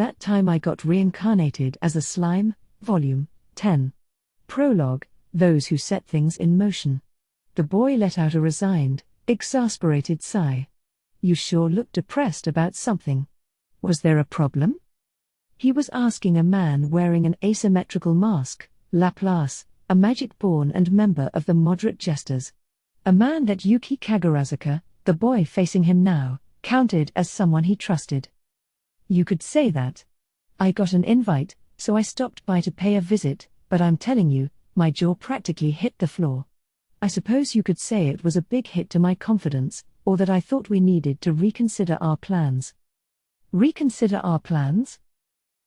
that time I got reincarnated as a slime, Volume 10. Prologue, Those Who Set Things in Motion. The boy let out a resigned, exasperated sigh. You sure look depressed about something. Was there a problem? He was asking a man wearing an asymmetrical mask, Laplace, a magic-born and member of the moderate jesters. A man that Yuki Kagurazuka, the boy facing him now, counted as someone he trusted. You could say that. I got an invite, so I stopped by to pay a visit, but I'm telling you, my jaw practically hit the floor. I suppose you could say it was a big hit to my confidence, or that I thought we needed to reconsider our plans. Reconsider our plans?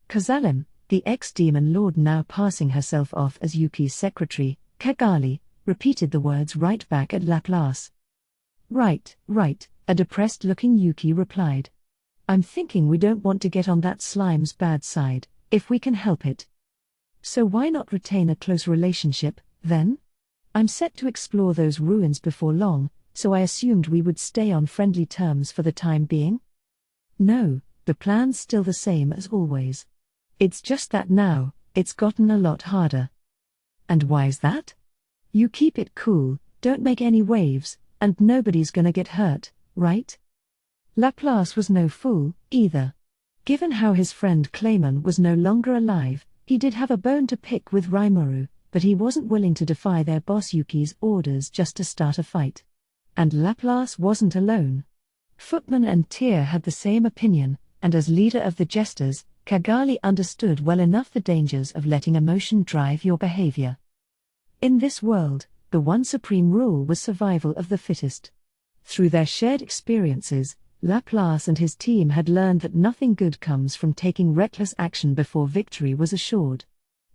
Kazalem, the ex-demon lord now passing herself off as Yuki's secretary, Kagali, repeated the words right back at Laplace. Right, a depressed-looking Yuki replied. I'm thinking we don't want to get on that slime's bad side, if we can help it. So why not retain a close relationship, then? I'm set to explore those ruins before long, so I assumed we would stay on friendly terms for the time being? No, the plan's still the same as always. It's just that now, it's gotten a lot harder. And why's that? You keep it cool, don't make any waves, and nobody's gonna get hurt, right? Laplace was no fool, either. Given how his friend Clayman was no longer alive, he did have a bone to pick with Rimuru, but he wasn't willing to defy their boss Yuki's orders just to start a fight. And Laplace wasn't alone. Footman and Tyr had the same opinion, and as leader of the jesters, Kagali understood well enough the dangers of letting emotion drive your behavior. In this world, the one supreme rule was survival of the fittest. Through their shared experiences, Laplace and his team had learned that nothing good comes from taking reckless action before victory was assured.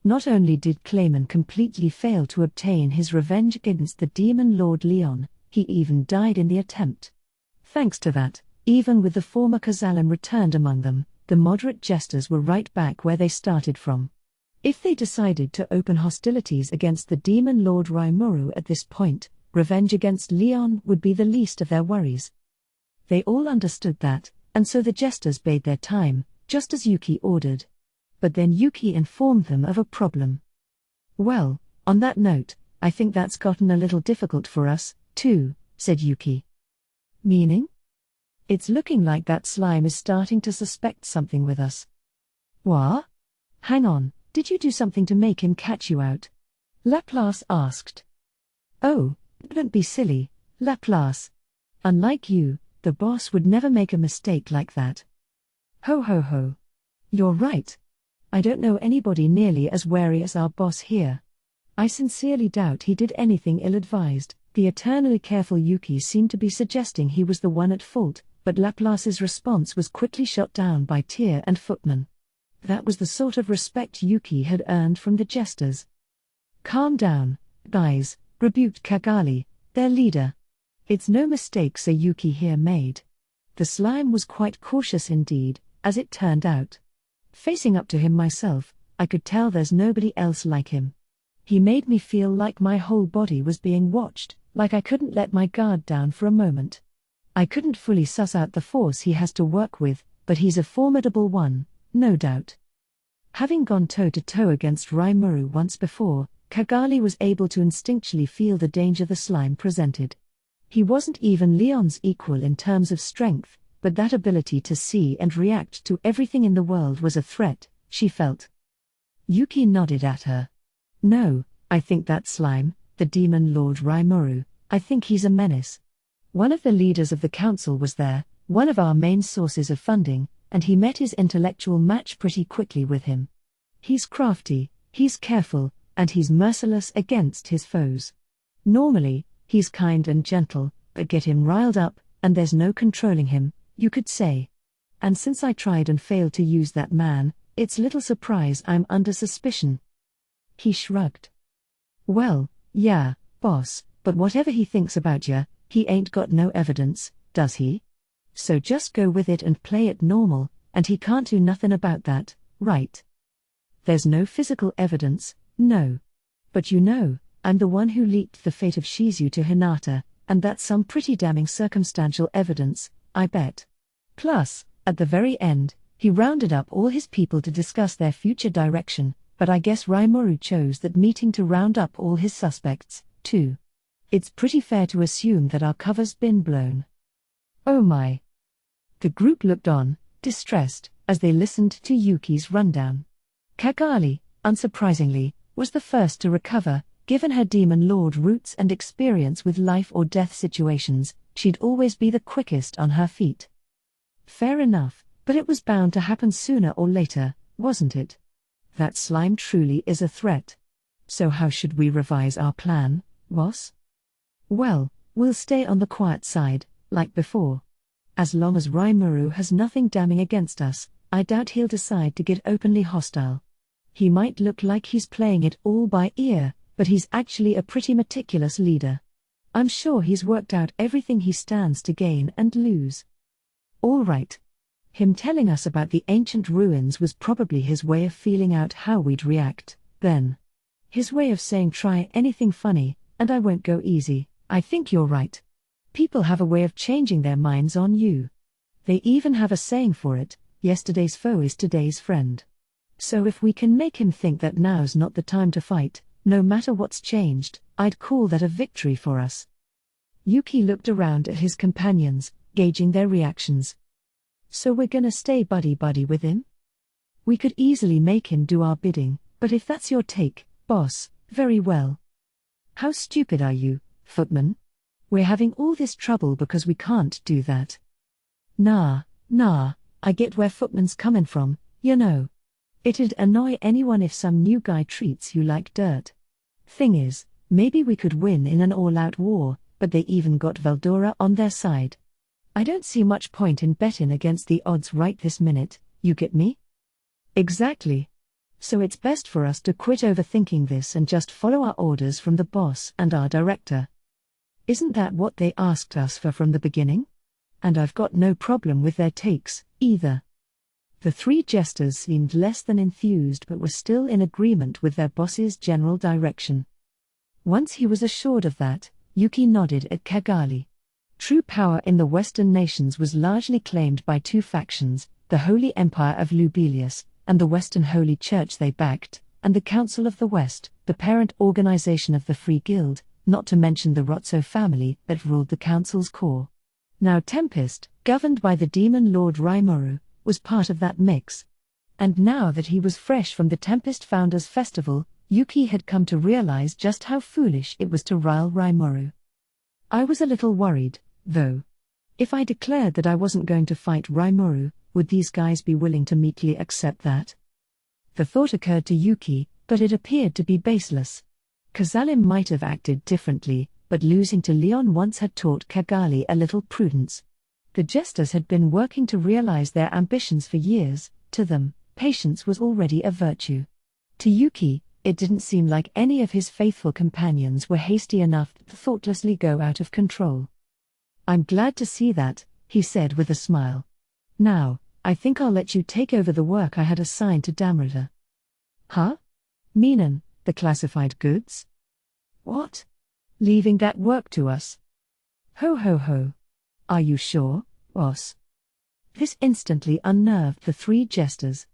Not only did Clayman completely fail to obtain his revenge against the demon Lord Leon, he even died in the attempt. Thanks to that, even with the former Kazalem returned among them, the moderate jesters were right back where they started from. If they decided to open hostilities against the demon Lord Rimuru at this point, revenge against Leon would be the least of their worries. They all understood that, and so the jesters bade their time, just as Yuki ordered. But then Yuki informed them of a problem. Well, on that note, I think that's gotten a little difficult for us, too, said Yuki. Meaning? It's looking like that slime is starting to suspect something with us. What? Hang on, did you do something to make him catch you out? Laplace asked. Oh, don't be silly, Laplace. Unlike you, the boss would never make a mistake like that. Ho ho ho. You're right. I don't know anybody nearly as wary as our boss here. I sincerely doubt he did anything ill-advised. The eternally careful Yuki seemed to be suggesting he was the one at fault, but Laplace's response was quickly shot down by Tyr and Footman. That was the sort of respect Yuki had earned from the jesters. Calm down, guys, rebuked Kagali, their leader. It's no mistake Yuki here made. The slime was quite cautious indeed, as it turned out. Facing up to him myself, I could tell there's nobody else like him. He made me feel like my whole body was being watched, like I couldn't let my guard down for a moment. I couldn't fully suss out the force he has to work with, but he's a formidable one, no doubt. Having gone toe-to-toe against Rimuru once before, Kagali was able to instinctually feel the danger the slime presented. He wasn't even Leon's equal in terms of strength, but that ability to see and react to everything in the world was a threat, she felt. Yuki nodded at her. No, I think that slime, the demon Lord Rimuru, I think he's a menace. One of the leaders of the council was there, one of our main sources of funding, and he met his intellectual match pretty quickly with him. He's crafty, he's careful, and he's merciless against his foes. Normally, he's kind and gentle, but get him riled up, and there's no controlling him, you could say. And since I tried and failed to use that man, it's little surprise I'm under suspicion. He shrugged. Well, yeah, boss, but whatever he thinks about ya, he ain't got no evidence, does he? So just go with it and play it normal, and he can't do nothing about that, right? There's no physical evidence, no. But you know, I'm the one who leaked the fate of Shizu to Hinata, and that's some pretty damning circumstantial evidence, I bet. Plus, at the very end, He rounded up all his people to discuss their future direction, but I guess Rimuru chose that meeting to round up all his suspects, too. It's pretty fair to assume that our cover's been blown. Oh my. The group looked on, distressed, as they listened to Yuki's rundown. Kagali, unsurprisingly, was the first to recover. Given her demon lord roots and experience with life or death situations, she'd always be the quickest on her feet. Fair enough, but it was bound to happen sooner or later, wasn't it? That slime truly is a threat. So how should we revise our plan, boss? Well, we'll stay on the quiet side, like before. As long as Rimuru has nothing damning against us, I doubt he'll decide to get openly hostile. He might look like he's playing it all by ear, but he's actually a pretty meticulous leader. I'm sure he's worked out everything he stands to gain and lose. All right. Him telling us about the ancient ruins was probably his way of feeling out how we'd react, then. His way of saying try anything funny, and I won't go easy. I think you're right. People have a way of changing their minds on you. They even have a saying for it, yesterday's foe is today's friend. So if we can make him think that now's not the time to fight, no matter what's changed, I'd call that a victory for us. Yuki looked around at his companions, gauging their reactions. So we're gonna stay buddy-buddy with him? We could easily make him do our bidding, but if that's your take, boss, very well. How stupid are you, footman? We're having all this trouble because we can't do that. Nah, I get where footman's comin' from, you know. It'd annoy anyone if some new guy treats you like dirt. Thing is, maybe we could win in an all-out war, but they even got Veldora on their side. I don't see much point in betting against the odds right this minute, you get me? Exactly. So it's best for us to quit overthinking this and just follow our orders from the boss and our director. Isn't that what they asked us for from the beginning? And I've got no problem with their takes, either. The three jesters seemed less than enthused but were still in agreement with their boss's general direction. Once he was assured of that, Yuki nodded at Kagali. True power in the Western nations was largely claimed by two factions, the Holy Empire of Lubelius, and the Western Holy Church they backed, and the Council of the West, the parent organization of the Free Guild, not to mention the Rotso family that ruled the Council's core. Now Tempest, governed by the demon lord Rimuru, was part of that mix. And now that he was fresh from the Tempest Founders Festival, Yuki had come to realize just how foolish it was to rile Rimuru. I was a little worried, though. If I declared that I wasn't going to fight Rimuru, would these guys be willing to meekly accept that? The thought occurred to Yuki, but it appeared to be baseless. Kazalim might have acted differently, but losing to Leon once had taught Kagali a little prudence. The jesters had been working to realize their ambitions for years. To them, patience was already a virtue. To Yuki, it didn't seem like any of his faithful companions were hasty enough to thoughtlessly go out of control. I'm glad to see that, he said with a smile. Now, I think I'll let you take over the work I had assigned to Damrita. Huh? Meanin', the classified goods? What? Leaving that work to us? Ho ho ho. Are you sure, boss? This instantly unnerved the three jesters.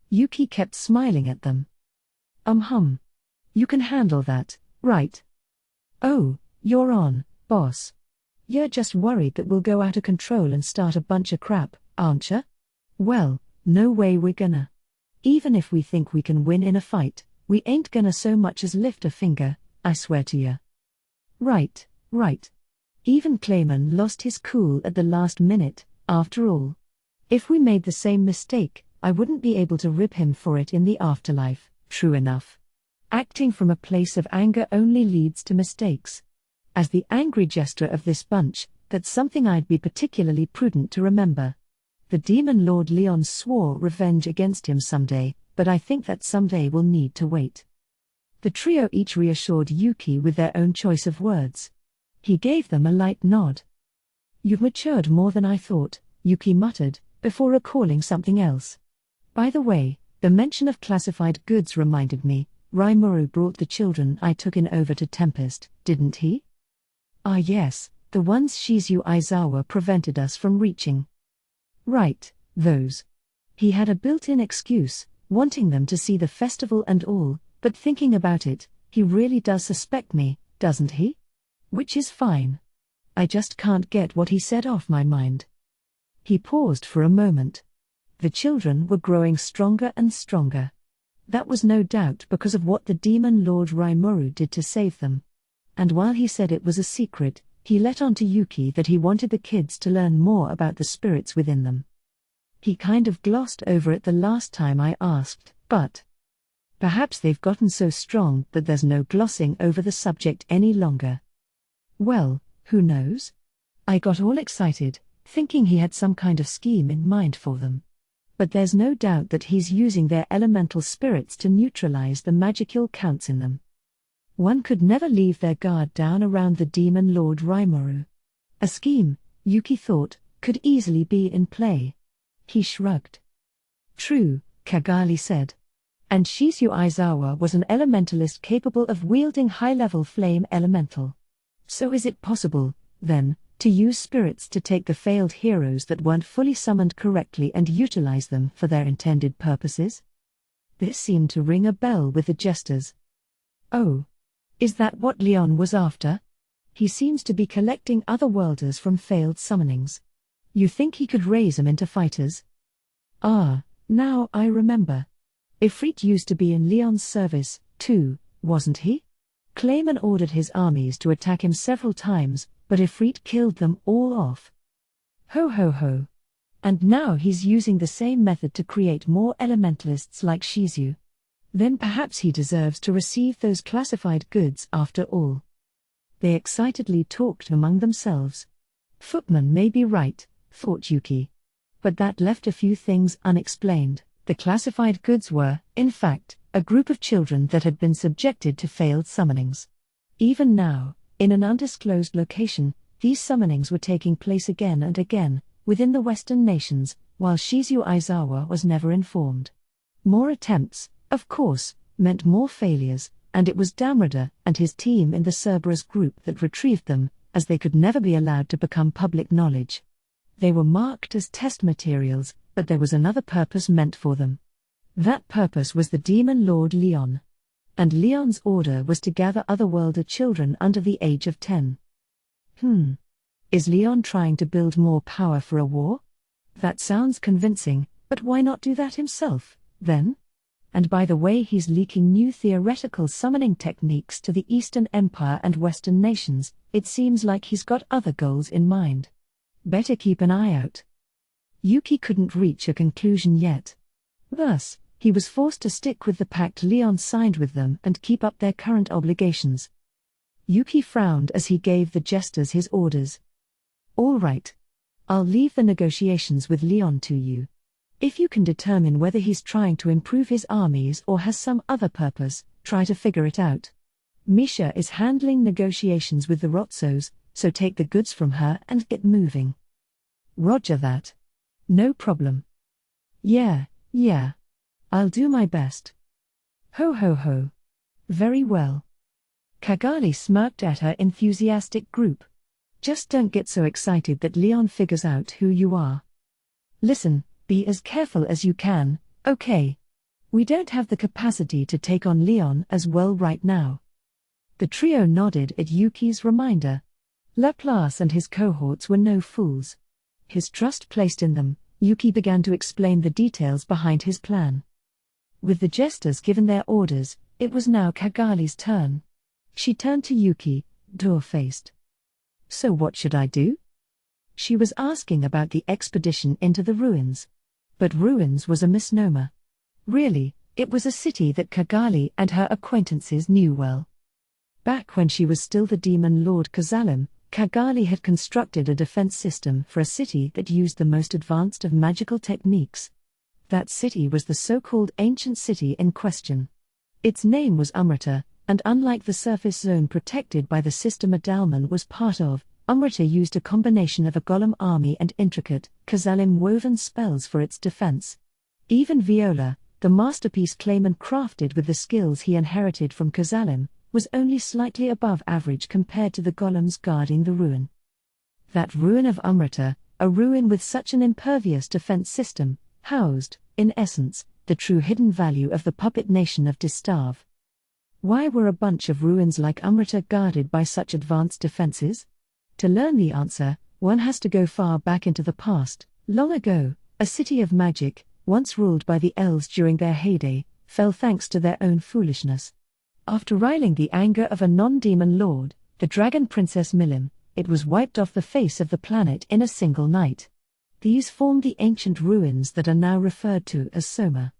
Yuki kept smiling at them. You can handle that, right? Oh, you're on, boss. You're just worried that we'll go out of control and start a bunch of crap, aren't ya? Well, no way we're gonna. Even if we think we can win in a fight, we ain't gonna so much as lift a finger, I swear to ya. Right. Even Clayman lost his cool at the last minute, after all. If we made the same mistake, I wouldn't be able to rib him for it in the afterlife, true enough. Acting from a place of anger only leads to mistakes. As the angry jester of this bunch, that's something I'd be particularly prudent to remember. The demon lord Leon swore revenge against him someday, but I think that someday will need to wait. The trio each reassured Yuki with their own choice of words. He gave them a light nod. You've matured more than I thought, Yuki muttered, before recalling something else. By the way, the mention of classified goods reminded me, Rimuru brought the children I took in over to Tempest, didn't he? Ah yes, the ones Shizu Aizawa prevented us from reaching. Right, those. He had a built-in excuse, wanting them to see the festival and all, but thinking about it, he really does suspect me, doesn't he? Which is fine. I just can't get what he said off my mind. He paused for a moment. The children were growing stronger and stronger. That was no doubt because of what the demon Lord Rimuru did to save them. And while he said it was a secret, he let on to Yuki that he wanted the kids to learn more about the spirits within them. He kind of glossed over it the last time I asked, but perhaps they've gotten so strong that there's no glossing over the subject any longer. Well, who knows? I got all excited, thinking he had some kind of scheme in mind for them. But there's no doubt that he's using their elemental spirits to neutralize the magical counts in them. One could never leave their guard down around the demon Lord Rimuru. A scheme, Yuki thought, could easily be in play. He shrugged. True, Kagali said. And Shizu Aizawa was an elementalist capable of wielding high-level flame elemental. So is it possible, then, to use spirits to take the failed heroes that weren't fully summoned correctly and utilize them for their intended purposes? This seemed to ring a bell with the jesters. Oh. Is that what Leon was after? He seems to be collecting otherworlders from failed summonings. You think he could raise them into fighters? Ah, now I remember. Ifrit used to be in Leon's service, too, wasn't he? Clayman ordered his armies to attack him several times, but Ifrit killed them all off. Ho ho ho. And now he's using the same method to create more elementalists like Shizu. Then perhaps he deserves to receive those classified goods after all. They excitedly talked among themselves. Footman may be right, thought Yuki. But that left a few things unexplained. The classified goods were, in fact, a group of children that had been subjected to failed summonings. Even now, in an undisclosed location, these summonings were taking place again and again, within the Western nations, while Shizu Aizawa was never informed. More attempts, of course, meant more failures, and it was Damrada and his team in the Cerberus group that retrieved them, as they could never be allowed to become public knowledge. They were marked as test materials, but there was another purpose meant for them. That purpose was the demon Lord Leon. And Leon's order was to gather otherworlder children under the age of 10. Is Leon trying to build more power for a war? That sounds convincing, but why not do that himself, then? And by the way, he's leaking new theoretical summoning techniques to the Eastern Empire and Western nations. It seems like he's got other goals in mind. Better keep an eye out. Yuki couldn't reach a conclusion yet. Thus, he was forced to stick with the pact Leon signed with them and keep up their current obligations. Yuki frowned as he gave the jesters his orders. All right. I'll leave the negotiations with Leon to you. If you can determine whether he's trying to improve his armies or has some other purpose, try to figure it out. Misha is handling negotiations with the Rotsos, so take the goods from her and get moving. Roger that. No problem. Yeah. I'll do my best. Ho ho ho. Very well. Kagali smirked at her enthusiastic group. Just don't get so excited that Leon figures out who you are. Listen, be as careful as you can, okay? We don't have the capacity to take on Leon as well right now. The trio nodded at Yuki's reminder. Laplace and his cohorts were no fools. His trust placed in them, Yuki began to explain the details behind his plan. With the jesters given their orders, it was now Kagali's turn. She turned to Yuki, door-faced. So what should I do? She was asking about the expedition into the ruins. But ruins was a misnomer. Really, it was a city that Kagali and her acquaintances knew well. Back when she was still the demon Lord Kazalim, Kagali had constructed a defense system for a city that used the most advanced of magical techniques. That city was the so-called ancient city in question. Its name was Umrata, and unlike the surface zone protected by the system Adalman was part of, Umrata used a combination of a golem army and intricate, Kazalim-woven spells for its defense. Even Viola, the masterpiece Clayman crafted with the skills he inherited from Kazalim, was only slightly above average compared to the golems guarding the ruin. That ruin of Umrata, a ruin with such an impervious defense system, housed, in essence, the true hidden value of the puppet nation of Distav. Why were a bunch of ruins like Amrita guarded by such advanced defenses? To learn the answer, one has to go far back into the past. Long ago, a city of magic, once ruled by the elves during their heyday, fell thanks to their own foolishness. After riling the anger of a non-demon lord, the dragon princess Milim, it was wiped off the face of the planet in a single night. These formed the ancient ruins that are now referred to as Soma.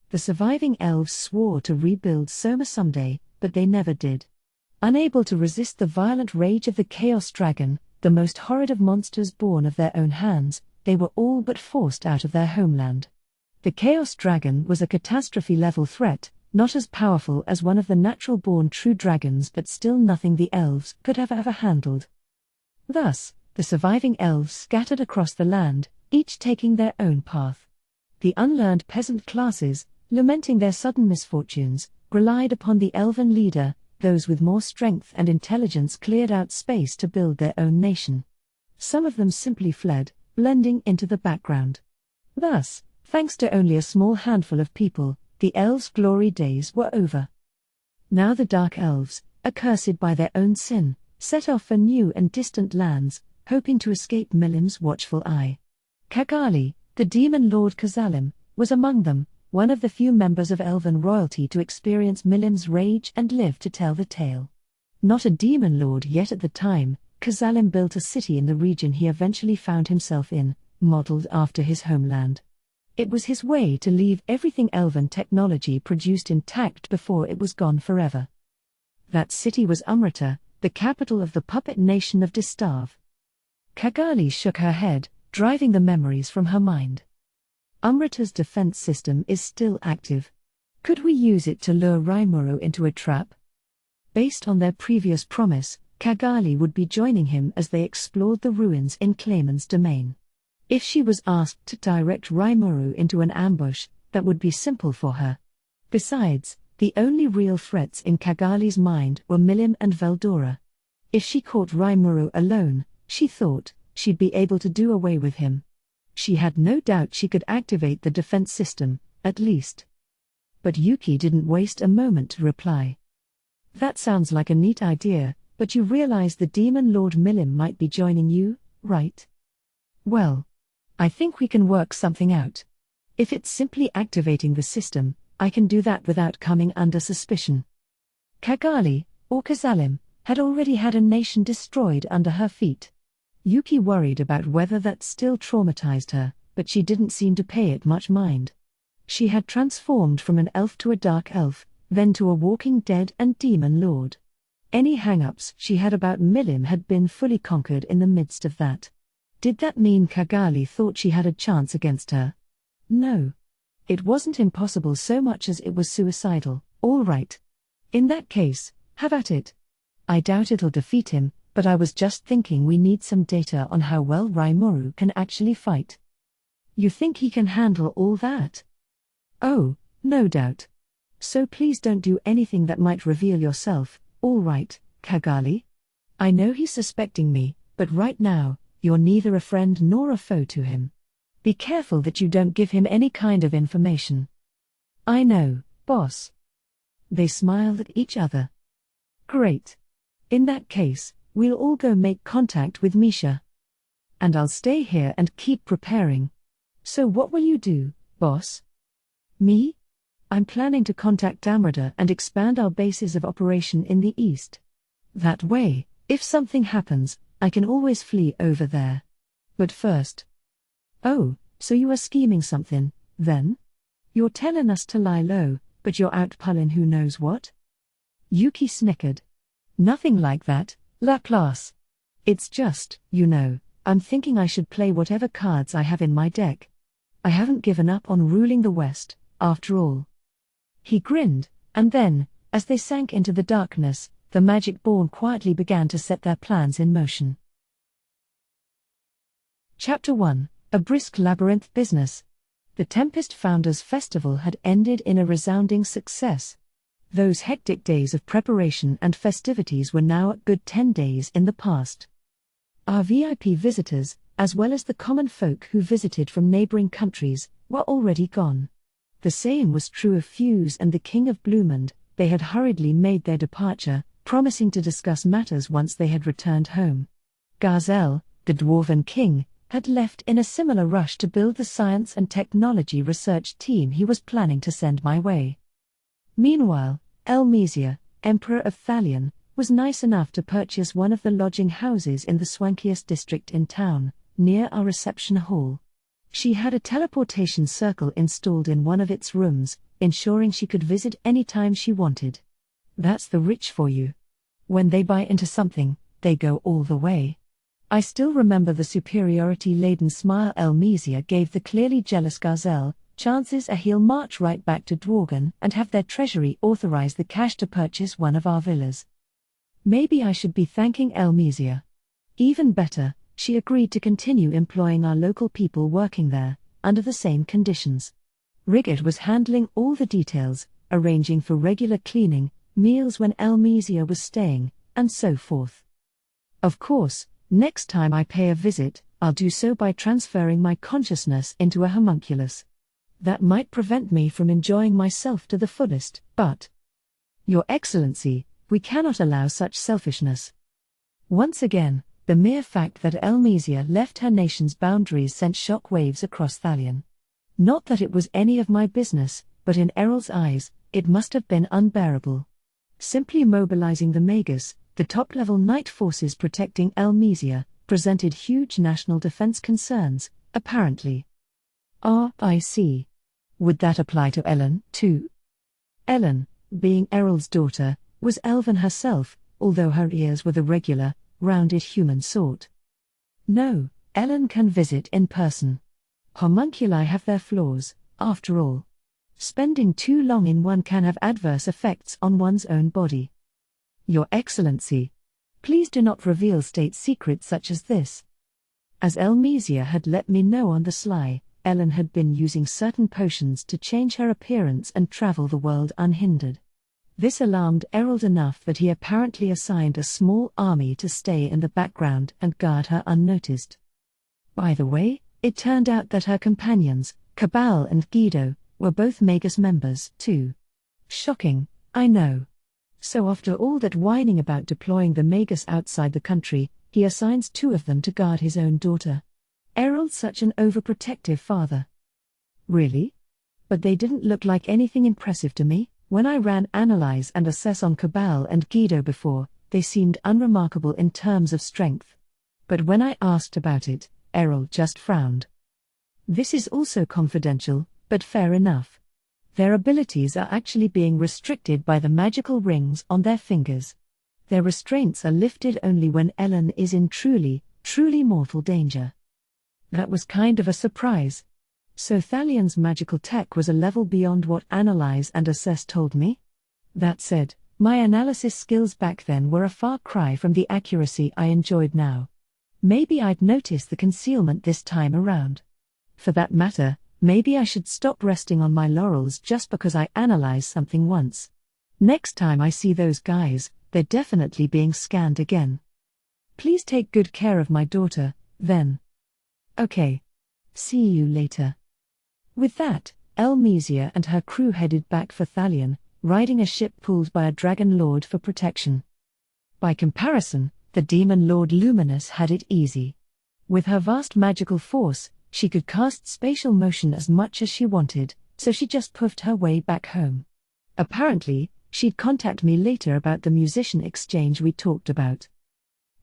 The surviving elves swore to rebuild Soma someday, but they never did. Unable to resist the violent rage of the Chaos Dragon, the most horrid of monsters born of their own hands, they were all but forced out of their homeland. The Chaos Dragon was a catastrophe-level threat, not as powerful as one of the natural-born true dragons, but still nothing the elves could have ever handled. Thus, the surviving elves scattered across the land, each taking their own path. The unlearned peasant classes, lamenting their sudden misfortunes, relied upon the elven leader. Those with more strength and intelligence cleared out space to build their own nation. Some of them simply fled, blending into the background. Thus, thanks to only a small handful of people, the elves' glory days were over. Now the Dark Elves, accursed by their own sin, set off for new and distant lands, hoping to escape Milim's watchful eye. Kagali, the demon lord Kazalim, was among them, one of the few members of elven royalty to experience Milim's rage and live to tell the tale. Not a demon lord yet at the time, Kazalim built a city in the region he eventually found himself in, modeled after his homeland. It was his way to leave everything elven technology produced intact before it was gone forever. That city was Amrita, the capital of the puppet nation of Distav. Kagali shook her head, driving the memories from her mind. Amrita's defense system is still active. Could we use it to lure Rimuru into a trap? Based on their previous promise, Kagali would be joining him as they explored the ruins in Clayman's domain. If she was asked to direct Rimuru into an ambush, that would be simple for her. Besides, the only real threats in Kagali's mind were Milim and Veldora. If she caught Rimuru alone, she thought, she'd be able to do away with him. She had no doubt she could activate the defense system, at least. But Yuki didn't waste a moment to reply. That sounds like a neat idea, but you realize the demon lord Milim might be joining you, right? Well, I think we can work something out. If it's simply activating the system, I can do that without coming under suspicion. Kagali, or Kazalim, had already had a nation destroyed under her feet. Yuki worried about whether that still traumatized her, but she didn't seem to pay it much mind. She had transformed from an elf to a dark elf, then to a walking dead and demon lord. Any hang-ups she had about Milim had been fully conquered in the midst of that. Did that mean Kagali thought she had a chance against her? No. It wasn't impossible so much as it was suicidal. All right. In that case, have at it. I doubt it'll defeat him, but I was just thinking we need some data on how well Rimuru can actually fight. You think he can handle all that? Oh, no doubt. So please don't do anything that might reveal yourself, all right, Kagali? I know he's suspecting me, but right now, you're neither a friend nor a foe to him. Be careful that you don't give him any kind of information. I know, boss. They smiled at each other. Great. In that case, we'll all go make contact with Misha. And I'll stay here and keep preparing. So what will you do, boss? Me? I'm planning to contact Amrita and expand our bases of operation in the east. That way, if something happens, I can always flee over there. But first. Oh, so you are scheming something, then? You're telling us to lie low, but you're out pulling who knows what? Yuki snickered. Nothing like that, Laplace. It's just, I'm thinking I should play whatever cards I have in my deck. I haven't given up on ruling the West, after all. He grinned, and then, as they sank into the darkness, the Magic-Born quietly began to set their plans in motion. Chapter 1, A Brisk Labyrinth Business. The Tempest Founders Festival had ended in a resounding success. Those hectic days of preparation and festivities were now a good 10 days in the past. Our VIP visitors, as well as the common folk who visited from neighboring countries, were already gone. The same was true of Fuse and the King of Bloomond. They had hurriedly made their departure, promising to discuss matters once they had returned home. Garzel, the Dwarven King, had left in a similar rush to build the science and technology research team he was planning to send my way. Meanwhile, Elmesia, Emperor of Thalion, was nice enough to purchase one of the lodging houses in the swankiest district in town, near our reception hall. She had a teleportation circle installed in one of its rooms, ensuring she could visit any time she wanted. That's the rich for you. When they buy into something, they go all the way. I still remember the superiority-laden smile Elmesia gave the clearly jealous Garzel. Chances are he'll march right back to Dworgen and have their treasury authorize the cash to purchase one of our villas. Maybe I should be thanking Elmesia. Even better, she agreed to continue employing our local people working there, under the same conditions. Rigott was handling all the details, arranging for regular cleaning, meals when Elmesia was staying, and so forth. Of course, next time I pay a visit, I'll do so by transferring my consciousness into a homunculus. That might prevent me from enjoying myself to the fullest, but... Your Excellency, we cannot allow such selfishness. Once again, the mere fact that Elmesia left her nation's boundaries sent shock waves across Thalion. Not that it was any of my business, but in Errol's eyes, it must have been unbearable. Simply mobilizing the Magus, the top-level Night forces protecting Elmesia, presented huge national defense concerns, apparently. I see. Would that apply to Ellen, too? Ellen, being Errol's daughter, was elven herself, although her ears were the regular, rounded human sort. No, Ellen can visit in person. Homunculi have their flaws, after all. Spending too long in one can have adverse effects on one's own body. Your Excellency, please do not reveal state secrets such as this. As Elmesia had let me know on the sly, Ellen had been using certain potions to change her appearance and travel the world unhindered. This alarmed Errol enough that he apparently assigned a small army to stay in the background and guard her unnoticed. By the way, it turned out that her companions, Cabal and Guido, were both Magus members, too. Shocking, I know. So after all that whining about deploying the Magus outside the country, he assigns 2 of them to guard his own daughter. Errol's such an overprotective father. Really? But they didn't look like anything impressive to me. When I ran analyze and assess on Cabal and Guido before, they seemed unremarkable in terms of strength. But when I asked about it, Errol just frowned. This is also confidential, but fair enough. Their abilities are actually being restricted by the magical rings on their fingers. Their restraints are lifted only when Ellen is in truly mortal danger. That was kind of a surprise. So Thalion's magical tech was a level beyond what Analyze and Assess told me? That said, my analysis skills back then were a far cry from the accuracy I enjoyed now. Maybe I'd notice the concealment this time around. For that matter, maybe I should stop resting on my laurels just because I analyzed something once. Next time I see those guys, they're definitely being scanned again. Please take good care of my daughter, then. Okay. See you later. With that, Elmesia and her crew headed back for Thalion, riding a ship pulled by a dragon lord for protection. By comparison, the demon lord Luminous had it easy. With her vast magical force, she could cast spatial motion as much as she wanted, so she just puffed her way back home. Apparently, she'd contact me later about the musician exchange we talked about.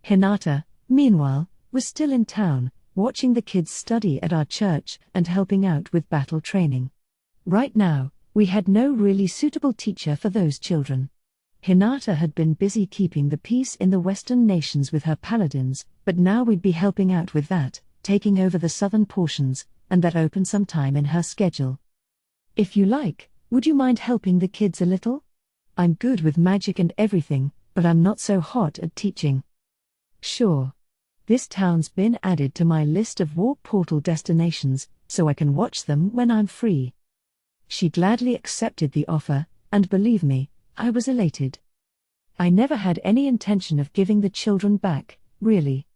Hinata, meanwhile, was still in town, watching the kids study at our church and helping out with battle training. Right now, we had no really suitable teacher for those children. Hinata had been busy keeping the peace in the Western nations with her paladins, but now we'd be helping out with that, taking over the southern portions, and that opened some time in her schedule. If you like, would you mind helping the kids a little? I'm good with magic and everything, but I'm not so hot at teaching. Sure. This town's been added to my list of warp portal destinations, so I can watch them when I'm free. She gladly accepted the offer, and believe me, I was elated. I never had any intention of giving the children back, really.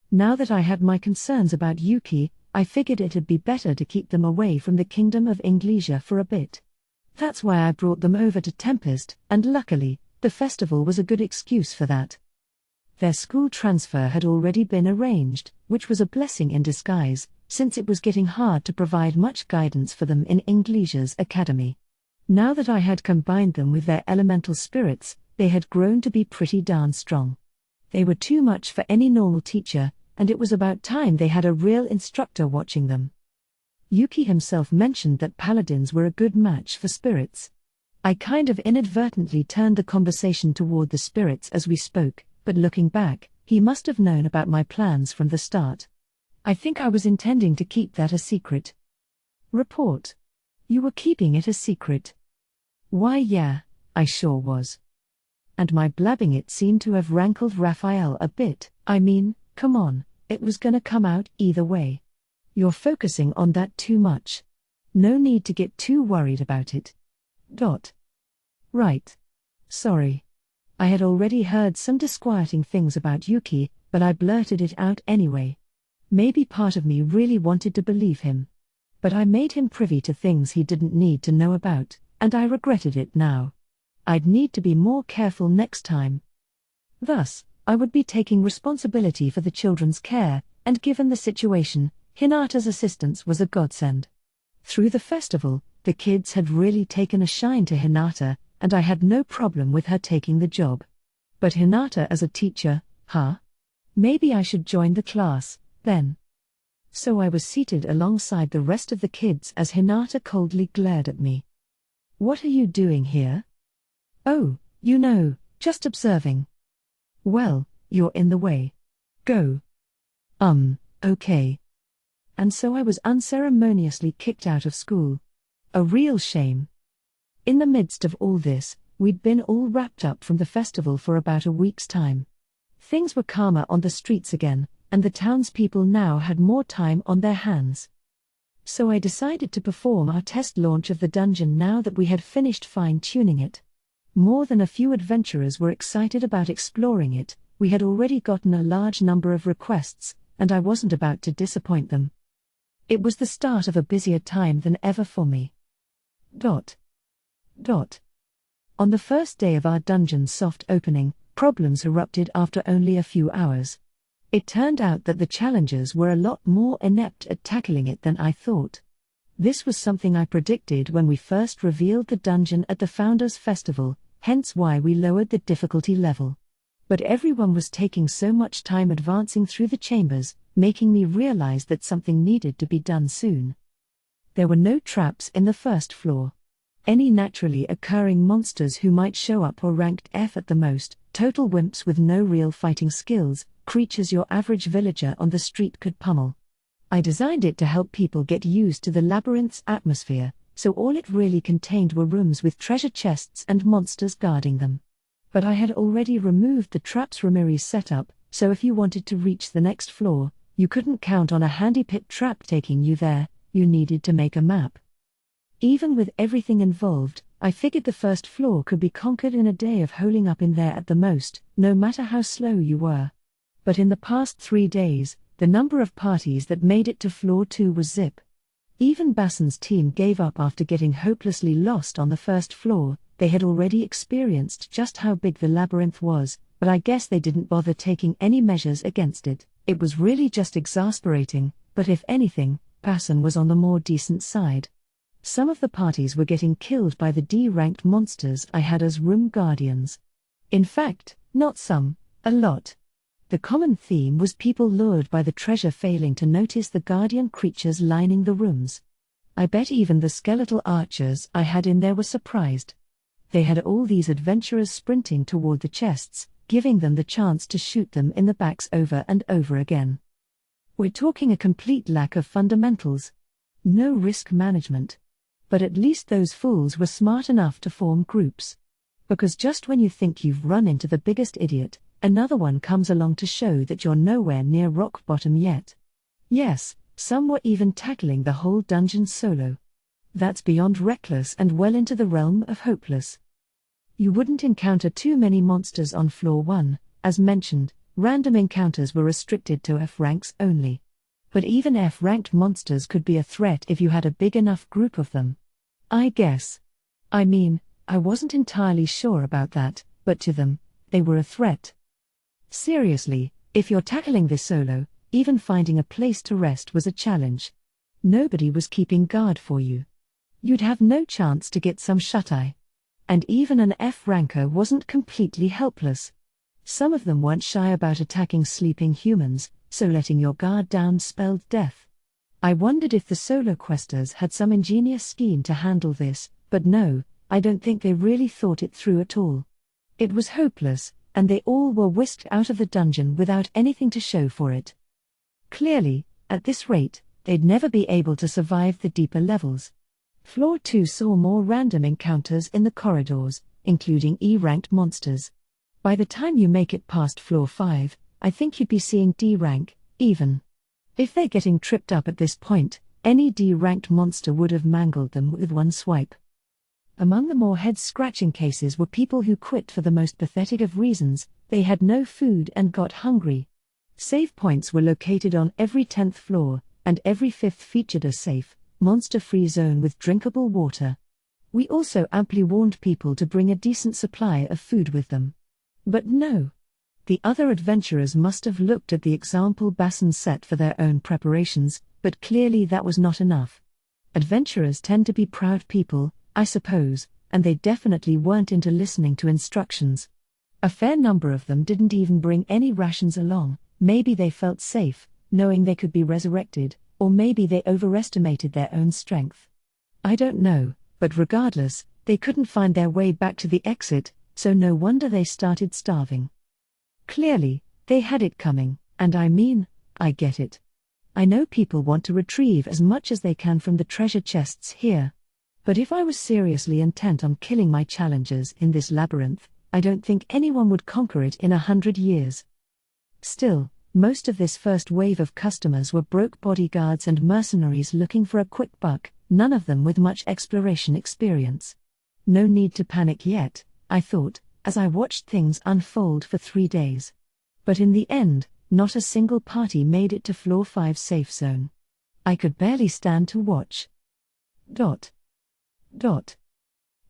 Now that I had my concerns about Yuki, I figured it'd be better to keep them away from the Kingdom of Inglesia for a bit. That's why I brought them over to Tempest, and luckily, the festival was a good excuse for that. Their school transfer had already been arranged, which was a blessing in disguise, since it was getting hard to provide much guidance for them in Inglesia's academy. Now that I had combined them with their elemental spirits, they had grown to be pretty darn strong. They were too much for any normal teacher, and it was about time they had a real instructor watching them. Yuki himself mentioned that paladins were a good match for spirits. I kind of inadvertently turned the conversation toward the spirits as we spoke, but looking back, he must have known about my plans from the start. I think I was intending to keep that a secret. Report. You were keeping it a secret. Why yeah, I sure was. And my blabbing it seemed to have rankled Raphael a bit. I mean, come on, it was gonna come out either way. You're focusing on that too much. No need to get too worried about it. Right. Sorry. I had already heard some disquieting things about Yuki, but I blurted it out anyway. Maybe part of me really wanted to believe him. But I made him privy to things he didn't need to know about, and I regretted it now. I'd need to be more careful next time. Thus, I would be taking responsibility for the children's care, and given the situation, Hinata's assistance was a godsend. Through the festival, the kids had really taken a shine to Hinata, and I had no problem with her taking the job. But Hinata as a teacher, huh? Maybe I should join the class, then. So I was seated alongside the rest of the kids as Hinata coldly glared at me. What are you doing here? Oh, just observing. Well, you're in the way. Go. Okay. And so I was unceremoniously kicked out of school. A real shame. In the midst of all this, we'd been all wrapped up from the festival for about a week's time. Things were calmer on the streets again, and the townspeople now had more time on their hands. So I decided to perform our test launch of the dungeon now that we had finished fine-tuning it. More than a few adventurers were excited about exploring it. We had already gotten a large number of requests, and I wasn't about to disappoint them. It was the start of a busier time than ever for me. On the first day of our dungeon's soft opening, problems erupted after only a few hours. It turned out that the challengers were a lot more inept at tackling it than I thought. This was something I predicted when we first revealed the dungeon at the Founders' Festival, hence why we lowered the difficulty level. But everyone was taking so much time advancing through the chambers, making me realize that something needed to be done soon. There were no traps in the first floor. Any naturally occurring monsters who might show up were ranked F at the most, total wimps with no real fighting skills, creatures your average villager on the street could pummel. I designed it to help people get used to the labyrinth's atmosphere, so all it really contained were rooms with treasure chests and monsters guarding them. But I had already removed the traps Ramirez set up, so if you wanted to reach the next floor, you couldn't count on a handy pit trap taking you there, you needed to make a map. Even with everything involved, I figured the first floor could be conquered in a day of holing up in there at the most, no matter how slow you were. But in the past 3 days, the number of parties that made it to floor 2 was zip. Even Basson's team gave up after getting hopelessly lost on the first floor. They had already experienced just how big the labyrinth was, but I guess they didn't bother taking any measures against it. It was really just exasperating, but if anything, Basson was on the more decent side. Some of the parties were getting killed by the D-ranked monsters I had as room guardians. In fact, not some, a lot. The common theme was people lured by the treasure failing to notice the guardian creatures lining the rooms. I bet even the skeletal archers I had in there were surprised. They had all these adventurers sprinting toward the chests, giving them the chance to shoot them in the backs over and over again. We're talking a complete lack of fundamentals. No risk management. But at least those fools were smart enough to form groups. Because just when you think you've run into the biggest idiot, another one comes along to show that you're nowhere near rock bottom yet. Yes, some were even tackling the whole dungeon solo. That's beyond reckless and well into the realm of hopeless. You wouldn't encounter too many monsters on floor 1, as mentioned, random encounters were restricted to F ranks only. But even F-ranked monsters could be a threat if you had a big enough group of them. I guess. I mean, I wasn't entirely sure about that, but to them, they were a threat. Seriously, if you're tackling this solo, even finding a place to rest was a challenge. Nobody was keeping guard for you. You'd have no chance to get some shut-eye. And even an F-ranker wasn't completely helpless. Some of them weren't shy about attacking sleeping humans, so letting your guard down spelled death. I wondered if the solo questers had some ingenious scheme to handle this, but no, I don't think they really thought it through at all. It was hopeless, and they all were whisked out of the dungeon without anything to show for it. Clearly, at this rate, they'd never be able to survive the deeper levels. Floor 2 saw more random encounters in the corridors, including E-ranked monsters. By the time you make it past floor 5, I think you'd be seeing D-rank, even. If they're getting tripped up at this point, any D-ranked monster would have mangled them with one swipe. Among the more head-scratching cases were people who quit for the most pathetic of reasons: they had no food and got hungry. Save points were located on every 10th floor, and every 5th featured a safe, monster-free zone with drinkable water. We also amply warned people to bring a decent supply of food with them. But no. The other adventurers must have looked at the example basin set for their own preparations, but clearly that was not enough. Adventurers tend to be proud people, I suppose, and they definitely weren't into listening to instructions. A fair number of them didn't even bring any rations along. Maybe they felt safe, knowing they could be resurrected, or maybe they overestimated their own strength. I don't know, but regardless, they couldn't find their way back to the exit, so no wonder they started starving. Clearly, they had it coming, and I mean, I get it. I know people want to retrieve as much as they can from the treasure chests here. But if I was seriously intent on killing my challengers in this labyrinth, I don't think anyone would conquer it in 100 years. Still, most of this first wave of customers were broke bodyguards and mercenaries looking for a quick buck, none of them with much exploration experience. No need to panic yet, I thought, as I watched things unfold for 3 days. But in the end, not a single party made it to floor 5 safe zone. I could barely stand to watch.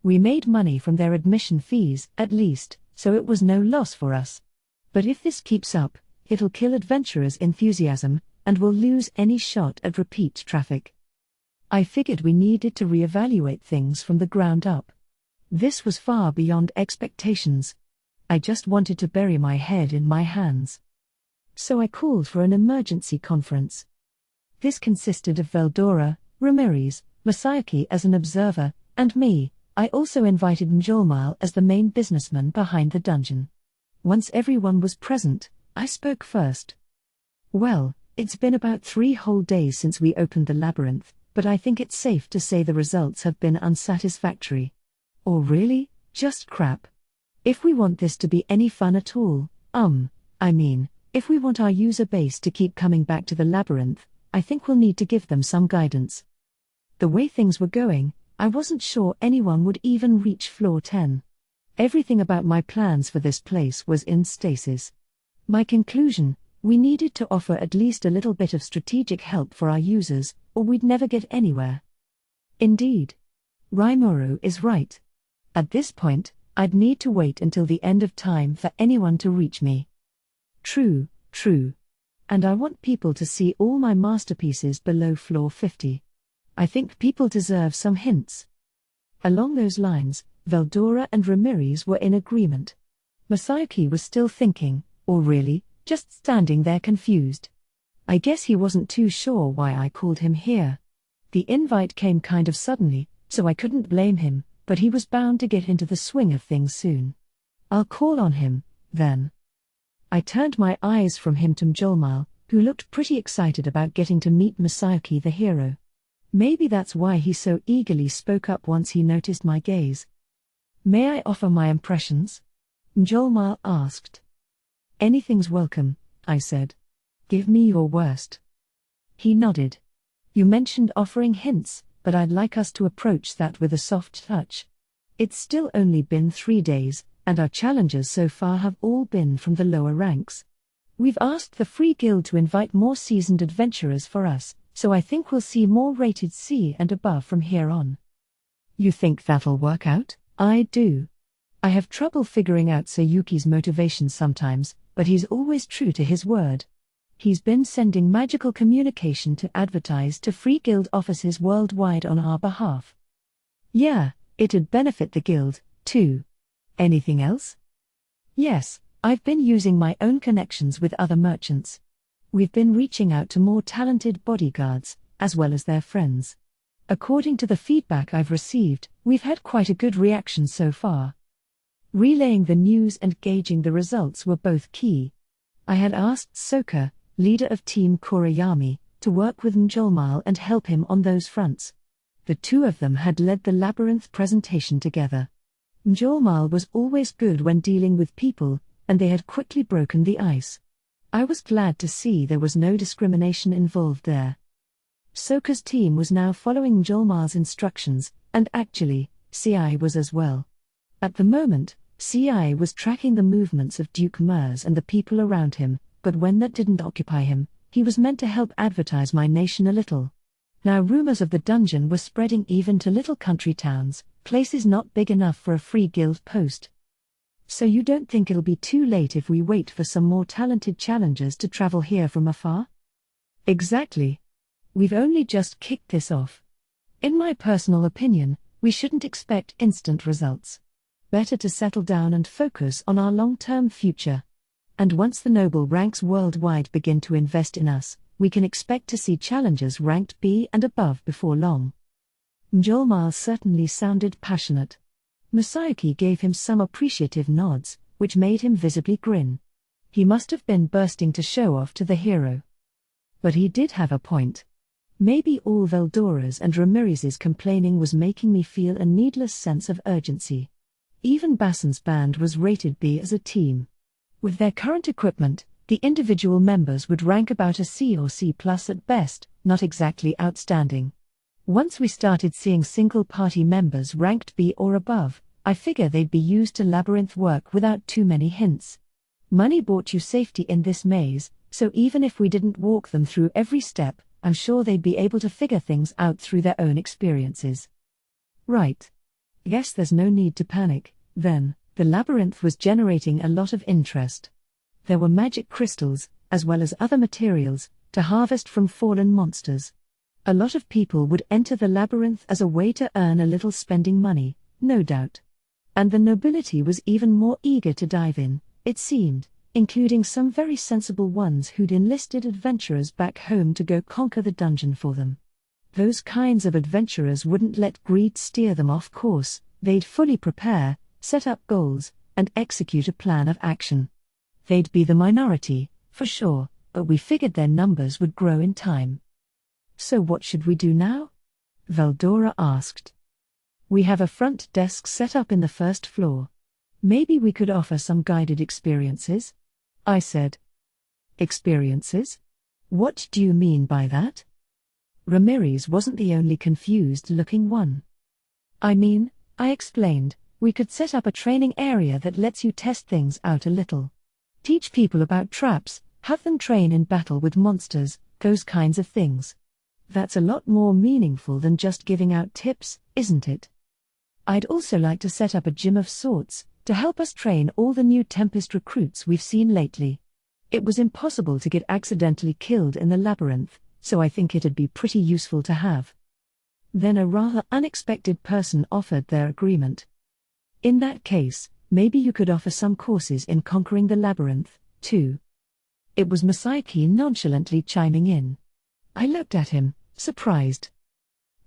We made money from their admission fees, at least, so it was no loss for us. But if this keeps up, it'll kill adventurers' enthusiasm, and we'll lose any shot at repeat traffic. I figured we needed to reevaluate things from the ground up. This was far beyond expectations. I just wanted to bury my head in my hands. So I called for an emergency conference. This consisted of Veldora, Ramirez, Masayaki as an observer, and me. I also invited Mjolmal as the main businessman behind the dungeon. Once everyone was present, I spoke first. Well, it's been about 3 whole days since we opened the labyrinth, but I think it's safe to say the results have been unsatisfactory. Or really, just crap. If we want this to be any fun at all, if we want our user base to keep coming back to the labyrinth, I think we'll need to give them some guidance. The way things were going, I wasn't sure anyone would even reach floor 10. Everything about my plans for this place was in stasis. My conclusion: we needed to offer at least a little bit of strategic help for our users, or we'd never get anywhere. Indeed. Rimuru is right. At this point, I'd need to wait until the end of time for anyone to reach me. True. And I want people to see all my masterpieces below floor 50. I think people deserve some hints. Along those lines, Veldora and Ramirez were in agreement. Masayaki was still thinking, or really, just standing there confused. I guess he wasn't too sure why I called him here. The invite came kind of suddenly, so I couldn't blame him, but he was bound to get into the swing of things soon. I'll call on him, then. I turned my eyes from him to Mjolmal, who looked pretty excited about getting to meet Masayaki the hero. Maybe that's why he so eagerly spoke up once he noticed my gaze. May I offer my impressions? Mjolmal asked. Anything's welcome, I said. Give me your worst. He nodded. You mentioned offering hints, but I'd like us to approach that with a soft touch. It's still only been 3 days, and our challengers so far have all been from the lower ranks. We've asked the Free Guild to invite more seasoned adventurers for us, so I think we'll see more rated C and above from here on. You think that'll work out? I do. I have trouble figuring out Sayuki's motivations sometimes, but he's always true to his word. He's been sending magical communication to advertise to Free Guild offices worldwide on our behalf. Yeah, it'd benefit the guild, too. Anything else? Yes, I've been using my own connections with other merchants. We've been reaching out to more talented bodyguards, as well as their friends. According to the feedback I've received, we've had quite a good reaction so far. Relaying the news and gauging the results were both key. I had asked Soka, leader of Team Kurayami, to work with Mjolmal and help him on those fronts. The two of them had led the labyrinth presentation together. Mjolmal was always good when dealing with people, and they had quickly broken the ice. I was glad to see there was no discrimination involved there. Soka's team was now following Mjolmal's instructions, and actually, CI was as well. At the moment, CI was tracking the movements of Duke Mers and the people around him, but when that didn't occupy him, he was meant to help advertise my nation a little. Now rumors of the dungeon were spreading even to little country towns, places not big enough for a Free Guild post. So you don't think it'll be too late if we wait for some more talented challengers to travel here from afar? Exactly. We've only just kicked this off. In my personal opinion, we shouldn't expect instant results. Better to settle down and focus on our long-term future. And once the noble ranks worldwide begin to invest in us, we can expect to see challengers ranked B and above before long. Mjolmal certainly sounded passionate. Masayuki gave him some appreciative nods, which made him visibly grin. He must have been bursting to show off to the hero. But he did have a point. Maybe all Veldora's and Ramirez's complaining was making me feel a needless sense of urgency. Even Bassan's band was rated B as a team. With their current equipment, the individual members would rank about a C or C+ at best, not exactly outstanding. Once we started seeing single-party members ranked B or above, I figure they'd be used to labyrinth work without too many hints. Money bought you safety in this maze, so even if we didn't walk them through every step, I'm sure they'd be able to figure things out through their own experiences. Right. Guess there's no need to panic, then. The labyrinth was generating a lot of interest. There were magic crystals, as well as other materials, to harvest from fallen monsters. A lot of people would enter the labyrinth as a way to earn a little spending money, no doubt. And the nobility was even more eager to dive in, it seemed, including some very sensible ones who'd enlisted adventurers back home to go conquer the dungeon for them. Those kinds of adventurers wouldn't let greed steer them off course, they'd fully prepare, set up goals, and execute a plan of action. They'd be the minority, for sure, but we figured their numbers would grow in time. So what should we do now? Veldora asked. We have a front desk set up in the first floor. Maybe we could offer some guided experiences? I said. Experiences? What do you mean by that? Ramirez wasn't the only confused-looking one. I mean, I explained, we could set up a training area that lets you test things out a little. Teach people about traps, have them train in battle with monsters, those kinds of things. That's a lot more meaningful than just giving out tips, isn't it? I'd also like to set up a gym of sorts, to help us train all the new Tempest recruits we've seen lately. It was impossible to get accidentally killed in the labyrinth, so I think it'd be pretty useful to have. Then a rather unexpected person offered their agreement. In that case, maybe you could offer some courses in conquering the labyrinth, too. It was Masayuki nonchalantly chiming in. I looked at him, surprised.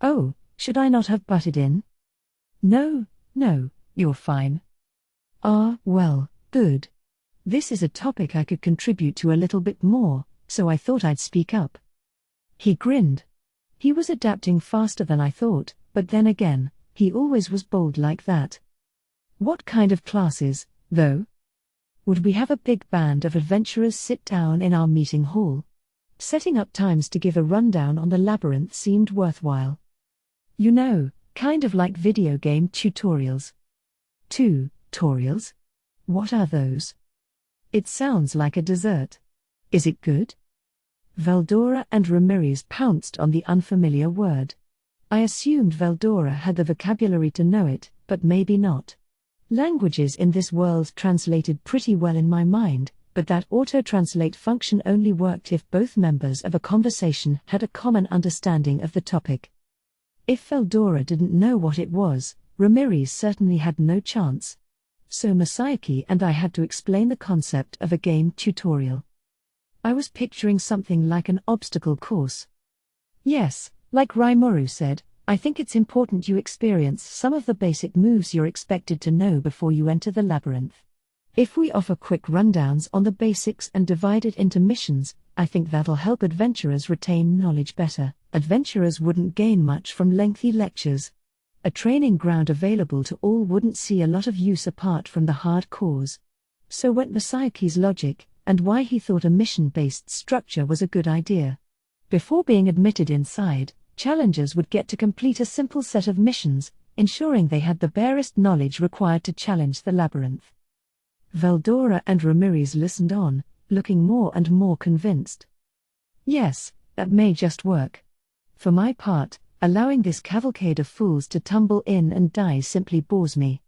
Oh, should I not have butted in? No, you're fine. Ah, well, good. This is a topic I could contribute to a little bit more, so I thought I'd speak up. He grinned. He was adapting faster than I thought, but then again, he always was bold like that. What kind of classes, though? Would we have a big band of adventurers sit down in our meeting hall? Setting up times to give a rundown on the labyrinth seemed worthwhile. You know, kind of like video game tutorials. Tutorials? What are those? It sounds like a dessert. Is it good? Veldora and Ramirez pounced on the unfamiliar word. I assumed Veldora had the vocabulary to know it, but maybe not. Languages in this world translated pretty well in my mind, but that auto-translate function only worked if both members of a conversation had a common understanding of the topic. If Veldora didn't know what it was, Ramirez certainly had no chance. So Masayuki and I had to explain the concept of a game tutorial. I was picturing something like an obstacle course. Yes, like Rimuru said, I think it's important you experience some of the basic moves you're expected to know before you enter the labyrinth. If we offer quick rundowns on the basics and divide it into missions, I think that'll help adventurers retain knowledge better. Adventurers wouldn't gain much from lengthy lectures. A training ground available to all wouldn't see a lot of use apart from the hardcores. So went Masayuki's logic, and why he thought a mission-based structure was a good idea. Before being admitted inside, challengers would get to complete a simple set of missions, ensuring they had the barest knowledge required to challenge the labyrinth. Veldora and Ramirez listened on, looking more and more convinced. Yes, that may just work. For my part, allowing this cavalcade of fools to tumble in and die simply bores me.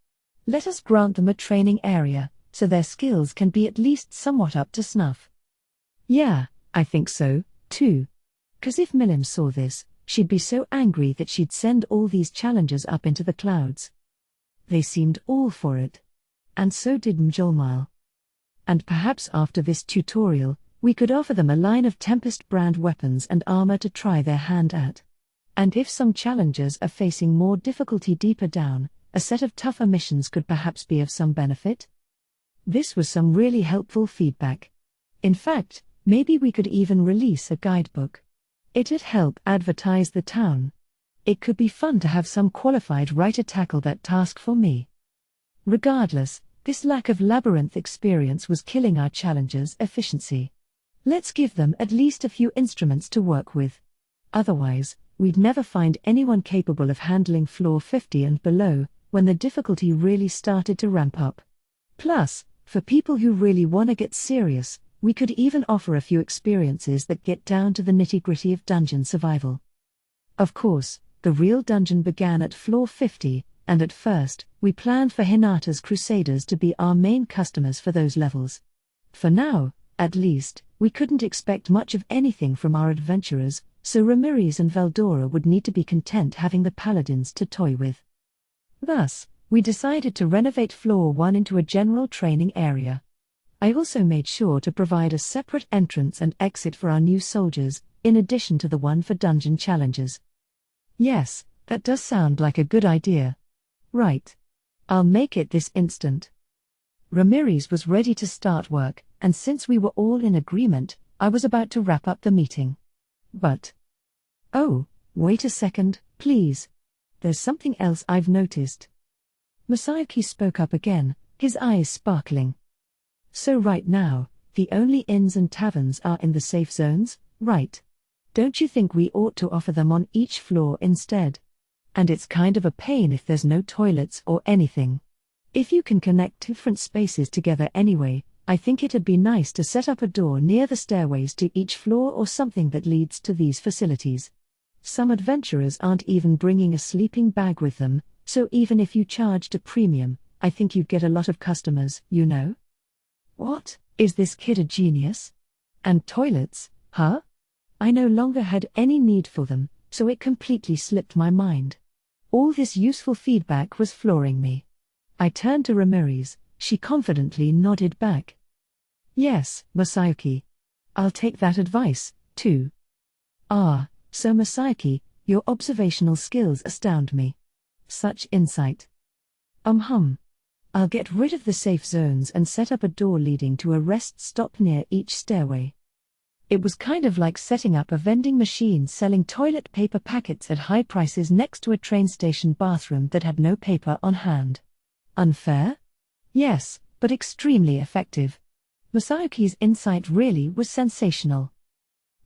Let us grant them a training area, so their skills can be at least somewhat up to snuff. Yeah, I think so, too. 'Cause if Milim saw this, she'd be so angry that she'd send all these challengers up into the clouds. They seemed all for it. And so did Mjolmile. And perhaps after this tutorial, we could offer them a line of Tempest brand weapons and armor to try their hand at. And if some challengers are facing more difficulty deeper down, a set of tougher missions could perhaps be of some benefit. This was some really helpful feedback. In fact, maybe we could even release a guidebook. It'd help advertise the town. It could be fun to have some qualified writer tackle that task for me. Regardless, this lack of labyrinth experience was killing our challengers' efficiency. Let's give them at least a few instruments to work with. Otherwise, we'd never find anyone capable of handling floor 50 and below, when the difficulty really started to ramp up. Plus, for people who really want to get serious, we could even offer a few experiences that get down to the nitty-gritty of dungeon survival. Of course, the real dungeon began at floor 50, and at first, we planned for Hinata's Crusaders to be our main customers for those levels. For now, at least, we couldn't expect much of anything from our adventurers, so Ramirez and Veldora would need to be content having the paladins to toy with. Thus, we decided to renovate floor 1 into a general training area. I also made sure to provide a separate entrance and exit for our new soldiers, in addition to the one for dungeon challengers. Yes, that does sound like a good idea. Right. I'll make it this instant. Ramirez was ready to start work, and since we were all in agreement, I was about to wrap up the meeting. But... oh, wait a second, please. There's something else I've noticed. Masayuki spoke up again, his eyes sparkling. So right now, the only inns and taverns are in the safe zones, right? Don't you think we ought to offer them on each floor instead? And it's kind of a pain if there's no toilets or anything. If you can connect different spaces together anyway, I think it'd be nice to set up a door near the stairways to each floor or something that leads to these facilities. Some adventurers aren't even bringing a sleeping bag with them, so even if you charged a premium, I think you'd get a lot of customers, you know? What? Is this kid a genius? And toilets, huh? I no longer had any need for them, so it completely slipped my mind. All this useful feedback was flooring me. I turned to Ramirez, she confidently nodded back. Yes, Masayuki. I'll take that advice, too. Ah, so Masayuki, your observational skills astound me. Such insight. I'll get rid of the safe zones and set up a door leading to a rest stop near each stairway. It was kind of like setting up a vending machine selling toilet paper packets at high prices next to a train station bathroom that had no paper on hand. Unfair? Yes, but extremely effective. Masayuki's insight really was sensational.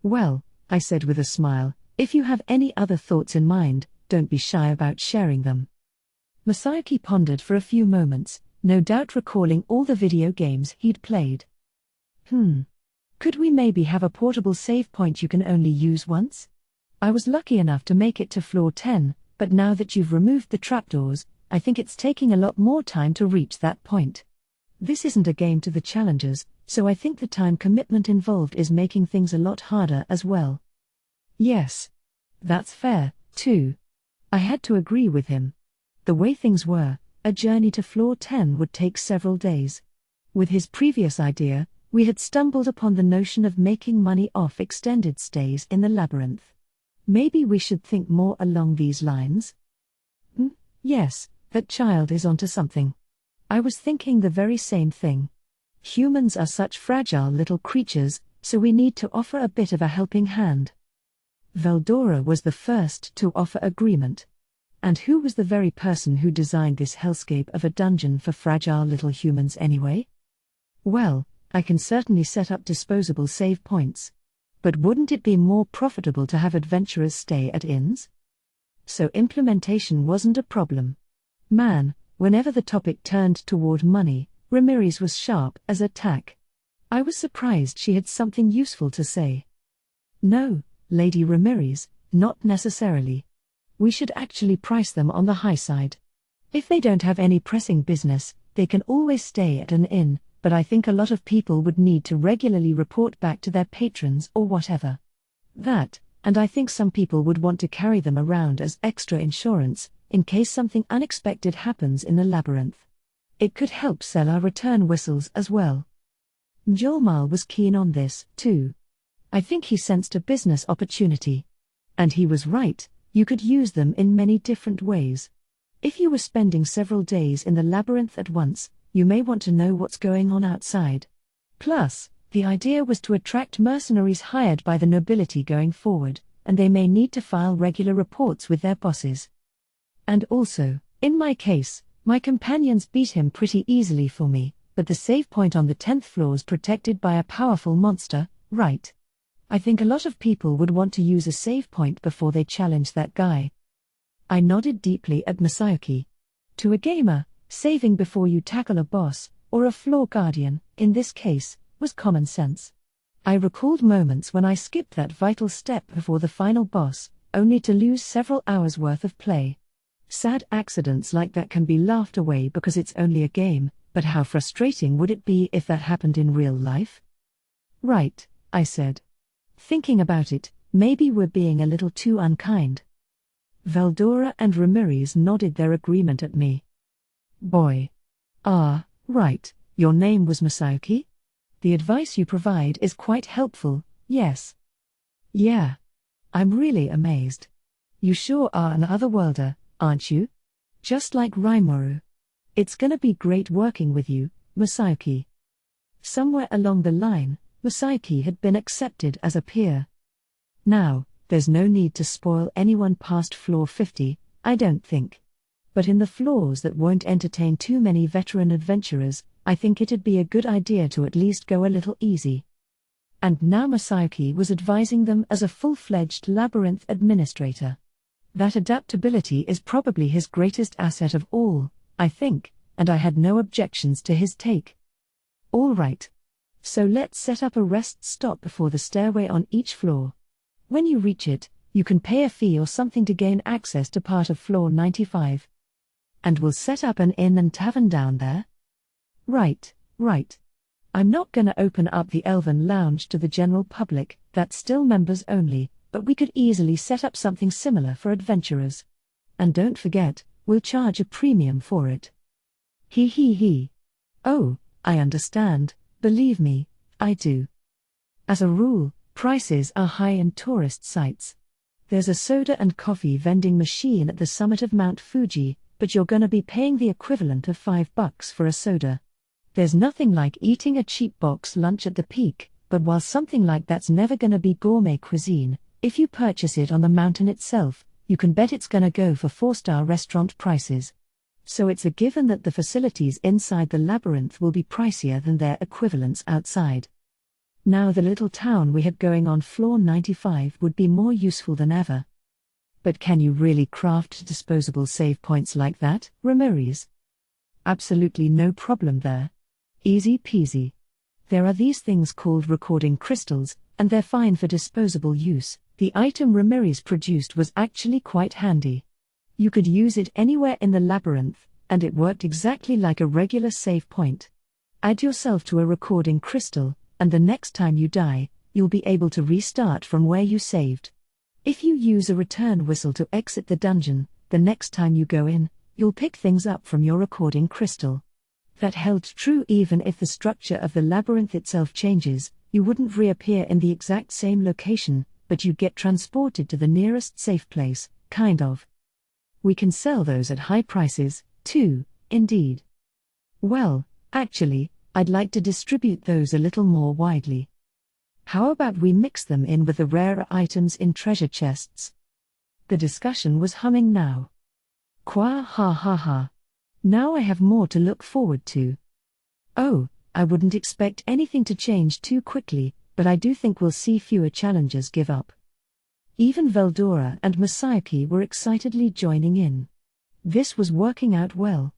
Well, I said with a smile, if you have any other thoughts in mind, don't be shy about sharing them. Masayuki pondered for a few moments, no doubt recalling all the video games he'd played. Could we maybe have a portable save point you can only use once? I was lucky enough to make it to floor 10, but now that you've removed the trapdoors, I think it's taking a lot more time to reach that point. This isn't a game to the challengers, so I think the time commitment involved is making things a lot harder as well. Yes. That's fair, too. I had to agree with him. The way things were, a journey to floor 10 would take several days. With his previous idea, we had stumbled upon the notion of making money off extended stays in the labyrinth. Maybe we should think more along these lines? Yes, that child is onto something. I was thinking the very same thing. Humans are such fragile little creatures, so we need to offer a bit of a helping hand. Veldora was the first to offer agreement. And who was the very person who designed this hellscape of a dungeon for fragile little humans anyway? Well, I can certainly set up disposable save points. But wouldn't it be more profitable to have adventurers stay at inns? So implementation wasn't a problem. Man, whenever the topic turned toward money, Ramirez was sharp as a tack. I was surprised she had something useful to say. No, Lady Ramirez, not necessarily. We should actually price them on the high side. If they don't have any pressing business, they can always stay at an inn, but I think a lot of people would need to regularly report back to their patrons or whatever. That, and I think some people would want to carry them around as extra insurance, in case something unexpected happens in the labyrinth. It could help sell our return whistles as well. Mjolmal was keen on this, too. I think he sensed a business opportunity. And he was right, you could use them in many different ways. If you were spending several days in the labyrinth at once, you may want to know what's going on outside. Plus, the idea was to attract mercenaries hired by the nobility going forward, and they may need to file regular reports with their bosses. And also, in my case, my companions beat him pretty easily for me, but the save point on the 10th floor is protected by a powerful monster, right? I think a lot of people would want to use a save point before they challenge that guy. I nodded deeply at Masayuki. To a gamer, saving before you tackle a boss, or a floor guardian, in this case, was common sense. I recalled moments when I skipped that vital step before the final boss, only to lose several hours' worth of play. Sad accidents like that can be laughed away because it's only a game, but how frustrating would it be if that happened in real life? Right, I said. Thinking about it, maybe we're being a little too unkind. Veldora and Ramirez nodded their agreement at me. Boy. Right, your name was Masayuki? The advice you provide is quite helpful, yes. Yeah. I'm really amazed. You sure are an otherworlder, aren't you? Just like Rimuru. It's gonna be great working with you, Masayuki. Somewhere along the line, Masayuki had been accepted as a peer. Now, there's no need to spoil anyone past floor 50, I don't think. But in the floors that won't entertain too many veteran adventurers, I think it'd be a good idea to at least go a little easy. And now Masayuki was advising them as a full-fledged labyrinth administrator. That adaptability is probably his greatest asset of all, I think, and I had no objections to his take. All right. So let's set up a rest stop before the stairway on each floor. When you reach it, you can pay a fee or something to gain access to part of floor 95. And we'll set up an inn and tavern down there? Right. I'm not gonna open up the Elven Lounge to the general public, that's still members only, but we could easily set up something similar for adventurers. And don't forget, we'll charge a premium for it. He. Oh, I understand, believe me, I do. As a rule, prices are high in tourist sites. There's a soda and coffee vending machine at the summit of Mount Fuji, but you're gonna be paying the equivalent of $5 for a soda. There's nothing like eating a cheap box lunch at the peak, but while something like that's never gonna be gourmet cuisine, if you purchase it on the mountain itself, you can bet it's gonna go for 4-star restaurant prices. So it's a given that the facilities inside the labyrinth will be pricier than their equivalents outside. Now the little town we had going on floor 95 would be more useful than ever. But can you really craft disposable save points like that, Ramirez? Absolutely no problem there. Easy peasy. There are these things called recording crystals, and they're fine for disposable use. The item Ramirez produced was actually quite handy. You could use it anywhere in the labyrinth, and it worked exactly like a regular save point. Add yourself to a recording crystal, and the next time you die, you'll be able to restart from where you saved. If you use a return whistle to exit the dungeon, the next time you go in, you'll pick things up from your recording crystal. That held true even if the structure of the labyrinth itself changes. You wouldn't reappear in the exact same location, but you'd get transported to the nearest safe place, kind of. We can sell those at high prices, too, indeed. Well, actually, I'd like to distribute those a little more widely. How about we mix them in with the rarer items in treasure chests? The discussion was humming now. Qua ha ha ha. Now I have more to look forward to. Oh, I wouldn't expect anything to change too quickly, but I do think we'll see fewer challengers give up. Even Veldora and Masayaki were excitedly joining in. This was working out well.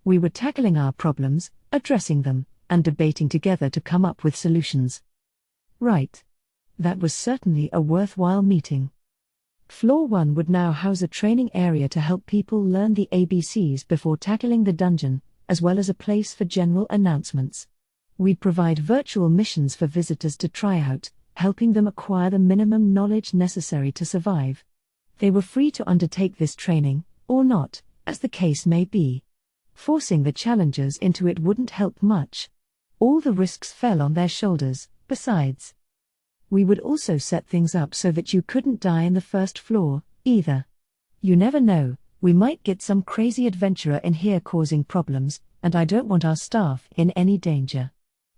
We were tackling our problems, addressing them, and debating together to come up with solutions. Right. That was certainly a worthwhile meeting. Floor 1 would now house a training area to help people learn the ABCs before tackling the dungeon, as well as a place for general announcements. We'd provide virtual missions for visitors to try out, helping them acquire the minimum knowledge necessary to survive. They were free to undertake this training, or not, as the case may be. Forcing the challengers into it wouldn't help much. All the risks fell on their shoulders, besides. We would also set things up so that you couldn't die in the first floor, either. You never know, we might get some crazy adventurer in here causing problems, and I don't want our staff in any danger.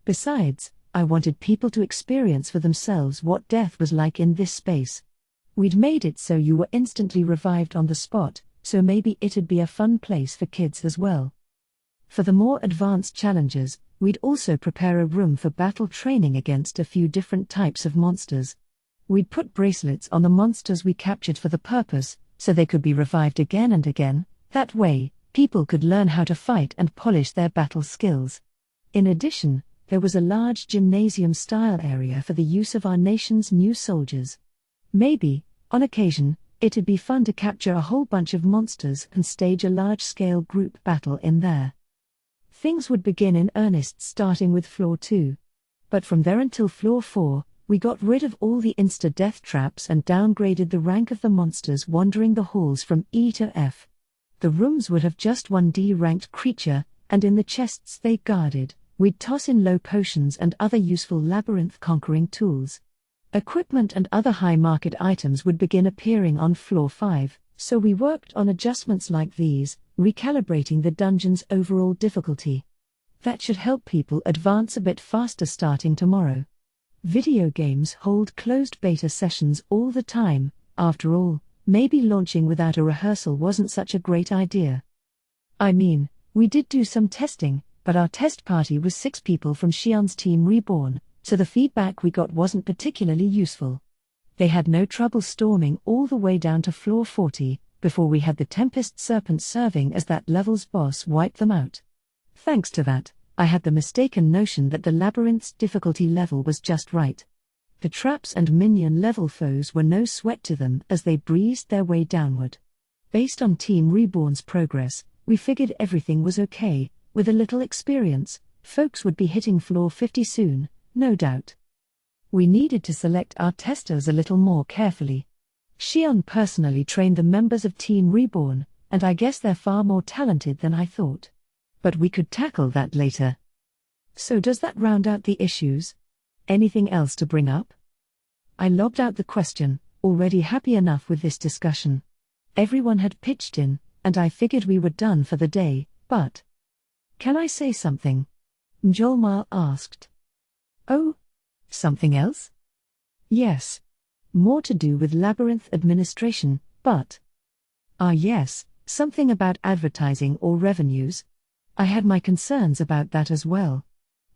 Besides, I wanted people to experience for themselves what death was like in this space. We'd made it so you were instantly revived on the spot, so maybe it'd be a fun place for kids as well. For the more advanced challengers, we'd also prepare a room for battle training against a few different types of monsters. We'd put bracelets on the monsters we captured for the purpose, so they could be revived again and again. That way, people could learn how to fight and polish their battle skills. In addition, there was a large gymnasium-style area for the use of our nation's new soldiers. Maybe, on occasion, it'd be fun to capture a whole bunch of monsters and stage a large-scale group battle in there. Things would begin in earnest starting with Floor 2. But from there until Floor 4, we got rid of all the insta-death traps and downgraded the rank of the monsters wandering the halls from E to F. The rooms would have just one D-ranked creature, and in the chests they guarded, we'd toss in low potions and other useful labyrinth-conquering tools. Equipment and other high-market items would begin appearing on Floor 5, so we worked on adjustments like these, recalibrating the dungeon's overall difficulty. That should help people advance a bit faster starting tomorrow. Video games hold closed beta sessions all the time. After all, maybe launching without a rehearsal wasn't such a great idea. I mean, we did do some testing, but our test party was 6 people from Xi'an's Team Reborn, so the feedback we got wasn't particularly useful. They had no trouble storming all the way down to Floor 40, before we had the Tempest Serpent serving as that level's boss wipe them out. Thanks to that, I had the mistaken notion that the labyrinth's difficulty level was just right. The traps and minion-level foes were no sweat to them as they breezed their way downward. Based on Team Reborn's progress, we figured everything was okay. With a little experience, folks would be hitting Floor 50 soon, no doubt. We needed to select our testers a little more carefully. Xi'an personally trained the members of Team Reborn, and I guess they're far more talented than I thought. But we could tackle that later. So does that round out the issues? Anything else to bring up? I lobbed out the question, already happy enough with this discussion. Everyone had pitched in, and I figured we were done for the day, but... Can I say something? Mjolnir asked. Oh? Something else? Yes. More to do with labyrinth administration, but... yes, something about advertising or revenues. I had my concerns about that as well.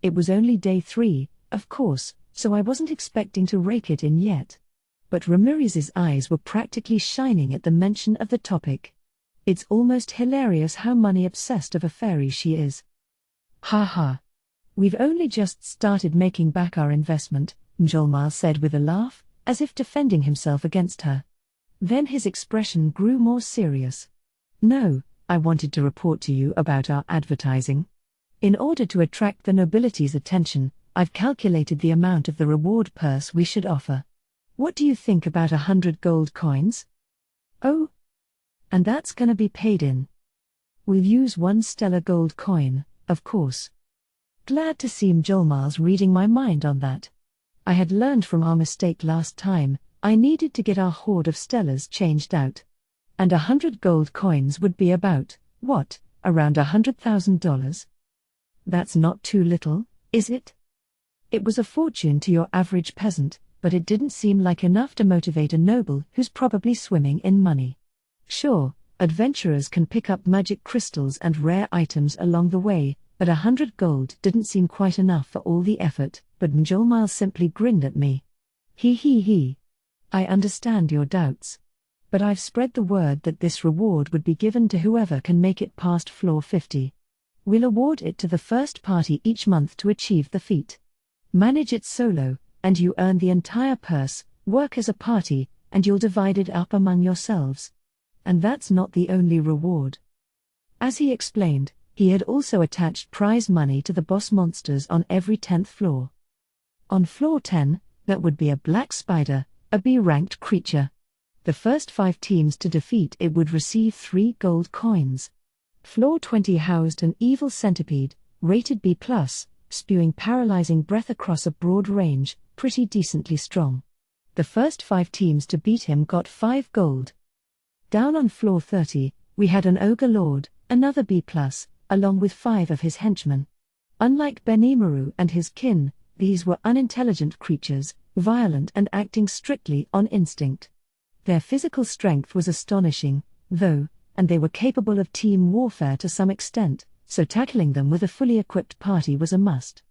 It was only day 3, of course, so I wasn't expecting to rake it in yet. But Ramirez's eyes were practically shining at the mention of the topic. It's almost hilarious how money-obsessed of a fairy she is. Ha ha. We've only just started making back our investment, Mjolnir said with a laugh, as if defending himself against her. Then his expression grew more serious. No, I wanted to report to you about our advertising. In order to attract the nobility's attention, I've calculated the amount of the reward purse we should offer. What do you think about 100 gold coins? Oh? And that's gonna be paid in. We'll use 1 stellar gold coin, of course. Glad to see Mjolnir's reading my mind on that. I had learned from our mistake last time, I needed to get our hoard of stellars changed out. And 100 gold coins would be about, what, around $100,000? That's not too little, is it? It was a fortune to your average peasant, but it didn't seem like enough to motivate a noble who's probably swimming in money. Sure, adventurers can pick up magic crystals and rare items along the way, but 100 gold didn't seem quite enough for all the effort, but Mjolnir simply grinned at me. He. I understand your doubts. But I've spread the word that this reward would be given to whoever can make it past floor 50. We'll award it to the first party each month to achieve the feat. Manage it solo, and you earn the entire purse, work as a party, and you'll divide it up among yourselves. And that's not the only reward. As he explained, he had also attached prize money to the boss monsters on every 10th floor. On floor 10, that would be a black spider, a B-ranked creature. The first 5 teams to defeat it would receive 3 gold coins. Floor 20 housed an evil centipede, rated B+, spewing paralyzing breath across a broad range, pretty decently strong. The first 5 teams to beat him got 5 gold. Down on floor 30, we had an ogre lord, another B+, along with 5 of his henchmen. Unlike Benimaru and his kin, these were unintelligent creatures, violent and acting strictly on instinct. Their physical strength was astonishing, though, and they were capable of team warfare to some extent, so tackling them with a fully equipped party was a must.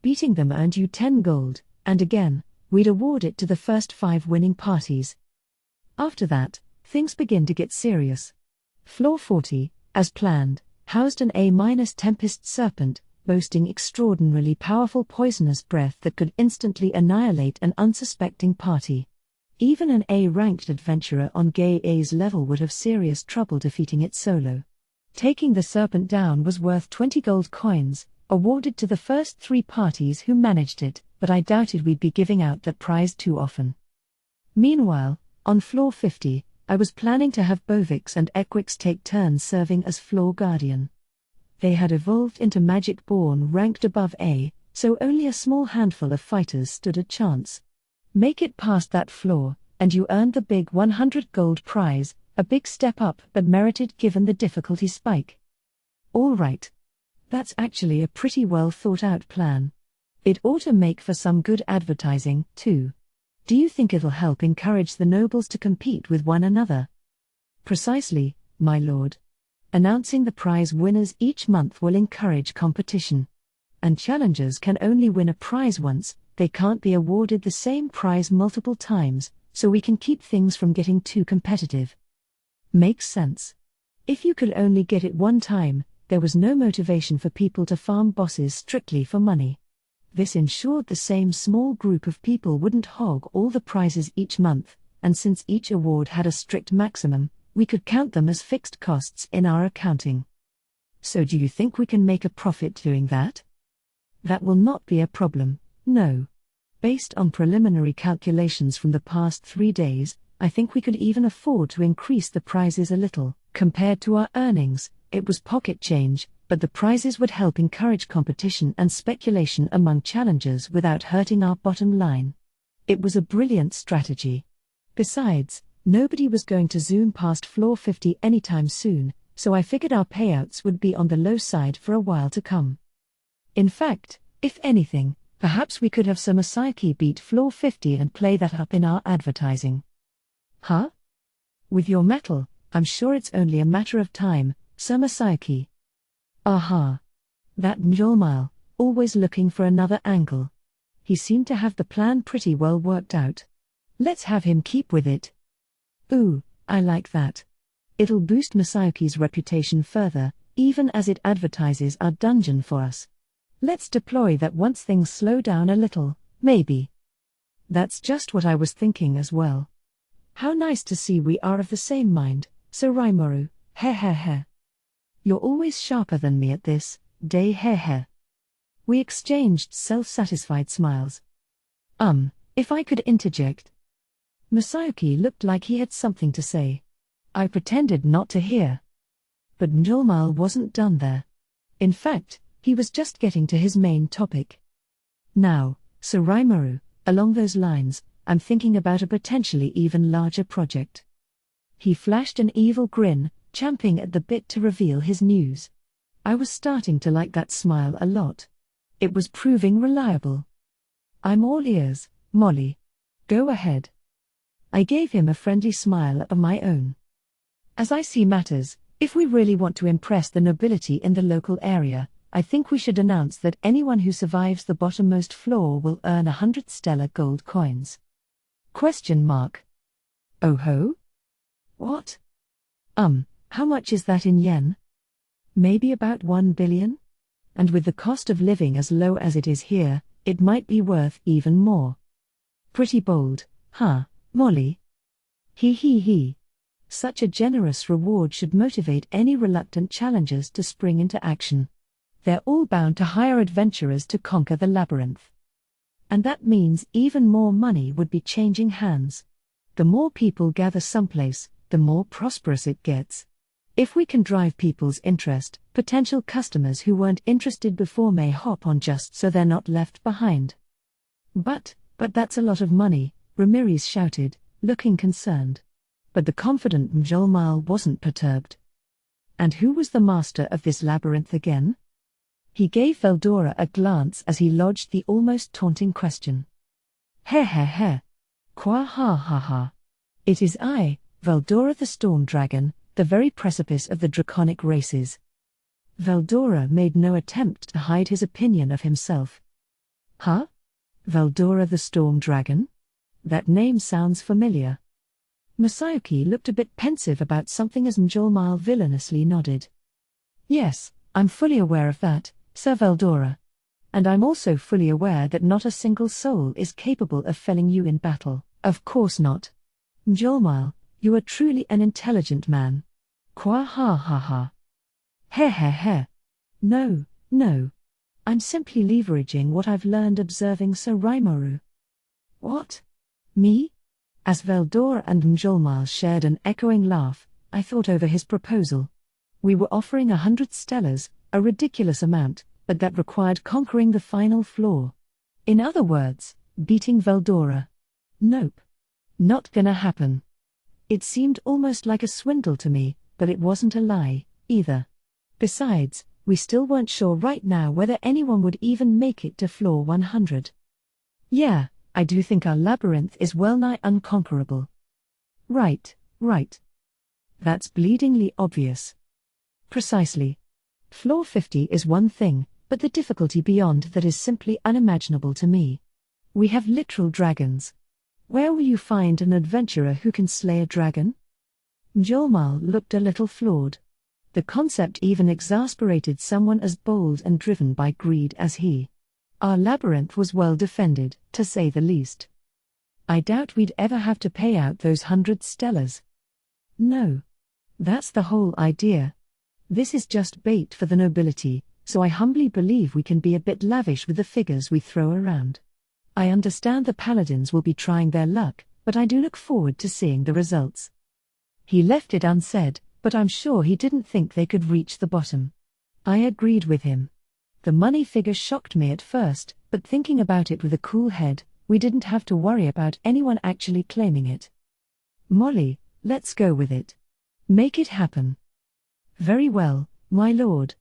Beating them earned you 10 gold, and again, we'd award it to the first 5 winning parties. After that, things begin to get serious. Floor 40, as planned, housed an A- Tempest Serpent, boasting extraordinarily powerful poisonous breath that could instantly annihilate an unsuspecting party. Even an A-ranked adventurer on Gay A's level would have serious trouble defeating it solo. Taking the serpent down was worth 20 gold coins, awarded to the first 3 parties who managed it, but I doubted we'd be giving out that prize too often. Meanwhile, on floor 50, I was planning to have Bovix and Equix take turns serving as floor guardian. They had evolved into Magic-born ranked above A, so only a small handful of fighters stood a chance. Make it past that floor, and you earned the big 100 gold prize, a big step up but merited given the difficulty spike. All right. That's actually a pretty well thought out plan. It ought to make for some good advertising, too. Do you think it'll help encourage the nobles to compete with one another? Precisely, my lord. Announcing the prize winners each month will encourage competition. And challengers can only win a prize once, they can't be awarded the same prize multiple times, so we can keep things from getting too competitive. Makes sense. If you could only get it one time, there was no motivation for people to farm bosses strictly for money. This ensured the same small group of people wouldn't hog all the prizes each month, and since each award had a strict maximum, we could count them as fixed costs in our accounting. So do you think we can make a profit doing that? That will not be a problem, no. Based on preliminary calculations from the past 3 days, I think we could even afford to increase the prizes a little. Compared to our earnings, it was pocket change, but the prizes would help encourage competition and speculation among challengers without hurting our bottom line. It was a brilliant strategy. Besides, nobody was going to zoom past floor 50 anytime soon, so I figured our payouts would be on the low side for a while to come. In fact, if anything, perhaps we could have Samasaki beat floor 50 and play that up in our advertising. Huh? With your metal, I'm sure it's only a matter of time, Samasaki. Aha. That Mjolnir, always looking for another angle. He seemed to have the plan pretty well worked out. Let's have him keep with it. Ooh, I like that. It'll boost Masayoki's reputation further, even as it advertises our dungeon for us. Let's deploy that once things slow down a little, maybe. That's just what I was thinking as well. How nice to see we are of the same mind, so Rimuru, he. You're always sharper than me at this, day he. We exchanged self-satisfied smiles. If I could interject. Masayuki looked like he had something to say. I pretended not to hear. But Mjolmal wasn't done there. In fact, he was just getting to his main topic. Now, so Rimuru, along those lines, I'm thinking about a potentially even larger project. He flashed an evil grin, champing at the bit to reveal his news. I was starting to like that smile a lot. It was proving reliable. I'm all ears, Molly. Go ahead. I gave him a friendly smile of my own. As I see matters, if we really want to impress the nobility in the local area, I think we should announce that anyone who survives the bottommost floor will earn 100 stellar gold coins. ? Oh ho? What? How much is that in yen? Maybe about 1 billion? And with the cost of living as low as it is here, it might be worth even more. Pretty bold, huh, Molly? He. Such a generous reward should motivate any reluctant challengers to spring into action. They're all bound to hire adventurers to conquer the labyrinth. And that means even more money would be changing hands. The more people gather someplace, the more prosperous it gets. If we can drive people's interest, potential customers who weren't interested before may hop on just so they're not left behind. But that's a lot of money, Ramirez shouted, looking concerned. But the confident Mjolmal wasn't perturbed. And who was the master of this labyrinth again? He gave Veldora a glance as he lodged the almost taunting question. He. Qua ha. It is I, Veldora the Storm Dragon, the very precipice of the draconic races. Veldora made no attempt to hide his opinion of himself. Huh? Veldora the Storm Dragon? That name sounds familiar. Masayuki looked a bit pensive about something as Mjolmal villainously nodded. Yes, I'm fully aware of that, Sir Veldora. And I'm also fully aware that not a single soul is capable of felling you in battle. Of course not. Mjolmal, you are truly an intelligent man. Qua ha. He. No. I'm simply leveraging what I've learned observing Sir Rimuru. What? Me? As Veldora and Mjolmal shared an echoing laugh, I thought over his proposal. We were offering 100 stellars, a ridiculous amount, but that required conquering the final floor. In other words, beating Veldora. Nope. Not gonna happen. It seemed almost like a swindle to me, but it wasn't a lie, either. Besides, we still weren't sure right now whether anyone would even make it to floor 100. Yeah, I do think our labyrinth is well-nigh unconquerable. Right. That's bleedingly obvious. Precisely. Floor 50 is one thing, but the difficulty beyond that is simply unimaginable to me. We have literal dragons. Where will you find an adventurer who can slay a dragon? Mjolmal looked a little flawed. The concept even exasperated someone as bold and driven by greed as he. Our labyrinth was well defended, to say the least. I doubt we'd ever have to pay out those 100 stellars. No. That's the whole idea. This is just bait for the nobility, so I humbly believe we can be a bit lavish with the figures we throw around. I understand the paladins will be trying their luck, but I do look forward to seeing the results. He left it unsaid, but I'm sure he didn't think they could reach the bottom. I agreed with him. The money figure shocked me at first, but thinking about it with a cool head, we didn't have to worry about anyone actually claiming it. Molly, let's go with it. Make it happen. Very well, my lord.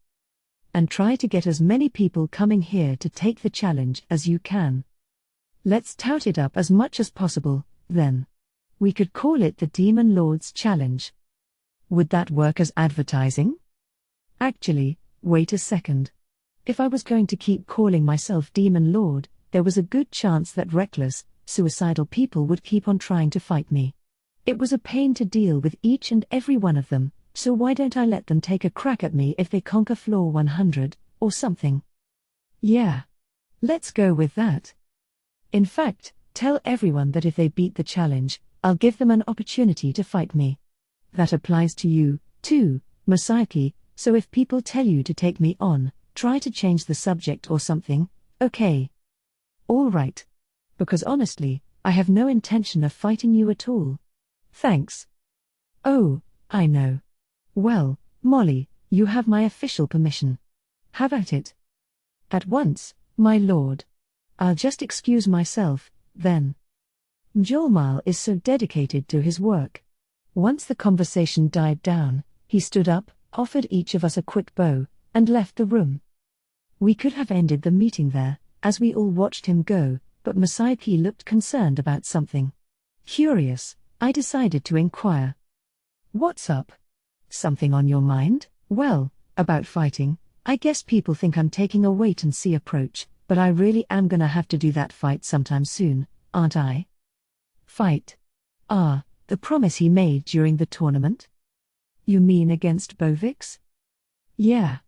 And try to get as many people coming here to take the challenge as you can. Let's tout it up as much as possible, then. We could call it the Demon Lord's Challenge. Would that work as advertising? Actually, wait a second. If I was going to keep calling myself Demon Lord, there was a good chance that reckless, suicidal people would keep on trying to fight me. It was a pain to deal with each and every one of them, so why don't I let them take a crack at me if they conquer floor 100, or something? Yeah. Let's go with that. In fact, tell everyone that if they beat the challenge, I'll give them an opportunity to fight me. That applies to you, too, Masayuki, so if people tell you to take me on, try to change the subject or something, okay? All right. Because honestly, I have no intention of fighting you at all. Thanks. Oh, I know. Well, Molly, you have my official permission. Have at it. At once, my lord. I'll just excuse myself, then. Mjolmal is so dedicated to his work. Once the conversation died down, he stood up, offered each of us a quick bow, and left the room. We could have ended the meeting there, as we all watched him go, but Masayuki looked concerned about something. Curious, I decided to inquire. What's up? Something on your mind? Well, about fighting, I guess people think I'm taking a wait-and-see approach, but I really am gonna have to do that fight sometime soon, aren't I? Fight? Ah, the promise he made during the tournament? You mean against Bovix? Yeah.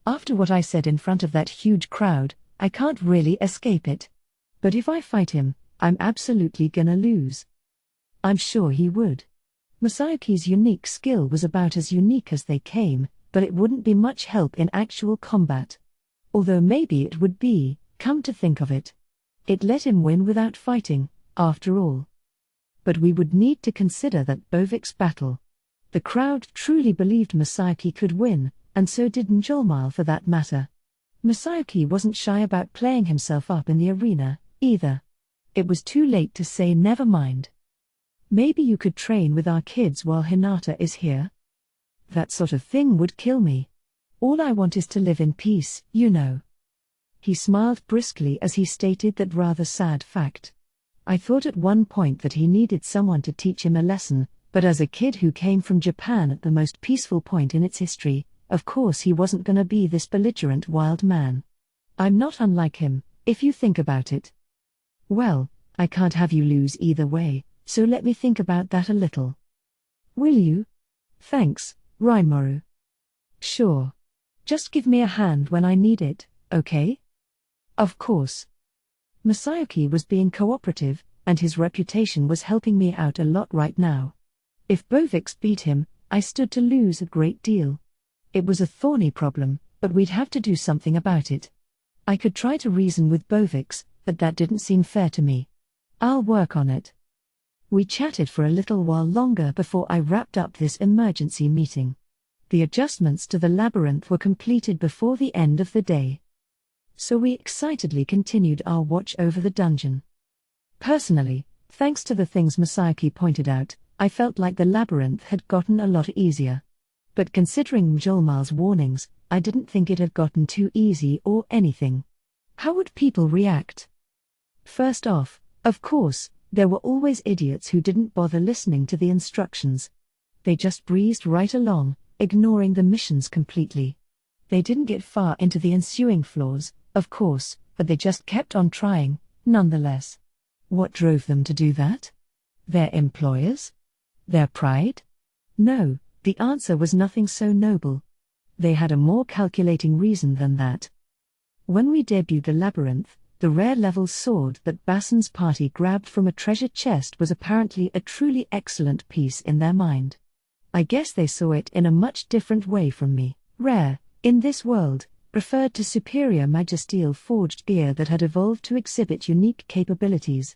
After what I said in front of that huge crowd, I can't really escape it. But if I fight him, I'm absolutely gonna lose. I'm sure he would. Masayuki's unique skill was about as unique as they came, but it wouldn't be much help in actual combat. Although maybe it would be, come to think of it. It let him win without fighting, after all. But we would need to consider that Bovix battle. The crowd truly believed Masayuki could win, and so did Mjolmal for that matter. Masayuki wasn't shy about playing himself up in the arena, either. It was too late to say never mind. Maybe you could train with our kids while Hinata is here? That sort of thing would kill me. All I want is to live in peace, you know. He smiled briskly as he stated that rather sad fact. I thought at one point that he needed someone to teach him a lesson, but as a kid who came from Japan at the most peaceful point in its history, of course he wasn't gonna be this belligerent wild man. I'm not unlike him, if you think about it. Well, I can't have you lose either way, so let me think about that a little. Will you? Thanks, Rimuru. Sure. Just give me a hand when I need it, okay? Of course. Masayuki was being cooperative, and his reputation was helping me out a lot right now. If Bovix beat him, I stood to lose a great deal. It was a thorny problem, but we'd have to do something about it. I could try to reason with Bovix, but that didn't seem fair to me. I'll work on it. We chatted for a little while longer before I wrapped up this emergency meeting. The adjustments to the labyrinth were completed before the end of the day. So we excitedly continued our watch over the dungeon. Personally, thanks to the things Masayuki pointed out, I felt like the labyrinth had gotten a lot easier. But considering Mjolmal's warnings, I didn't think it had gotten too easy or anything. How would people react? First off, of course, there were always idiots who didn't bother listening to the instructions. They just breezed right along, ignoring the missions completely. They didn't get far into the ensuing floors, of course, but they just kept on trying, nonetheless. What drove them to do that? Their employers? Their pride? No, the answer was nothing so noble. They had a more calculating reason than that. When we debuted the labyrinth, the rare level sword that Bassan's party grabbed from a treasure chest was apparently a truly excellent piece in their mind. I guess they saw it in a much different way from me. Rare, in this world, referred to superior magisteel forged gear that had evolved to exhibit unique capabilities.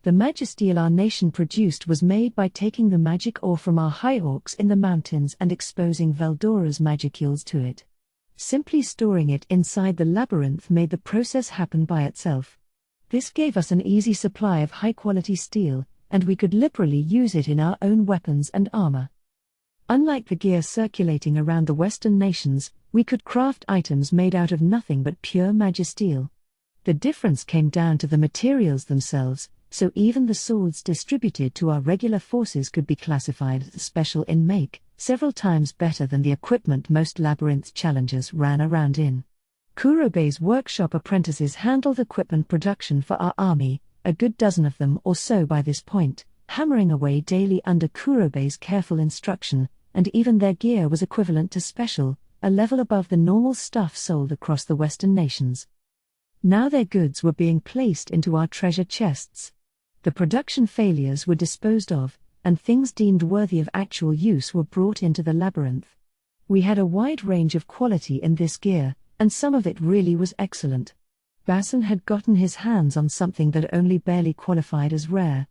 The magisteel our nation produced was made by taking the magic ore from our high orcs in the mountains and exposing Veldora's magicules to it. Simply storing it inside the labyrinth made the process happen by itself. This gave us an easy supply of high-quality steel, and we could liberally use it in our own weapons and armor. Unlike the gear circulating around the Western nations, we could craft items made out of nothing but pure magisteel. The difference came down to the materials themselves, so even the swords distributed to our regular forces could be classified as special in make, several times better than the equipment most labyrinth challengers ran around in. Kurobei's workshop apprentices handled equipment production for our army, a good dozen of them or so by this point, hammering away daily under Kurobei's careful instruction, and even their gear was equivalent to special, a level above the normal stuff sold across the Western nations. Now their goods were being placed into our treasure chests. The production failures were disposed of, and things deemed worthy of actual use were brought into the labyrinth. We had a wide range of quality in this gear, and some of it really was excellent. Bassan had gotten his hands on something that only barely qualified as rare.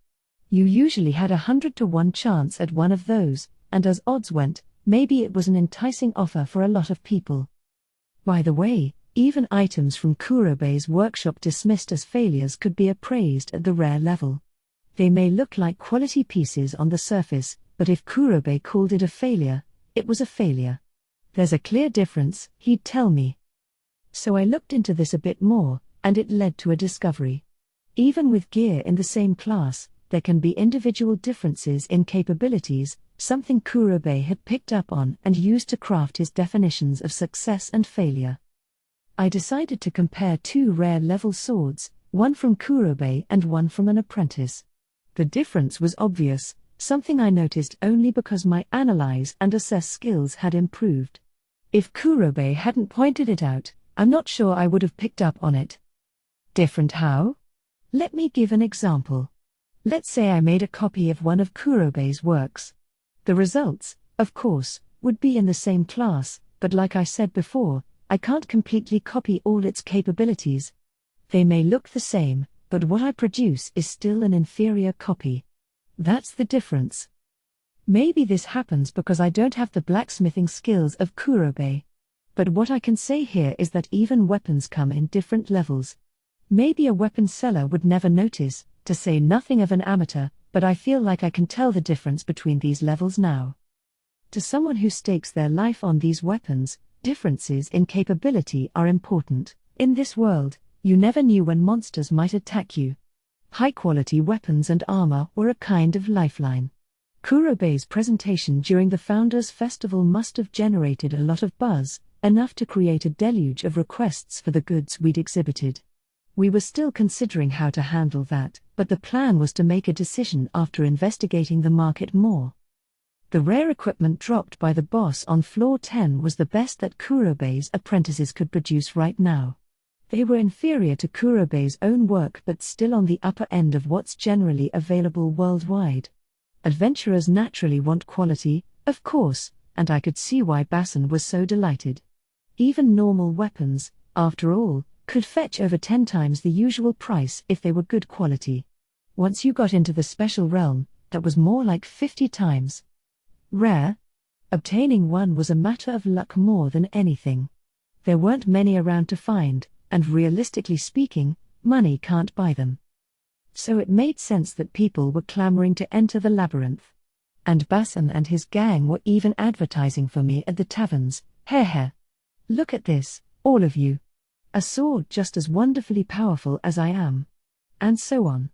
You usually had 100 to 1 chance at one of those, and as odds went, maybe it was an enticing offer for a lot of people. By the way, even items from Kurobei's workshop dismissed as failures could be appraised at the rare level. They may look like quality pieces on the surface, but if Kurobei called it a failure, it was a failure. There's a clear difference, he'd tell me. So I looked into this a bit more, and it led to a discovery. Even with gear in the same class, there can be individual differences in capabilities, something Kurobei had picked up on and used to craft his definitions of success and failure. I decided to compare 2 rare-level swords, one from Kurobei and one from an apprentice. The difference was obvious, something I noticed only because my analyze and assess skills had improved. If Kurobei hadn't pointed it out, I'm not sure I would have picked up on it. Different how? Let me give an example. Let's say I made a copy of one of Kurobei's works. The results, of course, would be in the same class, but like I said before, I can't completely copy all its capabilities. They may look the same, but what I produce is still an inferior copy. That's the difference. Maybe this happens because I don't have the blacksmithing skills of Kurobei. But what I can say here is that even weapons come in different levels. Maybe a weapon seller would never notice, to say nothing of an amateur, but I feel like I can tell the difference between these levels now. To someone who stakes their life on these weapons, differences in capability are important. In this world, you never knew when monsters might attack you. High-quality weapons and armor were a kind of lifeline. Kurobei's presentation during the Founders' Festival must have generated a lot of buzz, enough to create a deluge of requests for the goods we'd exhibited. We were still considering how to handle that, but the plan was to make a decision after investigating the market more. The rare equipment dropped by the boss on floor 10 was the best that Kurobei's apprentices could produce right now. They were inferior to Kurobei's own work but still on the upper end of what's generally available worldwide. Adventurers naturally want quality, of course, and I could see why Bassan was so delighted. Even normal weapons, after all, could fetch over 10 times the usual price if they were good quality. Once you got into the special realm, that was more like 50 times. Rare? Obtaining one was a matter of luck more than anything. There weren't many around to find, and realistically speaking, money can't buy them. So it made sense that people were clamoring to enter the labyrinth. And Bassan and his gang were even advertising for me at the taverns. Heh. Look at this, all of you. A sword just as wonderfully powerful as I am. And so on.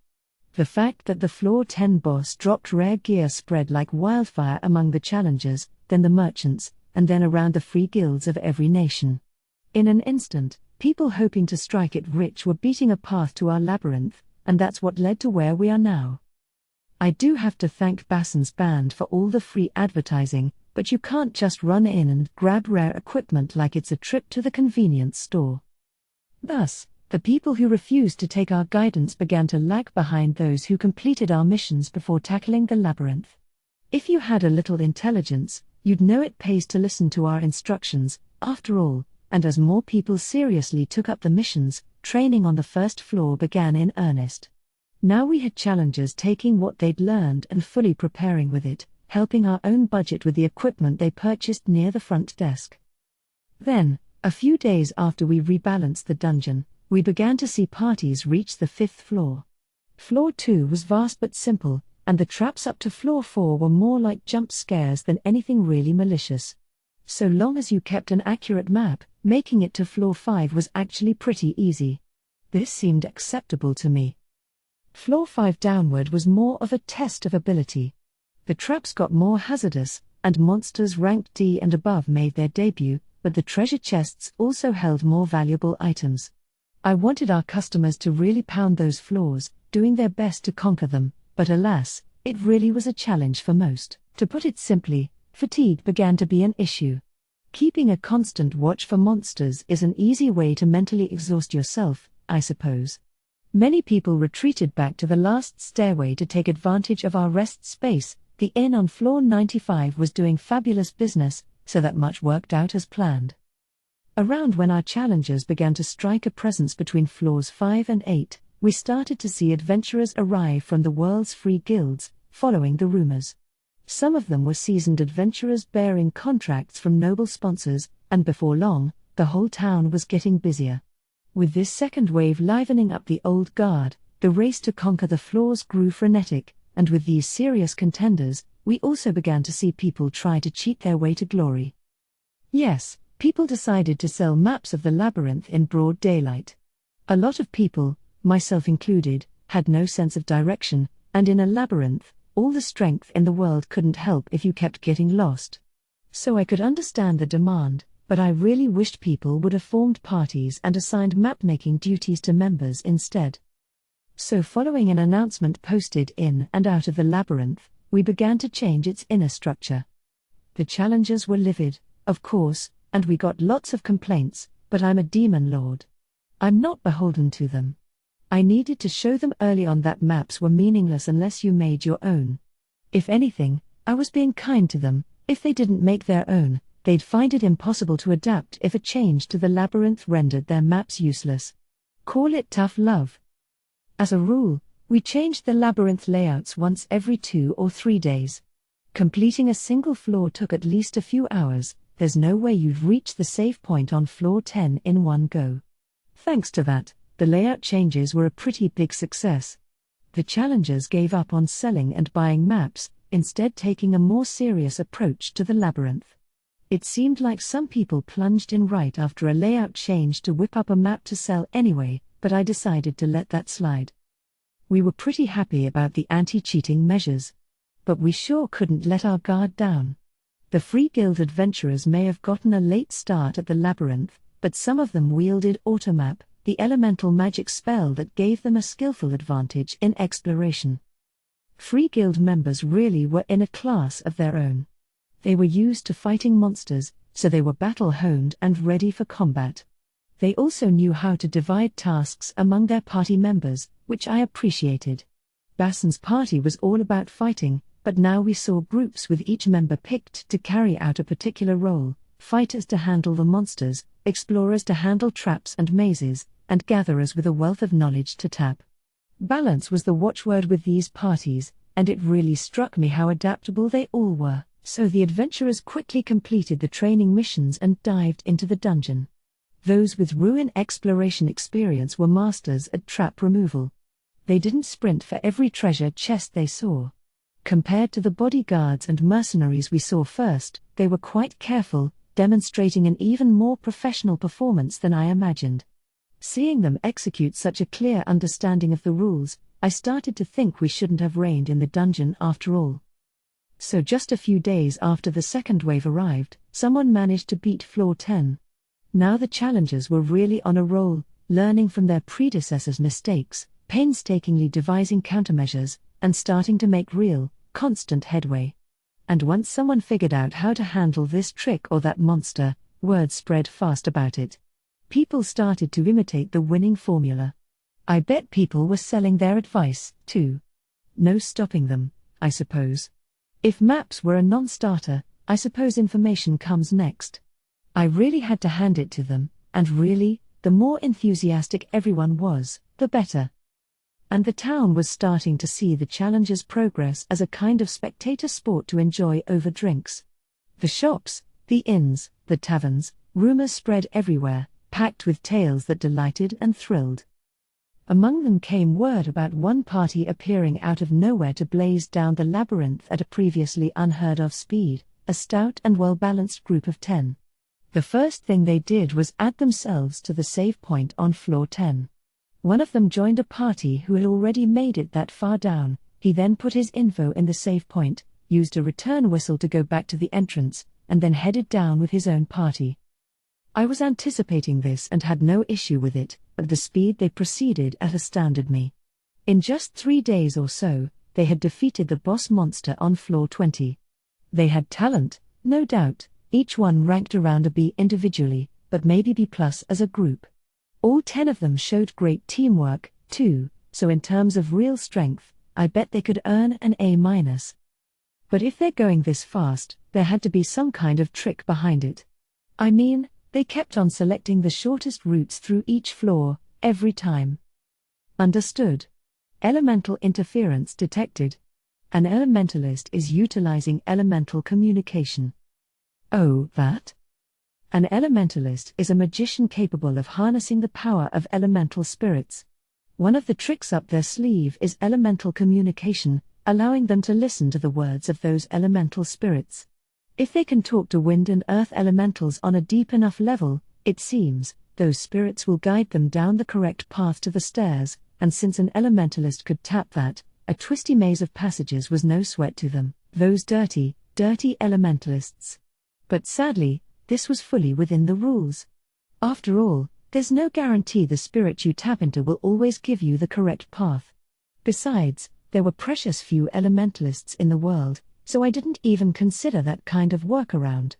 The fact that the floor 10 boss dropped rare gear spread like wildfire among the challengers, then the merchants, and then around the free guilds of every nation. In an instant, people hoping to strike it rich were beating a path to our labyrinth, and that's what led to where we are now. I do have to thank Bassan's band for all the free advertising, but you can't just run in and grab rare equipment like it's a trip to the convenience store. Thus, the people who refused to take our guidance began to lag behind those who completed our missions before tackling the labyrinth. If you had a little intelligence, you'd know it pays to listen to our instructions, after all, and as more people seriously took up the missions, training on the first floor began in earnest. Now we had challengers taking what they'd learned and fully preparing with it, helping our own budget with the equipment they purchased near the front desk. Then, a few days after we rebalanced the dungeon, we began to see parties reach the 5th floor. Floor 2 was vast but simple, and the traps up to floor 4 were more like jump scares than anything really malicious. So long as you kept an accurate map, making it to floor 5 was actually pretty easy. This seemed acceptable to me. Floor 5 downward was more of a test of ability. The traps got more hazardous, and monsters ranked D and above made their debut, but the treasure chests also held more valuable items. I wanted our customers to really pound those floors, doing their best to conquer them, but alas, it really was a challenge for most. To put it simply, fatigue began to be an issue. Keeping a constant watch for monsters is an easy way to mentally exhaust yourself, I suppose. Many people retreated back to the last stairway to take advantage of our rest space. The inn on floor 95 was doing fabulous business, so that much worked out as planned. Around when our challengers began to strike a presence between floors 5 and 8, we started to see adventurers arrive from the world's free guilds, following the rumors. Some of them were seasoned adventurers bearing contracts from noble sponsors, and before long, the whole town was getting busier. With this second wave livening up the old guard, the race to conquer the floors grew frenetic, and with these serious contenders, we also began to see people try to cheat their way to glory. Yes, people decided to sell maps of the labyrinth in broad daylight. A lot of people, myself included, had no sense of direction, and in a labyrinth, all the strength in the world couldn't help if you kept getting lost. So I could understand the demand, but I really wished people would have formed parties and assigned map-making duties to members instead. So following an announcement posted in and out of the labyrinth, we began to change its inner structure. The challengers were livid, of course, and we got lots of complaints, but I'm a demon lord. I'm not beholden to them. I needed to show them early on that maps were meaningless unless you made your own. If anything, I was being kind to them. If they didn't make their own, they'd find it impossible to adapt if a change to the labyrinth rendered their maps useless. Call it tough love. As a rule, we changed the labyrinth layouts once every 2 or 3 days. Completing a single floor took at least a few hours. There's no way you'd reach the save point on floor 10 in one go. Thanks to that, the layout changes were a pretty big success. The challengers gave up on selling and buying maps, instead taking a more serious approach to the labyrinth. It seemed like some people plunged in right after a layout change to whip up a map to sell anyway, but I decided to let that slide. We were pretty happy about the anti-cheating measures. But we sure couldn't let our guard down. The Free Guild adventurers may have gotten a late start at the labyrinth, but some of them wielded Automap, the elemental magic spell that gave them a skillful advantage in exploration. Free Guild members really were in a class of their own. They were used to fighting monsters, so they were battle-honed and ready for combat. They also knew how to divide tasks among their party members, which I appreciated. Bassan's party was all about fighting, but now we saw groups with each member picked to carry out a particular role: fighters to handle the monsters, explorers to handle traps and mazes, and gatherers with a wealth of knowledge to tap. Balance was the watchword with these parties, and it really struck me how adaptable they all were, so the adventurers quickly completed the training missions and dived into the dungeon. Those with ruin exploration experience were masters at trap removal. They didn't sprint for every treasure chest they saw. Compared to the bodyguards and mercenaries we saw first, they were quite careful, demonstrating an even more professional performance than I imagined. Seeing them execute such a clear understanding of the rules, I started to think we shouldn't have reigned in the dungeon after all. So just a few days after the second wave arrived, someone managed to beat floor 10. Now the challengers were really on a roll, learning from their predecessors' mistakes, painstakingly devising countermeasures, and starting to make real, constant headway. And once someone figured out how to handle this trick or that monster, word spread fast about it. People started to imitate the winning formula. I bet people were selling their advice, too. No stopping them, I suppose. If maps were a non-starter, I suppose information comes next. I really had to hand it to them, and really, the more enthusiastic everyone was, the better. And the town was starting to see the challengers' progress as a kind of spectator sport to enjoy over drinks. The shops, the inns, the taverns, rumors spread everywhere, packed with tales that delighted and thrilled. Among them came word about one party appearing out of nowhere to blaze down the labyrinth at a previously unheard of speed, a stout and well-balanced group of 10. The first thing they did was add themselves to the save point on floor 10. One of them joined a party who had already made it that far down. He then put his info in the save point, used a return whistle to go back to the entrance, and then headed down with his own party. I was anticipating this and had no issue with it, but the speed they proceeded at astounded me. In just 3 days or so, they had defeated the boss monster on floor 20. They had talent, no doubt, each one ranked around a B individually, but maybe B+ as a group. All 10 of them showed great teamwork, too, so in terms of real strength, I bet they could earn an A-. But if they're going this fast, there had to be some kind of trick behind it. I mean, they kept on selecting the shortest routes through each floor, every time. Understood. Elemental interference detected. An elementalist is utilizing elemental communication. Oh, that? An elementalist is a magician capable of harnessing the power of elemental spirits. One of the tricks up their sleeve is elemental communication, allowing them to listen to the words of those elemental spirits. If they can talk to wind and earth elementals on a deep enough level, it seems, those spirits will guide them down the correct path to the stairs, and since an elementalist could tap that, a twisty maze of passages was no sweat to them, those dirty, dirty elementalists. But sadly, this was fully within the rules. After all, there's no guarantee the spirit you tap into will always give you the correct path. Besides, there were precious few elementalists in the world, so I didn't even consider that kind of workaround.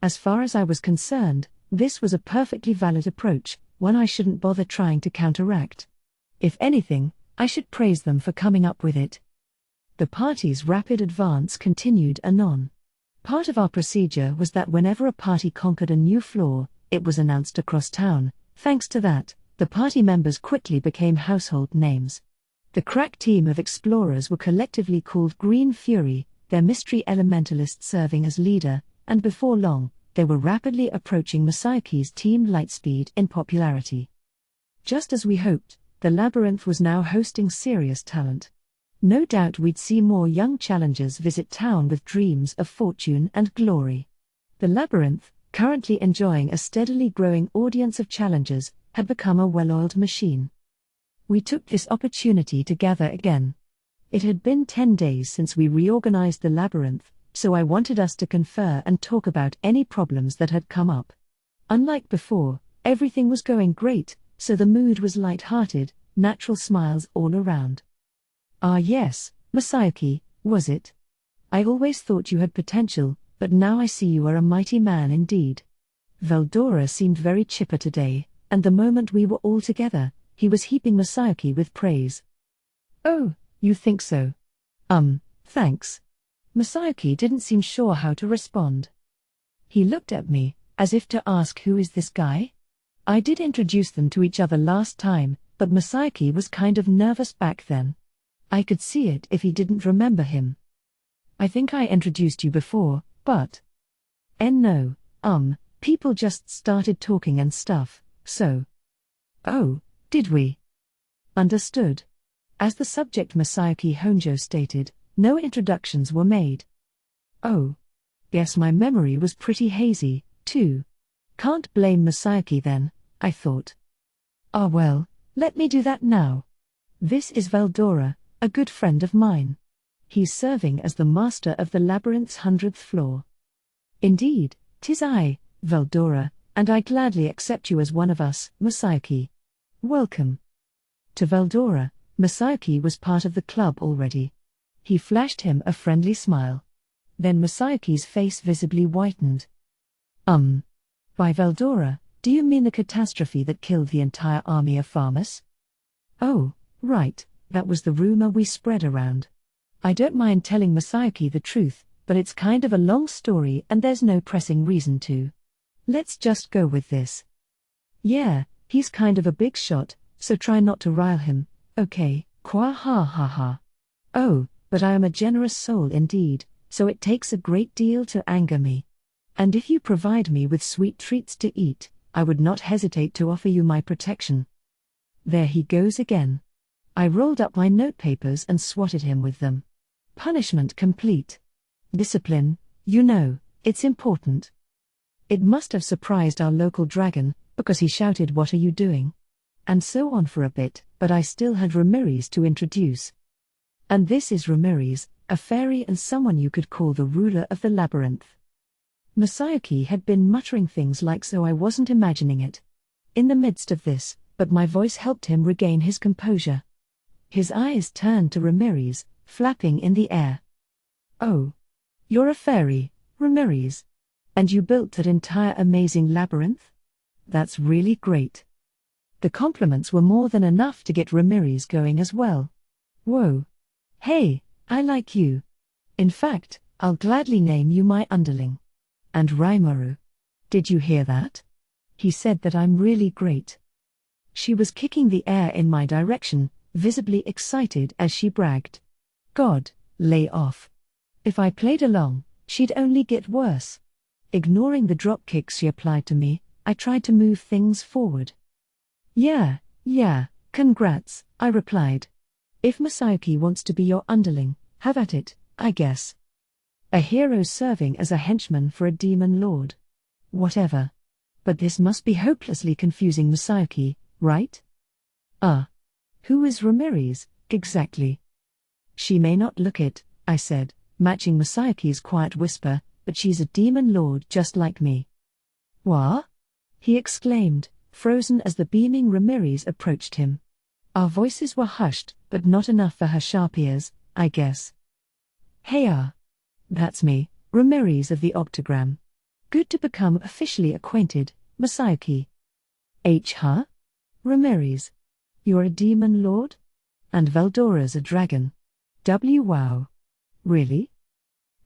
As far as I was concerned, this was a perfectly valid approach, one I shouldn't bother trying to counteract. If anything, I should praise them for coming up with it. The party's rapid advance continued anon. Part of our procedure was that whenever a party conquered a new floor, it was announced across town. Thanks to that, the party members quickly became household names. The crack team of explorers were collectively called Green Fury, their mystery elementalist serving as leader, and before long, they were rapidly approaching Masayoki's team Lightspeed in popularity. Just as we hoped, the labyrinth was now hosting serious talent. No doubt we'd see more young challengers visit town with dreams of fortune and glory. The labyrinth, currently enjoying a steadily growing audience of challengers, had become a well-oiled machine. We took this opportunity to gather again. It had been 10 days since we reorganized the labyrinth, so I wanted us to confer and talk about any problems that had come up. Unlike before, everything was going great, so the mood was light-hearted, natural smiles all around. Ah yes, Masayoki, was it? I always thought you had potential, but now I see you are a mighty man indeed. Veldora seemed very chipper today, and the moment we were all together, he was heaping Masayoki with praise. Oh, you think so? Thanks. Masayoki didn't seem sure how to respond. He looked at me, as if to ask who is this guy? I did introduce them to each other last time, but Masayoki was kind of nervous back then. I could see it if he didn't remember him. I think I introduced you before, but... No, people just started talking and stuff, so... Oh, did we? Understood. As the subject Masayoki Honjo stated, no introductions were made. Oh. Guess my memory was pretty hazy, too. Can't blame Masayoki then, I thought. Ah well, let me do that now. This is Veldora, a good friend of mine. He's serving as the master of the labyrinth's 100th floor. Indeed, 'tis I, Veldora, and I gladly accept you as one of us, Masayoki. Welcome. To Veldora, Masayoki was part of the club already. He flashed him a friendly smile. Then Masayoki's face visibly whitened. By Veldora, do you mean the catastrophe that killed the entire army of farmers? Oh, right. That was the rumor we spread around. I don't mind telling Masayoki the truth, but it's kind of a long story and there's no pressing reason to. Let's just go with this. Yeah, he's kind of a big shot, so try not to rile him, okay? Kwa ha ha ha. Oh, but I am a generous soul indeed, so it takes a great deal to anger me. And if you provide me with sweet treats to eat, I would not hesitate to offer you my protection. There he goes again. I rolled up my notepapers and swatted him with them. Punishment complete. Discipline, you know, it's important. It must have surprised our local dragon, because he shouted, "What are you doing?" And so on for a bit, but I still had Ramirez to introduce. And this is Ramirez, a fairy and someone you could call the ruler of the labyrinth. Masayoki had been muttering things like so I wasn't imagining it. In the midst of this, but my voice helped him regain his composure. His eyes turned to Ramirez, flapping in the air. Oh. You're a fairy, Ramirez. And you built that entire amazing labyrinth? That's really great. The compliments were more than enough to get Ramirez going as well. Whoa. Hey, I like you. In fact, I'll gladly name you my underling. And Rimuru. Did you hear that? He said that I'm really great. She was kicking the air in my direction, visibly excited as she bragged. God, lay off. If I played along, she'd only get worse. Ignoring the drop kicks she applied to me, I tried to move things forward. Yeah, congrats, I replied. If Masayuki wants to be your underling, have at it, I guess. A hero serving as a henchman for a demon lord. Whatever. But this must be hopelessly confusing Masayuki, right? Who is Ramirez, exactly? She may not look it, I said, matching Masayuki's quiet whisper, but she's a demon lord just like me. What? He exclaimed, frozen as the beaming Ramirez approached him. Our voices were hushed, but not enough for her sharp ears, I guess. Hey that's me, Ramirez of the Octagram. Good to become officially acquainted, Masayuki. Huh? Ramirez. You're a demon lord? And Veldora's a dragon. Wow. Really?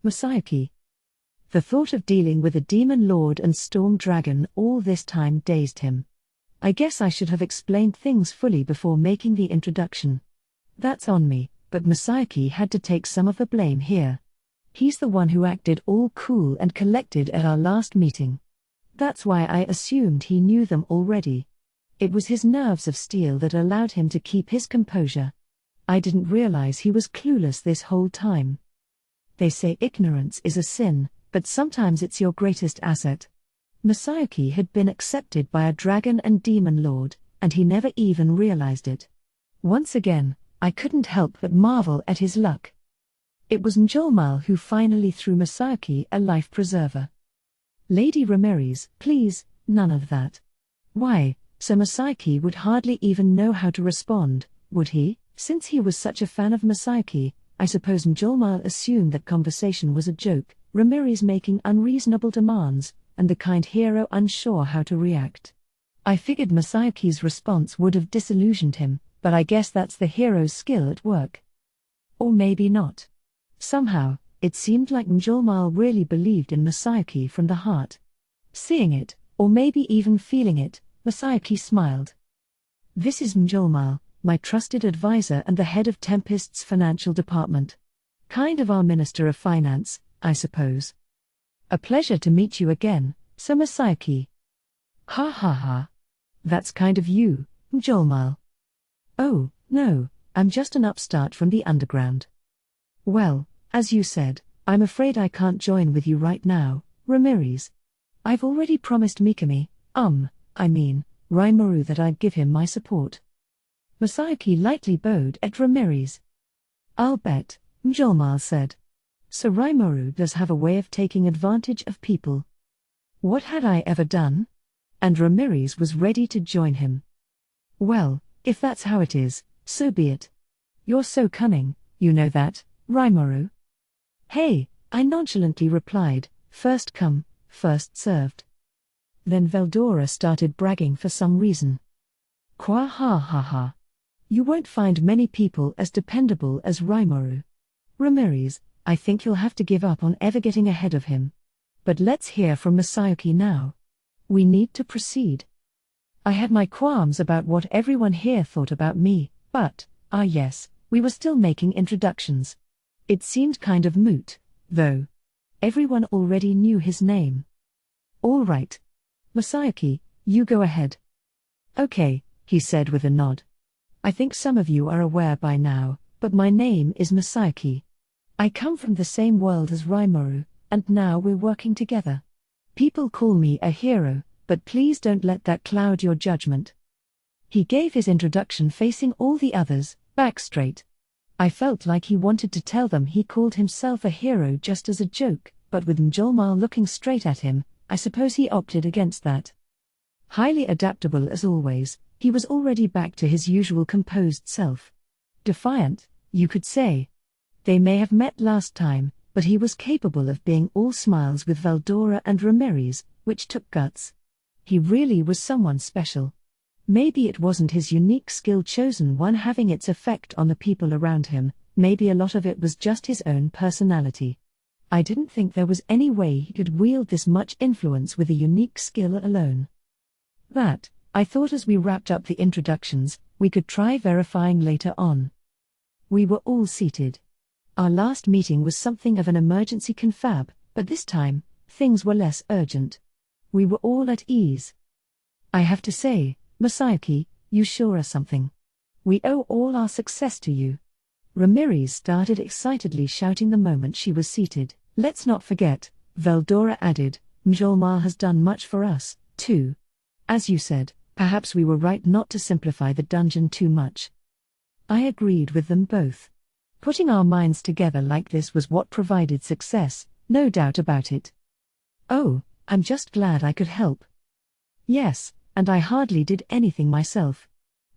Masayuki. The thought of dealing with a demon lord and storm dragon all this time dazed him. I guess I should have explained things fully before making the introduction. That's on me, but Masayuki had to take some of the blame here. He's the one who acted all cool and collected at our last meeting. That's why I assumed he knew them already. It was his nerves of steel that allowed him to keep his composure. I didn't realize he was clueless this whole time. They say ignorance is a sin, but sometimes it's your greatest asset. Masayuki had been accepted by a dragon and demon lord, and he never even realized it. Once again, I couldn't help but marvel at his luck. It was Njolmal who finally threw Masayuki a life preserver. Lady Ramirez, please, none of that. Why, so Masayuki would hardly even know how to respond, would he? Since he was such a fan of Masayuki, I suppose Njolmal assumed that conversation was a joke, Ramirez making unreasonable demands, and the kind hero unsure how to react. I figured Masayuki's response would have disillusioned him, but I guess that's the hero's skill at work. Or maybe not. Somehow, it seemed like Njolmal really believed in Masayuki from the heart. Seeing it, or maybe even feeling it, Masayuki smiled. This is Njolmal, my trusted advisor and the head of Tempest's financial department. Kind of our Minister of Finance, I suppose. A pleasure to meet you again, Sir Masayuki. Ha ha ha. That's kind of you, Njolmal. Oh, no, I'm just an upstart from the underground. Well, as you said, I'm afraid I can't join with you right now, Ramirez. I've already promised Mikami, Rimuru that I'd give him my support. Masayuki lightly bowed at Ramirez. I'll bet, Njolmal said. So Rimuru does have a way of taking advantage of people. What had I ever done? And Ramirez was ready to join him. Well, if that's how it is, so be it. You're so cunning, you know that, Rimuru. Hey, I nonchalantly replied, first come, first served. Then Veldora started bragging for some reason. Qua ha ha ha. You won't find many people as dependable as Rimuru. Ramirez, I think you'll have to give up on ever getting ahead of him. But let's hear from Masayuki now. We need to proceed. I had my qualms about what everyone here thought about me, but, yes, we were still making introductions. It seemed kind of moot, though. Everyone already knew his name. All right. Masayuki, you go ahead. Okay, he said with a nod. I think some of you are aware by now, but my name is Masayuki. I come from the same world as Rimuru, and now we're working together. People call me a hero, but please don't let that cloud your judgment. He gave his introduction facing all the others, back straight. I felt like he wanted to tell them he called himself a hero just as a joke, but with Njolmal looking straight at him, I suppose he opted against that. Highly adaptable as always, he was already back to his usual composed self. Defiant, you could say. They may have met last time, but he was capable of being all smiles with Veldora and Ramirez, which took guts. He really was someone special. Maybe it wasn't his unique skill chosen one having its effect on the people around him, maybe a lot of it was just his own personality. I didn't think there was any way he could wield this much influence with a unique skill alone. That, I thought as we wrapped up the introductions, we could try verifying later on. We were all seated. Our last meeting was something of an emergency confab, but this time, things were less urgent. We were all at ease. I have to say, Masayuki, you sure are something. We owe all our success to you. Ramirez started excitedly shouting the moment she was seated. Let's not forget, Veldora added, Mjolnir has done much for us, too. As you said, perhaps we were right not to simplify the dungeon too much. I agreed with them both. Putting our minds together like this was what provided success, no doubt about it. Oh, I'm just glad I could help. Yes, and I hardly did anything myself.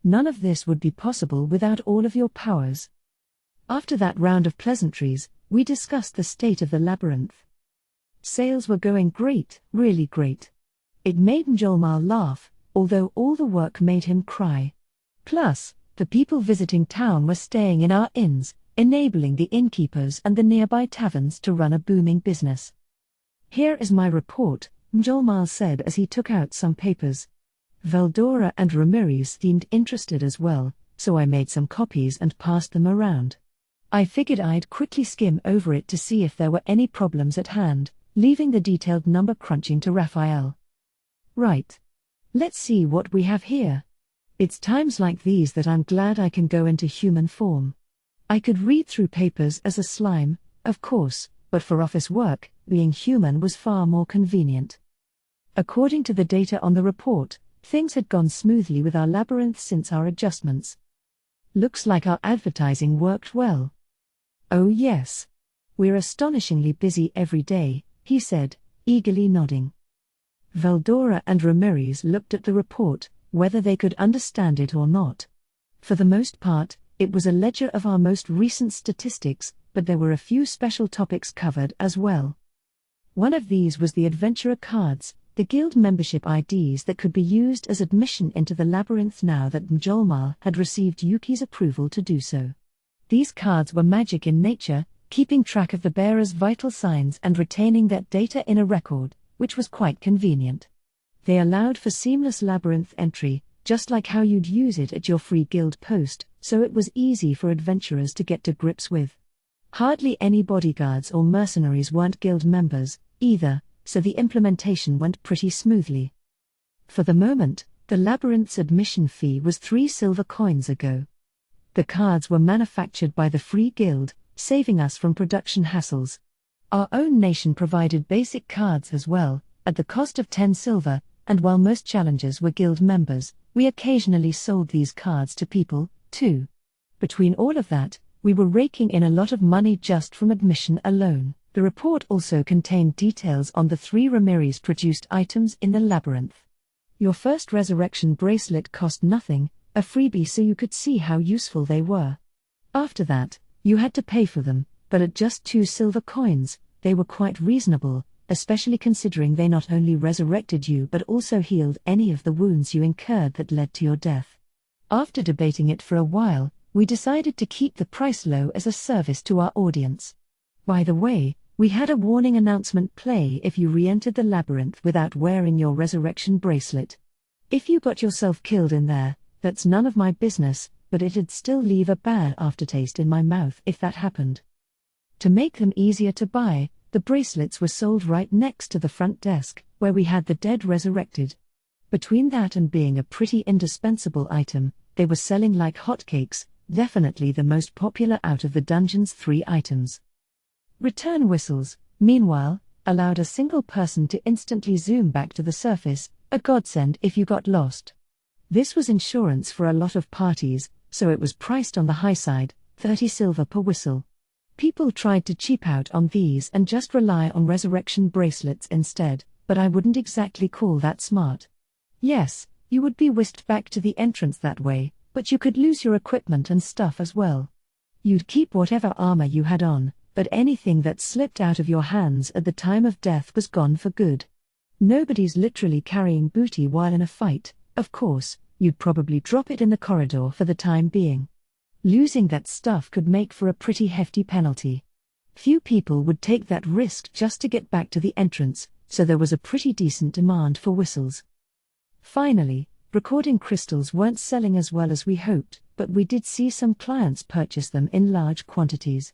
None of this would be possible without all of your powers. After that round of pleasantries, we discussed the state of the labyrinth. Sales were going great, really great. It made Mjolnir laugh, although all the work made him cry. Plus, the people visiting town were staying in our inns, enabling the innkeepers and the nearby taverns to run a booming business. Here is my report, Mjolnir said as he took out some papers. Veldora and Ramirez seemed interested as well, so I made some copies and passed them around. I figured I'd quickly skim over it to see if there were any problems at hand, leaving the detailed number crunching to Raphael. Right. Let's see what we have here. It's times like these that I'm glad I can go into human form. I could read through papers as a slime, of course, but for office work, being human was far more convenient. According to the data on the report, things had gone smoothly with our labyrinth since our adjustments. Looks like our advertising worked well. Oh yes. We're astonishingly busy every day, he said, eagerly nodding. Veldora and Ramirez looked at the report, whether they could understand it or not. For the most part, it was a ledger of our most recent statistics, but there were a few special topics covered as well. One of these was the adventurer cards, the guild membership IDs that could be used as admission into the labyrinth now that Mjolnir had received Yuki's approval to do so. These cards were magic in nature, keeping track of the bearer's vital signs and retaining that data in a record, which was quite convenient. They allowed for seamless labyrinth entry, just like how you'd use it at your free guild post, so it was easy for adventurers to get to grips with. Hardly any bodyguards or mercenaries weren't guild members, either, so the implementation went pretty smoothly. For the moment, the labyrinth's admission fee was 3 silver coins ago. The cards were manufactured by the Free Guild, saving us from production hassles. Our own nation provided basic cards as well, at the cost of 10 silver, and while most challengers were guild members, we occasionally sold these cards to people, too. Between all of that, we were raking in a lot of money just from admission alone. The report also contained details on the 3 Ramirez-produced items in the labyrinth. Your first resurrection bracelet cost nothing, a freebie so you could see how useful they were. After that, you had to pay for them, but at just 2 silver coins, they were quite reasonable, especially considering they not only resurrected you but also healed any of the wounds you incurred that led to your death. After debating it for a while, we decided to keep the price low as a service to our audience. By the way, we had a warning announcement play if you re-entered the labyrinth without wearing your resurrection bracelet. If you got yourself killed in there, that's none of my business, but it'd still leave a bad aftertaste in my mouth if that happened. To make them easier to buy, the bracelets were sold right next to the front desk, where we had the dead resurrected. Between that and being a pretty indispensable item, they were selling like hotcakes, definitely the most popular out of the dungeon's 3 items. Return whistles, meanwhile, allowed a single person to instantly zoom back to the surface, a godsend if you got lost. This was insurance for a lot of parties, so it was priced on the high side, 30 silver per whistle. People tried to cheap out on these and just rely on resurrection bracelets instead, but I wouldn't exactly call that smart. Yes, you would be whisked back to the entrance that way, but you could lose your equipment and stuff as well. You'd keep whatever armor you had on, but anything that slipped out of your hands at the time of death was gone for good. Nobody's literally carrying booty while in a fight, of course, you'd probably drop it in the corridor for the time being. Losing that stuff could make for a pretty hefty penalty. Few people would take that risk just to get back to the entrance, so there was a pretty decent demand for whistles. Finally, recording crystals weren't selling as well as we hoped, but we did see some clients purchase them in large quantities.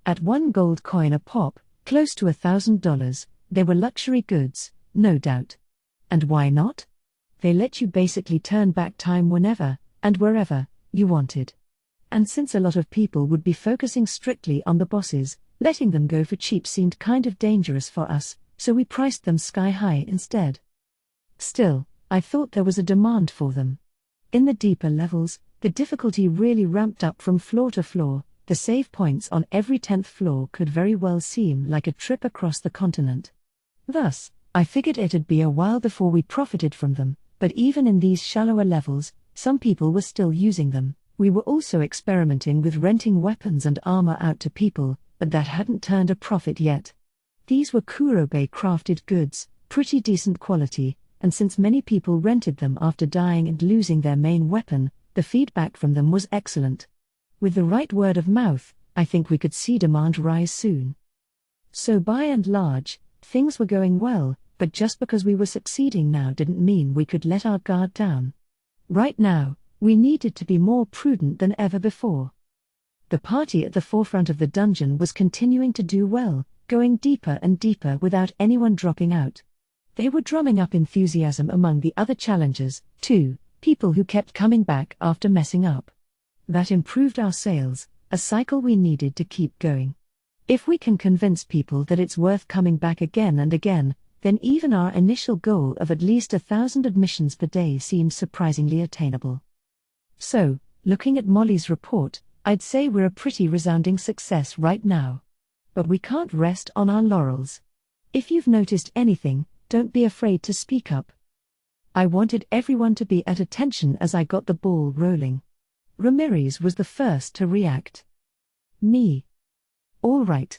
At $1 gold coin a pop, close to $1,000, they were luxury goods, no doubt. And why not? They let you basically turn back time whenever, and wherever, you wanted. And since a lot of people would be focusing strictly on the bosses, letting them go for cheap seemed kind of dangerous for us, so we priced them sky high instead. Still, I thought there was a demand for them. In the deeper levels, the difficulty really ramped up from floor to floor. The save points on every 10th floor could very well seem like a trip across the continent. Thus, I figured it'd be a while before we profited from them, but even in these shallower levels, some people were still using them. We were also experimenting with renting weapons and armor out to people, but that hadn't turned a profit yet. These were Kurobe crafted goods, pretty decent quality, and since many people rented them after dying and losing their main weapon, the feedback from them was excellent. With the right word of mouth, I think we could see demand rise soon. So by and large, things were going well, but just because we were succeeding now didn't mean we could let our guard down. Right now, we needed to be more prudent than ever before. The party at the forefront of the dungeon was continuing to do well, going deeper and deeper without anyone dropping out. They were drumming up enthusiasm among the other challengers, too, people who kept coming back after messing up. That improved our sales, a cycle we needed to keep going. If we can convince people that it's worth coming back again and again, then even our initial goal of at least 1,000 admissions per day seems surprisingly attainable. So, looking at Molly's report, I'd say we're a pretty resounding success right now. But we can't rest on our laurels. If you've noticed anything, don't be afraid to speak up. I wanted everyone to be at attention as I got the ball rolling. Ramirez was the first to react. Me. All right.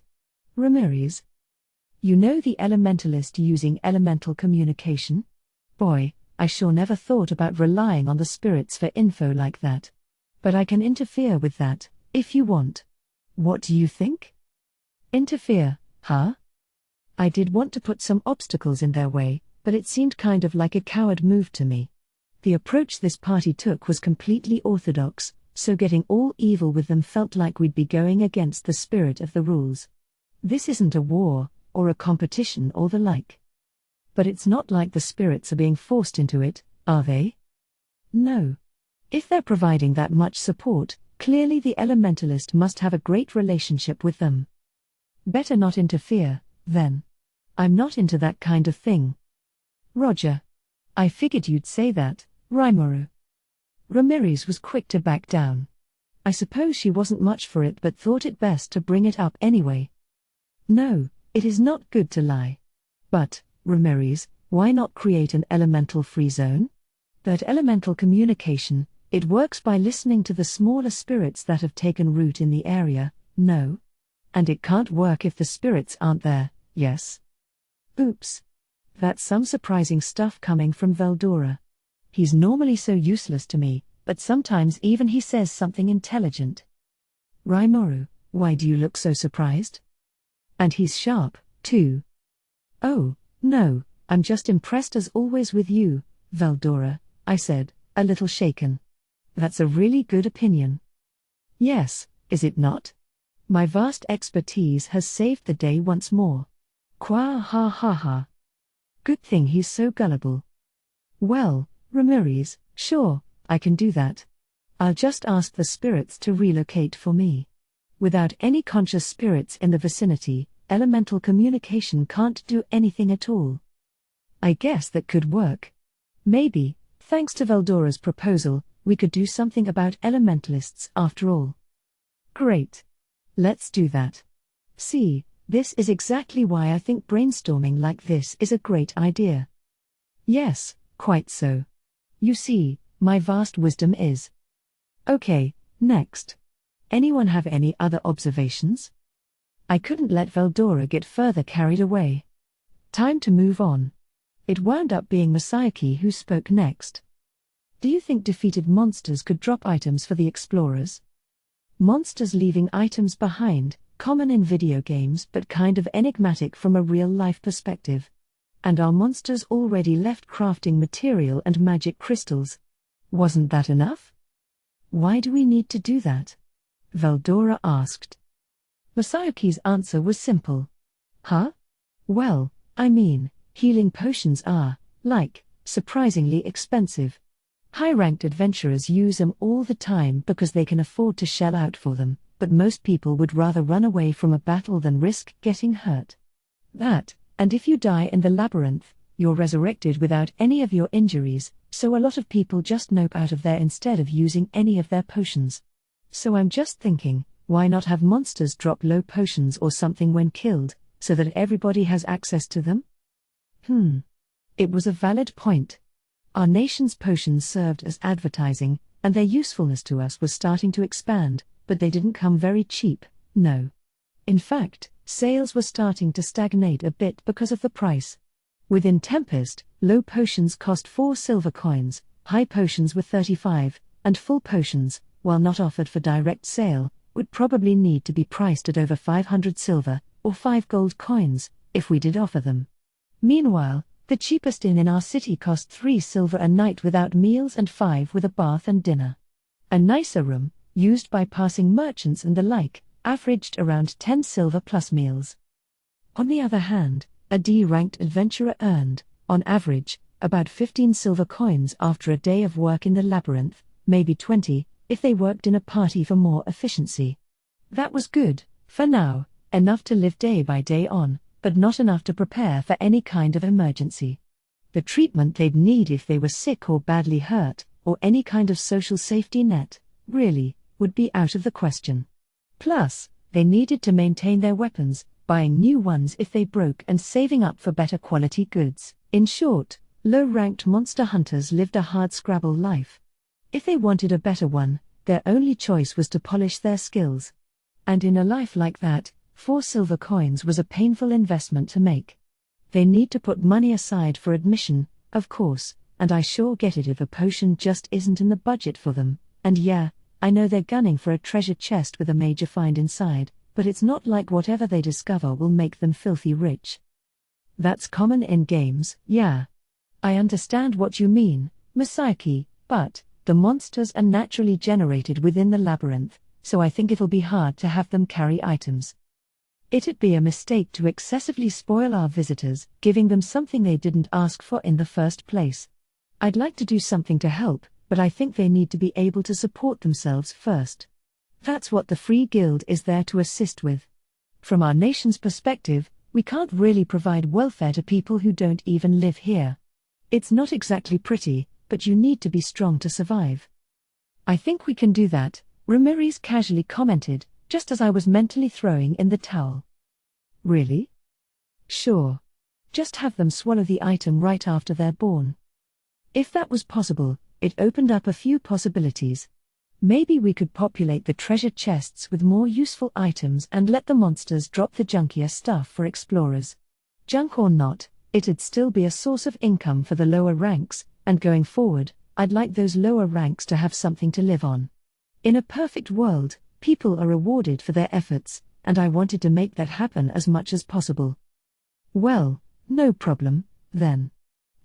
Ramirez. You know the elementalist using elemental communication? Boy, I sure never thought about relying on the spirits for info like that. But I can interfere with that, if you want. What do you think? Interfere, huh? I did want to put some obstacles in their way, but it seemed kind of like a coward move to me. The approach this party took was completely orthodox, so getting all evil with them felt like we'd be going against the spirit of the rules. This isn't a war, or a competition or the like. But it's not like the spirits are being forced into it, are they? No. If they're providing that much support, clearly the elementalist must have a great relationship with them. Better not interfere, then. I'm not into that kind of thing. Roger. I figured you'd say that, Rimuru. Ramirez was quick to back down. I suppose she wasn't much for it but thought it best to bring it up anyway. No, it is not good to lie. But, Ramirez, why not create an elemental-free zone? That elemental communication, it works by listening to the smaller spirits that have taken root in the area, no? And it can't work if the spirits aren't there, yes? Oops. That's some surprising stuff coming from Veldora. He's normally so useless to me, but sometimes even he says something intelligent. Rimuru, why do you look so surprised? And he's sharp, too. Oh, no, I'm just impressed as always with you, Veldora, I said, a little shaken. That's a really good opinion. Yes, is it not? My vast expertise has saved the day once more. Qua ha ha ha. Good thing he's so gullible. Well, Ramirez, sure, I can do that. I'll just ask the spirits to relocate for me. Without any conscious spirits in the vicinity, elemental communication can't do anything at all. I guess that could work. Maybe, thanks to Veldora's proposal, we could do something about elementalists after all. Great. Let's do that. See, this is exactly why I think brainstorming like this is a great idea. Yes, quite so. You see, my vast wisdom is. Okay, next. Anyone have any other observations? I couldn't let Veldora get further carried away. Time to move on. It wound up being Masayaki who spoke next. Do you think defeated monsters could drop items for the explorers? Monsters leaving items behind, common in video games but kind of enigmatic from a real-life perspective. And our monsters already left crafting material and magic crystals. Wasn't that enough? Why do we need to do that? Veldora asked. Masayuki's answer was simple. Huh? Well, I mean, healing potions are, surprisingly expensive. High-ranked adventurers use them all the time because they can afford to shell out for them, but most people would rather run away from a battle than risk getting hurt. That, and if you die in the labyrinth, you're resurrected without any of your injuries, so a lot of people just nope out of there instead of using any of their potions. So I'm just thinking, why not have monsters drop low potions or something when killed, so that everybody has access to them? It was a valid point. Our nation's potions served as advertising, and their usefulness to us was starting to expand, but they didn't come very cheap, no. In fact, sales were starting to stagnate a bit because of the price. Within Tempest, low potions cost 4 silver coins, high potions were 35, and full potions, while not offered for direct sale, would probably need to be priced at over 500 silver, or 5 gold coins, if we did offer them. Meanwhile, the cheapest inn in our city cost 3 silver a night without meals and 5 with a bath and dinner. A nicer room, used by passing merchants and the like, averaged around 10 silver plus meals. On the other hand, a D-ranked adventurer earned, on average, about 15 silver coins after a day of work in the labyrinth, maybe 20, if they worked in a party for more efficiency. That was good, for now, enough to live day by day on, but not enough to prepare for any kind of emergency. The treatment they'd need if they were sick or badly hurt, or any kind of social safety net, really, would be out of the question. Plus, they needed to maintain their weapons, buying new ones if they broke and saving up for better quality goods. In short, low-ranked monster hunters lived a hard-scrabble life. If they wanted a better one, their only choice was to polish their skills. And in a life like that, 4 silver coins was a painful investment to make. They need to put money aside for admission, of course, and I sure get it if a potion just isn't in the budget for them, and yeah, I know they're gunning for a treasure chest with a major find inside, but it's not like whatever they discover will make them filthy rich. That's common in games, yeah. I understand what you mean, Masayuki, but the monsters are naturally generated within the labyrinth, so I think it'll be hard to have them carry items. It'd be a mistake to excessively spoil our visitors, giving them something they didn't ask for in the first place. I'd like to do something to help, but I think they need to be able to support themselves first. That's what the Free Guild is there to assist with. From our nation's perspective, we can't really provide welfare to people who don't even live here. It's not exactly pretty, but you need to be strong to survive. I think we can do that, Ramirez casually commented, just as I was mentally throwing in the towel. Really? Sure. Just have them swallow the item right after they're born. If that was possible, it opened up a few possibilities. Maybe we could populate the treasure chests with more useful items and let the monsters drop the junkier stuff for explorers. Junk or not, it'd still be a source of income for the lower ranks, and going forward, I'd like those lower ranks to have something to live on. In a perfect world, people are rewarded for their efforts, and I wanted to make that happen as much as possible. Well, no problem, then.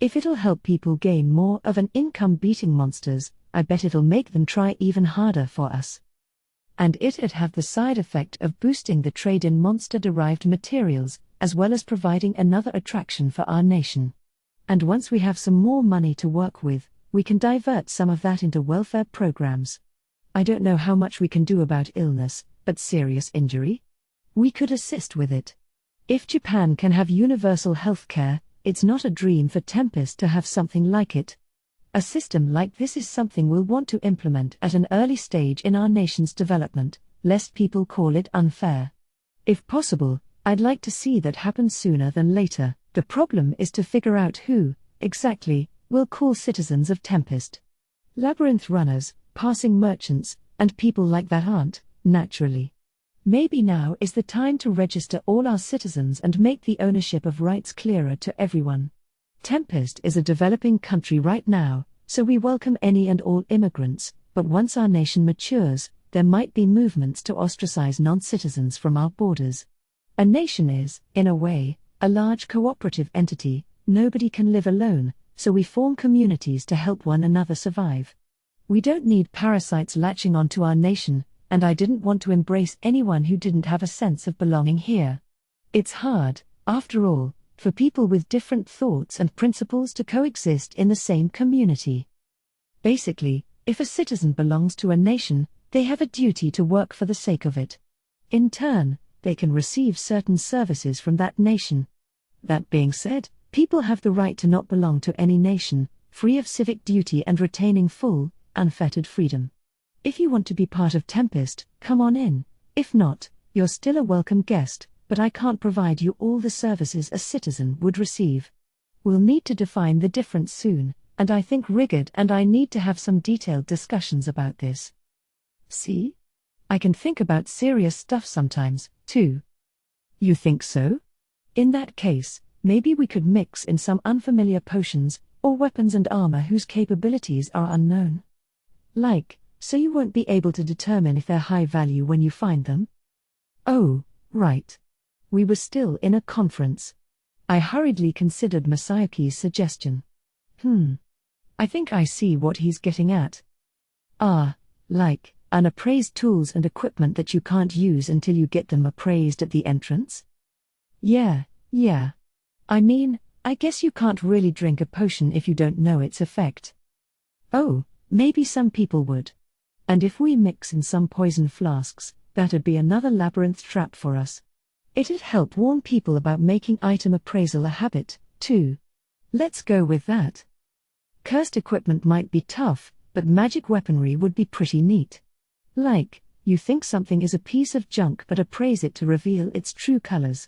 If it'll help people gain more of an income beating monsters, I bet it'll make them try even harder for us. And it'd have the side effect of boosting the trade in monster-derived materials, as well as providing another attraction for our nation. And once we have some more money to work with, we can divert some of that into welfare programs. I don't know how much we can do about illness, but serious injury? We could assist with it. If Japan can have universal healthcare, it's not a dream for Tempest to have something like it. A system like this is something we'll want to implement at an early stage in our nation's development, lest people call it unfair. If possible, I'd like to see that happen sooner than later. The problem is to figure out who, exactly, we'll call citizens of Tempest. Labyrinth runners, passing merchants, and people like that aren't, naturally. Maybe now is the time to register all our citizens and make the ownership of rights clearer to everyone. Tempest is a developing country right now, So we welcome any and all immigrants, but once our nation matures, there might be movements to ostracize non-citizens from our borders. A nation is, in a way, a large cooperative entity. Nobody can live alone, so we form communities to help one another survive. We don't need parasites latching onto our nation, and I didn't want to embrace anyone who didn't have a sense of belonging here. It's hard, after all, for people with different thoughts and principles to coexist in the same community. Basically, if a citizen belongs to a nation, they have a duty to work for the sake of it. In turn, they can receive certain services from that nation. That being said, people have the right to not belong to any nation, free of civic duty and retaining full, unfettered freedom. If you want to be part of Tempest, come on in. If not, you're still a welcome guest, but I can't provide you all the services a citizen would receive. We'll need to define the difference soon, and I think Rigard and I need to have some detailed discussions about this. See? I can think about serious stuff sometimes, too. You think so? In that case, maybe we could mix in some unfamiliar potions, or weapons and armor whose capabilities are unknown. So you won't be able to determine if they're high value when you find them? Oh, right. We were still in a conference. I hurriedly considered Masayuki's suggestion. I think I see what he's getting at. Unappraised tools and equipment that you can't use until you get them appraised at the entrance? Yeah. I mean, I guess you can't really drink a potion if you don't know its effect. Oh, maybe some people would. And if we mix in some poison flasks, that'd be another labyrinth trap for us. It'd help warn people about making item appraisal a habit, too. Let's go with that. Cursed equipment might be tough, but magic weaponry would be pretty neat. You think something is a piece of junk but appraise it to reveal its true colors.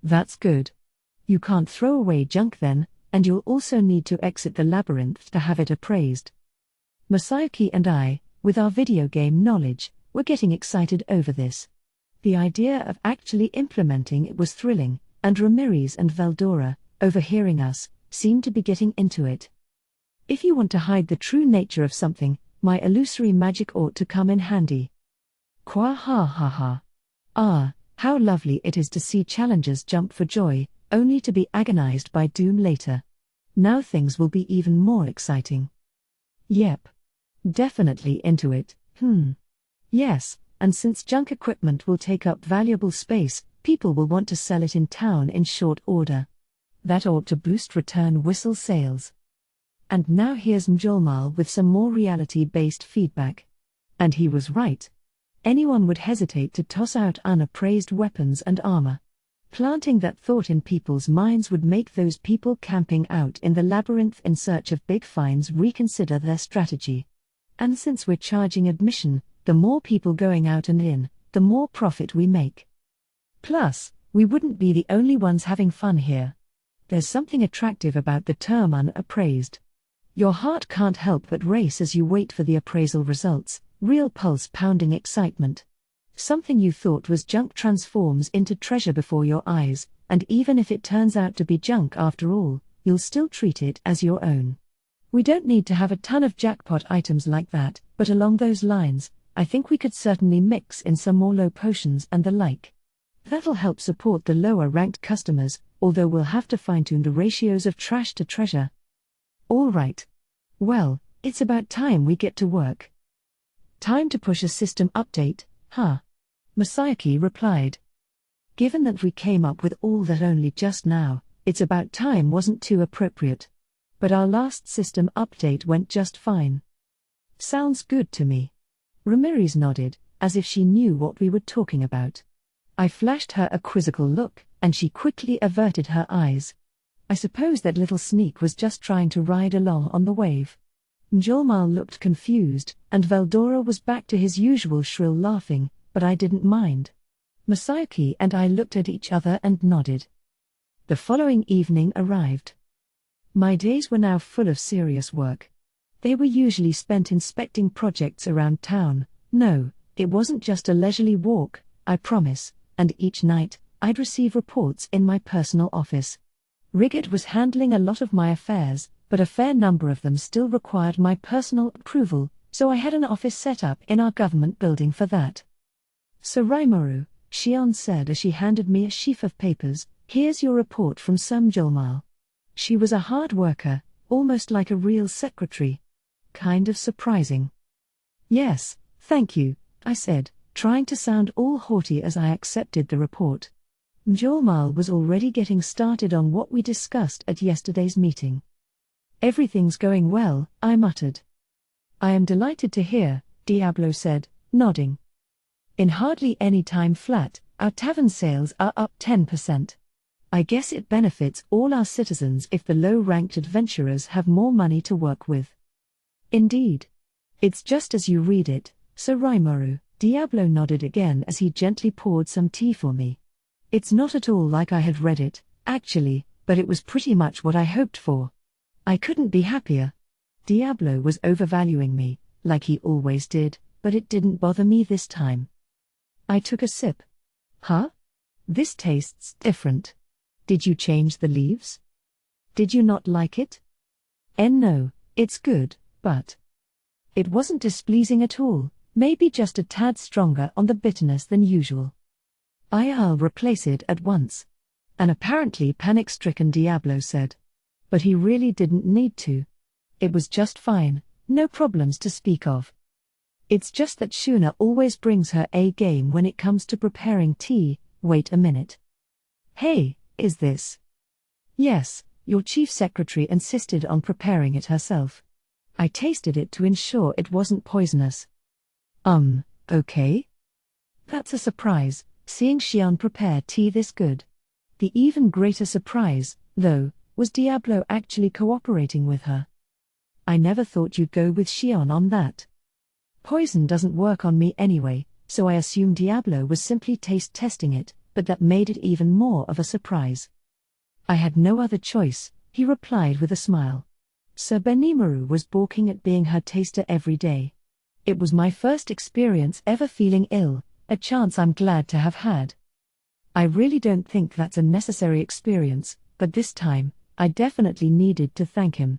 That's good. You can't throw away junk then, and you'll also need to exit the labyrinth to have it appraised. Masayuki and I, with our video game knowledge, were getting excited over this. The idea of actually implementing it was thrilling, and Ramirez and Valdora, overhearing us, seemed to be getting into it. If you want to hide the true nature of something, my illusory magic ought to come in handy. Kwa ha ha ha. Ah, how lovely it is to see challengers jump for joy, only to be agonized by doom later. Now things will be even more exciting. Yep. Definitely into it. Yes, and since junk equipment will take up valuable space, people will want to sell it in town in short order. That ought to boost return whistle sales. And now here's Mjolmal with some more reality-based feedback. And he was right. Anyone would hesitate to toss out unappraised weapons and armor. Planting that thought in people's minds would make those people camping out in the labyrinth in search of big finds reconsider their strategy. And since we're charging admission, the more people going out and in, the more profit we make. Plus, we wouldn't be the only ones having fun here. There's something attractive about the term unappraised. Your heart can't help but race as you wait for the appraisal results, real pulse-pounding excitement. Something you thought was junk transforms into treasure before your eyes, and even if it turns out to be junk after all, you'll still treat it as your own. We don't need to have a ton of jackpot items like that, but along those lines, I think we could certainly mix in some more low potions and the like. That'll help support the lower-ranked customers, although we'll have to fine-tune the ratios of trash to treasure. All right. Well, it's about time we get to work. Time to push a system update, huh? Masayuki replied. Given that we came up with all that only just now, it's about time wasn't too appropriate. But our last system update went just fine. Sounds good to me. Ramirez nodded, as if she knew what we were talking about. I flashed her a quizzical look, and she quickly averted her eyes. I suppose that little sneak was just trying to ride along on the wave. Mjolmal looked confused, and Valdora was back to his usual shrill laughing, but I didn't mind. Masayuki and I looked at each other and nodded. The following evening arrived. My days were now full of serious work. They were usually spent inspecting projects around town. No, it wasn't just a leisurely walk, I promise, and each night, I'd receive reports in my personal office. Rigard was handling a lot of my affairs, but a fair number of them still required my personal approval, so I had an office set up in our government building for that. "Sir Rimuru," Shion said as she handed me a sheaf of papers, "here's your report from Sum Julmal." She was a hard worker, almost like a real secretary. Kind of surprising. "Yes, thank you," I said, trying to sound all haughty as I accepted the report. Mjolmal was already getting started on what we discussed at yesterday's meeting. "Everything's going well," I muttered. "I am delighted to hear," Diablo said, nodding. "In hardly any time flat, our tavern sales are up 10%. I guess it benefits all our citizens if the low-ranked adventurers have more money to work with." "Indeed. It's just as you read it, Sir Rimuru," Diablo nodded again as he gently poured some tea for me. "It's not at all like I had read it, actually, but it was pretty much what I hoped for. I couldn't be happier." Diablo was overvaluing me, like he always did, but it didn't bother me this time. I took a sip. "Huh? This tastes different. Did you change the leaves? Did you not like it?" "No, it's good, but..." It wasn't displeasing at all, maybe just a tad stronger on the bitterness than usual. "I'll replace it at once," an apparently panic-stricken Diablo said. But he really didn't need to. It was just fine, no problems to speak of. "It's just that Shuna always brings her A game when it comes to preparing tea." "Wait a minute. Hey, is this..." "Yes, your chief secretary insisted on preparing it herself. I tasted it to ensure it wasn't poisonous." Okay. That's a surprise, seeing Shion prepare tea this good. The even greater surprise, though, was Diablo actually cooperating with her. "I never thought you'd go with Shion on that." "Poison doesn't work on me anyway, so I assumed Diablo was simply taste testing it, but that made it even more of a surprise." "I had no other choice," he replied with a smile. Sir Benimaru was balking at being her taster every day. It was my first experience ever feeling ill, a chance I'm glad to have had. I really don't think that's a necessary experience, but this time, I definitely needed to thank him.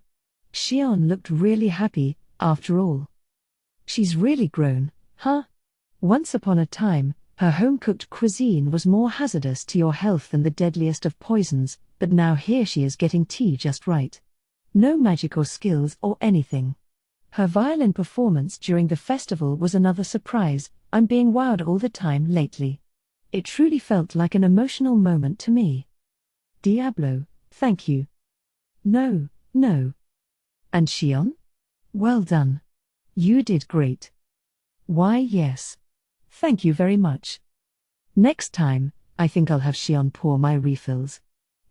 Shion looked really happy, after all. She's really grown, huh? Once upon a time, her home-cooked cuisine was more hazardous to your health than the deadliest of poisons, but now here she is getting tea just right. No magic or skills or anything. Her violin performance during the festival was another surprise. I'm being wowed all the time lately. It truly felt like an emotional moment to me. "Diablo, thank you." No. "And Shion? Well done. You did great." "Why, yes. Thank you very much. Next time, I think I'll have Shion pour my refills."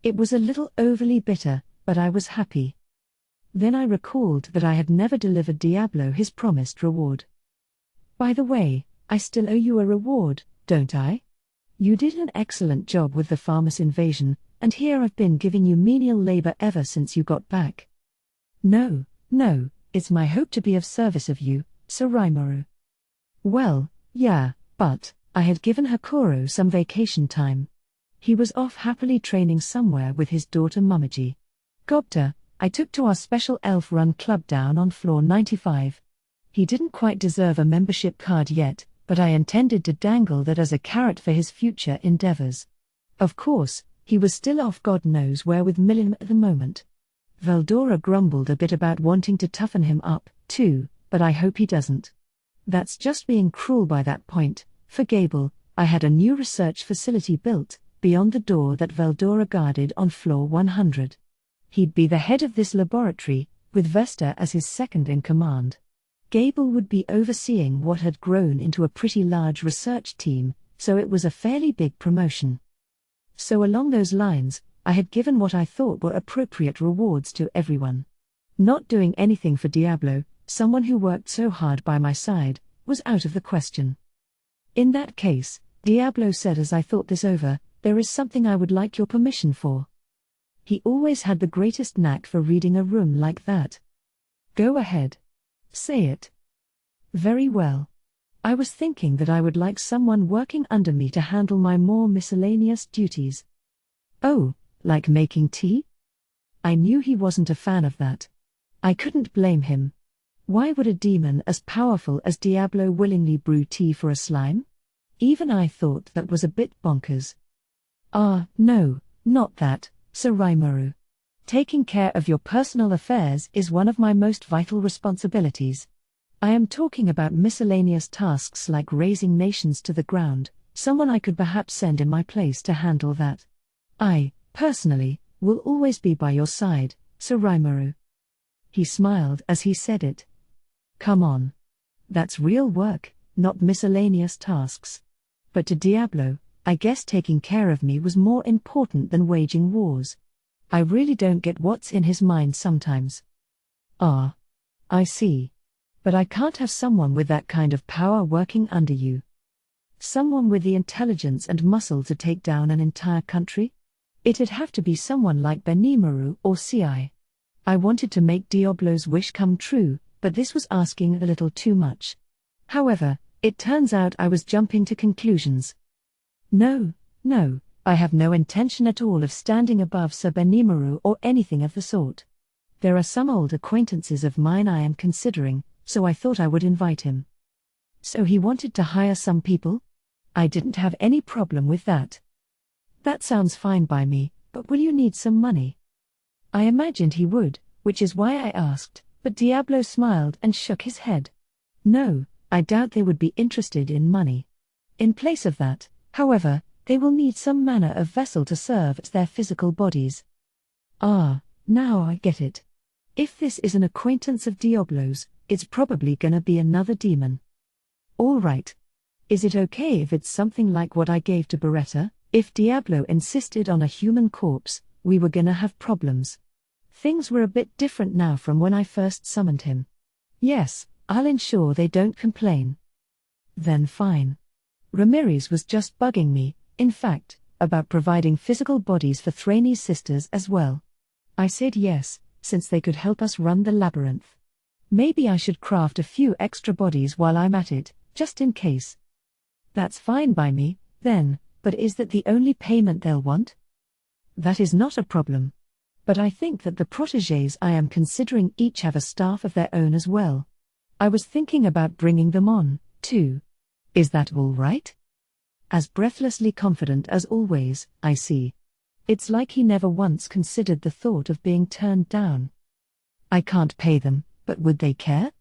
It was a little overly bitter, but I was happy. Then I recalled that I had never delivered Diablo his promised reward. "By the way, I still owe you a reward, don't I? You did an excellent job with the Farmus invasion, and here I've been giving you menial labor ever since you got back." No, it's my hope to be of service of you, Sir Rimuru." "Well, yeah, but..." I had given Hakuro some vacation time. He was off happily training somewhere with his daughter Mumiji. Gobta, I took to our special elf-run club down on floor 95. He didn't quite deserve a membership card yet, but I intended to dangle that as a carrot for his future endeavors. Of course, he was still off God knows where with Milim at the moment. Veldora grumbled a bit about wanting to toughen him up, too, but I hope he doesn't. That's just being cruel by that point. For Gable, I had a new research facility built, beyond the door that Veldora guarded on floor 100. He'd be the head of this laboratory, with Vesta as his second-in-command. Gable would be overseeing what had grown into a pretty large research team, so it was a fairly big promotion. So along those lines, I had given what I thought were appropriate rewards to everyone. Not doing anything for Diablo, someone who worked so hard by my side, was out of the question. "In that case," Diablo said as I thought this over, "there is something I would like your permission for." He always had the greatest knack for reading a room like that. "Go ahead. Say it." "Very well. I was thinking that I would like someone working under me to handle my more miscellaneous duties." "Oh, like making tea?" I knew he wasn't a fan of that. I couldn't blame him. Why would a demon as powerful as Diablo willingly brew tea for a slime? Even I thought that was a bit bonkers. Ah, no, not that, Sir Rimuru. Taking care of your personal affairs is one of my most vital responsibilities. I am talking about miscellaneous tasks like raising nations to the ground. Someone I could perhaps send in my place to handle that. I, personally, will always be by your side, Sir Rimuru. He smiled as he said it. Come on. That's real work, not miscellaneous tasks. But to Diablo, I guess taking care of me was more important than waging wars. I really don't get what's in his mind sometimes. Ah. I see. But I can't have someone with that kind of power working under you. Someone with the intelligence and muscle to take down an entire country? It'd have to be someone like Benimaru or Ci. I wanted to make Diablo's wish come true, but this was asking a little too much. However, it turns out I was jumping to conclusions. No, I have no intention at all of standing above Sir Benimaru or anything of the sort. There are some old acquaintances of mine I am considering, so I thought I would invite him. So he wanted to hire some people? I didn't have any problem with that. That sounds fine by me, but will you need some money? I imagined he would, which is why I asked, but Diablo smiled and shook his head. No, I doubt they would be interested in money. In place of that, however, they will need some manner of vessel to serve as their physical bodies. Ah, now I get it. If this is an acquaintance of Diablo's, it's probably gonna be another demon. All right. Is it okay if it's something like what I gave to Beretta? If Diablo insisted on a human corpse, we were gonna have problems. Things were a bit different now from when I first summoned him. Yes, I'll ensure they don't complain. Then fine. Ramirez was just bugging me, in fact, about providing physical bodies for Thrainey's sisters as well. I said yes, since they could help us run the labyrinth. Maybe I should craft a few extra bodies while I'm at it, just in case. That's fine by me, then, but is that the only payment they'll want? That is not a problem. But I think that the protégés I am considering each have a staff of their own as well. I was thinking about bringing them on, too. Is that all right? As breathlessly confident as always, I see. It's like he never once considered the thought of being turned down. I can't pay them, but would they care?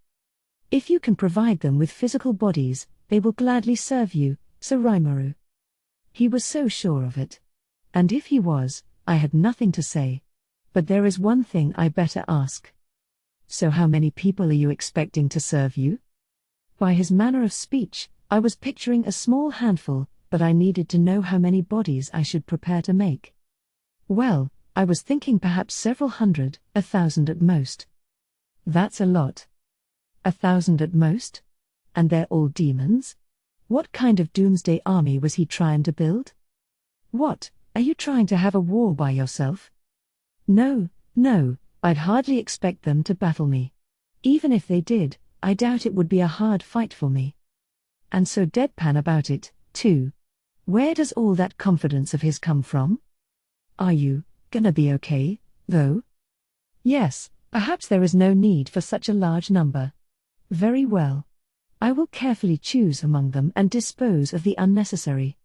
If you can provide them with physical bodies, they will gladly serve you, Sir Rimuru. He was so sure of it. And if he was, I had nothing to say. But there is one thing I better ask. So how many people are you expecting to serve you? By his manner of speech, I was picturing a small handful, but I needed to know how many bodies I should prepare to make. Well, I was thinking perhaps several hundred, 1,000 at most. That's a lot. 1,000 at most? And they're all demons? What kind of doomsday army was he trying to build? What, are you trying to have a war by yourself? No, I'd hardly expect them to battle me. Even if they did, I doubt it would be a hard fight for me. And so deadpan about it, too. Where does all that confidence of his come from? Are you gonna be okay, though? Yes, perhaps there is no need for such a large number. Very well. I will carefully choose among them and dispose of the unnecessary.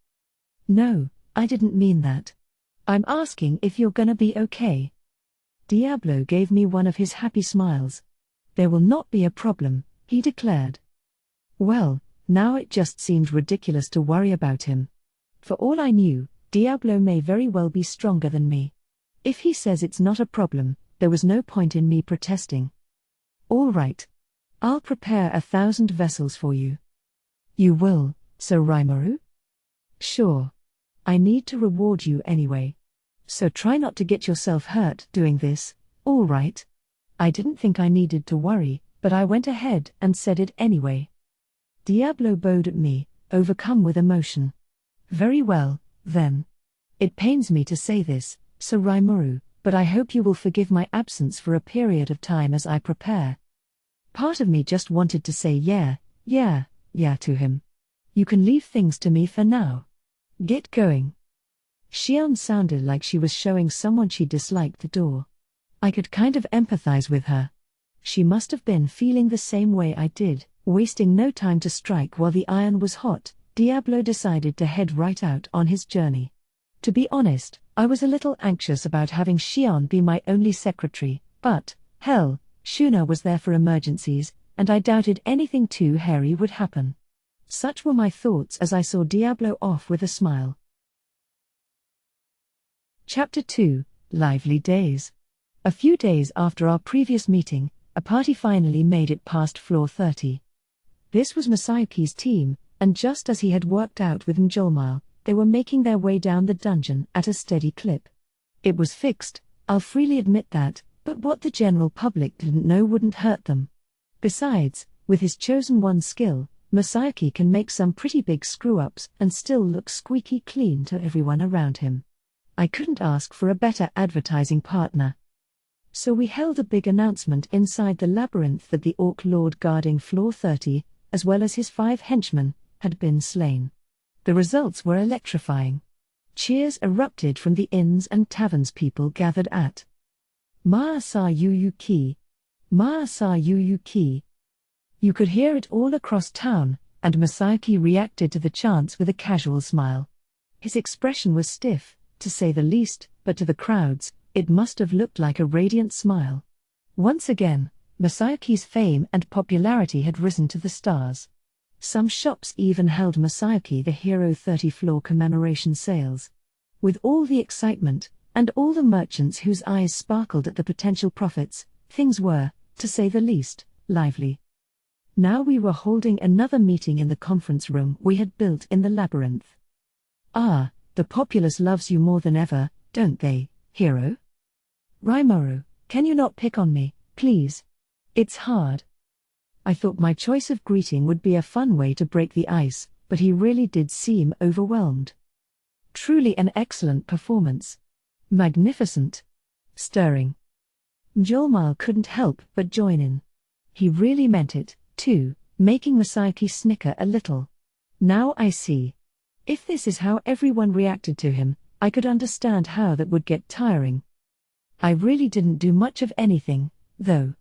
No, I didn't mean that. I'm asking if you're gonna be okay. Diablo gave me one of his happy smiles. There will not be a problem, he declared. Well, now it just seemed ridiculous to worry about him. For all I knew, Diablo may very well be stronger than me. If he says it's not a problem, there was no point in me protesting. All right. I'll prepare 1,000 vessels for you. You will, Sir Rimuru? Sure. I need to reward you anyway. So try not to get yourself hurt doing this, all right? I didn't think I needed to worry, but I went ahead and said it anyway. Diablo bowed at me, overcome with emotion. Very well, then. It pains me to say this, Sir Rimuru, but I hope you will forgive my absence for a period of time as I prepare. Part of me just wanted to say yeah to him. You can leave things to me for now. Get going. Xion sounded like she was showing someone she disliked the door. I could kind of empathize with her. She must have been feeling the same way I did. Wasting no time to strike while the iron was hot, Diablo decided to head right out on his journey. To be honest, I was a little anxious about having Xion be my only secretary, but, hell, Shuna was there for emergencies, and I doubted anything too hairy would happen. Such were my thoughts as I saw Diablo off with a smile. Chapter 2, Lively Days. A few days after our previous meeting, a party finally made it past floor 30. This was Masayuki's team, and just as he had worked out with Mjolmile, they were making their way down the dungeon at a steady clip. It was fixed, I'll freely admit that, but what the general public didn't know wouldn't hurt them. Besides, with his chosen one skill, Masayuki can make some pretty big screw-ups and still look squeaky clean to everyone around him. I couldn't ask for a better advertising partner. So we held a big announcement inside the labyrinth that the Orc Lord guarding floor 30, as well as his 5 henchmen, had been slain. The results were electrifying. Cheers erupted from the inns and taverns people gathered at. Masayuki. Masayuki. You could hear it all across town, and Masayuki reacted to the chants with a casual smile. His expression was stiff, to say the least, but to the crowds, it must have looked like a radiant smile. Once again, Masayuki's fame and popularity had risen to the stars. Some shops even held Masayuki the Hero 30 floor commemoration sales. With all the excitement, and all the merchants whose eyes sparkled at the potential profits, things were, to say the least, lively. Now we were holding another meeting in the conference room we had built in the labyrinth. Ah, the populace loves you more than ever, don't they, Hero? Rimuru, can you not pick on me, please? It's hard. I thought my choice of greeting would be a fun way to break the ice, but he really did seem overwhelmed. Truly an excellent performance. Magnificent. Stirring. Mjolmile couldn't help but join in. He really meant it, too, making Masayuki snicker a little. Now I see. If this is how everyone reacted to him, I could understand how that would get tiring. I really didn't do much of anything, though.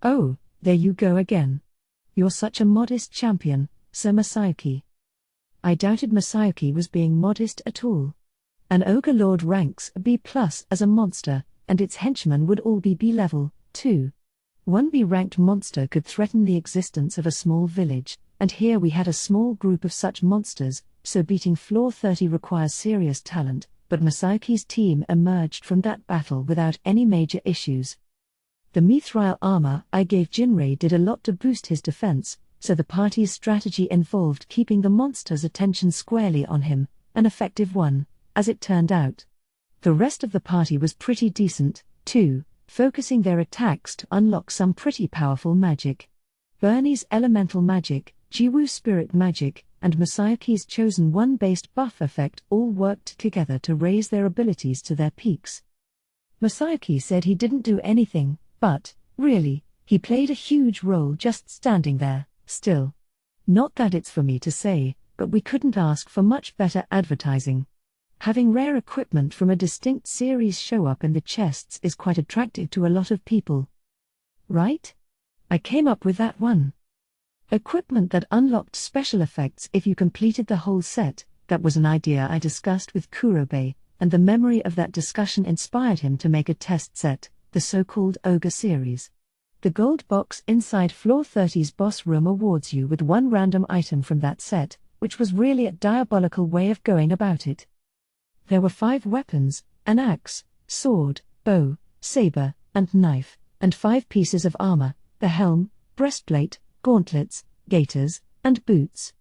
Oh, there you go again. You're such a modest champion, Sir Masayuki. I doubted Masayuki was being modest at all. An Ogre Lord ranks B+ as a monster, and its henchmen would all be B level, too. One B-ranked monster could threaten the existence of a small village, and here we had a small group of such monsters, so beating floor 30 requires serious talent, but Masayuki's team emerged from that battle without any major issues. The mithril armor I gave Jinrei did a lot to boost his defense, so the party's strategy involved keeping the monster's attention squarely on him, an effective one, as it turned out. The rest of the party was pretty decent, too, focusing their attacks to unlock some pretty powerful magic. Bernie's elemental magic, Jiwoo's spirit magic, and Masayuki's chosen one-based buff effect all worked together to raise their abilities to their peaks. Masayuki said he didn't do anything, but, really, he played a huge role just standing there, still. Not that it's for me to say, but we couldn't ask for much better advertising. Having rare equipment from a distinct series show up in the chests is quite attractive to a lot of people. Right? I came up with that one. Equipment that unlocked special effects if you completed the whole set, that was an idea I discussed with Kurobe, and the memory of that discussion inspired him to make a test set, the so-called Ogre series. The gold box inside Floor 30's boss room awards you with one random item from that set, which was really a diabolical way of going about it. There were 5 weapons, an axe, sword, bow, saber, and knife, and 5 pieces of armor, the helm, breastplate, gauntlets, gaiters, and boots.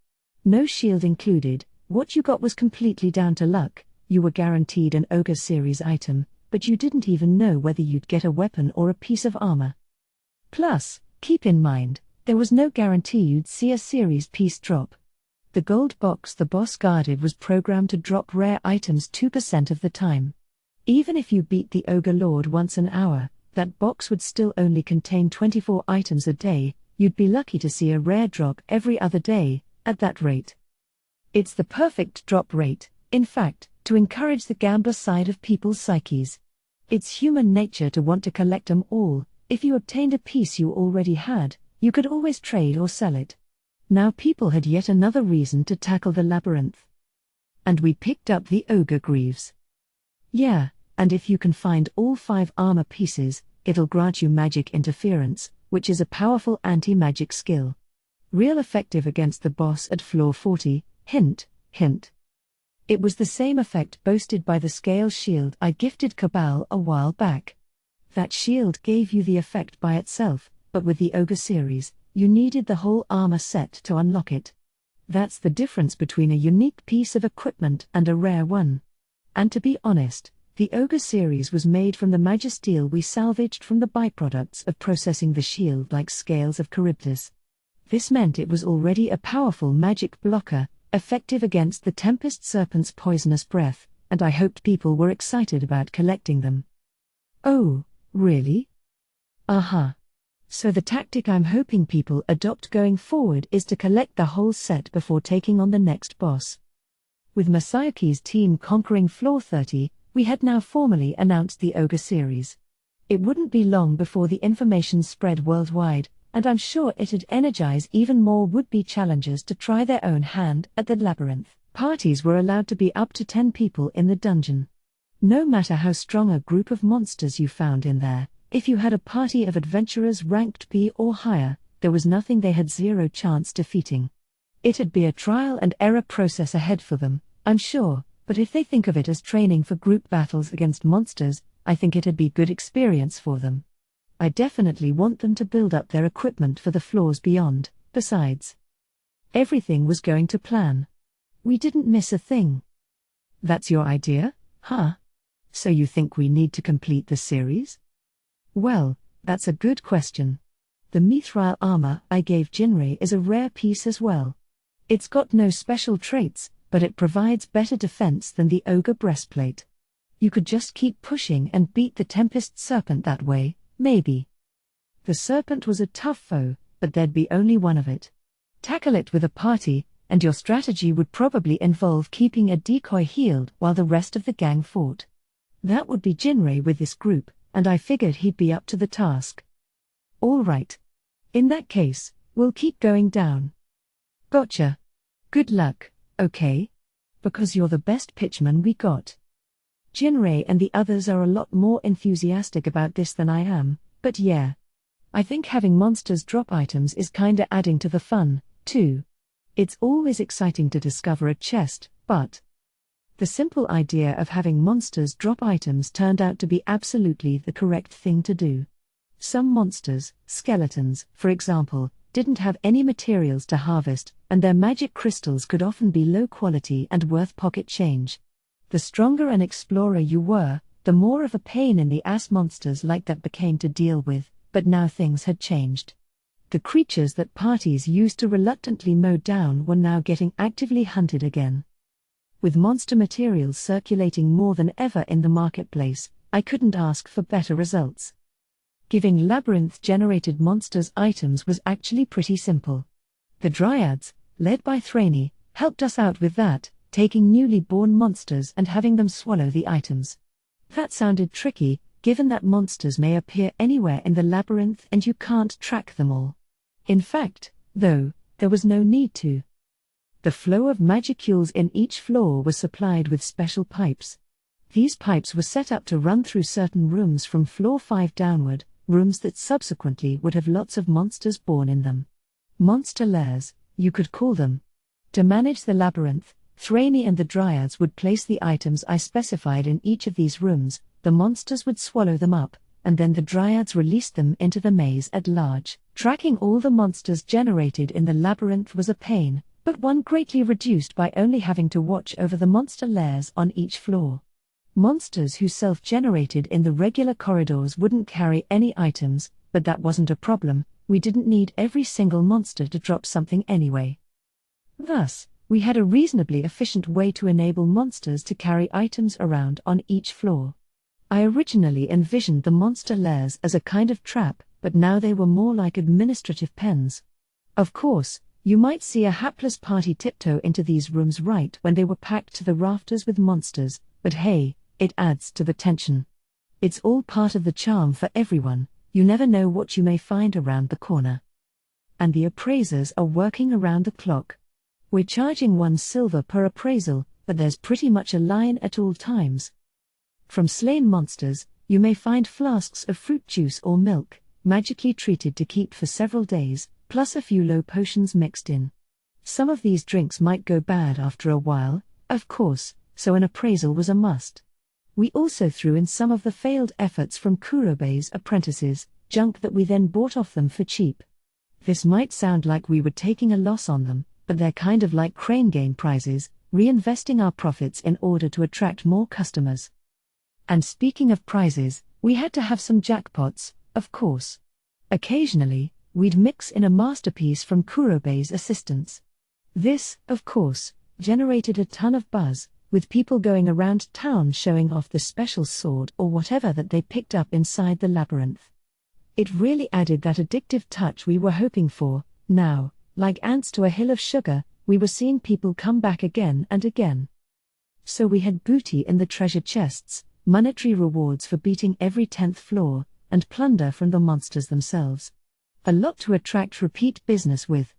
No shield included. What you got was completely down to luck. You were guaranteed an Ogre series item, but you didn't even know whether you'd get a weapon or a piece of armor. Plus, keep in mind, there was no guarantee you'd see a series piece drop. The gold box the boss guarded was programmed to drop rare items 2% of the time. Even if you beat the Ogre Lord once an hour, that box would still only contain 24 items a day. You'd be lucky to see a rare drop every other day, at that rate. It's the perfect drop rate, in fact, to encourage the gambler side of people's psyches. It's human nature to want to collect them all. If you obtained a piece you already had, you could always trade or sell it. Now people had yet another reason to tackle the labyrinth. And we picked up the ogre greaves. Yeah, and if you can find all 5 armor pieces, it'll grant you magic interference, which is a powerful anti-magic skill. Real effective against the boss at floor 40, hint, hint. It was the same effect boasted by the scale shield I gifted Cabal a while back. That shield gave you the effect by itself, but with the ogre series, you needed the whole armor set to unlock it. That's the difference between a unique piece of equipment and a rare one. And to be honest, the ogre series was made from the magisteel we salvaged from the byproducts of processing the shield like scales of Charybdis. This meant it was already a powerful magic blocker, effective against the Tempest Serpent's poisonous breath, and I hoped people were excited about collecting them. Oh, really? Aha. So the tactic I'm hoping people adopt going forward is to collect the whole set before taking on the next boss. With Masayaki's team conquering floor 30, we had now formally announced the ogre series. It wouldn't be long before the information spread worldwide, and I'm sure it'd energize even more would-be challengers to try their own hand at the labyrinth. Parties were allowed to be up to 10 people in the dungeon. No matter how strong a group of monsters you found in there, if you had a party of adventurers ranked P or higher, there was nothing they had zero chance defeating. It'd be a trial and error process ahead for them, I'm sure, but if they think of it as training for group battles against monsters, I think it'd be good experience for them. I definitely want them to build up their equipment for the floors beyond. Besides, everything was going to plan. We didn't miss a thing. That's your idea, huh? So you think we need to complete the series? Well, that's a good question. The mithril armor I gave Jinrei is a rare piece as well. It's got no special traits, but it provides better defense than the ogre breastplate. You could just keep pushing and beat the Tempest Serpent that way, maybe. The serpent was a tough foe, but there'd be only one of it. Tackle it with a party, and your strategy would probably involve keeping a decoy healed while the rest of the gang fought. That would be Jinrei with this group, and I figured he'd be up to the task. All right. In that case, we'll keep going down. Gotcha. Good luck, okay? Because you're the best pitchman we got. Jinrei and the others are a lot more enthusiastic about this than I am, but yeah. I think having monsters drop items is kinda adding to the fun, too. It's always exciting to discover a chest, but the simple idea of having monsters drop items turned out to be absolutely the correct thing to do. Some monsters, skeletons, for example, didn't have any materials to harvest, and their magic crystals could often be low quality and worth pocket change. The stronger an explorer you were, the more of a pain in the ass monsters like that became to deal with, but now things had changed. The creatures that parties used to reluctantly mow down were now getting actively hunted again. With monster materials circulating more than ever in the marketplace, I couldn't ask for better results. Giving labyrinth-generated monsters items was actually pretty simple. The Dryads, led by Thraney, helped us out with that, taking newly born monsters and having them swallow the items. That sounded tricky, given that monsters may appear anywhere in the labyrinth and you can't track them all. In fact, though, there was no need to. The flow of magicules in each floor was supplied with special pipes. These pipes were set up to run through certain rooms from floor 5 downward, rooms that subsequently would have lots of monsters born in them. Monster lairs, you could call them. To manage the labyrinth, Thraney and the Dryads would place the items I specified in each of these rooms, the monsters would swallow them up, and then the Dryads released them into the maze at large. Tracking all the monsters generated in the labyrinth was a pain, but one greatly reduced by only having to watch over the monster lairs on each floor. Monsters who self-generated in the regular corridors wouldn't carry any items, but that wasn't a problem, we didn't need every single monster to drop something anyway. Thus, we had a reasonably efficient way to enable monsters to carry items around on each floor. I originally envisioned the monster lairs as a kind of trap, but now they were more like administrative pens. Of course, you might see a hapless party tiptoe into these rooms right when they were packed to the rafters with monsters, but hey, it adds to the tension. It's all part of the charm for everyone, you never know what you may find around the corner. And the appraisers are working around the clock. We're charging $1 per appraisal, but there's pretty much a line at all times. From slain monsters, you may find flasks of fruit juice or milk, magically treated to keep for several days, plus a few low potions mixed in. Some of these drinks might go bad after a while, of course, so an appraisal was a must. We also threw in some of the failed efforts from Kurobei's apprentices, junk that we then bought off them for cheap. This might sound like we were taking a loss on them, but they're kind of like crane game prizes, reinvesting our profits in order to attract more customers. And speaking of prizes, we had to have some jackpots, of course. Occasionally, we'd mix in a masterpiece from Kurobei's assistants. This, of course, generated a ton of buzz, with people going around town showing off the special sword or whatever that they picked up inside the labyrinth. It really added that addictive touch we were hoping for. Now, like ants to a hill of sugar, we were seeing people come back again and again. So we had booty in the treasure chests, monetary rewards for beating every 10th floor, and plunder from the monsters themselves. A lot to attract repeat business with.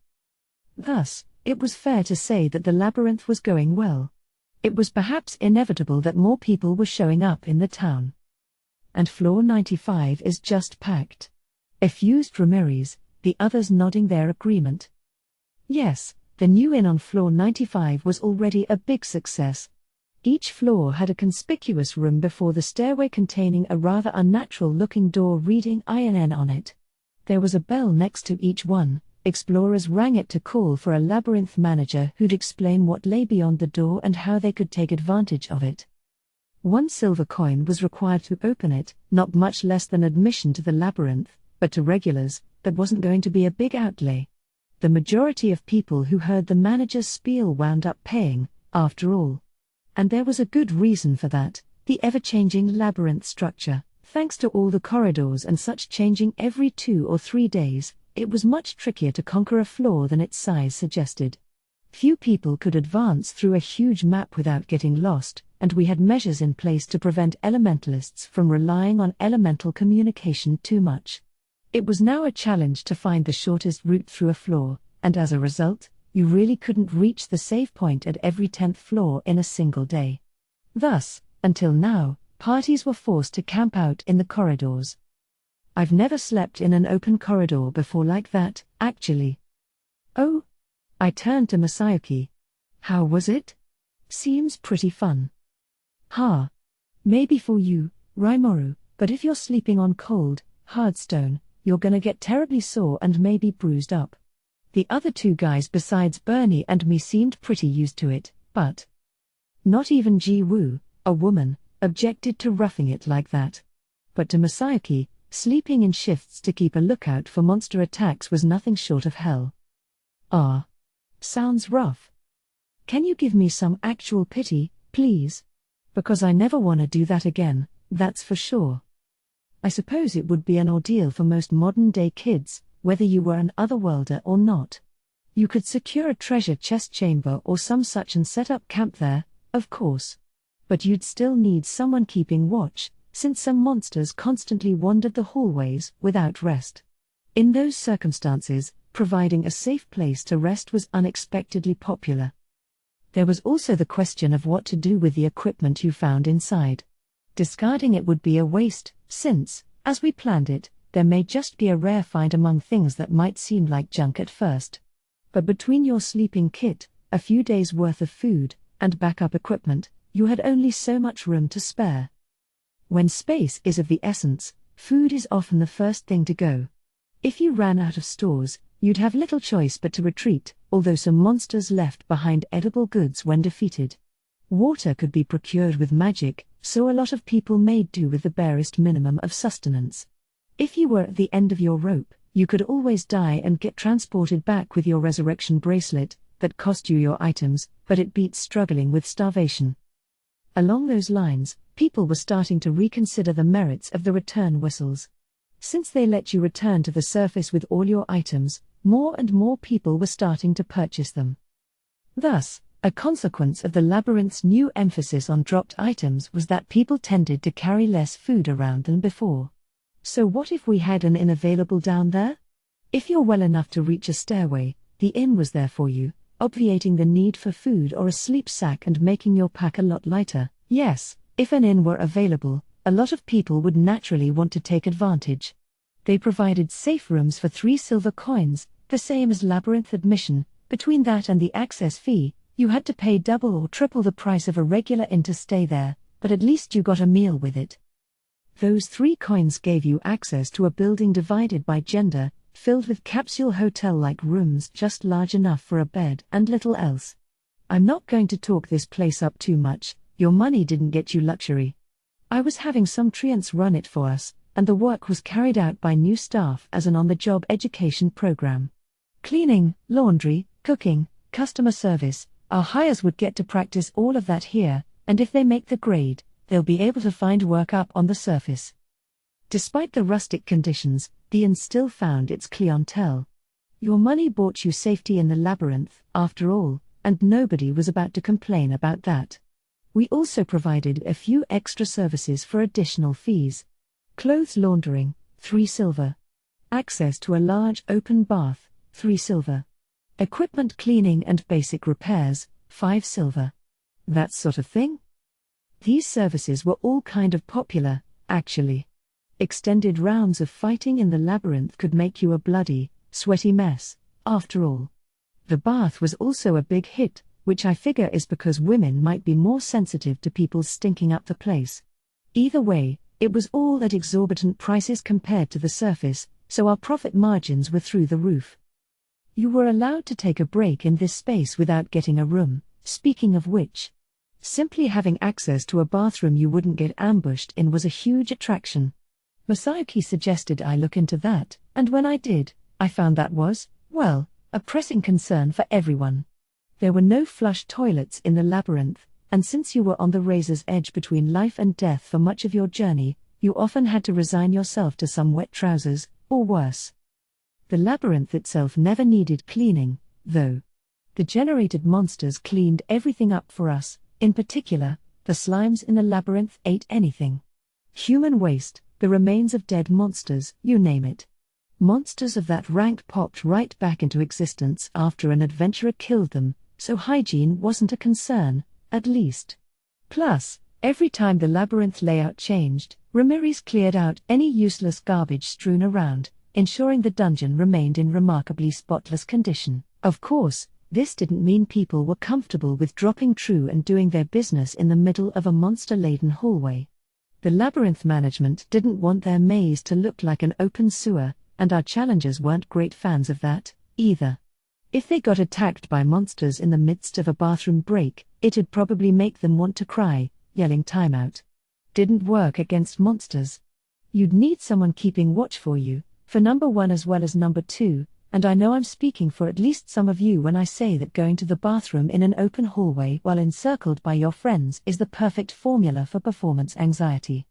Thus, it was fair to say that the labyrinth was going well. It was perhaps inevitable that more people were showing up in the town. And floor 95 is just packed. Effused Ramirez, the others nodding their agreement. Yes, the new inn on floor 95 was already a big success. Each floor had a conspicuous room before the stairway containing a rather unnatural-looking door reading INN on it. There was a bell next to each one. Explorers rang it to call for a labyrinth manager who'd explain what lay beyond the door and how they could take advantage of it. 1 silver coin was required to open it, not much less than admission to the labyrinth, but to regulars, that wasn't going to be a big outlay. The majority of people who heard the manager's spiel wound up paying, after all. And there was a good reason for that, the ever-changing labyrinth structure. Thanks to all the corridors and such changing every 2 or 3 days, it was much trickier to conquer a floor than its size suggested. Few people could advance through a huge map without getting lost, and we had measures in place to prevent elementalists from relying on elemental communication too much. It was now a challenge to find the shortest route through a floor, and as a result, you really couldn't reach the save point at every 10th floor in a single day. Thus, until now, parties were forced to camp out in the corridors. I've never slept in an open corridor before like that, actually. Oh? I turned to Masayuki. How was it? Seems pretty fun. Ha. Maybe for you, Rimuru, but if you're sleeping on cold, hard stone, you're gonna get terribly sore and maybe bruised up. The other 2 guys besides Bernie and me seemed pretty used to it, but not even Ji-woo, a woman, objected to roughing it like that. But to Masayuki, sleeping in shifts to keep a lookout for monster attacks was nothing short of hell. Ah. Sounds rough. Can you give me some actual pity, please? Because I never want to do that again, that's for sure. I suppose it would be an ordeal for most modern-day kids, whether you were an otherworlder or not. You could secure a treasure chest chamber or some such and set up camp there, of course. But you'd still need someone keeping watch, since some monsters constantly wandered the hallways without rest. In those circumstances, providing a safe place to rest was unexpectedly popular. There was also the question of what to do with the equipment you found inside. Discarding it would be a waste, since, as we planned it, there may just be a rare find among things that might seem like junk at first. But between your sleeping kit, a few days' worth of food, and backup equipment, you had only so much room to spare. When space is of the essence, food is often the first thing to go. If you ran out of stores, you'd have little choice but to retreat, although some monsters left behind edible goods when defeated. Water could be procured with magic, so a lot of people made do with the barest minimum of sustenance. If you were at the end of your rope, you could always die and get transported back with your resurrection bracelet, that cost you your items, but it beats struggling with starvation. Along those lines, people were starting to reconsider the merits of the return whistles. Since they let you return to the surface with all your items, more and more people were starting to purchase them. Thus, A consequence of the labyrinth's new emphasis on dropped items was that people tended to carry less food around than before. So what if we had an inn available down there? If you're well enough to reach a stairway, the inn was there for you, obviating the need for food or a sleep sack and making your pack a lot lighter. Yes, if an inn were available, a lot of people would naturally want to take advantage. They provided safe rooms for 3 silver coins, the same as labyrinth admission. Between that and the access fee, you had to pay double or triple the price of a regular inn to stay there, but at least you got a meal with it. Those 3 coins gave you access to a building divided by gender, filled with capsule hotel-like rooms just large enough for a bed and little else. I'm not going to talk this place up too much, your money didn't get you luxury. I was having some treants run it for us, and the work was carried out by new staff as an on-the-job education program. Cleaning, laundry, cooking, customer service, our hires would get to practice all of that here, and if they make the grade, they'll be able to find work up on the surface. Despite the rustic conditions, the inn still found its clientele. Your money bought you safety in the labyrinth, after all, and nobody was about to complain about that. We also provided a few extra services for additional fees. Clothes laundering, 3 silver. Access to a large open bath, 3 silver. Equipment cleaning and basic repairs, 5 silver. That sort of thing? These services were all kind of popular, actually. Extended rounds of fighting in the labyrinth could make you a bloody, sweaty mess, after all. The bath was also a big hit, which I figure is because women might be more sensitive to people stinking up the place. Either way, it was all at exorbitant prices compared to the surface, so our profit margins were through the roof. You were allowed to take a break in this space without getting a room, speaking of which. Simply having access to a bathroom you wouldn't get ambushed in was a huge attraction. Masayuki suggested I look into that, and when I did, I found that was, well, a pressing concern for everyone. There were no flush toilets in the labyrinth, and since you were on the razor's edge between life and death for much of your journey, you often had to resign yourself to some wet trousers, or worse. The labyrinth itself never needed cleaning, though. The generated monsters cleaned everything up for us, in particular, the slimes in the labyrinth ate anything. Human waste, the remains of dead monsters, you name it. Monsters of that rank popped right back into existence after an adventurer killed them, so hygiene wasn't a concern, at least. Plus, every time the labyrinth layout changed, Ramirez cleared out any useless garbage strewn around, ensuring the dungeon remained in remarkably spotless condition. Of course, this didn't mean people were comfortable with dropping true and doing their business in the middle of a monster-laden hallway. The labyrinth management didn't want their maze to look like an open sewer, and our challengers weren't great fans of that, either. If they got attacked by monsters in the midst of a bathroom break, it'd probably make them want to cry, yelling timeout. Didn't work against monsters. You'd need someone keeping watch for you, for number 1 as well as number 2, and I know I'm speaking for at least some of you when I say that going to the bathroom in an open hallway while encircled by your friends is the perfect formula for performance anxiety.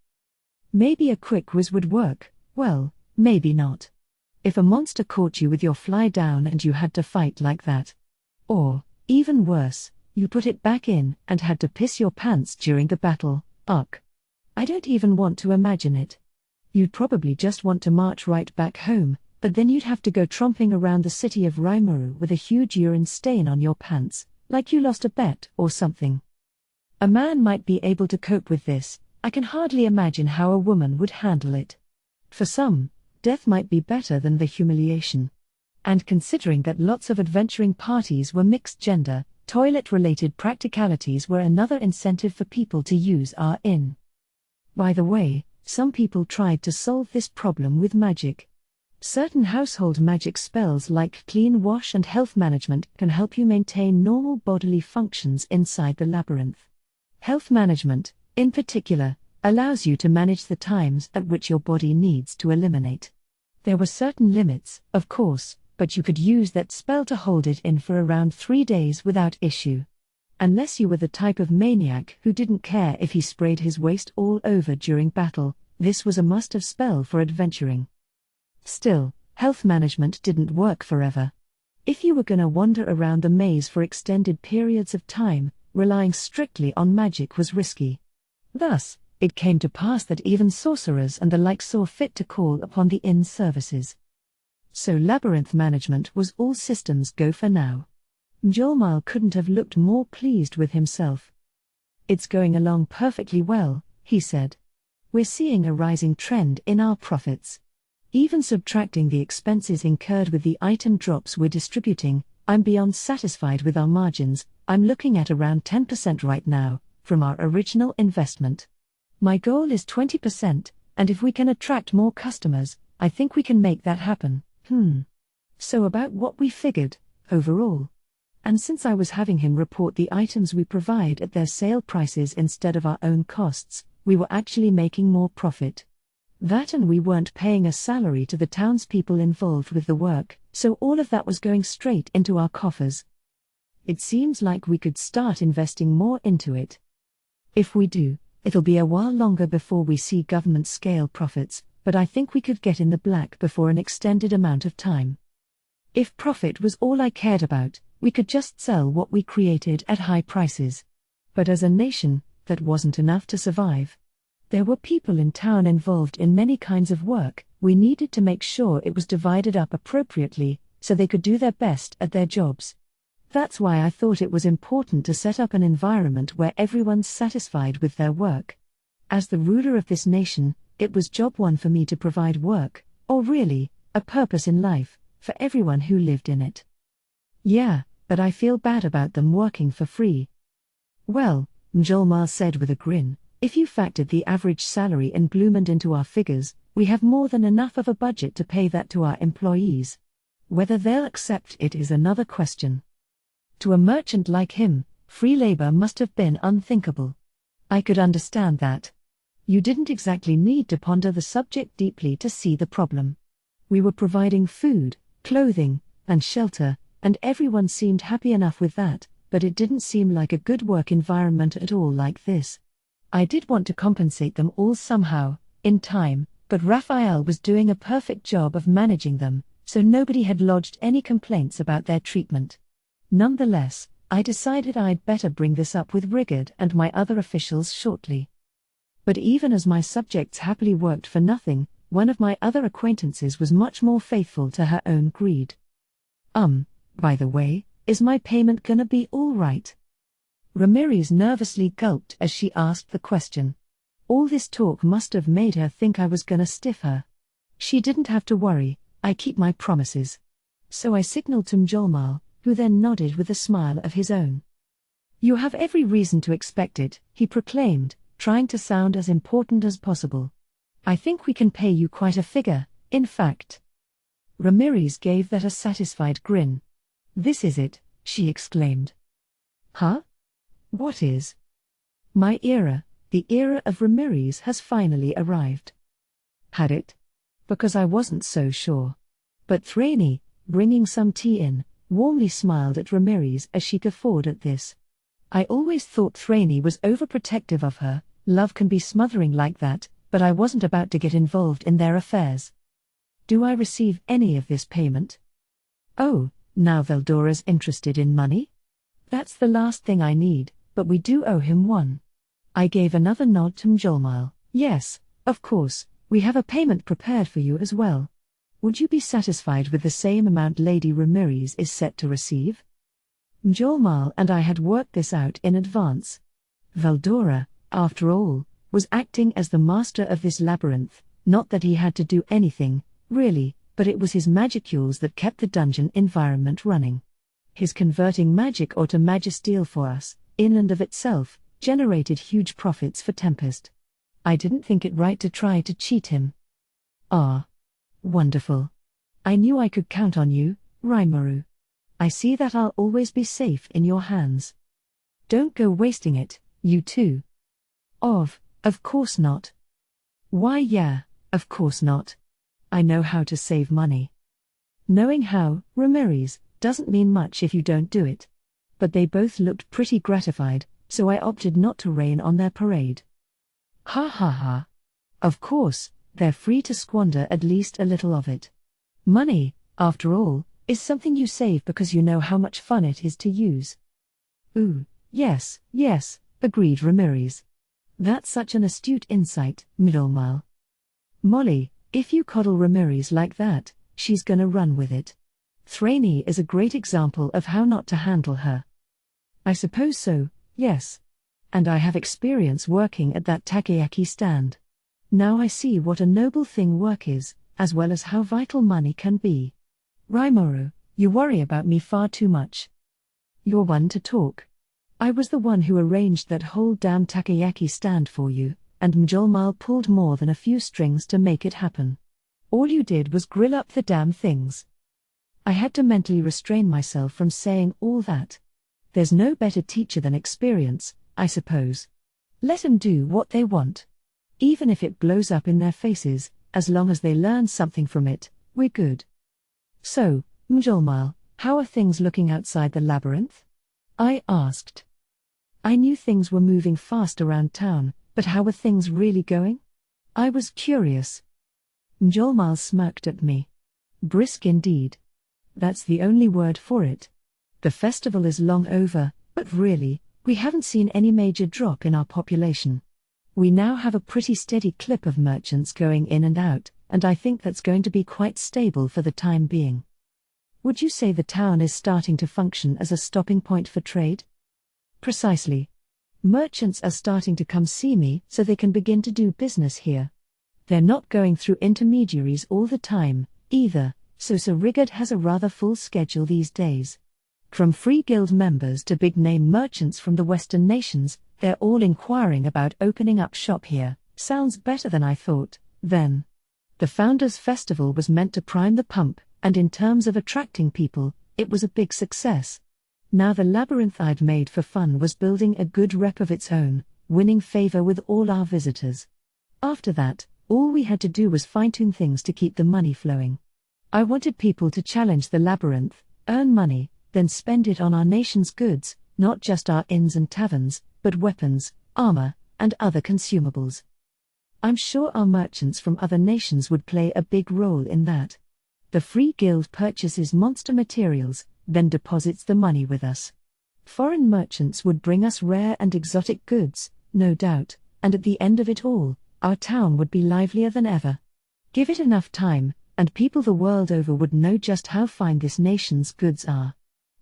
Maybe a quick whiz would work, well, maybe not. If a monster caught you with your fly down and you had to fight like that. Or, even worse, you put it back in and had to piss your pants during the battle, ugh. I don't even want to imagine it. You'd probably just want to march right back home, but then you'd have to go tromping around the city of Rimuru with a huge urine stain on your pants, like you lost a bet or something. A man might be able to cope with this, I can hardly imagine how a woman would handle it. For some, death might be better than the humiliation. And considering that lots of adventuring parties were mixed gender, toilet-related practicalities were another incentive for people to use our inn. By the way, some people tried to solve this problem with magic. Certain household magic spells like clean wash and health management can help you maintain normal bodily functions inside the labyrinth. Health management, in particular, allows you to manage the times at which your body needs to eliminate. There were certain limits, of course, but you could use that spell to hold it in for around 3 days without issue. Unless you were the type of maniac who didn't care if he sprayed his waist all over during battle, this was a must-have spell for adventuring. Still, health management didn't work forever. If you were gonna wander around the maze for extended periods of time, relying strictly on magic was risky. Thus, it came to pass that even sorcerers and the like saw fit to call upon the inn's services. So labyrinth management was all systems go for now. Mjolnir couldn't have looked more pleased with himself. "It's going along perfectly well," he said. "We're seeing a rising trend in our profits. Even subtracting the expenses incurred with the item drops we're distributing, I'm beyond satisfied with our margins. I'm looking at around 10% right now, from our original investment. My goal is 20%, and if we can attract more customers, I think we can make that happen." So about what we figured, overall. And since I was having him report the items we provide at their sale prices instead of our own costs, we were actually making more profit. That, and we weren't paying a salary to the townspeople involved with the work, so all of that was going straight into our coffers. It seems like we could start investing more into it. If we do, it'll be a while longer before we see government-scale profits, but I think we could get in the black before an extended amount of time. If profit was all I cared about, we could just sell what we created at high prices. But as a nation, that wasn't enough to survive. There were people in town involved in many kinds of work. We needed to make sure it was divided up appropriately, so they could do their best at their jobs. That's why I thought it was important to set up an environment where everyone's satisfied with their work. As the ruler of this nation, it was job one for me to provide work, or really, a purpose in life, for everyone who lived in it. Yeah, but I feel bad about them working for free. Well, Mjolnir said with a grin, if you factored the average salary in Bloomond into our figures, we have more than enough of a budget to pay that to our employees. Whether they'll accept it is another question. To a merchant like him, free labor must have been unthinkable. I could understand that. You didn't exactly need to ponder the subject deeply to see the problem. We were providing food, clothing, and shelter, and everyone seemed happy enough with that, but it didn't seem like a good work environment at all like this. I did want to compensate them all somehow, in time, but Raphael was doing a perfect job of managing them, so nobody had lodged any complaints about their treatment. Nonetheless, I decided I'd better bring this up with Rigard and my other officials shortly. But even as my subjects happily worked for nothing, one of my other acquaintances was much more faithful to her own greed. By the way, is my payment gonna be all right?" Ramirez nervously gulped as she asked the question. All this talk must have made her think I was gonna stiff her. She didn't have to worry, I keep my promises. So I signaled to Mjolnir, who then nodded with a smile of his own. "You have every reason to expect it," he proclaimed, trying to sound as important as possible. "I think we can pay you quite a figure, in fact." Ramirez gave that a satisfied grin. "This is it," she exclaimed. "Huh? What is?" "My era, the era of Ramirez has finally arrived." "Had it?" "Because I wasn't so sure." But Thraney, bringing some tea in, warmly smiled at Ramirez as she guffawed at this. I always thought Thraney was overprotective of her. Love can be smothering like that, but I wasn't about to get involved in their affairs. "Do I receive any of this payment?" "Oh, now Veldora's interested in money? That's the last thing I need, but we do owe him one." I gave another nod to Mjolnir. "Yes, of course, we have a payment prepared for you as well. Would you be satisfied with the same amount Lady Ramirez is set to receive?" Mjolnir and I had worked this out in advance. Veldora, after all, was acting as the master of this labyrinth, not that he had to do anything, really, but it was his magicules that kept the dungeon environment running. His converting magic or to magisteel for us, in and of itself, generated huge profits for Tempest. I didn't think it right to try to cheat him. "Ah. Wonderful. I knew I could count on you, Rimuru. I see that I'll always be safe in your hands. Don't go wasting it, you two." Of course not." "Why yeah, of course not. I know how to save money." Knowing how, Ramirez, doesn't mean much if you don't do it. But they both looked pretty gratified, so I opted not to rain on their parade. "Ha ha ha. Of course, they're free to squander at least a little of it. Money, after all, is something you save because you know how much fun it is to use. Ooh, yes, agreed Ramirez. That's such an astute insight, Middlemile. Molly, if you coddle Ramirez like that, she's gonna run with it. Thraney is a great example of how not to handle her. I suppose so, yes. And I have experience working at that takoyaki stand. Now I see what a noble thing work is, as well as how vital money can be. Rimuru, you worry about me far too much. You're one to talk. I was the one who arranged that whole damn takoyaki stand for you, and Mjolnir pulled more than a few strings to make it happen. All you did was grill up the damn things. I had to mentally restrain myself from saying all that. There's no better teacher than experience, I suppose. Let 'em do what they want. Even if it blows up in their faces, as long as they learn something from it, we're good. So, Mjolnir, how are things looking outside the labyrinth? I asked. I knew things were moving fast around town, but how were things really going? I was curious. Mjolnir smirked at me. Brisk indeed. That's the only word for it. The festival is long over, but really, we haven't seen any major drop in our population. We now have a pretty steady clip of merchants going in and out, and I think that's going to be quite stable for the time being. Would you say the town is starting to function as a stopping point for trade? Precisely. Merchants are starting to come see me so they can begin to do business here. They're not going through intermediaries all the time, either, so Sir Rigard has a rather full schedule these days. From free guild members to big-name merchants from the Western nations, they're all inquiring about opening up shop here. Sounds better than I thought, then. The Founders' Festival was meant to prime the pump, and in terms of attracting people, it was a big success. Now the labyrinth I'd made for fun was building a good rep of its own, winning favor with all our visitors. After that, all we had to do was fine-tune things to keep the money flowing. I wanted people to challenge the labyrinth, earn money, then spend it on our nation's goods, not just our inns and taverns, but weapons, armor, and other consumables. I'm sure our merchants from other nations would play a big role in that. The Free Guild purchases monster materials, then deposits the money with us. Foreign merchants would bring us rare and exotic goods, no doubt, and at the end of it all, our town would be livelier than ever. Give it enough time, and people the world over would know just how fine this nation's goods are.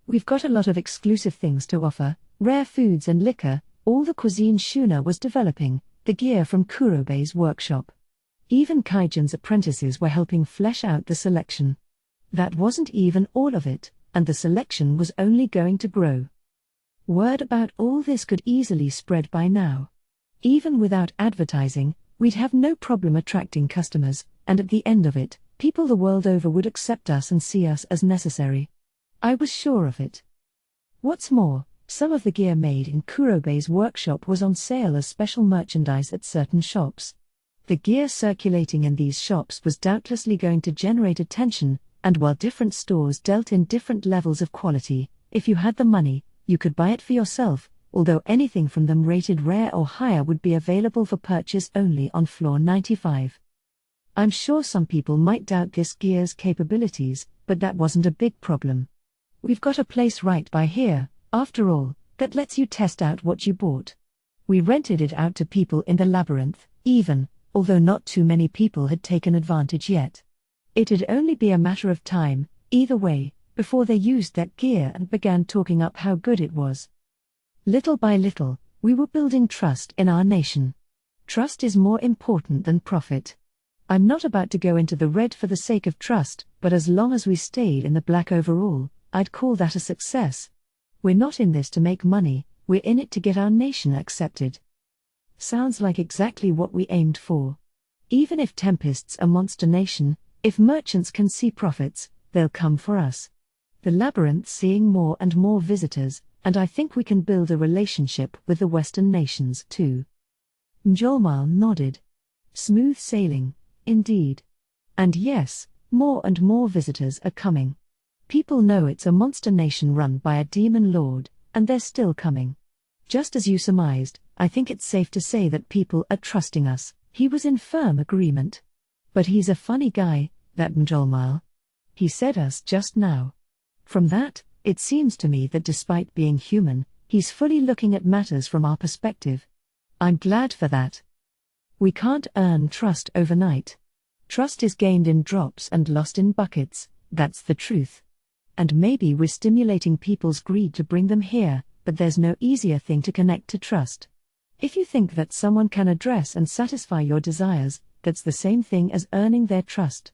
We've got a lot of exclusive things to offer, rare foods and liquor, all the cuisine Shuna was developing, the gear from Kurobei's workshop. Even Kaijan's apprentices were helping flesh out the selection. That wasn't even all of it, and the selection was only going to grow. Word about all this could easily spread by now. Even without advertising, we'd have no problem attracting customers, and at the end of it, people the world over would accept us and see us as necessary. I was sure of it. What's more, some of the gear made in Kurobei's workshop was on sale as special merchandise at certain shops. The gear circulating in these shops was doubtlessly going to generate attention, and while different stores dealt in different levels of quality, if you had the money, you could buy it for yourself, although anything from them rated rare or higher would be available for purchase only on floor 95. I'm sure some people might doubt this gear's capabilities, but that wasn't a big problem. We've got a place right by here, after all, that lets you test out what you bought. We rented it out to people in the labyrinth, even, although not too many people had taken advantage yet. It'd only be a matter of time, either way, before they used that gear and began talking up how good it was. Little by little, we were building trust in our nation. Trust is more important than profit. I'm not about to go into the red for the sake of trust, but as long as we stayed in the black overall, I'd call that a success. We're not in this to make money, we're in it to get our nation accepted. Sounds like exactly what we aimed for. Even if Tempest's a monster nation, if merchants can see profits, they'll come for us. The labyrinth's seeing more and more visitors, and I think we can build a relationship with the Western nations too. Mjolnir nodded. Smooth sailing, indeed. And yes, more and more visitors are coming. People know it's a monster nation run by a demon lord, and they're still coming. Just as you surmised, I think it's safe to say that people are trusting us. He was in firm agreement. But he's a funny guy, that Mjolnir. He said us just now. From that, it seems to me that despite being human, he's fully looking at matters from our perspective. I'm glad for that. We can't earn trust overnight. Trust is gained in drops and lost in buckets, that's the truth. And maybe we're stimulating people's greed to bring them here, but there's no easier thing to connect to trust. If you think that someone can address and satisfy your desires, that's the same thing as earning their trust.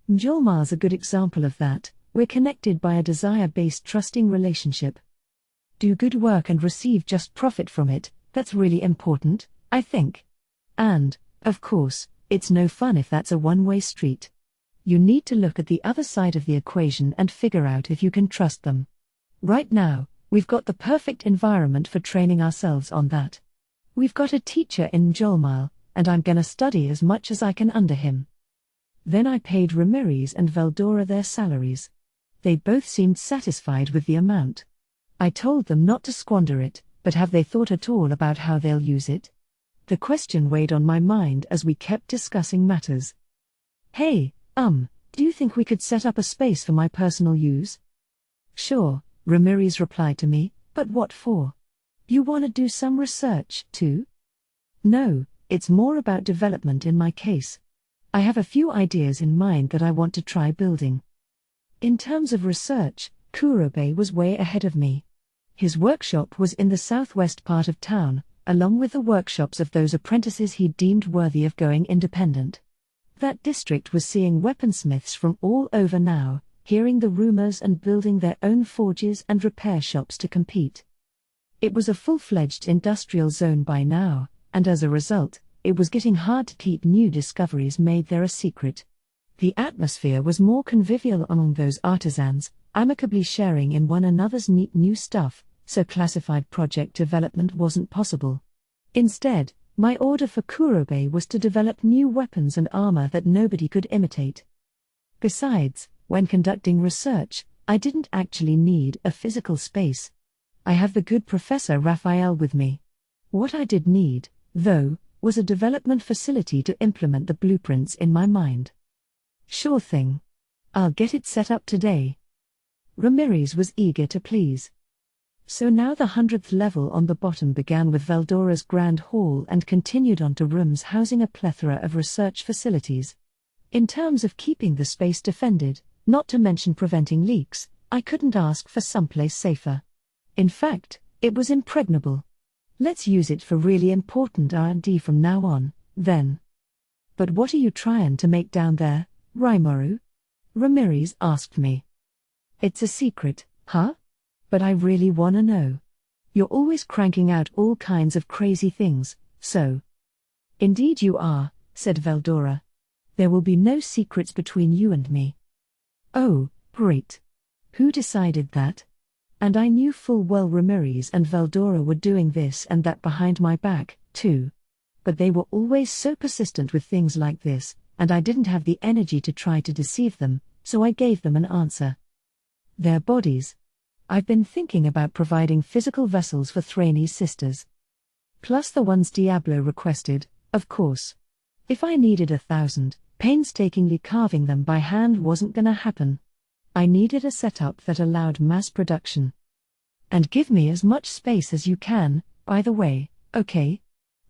Mjolnir's a good example of that. We're connected by a desire-based trusting relationship. Do good work and receive just profit from it, that's really important, I think. And, of course, it's no fun if that's a one-way street. You need to look at the other side of the equation and figure out if you can trust them. Right now, we've got the perfect environment for training ourselves on that. We've got a teacher in Mjolnir, and I'm gonna study as much as I can under him. Then I paid Ramirez and Veldora their salaries. They both seemed satisfied with the amount. I told them not to squander it, but have they thought at all about how they'll use it? The question weighed on my mind as we kept discussing matters. Hey, do you think we could set up a space for my personal use? Sure, Ramirez replied to me, but what for? You want to do some research, too? No, it's more about development in my case. I have a few ideas in mind that I want to try building. In terms of research, Kurobe was way ahead of me. His workshop was in the southwest part of town, along with the workshops of those apprentices he deemed worthy of going independent. That district was seeing weaponsmiths from all over now, hearing the rumors and building their own forges and repair shops to compete. It was a full-fledged industrial zone by now, and as a result, it was getting hard to keep new discoveries made there a secret. The atmosphere was more convivial among those artisans, amicably sharing in one another's neat new stuff, so classified project development wasn't possible. Instead, my order for Kurobe was to develop new weapons and armor that nobody could imitate. Besides, when conducting research, I didn't actually need a physical space. I have the good Professor Raphael with me. What I did need, though, was a development facility to implement the blueprints in my mind. Sure thing. I'll get it set up today. Ramirez was eager to please. So now the 100th level on the bottom began with Veldora's grand hall and continued on to rooms housing a plethora of research facilities. In terms of keeping the space defended, not to mention preventing leaks, I couldn't ask for someplace safer. In fact, it was impregnable. Let's use it for really important R&D from now on, then. But what are you trying to make down there, Rimuru? Ramirez asked me. It's a secret, huh? But I really wanna know. You're always cranking out all kinds of crazy things, so. Indeed you are, said Veldora. There will be no secrets between you and me. Oh, great. Who decided that? And I knew full well Ramirez and Veldora were doing this and that behind my back, too. But they were always so persistent with things like this, and I didn't have the energy to try to deceive them, so I gave them an answer. Their bodies. I've been thinking about providing physical vessels for Thrane's sisters. Plus the ones Diablo requested, of course. If I needed 1,000, painstakingly carving them by hand wasn't gonna happen. I needed a setup that allowed mass production. And give me as much space as you can, by the way, okay?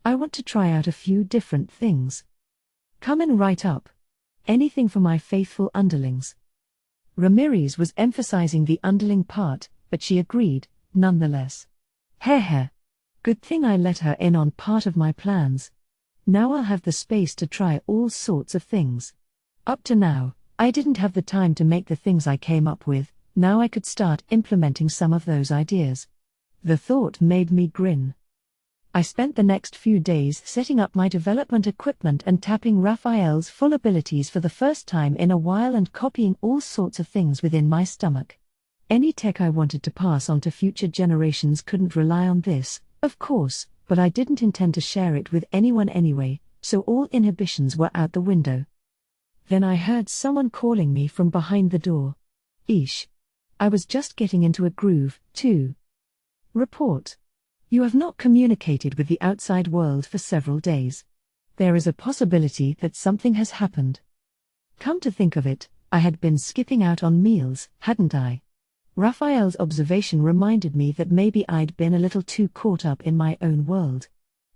I want to try out a few different things. Coming right up. Anything for my faithful underlings. Ramirez was emphasizing the underling part, but she agreed, nonetheless. Heh. Good thing I let her in on part of my plans. Now I'll have the space to try all sorts of things. Up to now, I didn't have the time to make the things I came up with, now I could start implementing some of those ideas. The thought made me grin. I spent the next few days setting up my development equipment and tapping Raphael's full abilities for the first time in a while and copying all sorts of things within my stomach. Any tech I wanted to pass on to future generations couldn't rely on this, of course, but I didn't intend to share it with anyone anyway, so all inhibitions were out the window. Then I heard someone calling me from behind the door. Eesh. I was just getting into a groove, too. Report. You have not communicated with the outside world for several days. There is a possibility that something has happened. Come to think of it, I had been skipping out on meals, hadn't I? Raphael's observation reminded me that maybe I'd been a little too caught up in my own world.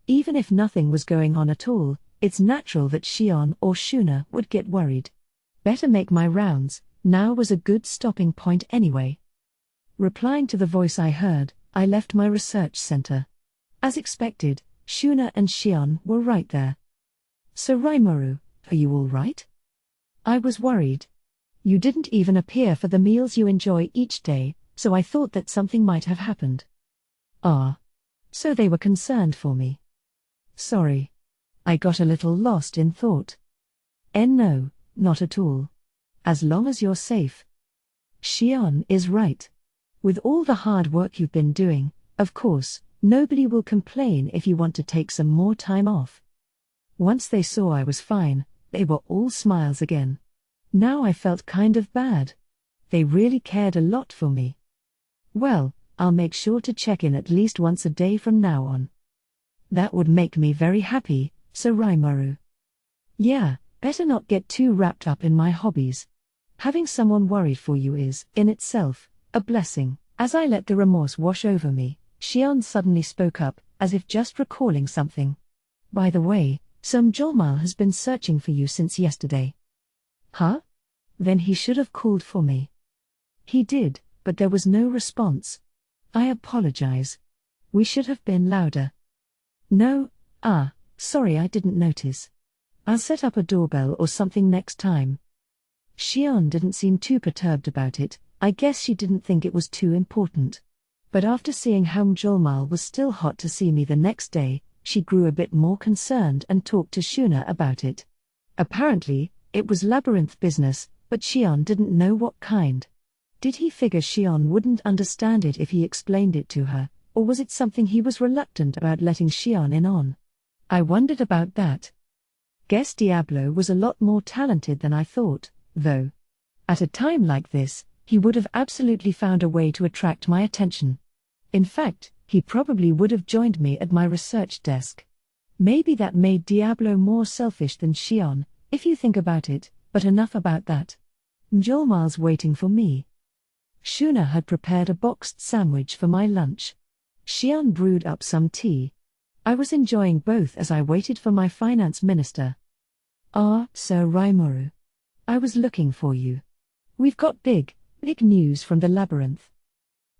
Even if nothing was going on at all, it's natural that Shion or Shuna would get worried. Better make my rounds, now was a good stopping point anyway. Replying to the voice I heard, I left my research center. As expected, Shuna and Shion were right there. So Rimuru, are you all right? I was worried. You didn't even appear for the meals you enjoy each day, so I thought that something might have happened. Ah. So they were concerned for me. Sorry. I got a little lost in thought. No, not at all. As long as you're safe. Shion is right. With all the hard work you've been doing, of course, nobody will complain if you want to take some more time off. Once they saw I was fine, they were all smiles again. Now I felt kind of bad. They really cared a lot for me. Well, I'll make sure to check in at least once a day from now on. That would make me very happy, so Rimuru. Yeah, better not get too wrapped up in my hobbies. Having someone worried for you is, in itself, a blessing. As I let the remorse wash over me, Shion suddenly spoke up, as if just recalling something. By the way, some Jolmal has been searching for you since yesterday. Huh? Then he should have called for me. He did, but there was no response. I apologize. We should have been louder. No, sorry I didn't notice. I'll set up a doorbell or something next time. Shion didn't seem too perturbed about it, I guess she didn't think it was too important. But after seeing how Jolmal was still hot to see me the next day, she grew a bit more concerned and talked to Shuna about it. Apparently, it was labyrinth business, but Shion didn't know what kind. Did he figure Shion wouldn't understand it if he explained it to her, or was it something he was reluctant about letting Shion in on? I wondered about that. Guess Diablo was a lot more talented than I thought, though. At a time like this, he would have absolutely found a way to attract my attention. In fact, he probably would have joined me at my research desk. Maybe that made Diablo more selfish than Shion, if you think about it, but enough about that. Jolmal's waiting for me. Shuna had prepared a boxed sandwich for my lunch. Shion brewed up some tea. I was enjoying both as I waited for my finance minister. Sir Rimuru. I was looking for you. We've got big news from the labyrinth.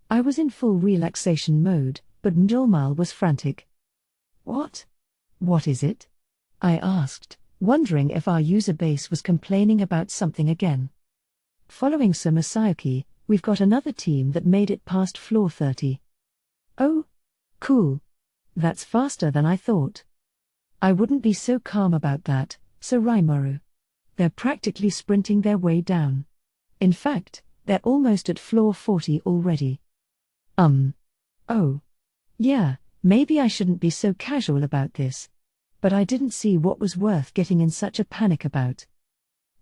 I was in full relaxation mode, but Jolmal was frantic. What? What is it? I asked, wondering if our user base was complaining about something again. Following Sir Masayuki, we've got another team that made it past floor 30. Oh? Cool. That's faster than I thought. I wouldn't be so calm about that, Sir Rimuru. They're practically sprinting their way down. In fact, they're almost at floor 40 already. Oh. Yeah, maybe I shouldn't be so casual about this. But I didn't see what was worth getting in such a panic about.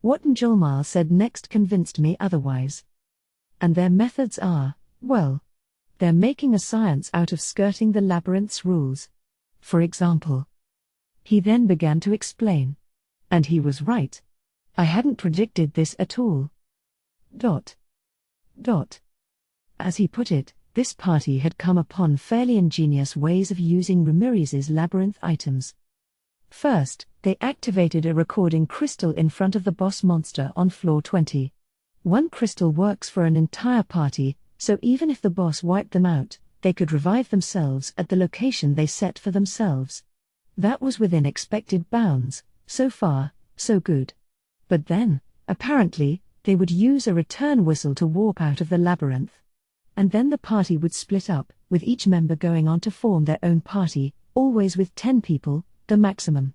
What Jolmal said next convinced me otherwise. And their methods are, well, they're making a science out of skirting the labyrinth's rules. For example. He then began to explain. And he was right. I hadn't predicted this at all. As he put it, this party had come upon fairly ingenious ways of using Ramirez's labyrinth items. First, they activated a recording crystal in front of the boss monster on floor 20. One crystal works for an entire party, so even if the boss wiped them out, they could revive themselves at the location they set for themselves. That was within expected bounds, so far, so good. But then, apparently, they would use a return whistle to warp out of the labyrinth. And then the party would split up, with each member going on to form their own party, always with 10 people, the maximum.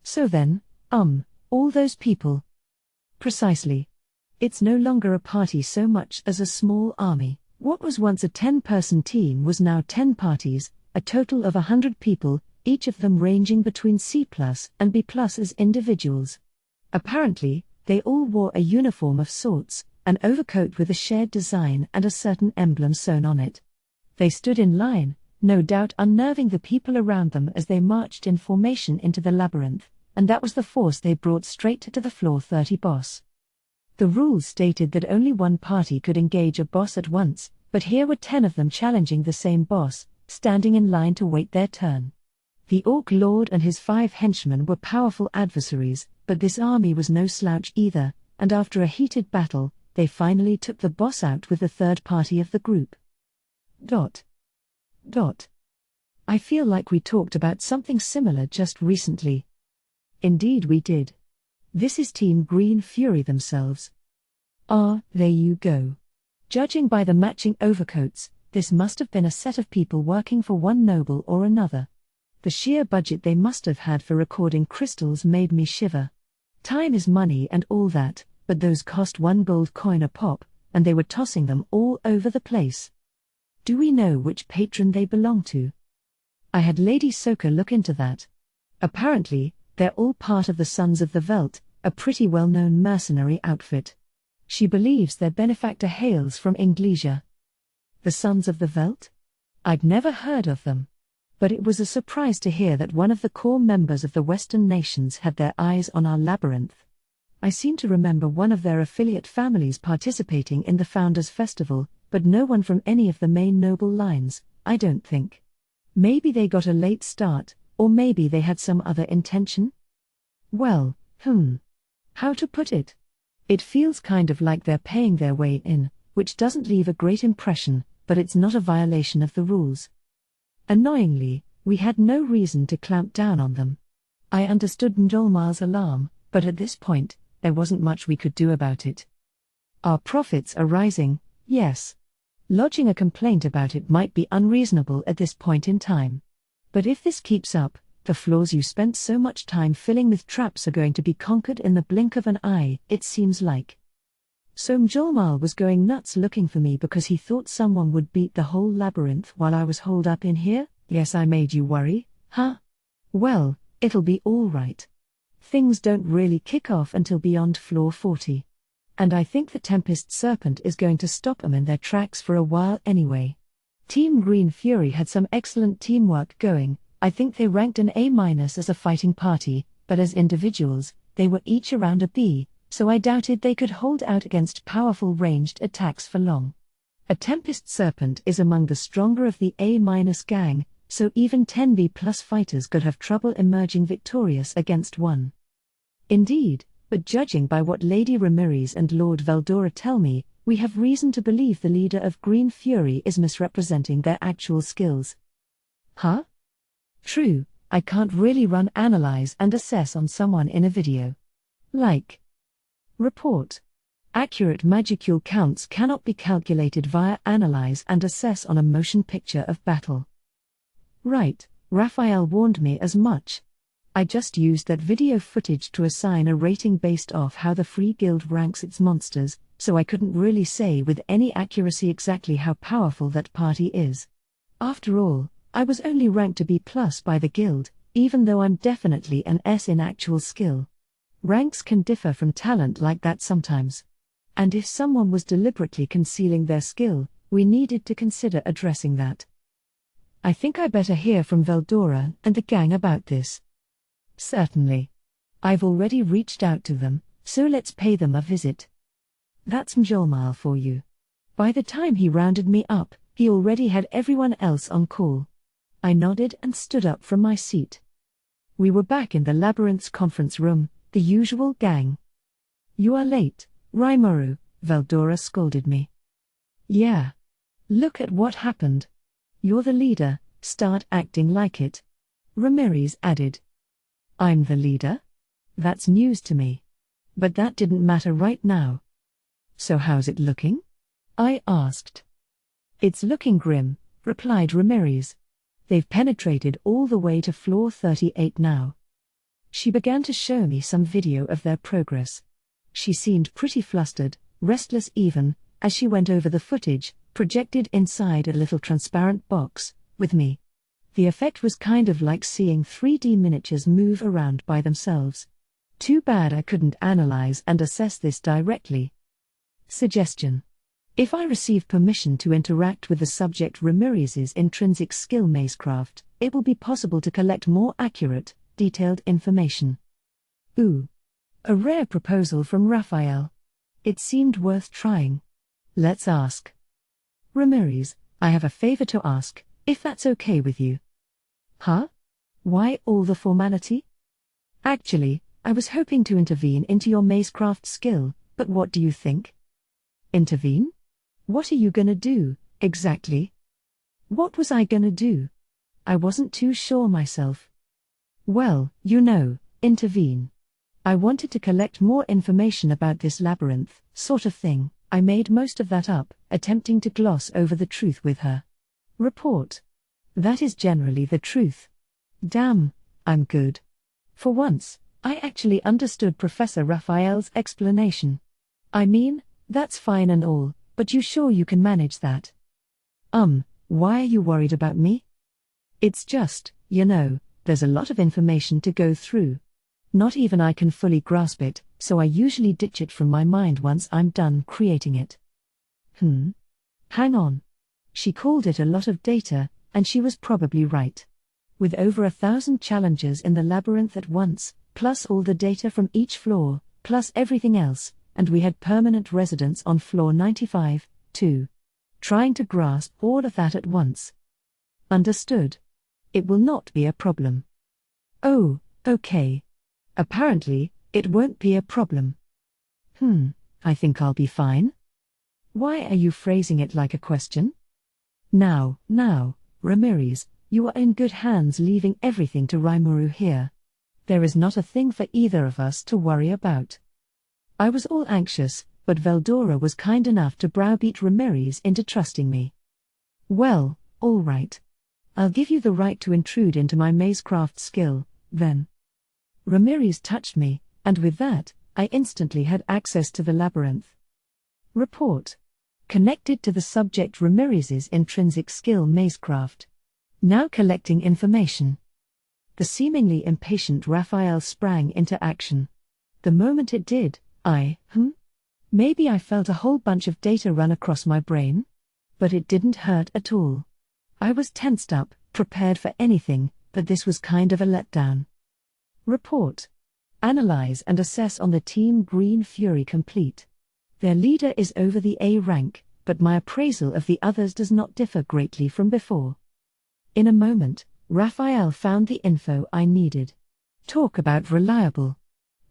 So then, all those people. Precisely. It's no longer a party so much as a small army. What was once a 10-person team was now 10 parties, a total of 100 people, each of them ranging between C+ and B+ as individuals. Apparently, they all wore a uniform of sorts, an overcoat with a shared design and a certain emblem sewn on it. They stood in line, no doubt unnerving the people around them as they marched in formation into the labyrinth, and that was the force they brought straight to the floor 30 boss. The rules stated that only one party could engage a boss at once, but here were 10 of them challenging the same boss, standing in line to wait their turn. The Orc Lord and his 5 henchmen were powerful adversaries, but this army was no slouch either, and after a heated battle, they finally took the boss out with the third party of the group. I feel like we talked about something similar just recently. Indeed we did. This is Team Green Fury themselves. Ah, there you go. Judging by the matching overcoats, this must have been a set of people working for one noble or another. The sheer budget they must have had for recording crystals made me shiver. Time is money and all that, but those cost 1 gold coin a pop, and they were tossing them all over the place. Do we know which patron they belong to? I had Lady Soka look into that. Apparently, they're all part of the Sons of the Veldt, a pretty well-known mercenary outfit. She believes their benefactor hails from Inglesia. The Sons of the Veldt? I'd never heard of them. But it was a surprise to hear that one of the core members of the Western nations had their eyes on our labyrinth. I seem to remember one of their affiliate families participating in the Founders' Festival, but no one from any of the main noble lines, I don't think. Maybe they got a late start, or maybe they had some other intention? Well, how to put it? It feels kind of like they're paying their way in, which doesn't leave a great impression, but it's not a violation of the rules. Annoyingly, we had no reason to clamp down on them. I understood Njolmal's alarm, but at this point, there wasn't much we could do about it. Our profits are rising, yes. Lodging a complaint about it might be unreasonable at this point in time. But if this keeps up, the floors you spent so much time filling with traps are going to be conquered in the blink of an eye, it seems like. So Njolmal was going nuts looking for me because he thought someone would beat the whole labyrinth while I was holed up in here? Yes, I made you worry, huh? Well, it'll be all right. Things don't really kick off until beyond floor 40. And I think the Tempest Serpent is going to stop them in their tracks for a while anyway. Team Green Fury had some excellent teamwork going. I think they ranked an A- as a fighting party, but as individuals, they were each around a B, so I doubted they could hold out against powerful ranged attacks for long. A Tempest Serpent is among the stronger of the A- gang, so even 10B+ fighters could have trouble emerging victorious against one. Indeed, but judging by what Lady Ramirez and Lord Veldora tell me, we have reason to believe the leader of Green Fury is misrepresenting their actual skills. Huh? True, I can't really run analyze and assess on someone in a video. Like. Report. Accurate magicule counts cannot be calculated via analyze and assess on a motion picture of battle. Right, Raphael warned me as much. I just used that video footage to assign a rating based off how the Free Guild ranks its monsters, so I couldn't really say with any accuracy exactly how powerful that party is. After all, I was only ranked a B+ by the guild, even though I'm definitely an S in actual skill. Ranks can differ from talent like that sometimes. And if someone was deliberately concealing their skill, we needed to consider addressing that. I think I better hear from Veldora and the gang about this. Certainly. I've already reached out to them, so let's pay them a visit. That's Njolmal for you. By the time he rounded me up, he already had everyone else on call. I nodded and stood up from my seat. We were back in the Labyrinth's conference room, the usual gang. You are late, Rimuru, Veldora scolded me. Yeah. Look at what happened. You're the leader, start acting like it. Ramirez added. I'm the leader? That's news to me. But that didn't matter right now. So how's it looking? I asked. It's looking grim, replied Ramirez. They've penetrated all the way to floor 38 now. She began to show me some video of their progress. She seemed pretty flustered, restless even, as she went over the footage, projected inside a little transparent box, with me. The effect was kind of like seeing 3D miniatures move around by themselves. Too bad I couldn't analyze and assess this directly. Suggestion. If I receive permission to interact with the subject Ramirez's intrinsic skill macecraft, it will be possible to collect more accurate, detailed information. Ooh. A rare proposal from Raphael. It seemed worth trying. Let's ask. Ramirez, I have a favor to ask, if that's okay with you. Huh? Why all the formality? Actually, I was hoping to intervene into your mazecraft skill, but what do you think? Intervene? What are you gonna do, exactly? What was I gonna do? I wasn't too sure myself. Well, intervene. I wanted to collect more information about this labyrinth, sort of thing. I made most of that up, attempting to gloss over the truth with her. Report. That is generally the truth. Damn, I'm good. For once, I actually understood Professor Raphael's explanation. I mean, that's fine and all, but you sure you can manage that? Why are you worried about me? It's just, there's a lot of information to go through. Not even I can fully grasp it, so I usually ditch it from my mind once I'm done creating it. Hang on. She called it a lot of data, and she was probably right. With over 1,000 challengers in the labyrinth at once, plus all the data from each floor, plus everything else, and we had permanent residents on floor 95, too. Trying to grasp all of that at once. Understood. It will not be a problem. Oh, okay. Apparently, it won't be a problem. I think I'll be fine. Why are you phrasing it like a question? Now, Ramirez, you are in good hands leaving everything to Rimuru here. There is not a thing for either of us to worry about. I was all anxious, but Veldora was kind enough to browbeat Ramirez into trusting me. Well, all right. I'll give you the right to intrude into my mazecraft skill, then. Ramirez touched me, and with that, I instantly had access to the labyrinth. Report. Connected to the subject Ramirez's intrinsic skill mazecraft. Now collecting information. The seemingly impatient Raphael sprang into action. The moment it did, maybe I felt a whole bunch of data run across my brain. But it didn't hurt at all. I was tensed up, prepared for anything, but this was kind of a letdown. Report. Analyze and assess on the Team Green Fury complete. Their leader is over the A rank, but my appraisal of the others does not differ greatly from before. In a moment, Raphael found the info I needed. Talk about reliable.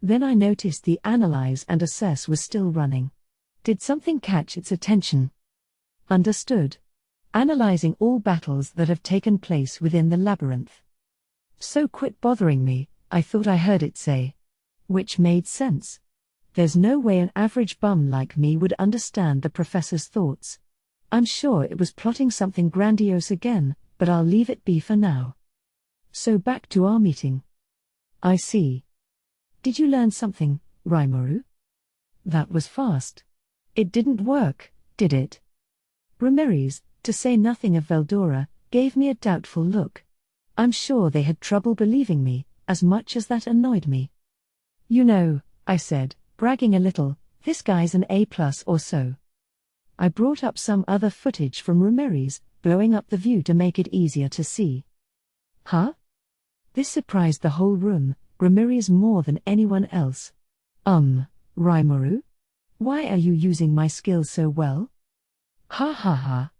Then I noticed the analyze and assess was still running. Did something catch its attention? Understood. Analyzing all battles that have taken place within the labyrinth. So quit bothering me, I thought I heard it say. Which made sense. There's no way an average bum like me would understand the professor's thoughts. I'm sure it was plotting something grandiose again, but I'll leave it be for now. So back to our meeting. I see. Did you learn something, Rimuru? That was fast. It didn't work, did it? Ramirez, to say nothing of Veldora, gave me a doubtful look. I'm sure they had trouble believing me, as much as that annoyed me. I said, bragging a little, this guy's an A+ or so. I brought up some other footage from Ramirez, blowing up the view to make it easier to see. Huh? This surprised the whole room, Ramirez more than anyone else. Rimuru? Why are you using my skills so well? Ha ha ha.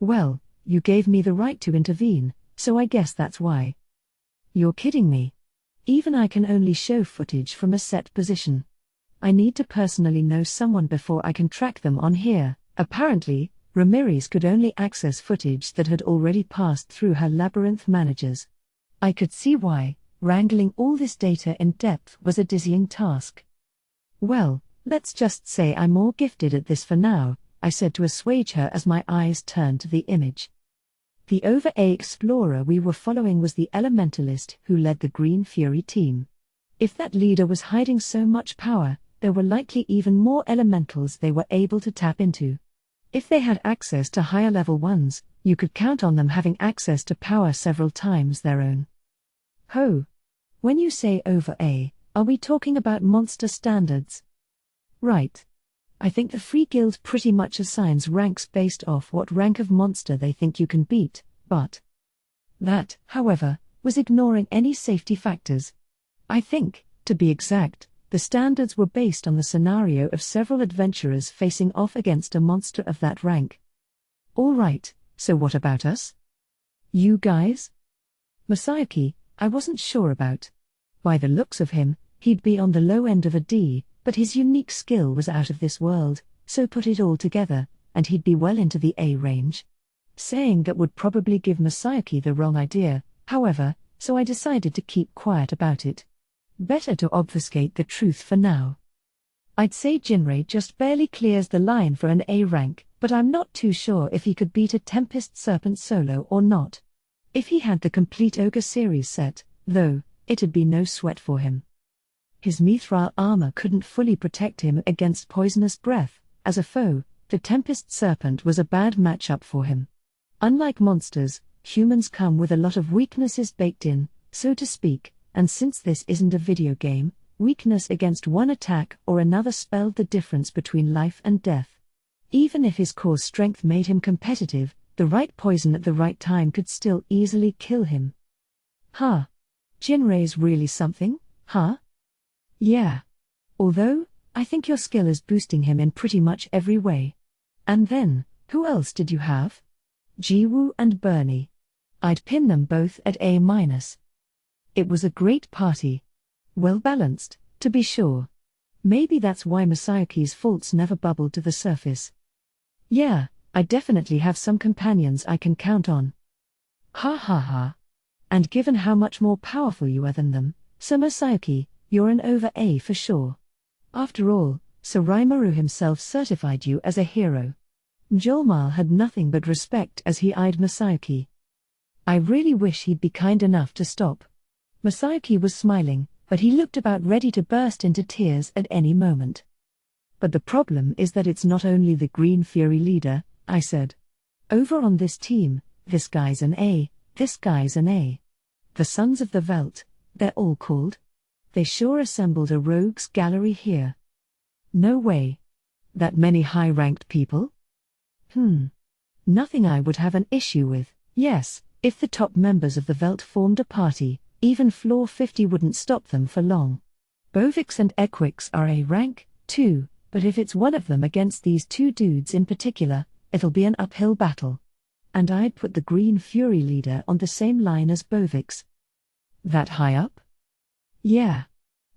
Well, you gave me the right to intervene, so I guess that's why. You're kidding me. Even I can only show footage from a set position. I need to personally know someone before I can track them on here. Apparently, Ramirez could only access footage that had already passed through her labyrinth managers. I could see why. Wrangling all this data in depth was a dizzying task. Well, let's just say I'm more gifted at this for now, I said to assuage her as my eyes turned to the image. The Over-A explorer we were following was the elementalist who led the Green Fury team. If that leader was hiding so much power, there were likely even more elementals they were able to tap into. If they had access to higher level ones, you could count on them having access to power several times their own. Ho! When you say Over-A, are we talking about monster standards? Right. I think the Free Guild pretty much assigns ranks based off what rank of monster they think you can beat, but that, however, was ignoring any safety factors. I think, to be exact, The standards were based on the scenario of several adventurers facing off against a monster of that rank. All right, so what about us? You guys? Masayuki, I wasn't sure about. By the looks of him, he'd be on the low end of a D, but his unique skill was out of this world, so put it all together, and he'd be well into the A range. Saying that would probably give Masayuki the wrong idea, however, so I decided to keep quiet about it. Better to obfuscate the truth for now. I'd say Jinrei just barely clears the line for an A rank, but I'm not too sure if he could beat a Tempest Serpent solo or not. If he had the complete Ogre series set, though, it'd be no sweat for him. His mithril armor couldn't fully protect him against poisonous breath. As a foe, the Tempest Serpent was a bad matchup for him. Unlike monsters, humans come with a lot of weaknesses baked in, so to speak, and since this isn't a video game, weakness against one attack or another spelled the difference between life and death. Even if his core strength made him competitive, the right poison at the right time could still easily kill him. Huh. Jinrei's really something, huh? Yeah. Although, I think your skill is boosting him in pretty much every way. And then, who else did you have? Jiwoo and Bernie. I'd pin them both at A-. It was a great party. Well balanced, to be sure. Maybe that's why Masayuki's faults never bubbled to the surface. Yeah, I definitely have some companions I can count on. Ha ha ha. And given how much more powerful you are than them, Sir Masayuki, you're an over A for sure. After all, Sir Rimuru himself certified you as a hero. Jolmal had nothing but respect as he eyed Masayuki. I really wish he'd be kind enough to stop. Masayuki was smiling, but he looked about ready to burst into tears at any moment. But the problem is that it's not only the Green Fury leader, I said. Over on this team, this guy's an A, this guy's an A. The Sons of the Veldt, they're all called. They sure assembled a rogues gallery here. No way. That many high-ranked people? Nothing I would have an issue with. Yes, if the top members of the Veldt formed a party, even floor 50 wouldn't stop them for long. Bovix and Equix are A rank, too, but if it's one of them against these two dudes in particular, it'll be an uphill battle. And I'd put the Green Fury leader on the same line as Bovix. That high up? Yeah.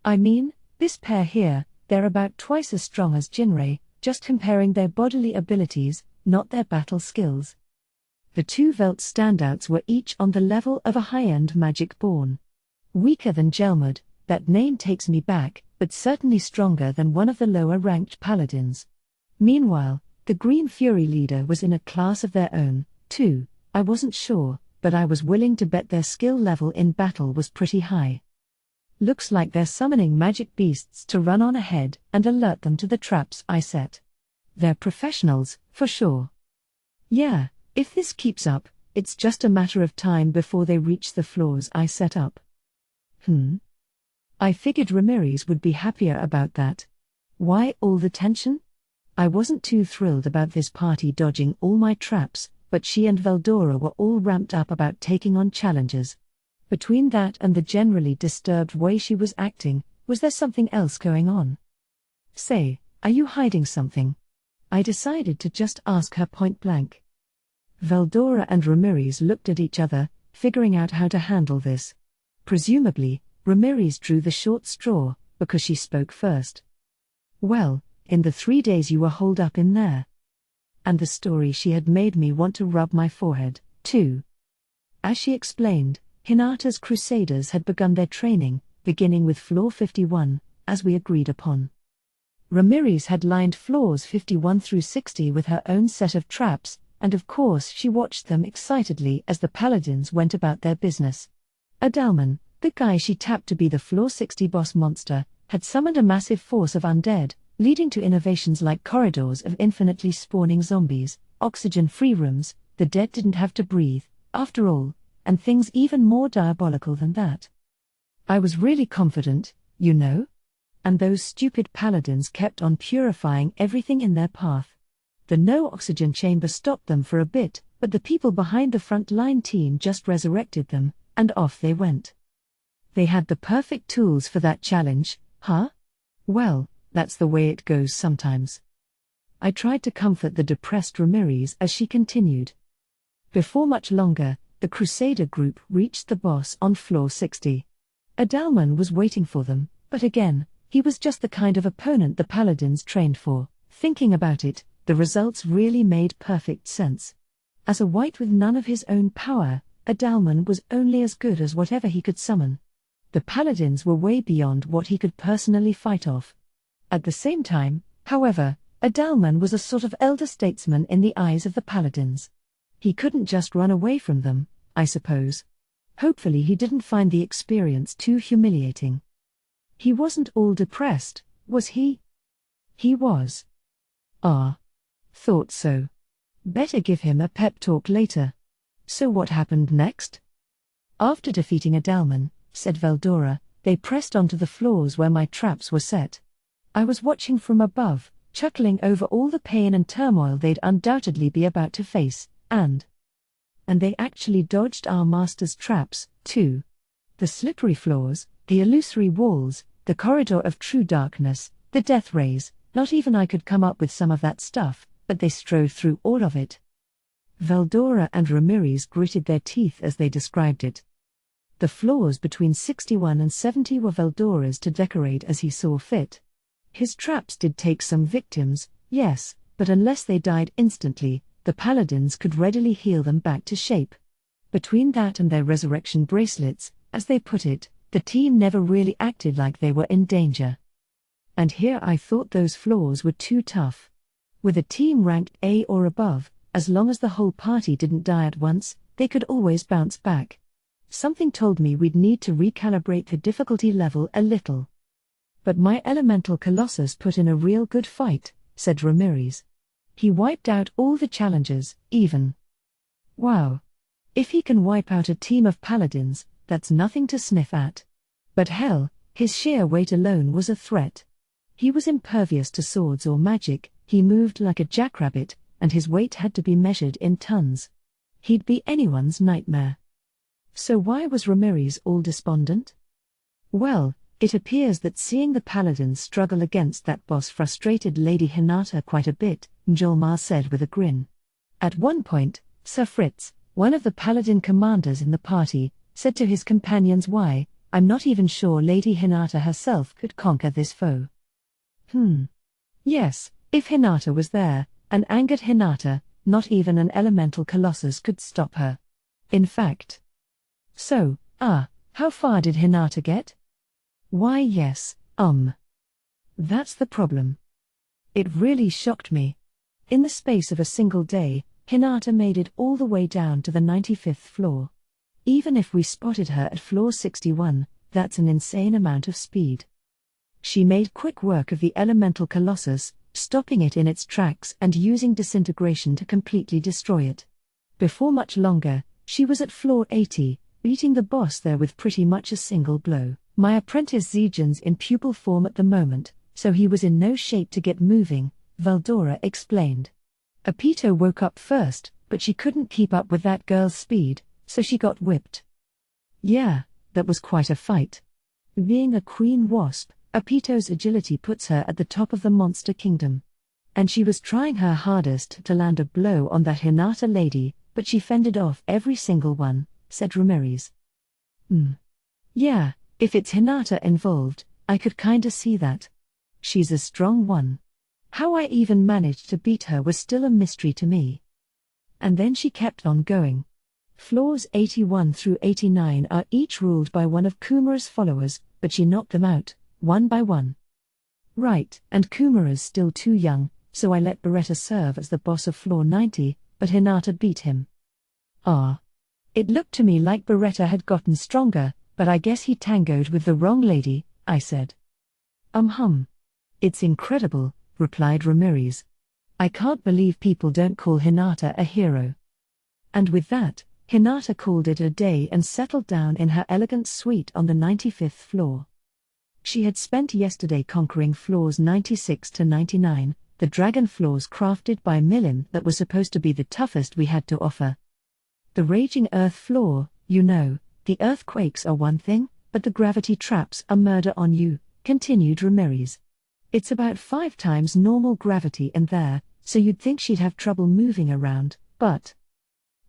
I mean, this pair here, they're about twice as strong as Jinrei, just comparing their bodily abilities, not their battle skills. The two Veldt standouts were each on the level of a high-end magic born. Weaker than Jelmud, that name takes me back, but certainly stronger than one of the lower-ranked paladins. Meanwhile, the Green Fury leader was in a class of their own, too. I wasn't sure, but I was willing to bet their skill level in battle was pretty high. Looks like they're summoning magic beasts to run on ahead and alert them to the traps I set. They're professionals, for sure. Yeah. If this keeps up, it's just a matter of time before they reach the floors I set up. I figured Ramirez would be happier about that. Why all the tension? I wasn't too thrilled about this party dodging all my traps, but she and Veldora were all ramped up about taking on challenges. Between that and the generally disturbed way she was acting, was there something else going on? Say, are you hiding something? I decided to just ask her point blank. Veldora and Ramirez looked at each other, figuring out how to handle this. Presumably, Ramirez drew the short straw, because she spoke first. Well, in the 3 days you were holed up in there. And the story she had made me want to rub my forehead, too. As she explained, Hinata's Crusaders had begun their training, beginning with floor 51, as we agreed upon. Ramirez had lined floors 51 through 60 with her own set of traps, and of course she watched them excitedly as the paladins went about their business. Adalman, the guy she tapped to be the floor 60 boss monster, had summoned a massive force of undead, leading to innovations like corridors of infinitely spawning zombies, oxygen-free rooms, the dead didn't have to breathe, after all, and things even more diabolical than that. I was really confident, you know? And those stupid paladins kept on purifying everything in their path. The no-oxygen chamber stopped them for a bit, but the people behind the front-line team just resurrected them, and off they went. They had the perfect tools for that challenge, huh? Well, that's the way it goes sometimes. I tried to comfort the depressed Ramirez as she continued. Before much longer, the Crusader group reached the boss on floor 60. Adalman was waiting for them, but again, he was just the kind of opponent the Paladins trained for. Thinking about it, the results really made perfect sense. As a wight with none of his own power, Adalman was only as good as whatever he could summon. The Paladins were way beyond what he could personally fight off. At the same time, however, Adalman was a sort of elder statesman in the eyes of the Paladins. He couldn't just run away from them, I suppose. Hopefully he didn't find the experience too humiliating. He wasn't all depressed, was he? He was. Ah. Thought so. Better give him a pep talk later. So what happened next? After defeating Adalman, said Veldora, they pressed onto the floors where my traps were set. I was watching from above, chuckling over all the pain and turmoil they'd undoubtedly be about to face, and they actually dodged our master's traps, too. The slippery floors, the illusory walls, the corridor of true darkness, the death rays, not even I could come up with some of that stuff, but they strove through all of it. Veldora and Ramirez gritted their teeth as they described it. The floors between 61 and 70 were Veldora's to decorate as he saw fit. His traps did take some victims, yes, but unless they died instantly, the Paladins could readily heal them back to shape. Between that and their resurrection bracelets, as they put it, the team never really acted like they were in danger. And here I thought those floors were too tough. With a team ranked A or above, as long as the whole party didn't die at once, they could always bounce back. Something told me we'd need to recalibrate the difficulty level a little. But my elemental Colossus put in a real good fight, said Ramirez. He wiped out all the challengers, even. Wow. If he can wipe out a team of Paladins, that's nothing to sniff at. But hell, his sheer weight alone was a threat. He was impervious to swords or magic, he moved like a jackrabbit, and his weight had to be measured in tons. He'd be anyone's nightmare. So why was Ramirez all despondent? Well, it appears that seeing the Paladins struggle against that boss frustrated Lady Hinata quite a bit, Njolmar said with a grin. At one point, Sir Fritz, one of the Paladin commanders in the party, said to his companions, "Why, I'm not even sure Lady Hinata herself could conquer this foe." Yes, if Hinata was there, an angered Hinata, not even an elemental Colossus could stop her. In fact. So, how far did Hinata get? Why yes, that's the problem. It really shocked me. In the space of a single day, Hinata made it all the way down to the 95th floor. Even if we spotted her at floor 61, that's an insane amount of speed. She made quick work of the elemental Colossus, stopping it in its tracks and using disintegration to completely destroy it. Before much longer, she was at floor 80, beating the boss there with pretty much a single blow. My apprentice Zejan's in pupil form at the moment, so he was in no shape to get moving, Veldora explained. Apito woke up first, but she couldn't keep up with that girl's speed, so she got whipped. Yeah, that was quite a fight. Being a queen wasp, Apito's agility puts her at the top of the monster kingdom. And she was trying her hardest to land a blow on that Hinata lady, but she fended off every single one, said Ramirez. Yeah, if it's Hinata involved, I could kinda see that. She's a strong one. How I even managed to beat her was still a mystery to me. And then she kept on going. Floors 81 through 89 are each ruled by one of Kumara's followers, but she knocked them out, one by one. Right, and Kumara's still too young, so I let Beretta serve as the boss of floor 90, but Hinata beat him. It looked to me like Beretta had gotten stronger, but I guess he tangoed with the wrong lady, I said. It's incredible, replied Ramirez. I can't believe people don't call Hinata a hero. And with that, Hinata called it a day and settled down in her elegant suite on the 95th floor. She had spent yesterday conquering floors 96 to 99, the dragon floors crafted by Milim that were supposed to be the toughest we had to offer. The raging earth floor, you know, the earthquakes are one thing, but the gravity traps are murder on you, continued Ramirez. It's about 5 times normal gravity in there, so you'd think she'd have trouble moving around, but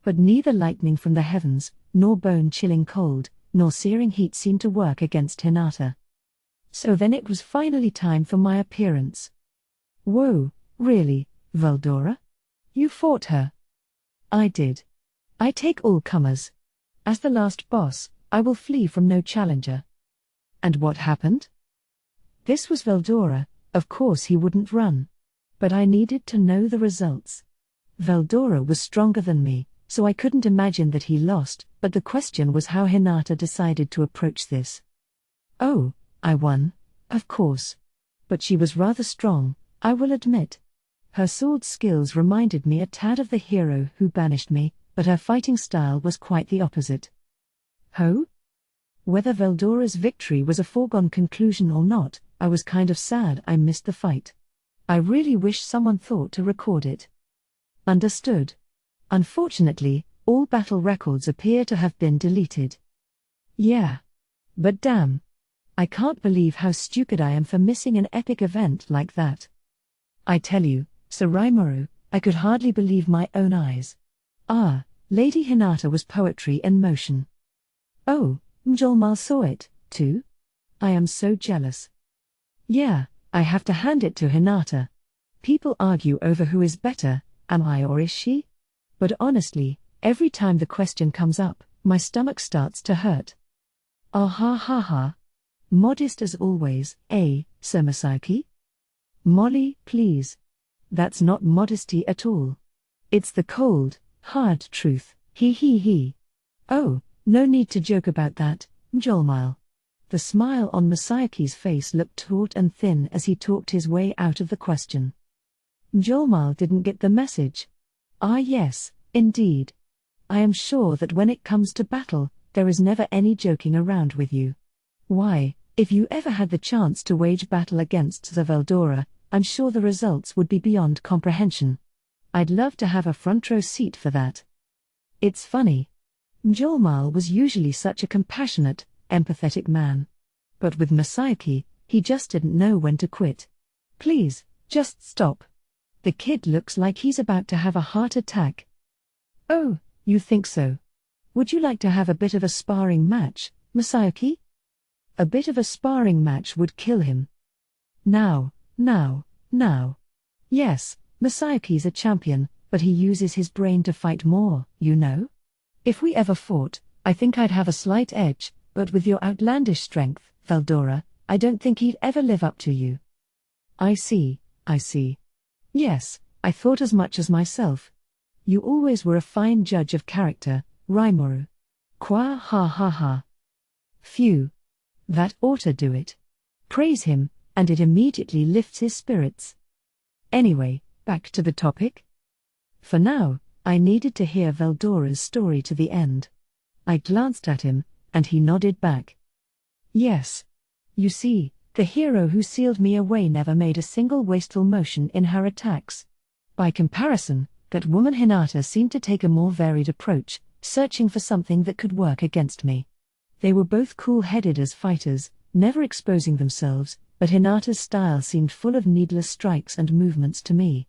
neither lightning from the heavens, nor bone-chilling cold, nor searing heat seemed to work against Hinata. So then it was finally time for my appearance. Whoa, really, Veldora? You fought her? I did. I take all comers. As the last boss, I will flee from no challenger. And what happened? This was Veldora, of course he wouldn't run. But I needed to know the results. Veldora was stronger than me, so I couldn't imagine that he lost, but the question was how Hinata decided to approach this. Oh, I won, of course. But she was rather strong, I will admit. Her sword skills reminded me a tad of the hero who banished me, but her fighting style was quite the opposite. Ho? Whether Veldora's victory was a foregone conclusion or not, I was kind of sad I missed the fight. I really wish someone thought to record it. Understood. Unfortunately, all battle records appear to have been deleted. Yeah. But damn. I can't believe how stupid I am for missing an epic event like that. I tell you, Sir Rimuru, I could hardly believe my own eyes. Ah, Lady Hinata was poetry in motion. Oh, Mjolnir saw it, too? I am so jealous. Yeah, I have to hand it to Hinata. People argue over who is better, am I or is she? But honestly, every time the question comes up, my stomach starts to hurt. Ah ha ha ha. Modest as always, Sir Masaki? Molly, please. That's not modesty at all. It's the cold, hard truth, he. Oh, no need to joke about that, Mjolnir. The smile on Masayaki's face looked taut and thin as he talked his way out of the question. Mjolnir didn't get the message. Ah yes, indeed. I am sure that when it comes to battle, there is never any joking around with you. Why, if you ever had the chance to wage battle against the Veldora, I'm sure the results would be beyond comprehension. I'd love to have a front row seat for that. It's funny. Mjolnir was usually such a compassionate, empathetic man. But with Masayaki, he just didn't know when to quit. Please, just stop. The kid looks like he's about to have a heart attack. Oh, you think so? Would you like to have a bit of a sparring match, Masayaki? A bit of a sparring match would kill him. Now. Yes, Masayaki's a champion, but he uses his brain to fight more, you know? If we ever fought, I think I'd have a slight edge, but with your outlandish strength, Veldora, I don't think he'd ever live up to you. I see. Yes, I thought as much as myself. You always were a fine judge of character, Rimuru. Qua ha. Phew. That oughta do it. Praise him, and it immediately lifts his spirits. Anyway, back to the topic. For now, I needed to hear Veldora's story to the end. I glanced at him, and he nodded back. Yes. You see, the hero who sealed me away never made a single wasteful motion in her attacks. By comparison, that woman Hinata seemed to take a more varied approach, searching for something that could work against me. They were both cool-headed as fighters, never exposing themselves, but Hinata's style seemed full of needless strikes and movements to me.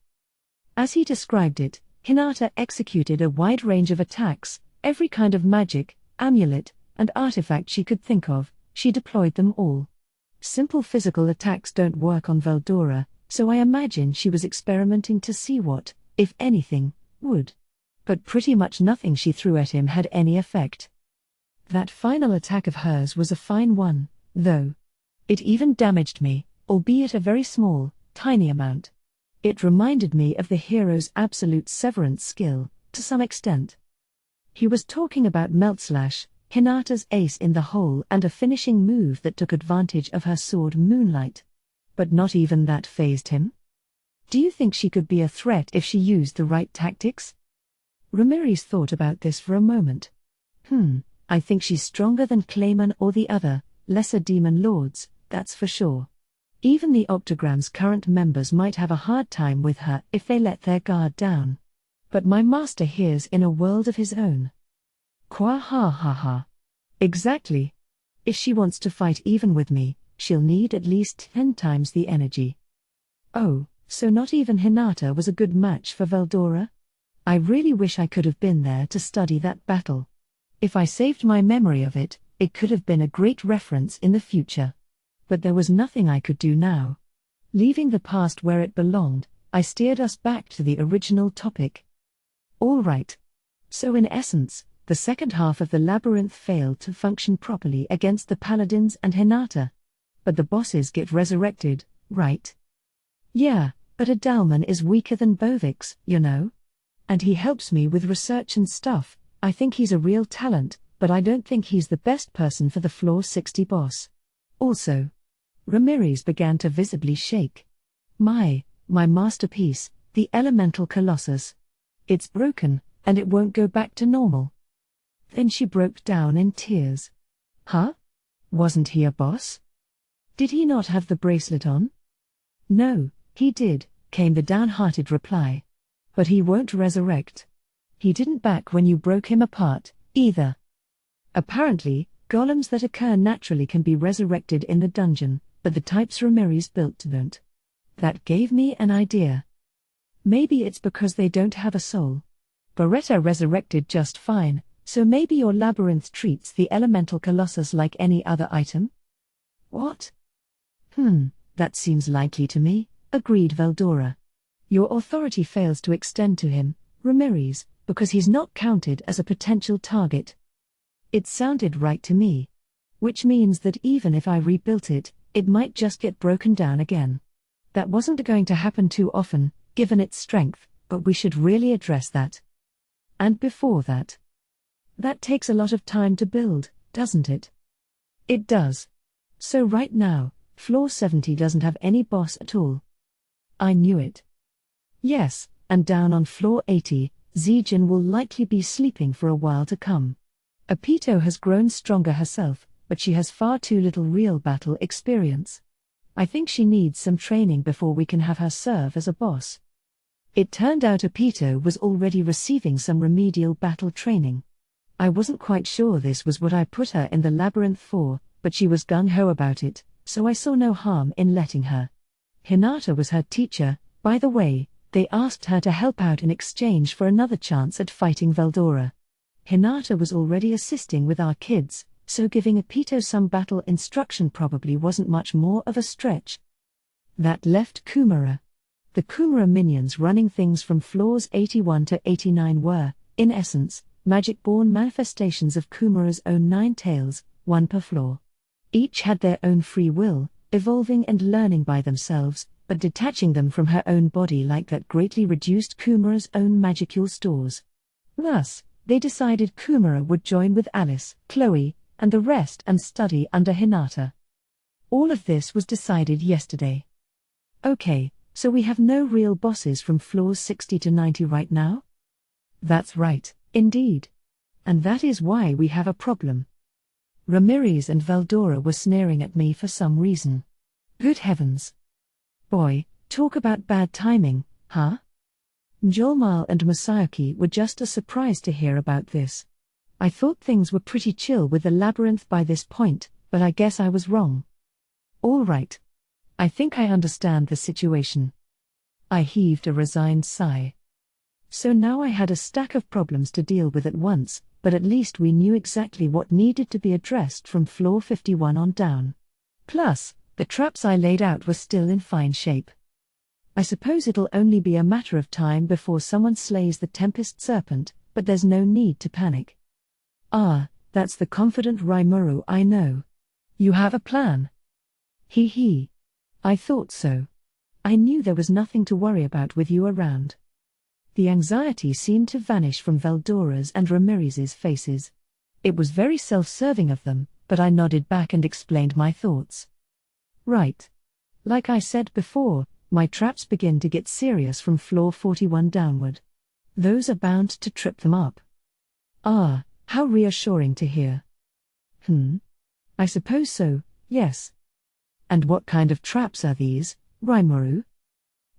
As he described it, Hinata executed a wide range of attacks, every kind of magic, amulet, and artifact she could think of, she deployed them all. Simple physical attacks don't work on Veldora, so I imagine she was experimenting to see what, if anything, would. But pretty much nothing she threw at him had any effect. That final attack of hers was a fine one, though. It even damaged me, albeit a very small, tiny amount. It reminded me of the hero's absolute severance skill, to some extent. He was talking about Melt Slash, Hinata's ace in the hole and a finishing move that took advantage of her sword Moonlight. But not even that fazed him. Do you think she could be a threat if she used the right tactics? Ramirez thought about this for a moment. I think she's stronger than Clayman or the other, lesser demon lords, that's for sure. Even the Octogram's current members might have a hard time with her if they let their guard down. But my master hears in a world of his own. Qua ha. Exactly. If she wants to fight even with me, she'll need at least 10 times the energy. Oh, so not even Hinata was a good match for Veldora? I really wish I could have been there to study that battle. If I saved my memory of it, it could have been a great reference in the future. But there was nothing I could do now. Leaving the past where it belonged, I steered us back to the original topic. All right. So in essence, the second half of the labyrinth failed to function properly against the paladins and Hinata. But the bosses get resurrected, right? Yeah, but Adalman is weaker than Bovix, you know? And he helps me with research and stuff. I think he's a real talent, but I don't think he's the best person for the floor 60 boss. Also, Ramirez began to visibly shake. My masterpiece, the Elemental Colossus. It's broken, and it won't go back to normal. Then she broke down in tears. Huh? Wasn't he a boss? Did he not have the bracelet on? No, he did, came the downhearted reply. But he won't resurrect. He didn't back when you broke him apart, either. Apparently, golems that occur naturally can be resurrected in the dungeon, but the types Ramirez built don't. That gave me an idea. Maybe it's because they don't have a soul. Beretta resurrected just fine, so maybe your labyrinth treats the Elemental Colossus like any other item? What? That seems likely to me, agreed Veldora. Your authority fails to extend to him, Ramirez, because he's not counted as a potential target. It sounded right to me. Which means that even if I rebuilt it, it might just get broken down again. That wasn't going to happen too often, given its strength, but we should really address that. And before that. That takes a lot of time to build, doesn't it? It does. So right now, floor 70 doesn't have any boss at all. I knew it. Yes, and down on floor 80, Zijin will likely be sleeping for a while to come. Apito has grown stronger herself, but she has far too little real battle experience. I think she needs some training before we can have her serve as a boss. It turned out Apito was already receiving some remedial battle training. I wasn't quite sure this was what I put her in the labyrinth for, but she was gung-ho about it, so I saw no harm in letting her. Hinata was her teacher, by the way. They asked her to help out in exchange for another chance at fighting Veldora. Hinata was already assisting with our kids, so giving Apito some battle instruction probably wasn't much more of a stretch. That left Kumara. The Kumara minions running things from floors 81 to 89 were, in essence, magic-born manifestations of Kumara's own 9 tails, 1 per floor. Each had their own free will, evolving and learning by themselves, but detaching them from her own body like that greatly reduced Kumara's own magicule stores. Thus, they decided Kumara would join with Alice, Chloe, and the rest and study under Hinata. All of this was decided yesterday. Okay, so we have no real bosses from floors 60 to 90 right now? That's right, indeed. And that is why we have a problem. Ramirez and Veldora were sneering at me for some reason. Good heavens. Boy, talk about bad timing, huh? Mjolmal and Masayuki were just as surprised to hear about this. I thought things were pretty chill with the labyrinth by this point, but I guess I was wrong. All right. I think I understand the situation. I heaved a resigned sigh. So now I had a stack of problems to deal with at once, but at least we knew exactly what needed to be addressed from floor 51 on down. Plus, the traps I laid out were still in fine shape. I suppose it'll only be a matter of time before someone slays the Tempest Serpent, but there's no need to panic. Ah, that's the confident Rimuru I know. You have a plan? Hee hee. I thought so. I knew there was nothing to worry about with you around. The anxiety seemed to vanish from Veldora's and Ramirez's faces. It was very self-serving of them, but I nodded back and explained my thoughts. Right. Like I said before, my traps begin to get serious from floor 41 downward. Those are bound to trip them up. Ah, how reassuring to hear. I suppose so, yes. And what kind of traps are these, Rimuru?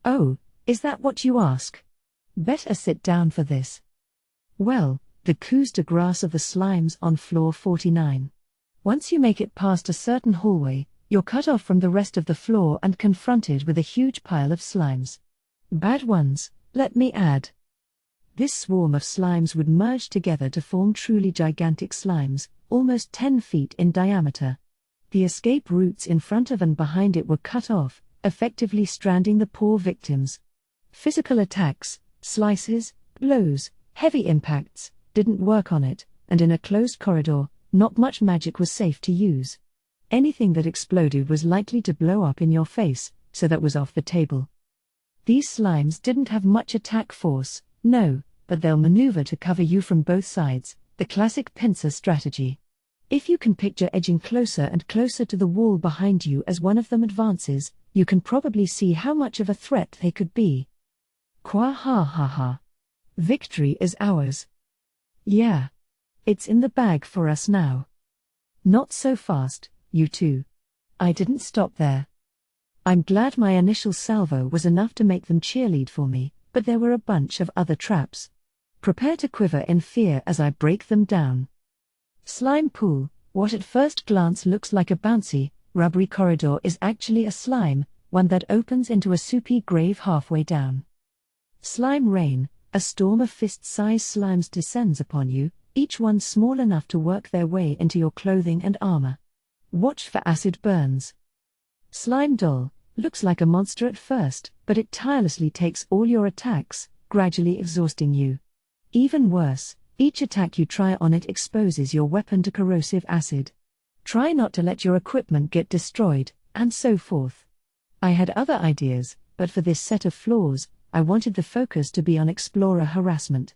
Oh, is that what you ask? Better sit down for this. Well, the coups de grace of the slimes on floor 49. Once you make it past a certain hallway, You're cut off from the rest of the floor and confronted with a huge pile of slimes. Bad ones, let me add. This swarm of slimes would merge together to form truly gigantic slimes, almost 10 feet in diameter. The escape routes in front of and behind it were cut off, effectively stranding the poor victims. Physical attacks, slices, blows, heavy impacts, didn't work on it, and in a closed corridor, not much magic was safe to use. Anything that exploded was likely to blow up in your face, so that was off the table. These slimes didn't have much attack force, no, but they'll maneuver to cover you from both sides, the classic pincer strategy. If you can picture edging closer and closer to the wall behind you as one of them advances, you can probably see how much of a threat they could be. Kwa ha ha ha. Victory is ours. Yeah. It's in the bag for us now. Not so fast, you two. I didn't stop there. I'm glad my initial salvo was enough to make them cheerlead for me, but there were a bunch of other traps. Prepare to quiver in fear as I break them down. Slime pool, what at first glance looks like a bouncy, rubbery corridor is actually a slime, one that opens into a soupy grave halfway down. Slime rain, a storm of fist-sized slimes descends upon you, each one small enough to work their way into your clothing and armor. Watch for acid burns. Slime doll, looks like a monster at first, but it tirelessly takes all your attacks, gradually exhausting you. Even worse, each attack you try on it exposes your weapon to corrosive acid. Try not to let your equipment get destroyed, and so forth. I had other ideas, but for this set of floors, I wanted the focus to be on explorer harassment.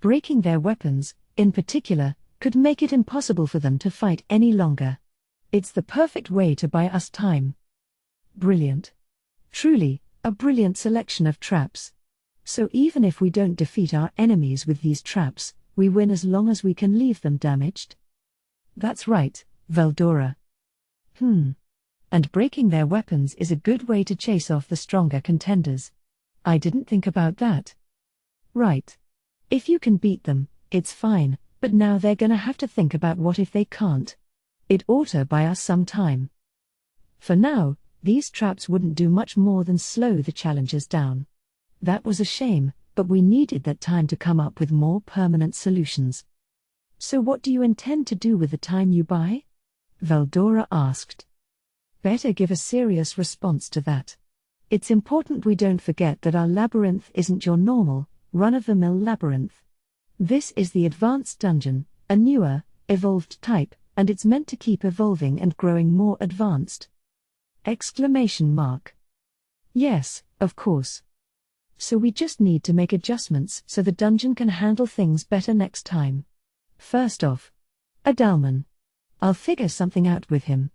Breaking their weapons, in particular, could make it impossible for them to fight any longer. It's the perfect way to buy us time. Brilliant. Truly, a brilliant selection of traps. So even if we don't defeat our enemies with these traps, we win as long as we can leave them damaged? That's right, Veldora. And breaking their weapons is a good way to chase off the stronger contenders. I didn't think about that. Right. If you can beat them, it's fine, but now they're gonna have to think about what if they can't. It ought to buy us some time. For now, these traps wouldn't do much more than slow the challengers down. That was a shame, but we needed that time to come up with more permanent solutions. So what do you intend to do with the time you buy? Veldora asked. Better give a serious response to that. It's important we don't forget that our labyrinth isn't your normal, run-of-the-mill labyrinth. This is the advanced dungeon, a newer, evolved type, and it's meant to keep evolving and growing more advanced. Exclamation mark. Yes, of course. So we just need to make adjustments so the dungeon can handle things better next time. First off, Adalman. I'll figure something out with him.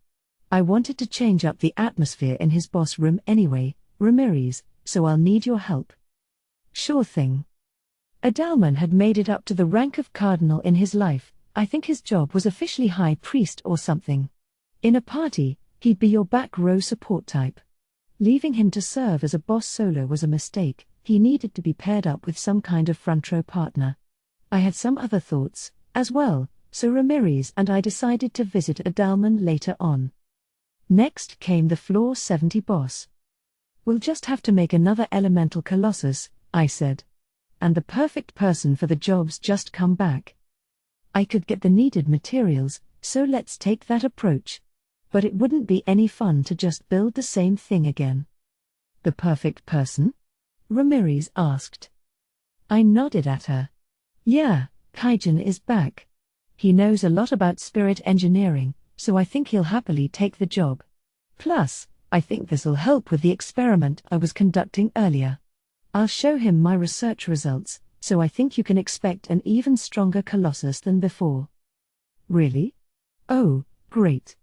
I wanted to change up the atmosphere in his boss room anyway, Ramirez, so I'll need your help. Sure thing. Adalman had made it up to the rank of cardinal in his life. I think his job was officially high priest or something. In a party, he'd be your back row support type. Leaving him to serve as a boss solo was a mistake. He needed to be paired up with some kind of front row partner. I had some other thoughts, as well, so Ramirez and I decided to visit Adalman later on. Next came the Floor 70 boss. We'll just have to make another elemental colossus, I said. And the perfect person for the job's just come back. I could get the needed materials, so let's take that approach. But it wouldn't be any fun to just build the same thing again. The perfect person? Ramirez asked. I nodded at her. Yeah, Kaijin is back. He knows a lot about spirit engineering, so I think he'll happily take the job. Plus, I think this'll help with the experiment I was conducting earlier. I'll show him my research results, so I think you can expect an even stronger Colossus than before. Really? Oh, great.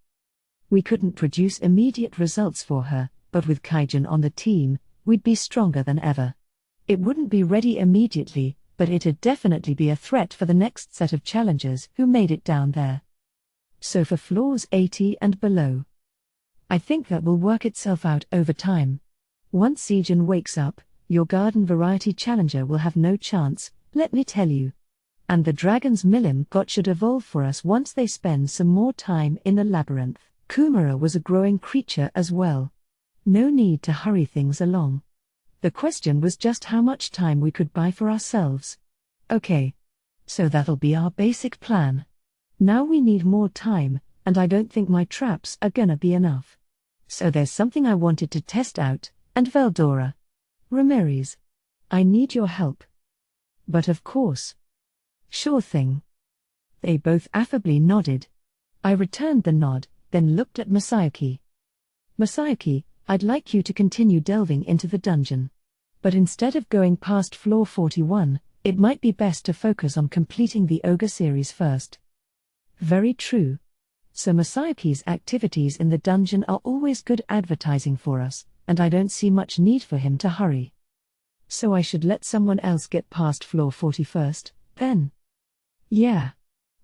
We couldn't produce immediate results for her, but with Kaijin on the team, we'd be stronger than ever. It wouldn't be ready immediately, but it'd definitely be a threat for the next set of challengers who made it down there. So for floors 80 and below. I think that will work itself out over time. Once Siegen wakes up, your garden variety challenger will have no chance, let me tell you. And the dragon's Milim God should evolve for us once they spend some more time in the labyrinth. Kumara was a growing creature as well. No need to hurry things along. The question was just how much time we could buy for ourselves. Okay. So that'll be our basic plan. Now we need more time, and I don't think my traps are gonna be enough. So there's something I wanted to test out, and Veldora. Ramirez. I need your help. But of course. Sure thing. They both affably nodded. I returned the nod, then looked at Masayuki. Masayuki, I'd like you to continue delving into the dungeon. But instead of going past floor 41, it might be best to focus on completing the Ogre series first. Very true. So Masayuki's activities in the dungeon are always good advertising for us, and I don't see much need for him to hurry. So I should let someone else get past floor 40 first, then? Yeah.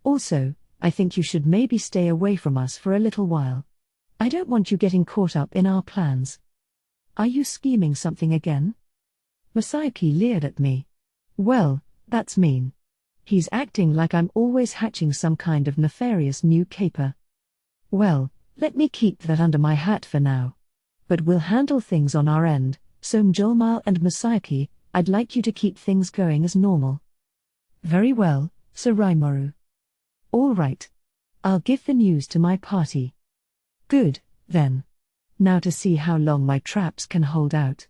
Also, I think you should maybe stay away from us for a little while. I don't want you getting caught up in our plans. Are you scheming something again? Masayuki leered at me. Well, that's mean. He's acting like I'm always hatching some kind of nefarious new caper. Well, let me keep that under my hat for now. But we'll handle things on our end, so Mjolmal and Masayuki, I'd like you to keep things going as normal. Very well, Sir Rimuru. All right. I'll give the news to my party. Good, then. Now to see how long my traps can hold out.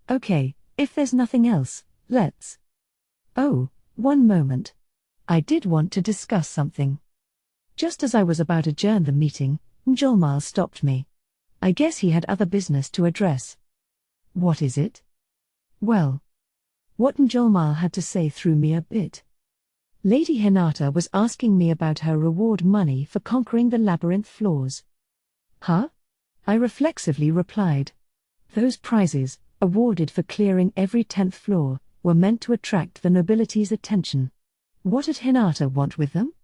Okay, if there's nothing else, let's. Oh, one moment. I did want to discuss something. Just as I was about to adjourn the meeting, Mjolmal stopped me. I guess he had other business to address. What is it? Well, what Mjolmal had to say threw me a bit. Lady Hinata was asking me about her reward money for conquering the labyrinth floors. Huh? I reflexively replied. Those prizes, awarded for clearing every 10th floor, were meant to attract the nobility's attention. What did Hinata want with them?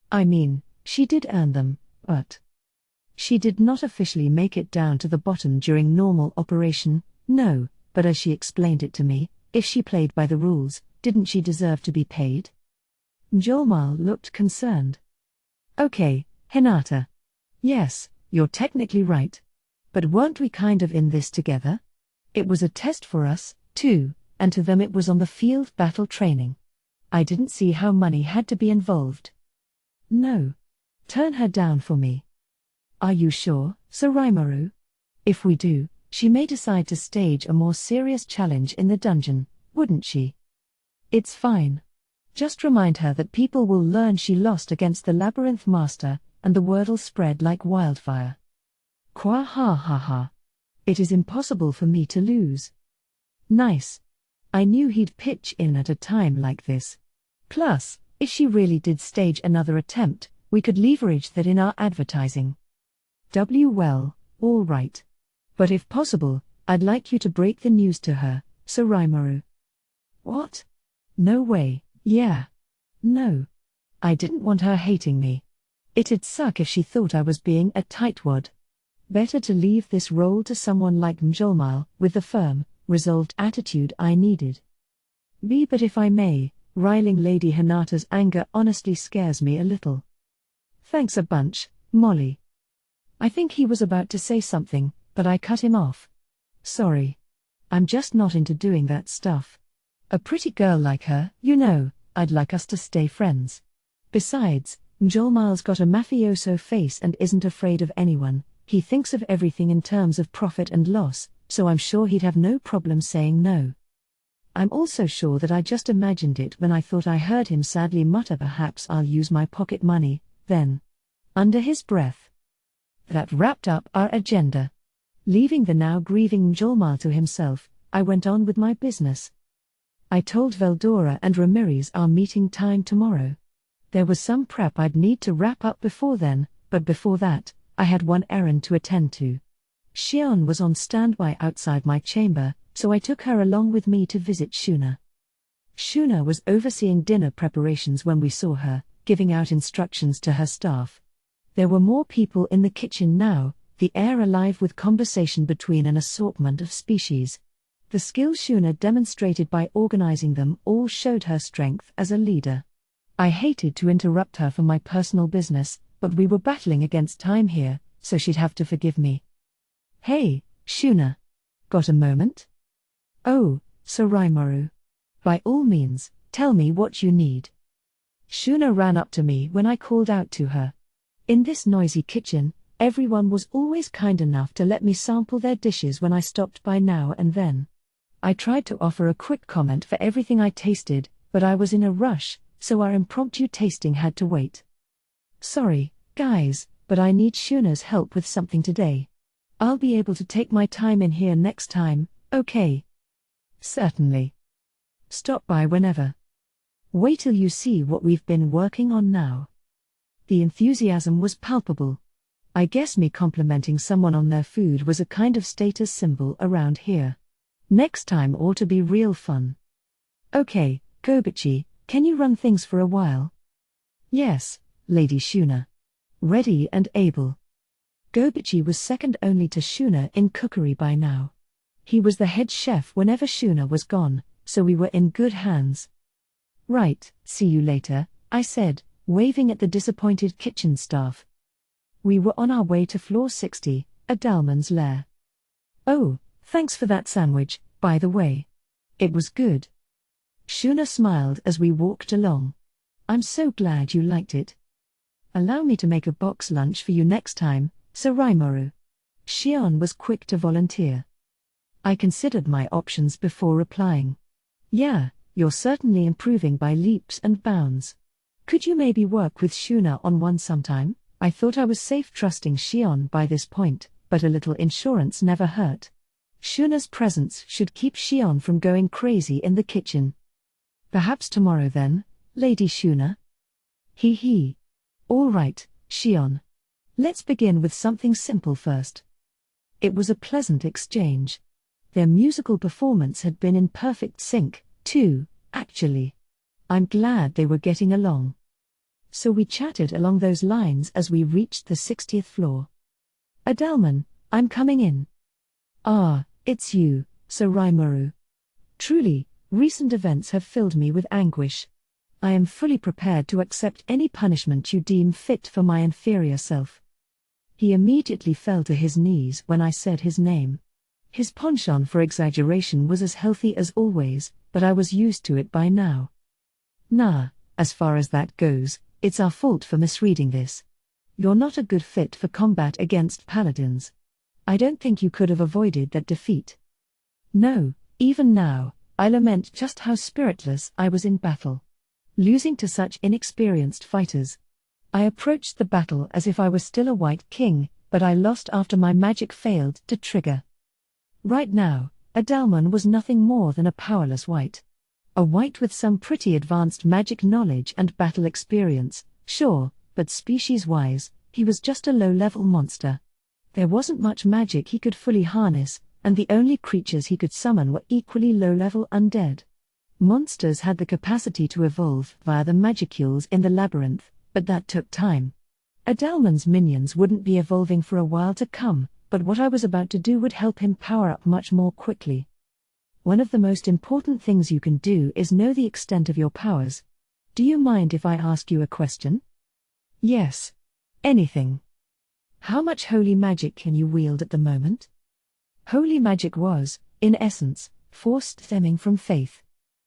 I mean, she did earn them, but she did not officially make it down to the bottom during normal operation, no, but as she explained it to me, if she played by the rules, didn't she deserve to be paid? Mjolmal looked concerned. Okay, Hinata. Yes, you're technically right. But weren't we kind of in this together? It was a test for us, too, and to them it was on the field battle training. I didn't see how money had to be involved. No. Turn her down for me. Are you sure, Sir Rimuru? If we do, she may decide to stage a more serious challenge in the dungeon, wouldn't she? It's fine. Just remind her that people will learn she lost against the Labyrinth Master, and the word'll spread like wildfire. Kwa ha ha ha. It is impossible for me to lose. Nice. I knew he'd pitch in at a time like this. Plus, if she really did stage another attempt, we could leverage that in our advertising. Well, all right. But if possible, I'd like you to break the news to her, Sir Rimuru. What? No way, yeah. No. I didn't want her hating me. It'd suck if she thought I was being a tightwad. Better to leave this role to someone like Mjolmal, with the firm, resolved attitude I needed. But if I may, riling Lady Hinata's anger honestly scares me a little. Thanks a bunch, Molly. I think he was about to say something, but I cut him off. Sorry. I'm just not into doing that stuff. A pretty girl like her, I'd like us to stay friends. Besides, Mjolmal's got a mafioso face and isn't afraid of anyone. He thinks of everything in terms of profit and loss, so I'm sure he'd have no problem saying no. I'm also sure that I just imagined it when I thought I heard him sadly mutter, perhaps I'll use my pocket money, then. Under his breath. That wrapped up our agenda. Leaving the now grieving Mjolmal to himself, I went on with my business. I told Veldora and Ramirez our meeting time tomorrow. There was some prep I'd need to wrap up before then, but before that, I had one errand to attend to. Xion was on standby outside my chamber, so I took her along with me to visit Shuna. Shuna was overseeing dinner preparations when we saw her, giving out instructions to her staff. There were more people in the kitchen now, the air alive with conversation between an assortment of species. The skill Shuna demonstrated by organizing them all showed her strength as a leader. I hated to interrupt her for my personal business, but we were battling against time here, so she'd have to forgive me. Hey, Shuna. Got a moment? Oh, Soraimaru. By all means, tell me what you need. Shuna ran up to me when I called out to her. In this noisy kitchen, everyone was always kind enough to let me sample their dishes when I stopped by now and then. I tried to offer a quick comment for everything I tasted, but I was in a rush, so our impromptu tasting had to wait. Sorry, guys, but I need Shuna's help with something today. I'll be able to take my time in here next time, okay? Certainly. Stop by whenever. Wait till you see what we've been working on now. The enthusiasm was palpable. I guess me complimenting someone on their food was a kind of status symbol around here. Next time ought to be real fun. Okay, Gobichi, can you run things for a while? Yes, Lady Shuna. Ready and able. Gobichi was second only to Shuna in cookery by now. He was the head chef whenever Shuna was gone, so we were in good hands. Right, see you later, I said, waving at the disappointed kitchen staff. We were on our way to floor 60, Adalman's lair. Oh, thanks for that sandwich, by the way. It was good. Shuna smiled as we walked along. I'm so glad you liked it. Allow me to make a box lunch for you next time, Soraimaru. Shion was quick to volunteer. I considered my options before replying. Yeah, you're certainly improving by leaps and bounds. Could you maybe work with Shuna on one sometime? I thought I was safe trusting Shion by this point, but a little insurance never hurt. Shuna's presence should keep Shion from going crazy in the kitchen. Perhaps tomorrow then, Lady Shuna? Hee. All right, Shion. Let's begin with something simple first. It was a pleasant exchange. Their musical performance had been in perfect sync, too, actually. I'm glad they were getting along. So we chatted along those lines as we reached the 60th floor. Adalman, I'm coming in. Ah, it's you, Soraimaru. Truly, recent events have filled me with anguish. I am fully prepared to accept any punishment you deem fit for my inferior self. He immediately fell to his knees when I said his name. His penchant for exaggeration was as healthy as always, but I was used to it by now. Nah, as far as that goes, it's our fault for misreading this. You're not a good fit for combat against paladins. I don't think you could have avoided that defeat. No, even now, I lament just how spiritless I was in battle. Losing to such inexperienced fighters. I approached the battle as if I was still a white king, but I lost after my magic failed to trigger. Right now, Adalman was nothing more than a powerless white. A white with some pretty advanced magic knowledge and battle experience, sure, but species-wise, he was just a low-level monster. There wasn't much magic he could fully harness, and the only creatures he could summon were equally low-level undead. Monsters had the capacity to evolve via the magicules in the labyrinth, but that took time. Adalman's minions wouldn't be evolving for a while to come, but what I was about to do would help him power up much more quickly. One of the most important things you can do is know the extent of your powers. Do you mind if I ask you a question? Yes. Anything. How much holy magic can you wield at the moment? Holy magic was, in essence, force stemming from faith.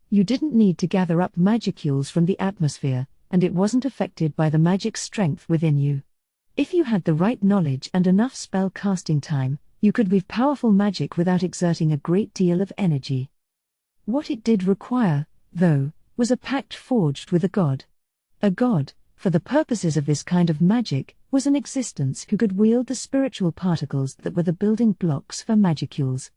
You didn't need to gather up magicules from the atmosphere, and it wasn't affected by the magic strength within you. If you had the right knowledge and enough spell casting time, you could weave powerful magic without exerting a great deal of energy. What it did require, though, was a pact forged with a god. A god, for the purposes of this kind of magic, was an existence who could wield the spiritual particles that were the building blocks for magicules.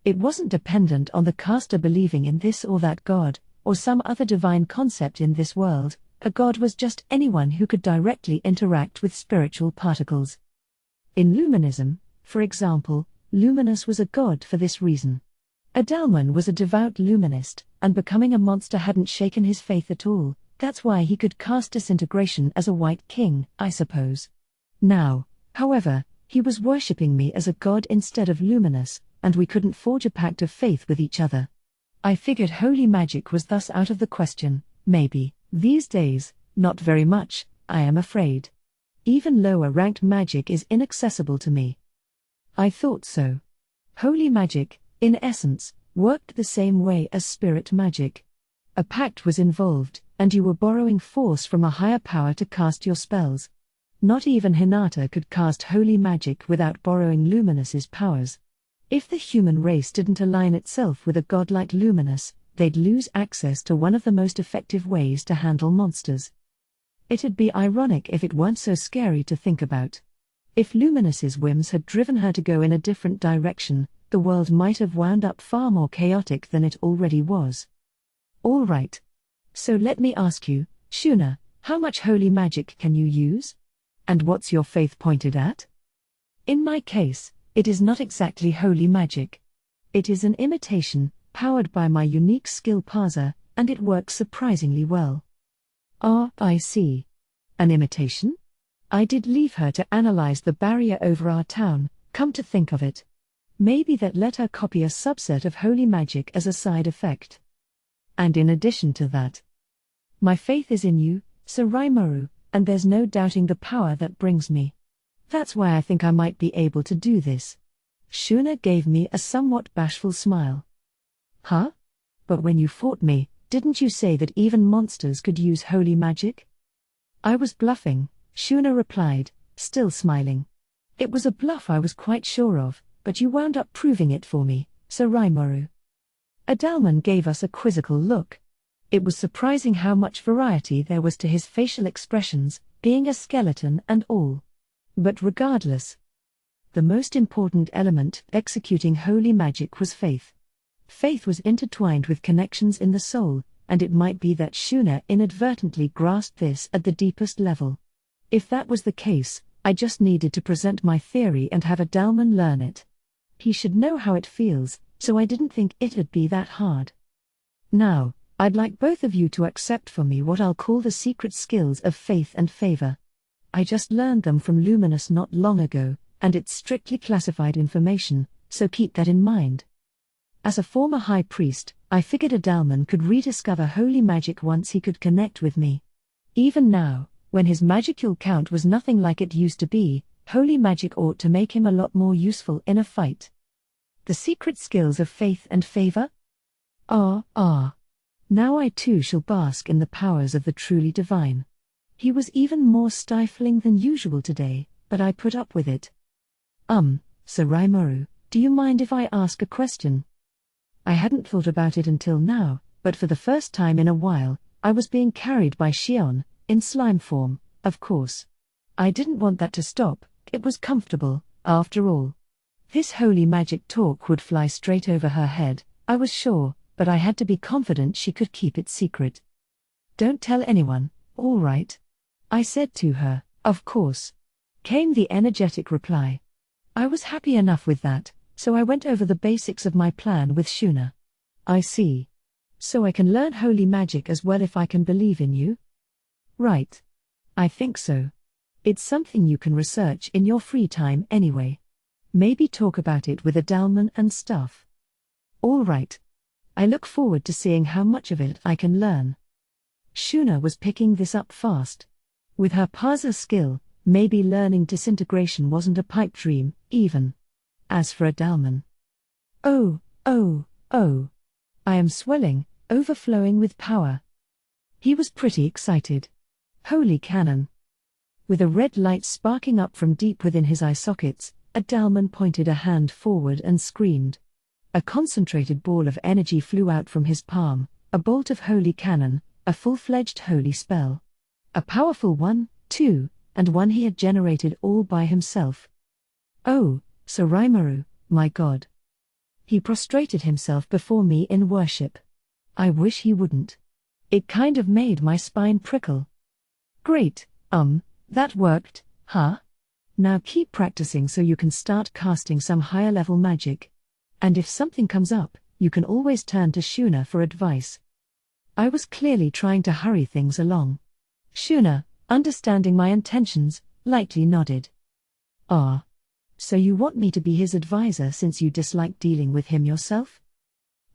It wasn't dependent on the caster believing in this or that god, or some other divine concept in this world. A god was just anyone who could directly interact with spiritual particles. In Luminism, for example, Luminous was a god for this reason. Adalman was a devout Luminist, and becoming a monster hadn't shaken his faith at all. That's why he could cast disintegration as a white king, I suppose. Now, however, he was worshipping me as a god instead of Luminous, and we couldn't forge a pact of faith with each other. I figured holy magic was thus out of the question, maybe. These days, not very much, I am afraid. Even lower-ranked magic is inaccessible to me. I thought so. Holy magic, in essence, worked the same way as spirit magic. A pact was involved, and you were borrowing force from a higher power to cast your spells. Not even Hinata could cast holy magic without borrowing Luminus's powers. If the human race didn't align itself with a godlike Luminus, they'd lose access to one of the most effective ways to handle monsters. It'd be ironic if it weren't so scary to think about. If Luminus's whims had driven her to go in a different direction, the world might have wound up far more chaotic than it already was. All right. So let me ask you, Shuna, how much holy magic can you use? And what's your faith pointed at? In my case, it is not exactly holy magic. It is an imitation, powered by my unique skill parser, and it works surprisingly well. I see. An imitation? I did leave her to analyze the barrier over our town, come to think of it. Maybe that let her copy a subset of holy magic as a side effect. And in addition to that, my faith is in you, Sir Rimuru, and there's no doubting the power that brings me. That's why I think I might be able to do this. Shuna gave me a somewhat bashful smile. Huh? But when you fought me, didn't you say that even monsters could use holy magic? I was bluffing, Shuna replied, still smiling. It was a bluff I was quite sure of, but you wound up proving it for me, Sir Rimuru. Adalman gave us a quizzical look. It was surprising how much variety there was to his facial expressions, being a skeleton and all. But regardless, the most important element executing holy magic was faith. Faith was intertwined with connections in the soul, and it might be that Shuna inadvertently grasped this at the deepest level. If that was the case, I just needed to present my theory and have Adalman learn it. He should know how it feels, so I didn't think it'd be that hard. Now, I'd like both of you to accept for me what I'll call the secret skills of faith and favor. I just learned them from Luminus not long ago, and it's strictly classified information, so keep that in mind. As a former high priest, I figured Adalman could rediscover holy magic once he could connect with me. Even now, when his magical count was nothing like it used to be, holy magic ought to make him a lot more useful in a fight. The secret skills of faith and favor? Now I too shall bask in the powers of the truly divine. He was even more stifling than usual today, but I put up with it. Sir Rimuru, do you mind if I ask a question? I hadn't thought about it until now, but for the first time in a while, I was being carried by Shion, in slime form, of course. I didn't want that to stop, it was comfortable, after all. This holy magic talk would fly straight over her head, I was sure, but I had to be confident she could keep it secret. Don't tell anyone, all right? I said to her, of course. Came the energetic reply. I was happy enough with that, so I went over the basics of my plan with Shuna. I see. So I can learn holy magic as well if I can believe in you? Right. I think so. It's something you can research in your free time anyway. Maybe talk about it with Adalman and stuff. All right. I look forward to seeing how much of it I can learn. Shuna was picking this up fast. With her parser skill, maybe learning disintegration wasn't a pipe dream, even. As for Adalman. Oh. I am swelling, overflowing with power. He was pretty excited. Holy cannon. With a red light sparking up from deep within his eye sockets, Adalman pointed a hand forward and screamed. A concentrated ball of energy flew out from his palm, a bolt of holy cannon, a full-fledged holy spell. A powerful one, too, and one he had generated all by himself. Oh, Sir Rimuru, my god. He prostrated himself before me in worship. I wish he wouldn't. It kind of made my spine prickle. Great, that worked, huh? Now keep practicing so you can start casting some higher level magic. And if something comes up, you can always turn to Shuna for advice. I was clearly trying to hurry things along. Shuna, understanding my intentions, lightly nodded. So you want me to be his advisor since you dislike dealing with him yourself?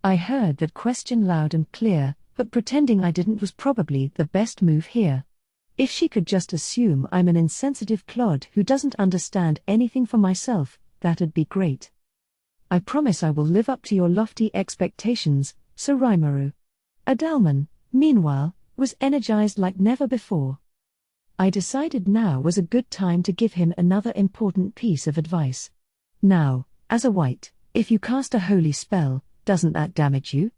I heard that question loud and clear, but pretending I didn't was probably the best move here. If she could just assume I'm an insensitive clod who doesn't understand anything for myself, that'd be great. I promise I will live up to your lofty expectations, Sir Rimuru. Adalman, meanwhile, was energized like never before. I decided now was a good time to give him another important piece of advice. Now, as a white, if you cast a holy spell, doesn't that damage you?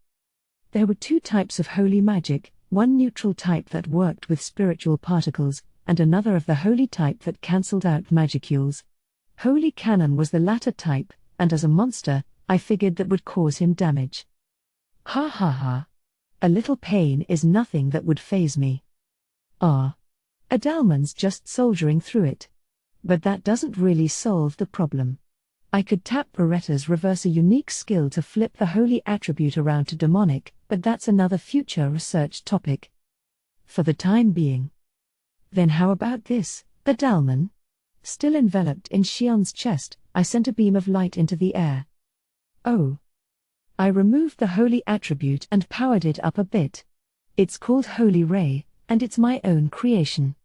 There were two types of holy magic, one neutral type that worked with spiritual particles, and another of the holy type that cancelled out magicules. Holy Cannon was the latter type, and as a monster, I figured that would cause him damage. Ha ha ha. A little pain is nothing that would faze me. Ah. Adalman's just soldiering through it. But that doesn't really solve the problem. I could tap Beretta's reverse, a unique skill to flip the holy attribute around to demonic, but that's another future research topic. For the time being. Then how about this, Adalman? Still enveloped in Shion's chest, I sent a beam of light into the air. Oh. I removed the holy attribute and powered it up a bit. It's called Holy Ray, and it's my own creation.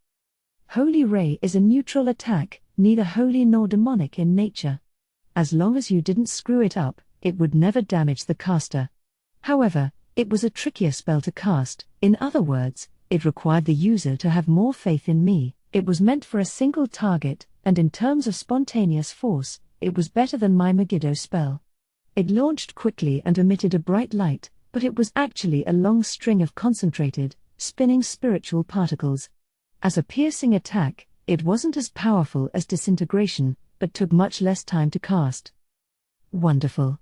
Holy Ray is a neutral attack, neither holy nor demonic in nature. As long as you didn't screw it up, it would never damage the caster. However, it was a trickier spell to cast. In other words, it required the user to have more faith in me. It was meant for a single target, and in terms of spontaneous force, it was better than my Megiddo spell. It launched quickly and emitted a bright light, but it was actually a long string of concentrated, spinning spiritual particles. As a piercing attack, it wasn't as powerful as disintegration, but took much less time to cast. Wonderful.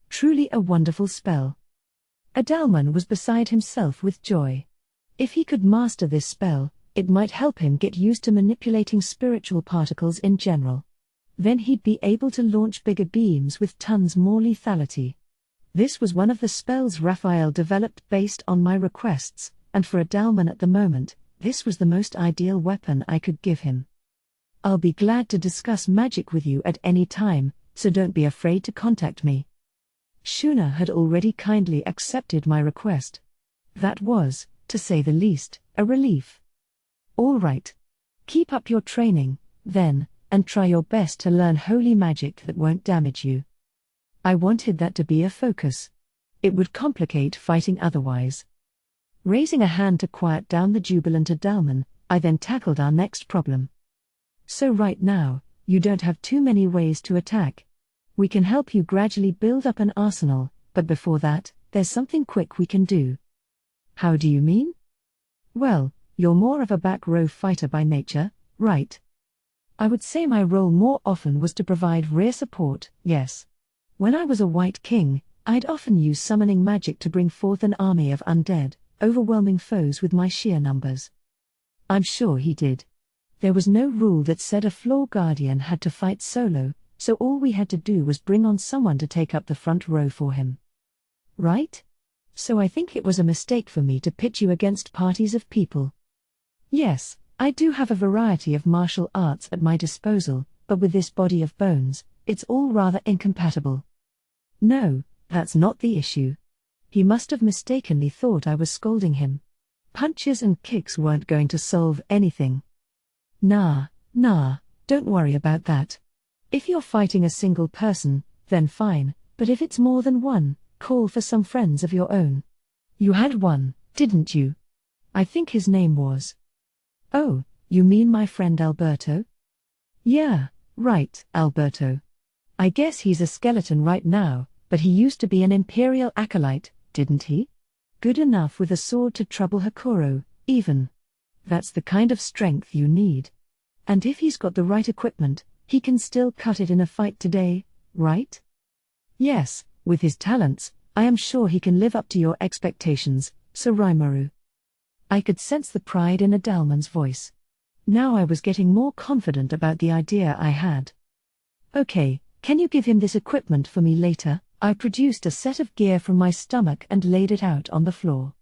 Truly a wonderful spell. Adalman was beside himself with joy. If he could master this spell, it might help him get used to manipulating spiritual particles in general. Then he'd be able to launch bigger beams with tons more lethality. This was one of the spells Raphael developed based on my requests, and for Adalman at the moment, this was the most ideal weapon I could give him. I'll be glad to discuss magic with you at any time, so don't be afraid to contact me. Shuna had already kindly accepted my request. That was, to say the least, a relief. All right. Keep up your training, then, and try your best to learn holy magic that won't damage you. I wanted that to be a focus. It would complicate fighting otherwise. Raising a hand to quiet down the jubilant Adalman, I then tackled our next problem. So right now, you don't have too many ways to attack. We can help you gradually build up an arsenal, but before that, there's something quick we can do. How do you mean? Well, you're more of a back row fighter by nature, right? I would say my role more often was to provide rear support, yes. When I was a White King, I'd often use summoning magic to bring forth an army of undead, overwhelming foes with my sheer numbers. I'm sure he did. There was no rule that said a floor guardian had to fight solo, so all we had to do was bring on someone to take up the front row for him. Right? So I think it was a mistake for me to pitch you against parties of people. Yes, I do have a variety of martial arts at my disposal, but with this body of bones, it's all rather incompatible. No, that's not the issue. He must have mistakenly thought I was scolding him. Punches and kicks weren't going to solve anything. Nah, don't worry about that. If you're fighting a single person, then fine, but if it's more than one, call for some friends of your own. You had one, didn't you? I think his name was. Oh, you mean my friend Alberto? Yeah, right, Alberto. I guess he's a skeleton right now, but he used to be an Imperial acolyte, didn't he? Good enough with a sword to trouble Hakuro, even. That's the kind of strength you need. And if he's got the right equipment, he can still cut it in a fight today, right? Yes, with his talents, I am sure he can live up to your expectations, Sir Rimuru. I could sense the pride in Adalman's voice. Now I was getting more confident about the idea I had. Okay, can you give him this equipment for me later? I produced a set of gear from my stomach and laid it out on the floor.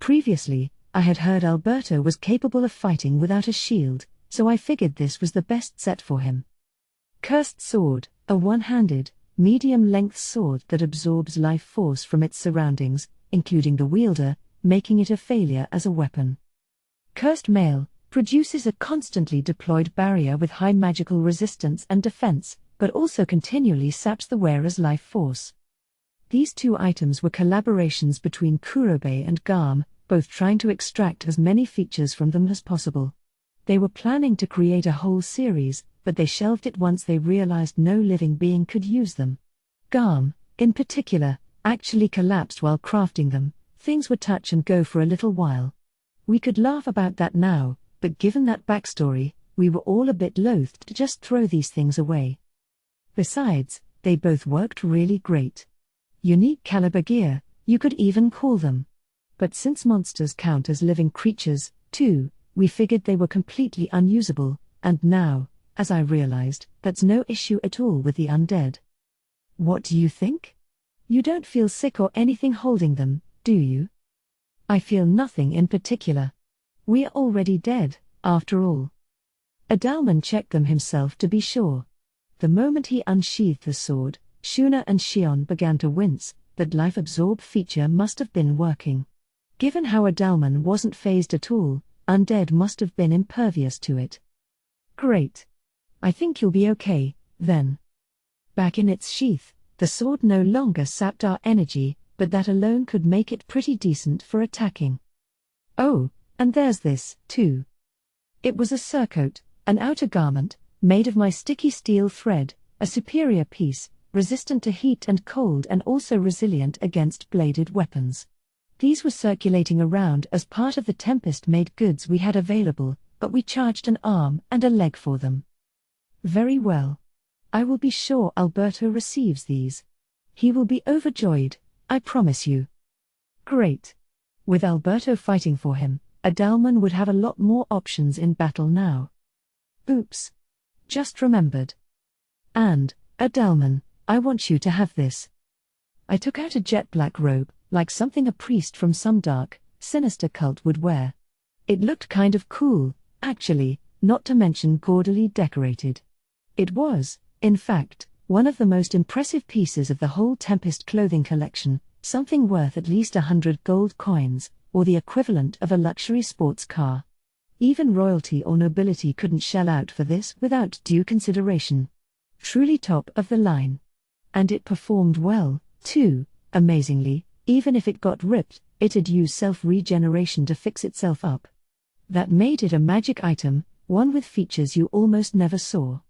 Previously, I had heard Alberto was capable of fighting without a shield, so I figured this was the best set for him. Cursed Sword, a one-handed, medium-length sword that absorbs life force from its surroundings, including the wielder, making it a failure as a weapon. Cursed Mail, produces a constantly deployed barrier with high magical resistance and defense, but also continually saps the wearer's life force. These two items were collaborations between Kurobe and Garm, both trying to extract as many features from them as possible. They were planning to create a whole series, but they shelved it once they realized no living being could use them. Garm, in particular, actually collapsed while crafting them. Things were touch and go for a little while. We could laugh about that now, but given that backstory, we were all a bit loath to just throw these things away. Besides, they both worked really great. Unique caliber gear, you could even call them. But since monsters count as living creatures, too, we figured they were completely unusable, and now, as I realized, that's no issue at all with the undead. What do you think? You don't feel sick or anything holding them, do you? I feel nothing in particular. We're already dead, after all. Adalman checked them himself to be sure. The moment he unsheathed the sword, Shuna and Shion began to wince. That life-absorb feature must have been working. Given how Adalman wasn't phased at all, undead must have been impervious to it. Great. I think you'll be okay, then. Back in its sheath, the sword no longer sapped our energy, but that alone could make it pretty decent for attacking. Oh, and there's this, too. It was a surcoat, an outer garment, made of my sticky steel thread, a superior piece, resistant to heat and cold and also resilient against bladed weapons. These were circulating around as part of the Tempest-made goods we had available, but we charged an arm and a leg for them. Very well. I will be sure Alberto receives these. He will be overjoyed, I promise you. Great. With Alberto fighting for him, Adalman would have a lot more options in battle now. Oops. Just remembered. And, Adalman, I want you to have this. I took out a jet black robe, like something a priest from some dark, sinister cult would wear. It looked kind of cool, actually, not to mention gaudily decorated. It was, in fact, one of the most impressive pieces of the whole Tempest clothing collection, something worth at least 100 gold coins, or the equivalent of a luxury sports car. Even royalty or nobility couldn't shell out for this without due consideration. Truly top of the line. And it performed well, too, amazingly. Even if it got ripped, it'd use self-regeneration to fix itself up. That made it a magic item, one with features you almost never saw.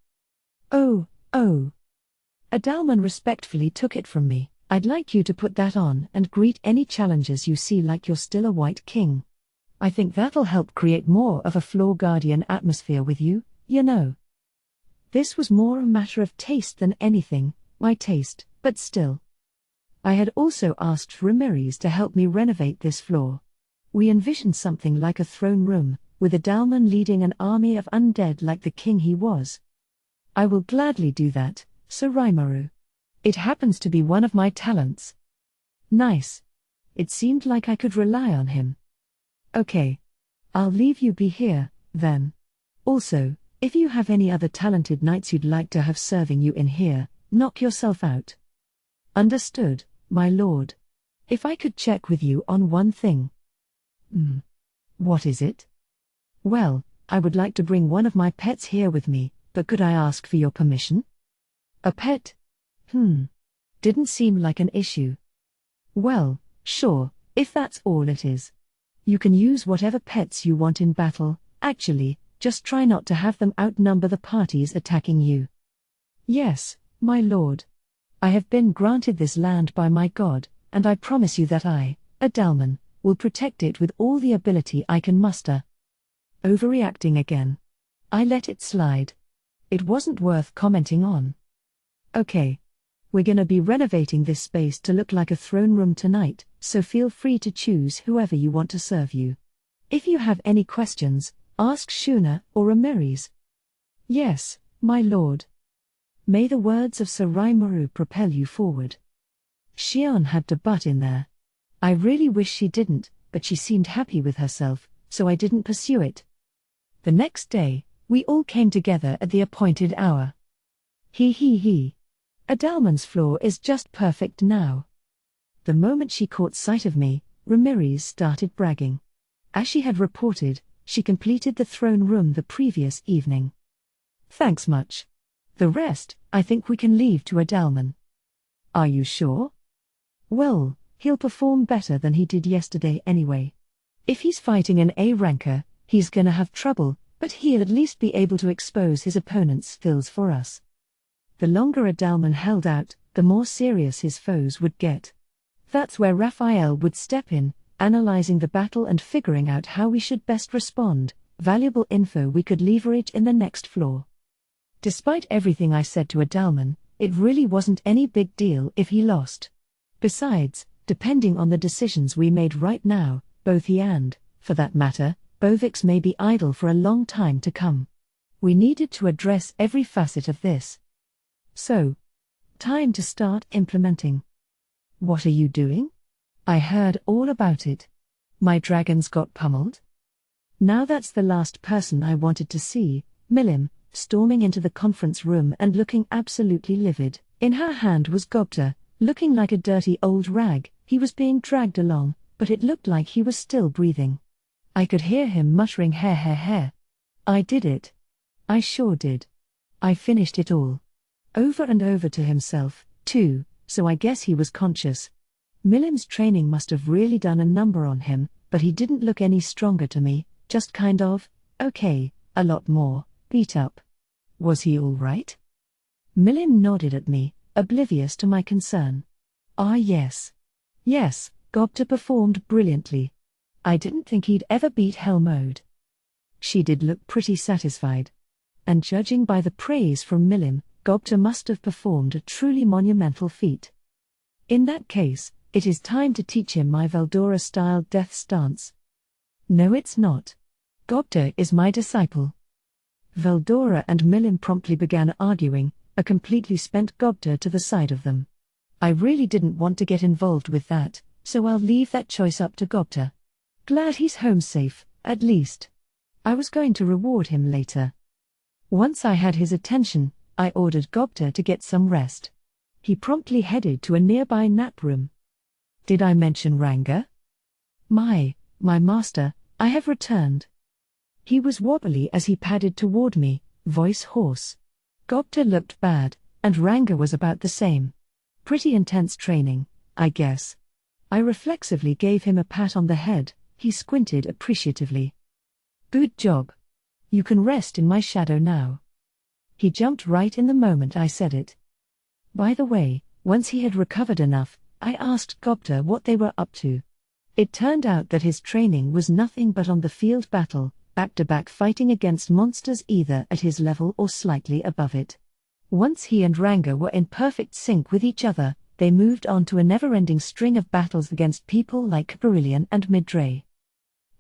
Oh. Adalman respectfully took it from me. I'd like you to put that on and greet any challengers you see like you're still a white king. I think that'll help create more of a Floor Guardian atmosphere with you, you know. This was more a matter of taste than anything, my taste, but still. I had also asked Ramirez to help me renovate this floor. We envisioned something like a throne room, with Adalman leading an army of undead like the king he was. I will gladly do that, Sir Raimaru. It happens to be one of my talents. Nice. It seemed like I could rely on him. Okay. I'll leave you be here, then. Also, if you have any other talented knights you'd like to have serving you in here, knock yourself out. Understood, my lord. If I could check with you on one thing. What is it? Well, I would like to bring one of my pets here with me, but could I ask for your permission? A pet? Didn't seem like an issue. Well, sure, if that's all it is. You can use whatever pets you want in battle, actually, just try not to have them outnumber the parties attacking you. Yes, my lord. I have been granted this land by my god, and I promise you that I, Adalman, will protect it with all the ability I can muster. Overreacting again. I let it slide. It wasn't worth commenting on. Okay. We're gonna be renovating this space to look like a throne room tonight, so feel free to choose whoever you want to serve you. If you have any questions, ask Shuna or Ramirez. Yes, my lord. May the words of Sir Raimaru propel you forward. Shion had to butt in there. I really wish she didn't, but she seemed happy with herself, so I didn't pursue it. The next day, we all came together at the appointed hour. He. Adalman's floor is just perfect now. The moment she caught sight of me, Ramirez started bragging. As she had reported, She completed the throne room the previous evening. Thanks much. The rest, I think we can leave to Adalman. Are you sure? Well, he'll perform better than he did yesterday anyway. If he's fighting an A ranker, he's gonna have trouble, but he'll at least be able to expose his opponent's skills for us. The longer Adalman held out, the more serious his foes would get. That's where Raphael would step in, analyzing the battle and figuring out how we should best respond, valuable info we could leverage in the next floor. Despite everything I said to Adalman, it really wasn't any big deal if he lost. Besides, depending on the decisions we made right now, both he and, for that matter, Bovix may be idle for a long time to come. We needed to address every facet of this. So, time to start implementing. What are you doing? I heard all about it. My dragons got pummeled? Now that's the last person I wanted to see, Milim, storming into the conference room and looking absolutely livid. In her hand was Gobta, looking like a dirty old rag. He was being dragged along, but it looked like he was still breathing. I could hear him muttering hair. I did it. I sure did. I finished it all. Over and over to himself, too, so I guess he was conscious. Milim's training must have really done a number on him, but he didn't look any stronger to me, just kind of, okay, a lot more, beat up. Was he all right? Milim nodded at me, oblivious to my concern. Yes. Yes, Gobta performed brilliantly. I didn't think he'd ever beat Hell Mode. She did look pretty satisfied. And judging by the praise from Milim, Gobta must have performed a truly monumental feat. In that case, it is time to teach him my Veldora-style death stance. No, it's not. Gobta is my disciple. Veldora and Milim promptly began arguing, a completely spent Gobta to the side of them. I really didn't want to get involved with that, so I'll leave that choice up to Gobta. Glad he's home safe, at least. I was going to reward him later. Once I had his attention, I ordered Gobta to get some rest. He promptly headed to a nearby nap room. Did I mention Ranga? My master, I have returned. He was wobbly as he padded toward me, voice hoarse. Gobta looked bad, and Ranga was about the same. Pretty intense training, I guess. I reflexively gave him a pat on the head. He squinted appreciatively. Good job. You can rest in my shadow now. He jumped right in the moment I said it. By the way, once he had recovered enough, I asked Gobta what they were up to. It turned out that his training was nothing but on the field battle, back-to-back fighting against monsters either at his level or slightly above it. Once he and Ranga were in perfect sync with each other, they moved on to a never-ending string of battles against people like Carillion and Midray.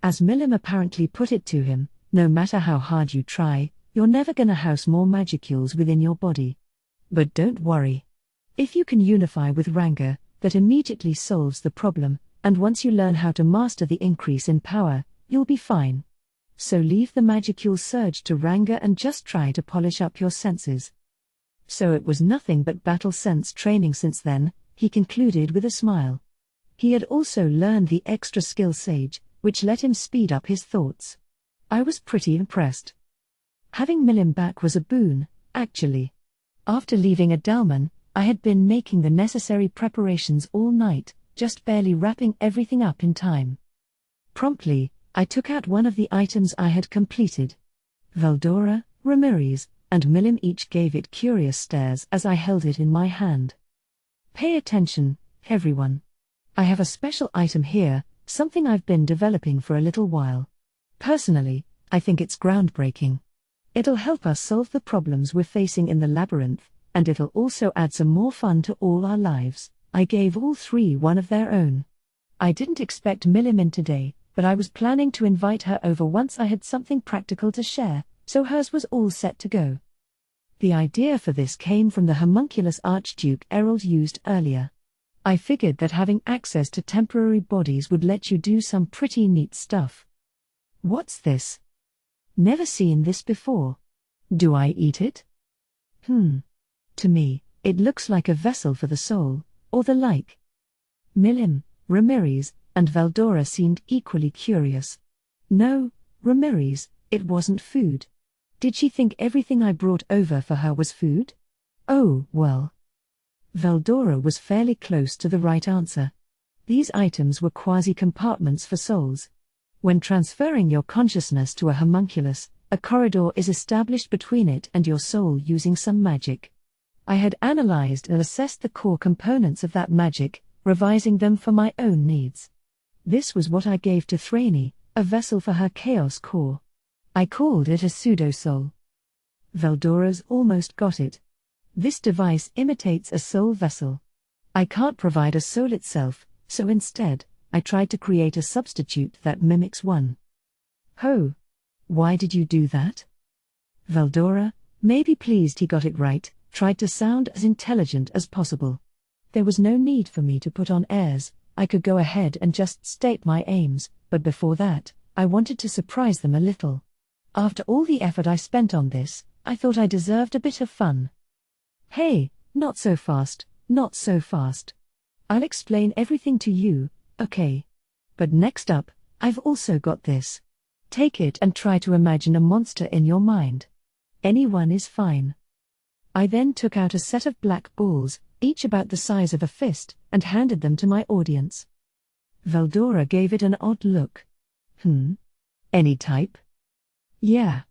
As Milim apparently put it to him, no matter how hard you try, you're never gonna house more magicules within your body. But don't worry. If you can unify with Ranga, that immediately solves the problem, and once you learn how to master the increase in power, you'll be fine. So leave the magicule surge to Ranga and just try to polish up your senses. So it was nothing but battle sense training since then, he concluded with a smile. He had also learned the extra skill Sage, which let him speed up his thoughts. I was pretty impressed. Having Milim back was a boon, actually. After leaving Adalman, I had been making the necessary preparations all night, just barely wrapping everything up in time. Promptly, I took out one of the items I had completed. Veldora, Ramirez, and Milim each gave it curious stares as I held it in my hand. Pay attention, everyone. I have a special item here, something I've been developing for a little while. Personally, I think it's groundbreaking. It'll help us solve the problems we're facing in the labyrinth, and it'll also add some more fun to all our lives. I gave all three one of their own. I didn't expect Milim in today, but I was planning to invite her over once I had something practical to share, so hers was all set to go. The idea for this came from the homunculus Archduke Errol used earlier. I figured that having access to temporary bodies would let you do some pretty neat stuff. What's this? Never seen this before. Do I eat it? To me, it looks like a vessel for the soul, or the like. Milim, Ramirez, and Veldora seemed equally curious. No, Ramirez, it wasn't food. Did she think everything I brought over for her was food? Oh, well. Veldora was fairly close to the right answer. These items were quasi-compartments for souls. When transferring your consciousness to a homunculus, a corridor is established between it and your soul using some magic. I had analyzed and assessed the core components of that magic, revising them for my own needs. This was what I gave to Thraini, a vessel for her chaos core. I called it a pseudo-soul. Veldora's almost got it. This device imitates a soul vessel. I can't provide a soul itself, so instead, I tried to create a substitute that mimics one. Ho! Why did you do that? Veldora, maybe pleased he got it right, tried to sound as intelligent as possible. There was no need for me to put on airs, I could go ahead and just state my aims, but before that, I wanted to surprise them a little. After all the effort I spent on this, I thought I deserved a bit of fun. Hey, not so fast, not so fast. I'll explain everything to you, okay? But next up, I've also got this. Take it and try to imagine a monster in your mind. Anyone is fine. I then took out a set of black balls, each about the size of a fist, and handed them to my audience. Veldora gave it an odd look. Any type? Yeah.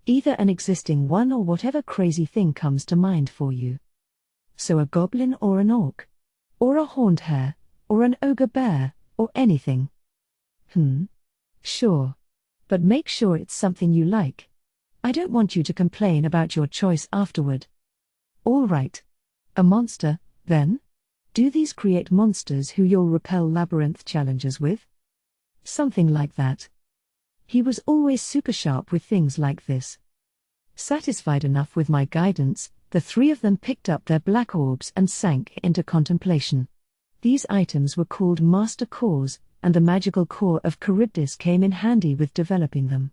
Either an existing one or whatever crazy thing comes to mind for you. So a goblin or an orc? Or a horned hare? Or an ogre bear? Or anything? Sure. But make sure it's something you like. I don't want you to complain about your choice afterward. All right. A monster, then? Do these create monsters who you'll repel labyrinth challenges with? Something like that. He was always super sharp with things like this. Satisfied enough with my guidance, the three of them picked up their black orbs and sank into contemplation. These items were called Master Cores, and the magical core of Charybdis came in handy with developing them.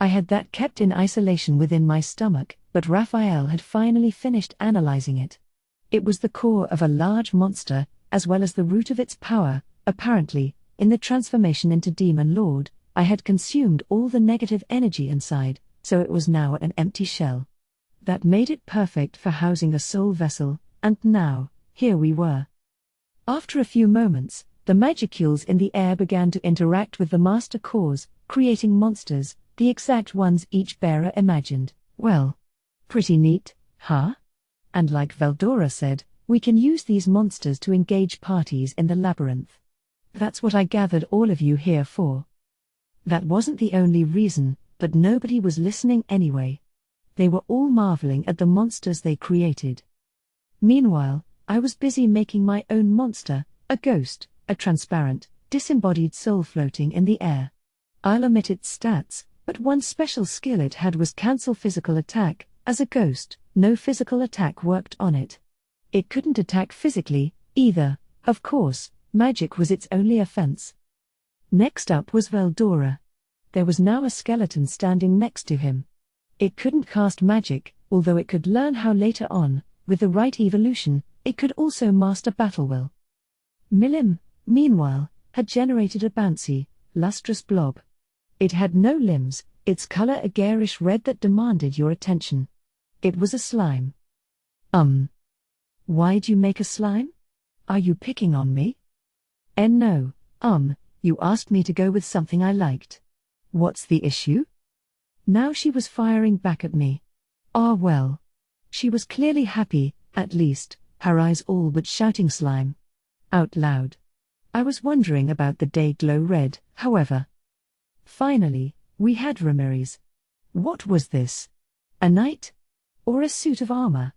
I had that kept in isolation within my stomach, but Raphael had finally finished analyzing it. It was the core of a large monster, as well as the root of its power. Apparently, in the transformation into Demon Lord, I had consumed all the negative energy inside, so it was now an empty shell. That made it perfect for housing a soul vessel, and now, here we were. After a few moments, the magicules in the air began to interact with the master cores, creating monsters, the exact ones each bearer imagined. Well, pretty neat, huh? And like Veldora said, we can use these monsters to engage parties in the labyrinth. That's what I gathered all of you here for. That wasn't the only reason, but nobody was listening anyway. They were all marveling at the monsters they created. Meanwhile, I was busy making my own monster, a ghost, a transparent, disembodied soul floating in the air. I'll omit its stats, but one special skill it had was cancel physical attack. As a ghost, no physical attack worked on it. It couldn't attack physically, either, of course, magic was its only offense. Next up was Veldora. There was now a skeleton standing next to him. It couldn't cast magic, although it could learn how later on, with the right evolution, it could also master battle will. Milim, meanwhile, had generated a bouncy, lustrous blob. It had no limbs, its color a garish red that demanded your attention. It was a slime. Why'd you make a slime? Are you picking on me? No, you asked me to go with something I liked. What's the issue? Now she was firing back at me. Ah well. She was clearly happy, at least, her eyes all but shouting slime. Out loud. I was wondering about the day glow red, however. Finally, we had Ramirez. What was this? A knight? Or a suit of armor?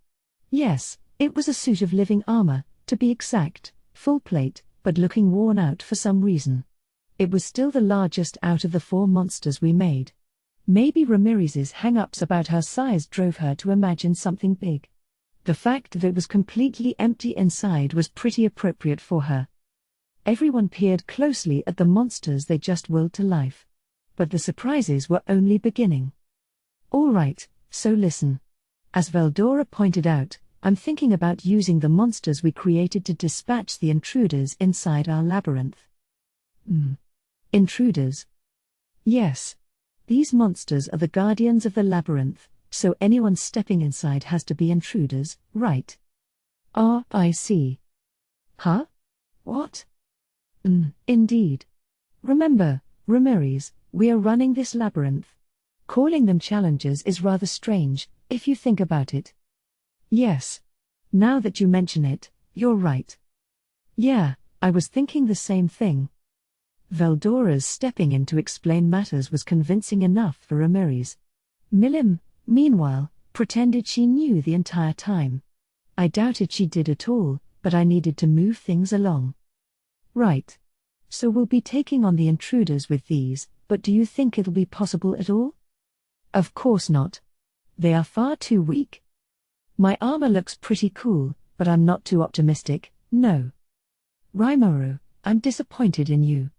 Yes, it was a suit of living armor, to be exact, full plate, but looking worn out for some reason. It was still the largest out of the 4 monsters we made. Maybe Ramirez's hang-ups about her size drove her to imagine something big. The fact that it was completely empty inside was pretty appropriate for her. Everyone peered closely at the monsters they just willed to life. But the surprises were only beginning. All right, so listen. As Veldora pointed out, I'm thinking about using the monsters we created to dispatch the intruders inside our labyrinth. Intruders? Yes. These monsters are the guardians of the labyrinth, so anyone stepping inside has to be intruders, right? I see. Huh? What? Indeed. Remember, Ramirez, we are running this labyrinth. Calling them challenges is rather strange, if you think about it. Yes. Now that you mention it, you're right. Yeah, I was thinking the same thing. Veldora's stepping in to explain matters was convincing enough for Ramirez. Milim, meanwhile, pretended she knew the entire time. I doubted she did at all, but I needed to move things along. Right. So we'll be taking on the intruders with these, but do you think it'll be possible at all? Of course not. They are far too weak. My armor looks pretty cool, but I'm not too optimistic, no. Rimuru, I'm disappointed in you.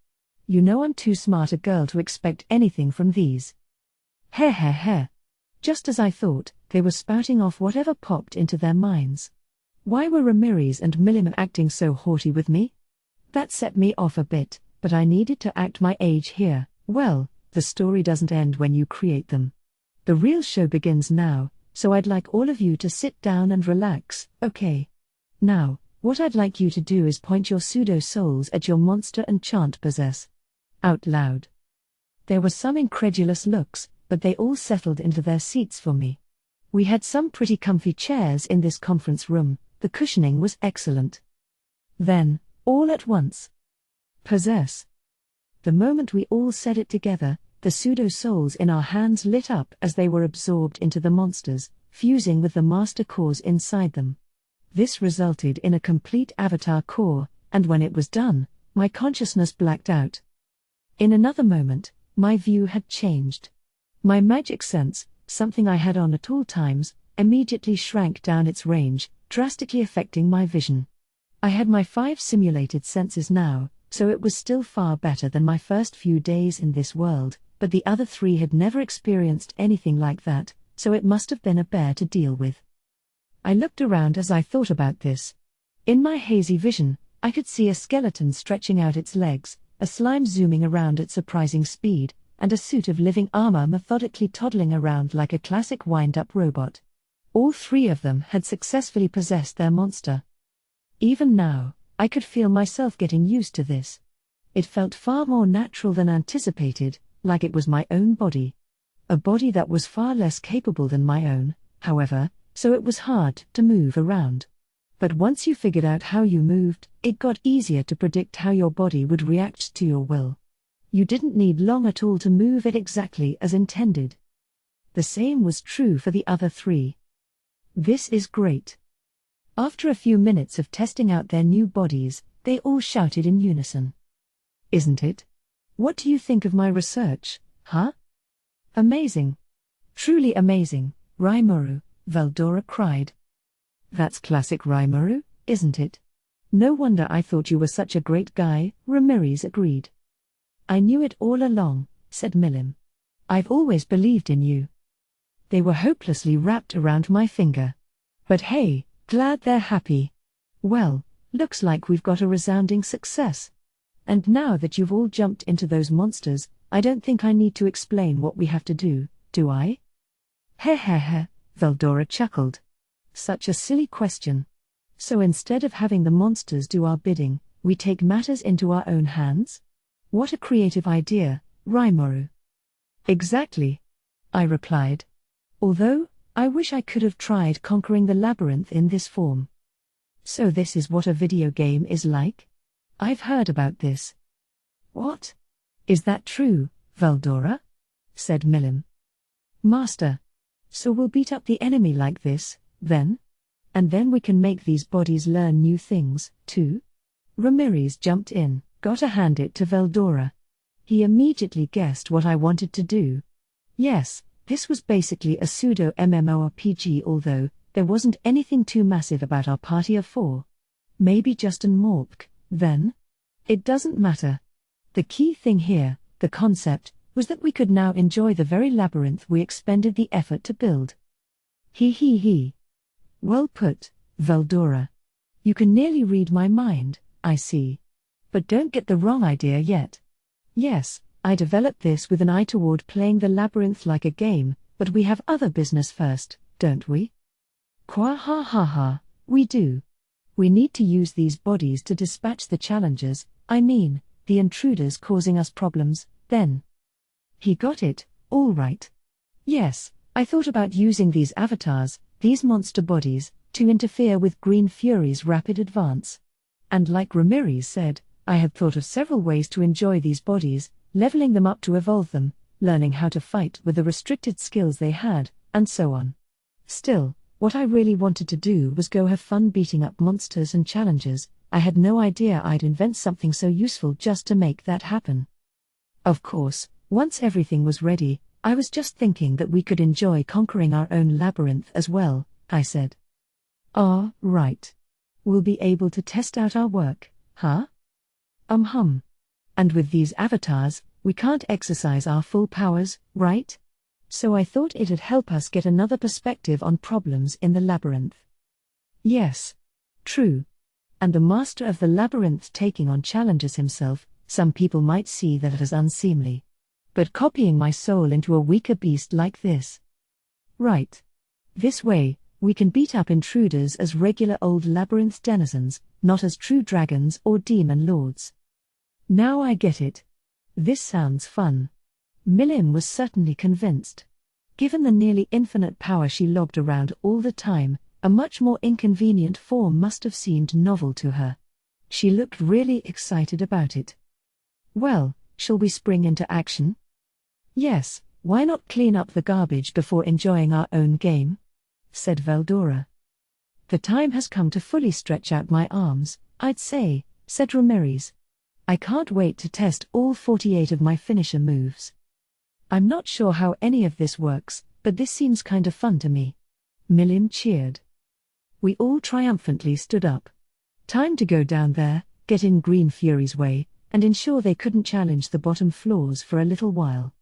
You know I'm too smart a girl to expect anything from these. Heh. Just as I thought, they were spouting off whatever popped into their minds. Why were Ramirez and Milim acting so haughty with me? That set me off a bit, but I needed to act my age here. Well, the story doesn't end when you create them. The real show begins now, so I'd like all of you to sit down and relax, okay? Now, what I'd like you to do is point your pseudo-souls at your monster and chant possess. Out loud. There were some incredulous looks, but they all settled into their seats for me. We had some pretty comfy chairs in this conference room, the cushioning was excellent. Then, all at once. Possess. The moment we all said it together, the pseudo-souls in our hands lit up as they were absorbed into the monsters, fusing with the master cores inside them. This resulted in a complete avatar core, and when it was done, my consciousness blacked out. In another moment, my view had changed. My magic sense, something I had on at all times, immediately shrank down its range, drastically affecting my vision. I had my 5 simulated senses now, so it was still far better than my first few days in this world, but the other 3 had never experienced anything like that, so it must have been a bear to deal with. I looked around as I thought about this. In my hazy vision, I could see a skeleton stretching out its legs, a slime zooming around at surprising speed, and a suit of living armor methodically toddling around like a classic wind-up robot. All 3 of them had successfully possessed their monster. Even now, I could feel myself getting used to this. It felt far more natural than anticipated, like it was my own body. A body that was far less capable than my own, however, so it was hard to move around. But once you figured out how you moved, it got easier to predict how your body would react to your will. You didn't need long at all to move it exactly as intended. The same was true for the other 3. This is great. After a few minutes of testing out their new bodies, they all shouted in unison. Isn't it? What do you think of my research, huh? Amazing. Truly amazing, Rimuru, Veldora cried. That's classic Rimuru, isn't it? No wonder I thought you were such a great guy, Ramirez agreed. I knew it all along, said Milim. I've always believed in you. They were hopelessly wrapped around my finger. But hey, glad they're happy. Well, looks like we've got a resounding success. And now that you've all jumped into those monsters, I don't think I need to explain what we have to do I? Heh, Veldora chuckled. Such a silly question. So instead of having the monsters do our bidding, we take matters into our own hands? What a creative idea, Rimuru. Exactly. I replied. Although, I wish I could have tried conquering the labyrinth in this form. So this is what a video game is like? I've heard about this. What? Is that true, Veldora? Said Milim. Master. So we'll beat up the enemy like this, then? And then we can make these bodies learn new things, too? Ramirez jumped in. Gotta hand it to Veldora. He immediately guessed what I wanted to do. Yes, this was basically a pseudo-MMORPG, although there wasn't anything too massive about our party of 4. Maybe just an Morpk, then? It doesn't matter. The key thing here, the concept, was that we could now enjoy the very labyrinth we expended the effort to build. He. Well put, Veldora. You can nearly read my mind, I see. But don't get the wrong idea yet. Yes, I developed this with an eye toward playing the labyrinth like a game, but we have other business first, don't we? Kwa ha ha ha, we do. We need to use these bodies to dispatch the challengers, I mean, the intruders causing us problems, then. He got it, all right. Yes, I thought about using these avatars, these monster bodies, to interfere with Green Fury's rapid advance. And like Ramirez said, I had thought of several ways to enjoy these bodies, leveling them up to evolve them, learning how to fight with the restricted skills they had, and so on. Still, what I really wanted to do was go have fun beating up monsters and challengers. I had no idea I'd invent something so useful just to make that happen. Of course, once everything was ready, I was just thinking that we could enjoy conquering our own labyrinth as well, I said. Ah, right. We'll be able to test out our work, huh? And with these avatars, we can't exercise our full powers, right? So I thought it'd help us get another perspective on problems in the labyrinth. Yes. True. And the master of the labyrinth taking on challenges himself, some people might see that as unseemly. But copying my soul into a weaker beast like this. Right. This way, we can beat up intruders as regular old labyrinth denizens, not as true dragons or demon lords. Now I get it. This sounds fun. Milim was certainly convinced. Given the nearly infinite power she logged around all the time, a much more inconvenient form must have seemed novel to her. She looked really excited about it. Well, shall we spring into action? Yes, why not clean up the garbage before enjoying our own game? Said Veldora. The time has come to fully stretch out my arms, I'd say, said Ramirez. I can't wait to test all 48 of my finisher moves. I'm not sure how any of this works, but this seems kind of fun to me. Milim cheered. We all triumphantly stood up. Time to go down there, get in Green Fury's way, and ensure they couldn't challenge the bottom floors for a little while.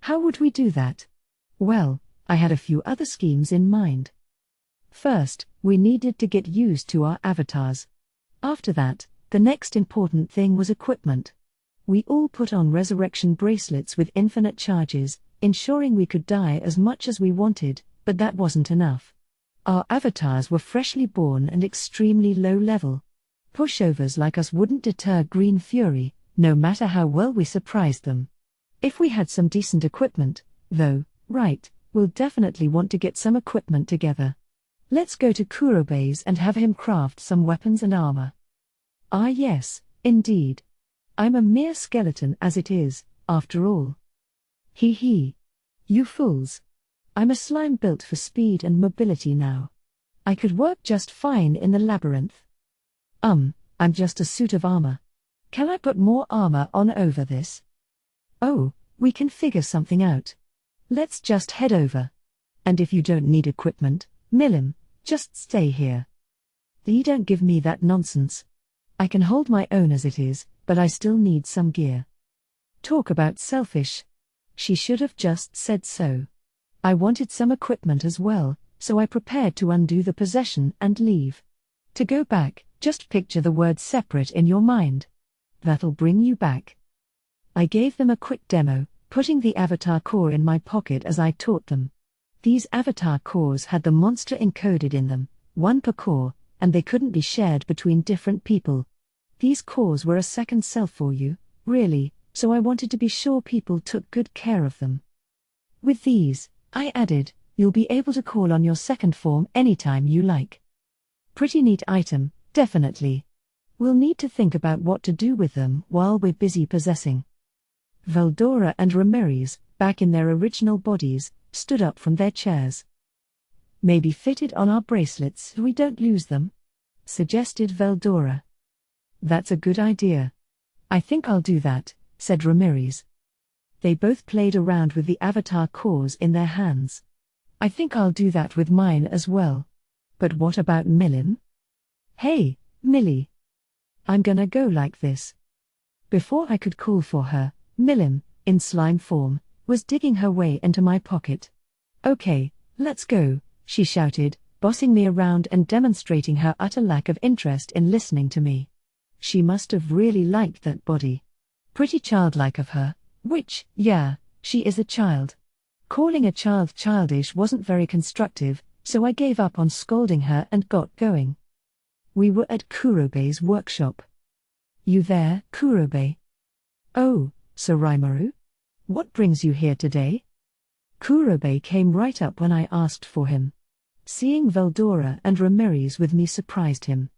How would we do that? Well, I had a few other schemes in mind. First, we needed to get used to our avatars. After that, the next important thing was equipment. We all put on resurrection bracelets with infinite charges, ensuring we could die as much as we wanted, but that wasn't enough. Our avatars were freshly born and extremely low level. Pushovers like us wouldn't deter Green Fury, no matter how well we surprised them. If we had some decent equipment, though, right, we'll definitely want to get some equipment together. Let's go to Kurobe's and have him craft some weapons and armor. Ah yes, indeed. I'm a mere skeleton as it is, after all. Hee hee. You fools. I'm a slime built for speed and mobility now. I could work just fine in the labyrinth. I'm just a suit of armor. Can I put more armor on over this? Oh, we can figure something out. Let's just head over. And if you don't need equipment, Milim, just stay here. You don't give me that nonsense. I can hold my own as it is, but I still need some gear. Talk about selfish. She should have just said so. I wanted some equipment as well, so I prepared to undo the possession and leave. To go back, just picture the word separate in your mind. That'll bring you back. I gave them a quick demo, putting the avatar core in my pocket as I taught them. These avatar cores had the monster encoded in them, one per core, and they couldn't be shared between different people. These cores were a second self for you, really, so I wanted to be sure people took good care of them. With these, I added, you'll be able to call on your second form anytime you like. Pretty neat item, definitely. We'll need to think about what to do with them while we're busy possessing. Veldora and Ramirez, back in their original bodies, stood up from their chairs. Maybe fit it on our bracelets so we don't lose them? Suggested Veldora. That's a good idea. I think I'll do that, said Ramirez. They both played around with the avatar cores in their hands. I think I'll do that with mine as well. But what about Milim? Hey, Millie. I'm gonna go like this. Before I could call for her, Milim, in slime form, was digging her way into my pocket. Okay, let's go, she shouted, bossing me around and demonstrating her utter lack of interest in listening to me. She must have really liked that body. Pretty childlike of her, Yeah, she is a child. Calling a child childish wasn't very constructive, so I gave up on scolding her and got going. We were at Kurobei's workshop. You there, Kurobe? Oh, Sir Rimuru? What brings you here today? Kurobe came right up when I asked for him. Seeing Veldora and Ramirez with me surprised him.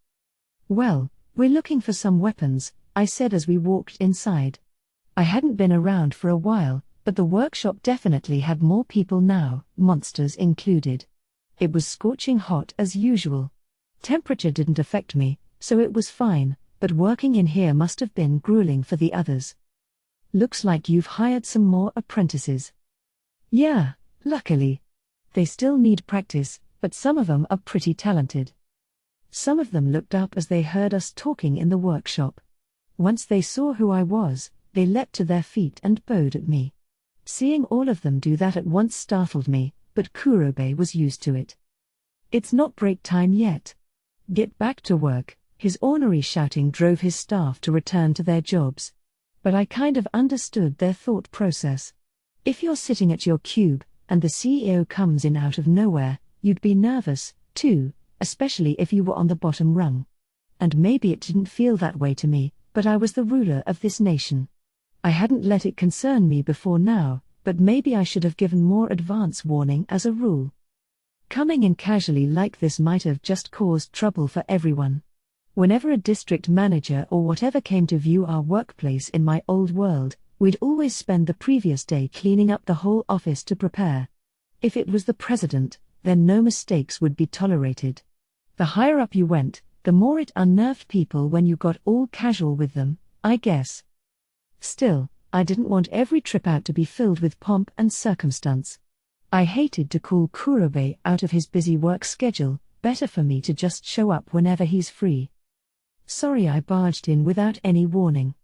Well, we're looking for some weapons, I said as we walked inside. I hadn't been around for a while, but the workshop definitely had more people now, monsters included. It was scorching hot as usual. Temperature didn't affect me, so it was fine, but working in here must have been grueling for the others. Looks like you've hired some more apprentices. Yeah, luckily. They still need practice, but some of them are pretty talented. Some of them looked up as they heard us talking in the workshop. Once they saw who I was, they leapt to their feet and bowed at me. Seeing all of them do that at once startled me, but Kurobe was used to it. It's not break time yet. Get back to work. His ornery shouting drove his staff to return to their jobs. But I kind of understood their thought process. If you're sitting at your cube, and the CEO comes in out of nowhere, you'd be nervous, too, especially if you were on the bottom rung. And maybe it didn't feel that way to me, but I was the ruler of this nation. I hadn't let it concern me before now, but maybe I should have given more advance warning as a rule. Coming in casually like this might have just caused trouble for everyone. Whenever a district manager or whatever came to view our workplace in my old world, we'd always spend the previous day cleaning up the whole office to prepare. If it was the president, then no mistakes would be tolerated. The higher up you went, the more it unnerved people when you got all casual with them, I guess. Still, I didn't want every trip out to be filled with pomp and circumstance. I hated to call Kurobe out of his busy work schedule, better for me to just show up whenever he's free. Sorry I barged in without any warning.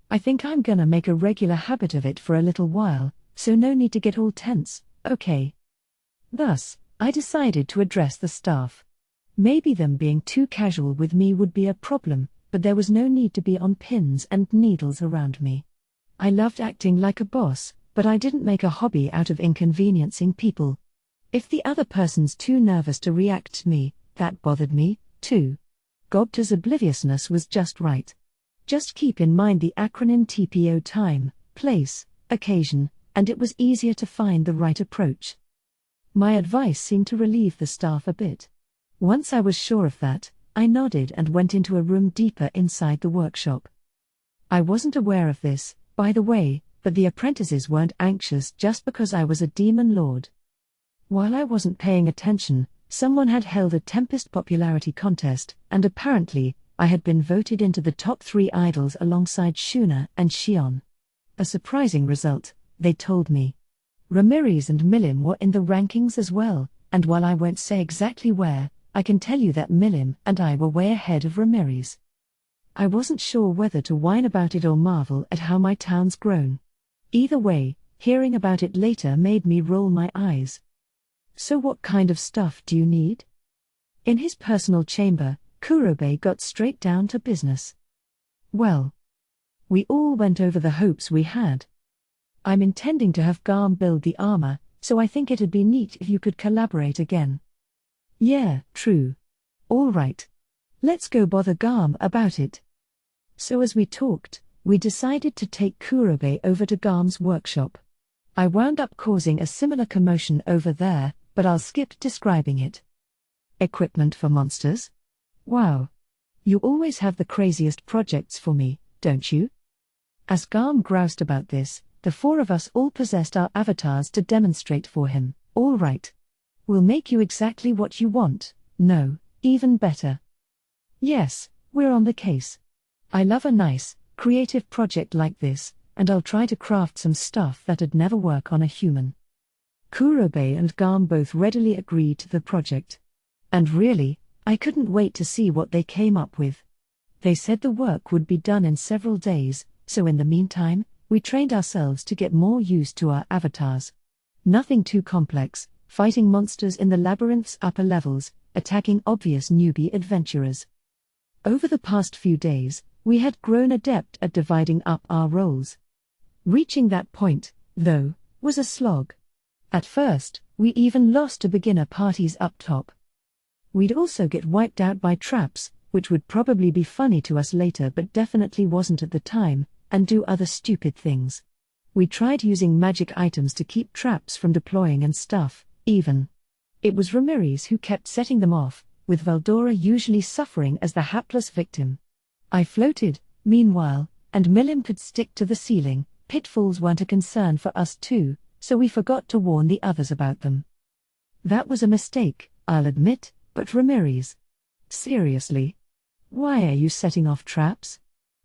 I think I'm gonna make a regular habit of it for a little while, so no need to get all tense, okay? Thus, I decided to address the staff. Maybe them being too casual with me would be a problem, but there was no need to be on pins and needles around me. I loved acting like a boss, but I didn't make a hobby out of inconveniencing people. If the other person's too nervous to react to me, that bothered me, too. Gobta's obliviousness was just right. Just keep in mind the acronym TPO: time, place, occasion, and it was easier to find the right approach. My advice seemed to relieve the staff a bit. Once I was sure of that, I nodded and went into a room deeper inside the workshop. I wasn't aware of this, by the way, but the apprentices weren't anxious just because I was a demon lord. While I wasn't paying attention, someone had held a Tempest popularity contest, and apparently, I had been voted into the top 3 idols alongside Shuna and Shion. A surprising result, they told me. Ramirez and Milim were in the rankings as well, and while I won't say exactly where, I can tell you that Milim and I were way ahead of Ramirez. I wasn't sure whether to whine about it or marvel at how my town's grown. Either way, hearing about it later made me roll my eyes. So what kind of stuff do you need? In his personal chamber, Kurobe got straight down to business. Well, we all went over the hopes we had. I'm intending to have Garm build the armor, so I think it'd be neat if you could collaborate again. Yeah, true. All right. Let's go bother Garm about it. So as we talked, we decided to take Kurobe over to Garm's workshop. I wound up causing a similar commotion over there, but I'll skip describing it. Equipment for monsters? Wow. You always have the craziest projects for me, don't you? As Garm groused about this, the 4 of us all possessed our avatars to demonstrate for him. All right. We'll make you exactly what you want, no, even better. Yes, we're on the case. I love a nice, creative project like this, and I'll try to craft some stuff that'd never work on a human. Kurobe and Garm both readily agreed to the project. And really, I couldn't wait to see what they came up with. They said the work would be done in several days, so in the meantime, we trained ourselves to get more used to our avatars. Nothing too complex, fighting monsters in the labyrinth's upper levels, attacking obvious newbie adventurers. Over the past few days, we had grown adept at dividing up our roles. Reaching that point, though, was a slog. At first, we even lost to beginner parties up top. We'd also get wiped out by traps, which would probably be funny to us later but definitely wasn't at the time, and do other stupid things. We tried using magic items to keep traps from deploying and stuff, even. It was Ramirez who kept setting them off, with Valdora usually suffering as the hapless victim. I floated, meanwhile, and Milim could stick to the ceiling. Pitfalls weren't a concern for us too, so we forgot to warn the others about them. That was a mistake, I'll admit, but Ramirez. Seriously? Why are you setting off traps?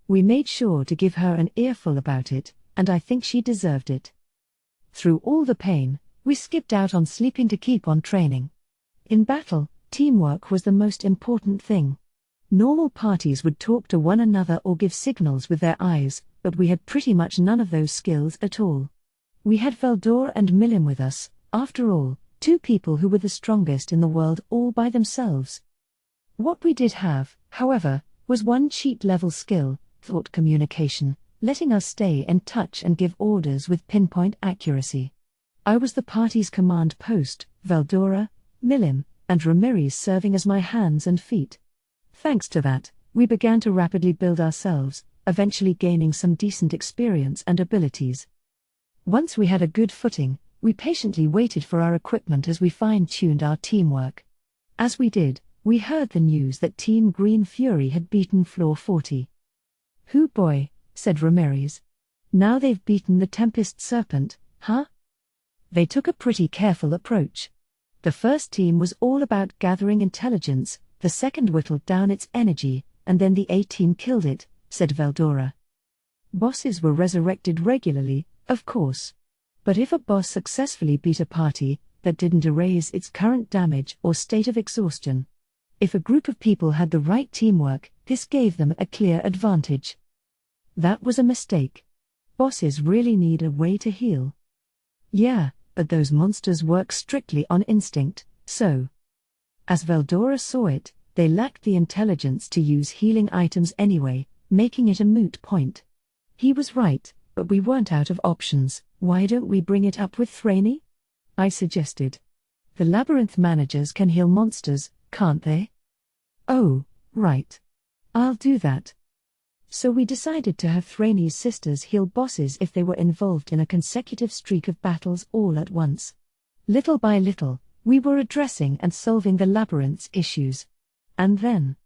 We made sure to give her an earful about it, and I think she deserved it. Through all the pain, we skipped out on sleeping to keep on training. In battle, teamwork was the most important thing. Normal parties would talk to one another or give signals with their eyes, but we had pretty much none of those skills at all. We had Valdor and Milim with us, after all, two people who were the strongest in the world all by themselves. What we did have, however, was one cheat-level skill, thought communication, letting us stay in touch and give orders with pinpoint accuracy. I was the party's command post, Valdora, Milim, and Ramirez serving as my hands and feet. Thanks to that, we began to rapidly build ourselves, eventually gaining some decent experience and abilities. Once we had a good footing, we patiently waited for our equipment as we fine-tuned our teamwork. As we did, we heard the news that Team Green Fury had beaten Floor 40. "Hoo boy," said Ramirez. "Now they've beaten the Tempest Serpent, huh?" They took a pretty careful approach. The first team was all about gathering intelligence, the second whittled down its energy, and then the A team killed it, said Valdora. Bosses were resurrected regularly, of course. But if a boss successfully beat a party, that didn't erase its current damage or state of exhaustion. If a group of people had the right teamwork, this gave them a clear advantage. That was a mistake. Bosses really need a way to heal. Yeah, but those monsters work strictly on instinct, so. As Valdora saw it, they lacked the intelligence to use healing items anyway, making it a moot point. He was right, but we weren't out of options. Why don't we bring it up with Thraney? I suggested. The labyrinth managers can heal monsters, can't they? Oh, right. I'll do that. So we decided to have Thraney's sisters heal bosses if they were involved in a consecutive streak of battles all at once. Little by little, we were addressing and solving the labyrinth's issues. And then.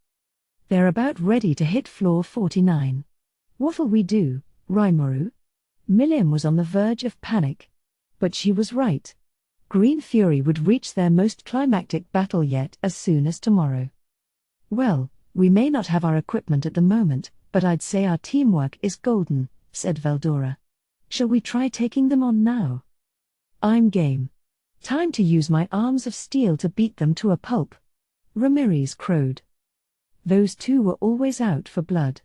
They're about ready to hit floor 49. What'll we do, Rimuru? Milim was on the verge of panic. But she was right. Green Fury would reach their most climactic battle yet as soon as tomorrow. Well, we may not have our equipment at the moment, but I'd say our teamwork is golden, said Valdora. Shall we try taking them on now? I'm game. Time to use my arms of steel to beat them to a pulp. Ramirez crowed. Those two were always out for blood.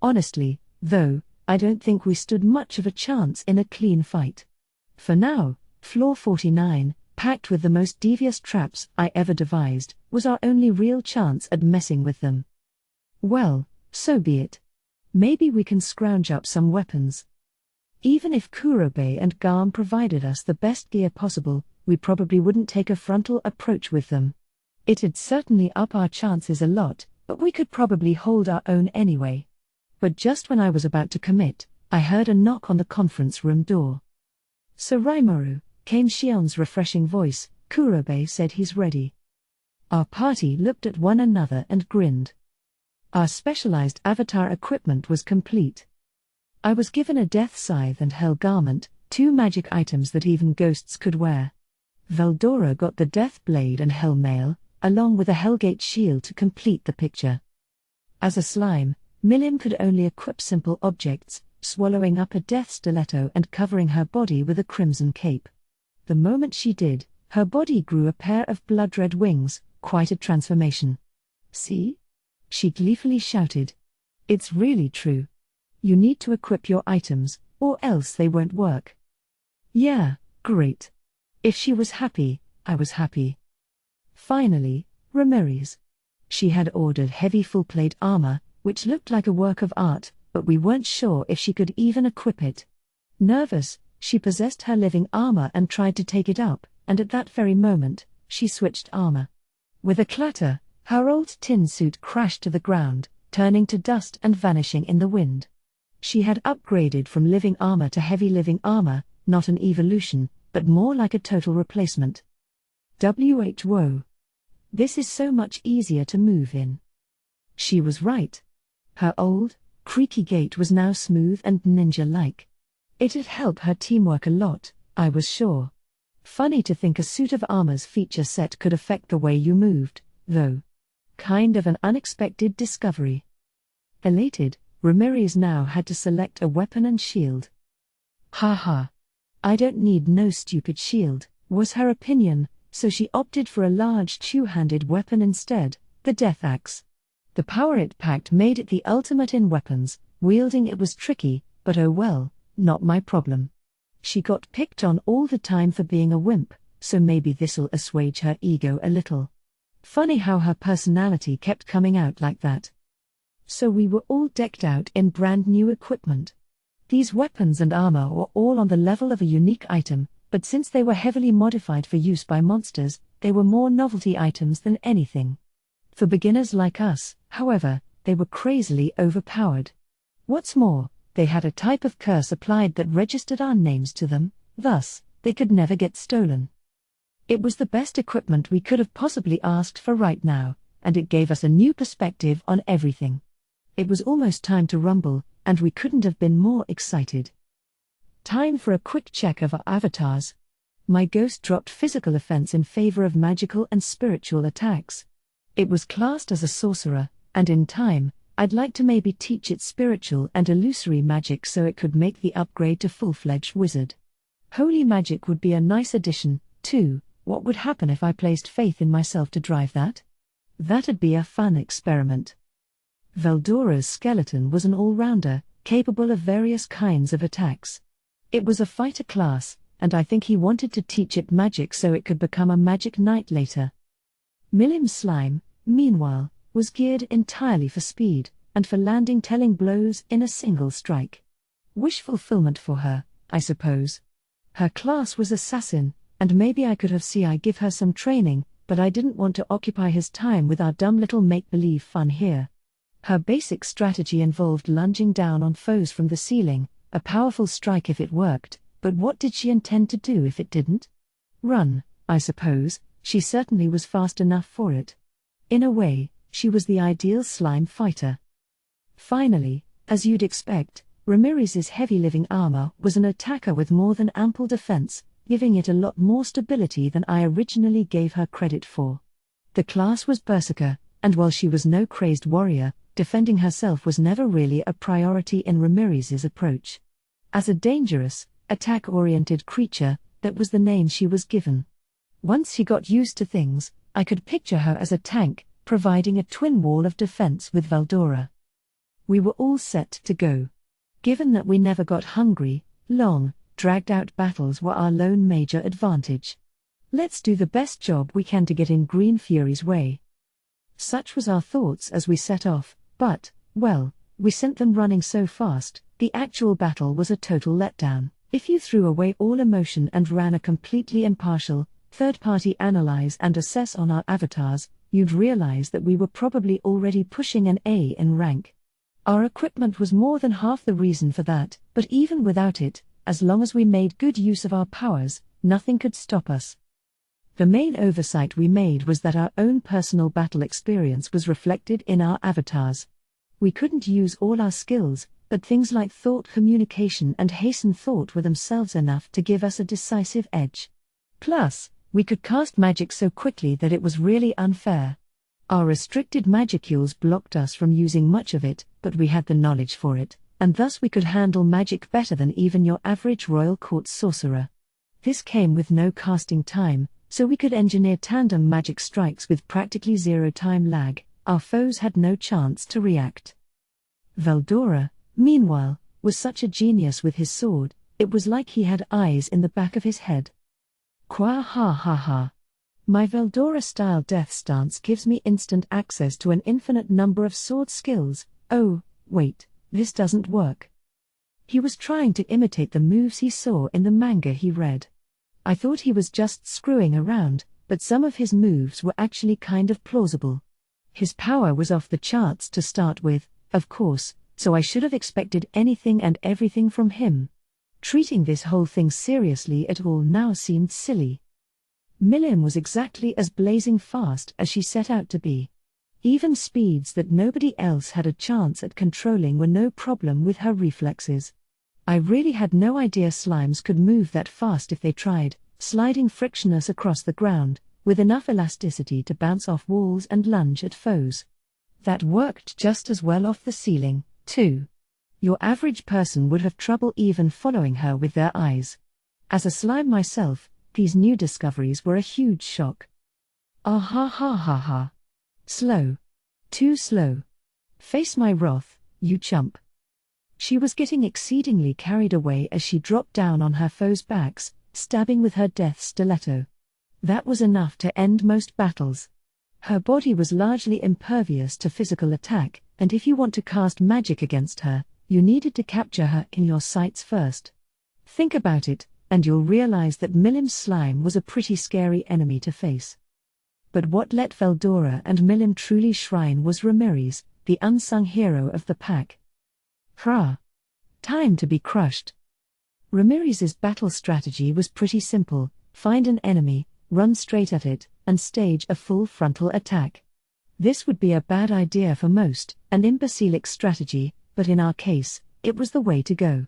Honestly, though, I don't think we stood much of a chance in a clean fight. For now, floor 49, packed with the most devious traps I ever devised, was our only real chance at messing with them. Well, so be it. Maybe we can scrounge up some weapons. Even if Kurobe and Garm provided us the best gear possible, we probably wouldn't take a frontal approach with them. It'd certainly up our chances a lot, but we could probably hold our own anyway. But just when I was about to commit, I heard a knock on the conference room door. "Sir Rimuru," came Shion's refreshing voice. "Kurobe said he's ready." Our party looked at one another and grinned. Our specialized avatar equipment was complete. I was given a death scythe and hell garment, two magic items that even ghosts could wear. Valdora got the death blade and hell mail, along with a Hellgate shield to complete the picture. As a slime, Milim could only equip simple objects, swallowing up a death stiletto and covering her body with a crimson cape. The moment she did, her body grew a pair of blood-red wings, quite a transformation. "See?" she gleefully shouted. "It's really true. You need to equip your items, or else they won't work." Yeah, great. If she was happy, I was happy. Finally, Ramirez. She had ordered heavy full-plate armor, which looked like a work of art, but we weren't sure if she could even equip it. Nervous, she possessed her living armor and tried to take it up, and at that very moment, she switched armor. With a clatter, her old tin suit crashed to the ground, turning to dust and vanishing in the wind. She had upgraded from living armor to heavy living armor, not an evolution, but more like a total replacement. Whoa. This is so much easier to move in. She was right. Her old, creaky gait was now smooth and ninja-like. It'd help her teamwork a lot, I was sure. Funny to think a suit of armor's feature set could affect the way you moved, though. Kind of an unexpected discovery. Elated, Ramirez now had to select a weapon and shield. Haha. I don't need no stupid shield, was her opinion, so she opted for a large two-handed weapon instead, the death axe. The power it packed made it the ultimate in weapons. Wielding it was tricky, but oh well, not my problem. She got picked on all the time for being a wimp, so maybe this'll assuage her ego a little. Funny how her personality kept coming out like that. So we were all decked out in brand new equipment. These weapons and armor were all on the level of a unique item, but since they were heavily modified for use by monsters, they were more novelty items than anything. For beginners like us, however, they were crazily overpowered. What's more, they had a type of curse applied that registered our names to them, thus, they could never get stolen. It was the best equipment we could have possibly asked for right now, and it gave us a new perspective on everything. It was almost time to rumble, and we couldn't have been more excited. Time for a quick check of our avatars. My ghost dropped physical offense in favor of magical and spiritual attacks. It was classed as a sorcerer, and in time, I'd like to maybe teach it spiritual and illusory magic so it could make the upgrade to full-fledged wizard. Holy magic would be a nice addition, too. What would happen if I placed faith in myself to drive that? That'd be a fun experiment. Veldora's skeleton was an all-rounder, capable of various kinds of attacks. It was a fighter class, and I think he wanted to teach it magic so it could become a magic knight later. Milim's slime, meanwhile, was geared entirely for speed, and for landing telling blows in a single strike. Wish fulfillment for her, I suppose. Her class was assassin, and maybe I could have give her some training, but I didn't want to occupy his time with our dumb little make-believe fun here. Her basic strategy involved lunging down on foes from the ceiling, a powerful strike if it worked, but what did she intend to do if it didn't? Run, I suppose. She certainly was fast enough for it. In a way, she was the ideal slime fighter. Finally, as you'd expect, Ramirez's heavy living armor was an attacker with more than ample defense, giving it a lot more stability than I originally gave her credit for. The class was Berserker, and while she was no crazed warrior, defending herself was never really a priority in Ramirez's approach. As a dangerous, attack-oriented creature, that was the name she was given. Once she got used to things, I could picture her as a tank, providing a twin wall of defense with Veldora. We were all set to go. Given that we never got hungry, long, dragged-out battles were our lone major advantage. Let's do the best job we can to get in Green Fury's way. Such was our thoughts as we set off, but, well, we sent them running so fast, the actual battle was a total letdown. If you threw away all emotion and ran a completely impartial, third-party analyze and assess on our avatars, you'd realize that we were probably already pushing an A in rank. Our equipment was more than half the reason for that, but even without it, as long as we made good use of our powers, nothing could stop us. The main oversight we made was that our own personal battle experience was reflected in our avatars. We couldn't use all our skills, but things like thought communication and hasten thought were themselves enough to give us a decisive edge. Plus, we could cast magic so quickly that it was really unfair. Our restricted magicules blocked us from using much of it, but we had the knowledge for it, and thus we could handle magic better than even your average royal court sorcerer. This came with no casting time, so we could engineer tandem magic strikes with practically zero time lag. Our foes had no chance to react. Veldora, meanwhile, was such a genius with his sword, it was like he had eyes in the back of his head. Qua ha ha ha. My Veldora-style death stance gives me instant access to an infinite number of sword skills. Oh, wait, this doesn't work. He was trying to imitate the moves he saw in the manga he read. I thought he was just screwing around, but some of his moves were actually kind of plausible. His power was off the charts to start with, of course, so I should have expected anything and everything from him. Treating this whole thing seriously at all now seemed silly. Milim was exactly as blazing fast as she set out to be. Even speeds that nobody else had a chance at controlling were no problem with her reflexes. I really had no idea slimes could move that fast if they tried, sliding frictionless across the ground, with enough elasticity to bounce off walls and lunge at foes. That worked just as well off the ceiling, too. Your average person would have trouble even following her with their eyes. As a slime myself, these new discoveries were a huge shock. Ah ha ha ha ha. Slow. Too slow. Face my wrath, you chump. She was getting exceedingly carried away as she dropped down on her foes' backs, stabbing with her death stiletto. That was enough to end most battles. Her body was largely impervious to physical attack, and if you want to cast magic against her, you needed to capture her in your sights first. Think about it, and you'll realize that Milim's slime was a pretty scary enemy to face. But what let Veldora and Milim truly shine was Ramirez, the unsung hero of the pack. Hurrah! Time to be crushed. Ramirez's battle strategy was pretty simple: find an enemy, run straight at it, and stage a full frontal attack. This would be a bad idea for most, an imbecilic strategy, but in our case, it was the way to go.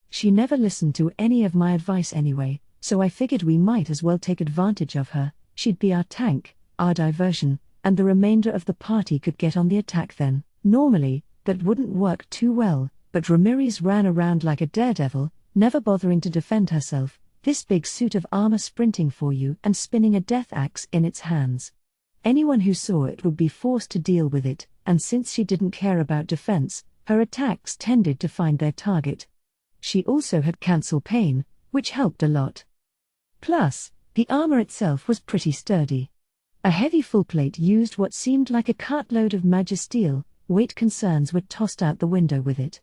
She never listened to any of my advice anyway, so I figured we might as well take advantage of her. She'd be our tank, our diversion, and the remainder of the party could get on the attack then. Normally, that wouldn't work too well, but Ramirez ran around like a daredevil, never bothering to defend herself, this big suit of armor sprinting for you and spinning a death axe in its hands. Anyone who saw it would be forced to deal with it, and since she didn't care about defense, her attacks tended to find their target. She also had cancel pain, which helped a lot. Plus, the armor itself was pretty sturdy. A heavy full plate used what seemed like a cartload of magisteel. Weight concerns were tossed out the window with it.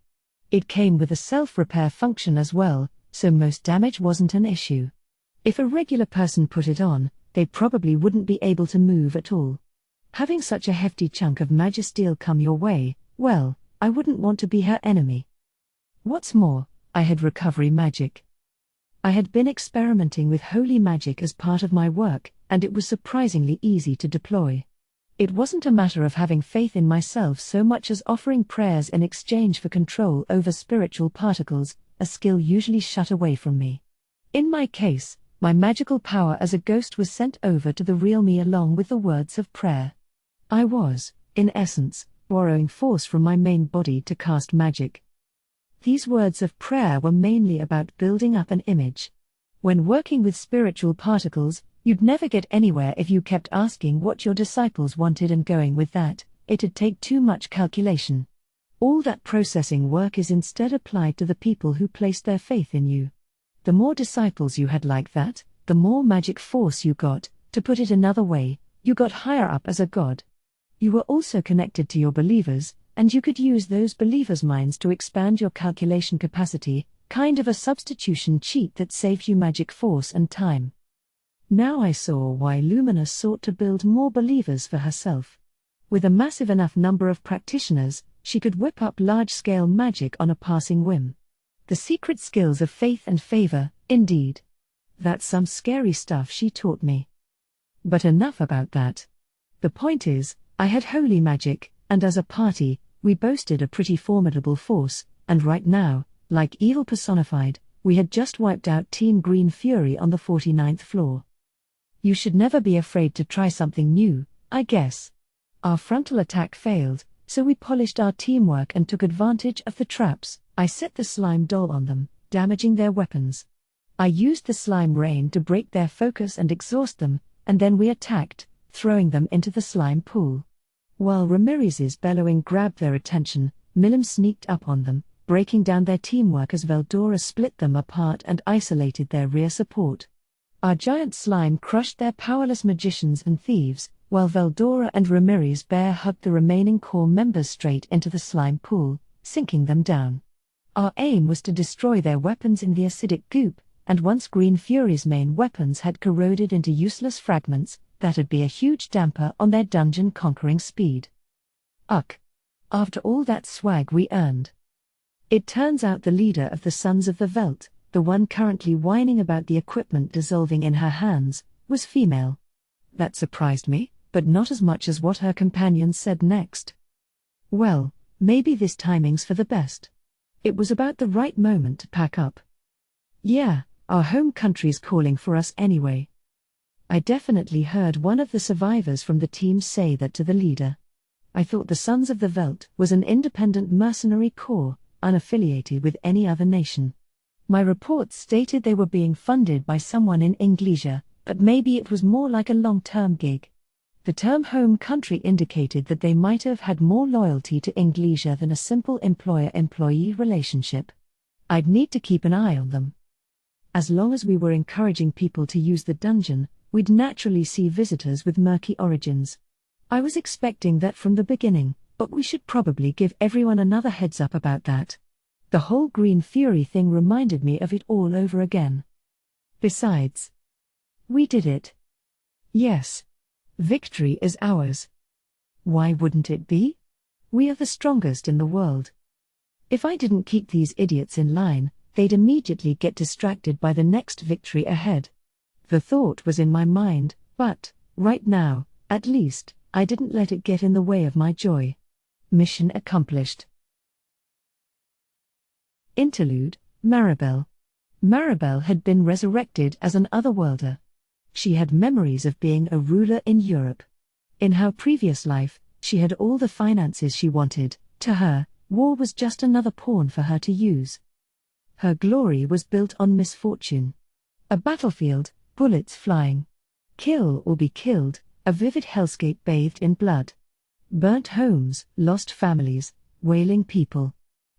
It came with a self-repair function as well, so most damage wasn't an issue. If a regular person put it on, they probably wouldn't be able to move at all. Having such a hefty chunk of magisteel come your way, well, I wouldn't want to be her enemy. What's more, I had recovery magic. I had been experimenting with holy magic as part of my work, and it was surprisingly easy to deploy. It wasn't a matter of having faith in myself so much as offering prayers in exchange for control over spiritual particles, a skill usually shut away from me. In my case, my magical power as a ghost was sent over to the real me along with the words of prayer. I was, in essence, borrowing force from my main body to cast magic. These words of prayer were mainly about building up an image. When working with spiritual particles, you'd never get anywhere if you kept asking what your disciples wanted and going with that. It'd take too much calculation. All that processing work is instead applied to the people who placed their faith in you. The more disciples you had like that, the more magic force you got. To put it another way, you got higher up as a god. You were also connected to your believers, and you could use those believers' minds to expand your calculation capacity, kind of a substitution cheat that saved you magic force and time. Now I saw why Lumina sought to build more believers for herself. With a massive enough number of practitioners, she could whip up large-scale magic on a passing whim. The secret skills of faith and favor, indeed. That's some scary stuff she taught me. But enough about that. The point is, I had holy magic, and as a party, we boasted a pretty formidable force, and right now, like evil personified, we had just wiped out Team Green Fury on the 49th floor. You should never be afraid to try something new, I guess. Our frontal attack failed, so we polished our teamwork and took advantage of the traps. I set the slime doll on them, damaging their weapons. I used the slime rain to break their focus and exhaust them, and then we attacked, throwing them into the slime pool. While Ramirez's bellowing grabbed their attention, Milim sneaked up on them, breaking down their teamwork as Veldora split them apart and isolated their rear support. Our giant slime crushed their powerless magicians and thieves, while Veldora and Ramirez bear hugged the remaining core members straight into the slime pool, sinking them down. Our aim was to destroy their weapons in the acidic goop, and once Green Fury's main weapons had corroded into useless fragments, that'd be a huge damper on their dungeon-conquering speed. Uck. After all that swag we earned. It turns out the leader of the Sons of the Veldt, the one currently whining about the equipment dissolving in her hands, was female. That surprised me, but not as much as what her companions said next. Well, maybe this timing's for the best. It was about the right moment to pack up. Yeah, our home country's calling for us anyway. I definitely heard one of the survivors from the team say that to the leader. I thought the Sons of the Veldt was an independent mercenary corps, unaffiliated with any other nation. My reports stated they were being funded by someone in Inglesia, but maybe it was more like a long-term gig. The term home country indicated that they might have had more loyalty to Inglesia than a simple employer-employee relationship. I'd need to keep an eye on them. As long as we were encouraging people to use the dungeon, we'd naturally see visitors with murky origins. I was expecting that from the beginning, but we should probably give everyone another heads up about that. The whole Green Fury thing reminded me of it all over again. Besides, we did it. Yes. Victory is ours. Why wouldn't it be? We are the strongest in the world. If I didn't keep these idiots in line, they'd immediately get distracted by the next victory ahead. The thought was in my mind, but, right now, at least, I didn't let it get in the way of my joy. Mission accomplished. Interlude, Maribel. Maribel had been resurrected as an otherworlder. She had memories of being a ruler in Europe. In her previous life, she had all the finances she wanted. To her, war was just another pawn for her to use. Her glory was built on misfortune. A battlefield, bullets flying. Kill or be killed, a vivid hellscape bathed in blood. Burnt homes, lost families, wailing people.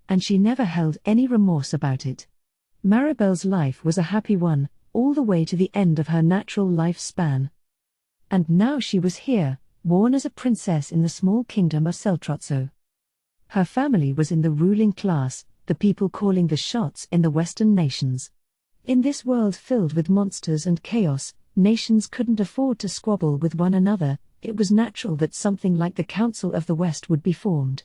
And she never held any remorse about it. Maribel's life was a happy one, all the way to the end of her natural lifespan. And now she was here, born as a princess in the small kingdom of Seltrozzo. Her family was in the ruling class, the people calling the shots in the Western nations. In this world filled with monsters and chaos, nations couldn't afford to squabble with one another. It was natural that something like the Council of the West would be formed.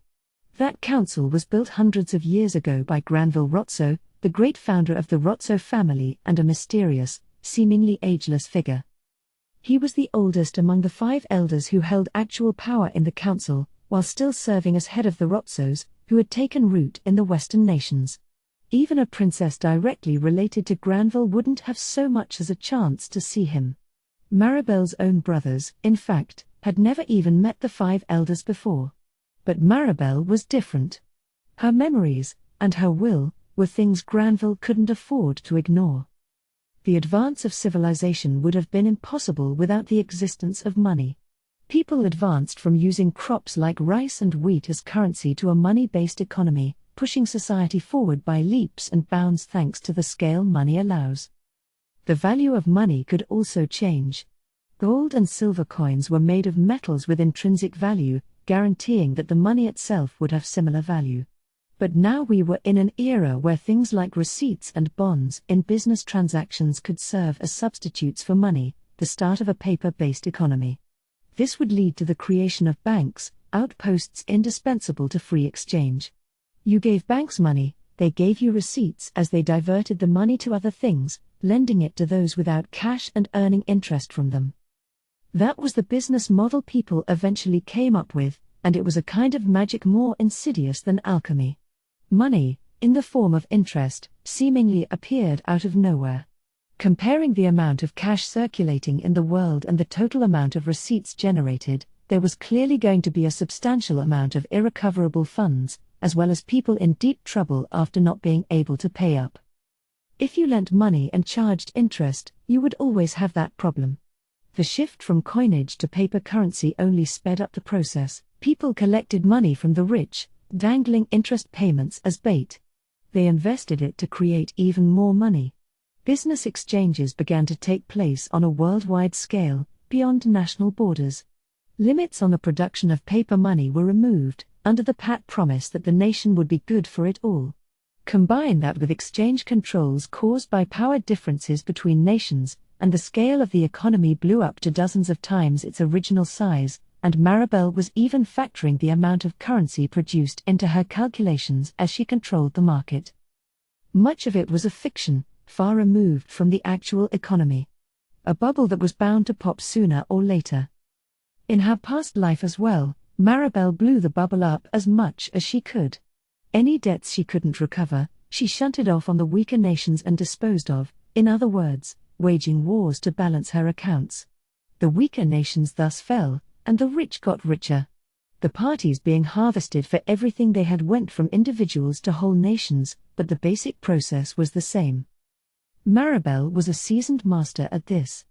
That council was built hundreds of years ago by Granville Rozzo, the great founder of the Rozzo family and a mysterious, seemingly ageless figure. He was the oldest among the 5 elders who held actual power in the council, while still serving as head of the Rozzos, who had taken root in the Western nations. Even a princess directly related to Granville wouldn't have so much as a chance to see him. Maribel's own brothers, in fact, had never even met the 5 elders before. But Maribel was different. Her memories, and her will, were things Granville couldn't afford to ignore. The advance of civilization would have been impossible without the existence of money. People advanced from using crops like rice and wheat as currency to a money-based economy, pushing society forward by leaps and bounds thanks to the scale money allows. The value of money could also change. Gold and silver coins were made of metals with intrinsic value, guaranteeing that the money itself would have similar value. But now we were in an era where things like receipts and bonds in business transactions could serve as substitutes for money, the start of a paper-based economy. This would lead to the creation of banks, outposts indispensable to free exchange. You gave banks money, they gave you receipts as they diverted the money to other things, lending it to those without cash and earning interest from them. That was the business model people eventually came up with, and it was a kind of magic more insidious than alchemy. Money, in the form of interest, seemingly appeared out of nowhere. Comparing the amount of cash circulating in the world and the total amount of receipts generated, there was clearly going to be a substantial amount of irrecoverable funds, as well as people in deep trouble after not being able to pay up. If you lent money and charged interest, you would always have that problem. The shift from coinage to paper currency only sped up the process. People collected money from the rich, dangling interest payments as bait. They invested it to create even more money. Business exchanges began to take place on a worldwide scale, beyond national borders. Limits on the production of paper money were removed, under the pat promise that the nation would be good for it all. Combine that with exchange controls caused by power differences between nations, and the scale of the economy blew up to dozens of times its original size, and Maribel was even factoring the amount of currency produced into her calculations as she controlled the market. Much of it was a fiction, far removed from the actual economy. A bubble that was bound to pop sooner or later. In her past life as well, Maribel blew the bubble up as much as she could. Any debts she couldn't recover, she shunted off on the weaker nations and disposed of, in other words, waging wars to balance her accounts. The weaker nations thus fell, and the rich got richer. The parties being harvested for everything they had went from individuals to whole nations, but the basic process was the same. Maribel was a seasoned master at this.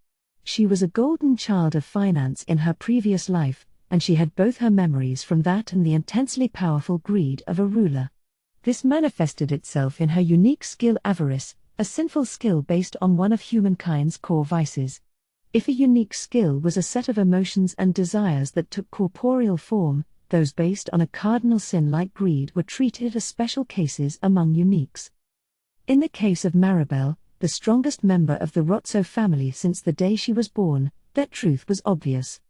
She was a golden child of finance in her previous life, and she had both her memories from that and the intensely powerful greed of a ruler. This manifested itself in her unique skill avarice, a sinful skill based on one of humankind's core vices. If a unique skill was a set of emotions and desires that took corporeal form, those based on a cardinal sin like greed were treated as special cases among uniques. In the case of Maribel, the strongest member of the Rotso family since the day she was born, that truth was obvious.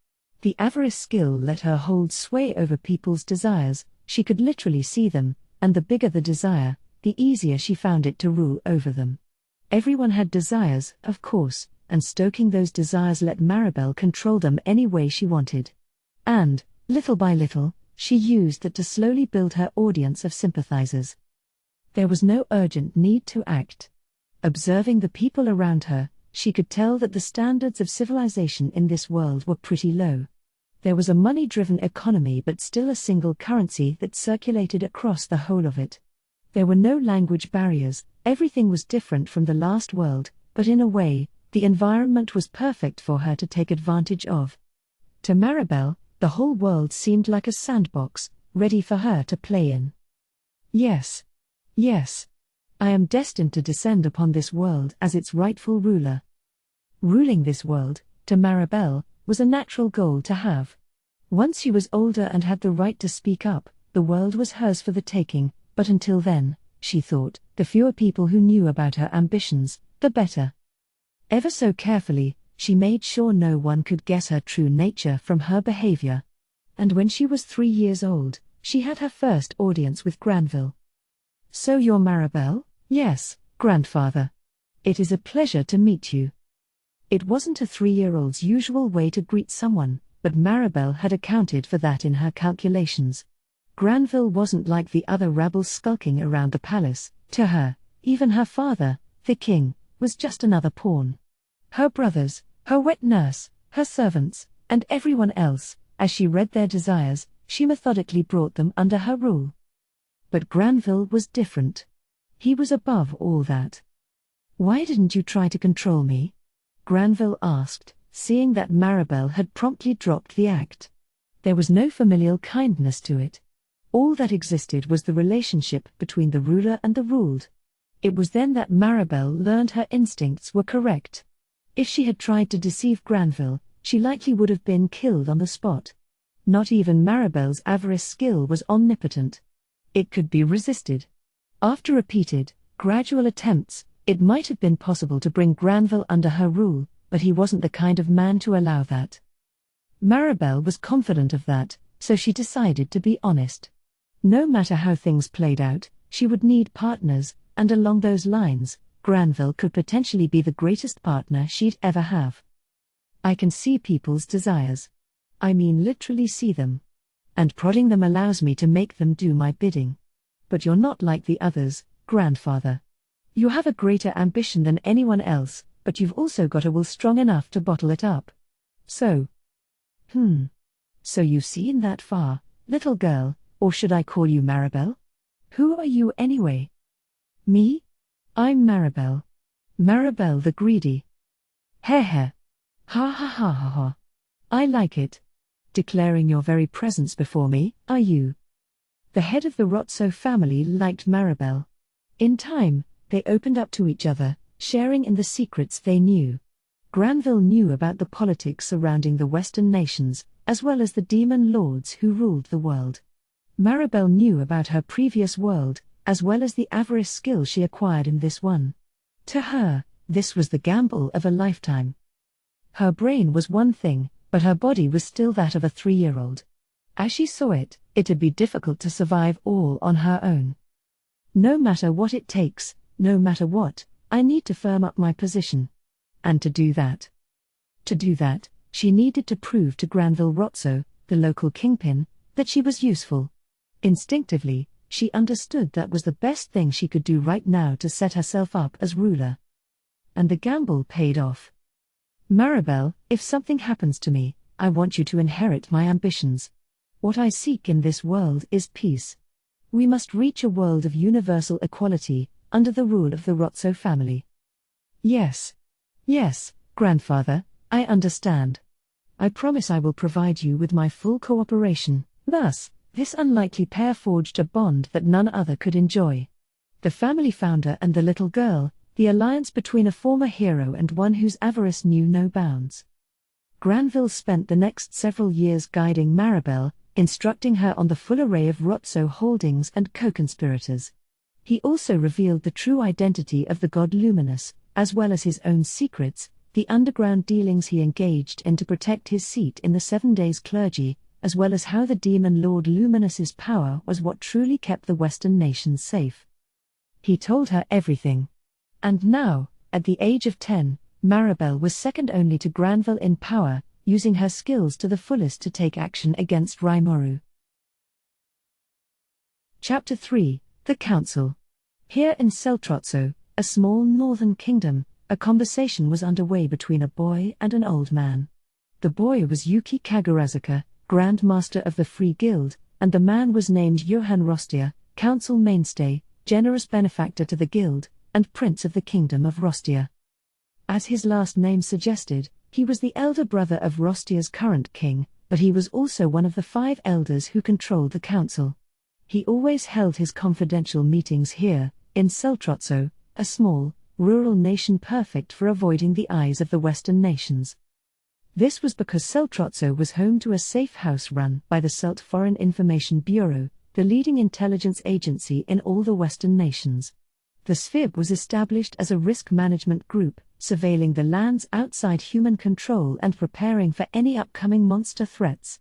The avarice skill let her hold sway over people's desires, she could literally see them, and the bigger the desire, the easier she found it to rule over them. Everyone had desires, of course, and stoking those desires let Maribel control them any way she wanted. And, little by little, she used that to slowly build her audience of sympathizers. There was no urgent need to act. Observing the people around her, she could tell that the standards of civilization in this world were pretty low. There was a money-driven economy but still a single currency that circulated across the whole of it. There were no language barriers, everything was different from the last world, but in a way, the environment was perfect for her to take advantage of. To Maribel, the whole world seemed like a sandbox, ready for her to play in. Yes. Yes. I am destined to descend upon this world as its rightful ruler. Ruling this world, to Maribel, was a natural goal to have. Once she was older and had the right to speak up, the world was hers for the taking, but until then, she thought, the fewer people who knew about her ambitions, the better. Ever so carefully, she made sure no one could guess her true nature from her behavior. And when she was 3 years old, she had her first audience with Granville. "So you're Maribel?" "Yes, grandfather. It is a pleasure to meet you." It wasn't a 3-year-old's usual way to greet someone, but Maribel had accounted for that in her calculations. Granville wasn't like the other rabble skulking around the palace. To her, even her father, the king, was just another pawn. Her brothers, her wet nurse, her servants, and everyone else, as she read their desires, she methodically brought them under her rule. But Granville was different. He was above all that. "Why didn't you try to control me?" Granville asked, seeing that Maribel had promptly dropped the act. There was no familial kindness to it. All that existed was the relationship between the ruler and the ruled. It was then that Maribel learned her instincts were correct. If she had tried to deceive Granville, she likely would have been killed on the spot. Not even Maribel's avarice skill was omnipotent. It could be resisted. After repeated, gradual attempts, it might have been possible to bring Granville under her rule, but he wasn't the kind of man to allow that. Maribel was confident of that, so she decided to be honest. No matter how things played out, she would need partners, and along those lines, Granville could potentially be the greatest partner she'd ever have. "I can see people's desires. I mean literally see them. And prodding them allows me to make them do my bidding. But you're not like the others, grandfather. You have a greater ambition than anyone else, but you've also got a will strong enough to bottle it up. So you've seen that far, little girl, or should I call you Maribel? Who are you anyway?" "Me? I'm Maribel. Maribel the greedy." "Heh heh. Ha ha ha ha ha. I like it. Declaring your very presence before me, are you?" The head of the Rotso family liked Maribel. In time, they opened up to each other, sharing in the secrets they knew. Granville knew about the politics surrounding the Western nations, as well as the demon lords who ruled the world. Maribel knew about her previous world, as well as the avarice skill she acquired in this one. To her, this was the gamble of a lifetime. Her brain was one thing, but her body was still that of a 3-year-old. As she saw it, it'd be difficult to survive all on her own. No matter what it takes, no matter what, I need to firm up my position. And to do that, she needed to prove to Granville Rotso, the local kingpin, that she was useful. Instinctively, she understood that was the best thing she could do right now to set herself up as ruler. And the gamble paid off. Maribel, if something happens to me, I want you to inherit my ambitions. What I seek in this world is peace. We must reach a world of universal equality, under the rule of the Rotso family. Yes, grandfather, I understand. I promise I will provide you with my full cooperation. Thus, this unlikely pair forged a bond that none other could enjoy. The family founder and the little girl, the alliance between a former hero and one whose avarice knew no bounds. Granville spent the next several years guiding Maribel, instructing her on the full array of Rotso holdings and co-conspirators. He also revealed the true identity of the god Luminous, as well as his own secrets, the underground dealings he engaged in to protect his seat in the 7 Days clergy, as well as how the demon Lord Luminous's power was what truly kept the Western nations safe. He told her everything. And now, at the age of 10, Maribel was second only to Granville in power, using her skills to the fullest to take action against Rimuru. Chapter 3, The Council. Here in Seltrotso, a small northern kingdom, a conversation was underway between a boy and an old man. The boy was Yuki Kagurazuka, Grand Master of the Free Guild, and the man was named Johann Rostia, council mainstay, generous benefactor to the guild, and prince of the kingdom of Rostia. As his last name suggested, he was the elder brother of Rostia's current king, but he was also one of the 5 elders who controlled the council. He always held his confidential meetings here, in Seltrotso, a small, rural nation perfect for avoiding the eyes of the Western nations. This was because Seltrotso was home to a safe house run by the Selt Foreign Information Bureau, the leading intelligence agency in all the Western nations. The SFIB was established as a risk management group, surveilling the lands outside human control and preparing for any upcoming monster threats.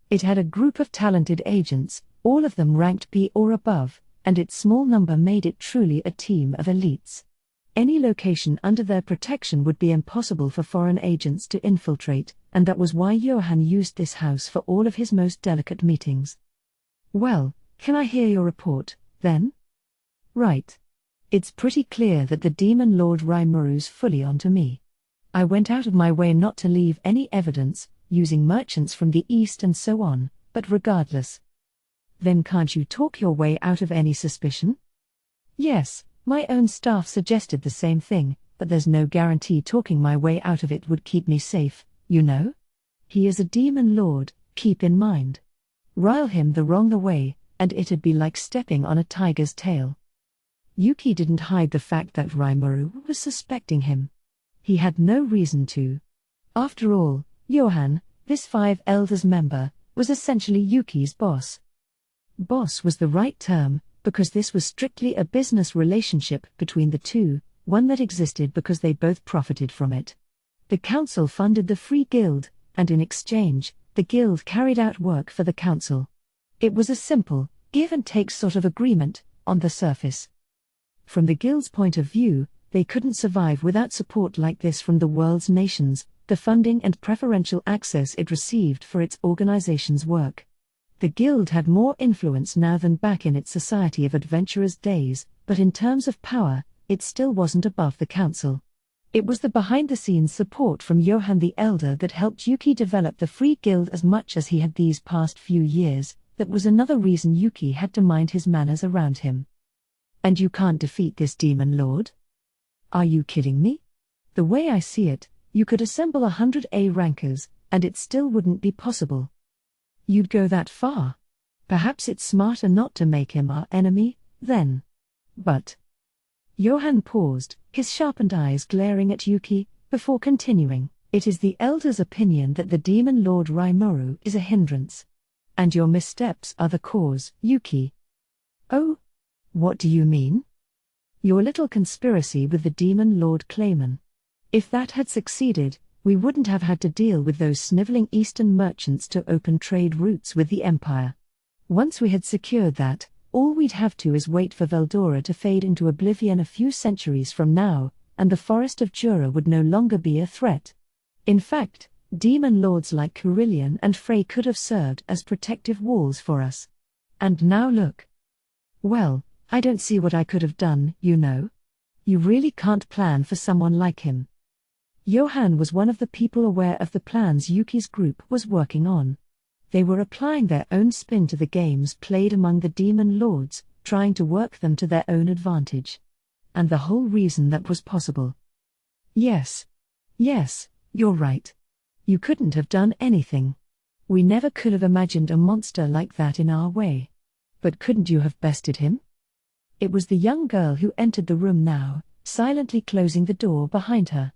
It had a group of talented agents, all of them ranked B or above, and its small number made it truly a team of elites. Any location under their protection would be impossible for foreign agents to infiltrate, and that was why Johann used this house for all of his most delicate meetings. Well, can I hear your report, then? Right. It's pretty clear that the demon Lord Rimuru's fully onto me. I went out of my way not to leave any evidence, using merchants from the east and so on, but regardless. Then can't you talk your way out of any suspicion? Yes, my own staff suggested the same thing, but there's no guarantee talking my way out of it would keep me safe, you know? He is a demon lord, keep in mind. Rile him the wrong way, and it'd be like stepping on a tiger's tail. Yuki didn't hide the fact that Rimuru was suspecting him. He had no reason to. After all, Johann, this 5 elders member, was essentially Yuki's boss. Boss was the right term, because this was strictly a business relationship between the two, one that existed because they both profited from it. The council funded the Free Guild, and in exchange, the guild carried out work for the council. It was a simple, give-and-take sort of agreement, on the surface. From the guild's point of view, they couldn't survive without support like this from the world's nations, the funding and preferential access it received for its organization's work. The guild had more influence now than back in its Society of Adventurers days, but in terms of power, it still wasn't above the council. It was the behind-the-scenes support from Johann the Elder that helped Yuki develop the Free Guild as much as he had these past few years. That was another reason Yuki had to mind his manners around him. And you can't defeat this demon lord? Are you kidding me? The way I see it, you could assemble 100 A rankers, and it still wouldn't be possible. You'd go that far? Perhaps it's smarter not to make him our enemy, then. But. Johann paused, his sharpened eyes glaring at Yuki, before continuing. It is the Elder's opinion that the demon Lord Rimuru is a hindrance. And your missteps are the cause, Yuki. Oh? What do you mean? Your little conspiracy with the demon Lord Clayman. If that had succeeded, we wouldn't have had to deal with those sniveling Eastern merchants to open trade routes with the Empire. Once we had secured that, all we'd have to is wait for Veldora to fade into oblivion a few centuries from now, and the Forest of Jura would no longer be a threat. In fact, demon lords like Carillion and Frey could have served as protective walls for us. And now look. Well, I don't see what I could have done, you know. You really can't plan for someone like him. Johann was one of the people aware of the plans Yuki's group was working on. They were applying their own spin to the games played among the demon lords, trying to work them to their own advantage. And the whole reason that was possible. Yes, you're right. You couldn't have done anything. We never could have imagined a monster like that in our way. But couldn't you have bested him? It was the young girl who entered the room now, silently closing the door behind her.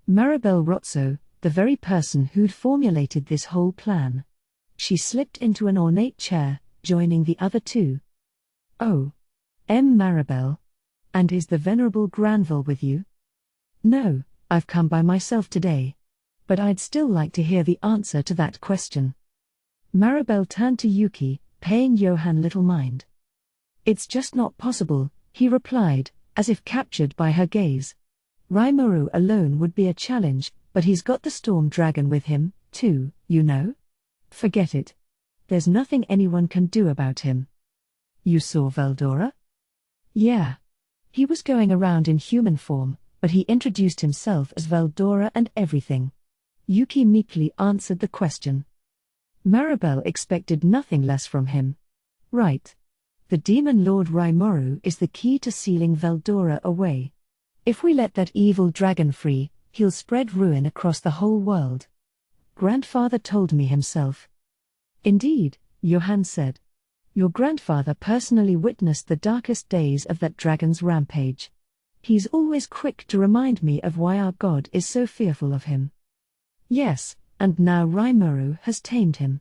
Maribel Rotso, the very person who'd formulated this whole plan. She slipped into an ornate chair, joining the other two. Oh. Maribel. And is the venerable Granville with you? No, I've come by myself today. But I'd still like to hear the answer to that question. Maribel turned to Yuki, paying Johann little mind. It's just not possible, he replied, as if captured by her gaze. Rimuru alone would be a challenge, but he's got the storm dragon with him, too, you know? Forget it. There's nothing anyone can do about him. You saw Veldora? Yeah. He was going around in human form, but he introduced himself as Veldora and everything. Yuki meekly answered the question. Maribel expected nothing less from him. Right. The demon lord Rimuru is the key to sealing Veldora away. If we let that evil dragon free, he'll spread ruin across the whole world. Grandfather told me himself. Indeed, Johann said. Your grandfather personally witnessed the darkest days of that dragon's rampage. He's always quick to remind me of why our god is so fearful of him. Yes, and now Rimuru has tamed him.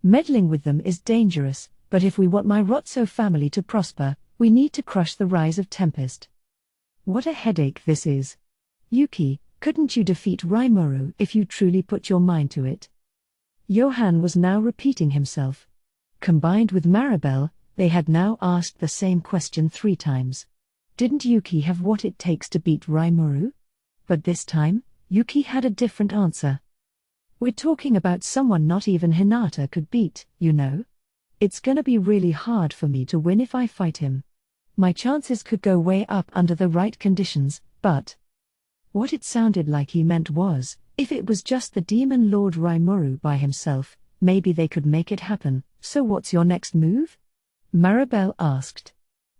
Meddling with them is dangerous, but if we want my Rotso family to prosper, we need to crush the rise of Tempest. What a headache this is. Yuki, couldn't you defeat Rimuru if you truly put your mind to it? Johann was now repeating himself. Combined with Maribel, they had now asked the same question 3 times. Didn't Yuki have what it takes to beat Rimuru? But this time, Yuki had a different answer. We're talking about someone not even Hinata could beat, you know. It's gonna be really hard for me to win if I fight him. My chances could go way up under the right conditions, but... What it sounded like he meant was, if it was just the demon lord Rimuru by himself, maybe they could make it happen. So what's your next move? Maribel asked.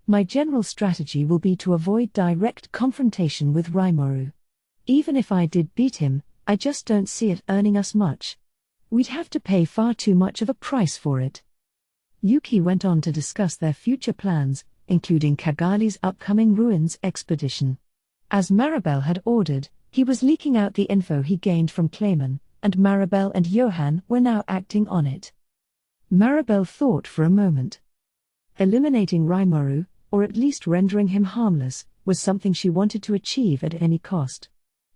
My general strategy will be to avoid direct confrontation with Rimuru. Even if I did beat him, I just don't see it earning us much. We'd have to pay far too much of a price for it. Yuki went on to discuss their future plans, including Kagali's upcoming ruins expedition. As Maribel had ordered, he was leaking out the info he gained from Clayman, and Maribel and Johann were now acting on it. Maribel thought for a moment. Eliminating Rimuru, or at least rendering him harmless, was something she wanted to achieve at any cost.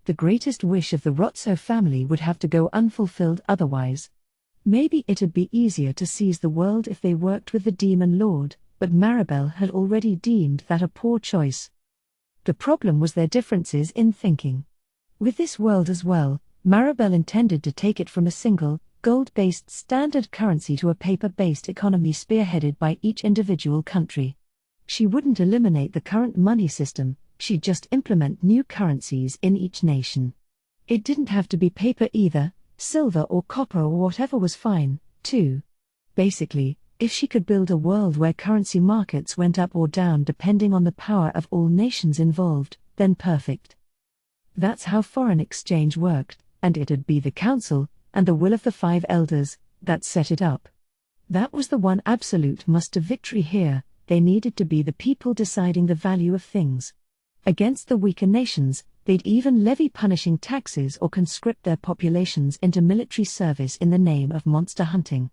The greatest wish of the Rotso family would have to go unfulfilled otherwise. Maybe it'd be easier to seize the world if they worked with the Demon Lord, but Maribel had already deemed that a poor choice. The problem was their differences in thinking. With this world as well, Maribel intended to take it from a single, gold-based standard currency to a paper-based economy spearheaded by each individual country. She wouldn't eliminate the current money system, she'd just implement new currencies in each nation. It didn't have to be paper either, silver or copper or whatever was fine, too. Basically, if she could build a world where currency markets went up or down depending on the power of all nations involved, then perfect. That's how foreign exchange worked, and it'd be the council, and the will of the 5 elders, that set it up. That was the one absolute must to victory here. They needed to be the people deciding the value of things. Against the weaker nations, they'd even levy punishing taxes or conscript their populations into military service in the name of monster hunting.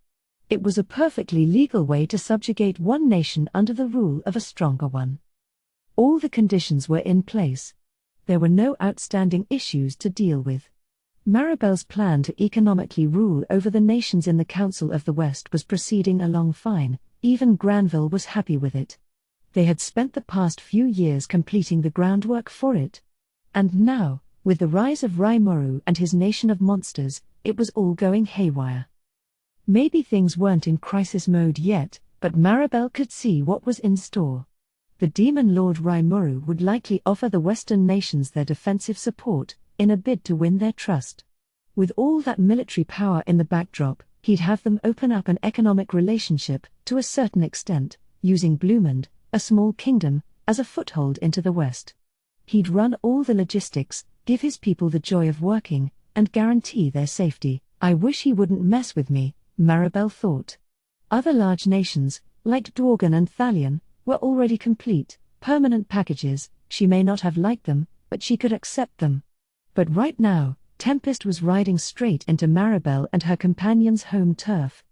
It was a perfectly legal way to subjugate one nation under the rule of a stronger one. All the conditions were in place. There were no outstanding issues to deal with. Maribel's plan to economically rule over the nations in the Council of the West was proceeding along fine. Even Granville was happy with it. They had spent the past few years completing the groundwork for it. And now, with the rise of Rimuru and his nation of monsters, it was all going haywire. Maybe things weren't in crisis mode yet, but Maribel could see what was in store. The demon lord Rimuru would likely offer the Western nations their defensive support, in a bid to win their trust. With all that military power in the backdrop, he'd have them open up an economic relationship, to a certain extent, using Bloomond, a small kingdom, as a foothold into the West. He'd run all the logistics, give his people the joy of working, and guarantee their safety. I wish he wouldn't mess with me, Maribel thought. Other large nations, like Dworgen and Thalion, were already complete, permanent packages. She may not have liked them, but she could accept them. But right now, Tempest was riding straight into Maribel and her companions' home turf.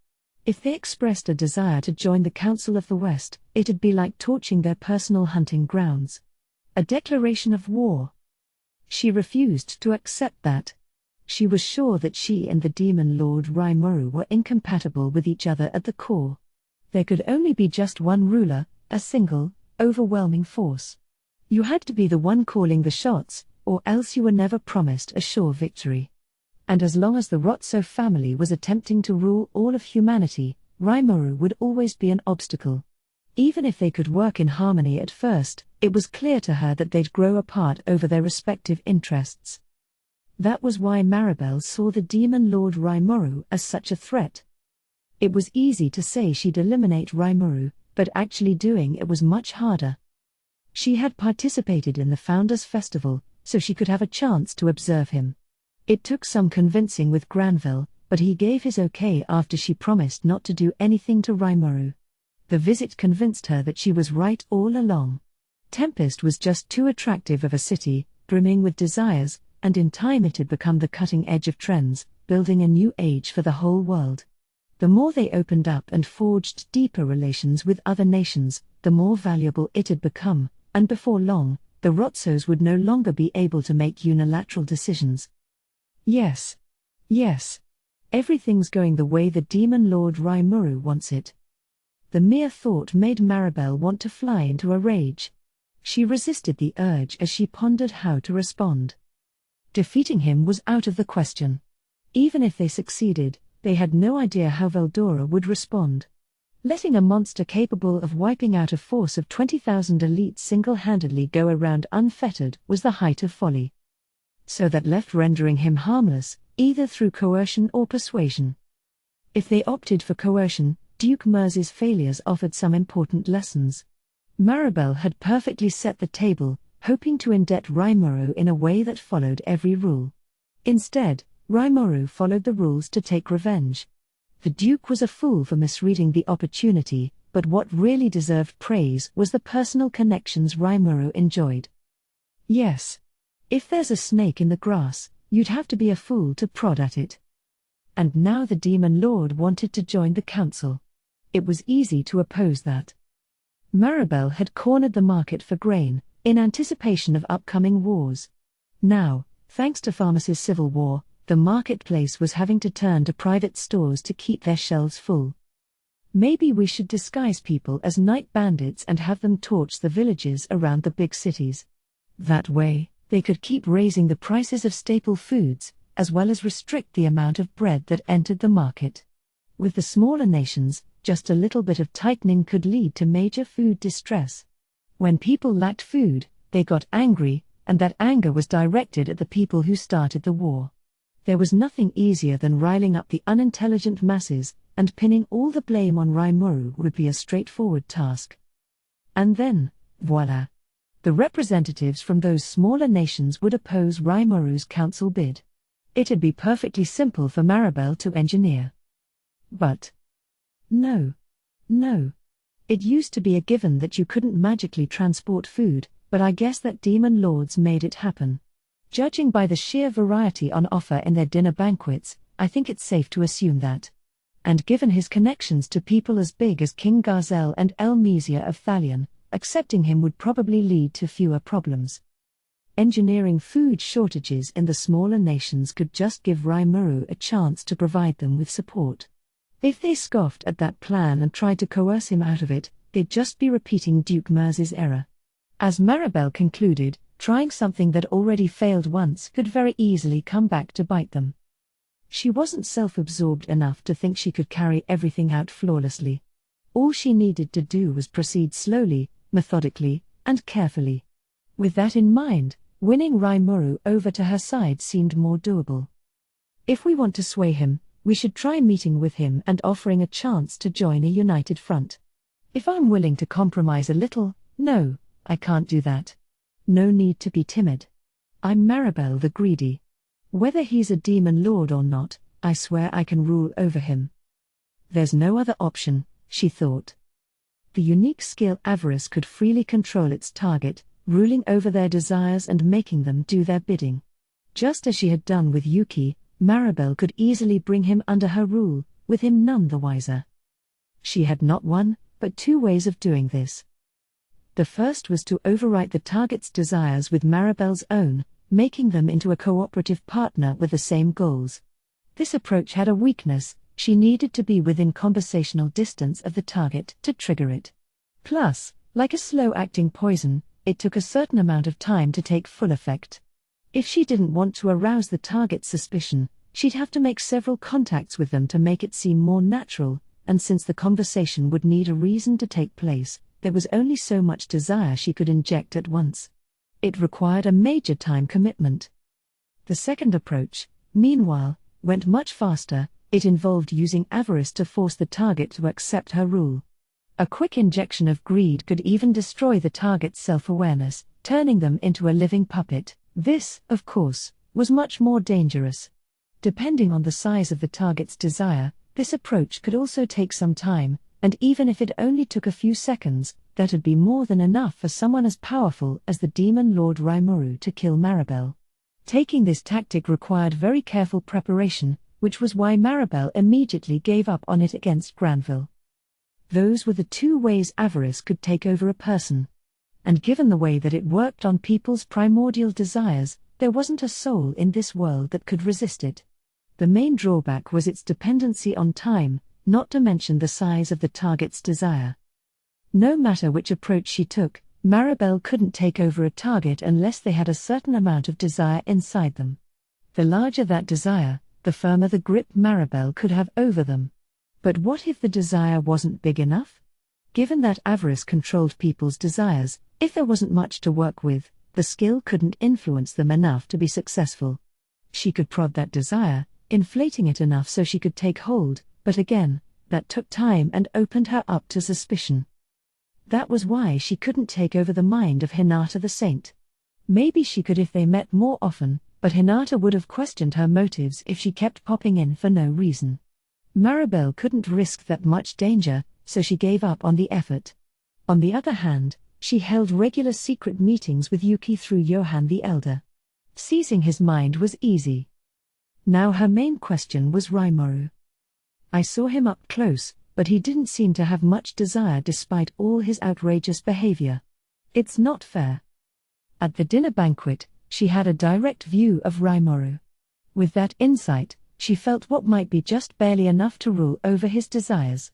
If they expressed a desire to join the Council of the West, it'd be like torching their personal hunting grounds. A declaration of war. She refused to accept that. She was sure that she and the demon lord Rimuru were incompatible with each other at the core. There could only be just one ruler, a single, overwhelming force. You had to be the one calling the shots, or else you were never promised a sure victory. And as long as the Rotso family was attempting to rule all of humanity, Rimuru would always be an obstacle. Even if they could work in harmony at first, it was clear to her that they'd grow apart over their respective interests. That was why Maribel saw the demon lord Rimuru as such a threat. It was easy to say she'd eliminate Rimuru, but actually doing it was much harder. She had participated in the Founders' Festival, so she could have a chance to observe him. It took some convincing with Granville, but he gave his okay after she promised not to do anything to Rimuru. The visit convinced her that she was right all along. Tempest was just too attractive of a city, brimming with desires, and in time it had become the cutting edge of trends, building a new age for the whole world. The more they opened up and forged deeper relations with other nations, the more valuable it had become, and before long, the Rotsos would no longer be able to make unilateral decisions. Yes. Everything's going the way the demon lord Rimuru wants it. The mere thought made Maribel want to fly into a rage. She resisted the urge as she pondered how to respond. Defeating him was out of the question. Even if they succeeded, they had no idea how Veldora would respond. Letting a monster capable of wiping out a force of 20,000 elites single-handedly go around unfettered was the height of folly. So that left rendering him harmless, either through coercion or persuasion. If they opted for coercion, Duke Mers's failures offered some important lessons. Maribel had perfectly set the table, hoping to indebt Rimuru in a way that followed every rule. Instead, Rimuru followed the rules to take revenge. The Duke was a fool for misreading the opportunity, but what really deserved praise was the personal connections Rimuru enjoyed. Yes. If there's a snake in the grass, you'd have to be a fool to prod at it. And now the Demon Lord wanted to join the council. It was easy to oppose that. Maribel had cornered the market for grain, in anticipation of upcoming wars. Now, thanks to Pharmacy's civil war, the marketplace was having to turn to private stores to keep their shelves full. Maybe we should disguise people as night bandits and have them torch the villages around the big cities. That way, they could keep raising the prices of staple foods, as well as restrict the amount of bread that entered the market. With the smaller nations, just a little bit of tightening could lead to major food distress. When people lacked food, they got angry, and that anger was directed at the people who started the war. There was nothing easier than riling up the unintelligent masses, and pinning all the blame on Rimuru would be a straightforward task. And then, voila! The representatives from those smaller nations would oppose Rimuru's council bid. It'd be perfectly simple for Maribel to engineer. But no. It used to be a given that you couldn't magically transport food, but I guess that demon lords made it happen. Judging by the sheer variety on offer in their dinner banquets, I think it's safe to assume that. And given his connections to people as big as King Garzel and El-Mizia of Thalion, accepting him would probably lead to fewer problems. Engineering food shortages in the smaller nations could just give Rimuru a chance to provide them with support. If they scoffed at that plan and tried to coerce him out of it, they'd just be repeating Duke Mers's error. As Maribel concluded, trying something that already failed once could very easily come back to bite them. She wasn't self-absorbed enough to think she could carry everything out flawlessly. All she needed to do was proceed slowly, methodically, and carefully. With that in mind, winning Rimuru over to her side seemed more doable. If we want to sway him, we should try meeting with him and offering a chance to join a united front. If I'm willing to compromise a little, no, I can't do that. No need to be timid. I'm Maribel the Greedy. Whether he's a demon lord or not, I swear I can rule over him. There's no other option, she thought. The unique skill Avarice could freely control its target, ruling over their desires and making them do their bidding. Just as she had done with Yuki, Maribel could easily bring him under her rule, with him none the wiser. She had not one, but two ways of doing this. The first was to overwrite the target's desires with Maribel's own, making them into a cooperative partner with the same goals. This approach had a weakness: she needed to be within conversational distance of the target to trigger it. Plus, like a slow-acting poison, it took a certain amount of time to take full effect. If she didn't want to arouse the target's suspicion, she'd have to make several contacts with them to make it seem more natural, and since the conversation would need a reason to take place, there was only so much desire she could inject at once. It required a major time commitment. The second approach, meanwhile, went much faster. It involved using Avarice to force the target to accept her rule. A quick injection of greed could even destroy the target's self-awareness, turning them into a living puppet. This, of course, was much more dangerous. Depending on the size of the target's desire, this approach could also take some time, and even if it only took a few seconds, that'd be more than enough for someone as powerful as the Demon Lord Rimuru to kill Maribel. Taking this tactic required very careful preparation, which was why Maribel immediately gave up on it against Granville. Those were the two ways Avarice could take over a person. And given the way that it worked on people's primordial desires, there wasn't a soul in this world that could resist it. The main drawback was its dependency on time, not to mention the size of the target's desire. No matter which approach she took, Maribel couldn't take over a target unless they had a certain amount of desire inside them. The larger that desire, the firmer the grip Maribel could have over them. But what if the desire wasn't big enough? Given that Avarice controlled people's desires, if there wasn't much to work with, the skill couldn't influence them enough to be successful. She could prod that desire, inflating it enough so she could take hold, but again, that took time and opened her up to suspicion. That was why she couldn't take over the mind of Hinata the Saint. Maybe she could if they met more often, but Hinata would have questioned her motives if she kept popping in for no reason. Maribel couldn't risk that much danger, so she gave up on the effort. On the other hand, she held regular secret meetings with Yuki through Johann the Elder. Seizing his mind was easy. Now her main question was Rimuru. I saw him up close, but he didn't seem to have much desire despite all his outrageous behavior. It's not fair. At the dinner banquet, she had a direct view of Rimuru. With that insight, she felt what might be just barely enough to rule over his desires.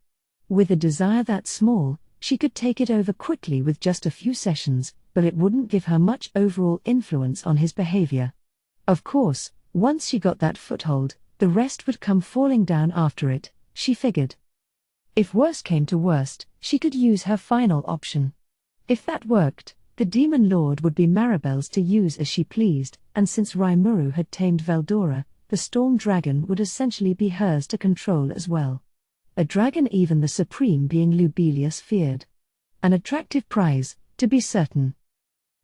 With a desire that small, she could take it over quickly with just a few sessions, but it wouldn't give her much overall influence on his behavior. Of course, once she got that foothold, the rest would come falling down after it, she figured. If worse came to worst, she could use her final option. If that worked, the Demon Lord would be Maribel's to use as she pleased, and since Rimuru had tamed Veldora, the Storm Dragon would essentially be hers to control as well. A dragon even the supreme being Lubelius feared. An attractive prize, to be certain.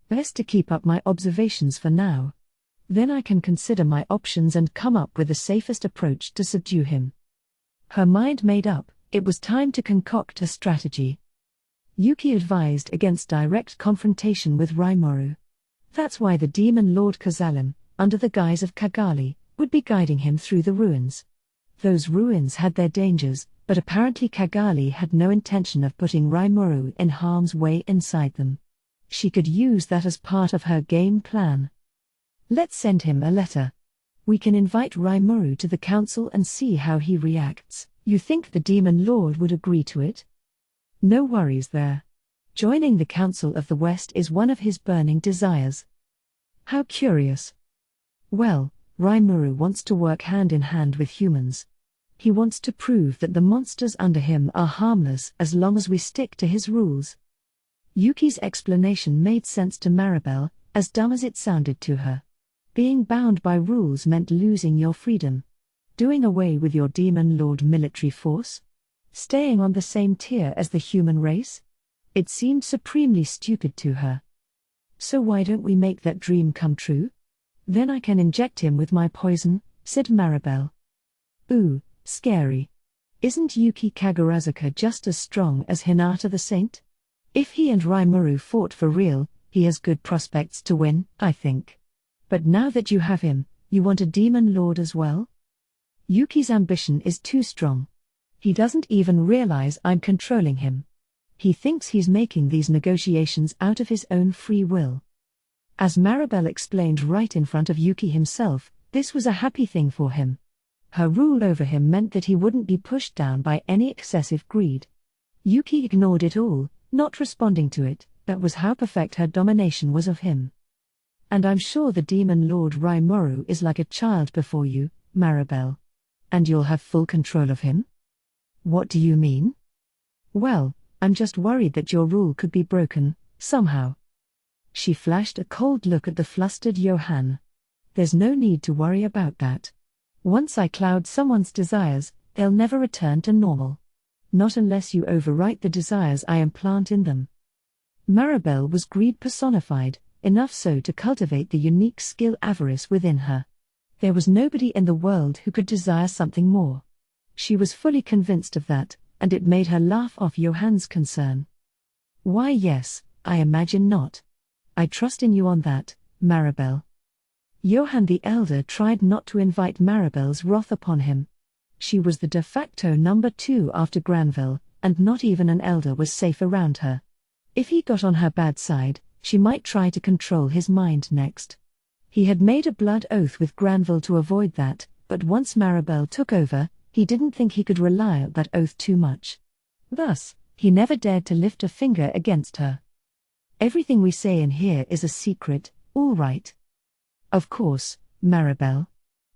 Best to keep up my observations for now. Then I can consider my options and come up with the safest approach to subdue him. Her mind made up, it was time to concoct a strategy. Yuki advised against direct confrontation with Rimuru. That's why the Demon Lord Kazalim, under the guise of Kagali, would be guiding him through the ruins. Those ruins had their dangers, but apparently Kagali had no intention of putting Rimuru in harm's way inside them. She could use that as part of her game plan. Let's send him a letter. We can invite Rimuru to the council and see how he reacts. You think the Demon Lord would agree to it? No worries there. Joining the Council of the West is one of his burning desires. How curious. Well, Rimuru wants to work hand in hand with humans. He wants to prove that the monsters under him are harmless as long as we stick to his rules. Yuki's explanation made sense to Maribel, as dumb as it sounded to her. Being bound by rules meant losing your freedom. Doing away with your Demon Lord military force? Staying on the same tier as the human race? It seemed supremely stupid to her. So why don't we make that dream come true? Then I can inject him with my poison, said Maribel. Ooh, scary. Isn't Yuki Kagurazuka just as strong as Hinata the Saint? If he and Rimuru fought for real, he has good prospects to win, I think. But now that you have him, you want a Demon Lord as well? Yuki's ambition is too strong. He doesn't even realize I'm controlling him. He thinks he's making these negotiations out of his own free will. As Maribel explained right in front of Yuki himself, this was a happy thing for him. Her rule over him meant that he wouldn't be pushed down by any excessive greed. Yuki ignored it all, not responding to it. That was how perfect her domination was of him. And I'm sure the Demon Lord Rimuru is like a child before you, Maribel. And you'll have full control of him? What do you mean? Well, I'm just worried that your rule could be broken, somehow. She flashed a cold look at the flustered Johann. There's no need to worry about that. Once I cloud someone's desires, they'll never return to normal. Not unless you overwrite the desires I implant in them. Maribel was greed personified, enough so to cultivate the unique skill avarice within her. There was nobody in the world who could desire something more. She was fully convinced of that, and it made her laugh off Johann's concern. Why yes, I imagine not. I trust in you on that, Maribel. Johann the Elder tried not to invite Maribel's wrath upon him. She was the de facto number 2 after Granville, and not even an elder was safe around her. If he got on her bad side, she might try to control his mind next. He had made a blood oath with Granville to avoid that, but once Maribel took over, he didn't think he could rely on that oath too much. Thus, he never dared to lift a finger against her. Everything we say in here is a secret, all right? Of course, Maribel.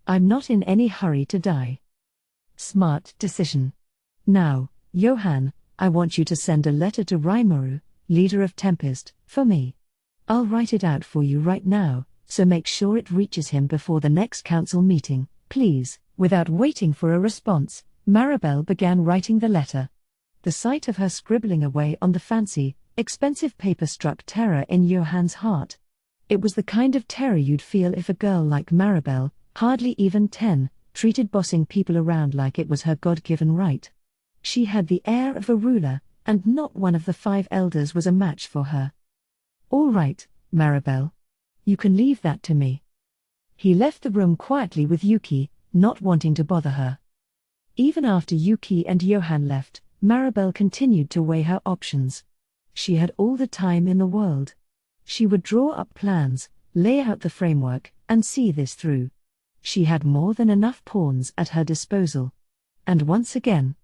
I'm not in any hurry to die. Smart decision. Now, Johann, I want you to send a letter to Rimuru, leader of Tempest, for me. I'll write it out for you right now, so make sure it reaches him before the next council meeting, please. Without waiting for a response, Maribel began writing the letter. The sight of her scribbling away on the fancy, expensive paper struck terror in Johann's heart. It was the kind of terror you'd feel if a girl like Maribel, hardly even 10, treated bossing people around like it was her God-given right. She had the air of a ruler, and not one of the 5 elders was a match for her. All right, Maribel. You can leave that to me. He left the room quietly with Yuki, not wanting to bother her. Even after Yuki and Johann left, Maribel continued to weigh her options. She had all the time in the world. She would draw up plans, lay out the framework, and see this through. She had more than enough pawns at her disposal. And once again,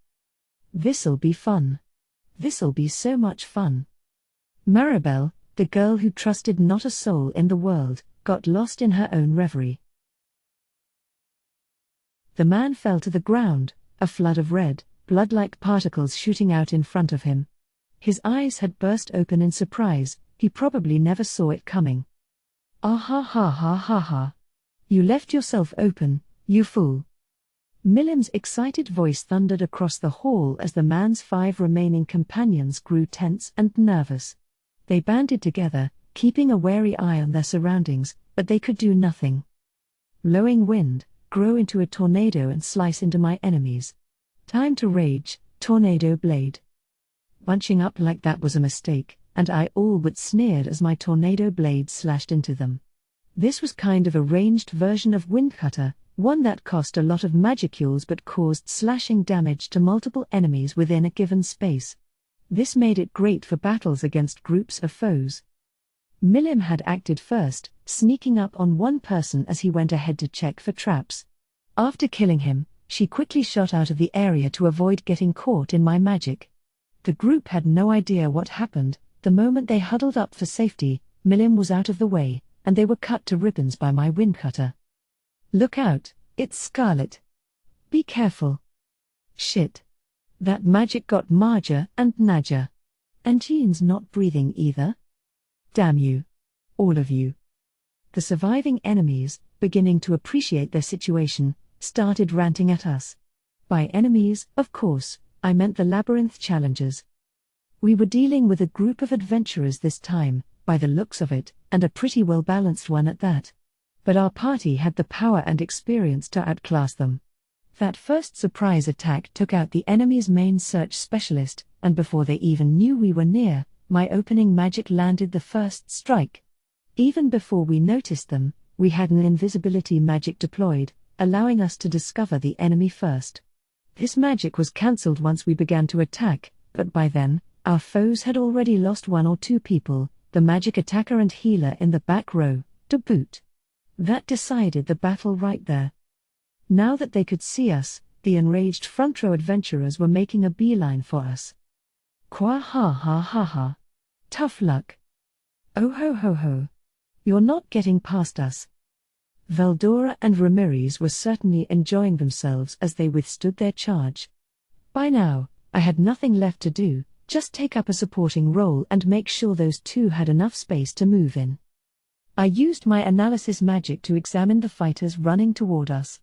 this'll be fun. This'll be so much fun. Maribel, the girl who trusted not a soul in the world, got lost in her own reverie. The man fell to the ground, a flood of red, blood-like particles shooting out in front of him. His eyes had burst open in surprise, he probably never saw it coming. Ah ha ha ha ha ha. You left yourself open, you fool. Milim's excited voice thundered across the hall as the man's 5 remaining companions grew tense and nervous. They banded together, keeping a wary eye on their surroundings, but they could do nothing. Blowing wind, grow into a tornado and slice into my enemies. Time to rage, tornado blade. Bunching up like that was a mistake, and I all but sneered as my tornado blade slashed into them. This was kind of a ranged version of Windcutter, one that cost a lot of magicules but caused slashing damage to multiple enemies within a given space. This made it great for battles against groups of foes. Milim had acted first, sneaking up on one person as he went ahead to check for traps. After killing him, she quickly shot out of the area to avoid getting caught in my magic. The group had no idea what happened. The moment they huddled up for safety, Milim was out of the way, and they were cut to ribbons by my Windcutter. Look out, it's Scarlet. Be careful. Shit. That magic got Marja and Nadja. And Jean's not breathing either. Damn you. All of you. The surviving enemies, beginning to appreciate their situation, started ranting at us. By enemies, of course, I meant the labyrinth challengers. We were dealing with a group of adventurers this time, by the looks of it, and a pretty well-balanced one at that. But our party had the power and experience to outclass them. That first surprise attack took out the enemy's main search specialist, and before they even knew we were near, my opening magic landed the first strike. Even before we noticed them, we had an invisibility magic deployed, allowing us to discover the enemy first. This magic was cancelled once we began to attack, but by then, our foes had already lost one or two people, the magic attacker and healer in the back row, to boot. That decided the battle right there. Now that they could see us, the enraged front row adventurers were making a beeline for us. Qua ha ha ha ha. Tough luck. Oh ho ho ho. You're not getting past us. Veldora and Ramirez were certainly enjoying themselves as they withstood their charge. By now, I had nothing left to do, just take up a supporting role and make sure those two had enough space to move in. I used my analysis magic to examine the fighters running toward us.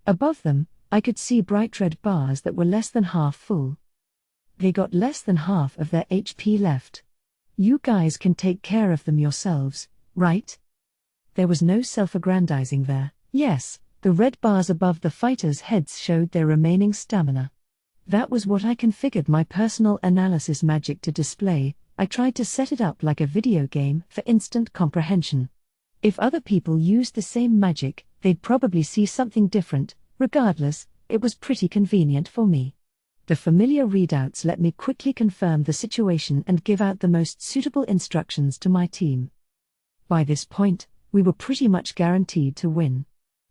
Above them, I could see bright red bars that were less than half full. They got less than half of their HP left. You guys can take care of them yourselves, right? There was no self-aggrandizing there. Yes, the red bars above the fighters' heads showed their remaining stamina. That was what I configured my personal analysis magic to display. I tried to set it up like a video game for instant comprehension. If other people used the same magic, they'd probably see something different. Regardless, it was pretty convenient for me. The familiar readouts let me quickly confirm the situation and give out the most suitable instructions to my team. By this point, we were pretty much guaranteed to win.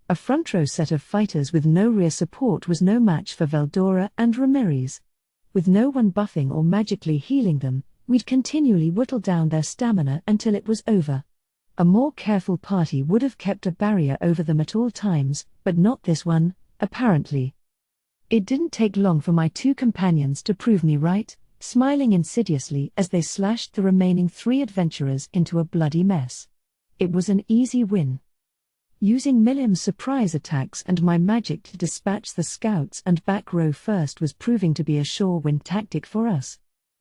A front row set of fighters with no rear support was no match for Veldora and Ramirez. With no one buffing or magically healing them, we'd continually whittle down their stamina until it was over. A more careful party would have kept a barrier over them at all times, but not this one, apparently. It didn't take long for my two companions to prove me right, smiling insidiously as they slashed the remaining 3 adventurers into a bloody mess. It was an easy win. Using Milim's surprise attacks and my magic to dispatch the scouts and back row first was proving to be a sure win tactic for us.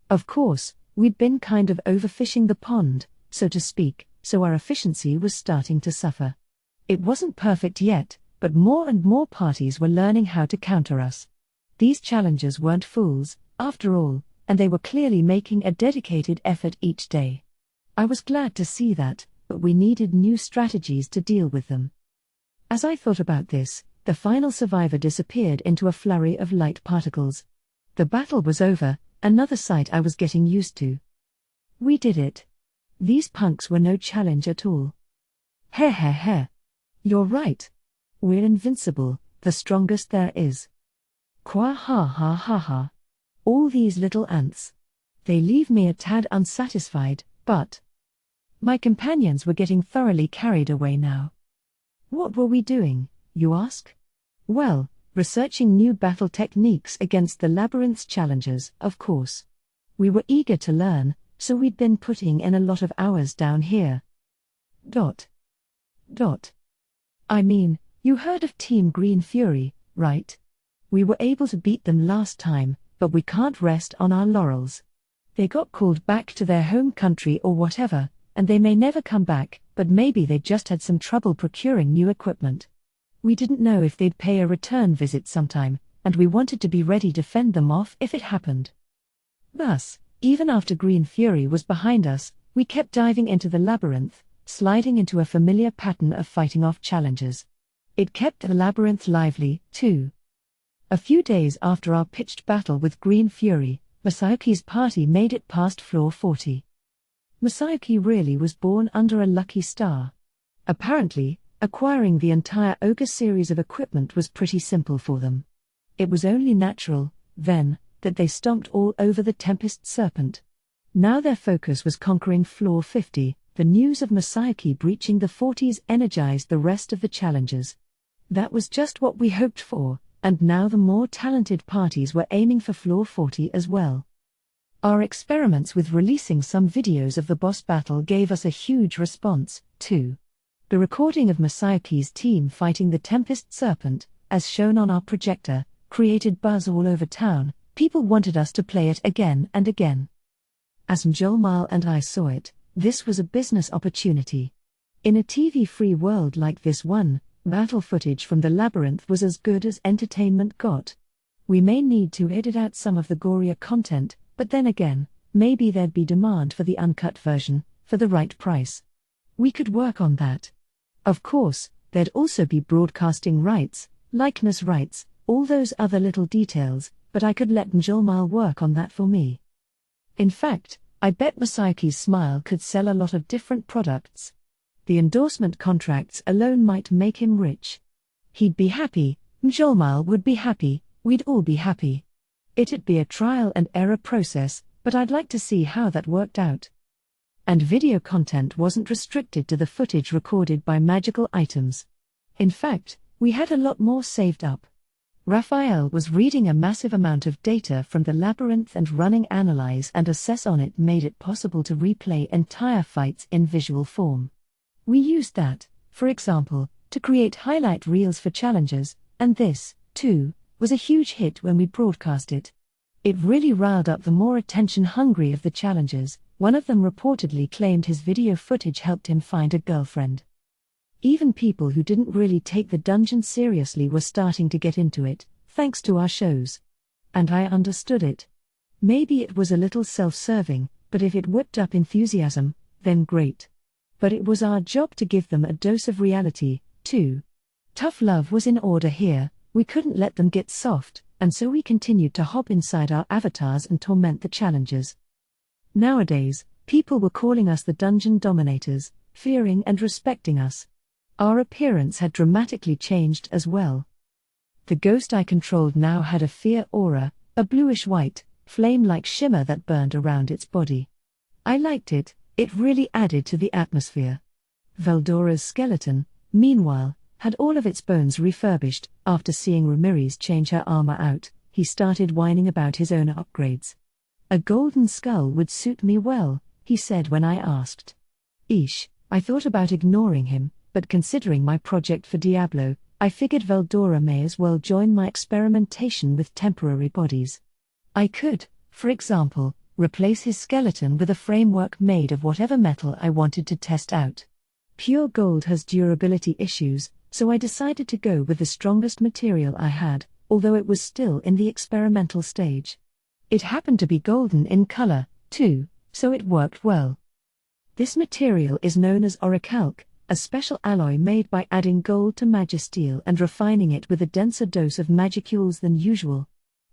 Of course, we'd been kind of overfishing the pond, so to speak, so our efficiency was starting to suffer. It wasn't perfect yet, but more and more parties were learning how to counter us. These challengers weren't fools, after all, and they were clearly making a dedicated effort each day. I was glad to see that, but we needed new strategies to deal with them. As I thought about this, the final survivor disappeared into a flurry of light particles. The battle was over, another sight I was getting used to. We did it. These punks were no challenge at all. Heh. You're right. We're invincible, the strongest there is. Qua ha ha ha ha. All these little ants. They leave me a tad unsatisfied, but... My companions were getting thoroughly carried away now. What were we doing, you ask? Well, researching new battle techniques against the labyrinth's challengers, of course. We were eager to learn, so we'd been putting in a lot of hours down here. I mean, you heard of Team Green Fury, right? We were able to beat them last time, but we can't rest on our laurels. They got called back to their home country or whatever, and they may never come back, but maybe they just had some trouble procuring new equipment. We didn't know if they'd pay a return visit sometime, and we wanted to be ready to fend them off if it happened. Thus, even after Green Fury was behind us, we kept diving into the labyrinth, sliding into a familiar pattern of fighting off challenges. It kept the labyrinth lively, too. A few days after our pitched battle with Green Fury, Masayuki's party made it past floor 40. Masayuki really was born under a lucky star. Apparently, acquiring the entire Ogre series of equipment was pretty simple for them. It was only natural, then, that they stomped all over the Tempest Serpent. Now their focus was conquering floor 50. The news of Masayuki breaching the 40s energized the rest of the challengers. That was just what we hoped for, and now the more talented parties were aiming for floor 40 as well. Our experiments with releasing some videos of the boss battle gave us a huge response, too. The recording of Masayuki's team fighting the Tempest Serpent, as shown on our projector, created buzz all over town. People wanted us to play it again and again. As Mjolmal and I saw it, this was a business opportunity. In a TV-free world like this one, battle footage from the labyrinth was as good as entertainment got. We may need to edit out some of the gorier content, but then again, maybe there'd be demand for the uncut version, for the right price. We could work on that. Of course, there'd also be broadcasting rights, likeness rights, all those other little details, but I could let Mjolmal work on that for me. In fact, I bet Masayuki's smile could sell a lot of different products. The endorsement contracts alone might make him rich. He'd be happy, Mjolmal would be happy, we'd all be happy. It'd be a trial and error process, but I'd like to see how that worked out. And video content wasn't restricted to the footage recorded by magical items. In fact, we had a lot more saved up. Raphael was reading a massive amount of data from the labyrinth, and running analyze and assess on it made it possible to replay entire fights in visual form. We used that, for example, to create highlight reels for challengers, and this, too, was a huge hit when we broadcast it. It really riled up the more attention-hungry of the challengers. One of them reportedly claimed his video footage helped him find a girlfriend. Even people who didn't really take the dungeon seriously were starting to get into it, thanks to our shows. And I understood it. Maybe it was a little self-serving, but if it whipped up enthusiasm, then great. But it was our job to give them a dose of reality, too. Tough love was in order here. We couldn't let them get soft, and so we continued to hop inside our avatars and torment the challengers. Nowadays, people were calling us the Dungeon Dominators, fearing and respecting us. Our appearance had dramatically changed as well. The ghost I controlled now had a fear aura, a bluish-white, flame-like shimmer that burned around its body. I liked it, it really added to the atmosphere. Veldora's skeleton, meanwhile, had all of its bones refurbished. After seeing Ramirez change her armor out, he started whining about his own upgrades. A golden skull would suit me well, he said when I asked. I thought about ignoring him, but considering my project for Diablo, I figured Veldora may as well join my experimentation with temporary bodies. I could, for example, replace his skeleton with a framework made of whatever metal I wanted to test out. Pure gold has durability issues, so I decided to go with the strongest material I had, although it was still in the experimental stage. It happened to be golden in color, too, so it worked well. This material is known as orichalc, a special alloy made by adding gold to magisteel and refining it with a denser dose of magicules than usual.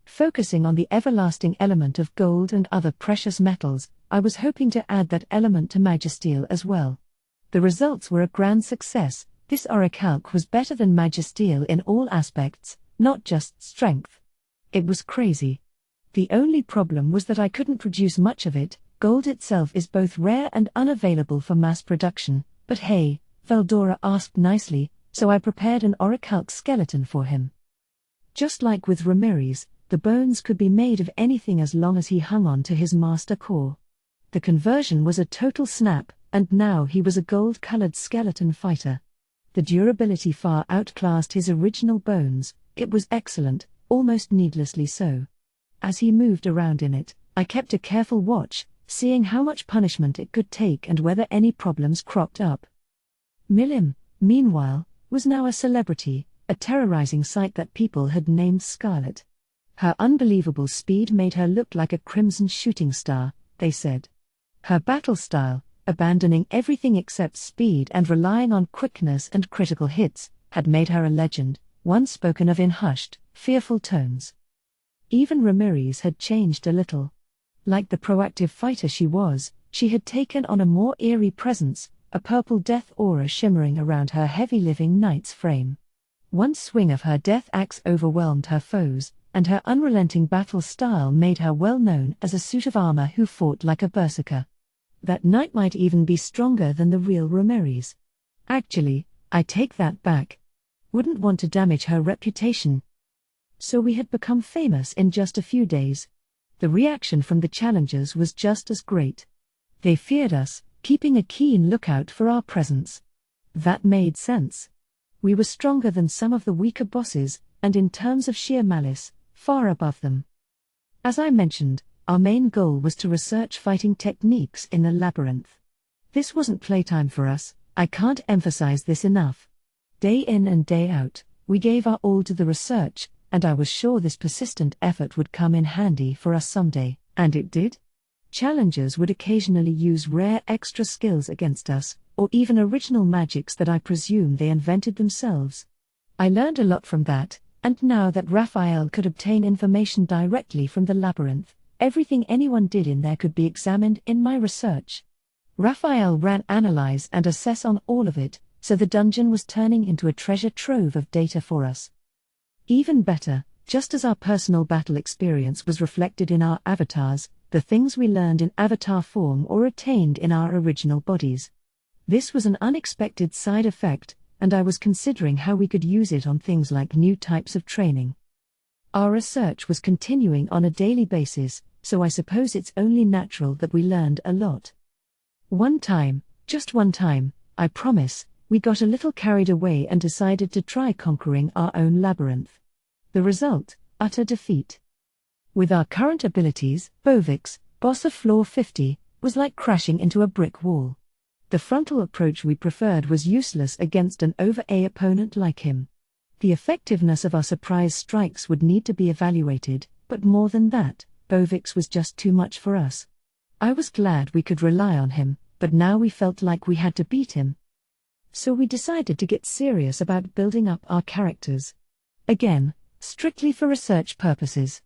Focusing on the everlasting element of gold and other precious metals, I was hoping to add that element to magisteel as well. The results were a grand success. This orichalc was better than magisteel in all aspects, not just strength. It was crazy. The only problem was that I couldn't produce much of it. Gold itself is both rare and unavailable for mass production, but hey, Veldora asked nicely, so I prepared an orichalc skeleton for him. Just like with Ramirez, the bones could be made of anything as long as he hung on to his master core. The conversion was a total snap, and now he was a gold-colored skeleton fighter. The durability far outclassed his original bones. It was excellent, almost needlessly so. As he moved around in it, I kept a careful watch, seeing how much punishment it could take and whether any problems cropped up. Milim, meanwhile, was now a celebrity, a terrorizing sight that people had named Scarlet. Her unbelievable speed made her look like a crimson shooting star, they said. Her battle style, abandoning everything except speed and relying on quickness and critical hits, had made her a legend, one spoken of in hushed, fearful tones. Even Ramirez had changed a little. Like the proactive fighter she was, she had taken on a more eerie presence, a purple death aura shimmering around her heavy living knight's frame. One swing of her death axe overwhelmed her foes, and her unrelenting battle style made her well known as a suit of armor who fought like a berserker. That knight might even be stronger than the real Ramirez. Actually, I take that back. Wouldn't want to damage her reputation. So we had become famous in just a few days. The reaction from the challengers was just as great. They feared us, keeping a keen lookout for our presence. That made sense. We were stronger than some of the weaker bosses, and in terms of sheer malice, far above them. As I mentioned, our main goal was to research fighting techniques in the labyrinth. This wasn't playtime for us, I can't emphasize this enough. Day in and day out, we gave our all to the research, and I was sure this persistent effort would come in handy for us someday, and it did. Challengers would occasionally use rare extra skills against us, or even original magics that I presume they invented themselves. I learned a lot from that, and now that Raphael could obtain information directly from the labyrinth, everything anyone did in there could be examined in my research. Raphael ran analyze and assess on all of it, so the dungeon was turning into a treasure trove of data for us. Even better, just as our personal battle experience was reflected in our avatars, the things we learned in avatar form or attained in our original bodies. This was an unexpected side effect, and I was considering how we could use it on things like new types of training. Our research was continuing on a daily basis, so I suppose it's only natural that we learned a lot. One time, just one time, I promise, we got a little carried away and decided to try conquering our own labyrinth. The result, utter defeat. With our current abilities, Bovix, boss of floor 50, was like crashing into a brick wall. The frontal approach we preferred was useless against an over-A opponent like him. The effectiveness of our surprise strikes would need to be evaluated, but more than that, Bovix was just too much for us. I was glad we could rely on him, but now we felt like we had to beat him. So we decided to get serious about building up our characters. Again, strictly for research purposes.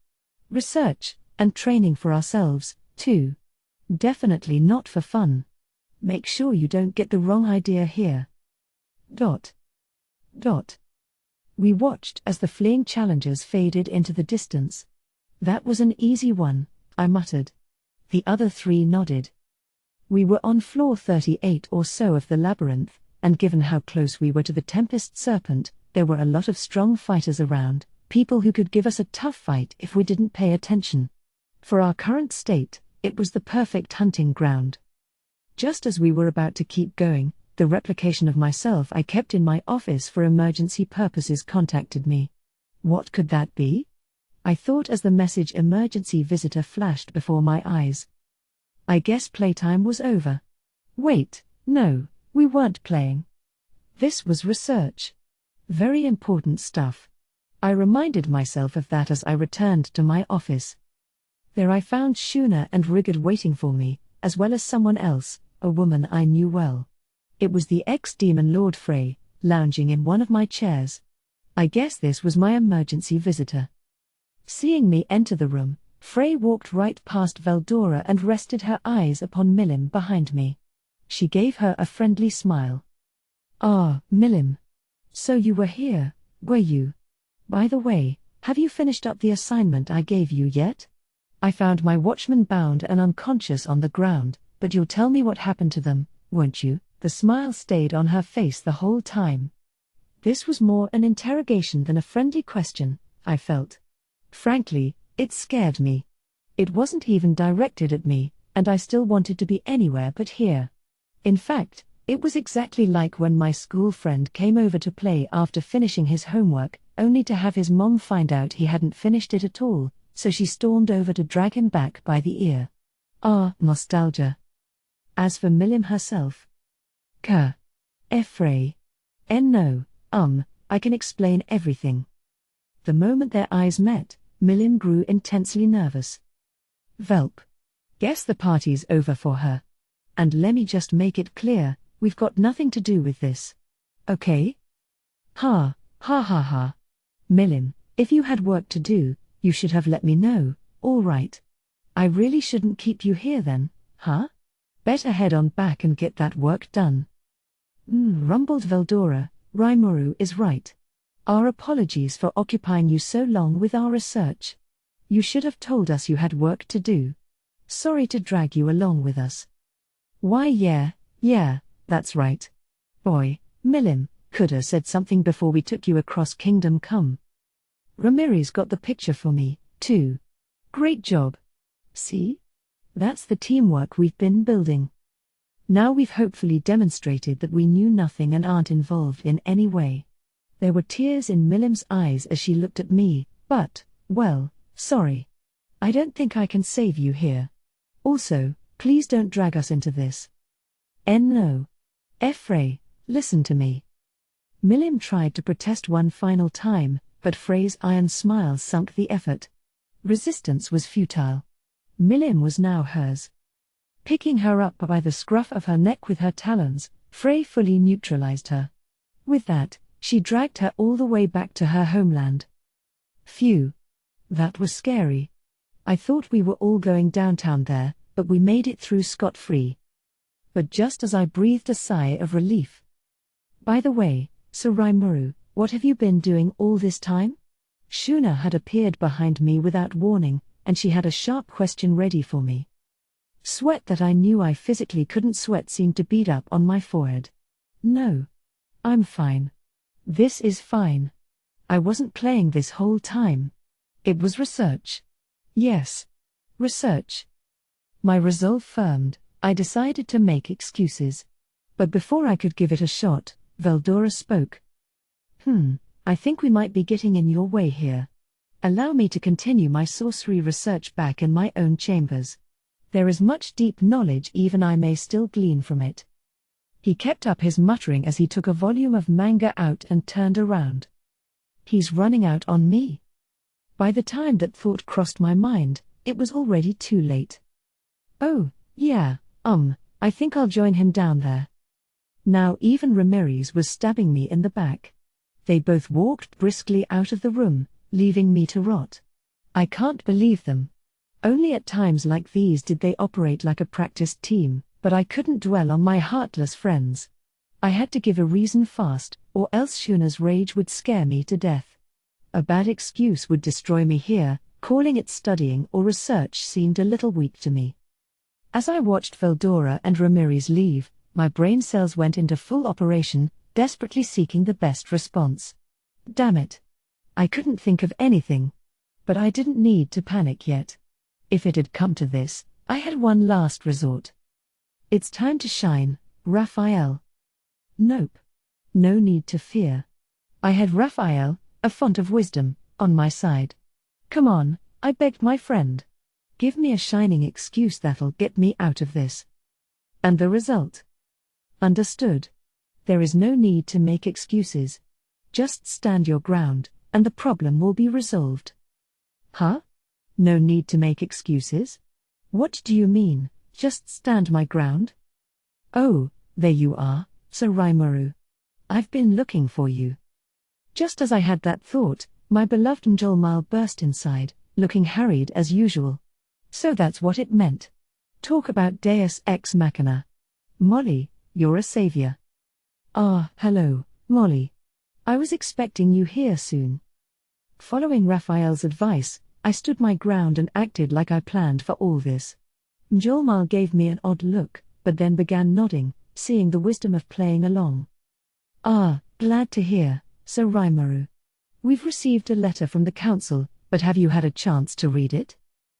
Research, and training for ourselves, too. Definitely not for fun. Make sure you don't get the wrong idea here. We watched as the fleeing challengers faded into the distance. That was an easy one, I muttered. The other three nodded. We were on floor 38 or so of the labyrinth, and given how close we were to the Tempest Serpent, there were a lot of strong fighters around, people who could give us a tough fight if we didn't pay attention. For our current state, it was the perfect hunting ground. Just as we were about to keep going, the replication of myself I kept in my office for emergency purposes contacted me. What could that be? I thought as the message "emergency visitor" flashed before my eyes. I guess playtime was over. Wait, no, we weren't playing. This was research. Very important stuff. I reminded myself of that as I returned to my office. There I found Shuna and Rigard waiting for me, as well as someone else, a woman I knew well. It was the ex-demon Lord Frey, lounging in one of my chairs. I guess this was my emergency visitor. Seeing me enter the room, Frey walked right past Veldora and rested her eyes upon Milim behind me. She gave her a friendly smile. "Ah, Milim. So you were here, were you? By the way, have you finished up the assignment I gave you yet? I found my watchman bound and unconscious on the ground, but you'll tell me what happened to them, won't you?" The smile stayed on her face the whole time. This was more an interrogation than a friendly question, I felt. Frankly, it scared me. It wasn't even directed at me, and I still wanted to be anywhere but here. In fact, it was exactly like when my school friend came over to play after finishing his homework, only to have his mom find out he hadn't finished it at all, so she stormed over to drag him back by the ear. Ah, nostalgia. As for Milim herself. Frey. No, I can explain everything. The moment their eyes met, Milim grew intensely nervous. Velp. Guess the party's over for her. And let me just make it clear, we've got nothing to do with this. Okay? Ha, ha ha ha. Milim, if you had work to do, you should have let me know, all right. I really shouldn't keep you here then, huh? Better head on back and get that work done. Rumbled Veldora, Rimuru is right. Our apologies for occupying you so long with our research. You should have told us you had work to do. Sorry to drag you along with us. Why yeah, that's right. Boy, Milim, coulda said something before we took you across Kingdom Come. Ramirez got the picture for me, too. Great job. See? That's the teamwork we've been building. Now we've hopefully demonstrated that we knew nothing and aren't involved in any way. There were tears in Milim's eyes as she looked at me, but, well, sorry. I don't think I can save you here. Also, please don't drag us into this. No. Frey, listen to me. Milim tried to protest one final time, but Frey's iron smile sunk the effort. Resistance was futile. Milim was now hers. Picking her up by the scruff of her neck with her talons, Frey fully neutralized her. With that, she dragged her all the way back to her homeland. Phew. That was scary. I thought we were all going downtown there, but we made it through scot-free. But just as I breathed a sigh of relief. By the way, Sir Rimuru, what have you been doing all this time? Shuna had appeared behind me without warning, and she had a sharp question ready for me. Sweat that I knew I physically couldn't sweat seemed to bead up on my forehead. No. I'm fine. This is fine. I wasn't playing this whole time. It was research. Yes. Research. My resolve firmed, I decided to make excuses. But before I could give it a shot, Veldora spoke. I think we might be getting in your way here. Allow me to continue my sorcery research back in my own chambers. There is much deep knowledge even I may still glean from it. He kept up his muttering as he took a volume of manga out and turned around. He's running out on me. By the time that thought crossed my mind, it was already too late. Oh, yeah, I think I'll join him down there. Now even Ramirez was stabbing me in the back. They both walked briskly out of the room, leaving me to rot. I can't believe them. Only at times like these did they operate like a practiced team, but I couldn't dwell on my heartless friends. I had to give a reason fast, or else Shuna's rage would scare me to death. A bad excuse would destroy me here, calling it studying or research seemed a little weak to me. As I watched Veldora and Ramirez leave, my brain cells went into full operation, desperately seeking the best response. Damn it. I couldn't think of anything. But I didn't need to panic yet. If it had come to this, I had one last resort. It's time to shine, Raphael. Nope. No need to fear. I had Raphael, a font of wisdom, on my side. Come on, I begged my friend. Give me a shining excuse that'll get me out of this. And the result? Understood. There is no need to make excuses. Just stand your ground, and the problem will be resolved. Huh? No need to make excuses? What do you mean, just stand my ground? Oh, there you are, Sir Rimuru. I've been looking for you. Just as I had that thought, my beloved Njolmal burst inside, looking harried as usual. So that's what it meant. Talk about Deus Ex Machina. Molly, you're a savior. Hello, Molly. I was expecting you here soon. Following Raphael's advice, I stood my ground and acted like I planned for all this. Njolmal gave me an odd look, but then began nodding, seeing the wisdom of playing along. Glad to hear, Sir Rimuru. We've received a letter from the council, but have you had a chance to read it?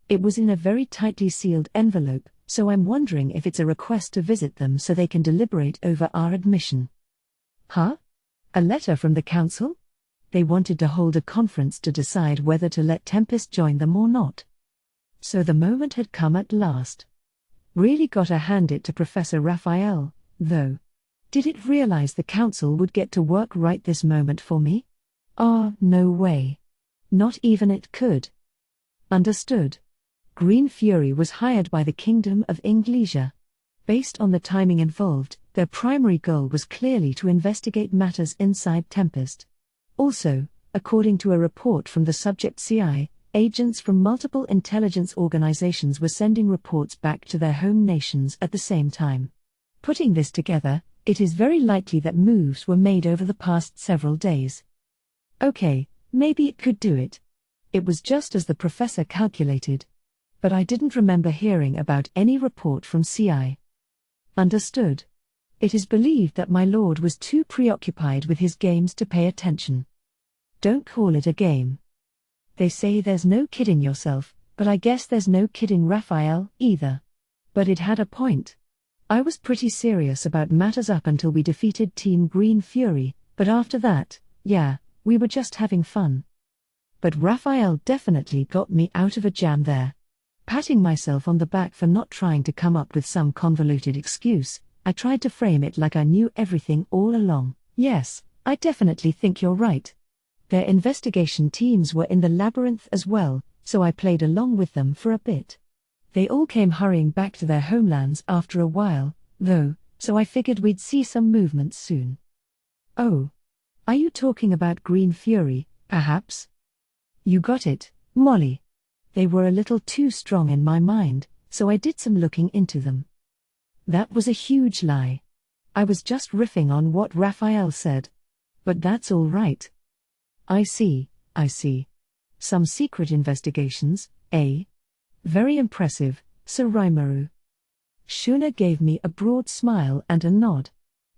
It was in a very tightly sealed envelope, so I'm wondering if it's a request to visit them so they can deliberate over our admission. Huh? A letter from the council? They wanted to hold a conference to decide whether to let Tempest join them or not. So the moment had come at last. Really gotta hand it to Professor Raphael, though. Did it realize the council would get to work right this moment for me? No way. Not even it could. Understood. Green Fury was hired by the Kingdom of Inglesia. Based on the timing involved, their primary goal was clearly to investigate matters inside Tempest. Also, according to a report from the subject CI, agents from multiple intelligence organizations were sending reports back to their home nations at the same time. Putting this together, it is very likely that moves were made over the past several days. Okay, maybe it could do it. It was just as the professor calculated. But I didn't remember hearing about any report from CI. Understood. It is believed that my lord was too preoccupied with his games to pay attention. Don't call it a game. They say there's no kidding yourself, but I guess there's no kidding Raphael either. But it had a point. I was pretty serious about matters up until we defeated Team Green Fury, but after that, yeah, we were just having fun. But Raphael definitely got me out of a jam there. Patting myself on the back for not trying to come up with some convoluted excuse, I tried to frame it like I knew everything all along. Yes, I definitely think you're right. Their investigation teams were in the labyrinth as well, so I played along with them for a bit. They all came hurrying back to their homelands after a while, though, so I figured we'd see some movement soon. Oh. Are you talking about Green Fury, perhaps? You got it, Molly. They were a little too strong in my mind, so I did some looking into them. That was a huge lie. I was just riffing on what Raphael said. But that's all right. I see. Some secret investigations, eh? Very impressive, Sir Rimuru. Shuna gave me a broad smile and a nod.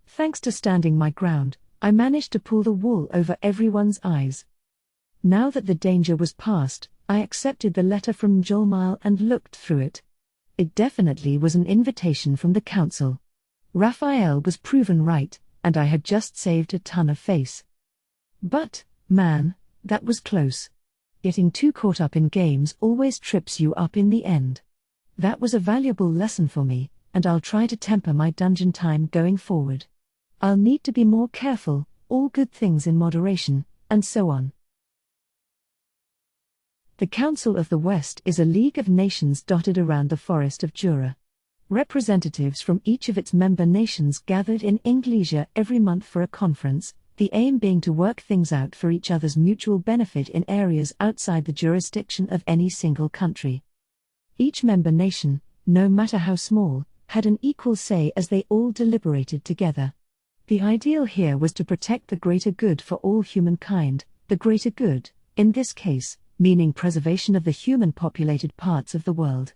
Thanks to standing my ground, I managed to pull the wool over everyone's eyes. Now that the danger was past, I accepted the letter from Jolmile and looked through it. It definitely was an invitation from the council. Raphael was proven right, and I had just saved a ton of face. But, man, that was close. Getting too caught up in games always trips you up in the end. That was a valuable lesson for me, and I'll try to temper my dungeon time going forward. I'll need to be more careful, all good things in moderation, and so on. The Council of the West is a league of nations dotted around the Forest of Jura. Representatives from each of its member nations gathered in Inglesia every month for a conference, the aim being to work things out for each other's mutual benefit in areas outside the jurisdiction of any single country. Each member nation, no matter how small, had an equal say as they all deliberated together. The ideal here was to protect the greater good for all humankind, the greater good, in this case, meaning preservation of the human-populated parts of the world.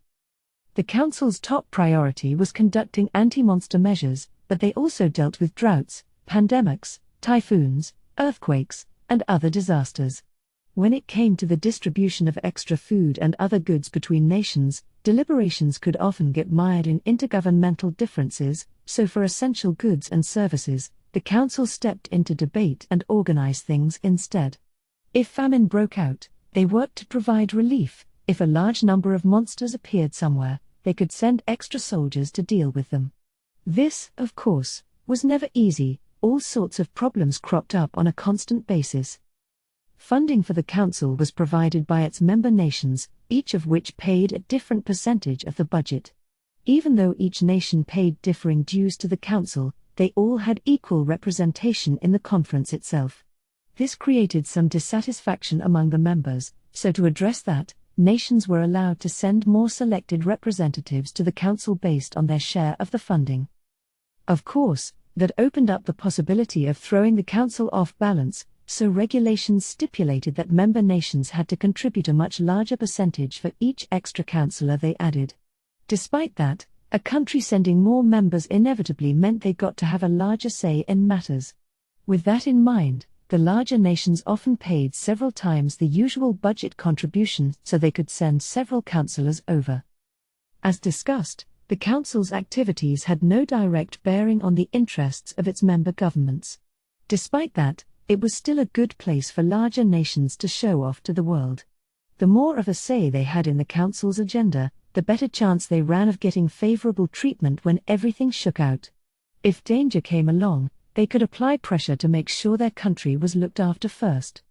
The Council's top priority was conducting anti-monster measures, but they also dealt with droughts, pandemics, typhoons, earthquakes, and other disasters. When it came to the distribution of extra food and other goods between nations, deliberations could often get mired in intergovernmental differences, so for essential goods and services, the Council stepped into debate and organized things instead. If famine broke out, they worked to provide relief. If a large number of monsters appeared somewhere, they could send extra soldiers to deal with them. This, of course, was never easy. All sorts of problems cropped up on a constant basis. Funding for the Council was provided by its member nations, each of which paid a different percentage of the budget. Even though each nation paid differing dues to the Council, they all had equal representation in the conference itself. This created some dissatisfaction among the members, so to address that, nations were allowed to send more selected representatives to the Council based on their share of the funding. Of course, that opened up the possibility of throwing the Council off balance, so regulations stipulated that member nations had to contribute a much larger percentage for each extra councillor they added. Despite that, a country sending more members inevitably meant they got to have a larger say in matters. With that in mind, the larger nations often paid several times the usual budget contribution so they could send several councillors over. As discussed, the Council's activities had no direct bearing on the interests of its member governments. Despite that, it was still a good place for larger nations to show off to the world. The more of a say they had in the Council's agenda, the better chance they ran of getting favorable treatment when everything shook out. If danger came along, they could apply pressure to make sure their country was looked after first.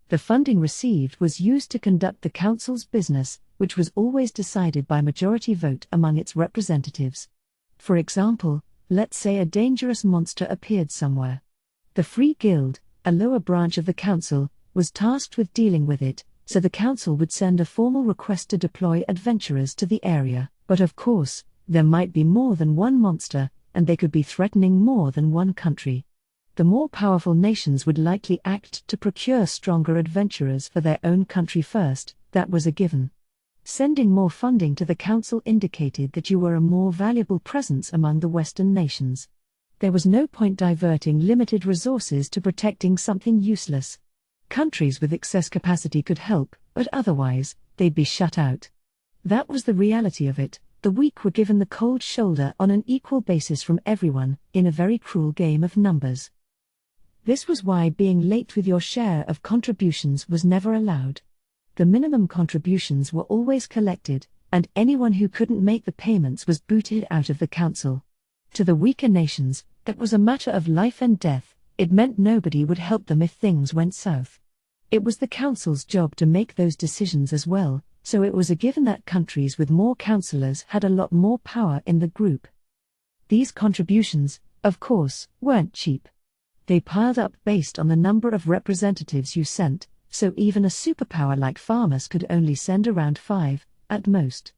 The funding received was used to conduct the Council's business, which was always decided by majority vote among its representatives. For example, let's say a dangerous monster appeared somewhere. The Free Guild, a lower branch of the council, was tasked with dealing with it, so the council would send a formal request to deploy adventurers to the area. But of course, there might be more than one monster, and they could be threatening more than one country. The more powerful nations would likely act to procure stronger adventurers for their own country first. That was a given. Sending more funding to the council indicated that you were a more valuable presence among the Western nations. There was no point diverting limited resources to protecting something useless. Countries with excess capacity could help, but otherwise, they'd be shut out. That was the reality of it. The weak were given the cold shoulder on an equal basis from everyone, in a very cruel game of numbers. This was why being late with your share of contributions was never allowed. The minimum contributions were always collected, and anyone who couldn't make the payments was booted out of the council. To the weaker nations, that was a matter of life and death. It meant nobody would help them if things went south. It was the council's job to make those decisions as well, so it was a given that countries with more councillors had a lot more power in the group. These contributions, of course, weren't cheap. They piled up based on the number of representatives you sent, so even a superpower like Farmus could only send around 5, at most.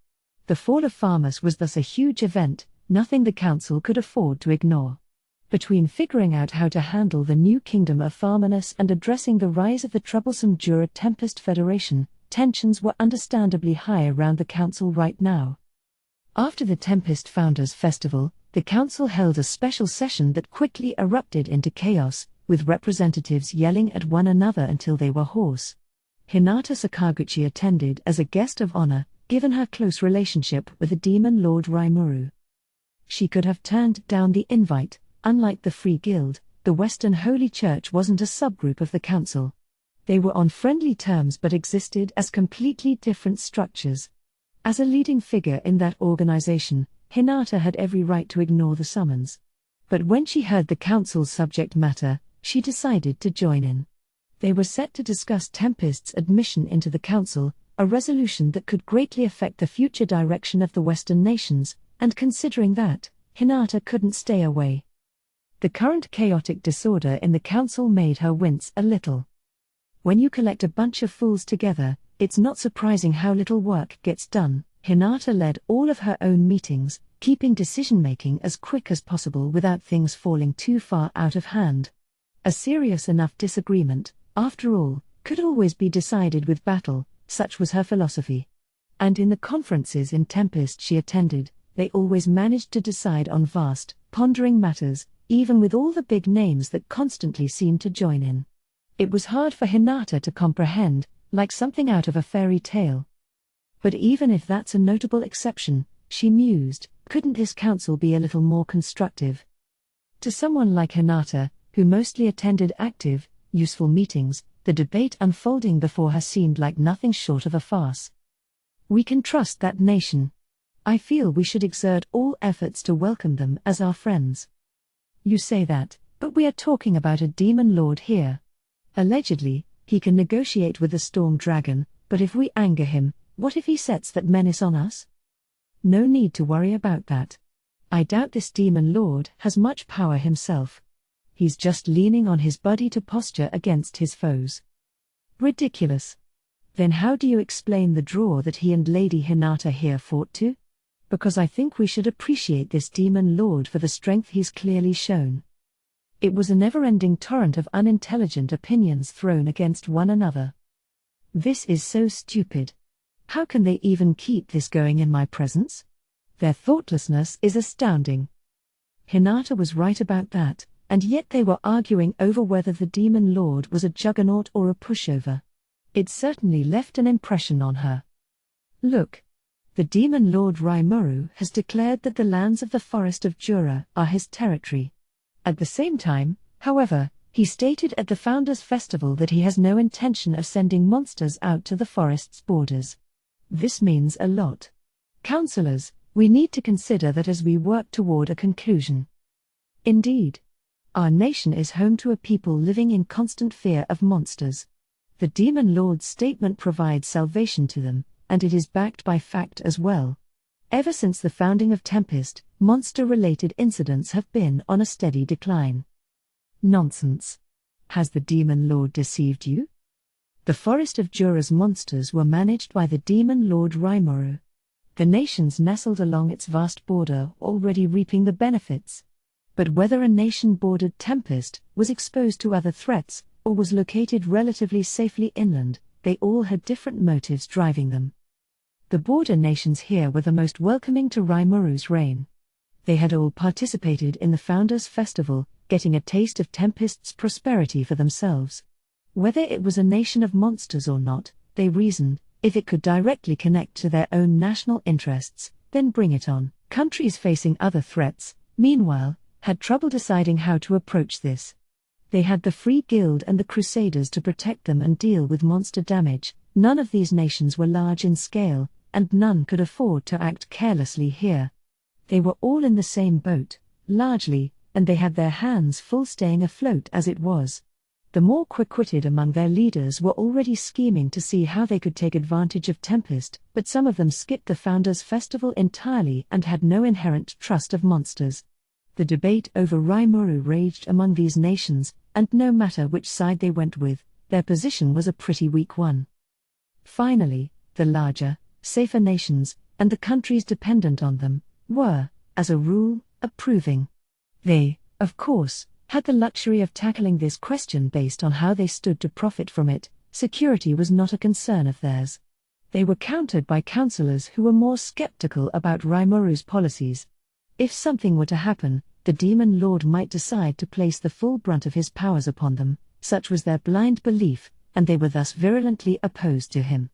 The fall of Farmus was thus a huge event, nothing the council could afford to ignore. Between figuring out how to handle the new kingdom of Farmanus and addressing the rise of the troublesome Jura Tempest Federation, tensions were understandably high around the council right now. After the Tempest Founders Festival, the council held a special session that quickly erupted into chaos, with representatives yelling at one another until they were hoarse. Hinata Sakaguchi attended as a guest of honor, given her close relationship with the demon lord Raimuru. She could have turned down the invite. Unlike the Free Guild, the Western Holy Church wasn't a subgroup of the council. They were on friendly terms but existed as completely different structures. As a leading figure in that organization, Hinata had every right to ignore the summons. But when she heard the council's subject matter, she decided to join in. They were set to discuss Tempest's admission into the council, a resolution that could greatly affect the future direction of the Western nations, and considering that, Hinata couldn't stay away. The current chaotic disorder in the council made her wince a little. When you collect a bunch of fools together, it's not surprising how little work gets done. Hinata led all of her own meetings, keeping decision-making as quick as possible without things falling too far out of hand. A serious enough disagreement, after all, could always be decided with battle, such was her philosophy. And in the conferences in Tempest she attended, they always managed to decide on vast, pondering matters, even with all the big names that constantly seemed to join in. It was hard for Hinata to comprehend, like something out of a fairy tale. But even if that's a notable exception, she mused, couldn't this council be a little more constructive? To someone like Hinata, who mostly attended active, useful meetings, the debate unfolding before her seemed like nothing short of a farce. We can trust that nation. I feel we should exert all efforts to welcome them as our friends. You say that, but we are talking about a demon lord here. Allegedly, he can negotiate with the storm dragon, but if we anger him, what if he sets that menace on us? No need to worry about that. I doubt this demon lord has much power himself. He's just leaning on his buddy to posture against his foes. Ridiculous. Then how do you explain the draw that he and Lady Hinata here fought to? Because I think we should appreciate this demon lord for the strength he's clearly shown. It was a never-ending torrent of unintelligent opinions thrown against one another. This is so stupid. How can they even keep this going in my presence? Their thoughtlessness is astounding. Hinata was right about that, and yet they were arguing over whether the demon lord was a juggernaut or a pushover. It certainly left an impression on her. Look. The demon lord Raimuru has declared that the lands of the forest of Jura are his territory. At the same time, however, he stated at the Founders' Festival that he has no intention of sending monsters out to the forest's borders. This means a lot. Councillors, we need to consider that as we work toward a conclusion. Indeed. Our nation is home to a people living in constant fear of monsters. The demon lord's statement provides salvation to them, and it is backed by fact as well. Ever since the founding of Tempest, monster-related incidents have been on a steady decline. Nonsense. Has the Demon Lord deceived you? The forest of Jura's monsters were managed by the Demon Lord Rimuru. The nations nestled along its vast border already reaping the benefits. But whether a nation bordered Tempest, was exposed to other threats, or was located relatively safely inland, they all had different motives driving them. The border nations here were the most welcoming to Rimuru's reign. They had all participated in the Founders' Festival, getting a taste of Tempest's prosperity for themselves. Whether it was a nation of monsters or not, they reasoned, if it could directly connect to their own national interests, then bring it on. Countries facing other threats, meanwhile, had trouble deciding how to approach this. They had the Free Guild and the Crusaders to protect them and deal with monster damage. None of these nations were large in scale, and none could afford to act carelessly here. They were all in the same boat, largely, and they had their hands full staying afloat as it was. The more quick-witted among their leaders were already scheming to see how they could take advantage of Tempest, but some of them skipped the Founders' Festival entirely and had no inherent trust of monsters. The debate over Rimuru raged among these nations, and no matter which side they went with, their position was a pretty weak one. Finally, the larger, safer nations, and the countries dependent on them, were, as a rule, approving. They, of course, had the luxury of tackling this question based on how they stood to profit from it. Security was not a concern of theirs. They were countered by councillors who were more skeptical about Rimuru's policies. If something were to happen, the Demon Lord might decide to place the full brunt of his powers upon them, such was their blind belief, and they were thus virulently opposed to him.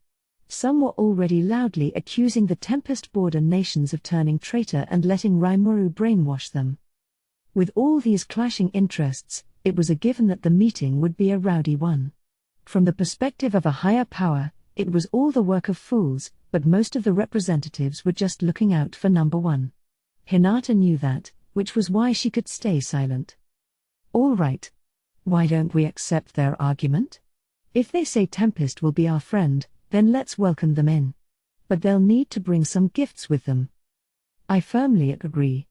Some were already loudly accusing the Tempest border nations of turning traitor and letting Rimuru brainwash them. With all these clashing interests, it was a given that the meeting would be a rowdy one. From the perspective of a higher power, it was all the work of fools, but most of the representatives were just looking out for number one. Hinata knew that, which was why she could stay silent. All right. Why don't we accept their argument? If they say Tempest will be our friend, then let's welcome them in. But they'll need to bring some gifts with them. I firmly agree.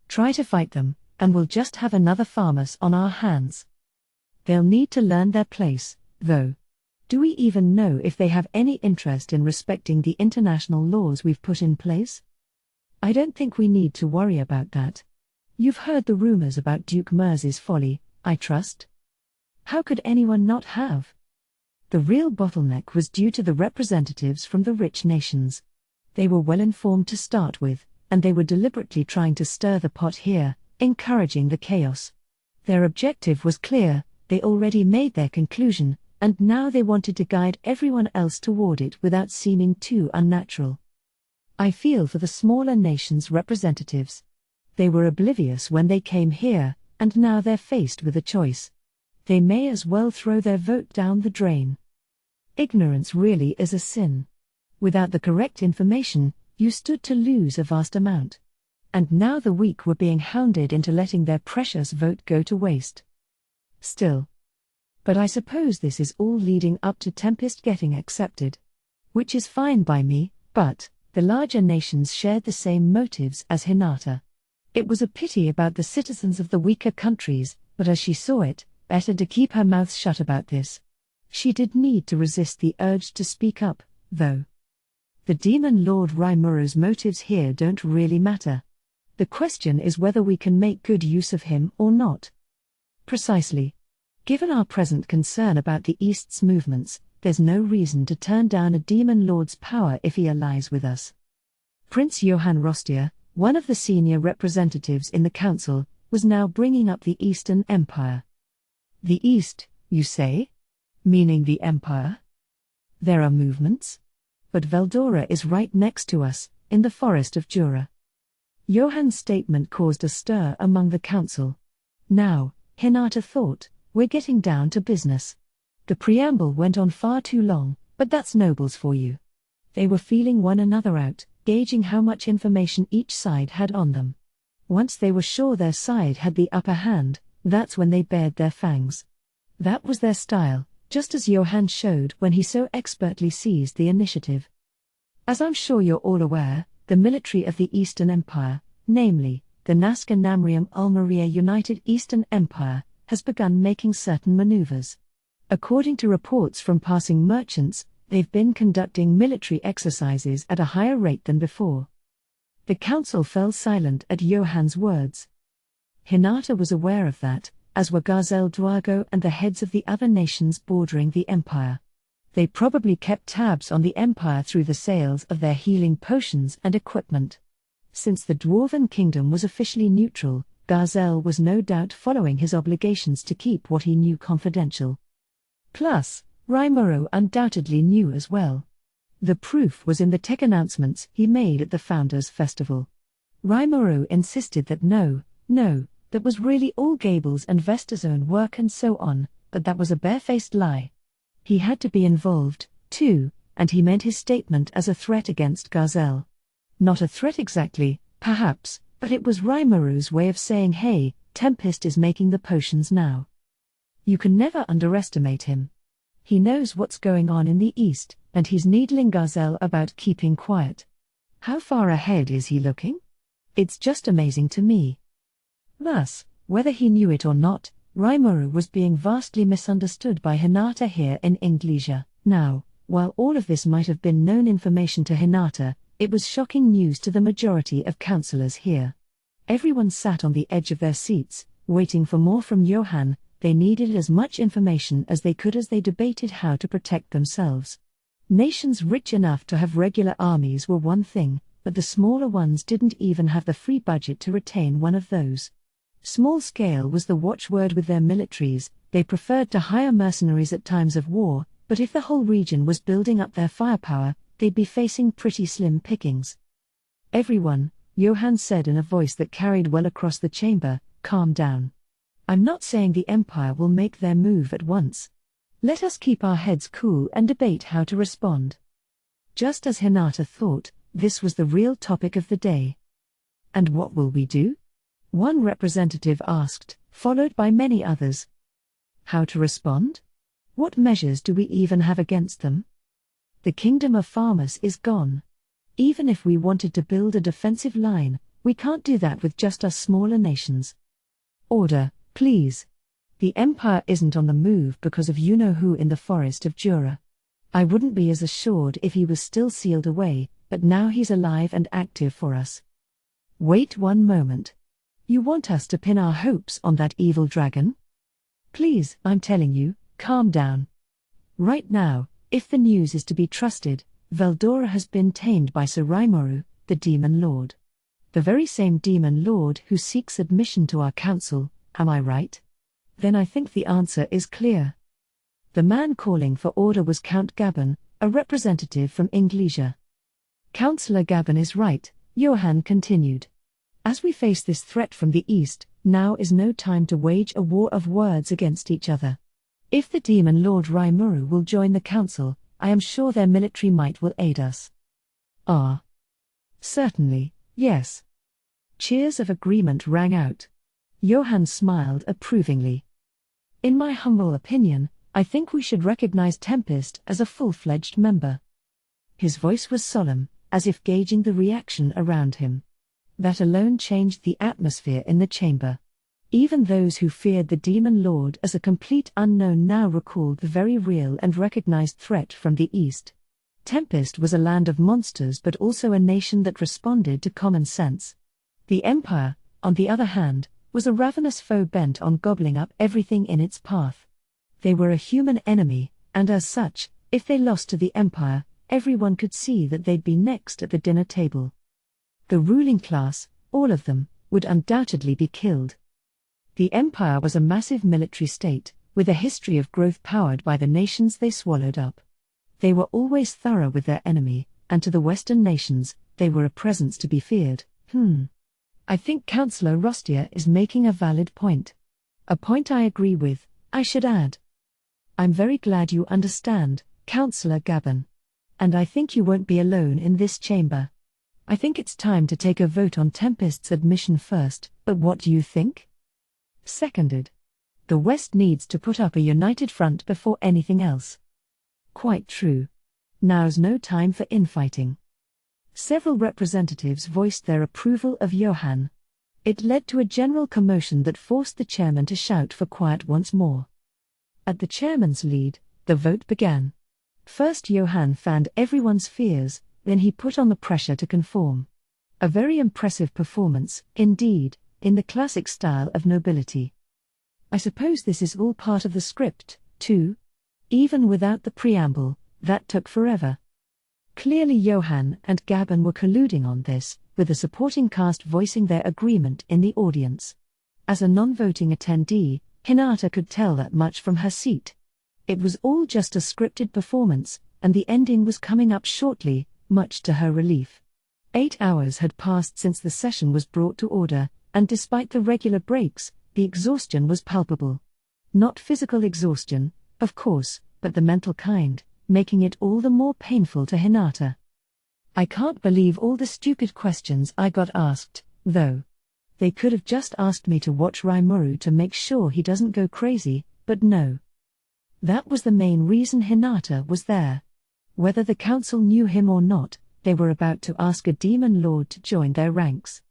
Try to fight them, and we'll just have another Farmus on our hands. They'll need to learn their place, though. Do we even know if they have any interest in respecting the international laws we've put in place? I don't think we need to worry about that. You've heard the rumors about Duke Mersey's folly, I trust. How could anyone not have? The real bottleneck was due to the representatives from the rich nations. They were well informed to start with, and they were deliberately trying to stir the pot here, encouraging the chaos. Their objective was clear, they already made their conclusion, and now they wanted to guide everyone else toward it without seeming too unnatural. I feel for the smaller nations' representatives. They were oblivious when they came here, and now they're faced with a choice. They may as well throw their vote down the drain. Ignorance really is a sin. Without the correct information, you stood to lose a vast amount. And now the weak were being hounded into letting their precious vote go to waste. Still. But I suppose this is all leading up to Tempest getting accepted. Which is fine by me, but the larger nations shared the same motives as Hinata. It was a pity about the citizens of the weaker countries, but as she saw it, better to keep her mouth shut about this. She did need to resist the urge to speak up, though. The Demon Lord Rimuru's motives here don't really matter. The question is whether we can make good use of him or not. Precisely. Given our present concern about the East's movements, there's no reason to turn down a Demon Lord's power if he allies with us. Prince Johann Rostier, one of the senior representatives in the council, was now bringing up the Eastern Empire. The East, you say? Meaning the Empire? There are movements? But Veldora is right next to us, in the forest of Jura. Johann's statement caused a stir among the council. Now, Hinata thought, we're getting down to business. The preamble went on far too long, but that's nobles for you. They were feeling one another out, gauging how much information each side had on them. Once they were sure their side had the upper hand, that's when they bared their fangs. That was their style, just as Johann showed when he so expertly seized the initiative. As I'm sure you're all aware, the military of the Eastern Empire, namely, the Nazca Namriam Ulmaria United Eastern Empire, has begun making certain maneuvers. According to reports from passing merchants, they've been conducting military exercises at a higher rate than before. The council fell silent at Johann's words. Hinata was aware of that, as were Garzel Dwago and the heads of the other nations bordering the empire. They probably kept tabs on the empire through the sales of their healing potions and equipment. Since the Dwarven Kingdom was officially neutral, Garzel was no doubt following his obligations to keep what he knew confidential. Plus, Rimuru undoubtedly knew as well. The proof was in the tech announcements he made at the Founders' Festival. Rimuru insisted that no, that was really all Gable's and Vesta's own work and so on, but that was a barefaced lie. He had to be involved, too, and he meant his statement as a threat against Garzel. Not a threat exactly, perhaps, but it was Rimuru's way of saying, hey, Tempest is making the potions now. You can never underestimate him. He knows what's going on in the East, and he's needling Garzel about keeping quiet. How far ahead is he looking? It's just amazing to me. Thus, whether he knew it or not, Rimuru was being vastly misunderstood by Hinata here in Inglesia. Now, while all of this might have been known information to Hinata, it was shocking news to the majority of councillors here. Everyone sat on the edge of their seats, waiting for more from Johann. They needed as much information as they could as they debated how to protect themselves. Nations rich enough to have regular armies were one thing, but the smaller ones didn't even have the free budget to retain one of those. Small scale was the watchword with their militaries. They preferred to hire mercenaries at times of war, but if the whole region was building up their firepower, they'd be facing pretty slim pickings. Everyone, Johann said in a voice that carried well across the chamber, calm down. I'm not saying the Empire will make their move at once. Let us keep our heads cool and debate how to respond. Just as Hinata thought, this was the real topic of the day. And what will we do? One representative asked, followed by many others. How to respond? What measures do we even have against them? The kingdom of farmers is gone. Even if we wanted to build a defensive line, we can't do that with just us smaller nations. Order, please. The Empire isn't on the move because of you-know-who in the forest of Jura. I wouldn't be as assured if he was still sealed away, but now he's alive and active for us. Wait one moment. You want us to pin our hopes on that evil dragon? Please, I'm telling you, calm down. Right now, if the news is to be trusted, Veldora has been tamed by Sir Rimuru, the Demon Lord. The very same Demon Lord who seeks admission to our council, am I right? Then I think the answer is clear. The man calling for order was Count Gabon, a representative from Inglesia. Councillor Gabon is right, Johann continued. As we face this threat from the east, now is no time to wage a war of words against each other. If the Demon Lord Rimuru will join the council, I am sure their military might will aid us. Ah. Certainly, yes. Cheers of agreement rang out. Johann smiled approvingly. In my humble opinion, I think we should recognize Tempest as a full-fledged member. His voice was solemn, as if gauging the reaction around him. That alone changed the atmosphere in the chamber. Even those who feared the Demon Lord as a complete unknown now recalled the very real and recognized threat from the east. Tempest was a land of monsters but also a nation that responded to common sense. The Empire, on the other hand, was a ravenous foe bent on gobbling up everything in its path. They were a human enemy, and as such, if they lost to the Empire, everyone could see that they'd be next at the dinner table. The ruling class, all of them, would undoubtedly be killed. The Empire was a massive military state, with a history of growth powered by the nations they swallowed up. They were always thorough with their enemy, and to the Western nations, they were a presence to be feared. I think Councillor Rostier is making a valid point. A point I agree with, I should add. I'm very glad you understand, Councillor Gabon. And I think you won't be alone in this chamber. I think it's time to take a vote on Tempest's admission first, but what do you think? Seconded. The West needs to put up a united front before anything else. Quite true. Now's no time for infighting. Several representatives voiced their approval of Johann. It led to a general commotion that forced the chairman to shout for quiet once more. At the chairman's lead, the vote began. First Johann fanned everyone's fears, then he put on the pressure to conform. A very impressive performance, indeed, in the classic style of nobility. I suppose this is all part of the script, too? Even without the preamble, that took forever. Clearly Johann and Gaben were colluding on this, with the supporting cast voicing their agreement in the audience. As a non-voting attendee, Hinata could tell that much from her seat. It was all just a scripted performance, and the ending was coming up shortly, much to her relief. 8 hours had passed since the session was brought to order, and despite the regular breaks, the exhaustion was palpable. Not physical exhaustion, of course, but the mental kind, making it all the more painful to Hinata. I can't believe all the stupid questions I got asked, though. They could have just asked me to watch Rimuru to make sure he doesn't go crazy, but no. That was the main reason Hinata was there. Whether the council knew him or not, they were about to ask a demon lord to join their ranks.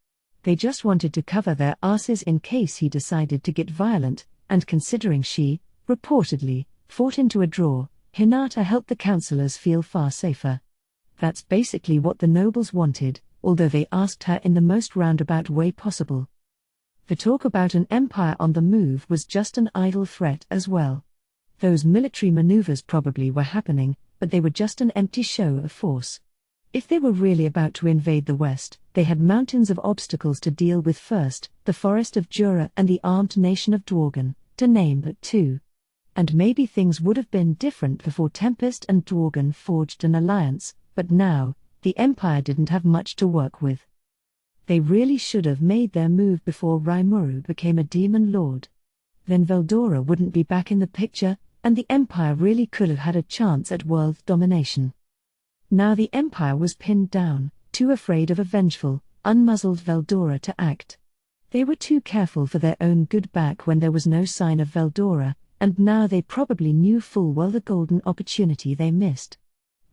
They just wanted to cover their asses in case he decided to get violent, and considering she, reportedly, fought into a draw, Hinata helped the councillors feel far safer. That's basically what the nobles wanted, although they asked her in the most roundabout way possible. The talk about an empire on the move was just an idle threat as well. Those military maneuvers probably were happening, but they were just an empty show of force. If they were really about to invade the West, they had mountains of obstacles to deal with first, the forest of Jura and the armed nation of Dworgen, to name but two. And maybe things would have been different before Tempest and Dworgen forged an alliance, but now, the Empire didn't have much to work with. They really should have made their move before Rimuru became a demon lord. Then Veldora wouldn't be back in the picture, and the Empire really could have had a chance at world domination. Now the Empire was pinned down, too afraid of a vengeful, unmuzzled Veldora to act. They were too careful for their own good back when there was no sign of Veldora, and now they probably knew full well the golden opportunity they missed.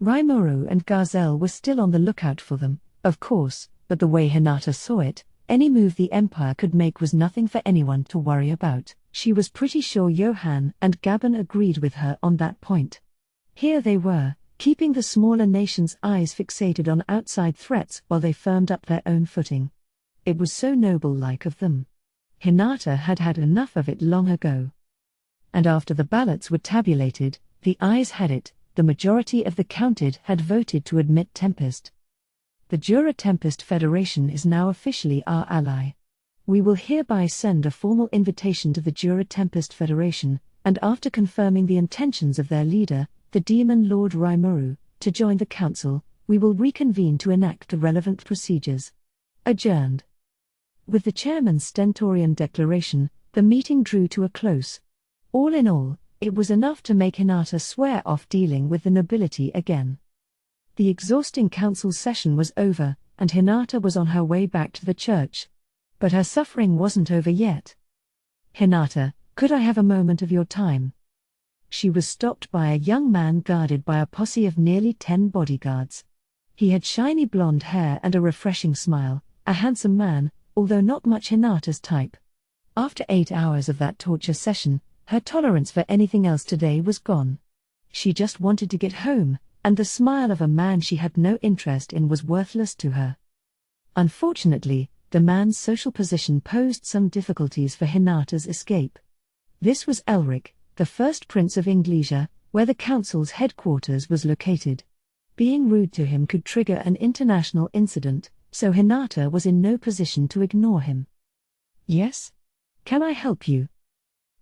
Rimuru and Gazelle were still on the lookout for them, of course, but the way Hinata saw it, any move the Empire could make was nothing for anyone to worry about. She was pretty sure Johann and Gaben agreed with her on that point. Here they were, keeping the smaller nations' eyes fixated on outside threats while they firmed up their own footing. It was so noble-like of them. Hinata had had enough of it long ago. And after the ballots were tabulated, the ayes had it, the majority of the counted had voted to admit Tempest. The Jura Tempest Federation is now officially our ally. We will hereby send a formal invitation to the Jura Tempest Federation, and after confirming the intentions of their leader, the Demon Lord Rimuru, to join the council, we will reconvene to enact the relevant procedures. Adjourned. With the chairman's stentorian declaration, the meeting drew to a close. All in all, it was enough to make Hinata swear off dealing with the nobility again. The exhausting council session was over, and Hinata was on her way back to the church. But her suffering wasn't over yet. "Hinata, could I have a moment of your time?" She was stopped by a young man guarded by a posse of nearly 10 bodyguards. He had shiny blonde hair and a refreshing smile, a handsome man, although not much Hinata's type. After 8 hours of that torture session, her tolerance for anything else today was gone. She just wanted to get home, and the smile of a man she had no interest in was worthless to her. Unfortunately, the man's social position posed some difficulties for Hinata's escape. This was Elric, the first prince of Inglesia, where the council's headquarters was located. Being rude to him could trigger an international incident, so Hinata was in no position to ignore him. "Yes? Can I help you?"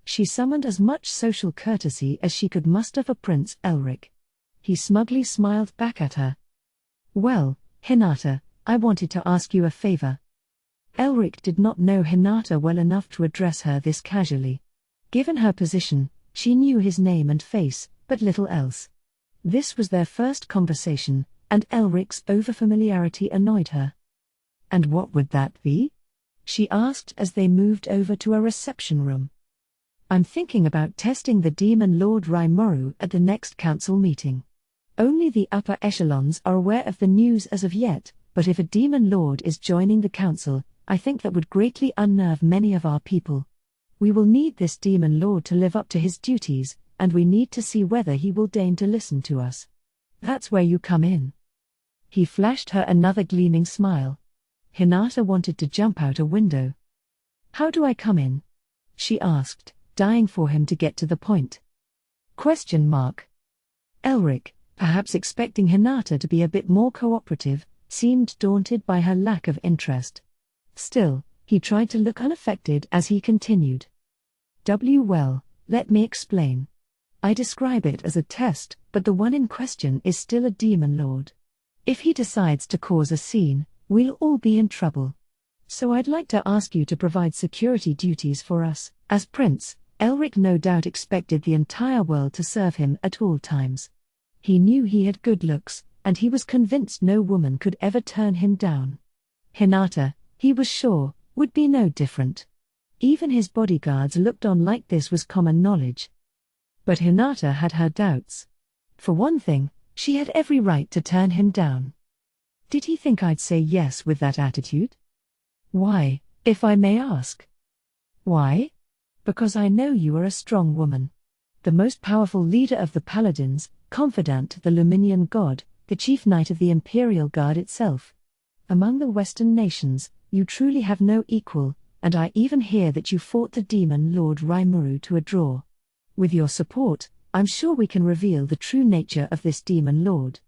She summoned as much social courtesy as she could muster for Prince Elric. He smugly smiled back at her. "Well, Hinata, I wanted to ask you a favor." Elric did not know Hinata well enough to address her this casually. Given her position, she knew his name and face, but little else. This was their first conversation, and Elric's overfamiliarity annoyed her. "And what would that be?" she asked as they moved over to a reception room. "I'm thinking about testing the Demon Lord Rimuru at the next council meeting. Only the upper echelons are aware of the news as of yet, but if a demon lord is joining the council, I think that would greatly unnerve many of our people. We will need this demon lord to live up to his duties, and we need to see whether he will deign to listen to us. That's where you come in." He flashed her another gleaming smile. Hinata wanted to jump out a window. "How do I come in?" she asked, dying for him to get to the point. Elric, perhaps expecting Hinata to be a bit more cooperative, seemed daunted by her lack of interest. Still, he tried to look unaffected as he continued. Well, let me explain. I describe it as a test, but the one in question is still a demon lord. If he decides to cause a scene, we'll all be in trouble. So I'd like to ask you to provide security duties for us. As prince, Elric no doubt expected the entire world to serve him at all times. He knew he had good looks, and he was convinced no woman could ever turn him down. Hinata, he was sure, would be no different. Even his bodyguards looked on like this was common knowledge. But Hinata had her doubts. For one thing, she had every right to turn him down. Did he think I'd say yes with that attitude? Why, if I may ask? Why? Because I know you are a strong woman. The most powerful leader of the Paladins, confidant to the Luminian god, the chief knight of the Imperial Guard itself. Among the Western nations, you truly have no equal, and I even hear that you fought the demon Lord Rimuru to a draw. With your support, I'm sure we can reveal the true nature of this demon lord.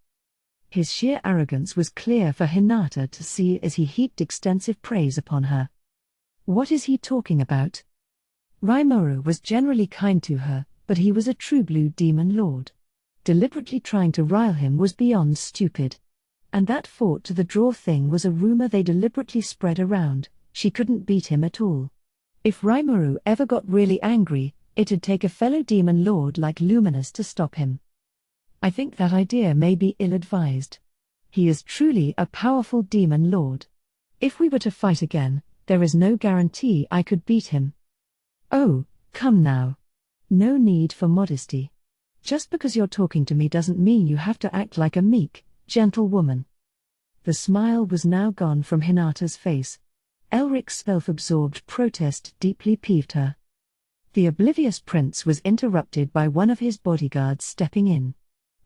His sheer arrogance was clear for Hinata to see as he heaped extensive praise upon her. What is he talking about? Rimuru was generally kind to her, but he was a true blue demon lord. Deliberately trying to rile him was beyond stupid. And that fought to the draw thing was a rumor they deliberately spread around. She couldn't beat him at all. If Rimuru ever got really angry, it'd take a fellow demon lord like Luminous to stop him. I think that idea may be ill-advised. He is truly a powerful demon lord. If we were to fight again, there is no guarantee I could beat him. Oh, come now. No need for modesty. Just because you're talking to me doesn't mean you have to act like a meek, gentle woman. The smile was now gone from Hinata's face. Elric's self-absorbed protest deeply peeved her. The oblivious prince was interrupted by one of his bodyguards stepping in.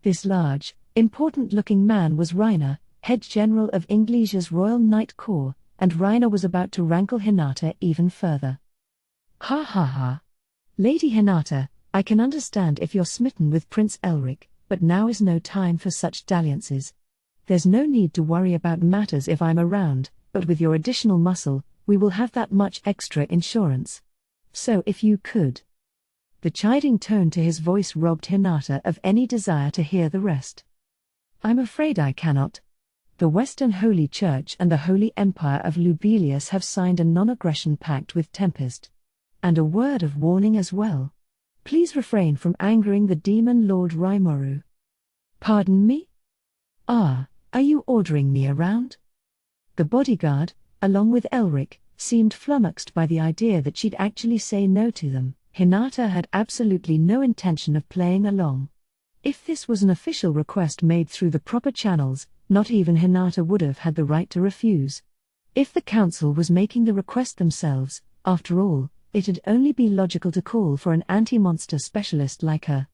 This large, important-looking man was Reiner, head general of Inglesia's Royal Knight Corps, and Reiner was about to rankle Hinata even further. Ha ha ha. Lady Hinata, I can understand if you're smitten with Prince Elric, but now is no time for such dalliances. There's no need to worry about matters if I'm around, but with your additional muscle, we will have that much extra insurance. So if you could. The chiding tone to his voice robbed Hinata of any desire to hear the rest. I'm afraid I cannot. The Western Holy Church and the Holy Empire of Lubelius have signed a non-aggression pact with Tempest. And a word of warning as well. Please refrain from angering the demon Lord Rimuru. Pardon me? Are you ordering me around? The bodyguard, along with Elric, seemed flummoxed by the idea that she'd actually say no to them. Hinata had absolutely no intention of playing along. If this was an official request made through the proper channels, not even Hinata would have had the right to refuse. If the council was making the request themselves, after all, it'd only be logical to call for an anti-monster specialist like her.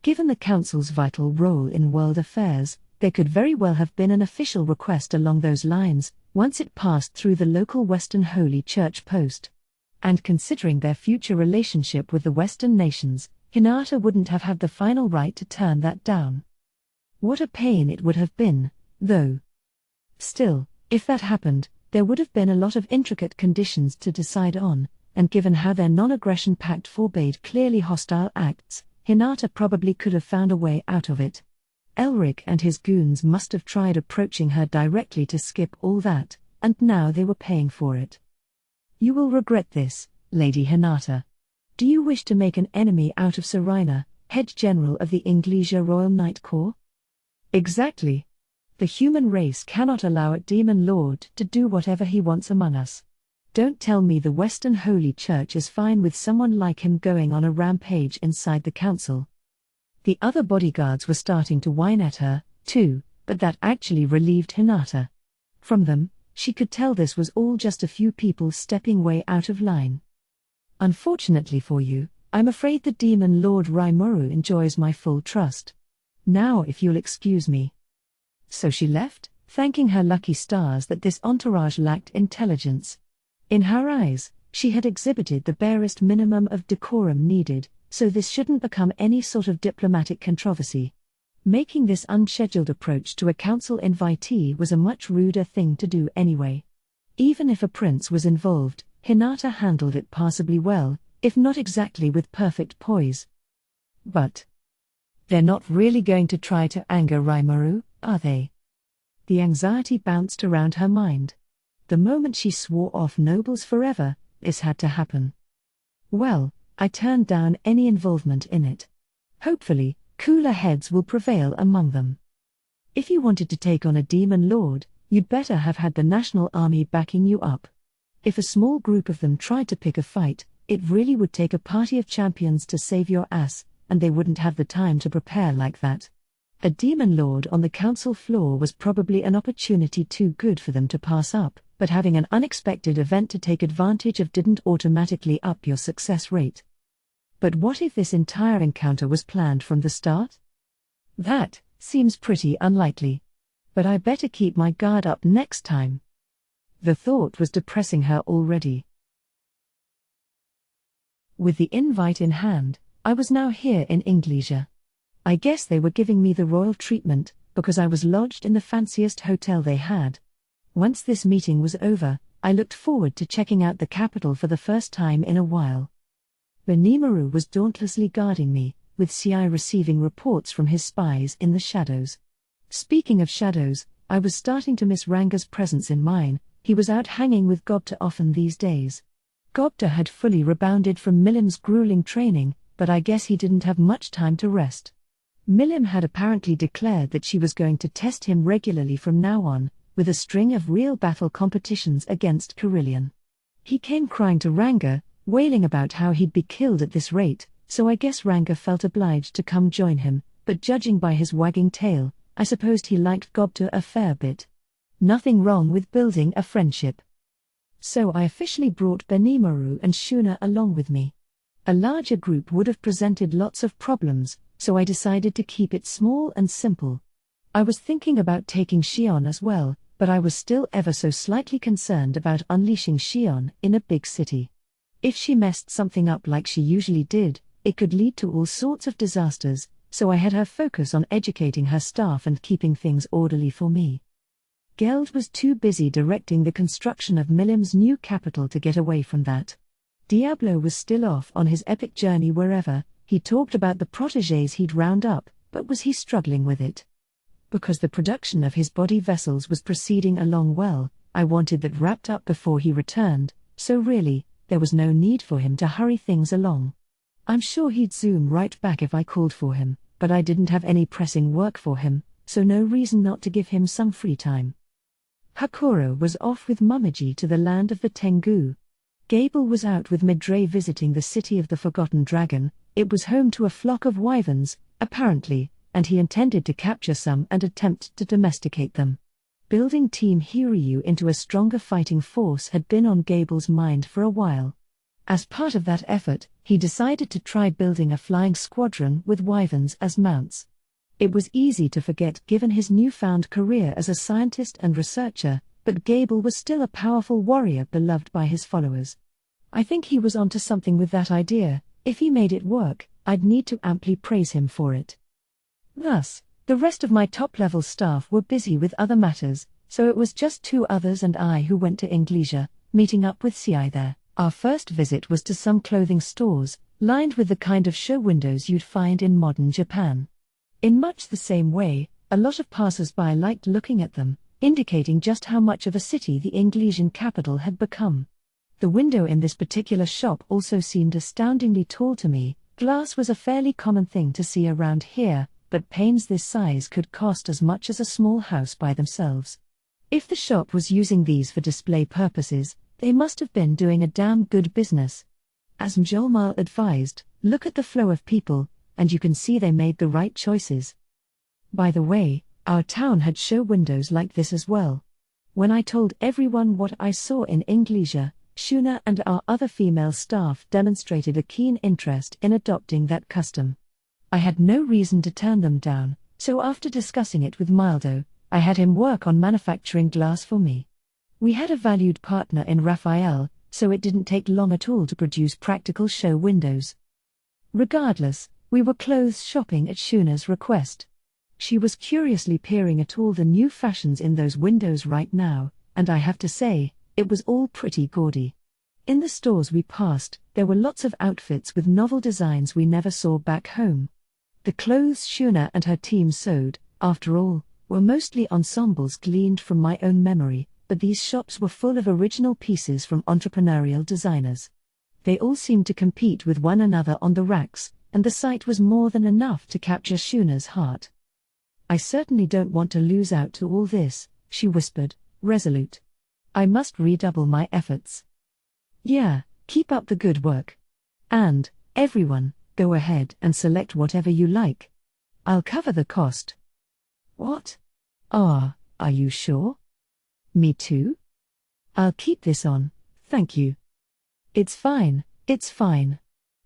Given the council's vital role in world affairs, there could very well have been an official request along those lines, once it passed through the local Western Holy Church post. And considering their future relationship with the Western nations, Hinata wouldn't have had the final right to turn that down. What a pain it would have been, though. Still, if that happened, there would have been a lot of intricate conditions to decide on, and given how their non-aggression pact forbade clearly hostile acts, Hinata probably could have found a way out of it. Elric and his goons must have tried approaching her directly to skip all that, and now they were paying for it. You will regret this, Lady Hinata. Do you wish to make an enemy out of Sir Reiner, head general of the Inglesia Royal Knight Corps? Exactly. The human race cannot allow a demon lord to do whatever he wants among us. Don't tell me the Western Holy Church is fine with someone like him going on a rampage inside the council. The other bodyguards were starting to whine at her, too, but that actually relieved Hinata. From them, she could tell this was all just a few people stepping way out of line. Unfortunately for you, I'm afraid the demon Lord Rimuru enjoys my full trust. Now if you'll excuse me. So she left, thanking her lucky stars that this entourage lacked intelligence. In her eyes, she had exhibited the barest minimum of decorum needed, so this shouldn't become any sort of diplomatic controversy. Making this unscheduled approach to a council invitee was a much ruder thing to do anyway. Even if a prince was involved, Hinata handled it passably well, if not exactly with perfect poise. But they're not really going to try to anger Rimuru, are they? The anxiety bounced around her mind. The moment she swore off nobles forever, this had to happen. Well, I turned down any involvement in it. Hopefully, cooler heads will prevail among them. If you wanted to take on a demon lord, you'd better have had the national army backing you up. If a small group of them tried to pick a fight, it really would take a party of champions to save your ass, and they wouldn't have the time to prepare like that. A demon lord on the council floor was probably an opportunity too good for them to pass up, but having an unexpected event to take advantage of didn't automatically up your success rate. But what if this entire encounter was planned from the start? That seems pretty unlikely. But I better keep my guard up next time. The thought was depressing her already. With the invite in hand, I was now here in Inglesia. I guess they were giving me the royal treatment, because I was lodged in the fanciest hotel they had. Once this meeting was over, I looked forward to checking out the capital for the first time in a while. Benimaru was dauntlessly guarding me, with CI receiving reports from his spies in the shadows. Speaking of shadows, I was starting to miss Ranga's presence in mine. He was out hanging with Gobta often these days. Gobta had fully rebounded from Milim's grueling training, but I guess he didn't have much time to rest. Milim had apparently declared that she was going to test him regularly from now on, with a string of real battle competitions against Carillion. He came crying to Ranga, wailing about how he'd be killed at this rate, so I guess Ranga felt obliged to come join him, but judging by his wagging tail, I supposed he liked Gobta a fair bit. Nothing wrong with building a friendship. So I officially brought Benimaru and Shuna along with me. A larger group would have presented lots of problems, so I decided to keep it small and simple. I was thinking about taking Shion as well, but I was still ever so slightly concerned about unleashing Shion in a big city. If she messed something up like she usually did, it could lead to all sorts of disasters, so I had her focus on educating her staff and keeping things orderly for me. Geld was too busy directing the construction of Milim's new capital to get away from that. Diablo was still off on his epic journey wherever. He talked about the protégés he'd round up, but was he struggling with it? Because the production of his body vessels was proceeding along well, I wanted that wrapped up before he returned, so really, there was no need for him to hurry things along. I'm sure he'd zoom right back if I called for him, but I didn't have any pressing work for him, so no reason not to give him some free time. Hakuro was off with Mumiji to the land of the Tengu. Gable was out with Midray visiting the city of the Forgotten Dragon. It was home to a flock of wyverns, apparently, and he intended to capture some and attempt to domesticate them. Building Team Hiryu into a stronger fighting force had been on Gable's mind for a while. As part of that effort, he decided to try building a flying squadron with wyverns as mounts. It was easy to forget given his newfound career as a scientist and researcher, but Gable was still a powerful warrior beloved by his followers. I think he was onto something with that idea. If he made it work, I'd need to amply praise him for it. Thus, the rest of my top-level staff were busy with other matters, so it was just two others and I who went to Inglesia, meeting up with CI there. Our first visit was to some clothing stores, lined with the kind of show windows you'd find in modern Japan. In much the same way, a lot of passers-by liked looking at them, indicating just how much of a city the Inglesian capital had become. The window in this particular shop also seemed astoundingly tall to me. Glass was a fairly common thing to see around here, but panes this size could cost as much as a small house by themselves. If the shop was using these for display purposes, they must have been doing a damn good business. As Mjolmal advised, look at the flow of people, and you can see they made the right choices. By the way, our town had show windows like this as well. When I told everyone what I saw in Inglesia, Shuna and our other female staff demonstrated a keen interest in adopting that custom. I had no reason to turn them down, so after discussing it with Mildo, I had him work on manufacturing glass for me. We had a valued partner in Raphael, so it didn't take long at all to produce practical show windows. Regardless, we were clothes shopping at Shuna's request. She was curiously peering at all the new fashions in those windows right now, and I have to say, it was all pretty gaudy. In the stores we passed, there were lots of outfits with novel designs we never saw back home. The clothes Shuna and her team sewed, after all, were mostly ensembles gleaned from my own memory, but these shops were full of original pieces from entrepreneurial designers. They all seemed to compete with one another on the racks, and the sight was more than enough to capture Shuna's heart. "I certainly don't want to lose out to all this," she whispered, resolute. "I must redouble my efforts." "Yeah, keep up the good work. And, everyone, go ahead and select whatever you like. I'll cover the cost." "What? Are you sure?" "Me too? I'll keep this on, thank you." It's fine.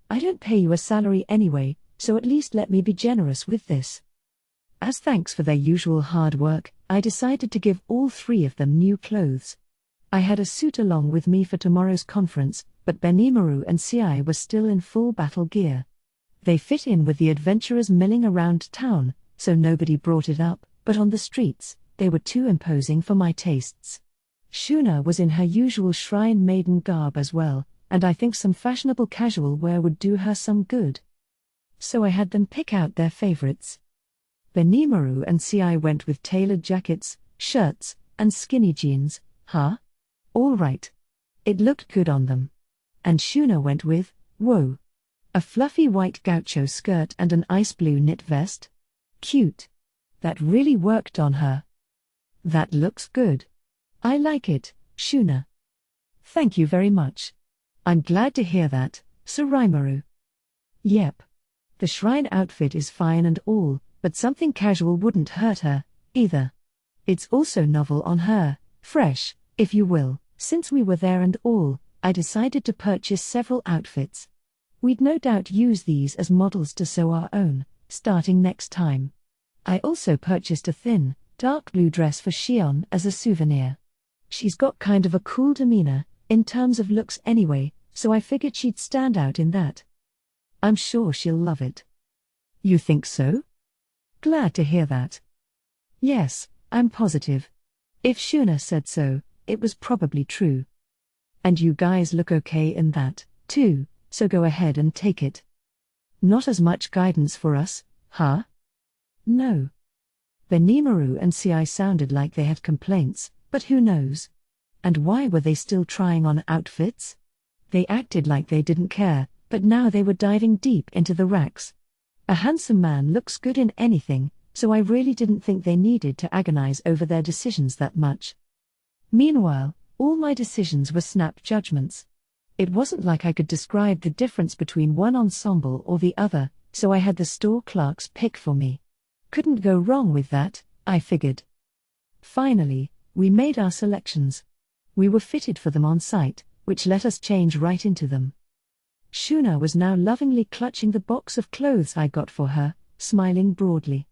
I don't pay you a salary anyway, so at least let me be generous with this." As thanks for their usual hard work, I decided to give all three of them new clothes. I had a suit along with me for tomorrow's conference, but Benimaru and Ci were still in full battle gear. They fit in with the adventurers milling around town, so nobody brought it up, but on the streets, they were too imposing for my tastes. Shuna was in her usual shrine maiden garb as well, and I think some fashionable casual wear would do her some good. So I had them pick out their favorites. Benimaru and Ci went with tailored jackets, shirts, and skinny jeans. All right. It looked good on them. And Shuna went with, whoa, a fluffy white gaucho skirt and an ice blue knit vest. Cute. That really worked on her. That looks good. I like it, Shuna. Thank you very much. I'm glad to hear that, Suraimaru. Yep. The shrine outfit is fine and all, but something casual wouldn't hurt her, either. It's also novel on her, fresh, if you will. Since we were there and all, I decided to purchase several outfits. We'd no doubt use these as models to sew our own, starting next time. I also purchased a thin, dark blue dress for Shion as a souvenir. She's got kind of a cool demeanor, in terms of looks anyway, so I figured she'd stand out in that. I'm sure she'll love it. You think so? Glad to hear that. Yes, I'm positive. If Shuna said so, it was probably true. And you guys look okay in that, too, so go ahead and take it. Not as much guidance for us, huh? No. Benimaru and Ci sounded like they had complaints, but who knows? And why were they still trying on outfits? They acted like they didn't care, but now they were diving deep into the racks. A handsome man looks good in anything, so I really didn't think they needed to agonize over their decisions that much. Meanwhile, all my decisions were snap judgments. It wasn't like I could describe the difference between one ensemble or the other, so I had the store clerks pick for me. Couldn't go wrong with that, I figured. Finally, we made our selections. We were fitted for them on site, which let us change right into them. Shuna was now lovingly clutching the box of clothes I got for her, smiling broadly.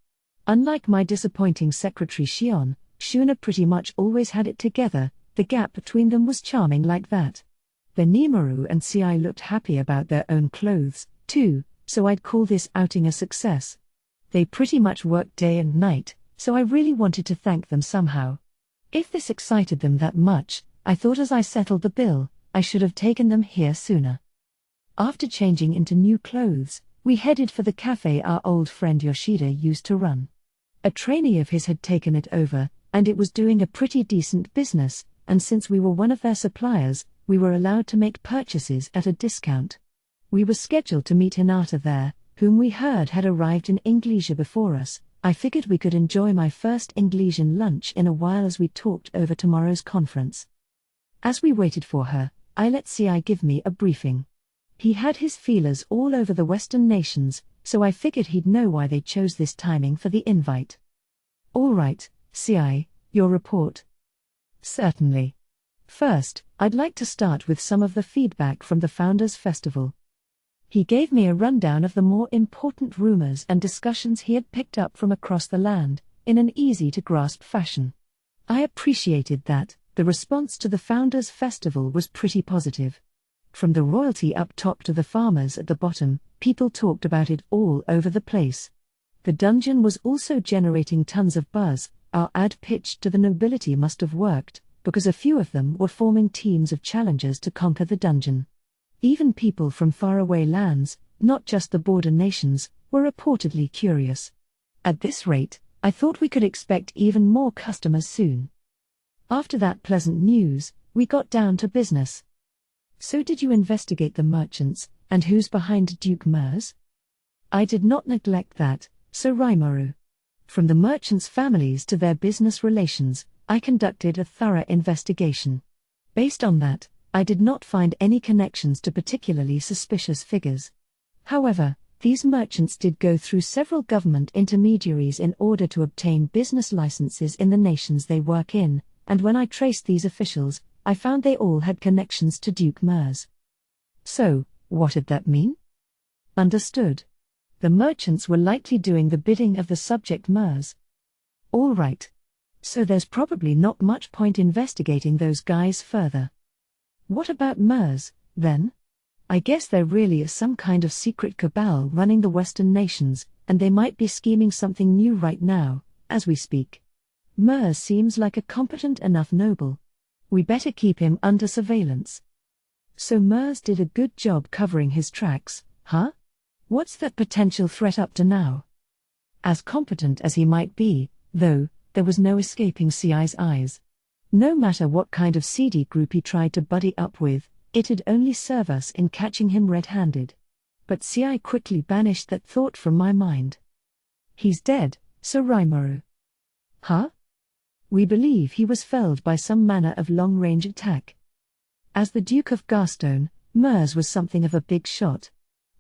Unlike my disappointing secretary Shion, Shuna pretty much always had it together. The gap between them was charming like that. Benimaru and Ci looked happy about their own clothes, too, so I'd call this outing a success. They pretty much worked day and night, so I really wanted to thank them somehow. If this excited them that much, I thought as I settled the bill, I should have taken them here sooner. After changing into new clothes, we headed for the cafe our old friend Yoshida used to run. A trainee of his had taken it over, and it was doing a pretty decent business, and since we were one of their suppliers, we were allowed to make purchases at a discount. We were scheduled to meet Hinata there, whom we heard had arrived in Inglesia before us. I figured we could enjoy my first Inglesian lunch in a while as we talked over tomorrow's conference. As we waited for her, I let Ci give me a briefing. He had his feelers all over the Western nations, so I figured he'd know why they chose this timing for the invite. All right, Ci, your report. Certainly. First, I'd like to start with some of the feedback from the Founders Festival. He gave me a rundown of the more important rumors and discussions he had picked up from across the land, in an easy-to-grasp fashion. I appreciated that. The response to the Founders Festival was pretty positive. From the royalty up top to the farmers at the bottom, people talked about it all over the place. The dungeon was also generating tons of buzz. Our ad pitched to the nobility must have worked, because a few of them were forming teams of challengers to conquer the dungeon. Even people from faraway lands, not just the border nations, were reportedly curious. At this rate, I thought we could expect even more customers soon. After that pleasant news, we got down to business. So did you investigate the merchants, and who's behind Duke Mers? I did not neglect that, Sir Rimuru. From the merchants' families to their business relations, I conducted a thorough investigation. Based on that, I did not find any connections to particularly suspicious figures. However, these merchants did go through several government intermediaries in order to obtain business licenses in the nations they work in, and when I traced these officials, I found they all had connections to Duke Mers. So, what did that mean? Understood. The merchants were likely doing the bidding of the subject Mers. All right. So there's probably not much point investigating those guys further. What about Mers, then? I guess there really is some kind of secret cabal running the Western nations, and they might be scheming something new right now, as we speak. Mers seems like a competent enough noble. We better keep him under surveillance. So Mers did a good job covering his tracks, huh? What's that potential threat up to now? As competent as he might be, though, there was no escaping CI's eyes. No matter what kind of seedy group he tried to buddy up with, it'd only serve us in catching him red-handed. But CI quickly banished that thought from my mind. He's dead, Sir Rimuru. Huh? We believe he was felled by some manner of long-range attack. As the Duke of Garstone, Mers was something of a big shot.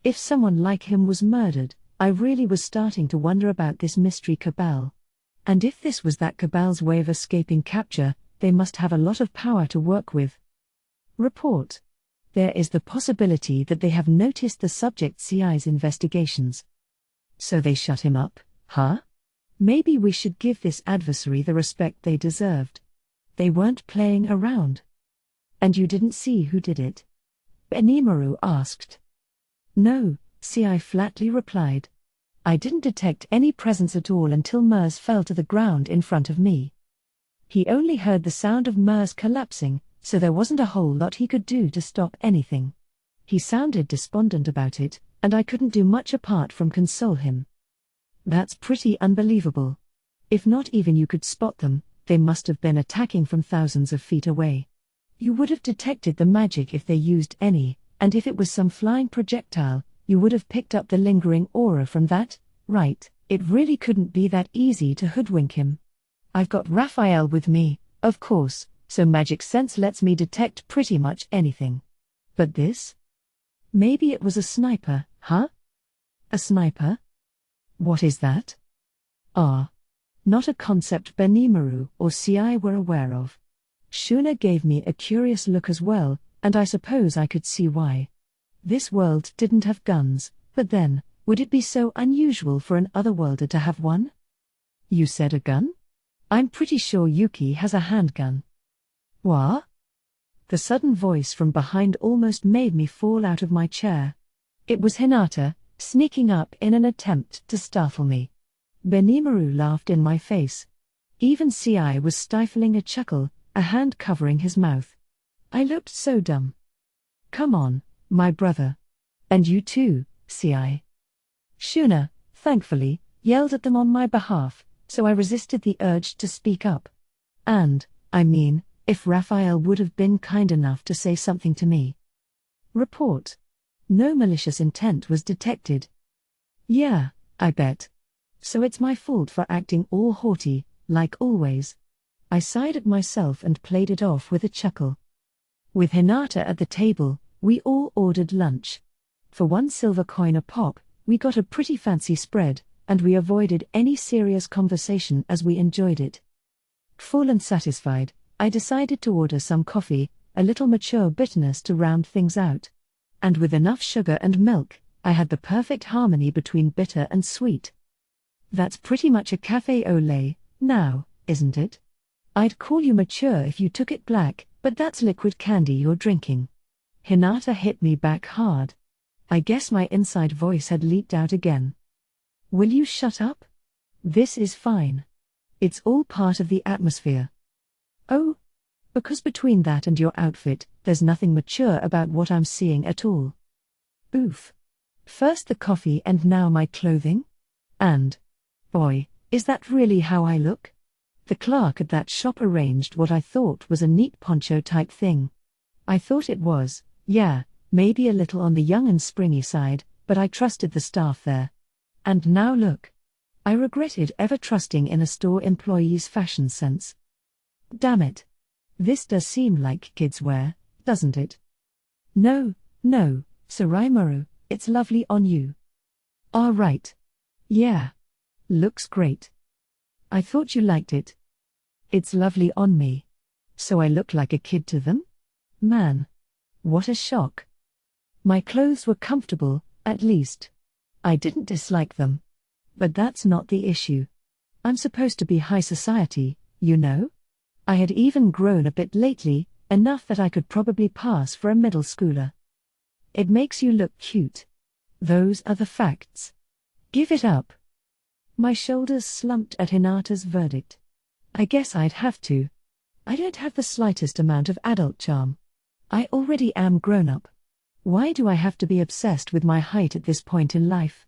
If someone like him was murdered, I really was starting to wonder about this mystery cabal. And if this was that cabal's way of escaping capture, they must have a lot of power to work with. Report. There is the possibility that they have noticed the subject CI's investigations. So they shut him up, huh? Maybe we should give this adversary the respect they deserved. They weren't playing around. And you didn't see who did it? Benimaru asked. No, CI flatly replied. I didn't detect any presence at all until Mers fell to the ground in front of me. He only heard the sound of Mers collapsing, so there wasn't a whole lot he could do to stop anything. He sounded despondent about it, and I couldn't do much apart from console him. That's pretty unbelievable. If not even you could spot them, they must have been attacking from thousands of feet away. You would have detected the magic if they used any, and if it was some flying projectile, you would have picked up the lingering aura from that, right? It really couldn't be that easy to hoodwink him. I've got Raphael with me, of course, so magic sense lets me detect pretty much anything. But this? Maybe it was a sniper, huh? A sniper? What is that? Not a concept Benimaru or CI were aware of. Shuna gave me a curious look as well, and I suppose I could see why. This world didn't have guns, but then, would it be so unusual for an otherworlder to have one? You said a gun? I'm pretty sure Yuki has a handgun. What? The sudden voice from behind almost made me fall out of my chair. It was Hinata, sneaking up in an attempt to startle me. Benimaru laughed in my face. Even CI was stifling a chuckle, a hand covering his mouth. I looked so dumb. Come on, my brother. And you too, CI. Shuna, thankfully, yelled at them on my behalf, so I resisted the urge to speak up. And, I mean, if Raphael would have been kind enough to say something to me. Report. No malicious intent was detected. Yeah, I bet. So it's my fault for acting all haughty, like always. I sighed at myself and played it off with a chuckle. With Hinata at the table, we all ordered lunch. For 1 silver coin a pop, we got a pretty fancy spread, and we avoided any serious conversation as we enjoyed it. Full and satisfied, I decided to order some coffee, a little mature bitterness to round things out. And with enough sugar and milk, I had the perfect harmony between bitter and sweet. That's pretty much a café au lait, now, isn't it? I'd call you mature if you took it black, but that's liquid candy you're drinking. Hinata hit me back hard. I guess my inside voice had leaked out again. Will you shut up? This is fine. It's all part of the atmosphere. Oh? Because between that and your outfit, there's nothing mature about what I'm seeing at all. Oof. First the coffee and now my clothing? And, boy, is that really how I look? The clerk at that shop arranged what I thought was a neat poncho type thing. I thought it was, yeah, maybe a little on the young and springy side, but I trusted the staff there. And now look. I regretted ever trusting in a store employee's fashion sense. Damn it. This does seem like kids' wear, doesn't it? No, Suraimuru, it's lovely on you. Ah, right. Yeah. Looks great. I thought you liked it. It's lovely on me. So I look like a kid to them? Man. What a shock. My clothes were comfortable, at least. I didn't dislike them. But that's not the issue. I'm supposed to be high society, you know? I had even grown a bit lately, enough that I could probably pass for a middle schooler. It makes you look cute. Those are the facts. Give it up. My shoulders slumped at Hinata's verdict. I guess I'd have to. I don't have the slightest amount of adult charm. I already am grown up. Why do I have to be obsessed with my height at this point in life?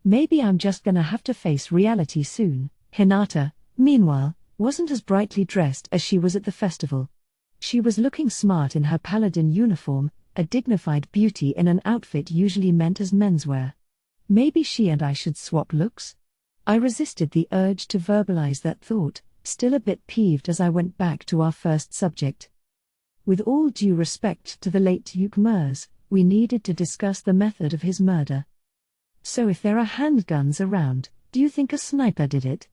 Maybe I'm just gonna have to face reality soon. Hinata, meanwhile, wasn't as brightly dressed as she was at the festival. She was looking smart in her paladin uniform, a dignified beauty in an outfit usually meant as menswear. Maybe she and I should swap looks? I resisted the urge to verbalize that thought, still a bit peeved as I went back to our first subject. With all due respect to the late Duke Mers, we needed to discuss the method of his murder. So if there are handguns around, do you think a sniper did it?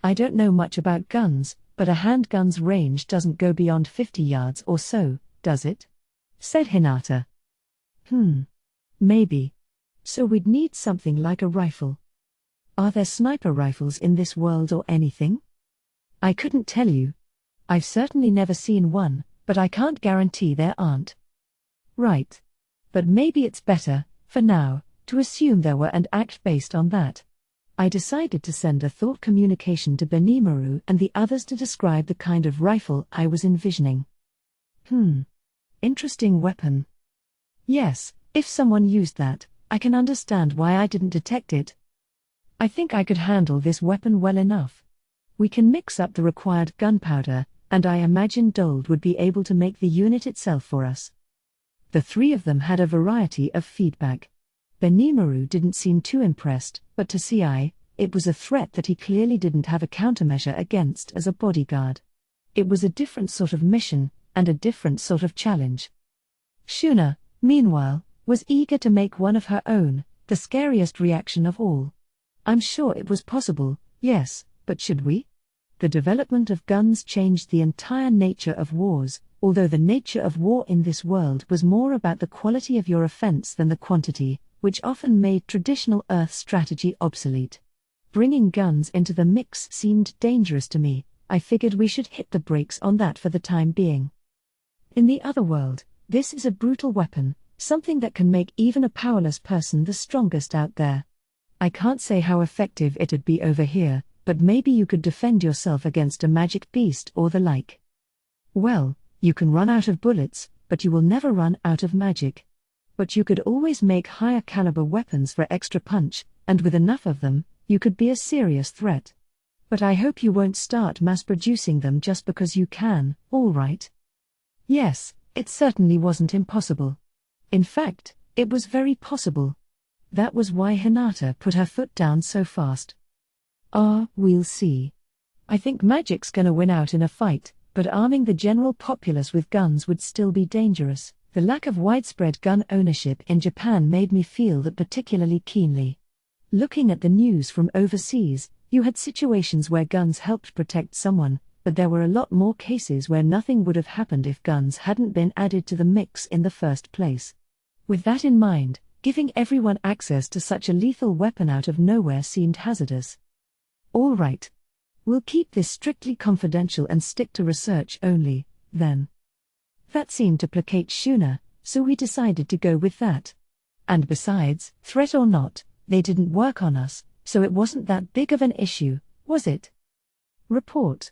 I don't know much about guns, but a handgun's range doesn't go beyond 50 yards or so, does it? Said Hinata. Maybe. So we'd need something like a rifle. Are there sniper rifles in this world or anything? I couldn't tell you. I've certainly never seen one, but I can't guarantee there aren't. Right. But maybe it's better, for now, to assume there were and act based on that. I decided to send a thought communication to Benimaru and the others to describe the kind of rifle I was envisioning. Interesting weapon. Yes, if someone used that, I can understand why I didn't detect it. I think I could handle this weapon well enough. We can mix up the required gunpowder, and I imagine Dold would be able to make the unit itself for us. The three of them had a variety of feedback. Benimaru didn't seem too impressed, but to Ci, it was a threat that he clearly didn't have a countermeasure against as a bodyguard. It was a different sort of mission, and a different sort of challenge. Shuna, meanwhile, was eager to make one of her own, the scariest reaction of all. I'm sure it was possible, yes, but should we? The development of guns changed the entire nature of wars, although the nature of war in this world was more about the quality of your offense than the quantity, which often made traditional Earth strategy obsolete. Bringing guns into the mix seemed dangerous to me. I figured we should hit the brakes on that for the time being. In the other world, this is a brutal weapon, something that can make even a powerless person the strongest out there. I can't say how effective it'd be over here, but maybe you could defend yourself against a magic beast or the like. Well, you can run out of bullets, but you will never run out of magic. But you could always make higher caliber weapons for extra punch, and with enough of them, you could be a serious threat. But I hope you won't start mass-producing them just because you can, all right? Yes, it certainly wasn't impossible. In fact, it was very possible. That was why Hinata put her foot down so fast. We'll see. I think magic's gonna win out in a fight, but arming the general populace with guns would still be dangerous. The lack of widespread gun ownership in Japan made me feel that particularly keenly. Looking at the news from overseas, you had situations where guns helped protect someone, but there were a lot more cases where nothing would have happened if guns hadn't been added to the mix in the first place. With that in mind, giving everyone access to such a lethal weapon out of nowhere seemed hazardous. All right. We'll keep this strictly confidential and stick to research only, then. That seemed to placate Shuna, so we decided to go with that. And besides, threat or not, they didn't work on us, so it wasn't that big of an issue, was it? Report.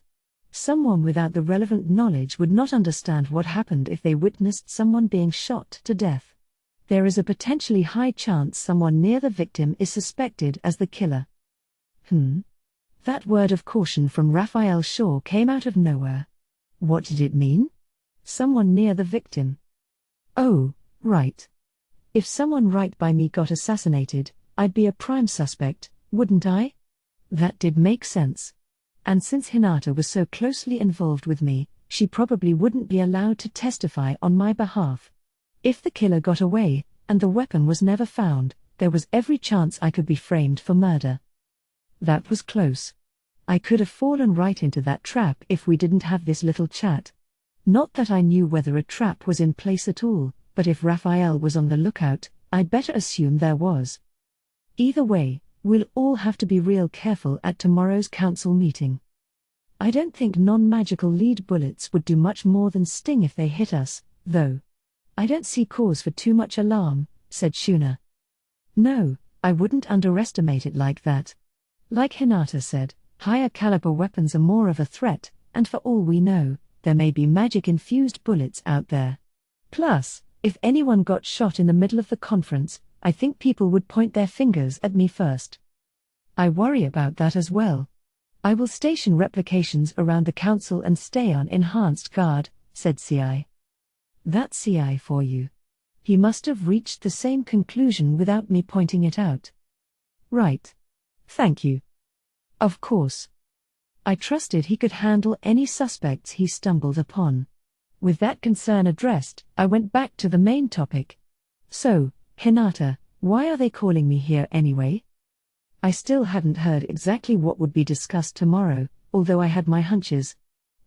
Someone without the relevant knowledge would not understand what happened if they witnessed someone being shot to death. There is a potentially high chance someone near the victim is suspected as the killer. That word of caution from Raphael Shaw came out of nowhere. What did it mean? Someone near the victim. Oh, right. If someone right by me got assassinated, I'd be a prime suspect, wouldn't I? That did make sense. And since Hinata was so closely involved with me, she probably wouldn't be allowed to testify on my behalf. If the killer got away, and the weapon was never found, there was every chance I could be framed for murder. That was close. I could have fallen right into that trap if we didn't have this little chat. Not that I knew whether a trap was in place at all, but if Raphael was on the lookout, I'd better assume there was. Either way, we'll all have to be real careful at tomorrow's council meeting. I don't think non-magical lead bullets would do much more than sting if they hit us, though. I don't see cause for too much alarm, said Shuna. No, I wouldn't underestimate it like that. Like Hinata said, higher caliber weapons are more of a threat, and for all we know, there may be magic-infused bullets out there. Plus, if anyone got shot in the middle of the conference, I think people would point their fingers at me first. I worry about that as well. I will station replications around the council and stay on enhanced guard, said CI. That's CI for you. He must have reached the same conclusion without me pointing it out. Right. Thank you. Of course. I trusted he could handle any suspects he stumbled upon. With that concern addressed, I went back to the main topic. So, Hinata, why are they calling me here anyway? I still hadn't heard exactly what would be discussed tomorrow, although I had my hunches.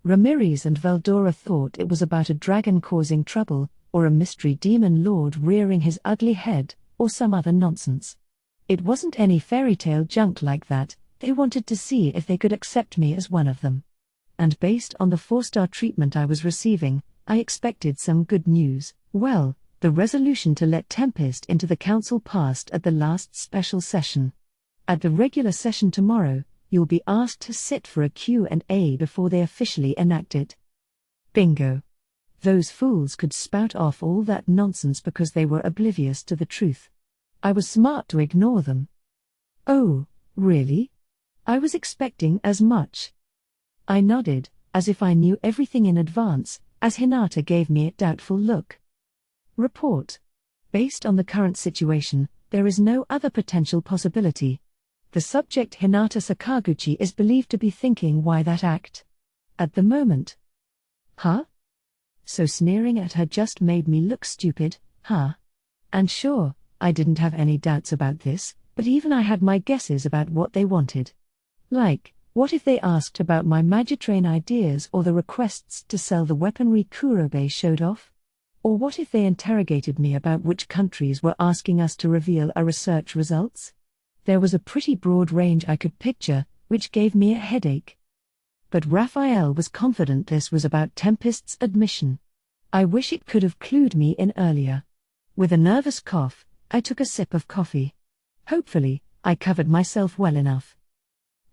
Ramirez and Veldora thought it was about a dragon causing trouble, or a mystery demon lord rearing his ugly head, or some other nonsense. It wasn't any fairy tale junk like that. They wanted to see if they could accept me as one of them. And based on the 4-star treatment I was receiving, I expected some good news. Well, the resolution to let Tempest into the council passed at the last special session. At the regular session tomorrow, you'll be asked to sit for a Q&A before they officially enact it. Bingo. Those fools could spout off all that nonsense because they were oblivious to the truth. I was smart to ignore them. Oh, really? I was expecting as much. I nodded, as if I knew everything in advance, as Hinata gave me a doubtful look. Report. Based on the current situation, there is no other potential possibility. The subject Hinata Sakaguchi is believed to be thinking why that act. At the moment. Huh? So sneering at her just made me look stupid, huh? And sure, I didn't have any doubts about this, but even I had my guesses about what they wanted. Like, what if they asked about my Magitrain ideas or the requests to sell the weaponry Kurobe showed off? Or what if they interrogated me about which countries were asking us to reveal our research results? There was a pretty broad range I could picture, which gave me a headache. But Raphael was confident this was about Tempest's admission. I wish it could have clued me in earlier. With a nervous cough, I took a sip of coffee. Hopefully, I covered myself well enough.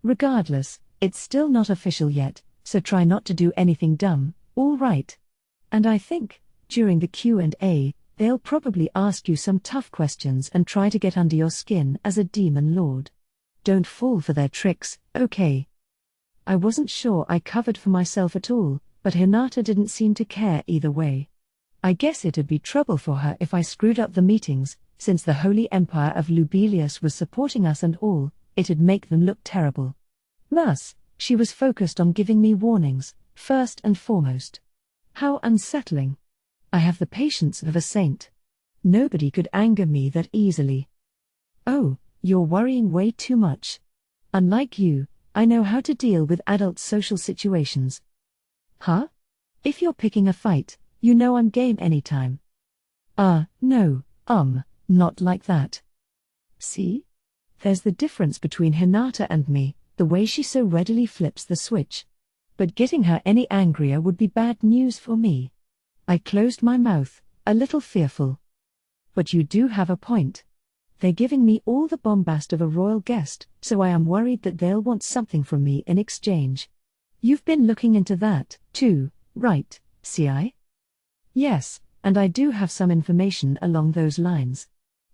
Regardless, it's still not official yet, so try not to do anything dumb, all right? And I think, during the Q&A, they'll probably ask you some tough questions and try to get under your skin as a demon lord. Don't fall for their tricks, okay? I wasn't sure I covered for myself at all, but Hinata didn't seem to care either way. I guess it'd be trouble for her if I screwed up the meetings, since the Holy Empire of Lubelius was supporting us and all, it'd make them look terrible. Thus, she was focused on giving me warnings, first and foremost. How unsettling. I have the patience of a saint. Nobody could anger me that easily. Oh, you're worrying way too much. Unlike you, I know how to deal with adult social situations. Huh? If you're picking a fight, you know I'm game anytime. No, not like that. See? There's the difference between Hinata and me, the way she so readily flips the switch. But getting her any angrier would be bad news for me. I closed my mouth, a little fearful. But you do have a point. They're giving me all the bombast of a royal guest, so I am worried that they'll want something from me in exchange. You've been looking into that, too, right, CI? Yes, and I do have some information along those lines.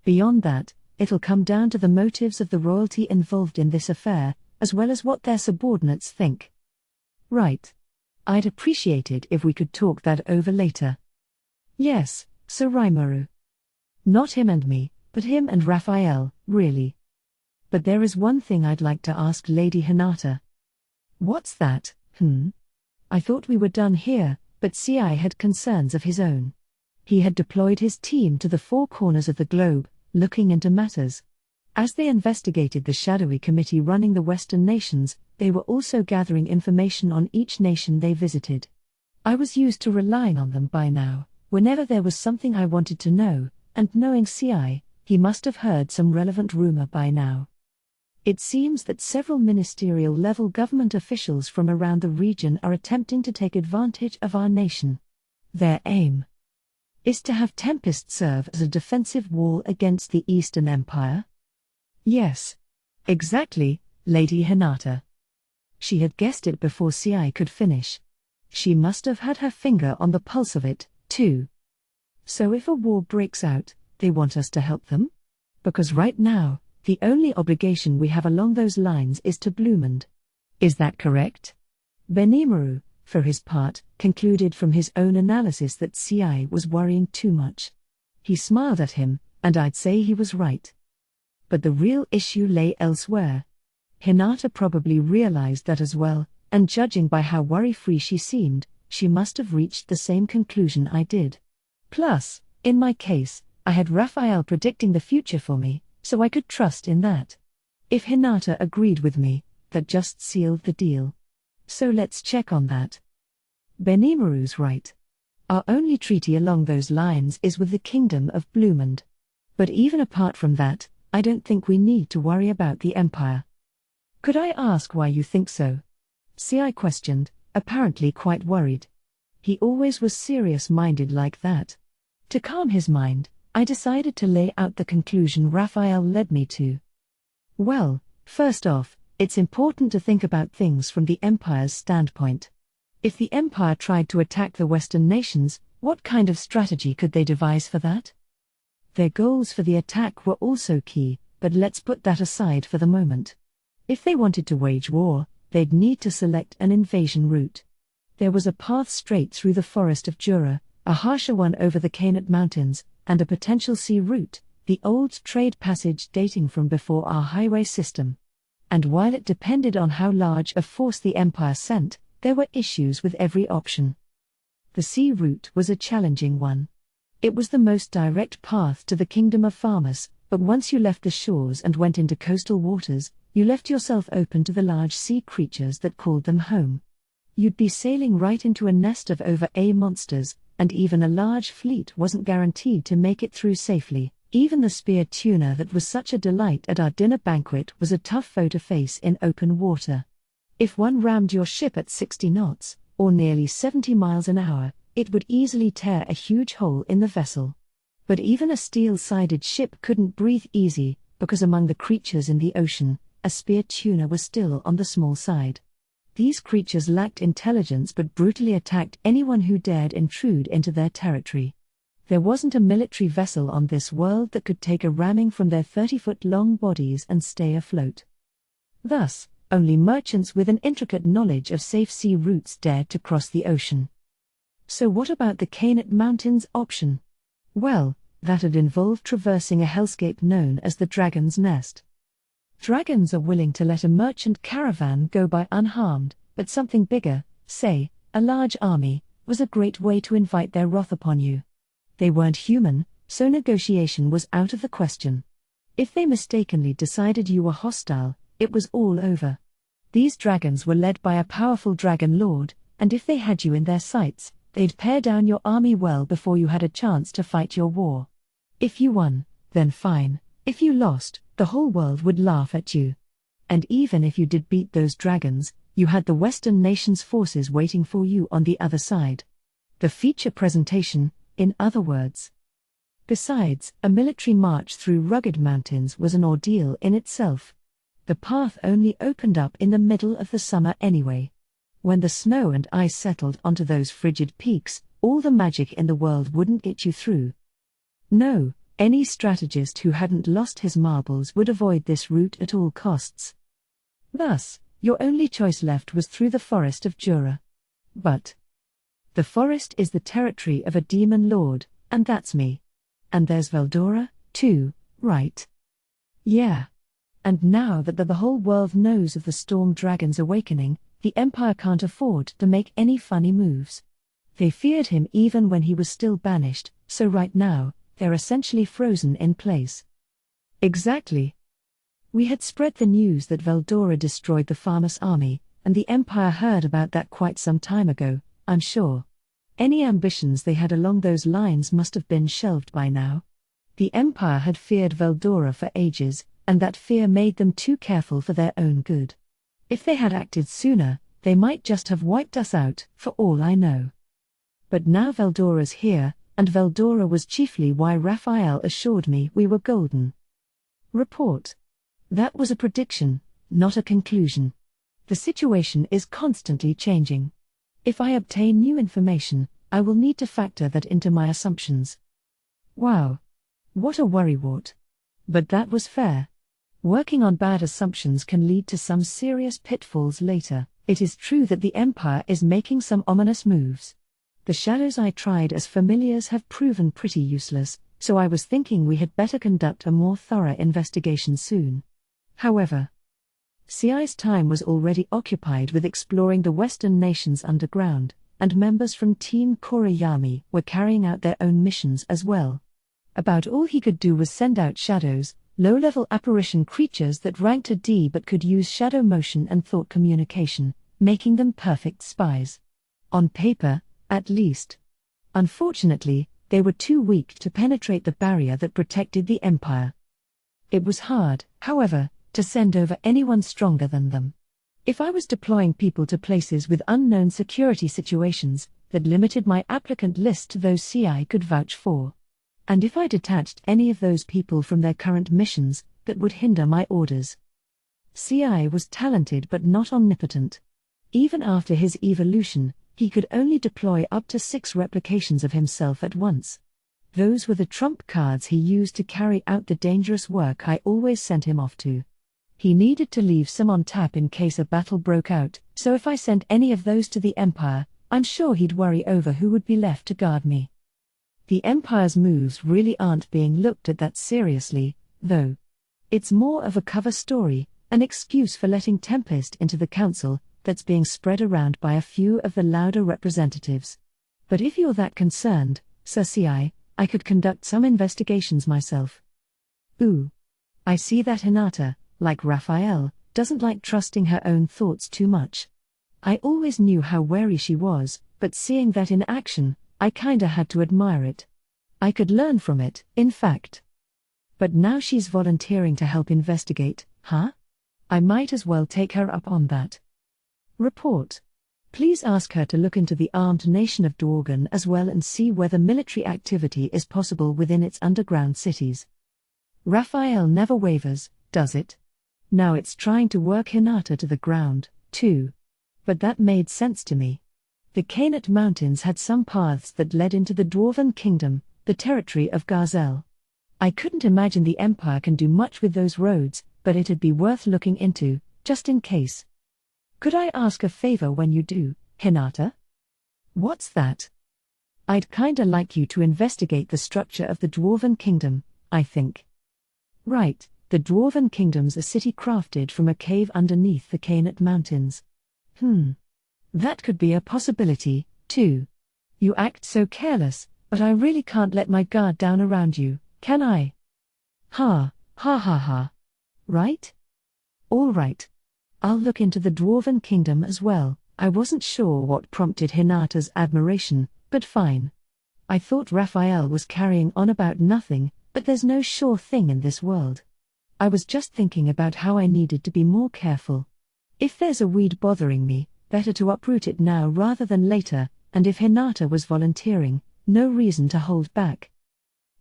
Beyond that, it'll come down to the motives of the royalty involved in this affair, as well as what their subordinates think. Right. I'd appreciate it if we could talk that over later. Yes, Sir Rimuru. Not him and me, but him and Raphael, really. But there is one thing I'd like to ask Lady Hinata. What's that? I thought we were done here, but CI had concerns of his own. He had deployed his team to the four corners of the globe, looking into matters. As they investigated the shadowy committee running the Western nations, they were also gathering information on each nation they visited. I was used to relying on them by now, whenever there was something I wanted to know, and knowing CI, he must have heard some relevant rumor by now. It seems that several ministerial-level government officials from around the region are attempting to take advantage of our nation. Their aim is to have Tempest serve as a defensive wall against the Eastern Empire? Yes. Exactly, Lady Hinata. She had guessed it before CI could finish. She must have had her finger on the pulse of it, too. So if a war breaks out, they want us to help them? Because right now, the only obligation we have along those lines is to Blumund. Is that correct? Benimaru, for his part, concluded from his own analysis that CI was worrying too much. He smiled at him, and I'd say he was right. But the real issue lay elsewhere. Hinata probably realized that as well, and judging by how worry-free she seemed, she must have reached the same conclusion I did. Plus, in my case, I had Raphael predicting the future for me, so I could trust in that. If Hinata agreed with me, that just sealed the deal. So let's check on that. Benimaru's right. Our only treaty along those lines is with the Kingdom of Blumund. But even apart from that, I don't think we need to worry about the Empire. Could I ask why you think so? CI questioned, apparently quite worried. He always was serious-minded like that. To calm his mind, I decided to lay out the conclusion Raphael led me to. Well, first off, it's important to think about things from the Empire's standpoint. If the Empire tried to attack the Western nations, what kind of strategy could they devise for that? Their goals for the attack were also key, but let's put that aside for the moment. If they wanted to wage war, they'd need to select an invasion route. There was a path straight through the forest of Jura, a harsher one over the Reincarnated Mountains, and a potential sea route, the old trade passage dating from before our highway system. And while it depended on how large a force the Empire sent, there were issues with every option. The sea route was a challenging one. It was the most direct path to the Kingdom of Farmers, but once you left the shores and went into coastal waters, you left yourself open to the large sea creatures that called them home. You'd be sailing right into a nest of over-A monsters, and even a large fleet wasn't guaranteed to make it through safely. Even the spear tuna that was such a delight at our dinner banquet was a tough foe to face in open water. If one rammed your ship at 60 knots, or nearly 70 miles an hour, it would easily tear a huge hole in the vessel. But even a steel-sided ship couldn't breathe easy, because among the creatures in the ocean, a spear tuna was still on the small side. These creatures lacked intelligence but brutally attacked anyone who dared intrude into their territory. There wasn't a military vessel on this world that could take a ramming from their 30-foot-long bodies and stay afloat. Thus, only merchants with an intricate knowledge of safe sea routes dared to cross the ocean. So what about the Reincarnated Mountains option? Well, that'd involve traversing a hellscape known as the Dragon's Nest. Dragons are willing to let a merchant caravan go by unharmed, but something bigger, say, a large army, was a great way to invite their wrath upon you. They weren't human, so negotiation was out of the question. If they mistakenly decided you were hostile, it was all over. These dragons were led by a powerful dragon lord, and if they had you in their sights, they'd pare down your army well before you had a chance to fight your war. If you won, then fine. If you lost, the whole world would laugh at you. And even if you did beat those dragons, you had the Western nations' forces waiting for you on the other side. The feature presentation, in other words. Besides, a military march through rugged mountains was an ordeal in itself. The path only opened up in the middle of the summer anyway. When the snow and ice settled onto those frigid peaks, all the magic in the world wouldn't get you through. No, any strategist who hadn't lost his marbles would avoid this route at all costs. Thus, your only choice left was through the forest of Jura. But the forest is the territory of a demon lord, and that's me. And there's Veldora, too, right? Yeah. And now that the whole world knows of the storm dragon's awakening, the Empire can't afford to make any funny moves. They feared him even when he was still banished, so right now, they're essentially frozen in place. Exactly. We had spread the news that Veldora destroyed the Farmus army, and the Empire heard about that quite some time ago, I'm sure. Any ambitions they had along those lines must have been shelved by now. The Empire had feared Veldora for ages, and that fear made them too careful for their own good. If they had acted sooner, they might just have wiped us out, for all I know. But now Veldora's here, and Veldora was chiefly why Raphael assured me we were golden. Report. That was a prediction, not a conclusion. The situation is constantly changing. If I obtain new information, I will need to factor that into my assumptions. Wow. What a worrywart. But that was fair. Working on bad assumptions can lead to some serious pitfalls later. It is true that the Empire is making some ominous moves. The shadows I tried as familiars have proven pretty useless, so I was thinking we had better conduct a more thorough investigation soon. However, CI's time was already occupied with exploring the Western nations underground, and members from Team Koriyami were carrying out their own missions as well. About all he could do was send out shadows, low-level apparition creatures that ranked a D but could use shadow motion and thought communication, making them perfect spies. On paper, at least. Unfortunately, they were too weak to penetrate the barrier that protected the Empire. It was hard, however, to send over anyone stronger than them. If I was deploying people to places with unknown security situations, that limited my applicant list to those CI could vouch for. And if I detached any of those people from their current missions, that would hinder my orders. CI was talented but not omnipotent. Even after his evolution, he could only deploy up to 6 replications of himself at once. Those were the trump cards he used to carry out the dangerous work I always sent him off to. He needed to leave some on tap in case a battle broke out, so if I sent any of those to the Empire, I'm sure he'd worry over who would be left to guard me. The Empire's moves really aren't being looked at that seriously, though. It's more of a cover story, an excuse for letting Tempest into the council, that's being spread around by a few of the louder representatives. But if you're that concerned, Sir CI, I could conduct some investigations myself. Ooh. I see that Hinata, like Raphael, doesn't like trusting her own thoughts too much. I always knew how wary she was, but seeing that in action, I kinda had to admire it. I could learn from it, in fact. But now she's volunteering to help investigate, huh? I might as well take her up on that. Report. Please ask her to look into the armed nation of Dworgen as well and see whether military activity is possible within its underground cities. Raphael never wavers, does it? Now it's trying to work Hinata to the ground, too. But that made sense to me. The Kainat Mountains had some paths that led into the Dwarven Kingdom, the territory of Garzel. I couldn't imagine the Empire can do much with those roads, but it'd be worth looking into, just in case. Could I ask a favor when you do, Hinata? What's that? I'd kinda like you to investigate the structure of the Dwarven Kingdom, I think. Right, the Dwarven Kingdom's a city crafted from a cave underneath the Kainat Mountains. That could be a possibility, too. You act so careless, but I really can't let my guard down around you, can I? Ha. Right? All right. I'll look into the Dwarven Kingdom as well. I wasn't sure what prompted Hinata's admiration, but fine. I thought Raphael was carrying on about nothing, but there's no sure thing in this world. I was just thinking about how I needed to be more careful. If there's a weed bothering me, better to uproot it now rather than later, and if Hinata was volunteering, no reason to hold back.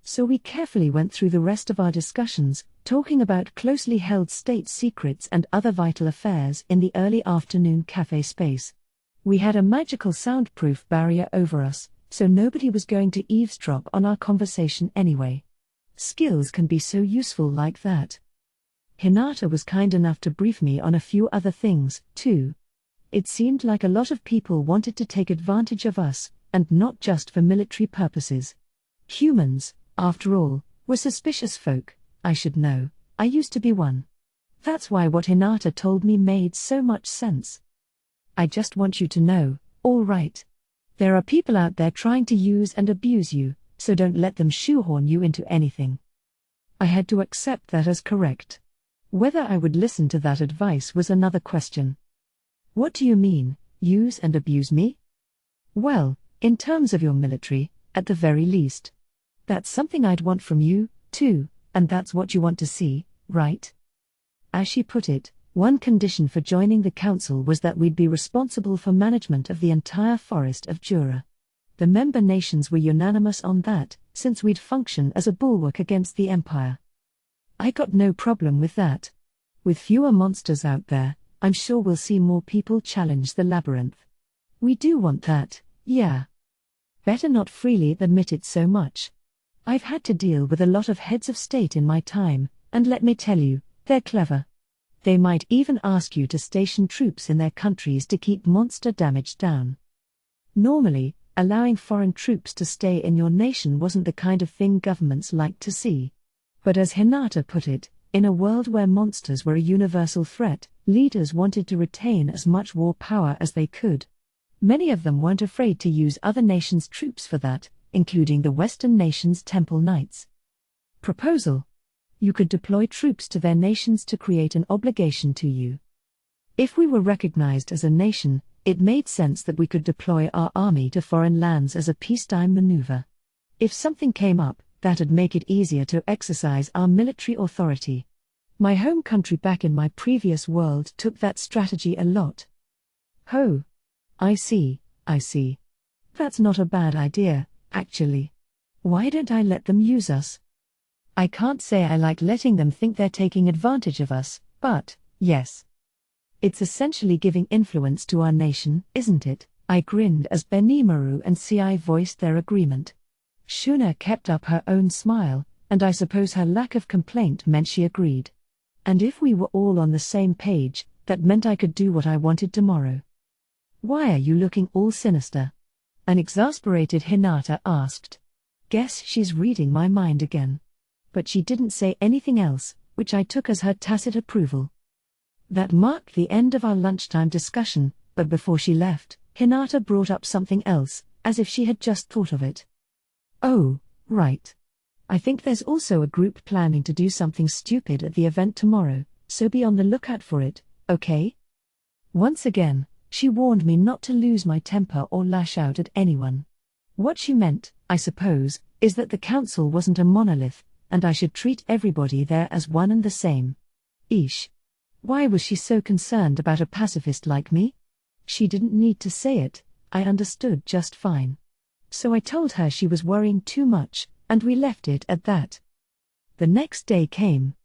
So we carefully went through the rest of our discussions, talking about closely held state secrets and other vital affairs in the early afternoon cafe space. We had a magical soundproof barrier over us, so nobody was going to eavesdrop on our conversation anyway. Skills can be so useful like that. Hinata was kind enough to brief me on a few other things, too. It seemed like a lot of people wanted to take advantage of us, and not just for military purposes. Humans, after all, were suspicious folk, I should know. I used to be one. That's why what Hinata told me made so much sense. I just want you to know, all right. There are people out there trying to use and abuse you, so don't let them shoehorn you into anything. I had to accept that as correct. Whether I would listen to that advice was another question. What do you mean, use and abuse me? Well, in terms of your military, at the very least. That's something I'd want from you, too, and that's what you want to see, right? As she put it, one condition for joining the council was that we'd be responsible for management of the entire forest of Jura. The member nations were unanimous on that, since we'd function as a bulwark against the Empire. I got no problem with that. With fewer monsters out there, I'm sure we'll see more people challenge the labyrinth. We do want that, yeah. Better not freely admit it so much. I've had to deal with a lot of heads of state in my time, and let me tell you, they're clever. They might even ask you to station troops in their countries to keep monster damage down. Normally, allowing foreign troops to stay in your nation wasn't the kind of thing governments liked to see. But as Hinata put it, in a world where monsters were a universal threat, leaders wanted to retain as much war power as they could. Many of them weren't afraid to use other nations' troops for that, including the Western nations' Temple Knights. Proposal: you could deploy troops to their nations to create an obligation to you. If we were recognized as a nation, it made sense that we could deploy our army to foreign lands as a peacetime maneuver. If something came up, that'd make it easier to exercise our military authority. My home country back in my previous world took that strategy a lot. Oh. I see. That's not a bad idea, actually. Why don't I let them use us? I can't say I like letting them think they're taking advantage of us, but, yes. It's essentially giving influence to our nation, isn't it? I grinned as Benimaru and Ci voiced their agreement. Shuna kept up her own smile, and I suppose her lack of complaint meant she agreed. And if we were all on the same page, that meant I could do what I wanted tomorrow. Why are you looking all sinister? An exasperated Hinata asked. Guess she's reading my mind again. But she didn't say anything else, which I took as her tacit approval. That marked the end of our lunchtime discussion, but before she left, Hinata brought up something else, as if she had just thought of it. Oh, right. I think there's also a group planning to do something stupid at the event tomorrow, so be on the lookout for it, okay? Once again, she warned me not to lose my temper or lash out at anyone. What she meant, I suppose, is that the council wasn't a monolith, and I should treat everybody there as one and the same. Eesh. Why was she so concerned about a pacifist like me? She didn't need to say it, I understood just fine. So I told her she was worrying too much, and we left it at that. The next day came.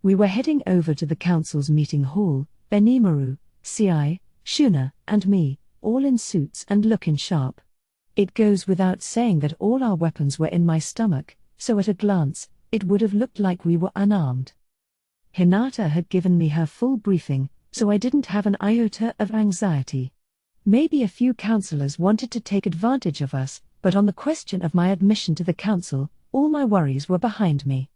We were heading over to the council's meeting hall, Benimaru, Ci, Shuna, and me, all in suits and looking sharp. It goes without saying that all our weapons were in my stomach, so at a glance, it would have looked like we were unarmed. Hinata had given me her full briefing, so I didn't have an iota of anxiety. Maybe a few councillors wanted to take advantage of us, but on the question of my admission to the council, all my worries were behind me.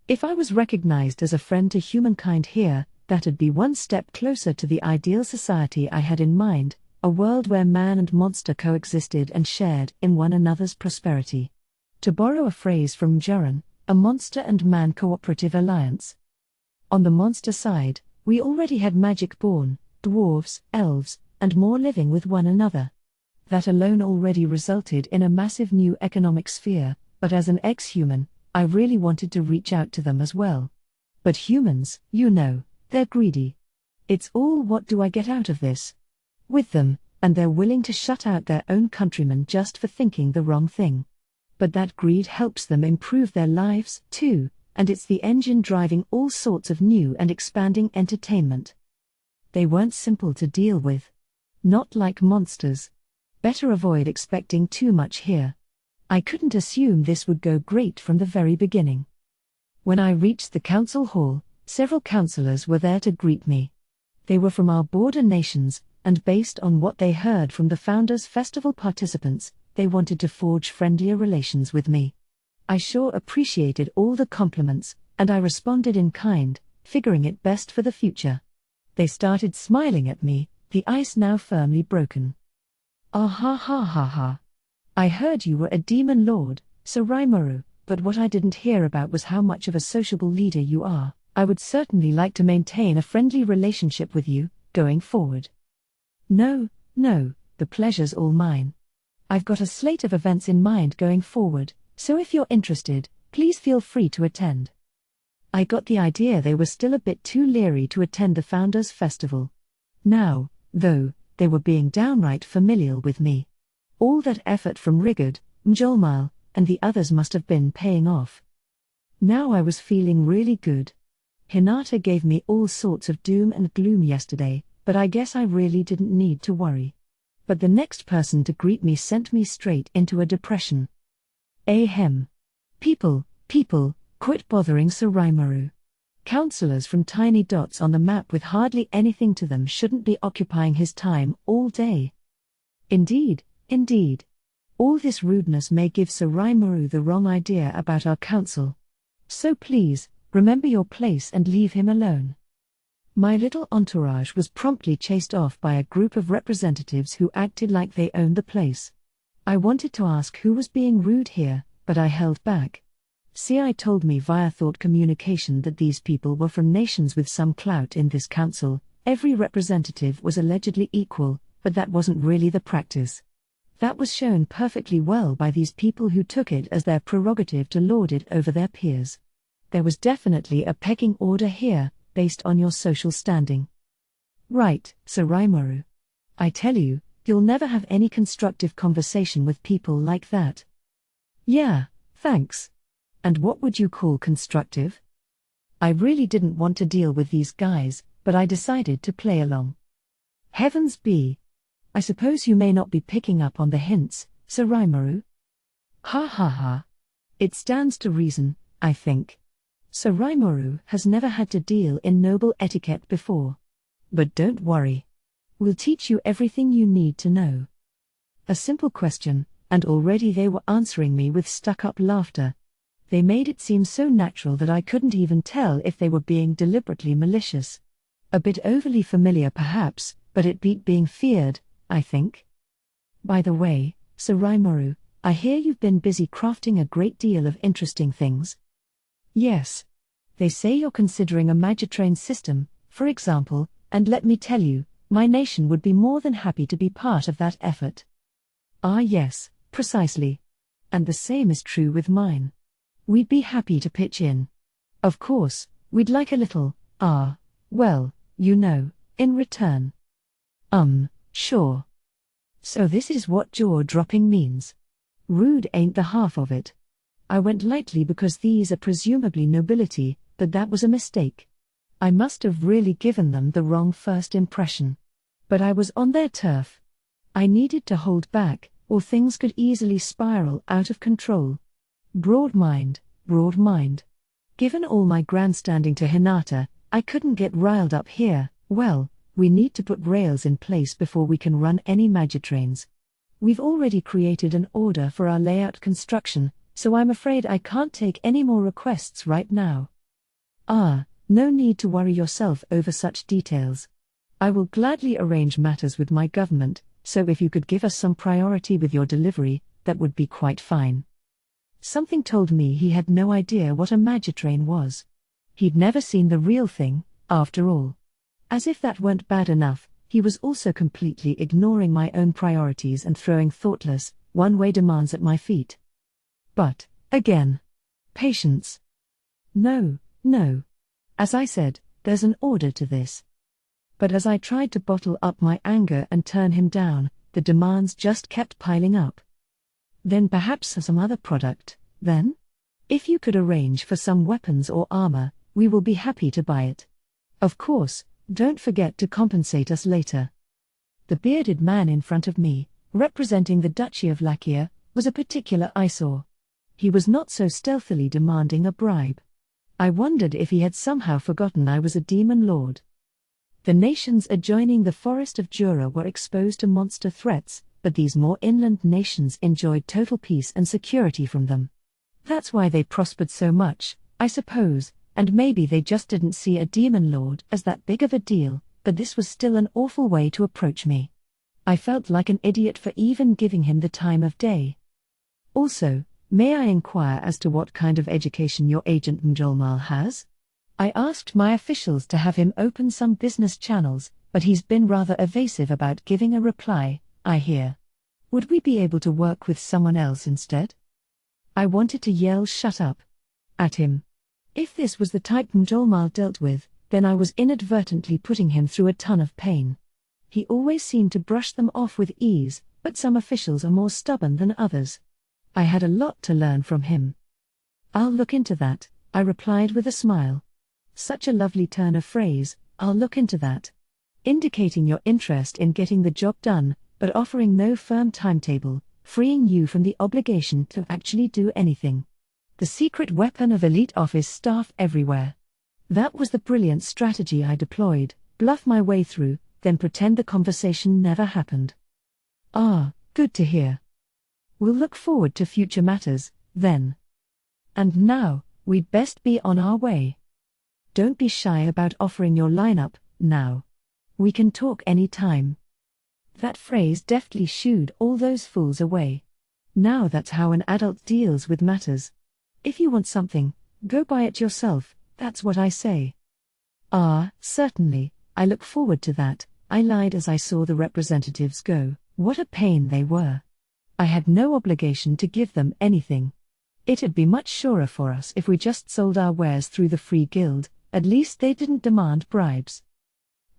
If I was recognized as a friend to humankind here, that'd be one step closer to the ideal society I had in mind, a world where man and monster coexisted and shared in one another's prosperity. To borrow a phrase from Juran, a monster and man cooperative alliance. On the monster side, We already had magic born, dwarves, elves, and more living with one another. That alone already resulted in a massive new economic sphere, but as an ex-human, I really wanted to reach out to them as well. But humans, they're greedy. It's all, what do I get out of this? With them, and they're willing to shut out their own countrymen just for thinking the wrong thing. But that greed helps them improve their lives, too, and it's the engine driving all sorts of new and expanding entertainment. They weren't simple to deal with. Not like monsters. Better avoid expecting too much here. I couldn't assume this would go great from the very beginning. When I reached the council hall, several councillors were there to greet me. They were from our border nations, and based on what they heard from the Founders Festival participants, they wanted to forge friendlier relations with me. I sure appreciated all the compliments, and I responded in kind, figuring it best for the future. They started smiling at me, the ice now firmly broken. Ah ha ha ha ha. I heard you were a demon lord, Sir Rimuru, but what I didn't hear about was how much of a sociable leader you are. I would certainly like to maintain a friendly relationship with you, going forward. No, the pleasure's all mine. I've got a slate of events in mind going forward, so if you're interested, please feel free to attend. I got the idea they were still a bit too leery to attend the Founders Festival. Now, though, they were being downright familial with me. All that effort from Rigard, Mjolmile, and the others must have been paying off. Now I was feeling really good. Hinata gave me all sorts of doom and gloom yesterday, but I guess I really didn't need to worry. But the next person to greet me sent me straight into a depression. Ahem. People, quit bothering Sir Rimuru. Councillors from tiny dots on the map with hardly anything to them shouldn't be occupying his time all day. Indeed. All this rudeness may give Sir Rimuru the wrong idea about our council. So please, remember your place and leave him alone. My little entourage was promptly chased off by a group of representatives who acted like they owned the place. I wanted to ask who was being rude here, but I held back. CI told me via thought communication that these people were from nations with some clout in this council. Every representative was allegedly equal, but that wasn't really the practice. That was shown perfectly well by these people who took it as their prerogative to lord it over their peers. There was definitely a pecking order here, based on your social standing. Right, Sir Rimuru. I tell you, you'll never have any constructive conversation with people like that. Yeah, thanks. And what would you call constructive? I really didn't want to deal with these guys, but I decided to play along. Heavens be! I suppose you may not be picking up on the hints, Sir Rimuru? Ha ha ha. It stands to reason, I think. Sir Rimuru has never had to deal in noble etiquette before. But don't worry. We'll teach you everything you need to know. A simple question, and already they were answering me with stuck-up laughter. They made it seem so natural that I couldn't even tell if they were being deliberately malicious. A bit overly familiar perhaps, but it beat being feared, I think. By the way, Sir Rimuru, I hear you've been busy crafting a great deal of interesting things. Yes. They say you're considering a Magitrain system, for example, and let me tell you, my nation would be more than happy to be part of that effort. Ah yes, precisely. And the same is true with mine. We'd be happy to pitch in. Of course, we'd like a little, in return. Sure. So this is what jaw-dropping means. Rude ain't the half of it. I went lightly because these are presumably nobility, but that was a mistake. I must have really given them the wrong first impression. But I was on their turf. I needed to hold back, or things could easily spiral out of control. Broad mind. Given all my grandstanding to Hinata, I couldn't get riled up here. Well, we need to put rails in place before we can run any Magitrains. We've already created an order for our layout construction, so I'm afraid I can't take any more requests right now. No need to worry yourself over such details. I will gladly arrange matters with my government, so if you could give us some priority with your delivery, that would be quite fine. Something told me he had no idea what a Magitrain was. He'd never seen the real thing, after all. As if that weren't bad enough, he was also completely ignoring my own priorities and throwing thoughtless, one-way demands at my feet. But, again, patience. No. As I said, there's an order to this. But as I tried to bottle up my anger and turn him down, the demands just kept piling up. Then perhaps some other product, then? If you could arrange for some weapons or armor, we will be happy to buy it. Of course, don't forget to compensate us later. The bearded man in front of me, representing the Duchy of Lachia, was a particular eyesore. He was not so stealthily demanding a bribe. I wondered if he had somehow forgotten I was a demon lord. The nations adjoining the forest of Jura were exposed to monster threats, but these more inland nations enjoyed total peace and security from them. That's why they prospered so much, I suppose, and maybe they just didn't see a demon lord as that big of a deal, but this was still an awful way to approach me. I felt like an idiot for even giving him the time of day. Also, may I inquire as to what kind of education your agent Mjolmal has? I asked my officials to have him open some business channels, but he's been rather evasive about giving a reply, I hear. Would we be able to work with someone else instead? I wanted to yell "shut up" at him. If this was the type Mjolmal dealt with, then I was inadvertently putting him through a ton of pain. He always seemed to brush them off with ease, but some officials are more stubborn than others. I had a lot to learn from him. I'll look into that, I replied with a smile. Such a lovely turn of phrase, "I'll look into that." Indicating your interest in getting the job done, but offering no firm timetable, freeing you from the obligation to actually do anything. The secret weapon of elite office staff everywhere. That was the brilliant strategy I deployed: bluff my way through, then pretend the conversation never happened. Ah, good to hear. We'll look forward to future matters, then. And now, we'd best be on our way. Don't be shy about offering your lineup, now. We can talk any time. That phrase deftly shooed all those fools away. Now that's how an adult deals with matters. If you want something, go buy it yourself, that's what I say. Ah, certainly, I look forward to that, I lied as I saw the representatives go. What a pain they were. I had no obligation to give them anything. It'd be much surer for us if we just sold our wares through the Free Guild. At least they didn't demand bribes.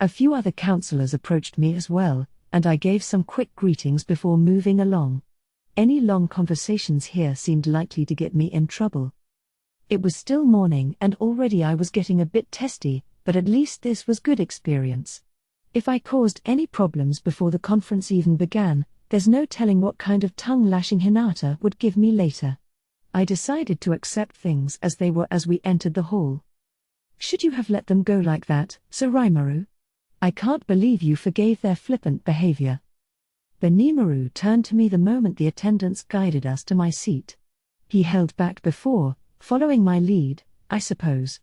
A few other counselors approached me as well, and I gave some quick greetings before moving along. Any long conversations here seemed likely to get me in trouble. It was still morning and already I was getting a bit testy, but at least this was good experience. If I caused any problems before the conference even began, there's no telling what kind of tongue-lashing Hinata would give me later. I decided to accept things as they were as we entered the hall. Should you have let them go like that, Sir Rimuru? I can't believe you forgave their flippant behavior. Benimaru turned to me the moment the attendants guided us to my seat. He held back before, following my lead, I suppose.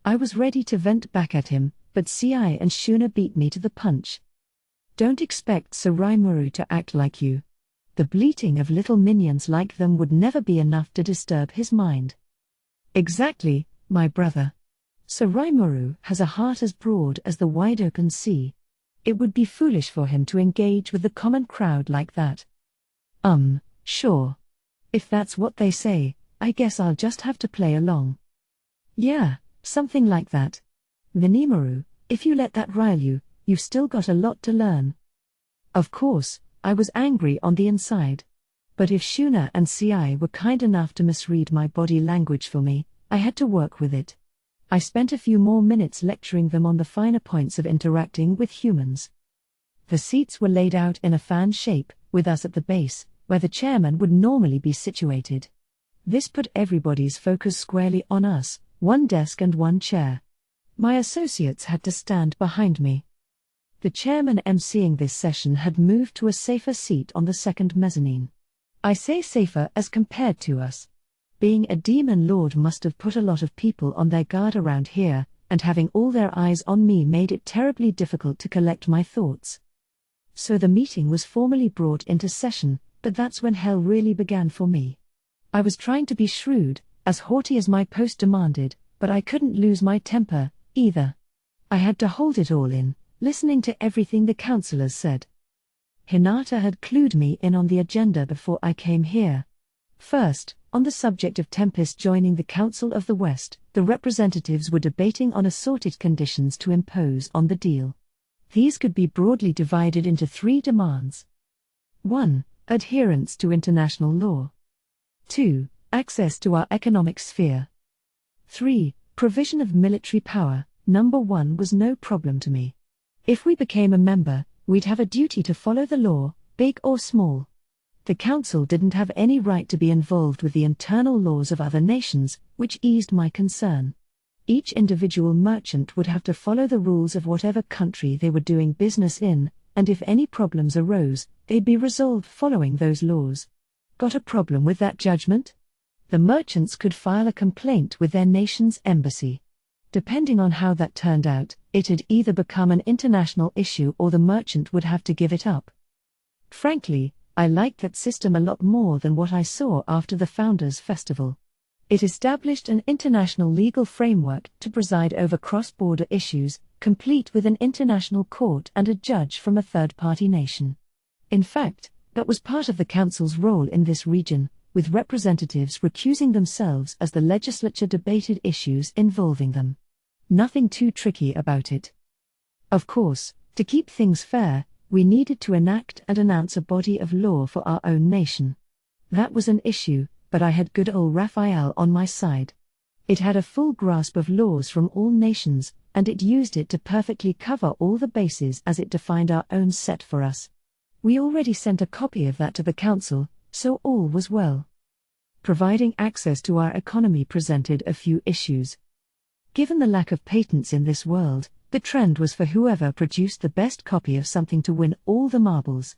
I was ready to vent back at him, but Ci and Shuna beat me to the punch. Don't expect Sir Rimuru to act like you. The bleating of little minions like them would never be enough to disturb his mind. Exactly, my brother. Sir Rimuru has a heart as broad as the wide-open sea. It would be foolish for him to engage with the common crowd like that. Sure. If that's what they say, I guess I'll just have to play along. Yeah, something like that. Benimaru, if you let that rile you, you've still got a lot to learn. Of course, I was angry on the inside. But if Shuna and Ci were kind enough to misread my body language for me, I had to work with it. I spent a few more minutes lecturing them on the finer points of interacting with humans. The seats were laid out in a fan shape, with us at the base, where the chairman would normally be situated. This put everybody's focus squarely on us, one desk and one chair. My associates had to stand behind me. The chairman emceeing this session had moved to a safer seat on the second mezzanine. I say safer as compared to us. Being a demon lord must have put a lot of people on their guard around here, and having all their eyes on me made it terribly difficult to collect my thoughts. So the meeting was formally brought into session, but that's when hell really began for me. I was trying to be shrewd, as haughty as my post demanded, but I couldn't lose my temper, either. I had to hold it all in, listening to everything the councillors said. Hinata had clued me in on the agenda before I came here. First, on the subject of Tempest joining the Council of the West, the representatives were debating on assorted conditions to impose on the deal. These could be broadly divided into 3 demands. 1. Adherence to international law. 2. Access to our economic sphere. 3. Provision of military power. Number 1 was no problem to me. If we became a member, we'd have a duty to follow the law, big or small. The council didn't have any right to be involved with the internal laws of other nations, which eased my concern. Each individual merchant would have to follow the rules of whatever country they were doing business in, and if any problems arose, they'd be resolved following those laws. Got a problem with that judgment? The merchants could file a complaint with their nation's embassy. Depending on how that turned out, it'd either become an international issue or the merchant would have to give it up. Frankly, I liked that system a lot more than what I saw after the Founders' Festival. It established an international legal framework to preside over cross-border issues, complete with an international court and a judge from a third-party nation. In fact, that was part of the Council's role in this region, with representatives recusing themselves as the legislature debated issues involving them. Nothing too tricky about it. Of course, to keep things fair, we needed to enact and announce a body of law for our own nation. That was an issue, but I had good old Raphael on my side. It had a full grasp of laws from all nations, and it used it to perfectly cover all the bases as it defined our own set for us. We already sent a copy of that to the council, so all was well. Providing access to our economy presented a few issues. Given the lack of patents in this world, the trend was for whoever produced the best copy of something to win all the marbles.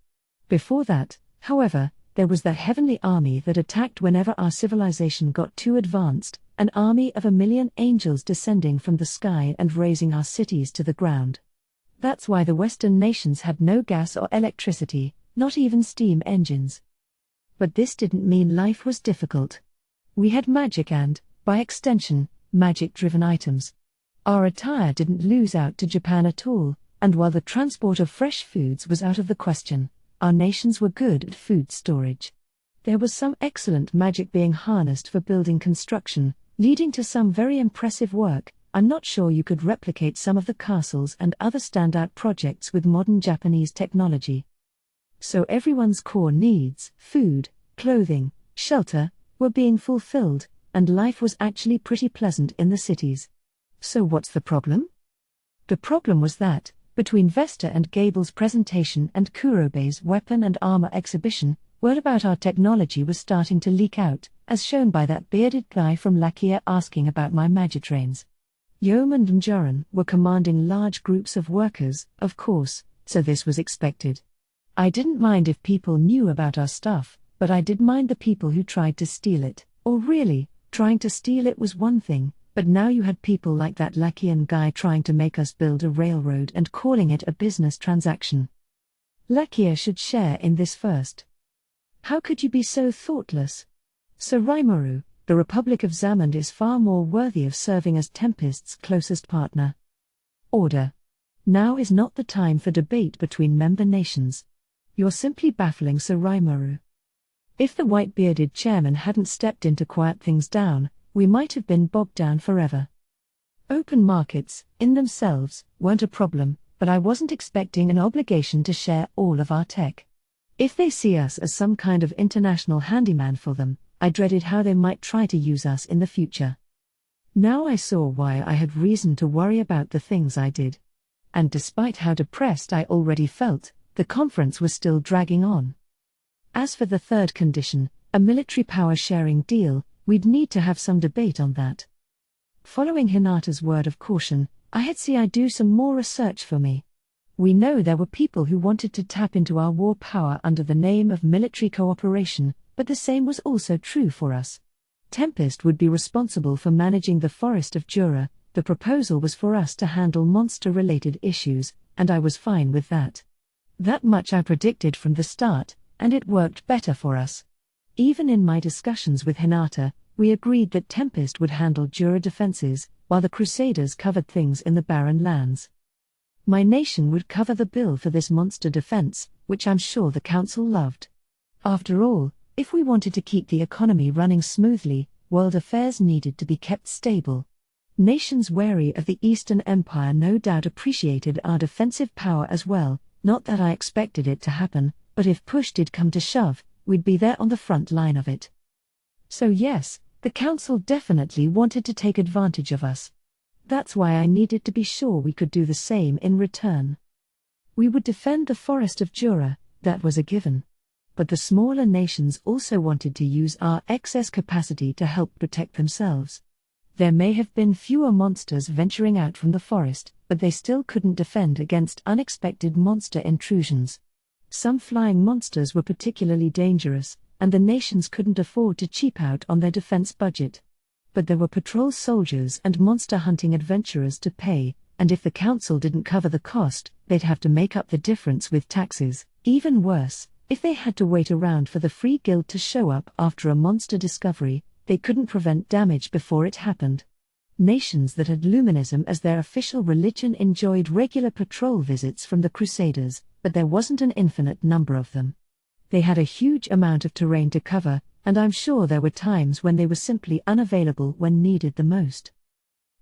Before that, however, there was the heavenly army that attacked whenever our civilization got too advanced, an army of 1,000,000 angels descending from the sky and razing our cities to the ground. That's why the Western nations had no gas or electricity, not even steam engines. But this didn't mean life was difficult. We had magic and, by extension, magic-driven items. Our attire didn't lose out to Japan at all, and while the transport of fresh foods was out of the question, our nations were good at food storage. There was some excellent magic being harnessed for building construction, leading to some very impressive work. I'm not sure you could replicate some of the castles and other standout projects with modern Japanese technology. So everyone's core needs, food, clothing, shelter, were being fulfilled, and life was actually pretty pleasant in the cities. So what's the problem? The problem was that, between Vesta and Gable's presentation and Kurobei's weapon and armor exhibition, word about our technology was starting to leak out, as shown by that bearded guy from Lakia asking about my magitrains. Yeoman and Joran were commanding large groups of workers, of course, so this was expected. I didn't mind if people knew about our stuff, but I did mind the people who tried to steal it. Or really, trying to steal it was one thing, but now you had people like that Lakian guy trying to make us build a railroad and calling it a business transaction. Lakia should share in this first. How could you be so thoughtless? Sir Rimuru, the Republic of Zamund is far more worthy of serving as Tempest's closest partner. Order. Now is not the time for debate between member nations. You're simply baffling Sir Rimuru. If the white-bearded chairman hadn't stepped in to quiet things down, we might have been bogged down forever. Open markets, in themselves, weren't a problem, but I wasn't expecting an obligation to share all of our tech. If they see us as some kind of international handyman for them, I dreaded how they might try to use us in the future. Now I saw why I had reason to worry about the things I did. And despite how depressed I already felt, the conference was still dragging on. As for the third condition, a military power-sharing deal, we'd need to have some debate on that. Following Hinata's word of caution, I had I'd do some more research for me. We know there were people who wanted to tap into our war power under the name of military cooperation, but the same was also true for us. Tempest would be responsible for managing the Forest of Jura. The proposal was for us to handle monster-related issues, and I was fine with that. That much I predicted from the start, and it worked better for us. Even in my discussions with Hinata, we agreed that Tempest would handle Jura defenses, while the Crusaders covered things in the barren lands. My nation would cover the bill for this monster defense, which I'm sure the council loved. After all, if we wanted to keep the economy running smoothly, world affairs needed to be kept stable. Nations wary of the Eastern Empire no doubt appreciated our defensive power as well, not that I expected it to happen, but if push did come to shove, we'd be there on the front line of it. So yes, the council definitely wanted to take advantage of us. That's why I needed to be sure we could do the same in return. We would defend the forest of Jura, that was a given. But the smaller nations also wanted to use our excess capacity to help protect themselves. There may have been fewer monsters venturing out from the forest, but they still couldn't defend against unexpected monster intrusions. Some flying monsters were particularly dangerous, and the nations couldn't afford to cheap out on their defense budget. But there were patrol soldiers and monster hunting adventurers to pay, and if the council didn't cover the cost, they'd have to make up the difference with taxes. Even worse, if they had to wait around for the Free Guild to show up after a monster discovery, they couldn't prevent damage before it happened. Nations that had Luminism as their official religion enjoyed regular patrol visits from the Crusaders, but there wasn't an infinite number of them. They had a huge amount of terrain to cover, and I'm sure there were times when they were simply unavailable when needed the most.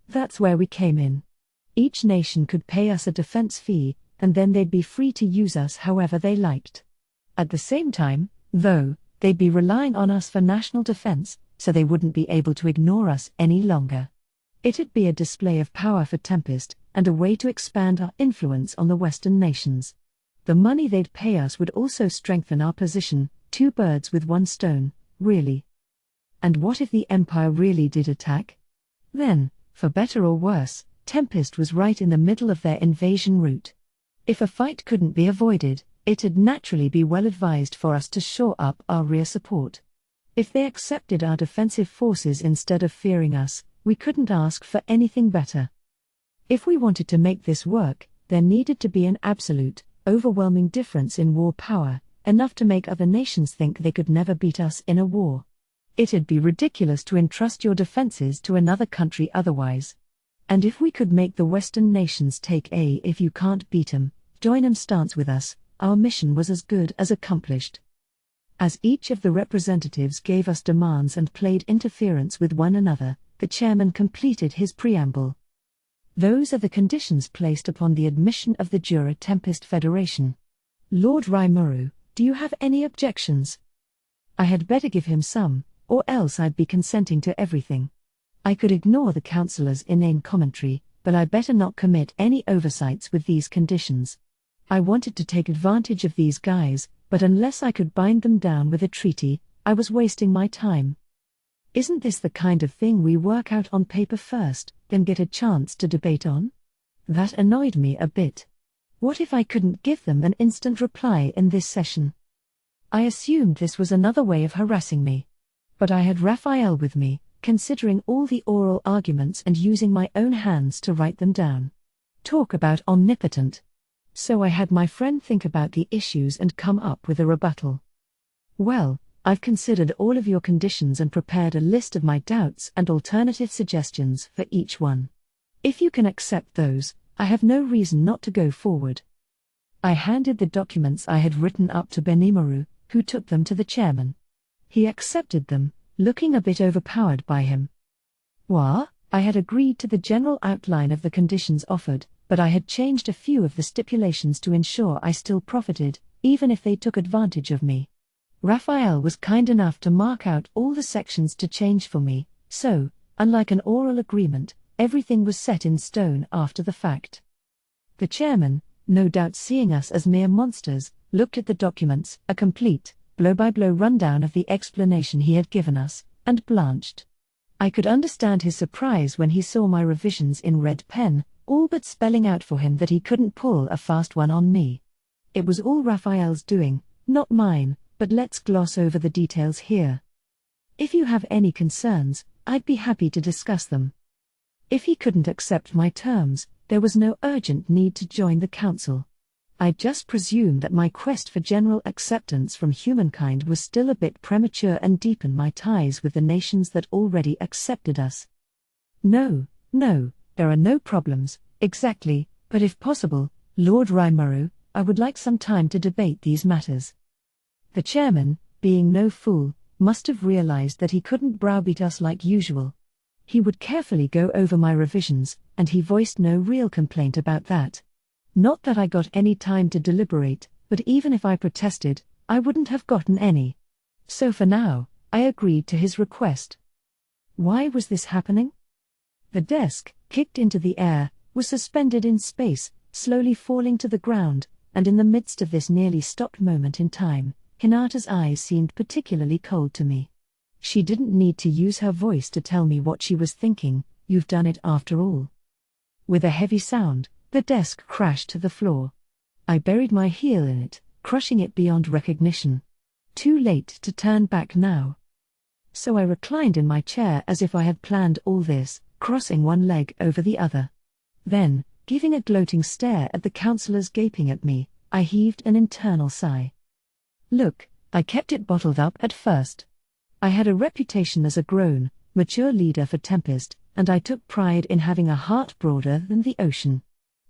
That's where we came in. Each nation could pay us a defense fee, and then they'd be free to use us however they liked. At the same time, though, they'd be relying on us for national defense, so they wouldn't be able to ignore us any longer. It'd be a display of power for Tempest, and a way to expand our influence on the Western nations. The money they'd pay us would also strengthen our position, 2 birds with 1 stone, really. And what if the Empire really did attack? Then, for better or worse, Tempest was right in the middle of their invasion route. If a fight couldn't be avoided, it'd naturally be well advised for us to shore up our rear support. If they accepted our defensive forces instead of fearing us, we couldn't ask for anything better. If we wanted to make this work, there needed to be an absolute, overwhelming difference in war power, enough to make other nations think they could never beat us in a war. It'd be ridiculous to entrust your defenses to another country otherwise. And if we could make the Western nations take a if you can't beat 'em, join 'em stance with us, our mission was as good as accomplished. As each of the representatives gave us demands and played interference with one another, the chairman completed his preamble. Those are the conditions placed upon the admission of the Jura Tempest Federation. Lord Rimuru, do you have any objections? I had better give him some, or else I'd be consenting to everything. I could ignore the councillor's inane commentary, but I better not commit any oversights with these conditions. I wanted to take advantage of these guys, but unless I could bind them down with a treaty, I was wasting my time. Isn't this the kind of thing we work out on paper first, then get a chance to debate on? That annoyed me a bit. What if I couldn't give them an instant reply in this session? I assumed this was another way of harassing me. But I had Raphael with me, considering all the oral arguments and using my own hands to write them down. Talk about omnipotent. So I had my friend think about the issues and come up with a rebuttal. Well, I've considered all of your conditions and prepared a list of my doubts and alternative suggestions for each one. If you can accept those, I have no reason not to go forward. I handed the documents I had written up to Benimaru, who took them to the chairman. He accepted them, looking a bit overpowered by him. What? I had agreed to the general outline of the conditions offered, but I had changed a few of the stipulations to ensure I still profited, even if they took advantage of me. Raphael was kind enough to mark out all the sections to change for me, so, unlike an oral agreement, everything was set in stone after the fact. The chairman, no doubt seeing us as mere monsters, looked at the documents, a complete, blow-by-blow rundown of the explanation he had given us, and blanched. I could understand his surprise when he saw my revisions in red pen, all but spelling out for him that he couldn't pull a fast one on me. It was all Raphael's doing, not mine, but let's gloss over the details here. If you have any concerns, I'd be happy to discuss them. If he couldn't accept my terms, there was no urgent need to join the council. I just presumed that my quest for general acceptance from humankind was still a bit premature and deepened my ties with the nations that already accepted us. No, No, there are no problems, exactly, but if possible, Lord Rimuru, I would like some time to debate these matters. The chairman, being no fool, must have realized that he couldn't browbeat us like usual. He would carefully go over my revisions, and he voiced no real complaint about that. Not that I got any time to deliberate, but even if I protested, I wouldn't have gotten any. So for now, I agreed to his request. Why was this happening? The desk, kicked into the air, was suspended in space, slowly falling to the ground, and in the midst of this nearly stopped moment in time, Hinata's eyes seemed particularly cold to me. She didn't need to use her voice to tell me what she was thinking. You've done it after all. With a heavy sound, the desk crashed to the floor. I buried my heel in it, crushing it beyond recognition. Too late to turn back now. So I reclined in my chair as if I had planned all this, crossing one leg over the other. Then, giving a gloating stare at the councillors gaping at me, I heaved an internal sigh. Look, I kept it bottled up at first. I had a reputation as a grown, mature leader for Tempest, and I took pride in having a heart broader than the ocean.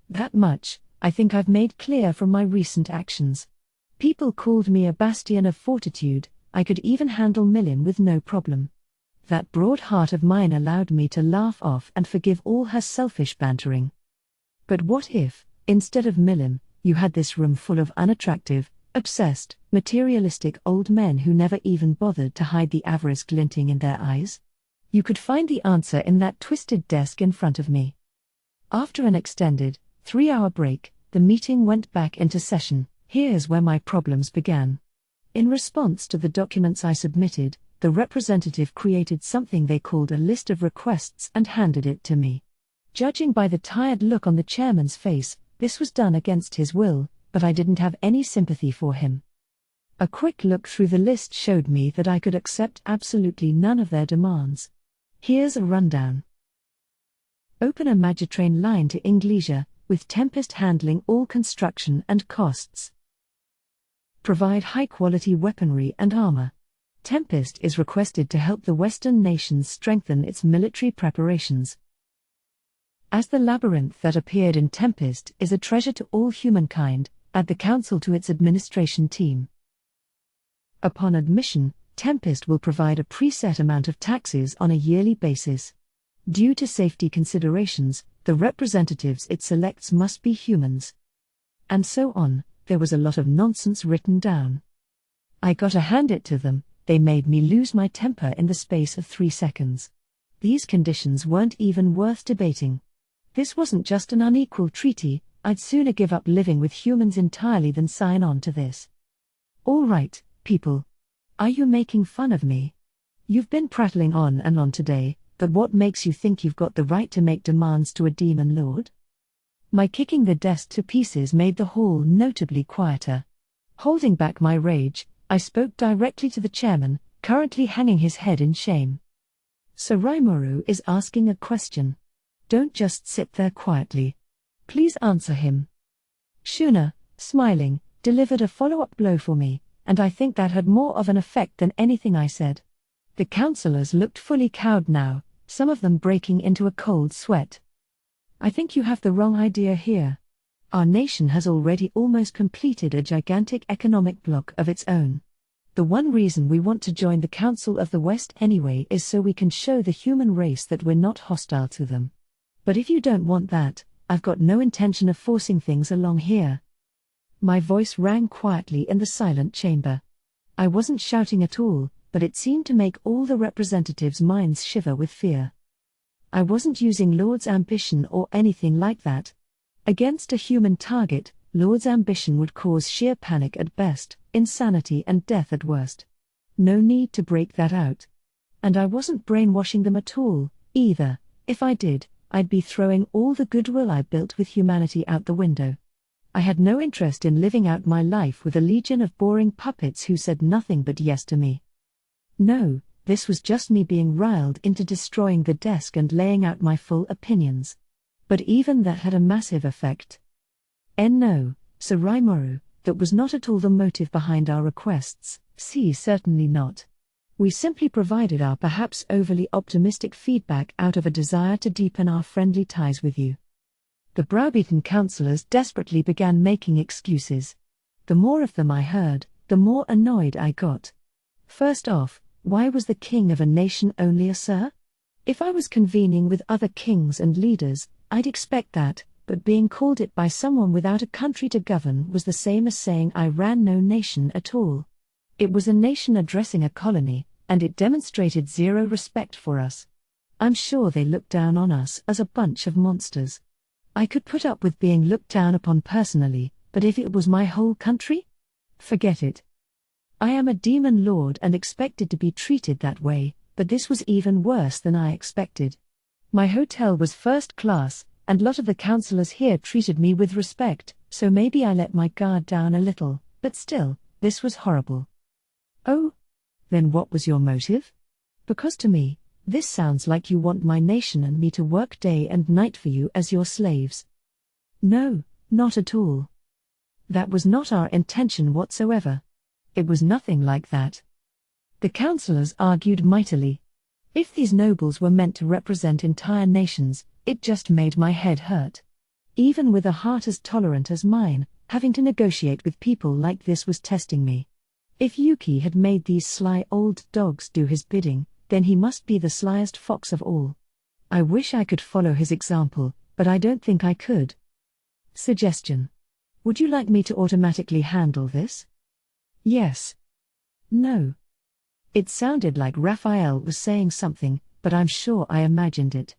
That much, I think I've made clear from my recent actions. People called me a bastion of fortitude. I could even handle Milim with no problem. That broad heart of mine allowed me to laugh off and forgive all her selfish bantering. But what if, instead of Milim, you had this room full of unattractive, obsessed, materialistic old men who never even bothered to hide the avarice glinting in their eyes? You could find the answer in that twisted desk in front of me. After an extended, 3-hour break, the meeting went back into session. Here's where my problems began. In response to the documents I submitted, the representative created something they called a list of requests and handed it to me. Judging by the tired look on the chairman's face, this was done against his will, but I didn't have any sympathy for him. A quick look through the list showed me that I could accept absolutely none of their demands. Here's a rundown. Open a Magitrain line to Inglesia, with Tempest handling all construction and costs. Provide high-quality weaponry and armor. Tempest is requested to help the Western nations strengthen its military preparations. As the labyrinth that appeared in Tempest is a treasure to all humankind, add the Council to its administration team. Upon admission, Tempest will provide a preset amount of taxes on a yearly basis. Due to safety considerations, the representatives it selects must be humans. And so on. There was a lot of nonsense written down. I gotta hand it to them, they made me lose my temper in the space of 3 seconds. These conditions weren't even worth debating. This wasn't just an unequal treaty. I'd sooner give up living with humans entirely than sign on to this. All right, people. Are you making fun of me? You've been prattling on and on today, but what makes you think you've got the right to make demands to a demon lord? My kicking the desk to pieces made the hall notably quieter. Holding back my rage, I spoke directly to the chairman, currently hanging his head in shame. Sir Rimuru is asking a question. Don't just sit there quietly. Please answer him. Shuna, smiling, delivered a follow-up blow for me, and I think that had more of an effect than anything I said. The councillors looked fully cowed now, some of them breaking into a cold sweat. I think you have the wrong idea here. Our nation has already almost completed a gigantic economic bloc of its own. The one reason we want to join the Council of the West anyway is so we can show the human race that we're not hostile to them. But if you don't want that, I've got no intention of forcing things along here. My voice rang quietly in the silent chamber. I wasn't shouting at all, but it seemed to make all the representatives' minds shiver with fear. I wasn't using Lord's ambition or anything like that. Against a human target, Lord's ambition would cause sheer panic at best, insanity and death at worst. No need to break that out. And I wasn't brainwashing them at all, either. If I did, I'd be throwing all the goodwill I built with humanity out the window. I had no interest in living out my life with a legion of boring puppets who said nothing but yes to me. No. This was just me being riled into destroying the desk and laying out my full opinions. But even that had a massive effect. No, Sir Rimuru, that was not at all the motive behind our requests. Certainly not. We simply provided our perhaps overly optimistic feedback out of a desire to deepen our friendly ties with you. The browbeaten councillors desperately began making excuses. The more of them I heard, the more annoyed I got. First off, why was the king of a nation only a sir? If I was convening with other kings and leaders, I'd expect that, but being called it by someone without a country to govern was the same as saying I ran no nation at all. It was a nation addressing a colony, and it demonstrated zero respect for us. I'm sure they looked down on us as a bunch of monsters. I could put up with being looked down upon personally, but if it was my whole country? Forget it. I am a demon lord and expected to be treated that way, but this was even worse than I expected. My hotel was first class, and lot of the councillors here treated me with respect, so maybe I let my guard down a little, but still, this was horrible. Oh? Then what was your motive? Because to me, this sounds like you want my nation and me to work day and night for you as your slaves. No, not at all. That was not our intention whatsoever. It was nothing like that. The councillors argued mightily. If these nobles were meant to represent entire nations, it just made my head hurt. Even with a heart as tolerant as mine, having to negotiate with people like this was testing me. If Yuki had made these sly old dogs do his bidding, then he must be the slyest fox of all. I wish I could follow his example, but I don't think I could. Suggestion. Would you like me to automatically handle this? Yes. No. It sounded like Raphael was saying something, but I'm sure I imagined it.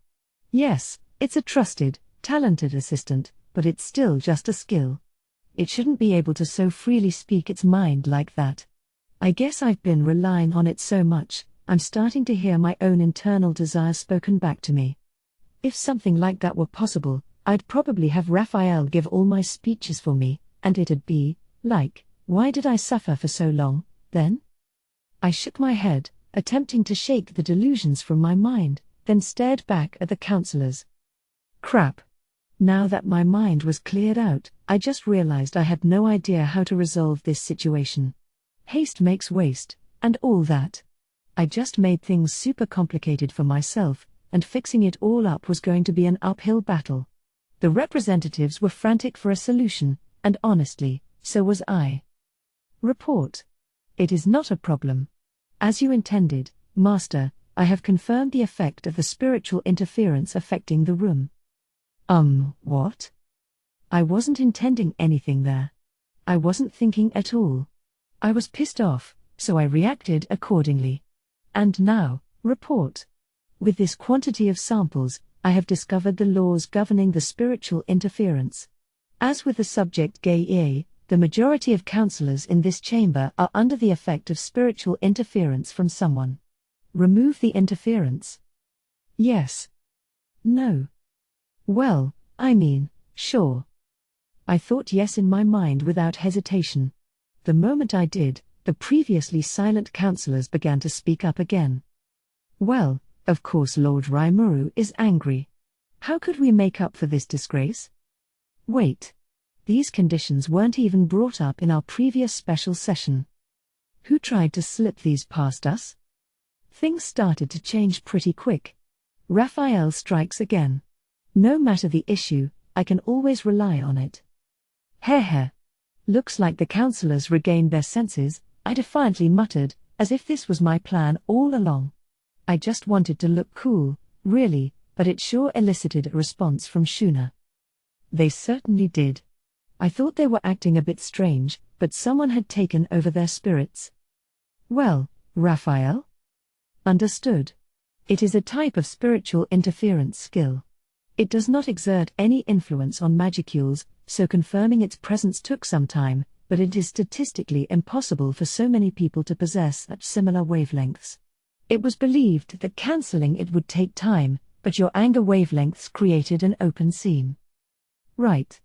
Yes, it's a trusted, talented assistant, but it's still just a skill. It shouldn't be able to so freely speak its mind like that. I guess I've been relying on it so much, I'm starting to hear my own internal desires spoken back to me. If something like that were possible, I'd probably have Raphael give all my speeches for me, and it'd be, like, why did I suffer for so long, then? I shook my head, attempting to shake the delusions from my mind, then stared back at the councillors. Crap. Now that my mind was cleared out, I just realized I had no idea how to resolve this situation. Haste makes waste, and all that. I just made things super complicated for myself, and fixing it all up was going to be an uphill battle. The representatives were frantic for a solution, and honestly, so was I. Report. It is not a problem. As you intended, Master, I have confirmed the effect of the spiritual interference affecting the room. What? I wasn't intending anything there. I wasn't thinking at all. I was pissed off, so I reacted accordingly. And now, report. With this quantity of samples, I have discovered the laws governing the spiritual interference. As with the subject Gay, the majority of councillors in this chamber are under the effect of spiritual interference from someone. Remove the interference. Yes. No. Well, I mean, sure. I thought yes in my mind without hesitation. The moment I did, the previously silent councillors began to speak up again. Well, of course Lord Raimuru is angry. How could we make up for this disgrace? Wait. These conditions weren't even brought up in our previous special session. Who tried to slip these past us? Things started to change pretty quick. Raphael strikes again. No matter the issue, I can always rely on it. Heh. Looks like the councillors regained their senses, I defiantly muttered, as if this was my plan all along. I just wanted to look cool, really, but it sure elicited a response from Shuna. They certainly did. I thought they were acting a bit strange, but someone had taken over their spirits. Well, Raphael? Understood. It is a type of spiritual interference skill. It does not exert any influence on magicules, so confirming its presence took some time, but it is statistically impossible for so many people to possess such similar wavelengths. It was believed that cancelling it would take time, but your anger wavelengths created an open seam. Right.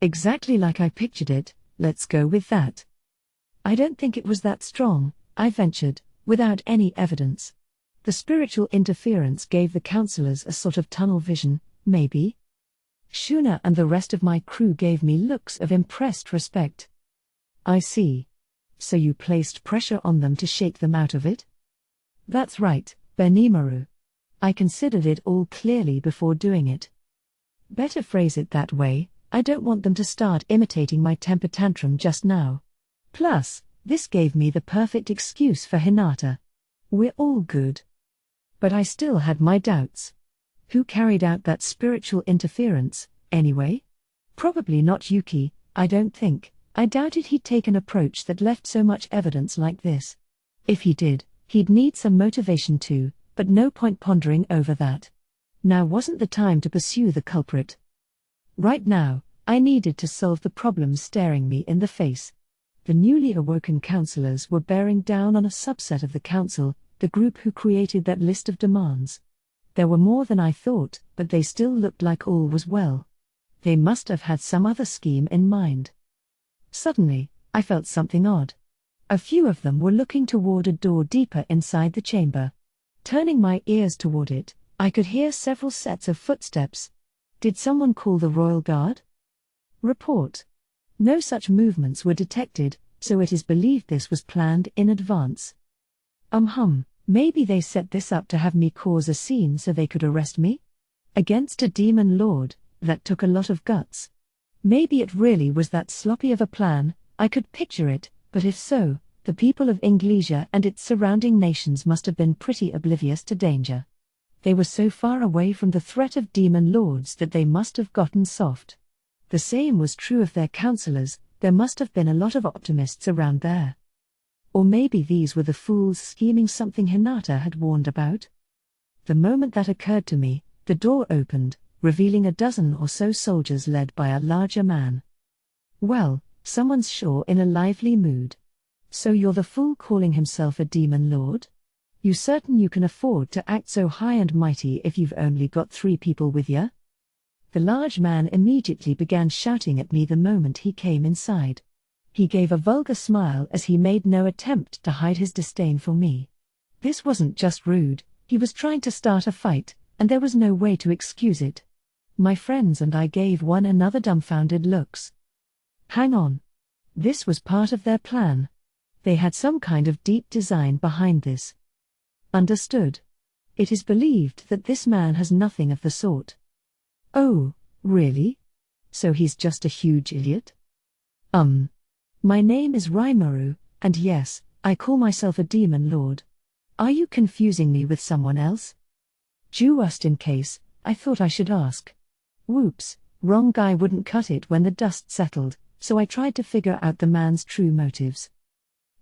Exactly like I pictured it, let's go with that. I don't think it was that strong, I ventured, without any evidence. The spiritual interference gave the councillors a sort of tunnel vision, maybe? Shuna and the rest of my crew gave me looks of impressed respect. I see. So you placed pressure on them to shake them out of it? That's right, Benimaru. I considered it all clearly before doing it. Better phrase it that way, I don't want them to start imitating my temper tantrum just now. Plus, this gave me the perfect excuse for Hinata. We're all good. But I still had my doubts. Who carried out that spiritual interference, anyway? Probably not Yuki, I don't think. I doubted he'd take an approach that left so much evidence like this. If he did, he'd need some motivation too, but no point pondering over that. Now wasn't the time to pursue the culprit. Right now, I needed to solve the problems staring me in the face. The newly awoken councillors were bearing down on a subset of the council, the group who created that list of demands. There were more than I thought, but they still looked like all was well. They must have had some other scheme in mind. Suddenly, I felt something odd. A few of them were looking toward a door deeper inside the chamber. Turning my ears toward it, I could hear several sets of footsteps. Did someone call the Royal Guard? Report. No such movements were detected, so it is believed this was planned in advance. Maybe they set this up to have me cause a scene so they could arrest me? Against a demon lord, that took a lot of guts. Maybe it really was that sloppy of a plan. I could picture it, but if so, the people of Inglesia and its surrounding nations must have been pretty oblivious to danger. They were so far away from the threat of demon lords that they must have gotten soft. The same was true of their councillors. There must have been a lot of optimists around there. Or maybe these were the fools scheming something Hinata had warned about. The moment that occurred to me, the door opened, revealing a dozen or so soldiers led by a larger man. Well, someone's sure in a lively mood. So you're the fool calling himself a demon lord? You certain you can afford to act so high and mighty if you've only got 3 people with ya? The large man immediately began shouting at me the moment he came inside. He gave a vulgar smile as he made no attempt to hide his disdain for me. This wasn't just rude, he was trying to start a fight, and there was no way to excuse it. My friends and I gave one another dumbfounded looks. Hang on. This was part of their plan. They had some kind of deep design behind this. Understood. It is believed that this man has nothing of the sort. Oh, really? So he's just a huge idiot? My name is Raimaru, and yes, I call myself a demon lord. Are you confusing me with someone else? Just in case, I thought I should ask. Whoops, wrong guy wouldn't cut it when the dust settled, so I tried to figure out the man's true motives.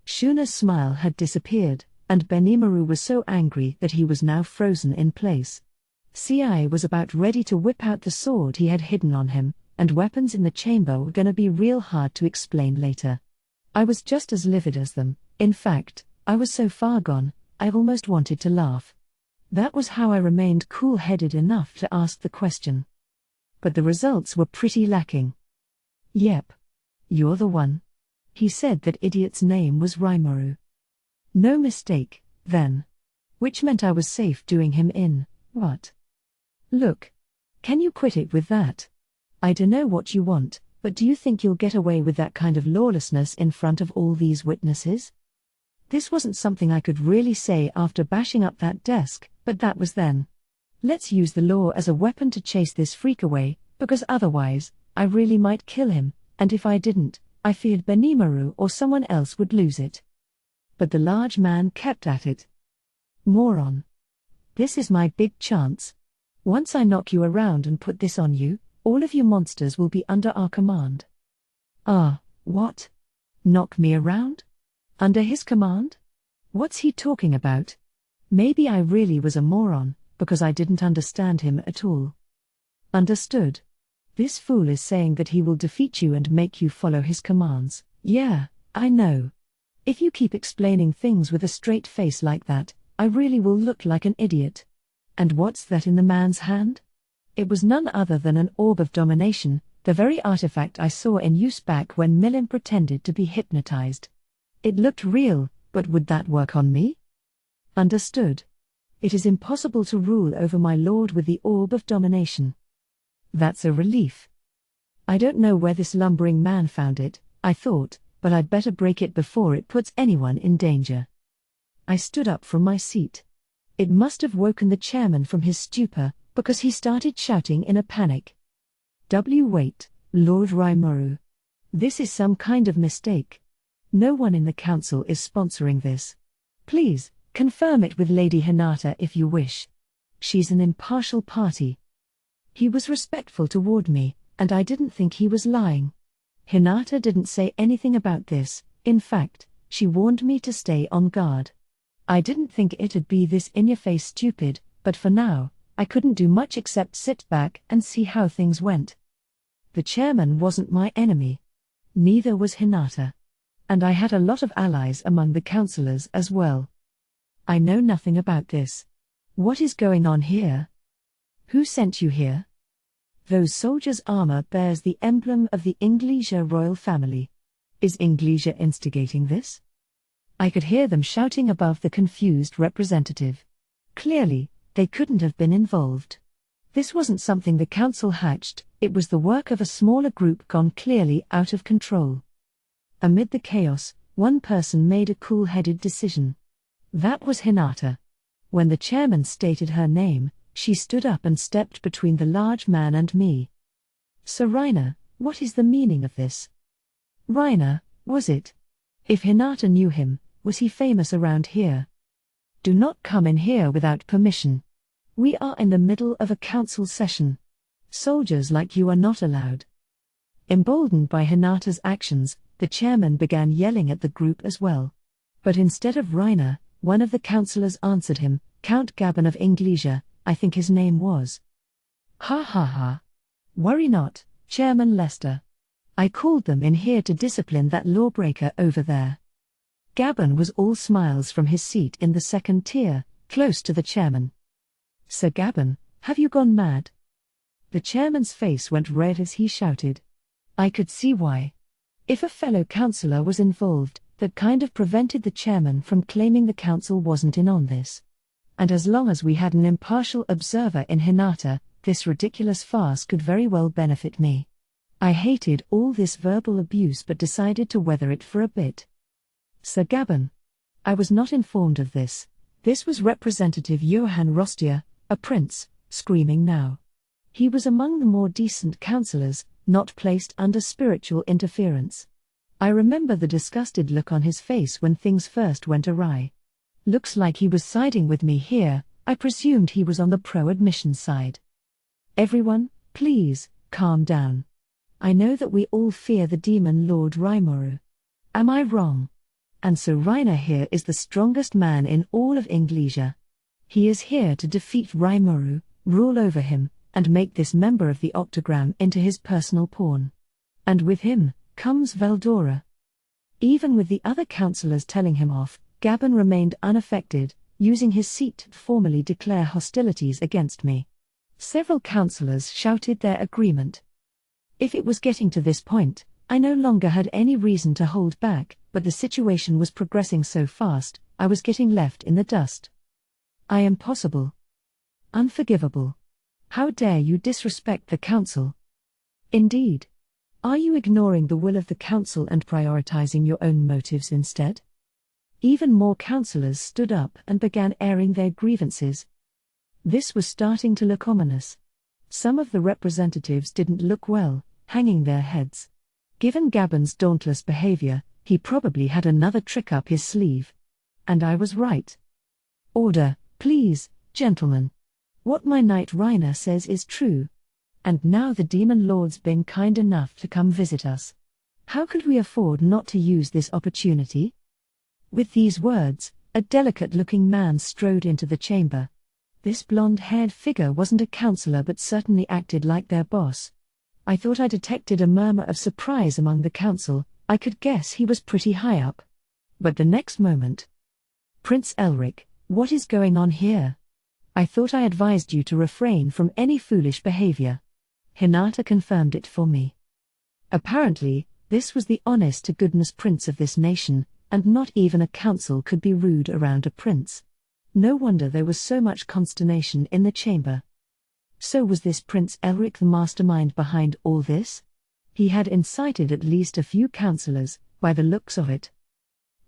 Shuna's smile had disappeared, and Benimaru was so angry that he was now frozen in place. CI was about ready to whip out the sword he had hidden on him, and weapons in the chamber were gonna be real hard to explain later. I was just as livid as them. In fact, I was so far gone, I almost wanted to laugh. That was how I remained cool-headed enough to ask the question. But the results were pretty lacking. Yep. You're the one. He said that idiot's name was Raimaru. No mistake, then. Which meant I was safe doing him in. What? Look. Can you quit it with that? I dunno what you want, but do you think you'll get away with that kind of lawlessness in front of all these witnesses? This wasn't something I could really say after bashing up that desk, but that was then. Let's use the law as a weapon to chase this freak away, because otherwise, I really might kill him, and if I didn't, I feared Benimaru or someone else would lose it. But the large man kept at it. Moron. This is my big chance. Once I knock you around and put this on you, all of you monsters will be under our command. What? Knock me around? Under his command? What's he talking about? Maybe I really was a moron, because I didn't understand him at all. Understood. This fool is saying that he will defeat you and make you follow his commands. Yeah, I know. If you keep explaining things with a straight face like that, I really will look like an idiot. And what's that in the man's hand? It was none other than an orb of domination, the very artifact I saw in use back when Milim pretended to be hypnotized. It looked real, but would that work on me? Understood. It is impossible to rule over my lord with the orb of domination. That's a relief. I don't know where this lumbering man found it, I thought, but I'd better break it before it puts anyone in danger. I stood up from my seat. It must have woken the chairman from his stupor, because he started shouting in a panic. Wait, Lord Rimuru. This is some kind of mistake. No one in the council is sponsoring this. Please, confirm it with Lady Hinata if you wish. She's an impartial party. He was respectful toward me, and I didn't think he was lying. Hinata didn't say anything about this. In fact, she warned me to stay on guard. I didn't think it'd be this in-your-face stupid, but for now, I couldn't do much except sit back and see how things went. The chairman wasn't my enemy. Neither was Hinata. And I had a lot of allies among the councillors as well. I know nothing about this. What is going on here? Who sent you here? Those soldiers' armor bears the emblem of the Inglesia royal family. Is Inglesia instigating this? I could hear them shouting above the confused representative. Clearly, they couldn't have been involved. This wasn't something the council hatched, it was the work of a smaller group gone clearly out of control. Amid the chaos, one person made a cool-headed decision. That was Hinata. When the chairman stated her name, she stood up and stepped between the large man and me. Sir Reiner, what is the meaning of this? Reiner, was it? If Hinata knew him, was he famous around here? Do not come in here without permission. We are in the middle of a council session. Soldiers like you are not allowed. Emboldened by Hinata's actions, the chairman began yelling at the group as well. But instead of Reiner, one of the councillors answered him, Count Gabon of Inglesia, I think his name was. Ha ha ha. Worry not, Chairman Lester. I called them in here to discipline that lawbreaker over there. Gabon was all smiles from his seat in the second tier, close to the chairman. Sir Gabon, have you gone mad? The chairman's face went red as he shouted. I could see why. If a fellow councillor was involved, that kind of prevented the chairman from claiming the council wasn't in on this. And as long as we had an impartial observer in Hinata, this ridiculous farce could very well benefit me. I hated all this verbal abuse but decided to weather it for a bit. Sir Gabon. I was not informed of this. This was Representative Johann Rostier, a prince, screaming now. He was among the more decent councillors, not placed under spiritual interference. I remember the disgusted look on his face when things first went awry. Looks like he was siding with me here. I presumed he was on the pro-admission side. Everyone, please, calm down. I know that we all fear the demon Lord Rimuru. Am I wrong? And so Reiner here is the strongest man in all of Inglesia. He is here to defeat Rimuru, rule over him, and make this member of the Octagram into his personal pawn. And with him, comes Veldora. Even with the other councillors telling him off, Gabon remained unaffected, using his seat to formally declare hostilities against me. Several councillors shouted their agreement. If it was getting to this point, I no longer had any reason to hold back, but the situation was progressing so fast, I was getting left in the dust. I am possible. Unforgivable. How dare you disrespect the council? Indeed. Are you ignoring the will of the council and prioritizing your own motives instead? Even more councillors stood up and began airing their grievances. This was starting to look ominous. Some of the representatives didn't look well, hanging their heads. Given Gabon's dauntless behavior, he probably had another trick up his sleeve. And I was right. Order, please, gentlemen. What my knight Reiner says is true. And now the demon lord's been kind enough to come visit us. How could we afford not to use this opportunity? With these words, a delicate-looking man strode into the chamber. This blonde-haired figure wasn't a councillor but certainly acted like their boss. I thought I detected a murmur of surprise among the council. I could guess he was pretty high up. But the next moment... Prince Elric, what is going on here? I thought I advised you to refrain from any foolish behavior. Hinata confirmed it for me. Apparently, this was the honest-to-goodness prince of this nation, and not even a council could be rude around a prince. No wonder there was so much consternation in the chamber. So was this Prince Elric the mastermind behind all this? He had incited at least a few councillors, by the looks of it.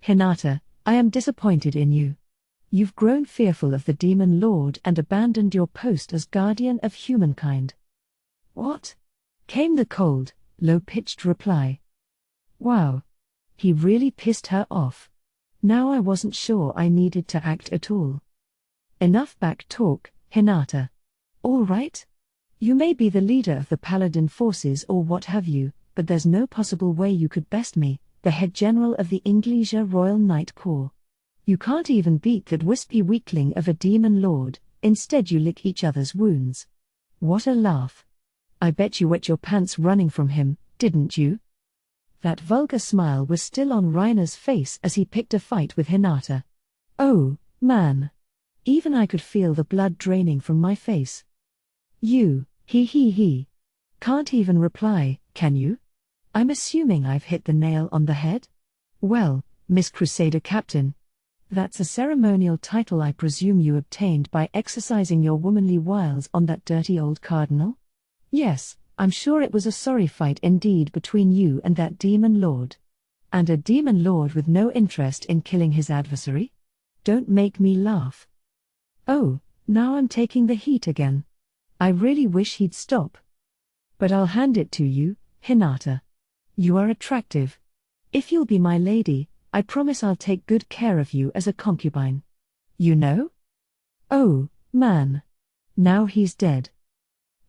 Hinata, I am disappointed in you. You've grown fearful of the demon lord and abandoned your post as guardian of humankind. What? Came the cold, low-pitched reply. Wow. He really pissed her off. Now I wasn't sure I needed to act at all. Enough back talk, Hinata. All right? You may be the leader of the Paladin forces or what have you, but there's no possible way you could best me, the head general of the Inglesia Royal Knight Corps. You can't even beat that wispy weakling of a demon lord, instead you lick each other's wounds. What a laugh. I bet you wet your pants running from him, didn't you? That vulgar smile was still on Reiner's face as he picked a fight with Hinata. Oh, man. Even I could feel the blood draining from my face. You, he. Can't even reply, can you? I'm assuming I've hit the nail on the head? Well, Miss Crusader Captain. That's a ceremonial title I presume you obtained by exercising your womanly wiles on that dirty old cardinal? Yes, I'm sure it was a sorry fight indeed between you and that demon lord. And a demon lord with no interest in killing his adversary? Don't make me laugh. Oh, now I'm taking the heat again. I really wish he'd stop. But I'll hand it to you, Hinata. You are attractive. If you'll be my lady, I promise I'll take good care of you as a concubine. You know? Oh, man. Now he's dead.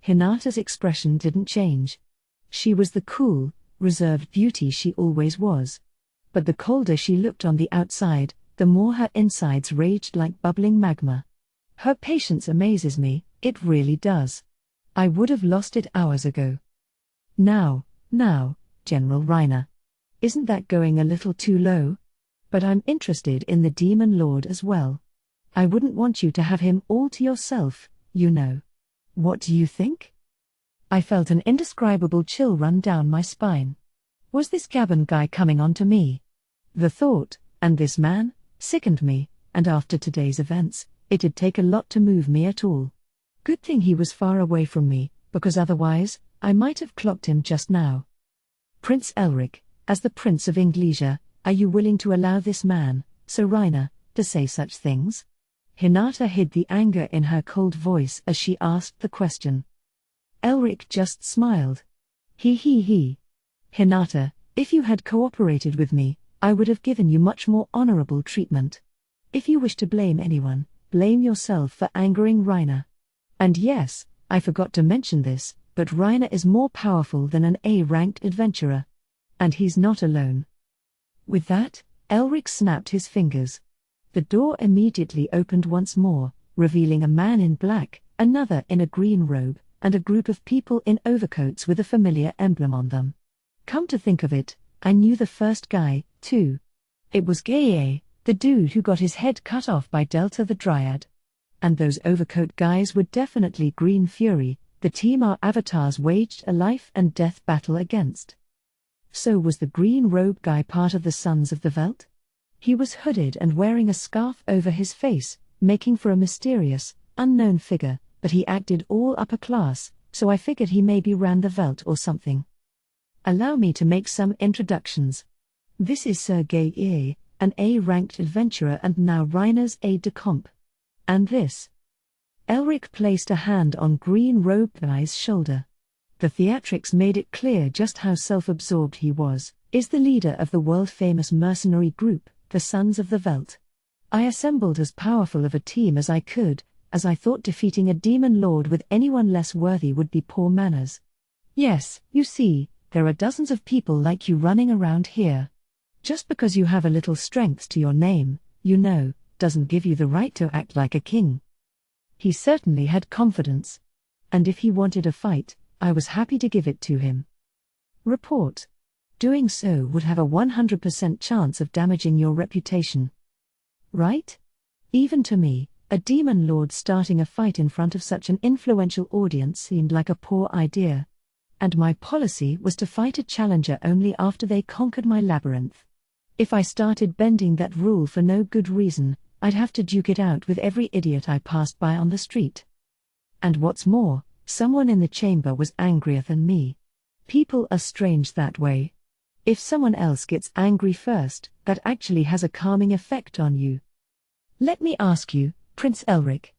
Hinata's expression didn't change. She was the cool, reserved beauty she always was. But the colder she looked on the outside, the more her insides raged like bubbling magma. Her patience amazes me, it really does. I would have lost it hours ago. Now, General Reiner. Isn't that going a little too low? But I'm interested in the demon lord as well. I wouldn't want you to have him all to yourself, you know. What do you think? I felt an indescribable chill run down my spine. Was this Gabon guy coming on to me? The thought, and this man, sickened me, and after today's events, it'd take a lot to move me at all. Good thing he was far away from me, because otherwise, I might have clocked him just now. Prince Elric, as the Prince of Inglesia, are you willing to allow this man, Sir Reiner, to say such things? Hinata hid the anger in her cold voice as she asked the question. Elric just smiled. He. Hinata, if you had cooperated with me, I would have given you much more honorable treatment. If you wish to blame anyone, blame yourself for angering Reiner. And yes, I forgot to mention this, but Reiner is more powerful than an A-ranked adventurer. And he's not alone. With that, Elric snapped his fingers. The door immediately opened once more, revealing a man in black, another in a green robe, and a group of people in overcoats with a familiar emblem on them. Come to think of it, I knew the first guy, too. It was Gaye, the dude who got his head cut off by Delta the Dryad. And those overcoat guys were definitely Green Fury, the team our avatars waged a life and death battle against. So was the green robe guy part of the Sons of the Veldt? He was hooded and wearing a scarf over his face, making for a mysterious, unknown figure, but he acted all upper class, so I figured he maybe ran the Veldt or something. Allow me to make some introductions. This is Sir Gaye, an A-ranked adventurer and now Reiner's aide-de-camp. And this. Elric placed a hand on green robe guy's shoulder. The theatrics made it clear just how self-absorbed he was, is the leader of the world-famous mercenary group, the Sons of the Veldt. I assembled as powerful of a team as I could, as I thought defeating a demon lord with anyone less worthy would be poor manners. Yes, you see, there are dozens of people like you running around here. Just because you have a little strength to your name, you know, doesn't give you the right to act like a king. He certainly had confidence. And if he wanted a fight, I was happy to give it to him. Report. Doing so would have a 100% chance of damaging your reputation. Right? Even to me, a demon lord starting a fight in front of such an influential audience seemed like a poor idea. And my policy was to fight a challenger only after they conquered my labyrinth. If I started bending that rule for no good reason, I'd have to duke it out with every idiot I passed by on the street. And what's more, someone in the chamber was angrier than me. People are strange that way. If someone else gets angry first, that actually has a calming effect on you. Let me ask you, Prince Elric.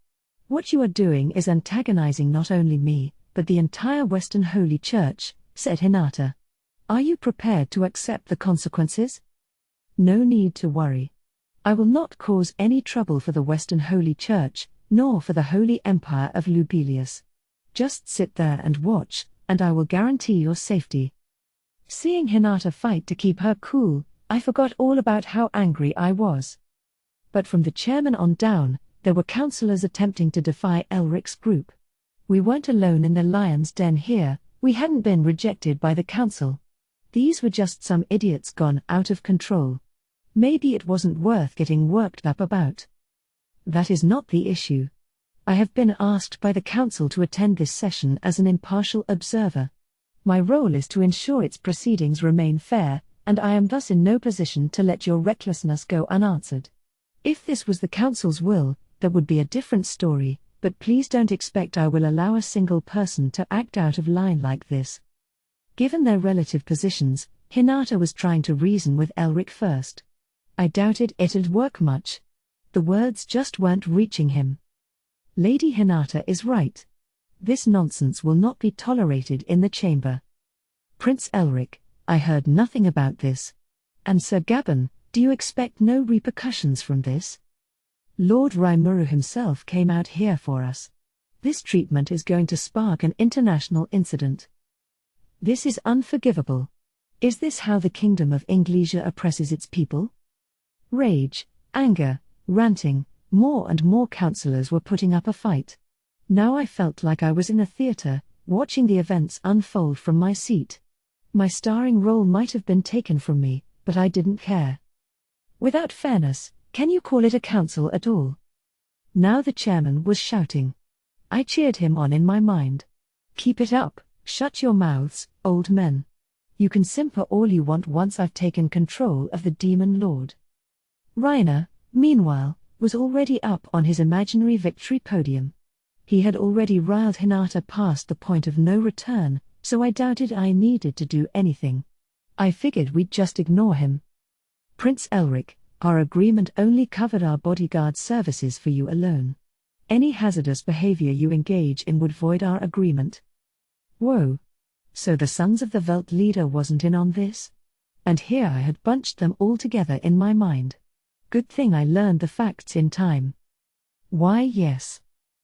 What you are doing is antagonizing not only me, but the entire Western Holy Church, said Hinata. Are you prepared to accept the consequences? No need to worry. I will not cause any trouble for the Western Holy Church, nor for the Holy Empire of Lubelius. Just sit there and watch, and I will guarantee your safety. Seeing Hinata fight to keep her cool, I forgot all about how angry I was. But from the chairman on down, there were councillors attempting to defy Elric's group. We weren't alone in the lion's den here, we hadn't been rejected by the council. These were just some idiots gone out of control. Maybe it wasn't worth getting worked up about. That is not the issue. I have been asked by the council to attend this session as an impartial observer. My role is to ensure its proceedings remain fair, and I am thus in no position to let your recklessness go unanswered. If this was the council's will, that would be a different story, but please don't expect I will allow a single person to act out of line like this. Given their relative positions, Hinata was trying to reason with Elric first. I doubted it'd work much. The words just weren't reaching him. Lady Hinata is right. This nonsense will not be tolerated in the chamber. Prince Elric, I heard nothing about this. And Sir Gaben, do you expect no repercussions from this? Lord Rimuru himself came out here for us. This treatment is going to spark an international incident. This is unforgivable. Is this how the Kingdom of Inglesia oppresses its people? Rage, anger, ranting, more and more councillors were putting up a fight. Now I felt like I was in a theatre, watching the events unfold from my seat. My starring role might have been taken from me, but I didn't care. Without fairness, can you call it a council at all? Now the chairman was shouting. I cheered him on in my mind. Keep it up, shut your mouths, old men. You can simper all you want once I've taken control of the Demon Lord. Rainer, meanwhile, was already up on his imaginary victory podium. He had already riled Hinata past the point of no return, so I doubted I needed to do anything. I figured we'd just ignore him. Prince Elric, our agreement only covered our bodyguard services for you alone. Any hazardous behavior you engage in would void our agreement. Whoa. So the Sons of the Veld leader wasn't in on this? And here I had bunched them all together in my mind. Good thing I learned the facts in time. Why yes.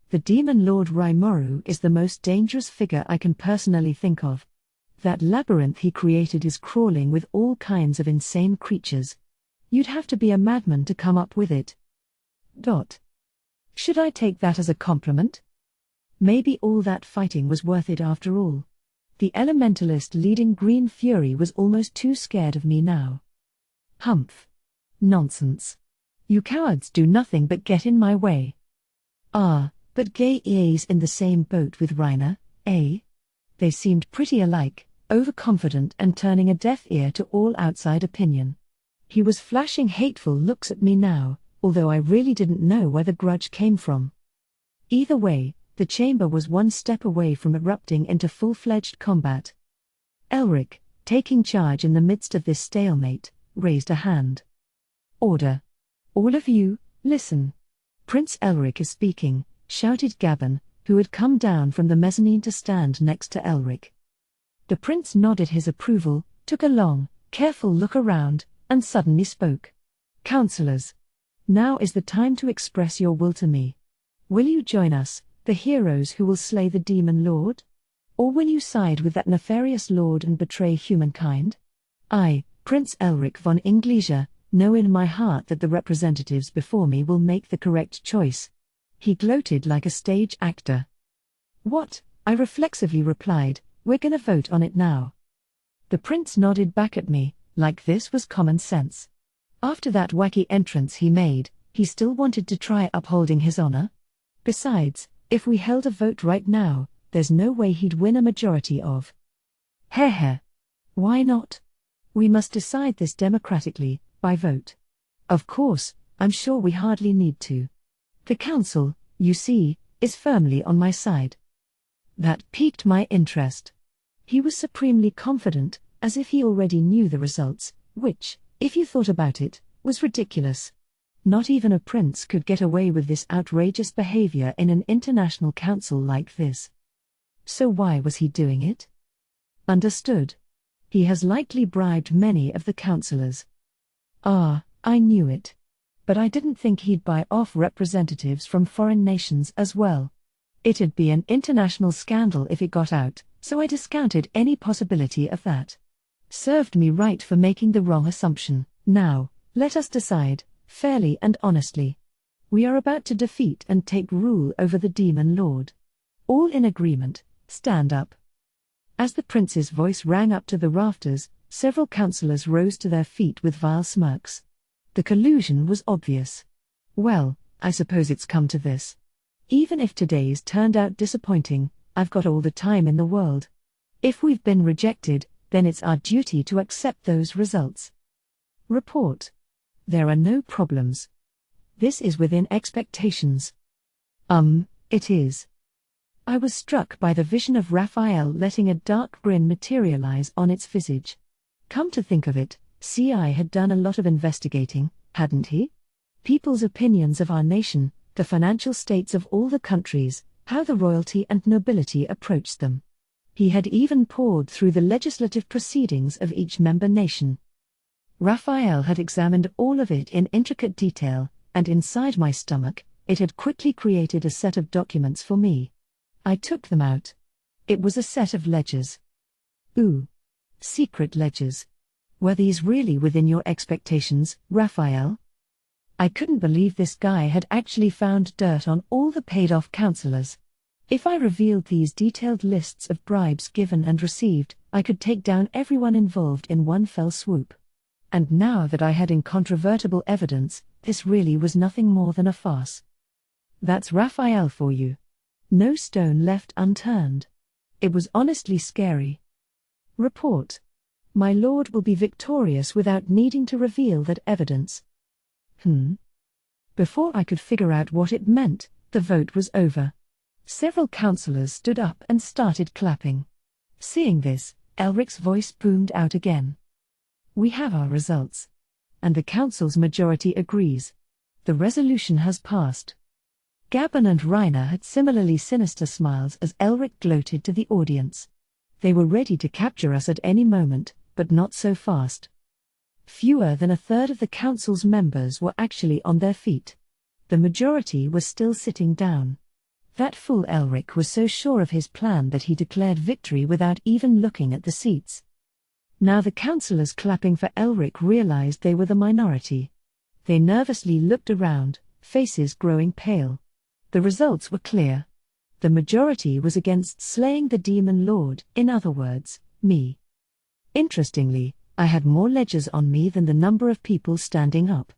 The Demon Lord Rimuru is the most dangerous figure I can personally think of. That labyrinth he created is crawling with all kinds of insane creatures. You'd have to be a madman to come up with it. Should I take that as a compliment? Maybe all that fighting was worth it after all. The elementalist leading Green Fury was almost too scared of me now. Humph. Nonsense. You cowards do nothing but get in my way. Ah, but Gay EA's in the same boat with Rainer, eh? They seemed pretty alike, overconfident and turning a deaf ear to all outside opinion. He was flashing hateful looks at me now, although I really didn't know where the grudge came from. Either way, the chamber was one step away from erupting into full-fledged combat. Elric, taking charge in the midst of this stalemate, raised a hand. Order. All of you, listen. Prince Elric is speaking, shouted Gaben, who had come down from the mezzanine to stand next to Elric. The prince nodded his approval, took a long, careful look around, and suddenly spoke. Councillors. Now is the time to express your will to me. Will you join us, the heroes who will slay the Demon Lord? Or will you side with that nefarious lord and betray humankind? I, Prince Elric von Inglesia, know in my heart that the representatives before me will make the correct choice. He gloated like a stage actor. What? I reflexively replied, we're gonna vote on it now. The prince nodded back at me, like this was common sense. After that wacky entrance he made, he still wanted to try upholding his honor? Besides, if we held a vote right now, there's no way he'd win a majority of. Heh. Why not? We must decide this democratically, by vote. Of course, I'm sure we hardly need to. The council, you see, is firmly on my side. That piqued my interest. He was supremely confident, as if he already knew the results, which, if you thought about it, was ridiculous. Not even a prince could get away with this outrageous behavior in an international council like this. So why was he doing it? Understood. He has likely bribed many of the councillors. Ah, I knew it. But I didn't think he'd buy off representatives from foreign nations as well. It'd be an international scandal if it got out, so I discounted any possibility of that. Served me right for making the wrong assumption. Now, let us decide, fairly and honestly. We are about to defeat and take rule over the Demon Lord. All in agreement, stand up. As the prince's voice rang up to the rafters, several councillors rose to their feet with vile smirks. The collusion was obvious. Well, I suppose it's come to this. Even if today's turned out disappointing, I've got all the time in the world. If we've been rejected, then it's our duty to accept those results. Report. There are no problems. This is within expectations. It is. I was struck by the vision of Raphael letting a dark grin materialize on its visage. Come to think of it, CI had done a lot of investigating, hadn't he? People's opinions of our nation, the financial states of all the countries, how the royalty and nobility approached them. He had even pored through the legislative proceedings of each member nation. Raphael had examined all of it in intricate detail, and inside my stomach, it had quickly created a set of documents for me. I took them out. It was a set of ledgers. Ooh. Secret ledgers. Were these really within your expectations, Raphael? I couldn't believe this guy had actually found dirt on all the paid-off councillors. If I revealed these detailed lists of bribes given and received, I could take down everyone involved in one fell swoop. And now that I had incontrovertible evidence, this really was nothing more than a farce. That's Raphael for you. No stone left unturned. It was honestly scary. Report. My lord will be victorious without needing to reveal that evidence. Before I could figure out what it meant, the vote was over. Several councillors stood up and started clapping. Seeing this, Elric's voice boomed out again. We have our results. And the council's majority agrees. The resolution has passed. Gabon and Rainer had similarly sinister smiles as Elric gloated to the audience. They were ready to capture us at any moment, but not so fast. Fewer than a third of the council's members were actually on their feet. The majority was still sitting down. That fool Elric was so sure of his plan that he declared victory without even looking at the seats. Now the councillors clapping for Elric realized they were the minority. They nervously looked around, faces growing pale. The results were clear. The majority was against slaying the Demon Lord, in other words, me. Interestingly, I had more ledgers on me than the number of people standing up.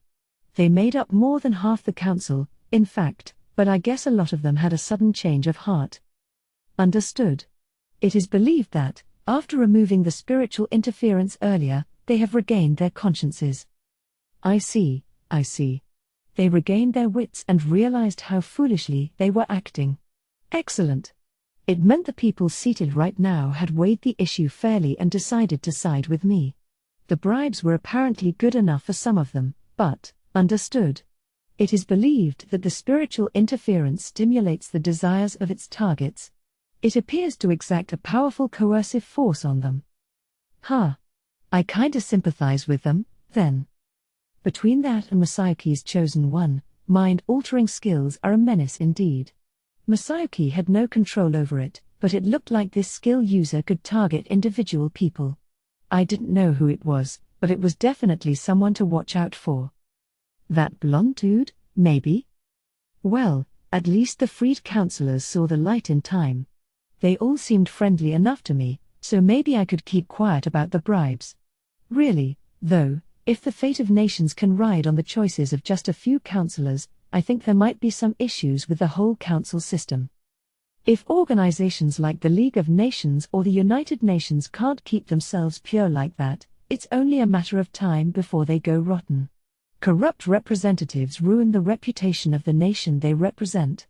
They made up more than half the council, in fact, but I guess a lot of them had a sudden change of heart. Understood. It is believed that, after removing the spiritual interference earlier, they have regained their consciences. I see. They regained their wits and realized how foolishly they were acting. Excellent. It meant the people seated right now had weighed the issue fairly and decided to side with me. The bribes were apparently good enough for some of them, but, understood. It is believed that the spiritual interference stimulates the desires of its targets. It appears to exact a powerful coercive force on them. I kinda sympathize with them, then. Between that and Masayuki's chosen one, mind-altering skills are a menace indeed. Masayuki had no control over it, but it looked like this skill user could target individual people. I didn't know who it was, but it was definitely someone to watch out for. That blonde dude, maybe? Well, at least the freed councillors saw the light in time. They all seemed friendly enough to me, so maybe I could keep quiet about the bribes. Really, though, if the fate of nations can ride on the choices of just a few councillors, I think there might be some issues with the whole council system. If organizations like the League of Nations or the United Nations can't keep themselves pure like that, it's only a matter of time before they go rotten. Corrupt representatives ruin the reputation of the nation they represent.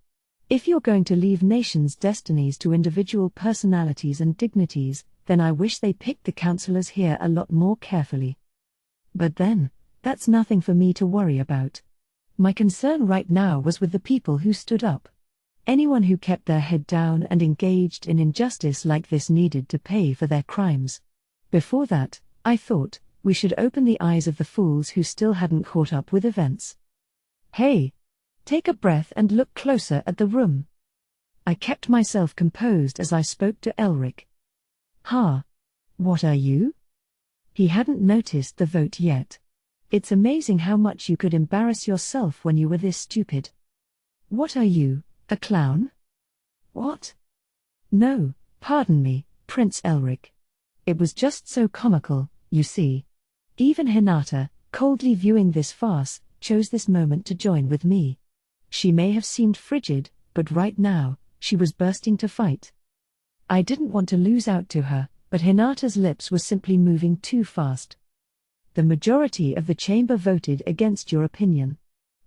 If you're going to leave nations' destinies to individual personalities and dignities, then I wish they picked the councillors here a lot more carefully. But then, that's nothing for me to worry about. My concern right now was with the people who stood up. Anyone who kept their head down and engaged in injustice like this needed to pay for their crimes. Before that, I thought, we should open the eyes of the fools who still hadn't caught up with events. Hey! Take a breath and look closer at the room. I kept myself composed as I spoke to Elric. What are you? He hadn't noticed the vote yet. It's amazing how much you could embarrass yourself when you were this stupid. What are you, a clown? What? No, pardon me, Prince Elric. It was just so comical, you see. Even Hinata, coldly viewing this farce, chose this moment to join with me. She may have seemed frigid, but right now, she was bursting to fight. I didn't want to lose out to her, but Hinata's lips were simply moving too fast. The majority of the chamber voted against your opinion.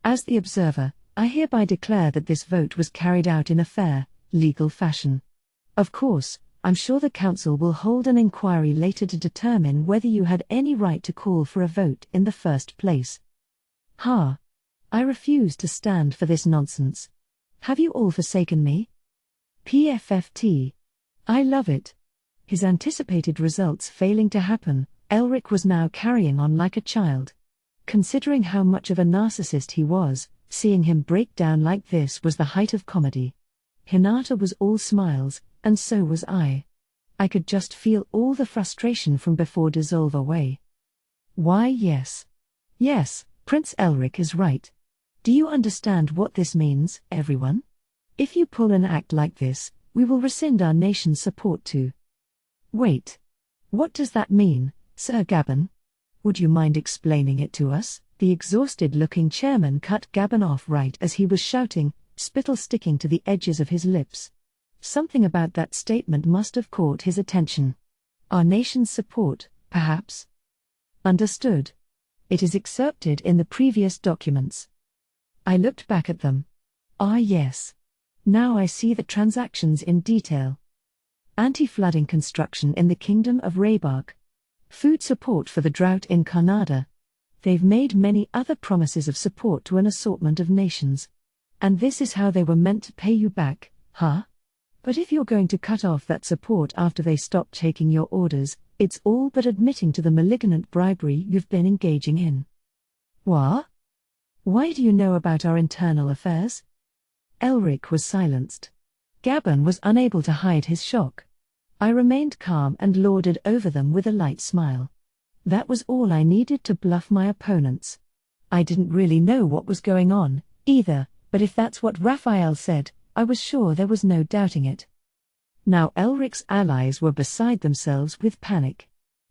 As the observer, I hereby declare that this vote was carried out in a fair, legal fashion. Of course, I'm sure the council will hold an inquiry later to determine whether you had any right to call for a vote in the first place. I refuse to stand for this nonsense. Have you all forsaken me? PFFT. I love it. His anticipated results failing to happen, Elric was now carrying on like a child. Considering how much of a narcissist he was, seeing him break down like this was the height of comedy. Hinata was all smiles, and so was I. I could just feel all the frustration from before dissolve away. Why, yes. Yes, Prince Elric is right. Do you understand what this means, everyone? If you pull an act like this, we will rescind our nation's support to. Wait. What does that mean, Sir Gabon? Would you mind explaining it to us? The exhausted-looking chairman cut Gabon off right as he was shouting, spittle sticking to the edges of his lips. Something about that statement must have caught his attention. Our nation's support, perhaps? Understood. It is excerpted in the previous documents. I looked back at them. Ah yes. Now I see the transactions in detail. Anti-flooding construction in the Kingdom of Raybark. Food support for the drought in Karnada. They've made many other promises of support to an assortment of nations. And this is how they were meant to pay you back, huh? But if you're going to cut off that support after they stop taking your orders, it's all but admitting to the malignant bribery you've been engaging in. What? Why do you know about our internal affairs? Elric was silenced. Gabon was unable to hide his shock. I remained calm and lorded over them with a light smile. That was all I needed to bluff my opponents. I didn't really know what was going on, either, but if that's what Raphael said, I was sure there was no doubting it. Now Elric's allies were beside themselves with panic.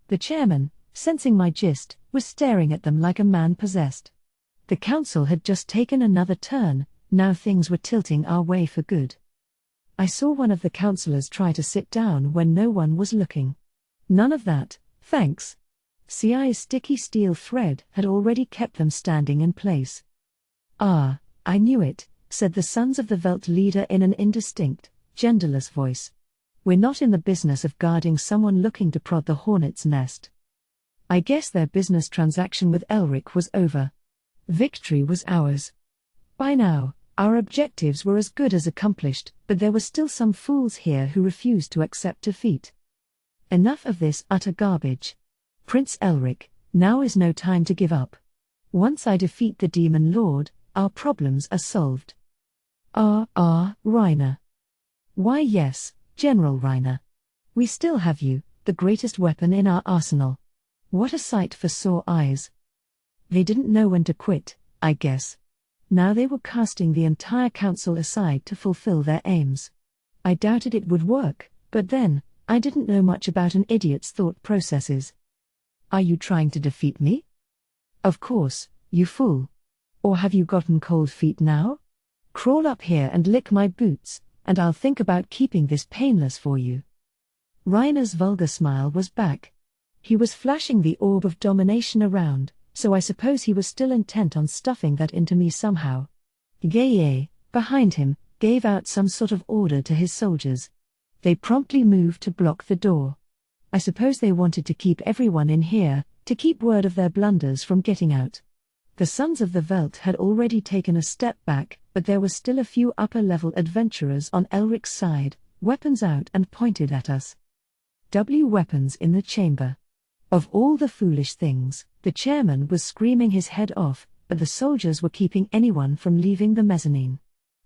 The chairman, sensing my gist, was staring at them like a man possessed. The council had just taken another turn, now things were tilting our way for good. I saw one of the councillors try to sit down when no one was looking. None of that, thanks. CI's sticky steel thread had already kept them standing in place. Ah, I knew it, said the Sons of the Veldt leader in an indistinct, genderless voice. We're not in the business of guarding someone looking to prod the hornet's nest. I guess their business transaction with Elric was over. Victory was ours. By now, our objectives were as good as accomplished, but there were still some fools here who refused to accept defeat. Enough of this utter garbage. Prince Elric, now is no time to give up. Once I defeat the Demon Lord, our problems are solved. Reiner. Why yes, General Reiner. We still have you, the greatest weapon in our arsenal. What a sight for sore eyes. They didn't know when to quit, I guess. Now they were casting the entire council aside to fulfill their aims. I doubted it would work, but then, I didn't know much about an idiot's thought processes. Are you trying to defeat me? Of course, you fool. Or have you gotten cold feet now? Crawl up here and lick my boots, and I'll think about keeping this painless for you. Reiner's vulgar smile was back. He was flashing the orb of domination around, so I suppose he was still intent on stuffing that into me somehow. Gaye, behind him, gave out some sort of order to his soldiers. They promptly moved to block the door. I suppose they wanted to keep everyone in here, to keep word of their blunders from getting out. The Sons of the Veldt had already taken a step back, but there were still a few upper-level adventurers on Elric's side, weapons out and pointed at us. Weapons in the chamber. Of all the foolish things, the chairman was screaming his head off, but the soldiers were keeping anyone from leaving the mezzanine.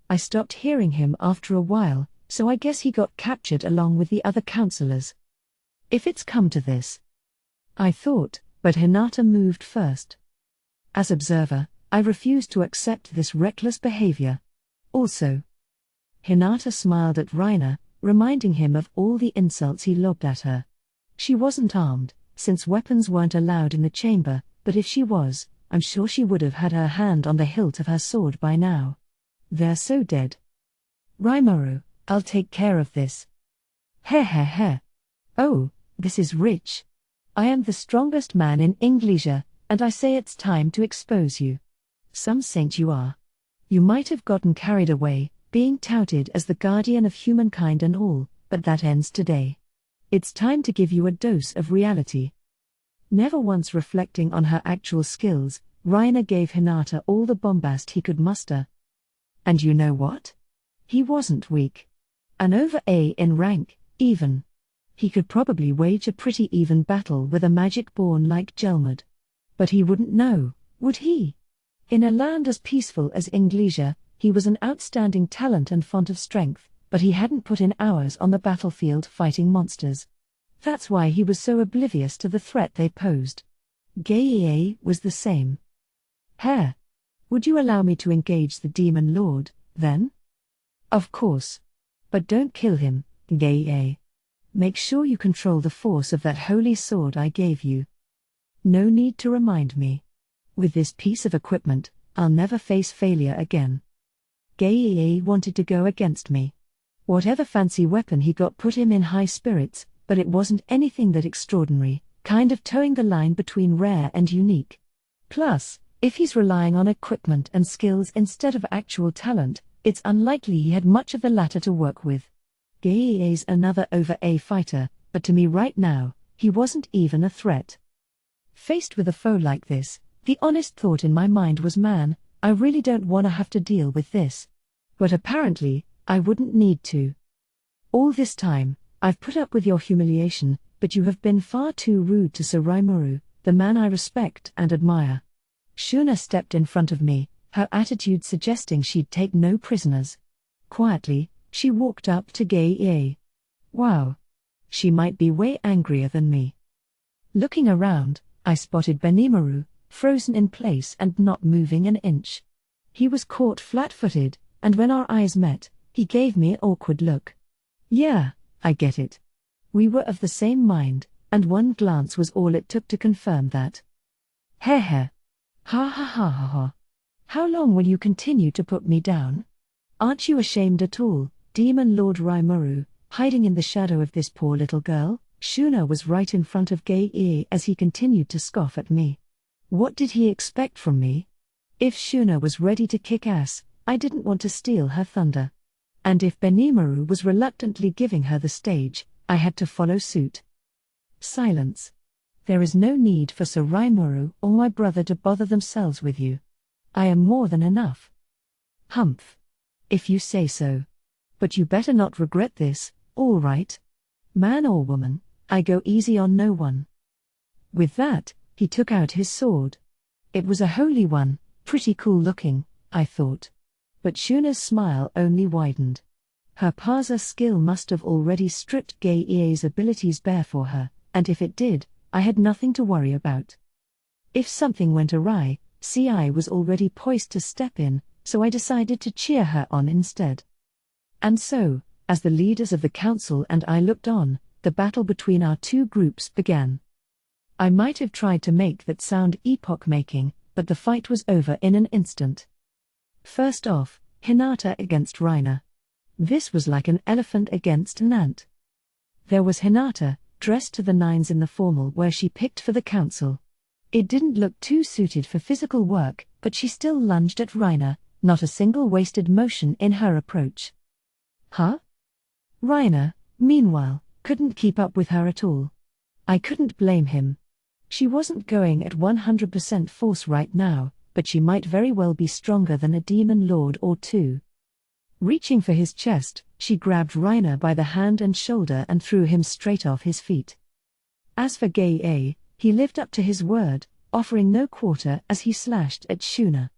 I stopped hearing him after a while, so I guess he got captured along with the other counselors. If it's come to this, I thought, but Hinata moved first. As observer, I refused to accept this reckless behavior. Also, Hinata smiled at Reiner, reminding him of all the insults he lobbed at her. She wasn't armed, since weapons weren't allowed in the chamber, but if she was, I'm sure she would have had her hand on the hilt of her sword by now. They're so dead. Rimuru, I'll take care of this. Heh. Oh, this is rich. I am the strongest man in Englischer, and I say it's time to expose you. Some saint you are. You might have gotten carried away, being touted as the guardian of humankind and all, but that ends today. It's time to give you a dose of reality. Never once reflecting on her actual skills, Reiner gave Hinata all the bombast he could muster. And you know what? He wasn't weak. An over A in rank, even. He could probably wage a pretty even battle with a magic-born like Gelmud. But he wouldn't know, would he? In a land as peaceful as Englischer, he was an outstanding talent and font of strength, but he hadn't put in hours on the battlefield fighting monsters. That's why he was so oblivious to the threat they posed. Gaia was the same. Herr, would you allow me to engage the Demon Lord, then? Of course. But don't kill him, Gaia. Make sure you control the force of that holy sword I gave you. No need to remind me. With this piece of equipment, I'll never face failure again. Gaia wanted to go against me. Whatever fancy weapon he got put him in high spirits, but it wasn't anything that extraordinary, kind of towing the line between rare and unique. Plus, if he's relying on equipment and skills instead of actual talent, it's unlikely he had much of the latter to work with. Gaia's another over A fighter, but to me right now, he wasn't even a threat. Faced with a foe like this, the honest thought in my mind was, man, I really don't want to have to deal with this. But apparently, I wouldn't need to. All this time, I've put up with your humiliation, but you have been far too rude to Sir Rimuru, the man I respect and admire. Shuna stepped in front of me, her attitude suggesting she'd take no prisoners. Quietly, she walked up to Gaia. Wow. She might be way angrier than me. Looking around, I spotted Benimaru, frozen in place and not moving an inch. He was caught flat-footed, and when our eyes met, he gave me an awkward look. Yeah, I get it. We were of the same mind, and one glance was all it took to confirm that. Heh. Ha. How long will you continue to put me down? Aren't you ashamed at all, Demon Lord Rimuru, hiding in the shadow of this poor little girl? Shuna was right in front of Gaia as he continued to scoff at me. What did he expect from me? If Shuna was ready to kick ass, I didn't want to steal her thunder. And if Benimaru was reluctantly giving her the stage, I had to follow suit. Silence. There is no need for Sir Rimuru or my brother to bother themselves with you. I am more than enough. Humph. If you say so. But you better not regret this, all right? Man or woman, I go easy on no one. With that, he took out his sword. It was a holy one, pretty cool looking, I thought. But Shuna's smile only widened. Her Parser skill must have already stripped Gaia's abilities bare for her, and if it did, I had nothing to worry about. If something went awry, CI was already poised to step in, so I decided to cheer her on instead. And so, as the leaders of the council and I looked on, the battle between our two groups began. I might have tried to make that sound epoch-making, but the fight was over in an instant. First off, Hinata against Reiner. This was like an elephant against an ant. There was Hinata, dressed to the nines in the formal wear she picked for the council. It didn't look too suited for physical work, but she still lunged at Reiner, not a single wasted motion in her approach. Huh? Reiner, meanwhile, couldn't keep up with her at all. I couldn't blame him. She wasn't going at 100% force right now, but she might very well be stronger than a demon lord or two. Reaching for his chest, she grabbed Reiner by the hand and shoulder and threw him straight off his feet. As for Gei, he lived up to his word, offering no quarter as he slashed at Shuna.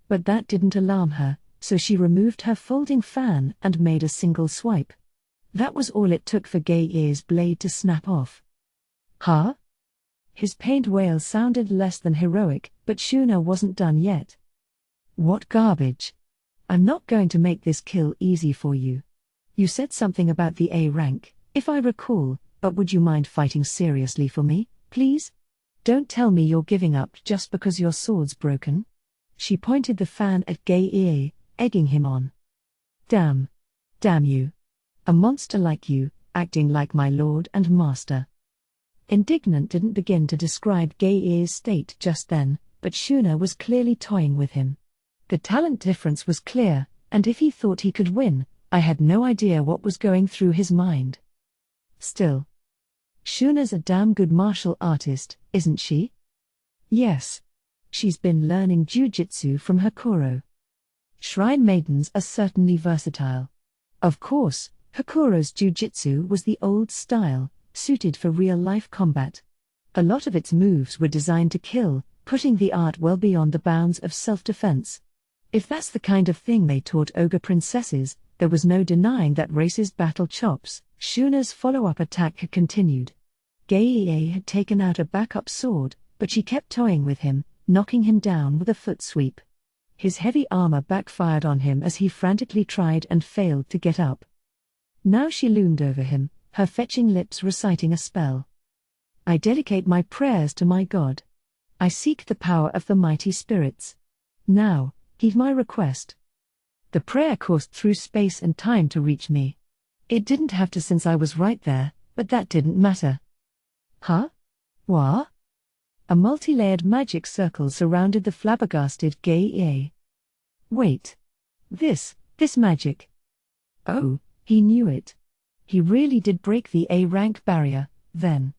But that didn't alarm her, so she removed her folding fan and made a single swipe. That was all it took for Gei's blade to snap off. Huh? His pained wail sounded less than heroic, but Shuna wasn't done yet. What garbage! I'm not going to make this kill easy for you. You said something about the A rank, if I recall, but would you mind fighting seriously for me, please? Don't tell me you're giving up just because your sword's broken. She pointed the fan at Gei, egging him on. Damn. Damn you. A monster like you, acting like my lord and master. Indignant didn't begin to describe Gei's state just then, but Shuna was clearly toying with him. The talent difference was clear, and if he thought he could win, I had no idea what was going through his mind. Still. Shuna's a damn good martial artist, isn't she? Yes. She's been learning jujitsu from her Koro. Shrine maidens are certainly versatile. Of course, Hakuro's jujitsu was the old style, suited for real-life combat. A lot of its moves were designed to kill, putting the art well beyond the bounds of self-defense. If that's the kind of thing they taught ogre princesses, there was no denying that racist battle chops. Shuna's follow-up attack had continued. Gei had taken out a backup sword, but she kept toying with him, knocking him down with a foot sweep. His heavy armor backfired on him as he frantically tried and failed to get up. Now she loomed over him, her fetching lips reciting a spell. I dedicate my prayers to my God. I seek the power of the mighty spirits. Now, heed my request. The prayer coursed through space and time to reach me. It didn't have to since I was right there, but that didn't matter. Huh? What? A multi-layered magic circle surrounded the flabbergasted Gei. Wait. This magic. Oh, he knew it. He really did break the A-rank barrier, then.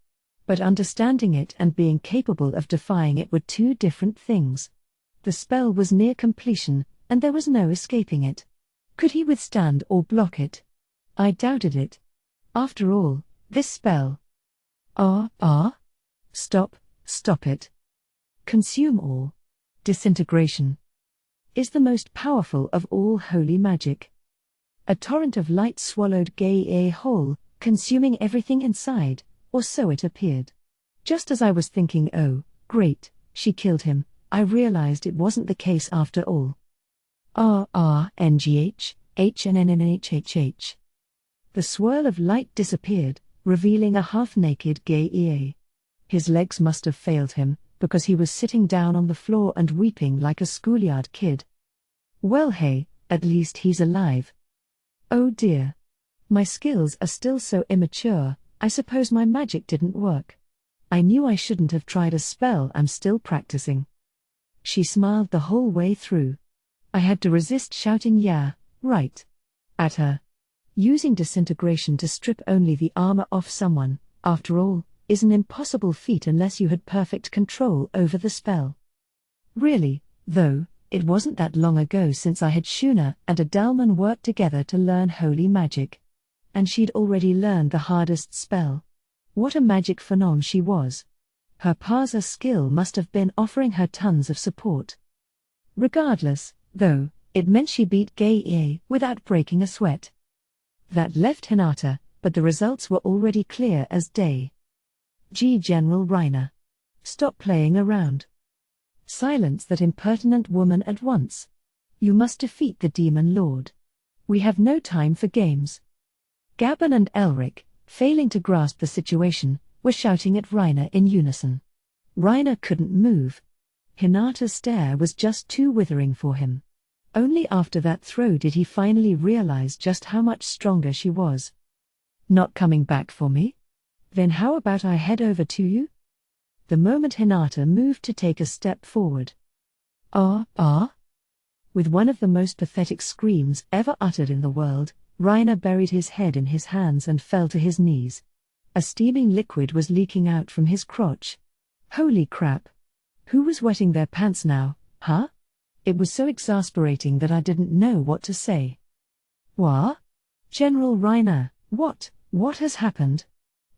But understanding it and being capable of defying it were two different things. The spell was near completion, and there was no escaping it. Could he withstand or block it? I doubted it. After all, this spell. Stop it. Consume all. Disintegration. Is the most powerful of all holy magic. A torrent of light swallowed Gei whole, consuming everything inside, or so it appeared. Just as I was thinking, oh, great, she killed him, I realized it wasn't the case after all. RRNGH, HNNNHHH. The swirl of light disappeared, revealing a half-naked Gei. His legs must have failed him, because he was sitting down on the floor and weeping like a schoolyard kid. Well hey, at least he's alive. Oh dear. My skills are still so immature, I suppose my magic didn't work. I knew I shouldn't have tried a spell I'm still practicing. She smiled the whole way through. I had to resist shouting yeah, right, at her. Using disintegration to strip only the armor off someone, after all, is an impossible feat unless you had perfect control over the spell. Really, though, it wasn't that long ago since I had Shuna and Adalman work together to learn holy magic. And she'd already learned the hardest spell. What a magic phenom she was. Her parser skill must have been offering her tons of support. Regardless, though, it meant she beat Gei without breaking a sweat. That left Hinata, but the results were already clear as day. General Reiner. Stop playing around. Silence that impertinent woman at once. You must defeat the Demon Lord. We have no time for games. Gabon and Elric, failing to grasp the situation, were shouting at Reiner in unison. Reiner couldn't move. Hinata's stare was just too withering for him. Only after that throw did he finally realize just how much stronger she was. Not coming back for me? Then how about I head over to you? The moment Hinata moved to take a step forward. With one of the most pathetic screams ever uttered in the world, Reiner buried his head in his hands and fell to his knees. A steaming liquid was leaking out from his crotch. Holy crap! Who was wetting their pants now, huh? It was so exasperating that I didn't know what to say. What? General Reiner, what has happened?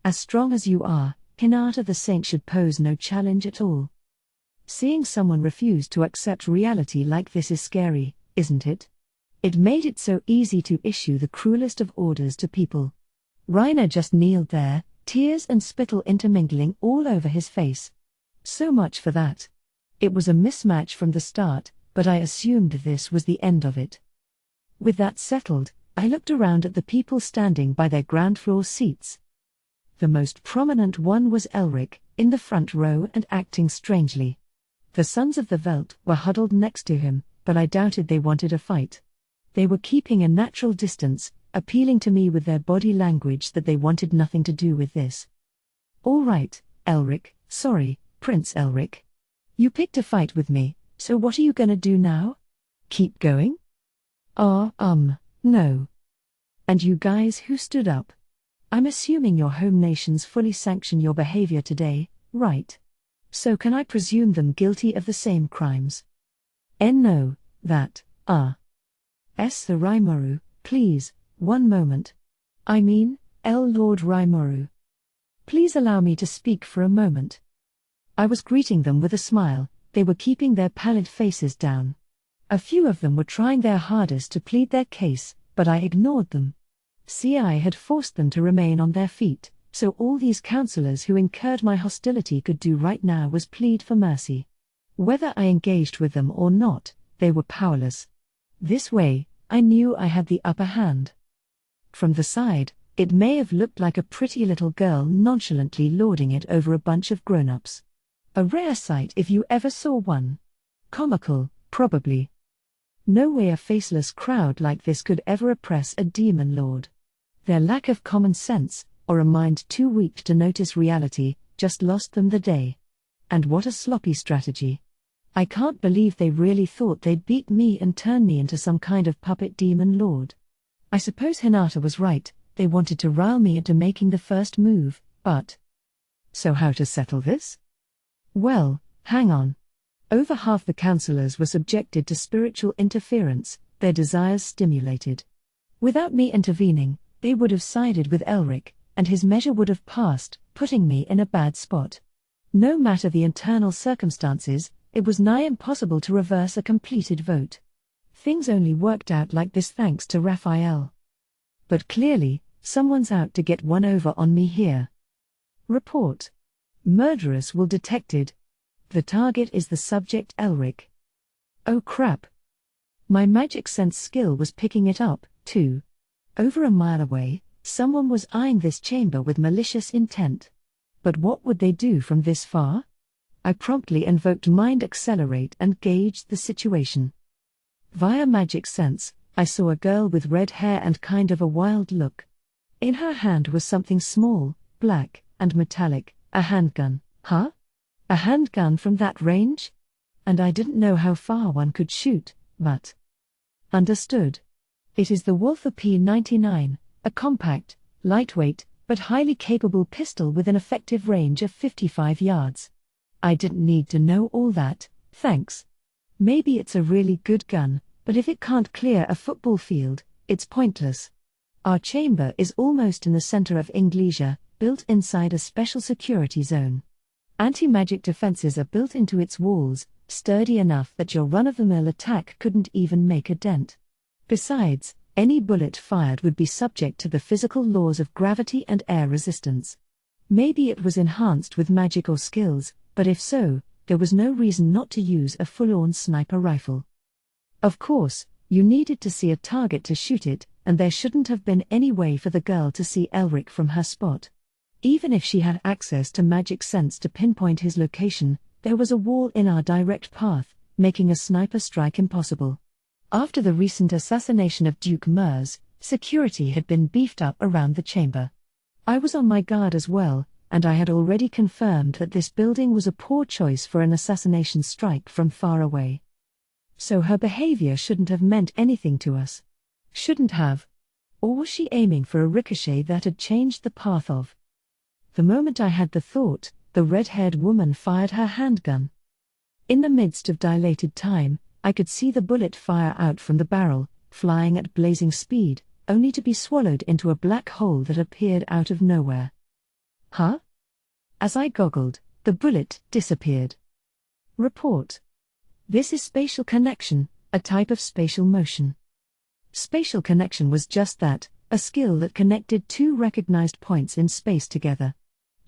As strong as you are, Hinata the Saint should pose no challenge at all. Seeing someone refuse to accept reality like this is scary, isn't it? It made it so easy to issue the cruelest of orders to people. Reiner just kneeled there, tears and spittle intermingling all over his face. So much for that. It was a mismatch from the start, but I assumed this was the end of it. With that settled, I looked around at the people standing by their ground floor seats. The most prominent one was Elric, in the front row and acting strangely. The Sons of the Veldt were huddled next to him, but I doubted they wanted a fight. They were keeping a natural distance, appealing to me with their body language that they wanted nothing to do with this. All right, Elric, sorry, Prince Elric. You picked a fight with me, so what are you gonna do now? Keep going? No. And you guys who stood up? I'm assuming your home nations fully sanction your behavior today, right? So can I presume them guilty of the same crimes? No, that, the Rimuru, please, one moment. I mean, Lord Rimuru. Please allow me to speak for a moment. I was greeting them with a smile, they were keeping their pallid faces down. A few of them were trying their hardest to plead their case, but I ignored them. I had forced them to remain on their feet, so all these counselors who incurred my hostility could do right now was plead for mercy. Whether I engaged with them or not, they were powerless. This way, I knew I had the upper hand. From the side, it may have looked like a pretty little girl nonchalantly lording it over a bunch of grown-ups. A rare sight if you ever saw one. Comical, probably. No way a faceless crowd like this could ever oppress a demon lord. Their lack of common sense, or a mind too weak to notice reality, just lost them the day. And what a sloppy strategy. I can't believe they really thought they'd beat me and turn me into some kind of puppet demon lord. I suppose Hinata was right, they wanted to rile me into making the first move, but... So how to settle this? Well, hang on. Over half the counselors were subjected to spiritual interference, their desires stimulated. Without me intervening, they would have sided with Elric, and his measure would have passed, putting me in a bad spot. No matter the internal circumstances, it was nigh impossible to reverse a completed vote. Things only worked out like this thanks to Raphael. But clearly, someone's out to get one over on me here. Report. Murderous will detected. The target is the subject Elric. Oh crap. My magic sense skill was picking it up, too. Over a mile away, someone was eyeing this chamber with malicious intent. But what would they do from this far? I promptly invoked Mind Accelerate and gauged the situation. Via magic sense, I saw a girl with red hair and kind of a wild look. In her hand was something small, black, and metallic, a handgun. Huh? A handgun from that range? And I didn't know how far one could shoot, but... Understood. It is the Walther P99, a compact, lightweight, but highly capable pistol with an effective range of 55 yards. I didn't need to know all that, thanks. Maybe it's a really good gun, but if it can't clear a football field, it's pointless. Our chamber is almost in the center of Inglesia, built inside a special security zone. Anti-magic defenses are built into its walls, sturdy enough that your run-of-the-mill attack couldn't even make a dent. Besides, any bullet fired would be subject to the physical laws of gravity and air resistance. Maybe it was enhanced with magic or skills, but if so, there was no reason not to use a full-on sniper rifle. Of course, you needed to see a target to shoot it, and there shouldn't have been any way for the girl to see Elric from her spot. Even if she had access to magic sense to pinpoint his location, there was a wall in our direct path, making a sniper strike impossible. After the recent assassination of Duke Mers, security had been beefed up around the chamber. I was on my guard as well, and I had already confirmed that this building was a poor choice for an assassination strike from far away. So her behavior shouldn't have meant anything to us. Shouldn't have. Or was she aiming for a ricochet that had changed the path of? The moment I had the thought, the red-haired woman fired her handgun. In the midst of dilated time, I could see the bullet fire out from the barrel, flying at blazing speed, only to be swallowed into a black hole that appeared out of nowhere. Huh? As I goggled, the bullet disappeared. Report. This is spatial connection, a type of spatial motion. Spatial connection was just that, a skill that connected two recognized points in space together.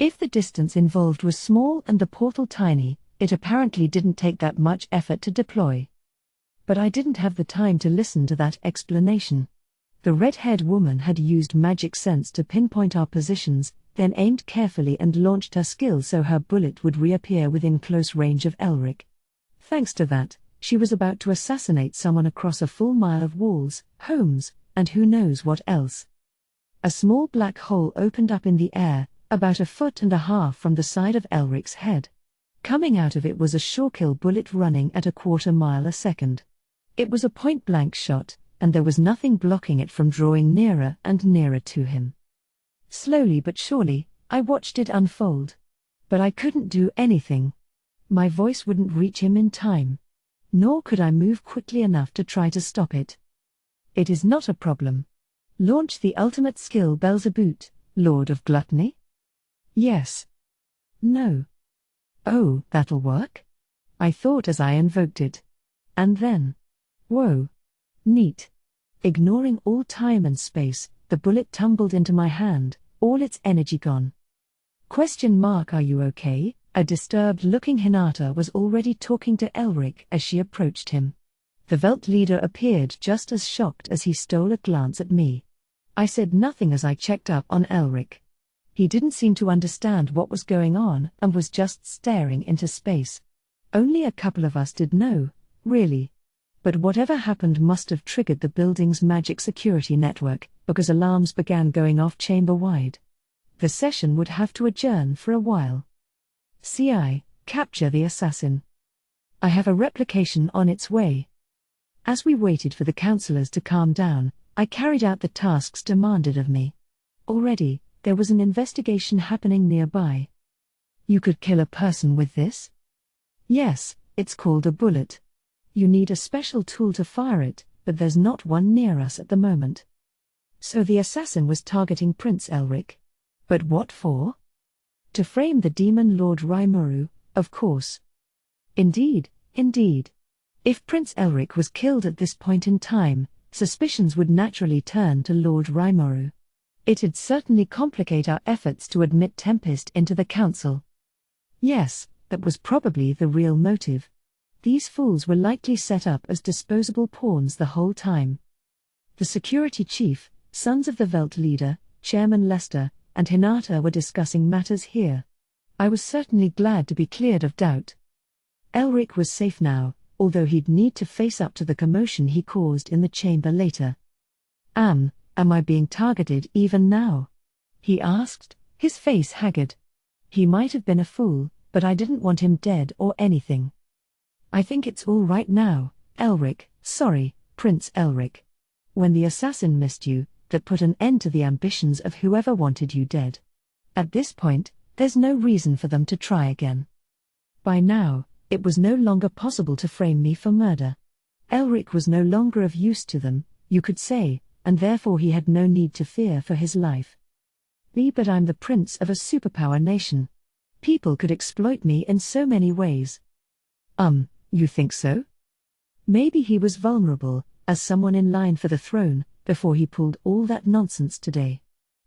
If the distance involved was small and the portal tiny, it apparently didn't take that much effort to deploy. But I didn't have the time to listen to that explanation. The red-haired woman had used magic sense to pinpoint our positions, then aimed carefully and launched her skill so her bullet would reappear within close range of Elric. Thanks to that, she was about to assassinate someone across a full mile of walls, homes, and who knows what else. A small black hole opened up in the air, about 1.5 feet from the side of Elric's head. Coming out of it was a sure-kill bullet running at 1/4 mile a second. It was a point-blank shot, and there was nothing blocking it from drawing nearer and nearer to him. Slowly but surely, I watched it unfold. But I couldn't do anything. My voice wouldn't reach him in time. Nor could I move quickly enough to try to stop it. It is not a problem. Launch the ultimate skill Beelzebut, Lord of Gluttony? Yes. No. Oh, that'll work? I thought as I invoked it. And then. Whoa. Neat. Ignoring all time and space, the bullet tumbled into my hand, all its energy gone. Are you okay? A disturbed-looking Hinata was already talking to Elric as she approached him. The Velt leader appeared just as shocked as he stole a glance at me. I said nothing as I checked up on Elric. He didn't seem to understand what was going on and was just staring into space. Only a couple of us did know, really. But whatever happened must have triggered the building's magic security network, because alarms began going off chamber-wide. The session would have to adjourn for a while. CI, capture the assassin. I have a replication on its way. As we waited for the counselors to calm down, I carried out the tasks demanded of me. Already, there was an investigation happening nearby. You could kill a person with this? Yes, it's called a bullet. You need a special tool to fire it, but there's not one near us at the moment. So the assassin was targeting Prince Elric. But what for? To frame the demon Lord Rimuru, of course. Indeed. If Prince Elric was killed at this point in time, suspicions would naturally turn to Lord Rimuru. It'd certainly complicate our efforts to admit Tempest into the council. Yes, that was probably the real motive. These fools were likely set up as disposable pawns the whole time. The security chief, sons of the Velt leader, Chairman Lester, and Hinata were discussing matters here. I was certainly glad to be cleared of doubt. Elric was safe now, although he'd need to face up to the commotion he caused in the chamber later. Am I being targeted even now? He asked, his face haggard. He might have been a fool, but I didn't want him dead or anything. I think it's all right now, Elric, sorry, Prince Elric. When the assassin missed you, that put an end to the ambitions of whoever wanted you dead. At this point, there's no reason for them to try again. By now, it was no longer possible to frame me for murder. Elric was no longer of use to them, you could say, and therefore he had no need to fear for his life. But I'm the prince of a superpower nation. People could exploit me in so many ways. You think so? Maybe he was vulnerable, as someone in line for the throne, before he pulled all that nonsense today.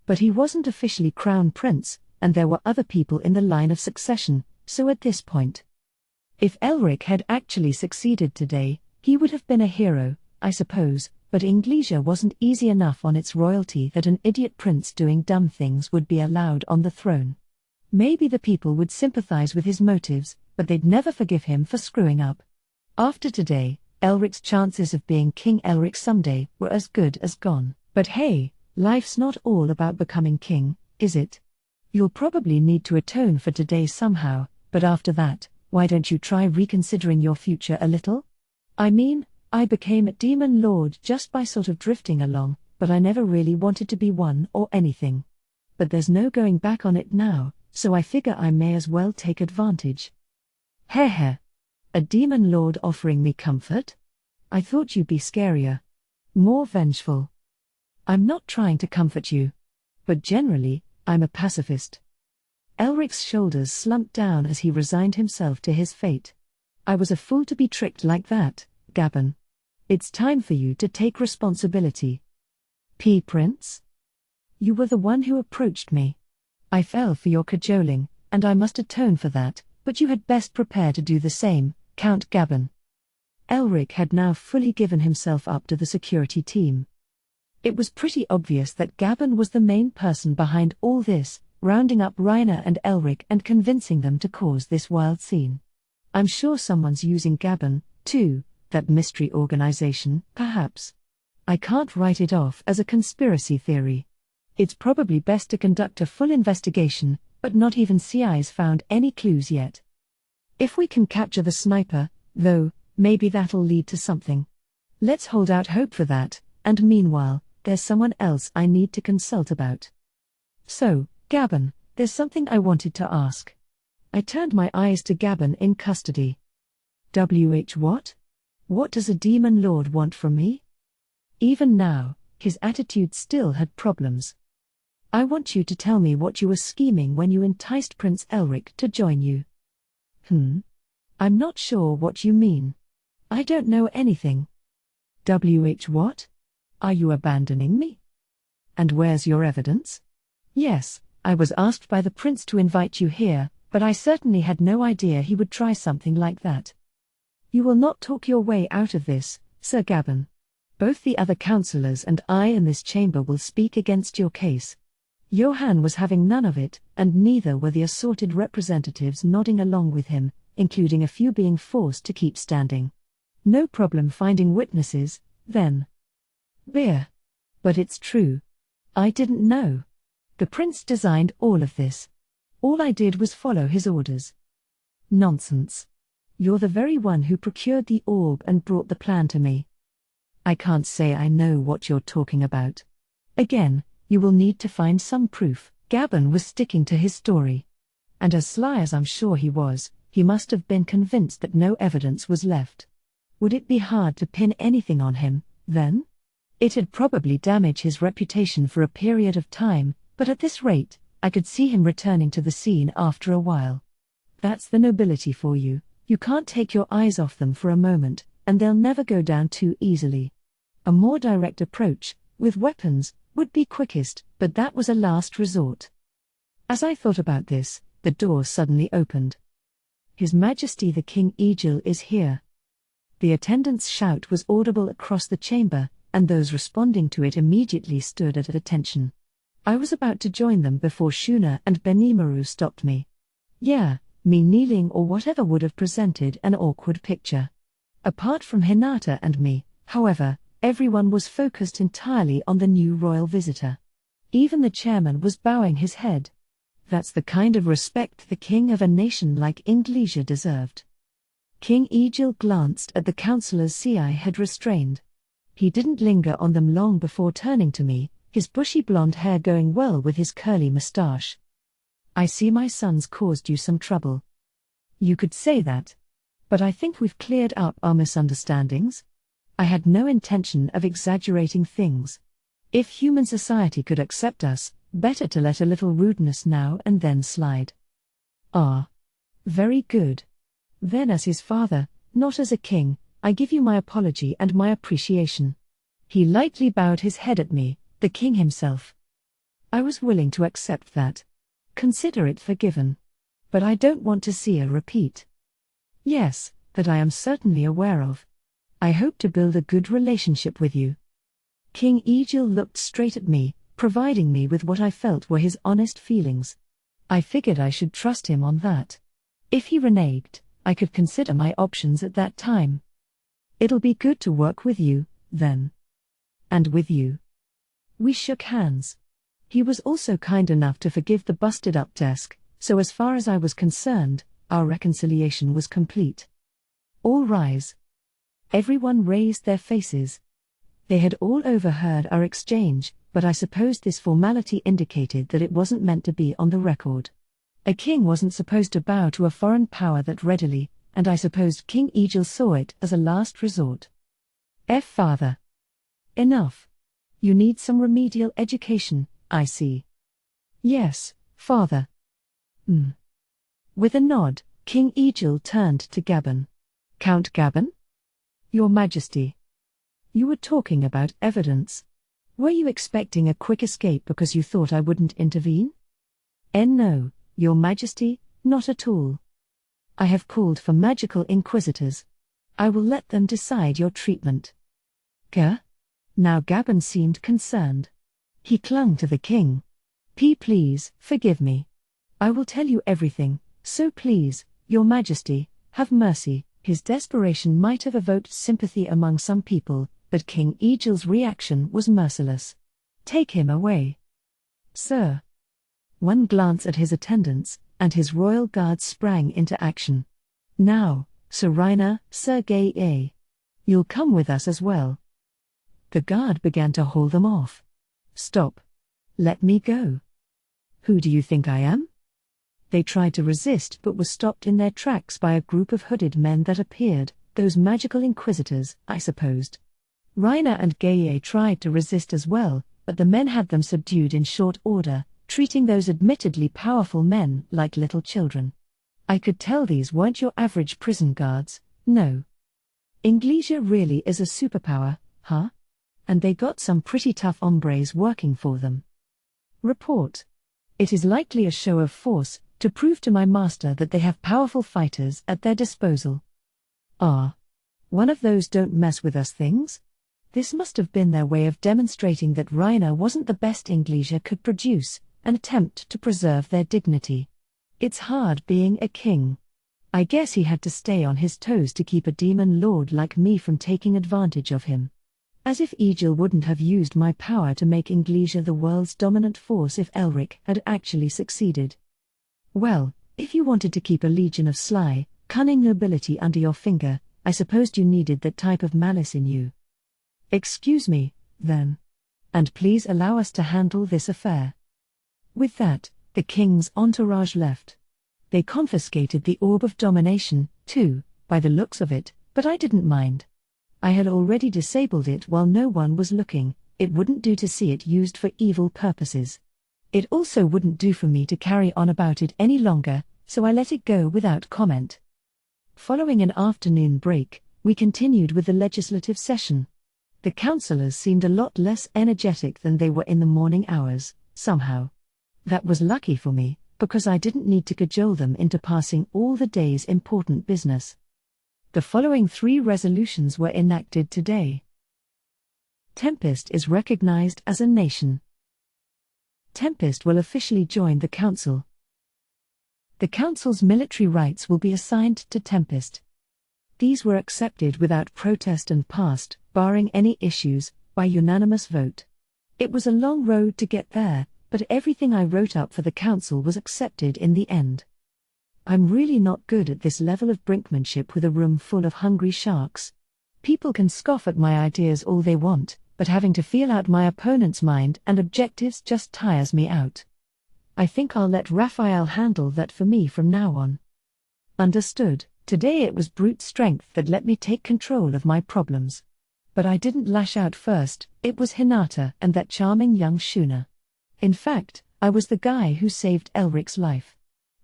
But he wasn't officially crown prince, and there were other people in the line of succession, so at this point. If Elric had actually succeeded today, he would have been a hero, I suppose, but Inglesia wasn't easy enough on its royalty that an idiot prince doing dumb things would be allowed on the throne. Maybe the people would sympathize with his motives, but they'd never forgive him for screwing up. After today, Elric's chances of being King Elric someday were as good as gone. But hey, life's not all about becoming king, is it? You'll probably need to atone for today somehow, but after that, why don't you try reconsidering your future a little? I mean, I became a demon lord just by sort of drifting along, but I never really wanted to be one or anything. But there's no going back on it now, so I figure I may as well take advantage. Heh. A demon lord offering me comfort? I thought you'd be scarier. More vengeful. I'm not trying to comfort you. But generally, I'm a pacifist. Elric's shoulders slumped down as he resigned himself to his fate. I was a fool to be tricked like that, Gabon. It's time for you to take responsibility. Prince? You were the one who approached me. I fell for your cajoling, and I must atone for that, but you had best prepare to do the same, Count Gabon. Elric had now fully given himself up to the security team. It was pretty obvious that Gabon was the main person behind all this, rounding up Rainer and Elric and convincing them to cause this wild scene. I'm sure someone's using Gabon, too, that mystery organization, perhaps. I can't write it off as a conspiracy theory. It's probably best to conduct a full investigation, but not even CI's found any clues yet. If we can capture the sniper, though, maybe that'll lead to something. Let's hold out hope for that, and meanwhile, there's someone else I need to consult about. So, Gabon, there's something I wanted to ask. I turned my eyes to Gabon in custody. What? What does a demon lord want from me? Even now, his attitude still had problems. I want you to tell me what you were scheming when you enticed Prince Elric to join you. I'm not sure what you mean. I don't know anything. What? Are you abandoning me? And where's your evidence? Yes, I was asked by the prince to invite you here, but I certainly had no idea he would try something like that. You will not talk your way out of this, Sir Gabon. Both the other councillors and I in this chamber will speak against your case. Johann was having none of it, and neither were the assorted representatives nodding along with him, including a few being forced to keep standing. No problem finding witnesses, then. Beer. But it's true. I didn't know. The prince designed all of this. All I did was follow his orders. Nonsense. You're the very one who procured the orb and brought the plan to me. I can't say I know what you're talking about. Again, you will need to find some proof. Gabon was sticking to his story. And as sly as I'm sure he was, he must have been convinced that no evidence was left. Would it be hard to pin anything on him, then? It'd probably damage his reputation for a period of time, but at this rate, I could see him returning to the scene after a while. That's the nobility for you. You can't take your eyes off them for a moment, and they'll never go down too easily. A more direct approach, with weapons, would be quickest, but that was a last resort. As I thought about this, the door suddenly opened. His Majesty the King Egil is here. The attendant's shout was audible across the chamber, and those responding to it immediately stood at attention. I was about to join them before Shuna and Benimaru stopped me. Yeah, me kneeling or whatever would have presented an awkward picture. Apart from Hinata and me, however, everyone was focused entirely on the new royal visitor. Even the chairman was bowing his head. That's the kind of respect the king of a nation like Inglesia deserved. King Egil glanced at the councillors CI had restrained. He didn't linger on them long before turning to me, his bushy blonde hair going well with his curly moustache. I see my son's caused you some trouble. You could say that. But I think we've cleared up our misunderstandings. I had no intention of exaggerating things. If human society could accept us, better to let a little rudeness now and then slide. Ah. Very good. Then as his father, not as a king, I give you my apology and my appreciation. He lightly bowed his head at me, the king himself. I was willing to accept that. Consider it forgiven. But I don't want to see a repeat. Yes, that I am certainly aware of. I hope to build a good relationship with you. King Egil looked straight at me, providing me with what I felt were his honest feelings. I figured I should trust him on that. If he reneged, I could consider my options at that time. It'll be good to work with you, then. And with you. We shook hands. He was also kind enough to forgive the busted-up desk, so as far as I was concerned, our reconciliation was complete. All rise. Everyone raised their faces. They had all overheard our exchange, but I supposed this formality indicated that it wasn't meant to be on the record. A king wasn't supposed to bow to a foreign power that readily, and I supposed King Egil saw it as a last resort. Father. Enough. You need some remedial education, I see. Yes, Father. With a nod, King Egil turned to Gabon. Count Gabon? Your Majesty. You were talking about evidence. Were you expecting a quick escape because you thought I wouldn't intervene? No, Your Majesty, not at all. I have called for magical inquisitors. I will let them decide your treatment. Now Gabon seemed concerned. He clung to the king. Please, forgive me. I will tell you everything, so please, Your Majesty, have mercy. His desperation might have evoked sympathy among some people, but King Egil's reaction was merciless. Take him away. Sir. One glance at his attendants, and his royal guards sprang into action. Now, Sir Reiner, Sir Gay, you'll come with us as well. The guard began to haul them off. Stop. Let me go. Who do you think I am? They tried to resist but were stopped in their tracks by a group of hooded men that appeared, those magical inquisitors, I supposed. Reiner and Gay tried to resist as well, but the men had them subdued in short order, treating those admittedly powerful men like little children. I could tell these weren't your average prison guards, no. Inglesia really is a superpower, huh? And they got some pretty tough hombres working for them. Report. It is likely a show of force, to prove to my master that they have powerful fighters at their disposal. One of those don't mess with us things? This must have been their way of demonstrating that Reiner wasn't the best Inglesia could produce, an attempt to preserve their dignity. It's hard being a king. I guess he had to stay on his toes to keep a demon lord like me from taking advantage of him. As if Egil wouldn't have used my power to make Inglesia the world's dominant force if Elric had actually succeeded. Well, if you wanted to keep a legion of sly, cunning nobility under your finger, I supposed you needed that type of malice in you. Excuse me, then. And please allow us to handle this affair. With that, the king's entourage left. They confiscated the Orb of Domination, too, by the looks of it, but I didn't mind. I had already disabled it while no one was looking. It wouldn't do to see it used for evil purposes. It also wouldn't do for me to carry on about it any longer, so I let it go without comment. Following an afternoon break, we continued with the legislative session. The councillors seemed a lot less energetic than they were in the morning hours, somehow. That was lucky for me, because I didn't need to cajole them into passing all the day's important business. The following 3 resolutions were enacted today. Tempest is recognized as a nation. Tempest will officially join the council. The council's military rights will be assigned to Tempest. These were accepted without protest and passed, barring any issues, by unanimous vote. It was a long road to get there, but everything I wrote up for the council was accepted in the end. I'm really not good at this level of brinkmanship with a room full of hungry sharks. People can scoff at my ideas all they want, but having to feel out my opponent's mind and objectives just tires me out. I think I'll let Raphael handle that for me from now on. Understood. Today it was brute strength that let me take control of my problems. But I didn't lash out first, it was Hinata and that charming young Shuna. In fact, I was the guy who saved Elric's life.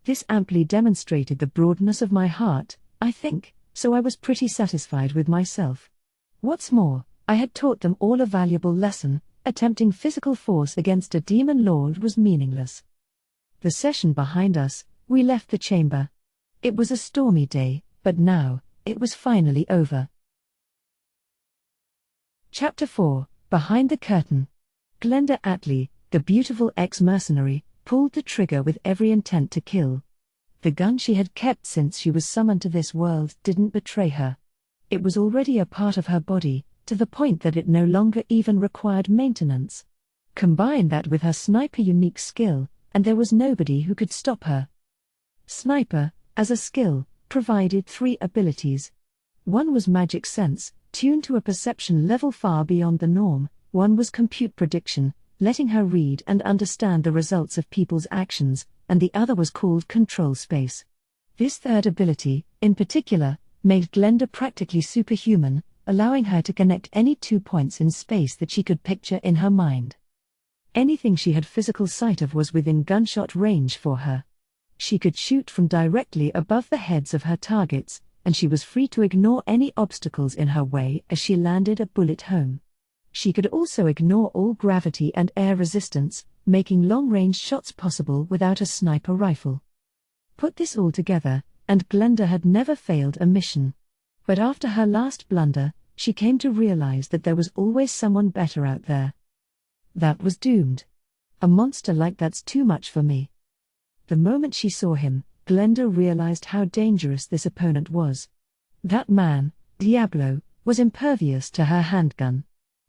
This amply demonstrated the broadness of my heart, I think, so I was pretty satisfied with myself. What's more, I had taught them all a valuable lesson. Attempting physical force against a demon lord was meaningless. The session behind us, we left the chamber. It was a stormy day, but now, it was finally over. Chapter 4, Behind the Curtain. Glenda Atlee, the beautiful ex-mercenary, pulled the trigger with every intent to kill. The gun she had kept since she was summoned to this world didn't betray her. It was already a part of her body, to the point that it no longer even required maintenance. Combine that with her sniper unique skill, and there was nobody who could stop her. Sniper, as a skill, provided 3 abilities. One was magic sense, tuned to a perception level far beyond the norm. One was compute prediction, letting her read and understand the results of people's actions, and the other was called control space. This third ability, in particular, made Glenda practically superhuman, allowing her to connect any 2 points in space that she could picture in her mind. Anything she had physical sight of was within gunshot range for her. She could shoot from directly above the heads of her targets, and she was free to ignore any obstacles in her way as she landed a bullet home. She could also ignore all gravity and air resistance, making long-range shots possible without a sniper rifle. Put this all together, and Glenda had never failed a mission. But after her last blunder, she came to realize that there was always someone better out there. That was doomed. A monster like that's too much for me. The moment she saw him, Glenda realized how dangerous this opponent was. That man, Diablo, was impervious to her handgun.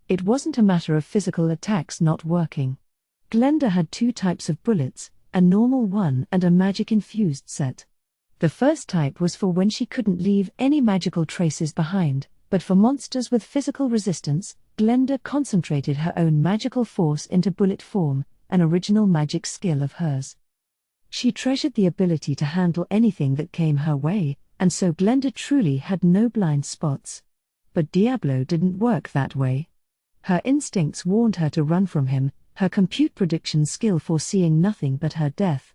It wasn't a matter of physical attacks not working. Glenda had 2 types of bullets, a normal one and a magic-infused set. The first type was for when she couldn't leave any magical traces behind, but for monsters with physical resistance, Glenda concentrated her own magical force into bullet form, an original magic skill of hers. She treasured the ability to handle anything that came her way, and so Glenda truly had no blind spots. But Diablo didn't work that way. Her instincts warned her to run from him, her compute prediction skill foreseeing nothing but her death.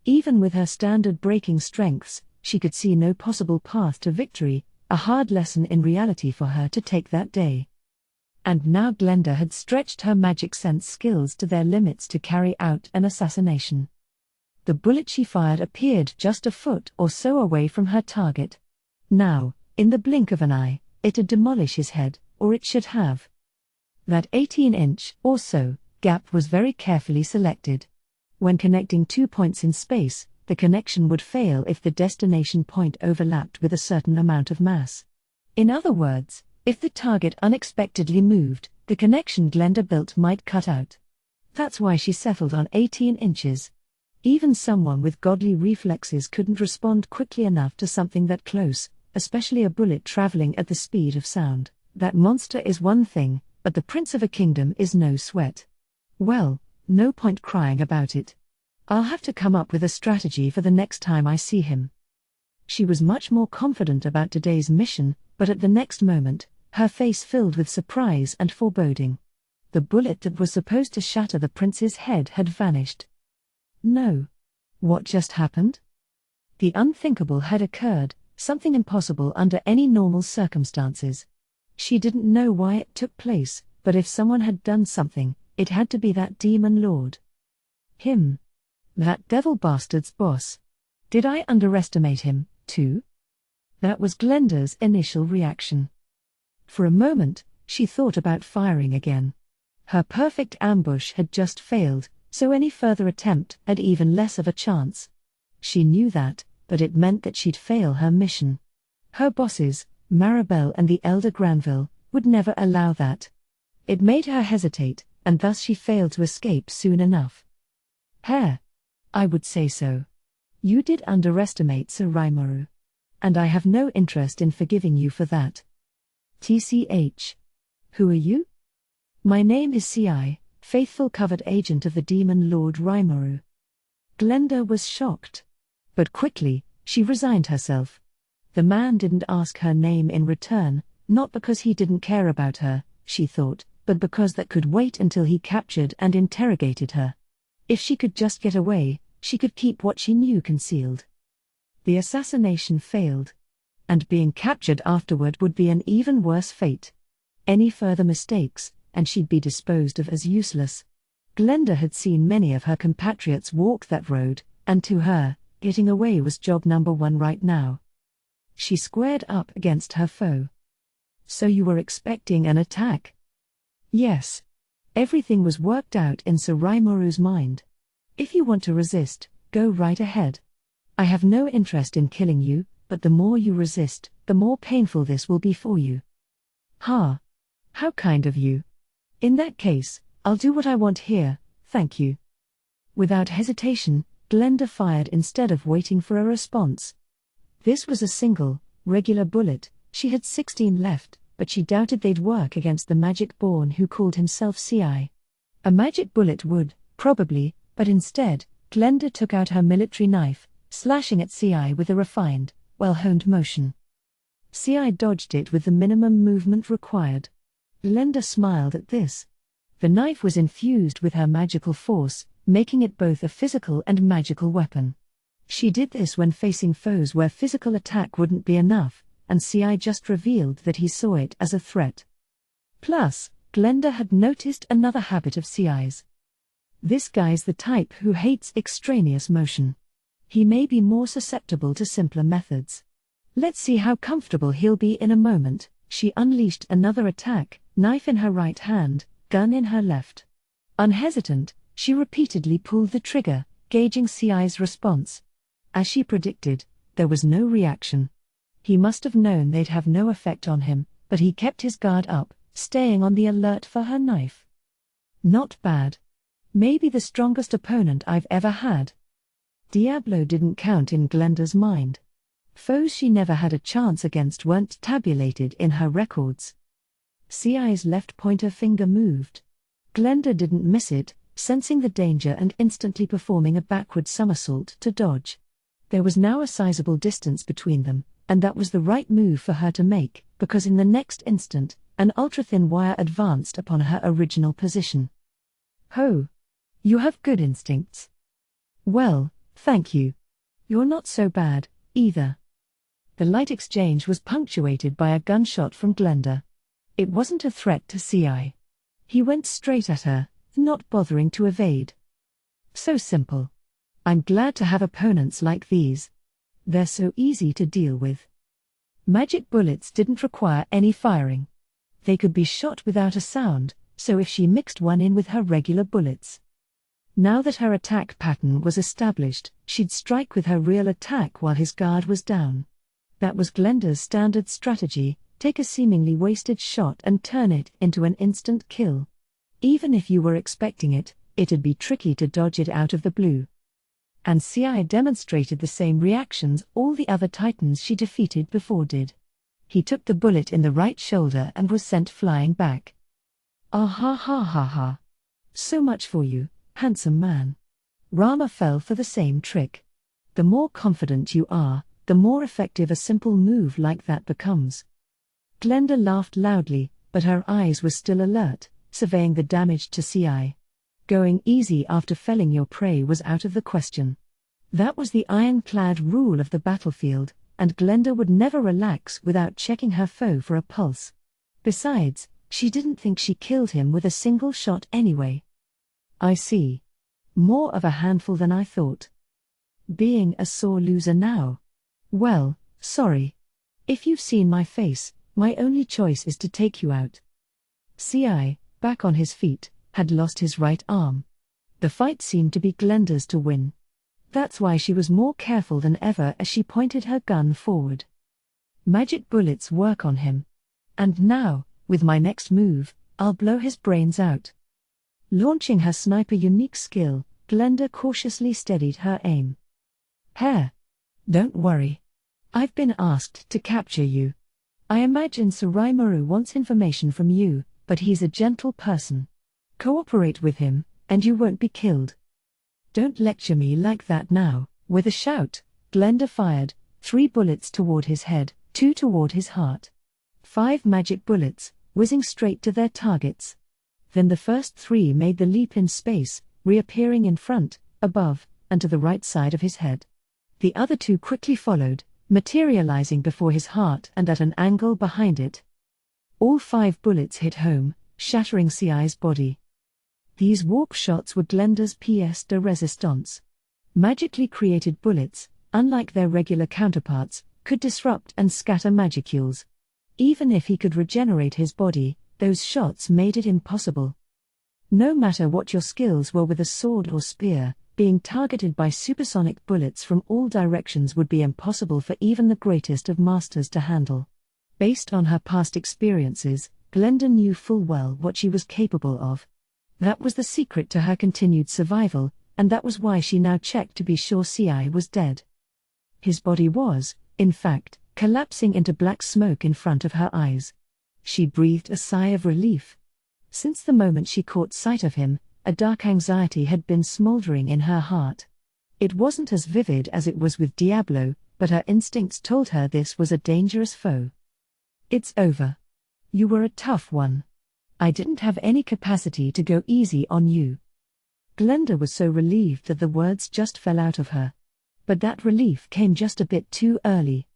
Even with her standard breaking strengths, she could see no possible path to victory, a hard lesson in reality for her to take that day. And now Glenda had stretched her magic sense skills to their limits to carry out an assassination. The bullet she fired appeared just a foot or so away from her target. Now, in the blink of an eye, it'd demolish his head, or it should have. That 18-inch, or so, gap was very carefully selected. When connecting 2 points in space, the connection would fail if the destination point overlapped with a certain amount of mass. In other words, if the target unexpectedly moved, the connection Glenda built might cut out. That's why she settled on 18 inches. Even someone with godly reflexes couldn't respond quickly enough to something that close, especially a bullet traveling at the speed of sound. That monster is one thing, but the Prince of a Kingdom is no sweat. Well, no point crying about it. I'll have to come up with a strategy for the next time I see him. She was much more confident about today's mission, but at the next moment, her face filled with surprise and foreboding. The bullet that was supposed to shatter the prince's head had vanished. No. What just happened? The unthinkable had occurred, something impossible under any normal circumstances. She didn't know why it took place, but if someone had done something, it had to be that demon lord. Him. That devil bastard's boss. Did I underestimate him, too? That was Glenda's initial reaction. For a moment, she thought about firing again. Her perfect ambush had just failed, so any further attempt had even less of a chance. She knew that, but it meant that she'd fail her mission. Her bosses, Maribel and the Elder Granville, would never allow that. It made her hesitate, and thus she failed to escape soon enough. Hare. I would say so. You did underestimate Sir Rimuru. And I have no interest in forgiving you for that. TCH. Who are you? My name is CI, faithful covert agent of the demon lord Rimuru. Glenda was shocked. But quickly, she resigned herself. The man didn't ask her name in return, not because he didn't care about her, she thought, but because that could wait until he captured and interrogated her. If she could just get away, she could keep what she knew concealed. The assassination failed. And being captured afterward would be an even worse fate. Any further mistakes, and she'd be disposed of as useless. Glenda had seen many of her compatriots walk that road, and to her, getting away was job number 1 right now. She squared up against her foe. So you were expecting an attack? Yes. Everything was worked out in Sir Rimuru's mind. If you want to resist, go right ahead. I have no interest in killing you, but the more you resist, the more painful this will be for you. Ha! How kind of you. In that case, I'll do what I want here, thank you. Without hesitation, Glenda fired instead of waiting for a response. This was a single, regular bullet. She had 16 left, but she doubted they'd work against the magic-born who called himself CI. A magic bullet would, probably, but instead, Glenda took out her military knife, slashing at CI with a refined, well-honed motion. Ci dodged it with the minimum movement required. Glenda smiled at this. The knife was infused with her magical force, making it both a physical and magical weapon. She did this when facing foes where physical attack wouldn't be enough, and Ci just revealed that he saw it as a threat. Plus, Glenda had noticed another habit of Ci's. This guy's the type who hates extraneous motion. He may be more susceptible to simpler methods. Let's see how comfortable he'll be in a moment. She unleashed another attack, knife in her right hand, gun in her left. Unhesitant, she repeatedly pulled the trigger, gauging Ci's response. As she predicted, there was no reaction. He must have known they'd have no effect on him, but he kept his guard up, staying on the alert for her knife. Not bad. Maybe the strongest opponent I've ever had. Diablo didn't count in Glenda's mind. Foes she never had a chance against weren't tabulated in her records. Ci's left pointer finger moved. Glenda didn't miss it, sensing the danger and instantly performing a backward somersault to dodge. There was now a sizable distance between them, and that was the right move for her to make, because in the next instant, an ultra-thin wire advanced upon her original position. "Ho! You have good instincts." "Well, thank you. You're not so bad, either." The light exchange was punctuated by a gunshot from Glenda. It wasn't a threat to Ci. He went straight at her, not bothering to evade. So simple. I'm glad to have opponents like these. They're so easy to deal with. Magic bullets didn't require any firing. They could be shot without a sound, so if she mixed one in with her regular bullets. Now that her attack pattern was established, she'd strike with her real attack while his guard was down. That was Glenda's standard strategy: take a seemingly wasted shot and turn it into an instant kill. Even if you were expecting it, it'd be tricky to dodge it out of the blue. And Ci demonstrated the same reactions all the other titans she defeated before did. He took the bullet in the right shoulder and was sent flying back. "Ah ha ha ha ha. So much for you, handsome man." Rama fell for the same trick. The more confident you are, the more effective a simple move like that becomes. Glenda laughed loudly, but her eyes were still alert, surveying the damage to Ci. Going easy after felling your prey was out of the question. That was the ironclad rule of the battlefield, and Glenda would never relax without checking her foe for a pulse. Besides, she didn't think she killed him with a single shot anyway. "I see. More of a handful than I thought. Being a sore loser now. Well, sorry. If you've seen my face, my only choice is to take you out." Ci, back on his feet, had lost his right arm. The fight seemed to be Glenda's to win. That's why she was more careful than ever as she pointed her gun forward. Magic bullets work on him. And now, with my next move, I'll blow his brains out. Launching her sniper unique skill, Glenda cautiously steadied her aim. "Hare. Don't worry. I've been asked to capture you. I imagine Suraimuru wants information from you, but he's a gentle person. Cooperate with him, and you won't be killed." "Don't lecture me like that now." With a shout, Glenda fired 3 bullets toward his head, 2 toward his heart. 5 magic bullets, whizzing straight to their targets. Then the first 3 made the leap in space, reappearing in front, above, and to the right side of his head. The other 2 quickly followed, materializing before his heart and at an angle behind it. All 5 bullets hit home, shattering Ci's body. These warp shots were Glenda's pièce de résistance. Magically created bullets, unlike their regular counterparts, could disrupt and scatter magicules. Even if he could regenerate his body, those shots made it impossible. No matter what your skills were with a sword or spear, being targeted by supersonic bullets from all directions would be impossible for even the greatest of masters to handle. Based on her past experiences, Glenda knew full well what she was capable of. That was the secret to her continued survival, and that was why she now checked to be sure Ci was dead. His body was, in fact, collapsing into black smoke in front of her eyes. She breathed a sigh of relief. Since the moment she caught sight of him, a dark anxiety had been smoldering in her heart. It wasn't as vivid as it was with Diablo, but her instincts told her this was a dangerous foe. It's over. You were a tough one. I didn't have any capacity to go easy on you. Glenda was so relieved that the words just fell out of her. But that relief came just a bit too early.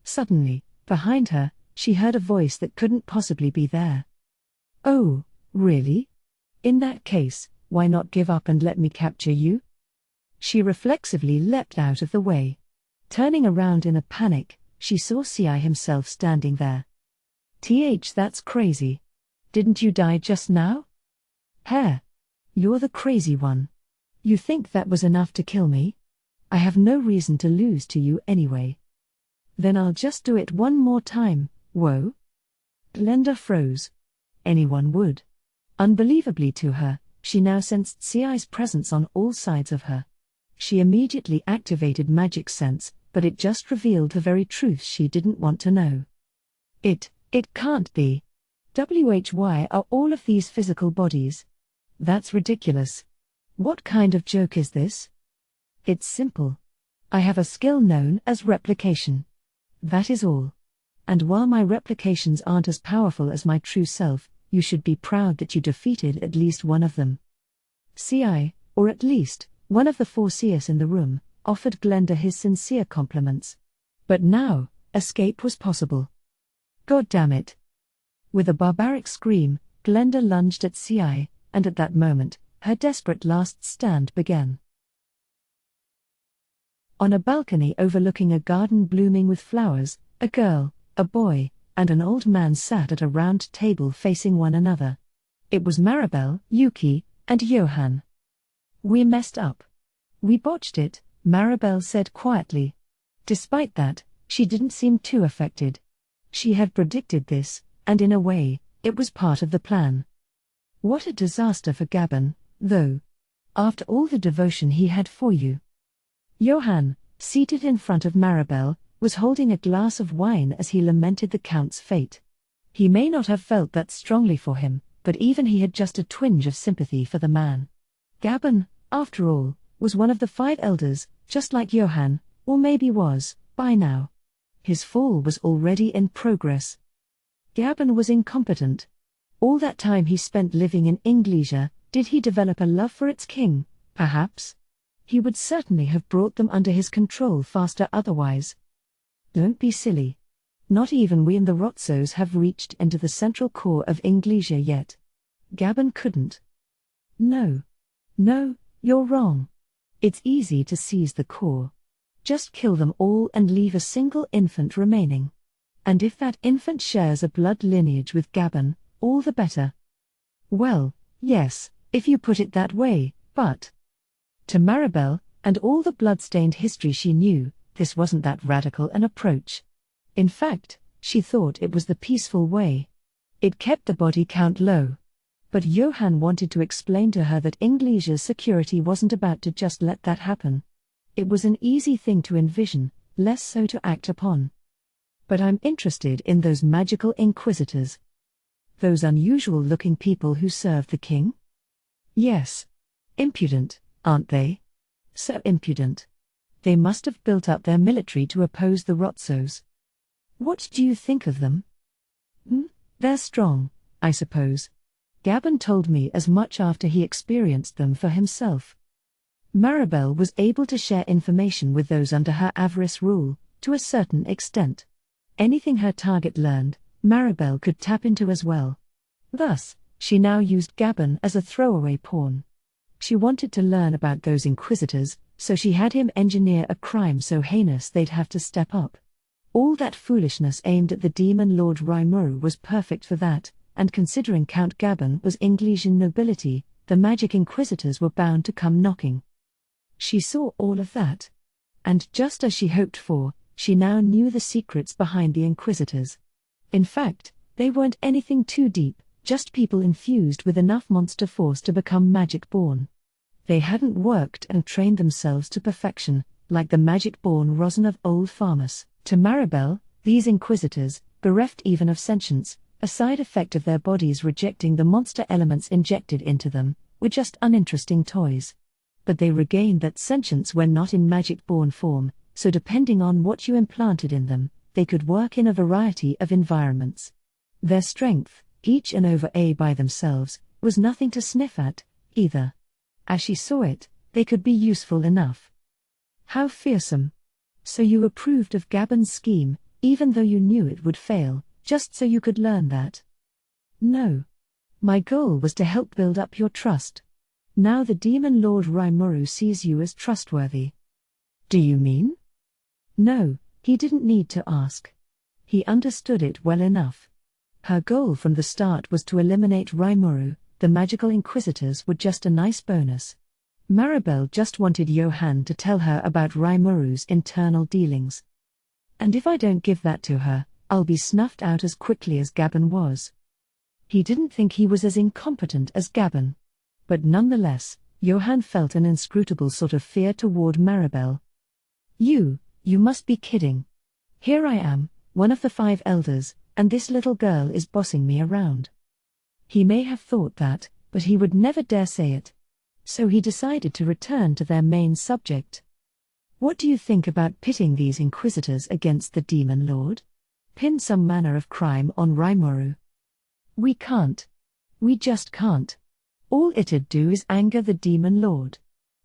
Suddenly, behind her, she heard a voice that couldn't possibly be there. Oh, really? In that case, why not give up and let me capture you? She reflexively leapt out of the way. Turning around in a panic, she saw CI himself standing there. That's crazy. Didn't you die just now? Hare. You're the crazy one. You think that was enough to kill me? I have no reason to lose to you anyway. Then I'll just do it one more time, whoa. Glenda froze. Anyone would. Unbelievably to her, she now sensed CI's presence on all sides of her. She immediately activated magic sense, but it just revealed the very truth she didn't want to know. It can't be. Why are all of these physical bodies? That's ridiculous. What kind of joke is this? It's simple. I have a skill known as replication. That is all. And while my replications aren't as powerful as my true self, you should be proud that you defeated at least one of them. CI, or at least, one of the four seers in the room, offered Glenda his sincere compliments. But now, escape was possible. God damn it. With a barbaric scream, Glenda lunged at CI, and at that moment, her desperate last stand began. On a balcony overlooking a garden blooming with flowers, a girl, a boy, and an old man sat at a round table facing one another. It was Maribel, Yuki, and Johann. We messed up. We botched it, Maribel said quietly. Despite that, she didn't seem too affected. She had predicted this, and in a way, it was part of the plan. What a disaster for Gabon, though. After all the devotion he had for you. Johann, seated in front of Maribel, was holding a glass of wine as he lamented the Count's fate. He may not have felt that strongly for him, but even he had just a twinge of sympathy for the man. Gabon, after all, was one of the 5 elders, just like Johann, or maybe was, by now. His fall was already in progress. Gabon was incompetent. All that time he spent living in Inglesia, did he develop a love for its king, perhaps? He would certainly have brought them under his control faster otherwise. Don't be silly. Not even we and the Rotzos have reached into the central core of Inglesia yet. Gabon couldn't. No, you're wrong. It's easy to seize the core. Just kill them all and leave a single infant remaining. And if that infant shares a blood lineage with Gabon, all the better. Well, yes, if you put it that way, but to Maribel, and all the blood-stained history she knew, this wasn't that radical an approach. In fact, she thought it was the peaceful way. It kept the body count low. But Johann wanted to explain to her that Inglesia's security wasn't about to just let that happen. It was an easy thing to envision, less so to act upon. But I'm interested in those magical inquisitors. Those unusual-looking people who served the king? Yes. Impudent, aren't they? So impudent. They must have built up their military to oppose the Rotzos. What do you think of them? They're strong, I suppose. Gabon told me as much after he experienced them for himself. Maribel was able to share information with those under her avarice rule, to a certain extent. Anything her target learned, Maribel could tap into as well. Thus, she now used Gabon as a throwaway pawn. She wanted to learn about those inquisitors, so she had him engineer a crime so heinous they'd have to step up. All that foolishness aimed at the demon Lord Rimuru was perfect for that, and considering Count Gabon was Inglesian nobility, the magic inquisitors were bound to come knocking. She saw all of that. And just as she hoped for, she now knew the secrets behind the inquisitors. In fact, they weren't anything too deep, just people infused with enough monster force to become magic-born. They hadn't worked and trained themselves to perfection, like the magic-born Rosin of Old Farmus. To Maribel, these inquisitors, bereft even of sentience, a side effect of their bodies rejecting the monster elements injected into them, were just uninteresting toys. But they regained that sentience when not in magic-born form, so depending on what you implanted in them, they could work in a variety of environments. Their strength, each and over a by themselves, was nothing to sniff at, either. As she saw it, they could be useful enough. How fearsome. So you approved of Gabon's scheme, even though you knew it would fail, just so you could learn that? No. My goal was to help build up your trust. Now the demon lord Rimuru sees you as trustworthy. Do you mean? No, he didn't need to ask. He understood it well enough. Her goal from the start was to eliminate Rimuru. The magical inquisitors were just a nice bonus. Maribel just wanted Johann to tell her about Rimuru's internal dealings. And if I don't give that to her, I'll be snuffed out as quickly as Gabon was. He didn't think he was as incompetent as Gabon. But nonetheless, Johann felt an inscrutable sort of fear toward Maribel. You must be kidding. Here I am, one of the 5 elders, and this little girl is bossing me around. He may have thought that, but he would never dare say it. So he decided to return to their main subject. What do you think about pitting these inquisitors against the demon lord? Pin some manner of crime on Rimuru. We can't. We just can't. All it'd do is anger the demon lord.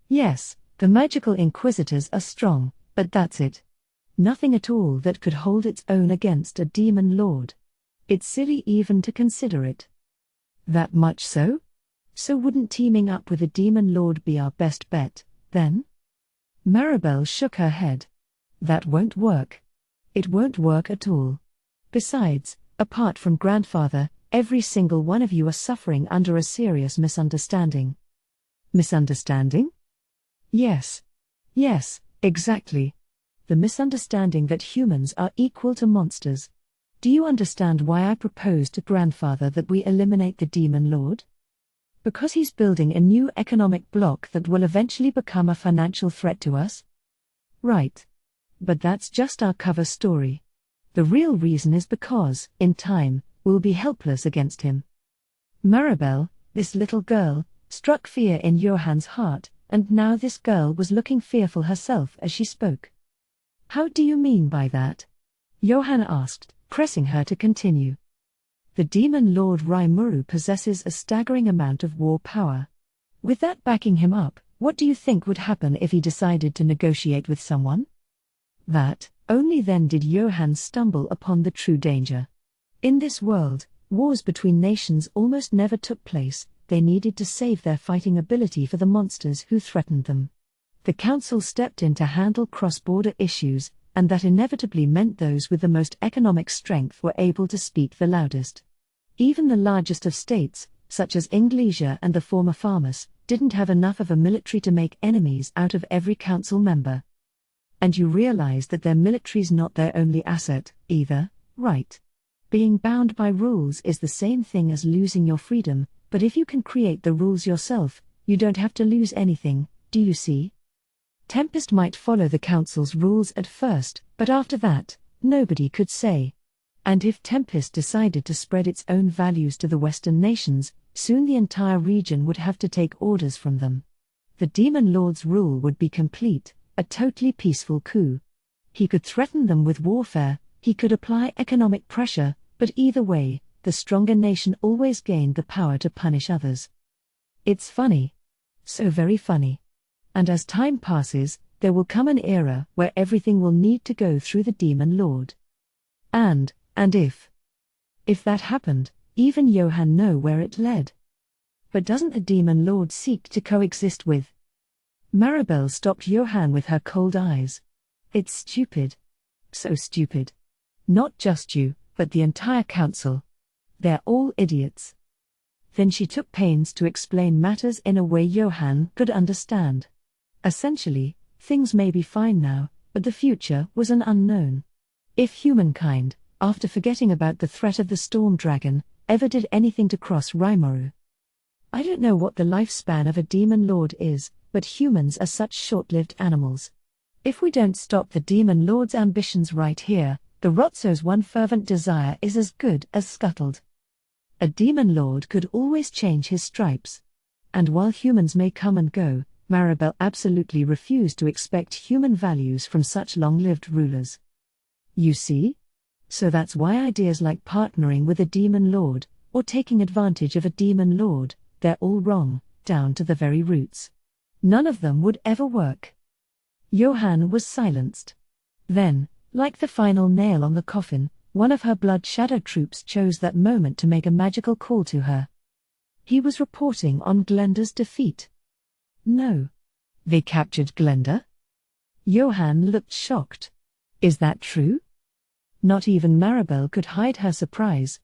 Yes, the magical inquisitors are strong, but that's it. Nothing at all that could hold its own against a demon lord. It's silly even to consider it. That much so? So wouldn't teaming up with a demon lord be our best bet, then? Maribel shook her head. That won't work. It won't work at all. Besides, apart from grandfather, every single one of you are suffering under a serious misunderstanding. Misunderstanding? Yes. Yes, exactly. The misunderstanding that humans are equal to monsters. Do you understand why I proposed to grandfather that we eliminate the demon lord? Because he's building a new economic bloc that will eventually become a financial threat to us? Right. But that's just our cover story. The real reason is because, in time, we'll be helpless against him. Maribel, this little girl, struck fear in Johann's heart, and now this girl was looking fearful herself as she spoke. How do you mean by that? Johann asked, pressing her to continue. The demon lord Rimuru possesses a staggering amount of war power. With that backing him up, what do you think would happen if he decided to negotiate with someone? That, only then did Johann stumble upon the true danger. In this world, wars between nations almost never took place. They needed to save their fighting ability for the monsters who threatened them. The council stepped in to handle cross-border issues, and that inevitably meant those with the most economic strength were able to speak the loudest. Even the largest of states, such as Inglesia and the former Farmus, didn't have enough of a military to make enemies out of every council member. And you realize that their military's not their only asset, either, right? Being bound by rules is the same thing as losing your freedom, but if you can create the rules yourself, you don't have to lose anything, do you see? Tempest might follow the council's rules at first, but after that, nobody could say. And if Tempest decided to spread its own values to the Western nations, soon the entire region would have to take orders from them. The Demon Lord's rule would be complete, a totally peaceful coup. He could threaten them with warfare, he could apply economic pressure, but either way, the stronger nation always gained the power to punish others. It's funny. So very funny. And as time passes, there will come an era where everything will need to go through the Demon Lord. And if that happened, even Johann know where it led. But doesn't the Demon Lord seek to coexist with? Maribel stopped Johann with her cold eyes. It's stupid. So stupid. Not just you, but the entire council. They're all idiots. Then she took pains to explain matters in a way Johann could understand. Essentially, things may be fine now, but the future was an unknown. If humankind, after forgetting about the threat of the storm dragon, ever did anything to cross Rimuru. I don't know what the lifespan of a demon lord is, but humans are such short-lived animals. If we don't stop the demon lord's ambitions right here, the Rotso's one fervent desire is as good as scuttled. A demon lord could always change his stripes. And while humans may come and go, Maribel absolutely refused to expect human values from such long-lived rulers. You see? So that's why ideas like partnering with a demon lord, or taking advantage of a demon lord, they're all wrong, down to the very roots. None of them would ever work. Johann was silenced. Then, like the final nail on the coffin, one of her blood shadow troops chose that moment to make a magical call to her. He was reporting on Glenda's defeat. No. They captured Glenda? Johann looked shocked. Is that true? Not even Maribel could hide her surprise.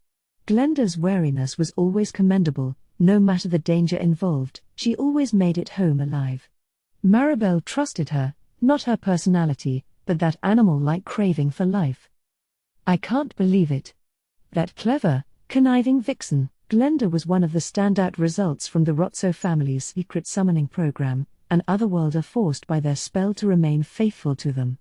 Glenda's wariness was always commendable, no matter the danger involved, she always made it home alive. Maribel trusted her, not her personality, but that animal-like craving for life. I can't believe it. That clever, conniving vixen, Glenda was one of the standout results from the Rotso family's secret summoning program, an otherworlder forced by their spell to remain faithful to them.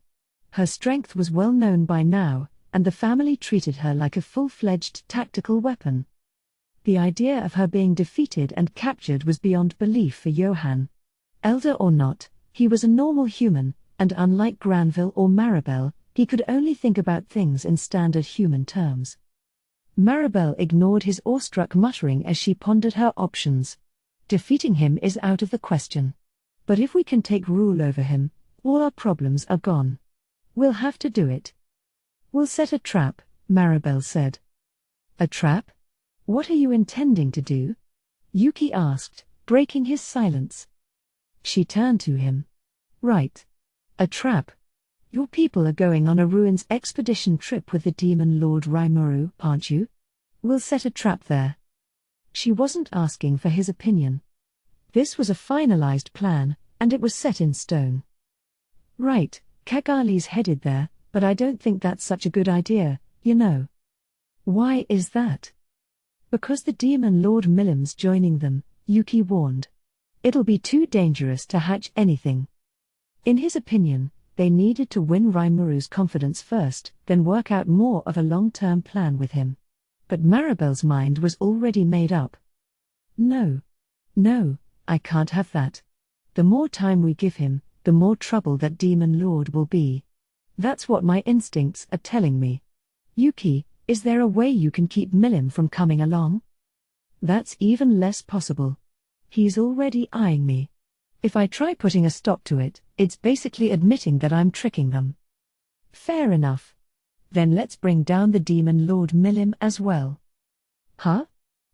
Her strength was well known by now, and the family treated her like a full-fledged tactical weapon. The idea of her being defeated and captured was beyond belief for Johann. Elder or not, he was a normal human, and unlike Granville or Maribel, he could only think about things in standard human terms. Maribel ignored his awestruck muttering as she pondered her options. Defeating him is out of the question. But if we can take rule over him, all our problems are gone. We'll have to do it. We'll set a trap, Maribel said. A trap? What are you intending to do? Yuki asked, breaking his silence. She turned to him. Right. A trap. Your people are going on a ruins expedition trip with the demon lord Rimuru, aren't you? We'll set a trap there. She wasn't asking for his opinion. This was a finalized plan, and it was set in stone. Right, Kagali's headed there, but I don't think that's such a good idea, you know. Why is that? Because the demon lord Millim's joining them, Yuki warned. It'll be too dangerous to hatch anything. In his opinion, they needed to win Rimuru's confidence first, then work out more of a long-term plan with him. But Maribel's mind was already made up. No. No, I can't have that. The more time we give him, the more trouble that demon lord will be. That's what my instincts are telling me. Yuki, is there a way you can keep Millim from coming along? That's even less possible. He's already eyeing me. If I try putting a stop to it, it's basically admitting that I'm tricking them. Fair enough. Then let's bring down the demon lord Millim as well. Huh?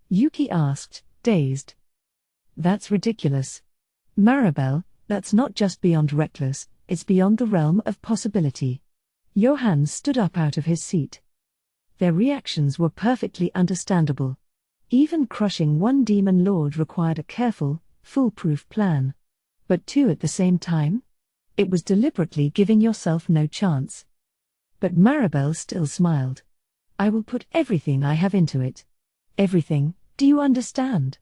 Yuki asked, dazed. That's ridiculous. Maribel, that's not just beyond reckless, it's beyond the realm of possibility. Johann stood up out of his seat. Their reactions were perfectly understandable. Even crushing one demon lord required a careful, foolproof plan. But two at the same time? It was deliberately giving yourself no chance. But Maribel still smiled. I will put everything I have into it. Everything, do you understand?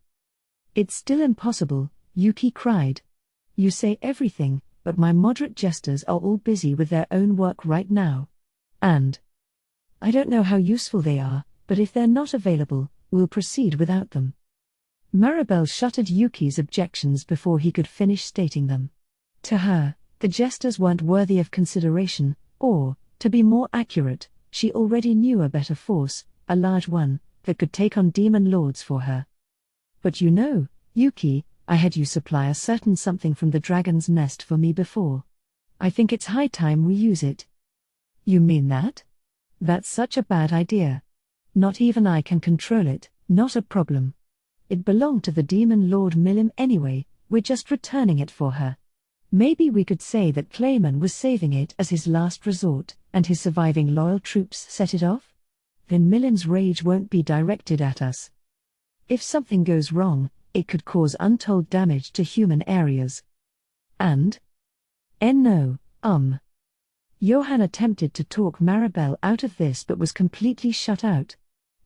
It's still impossible, Yuki cried. You say everything, but my moderate jesters are all busy with their own work right now. And I don't know how useful they are, but if they're not available, we'll proceed without them. Maribel shuttered Yuki's objections before he could finish stating them. To her, the jesters weren't worthy of consideration, or, to be more accurate, she already knew a better force, a large one, that could take on demon lords for her. But you know, Yuki, I had you supply a certain something from the dragon's nest for me before. I think it's high time we use it. You mean that? That's such a bad idea. Not even I can control it, not a problem. It belonged to the demon lord Millim anyway, we're just returning it for her. Maybe we could say that Clayman was saving it as his last resort, and his surviving loyal troops set it off? Then Millim's rage won't be directed at us. If something goes wrong, it could cause untold damage to human areas. And? No. Johann attempted to talk Maribel out of this but was completely shut out.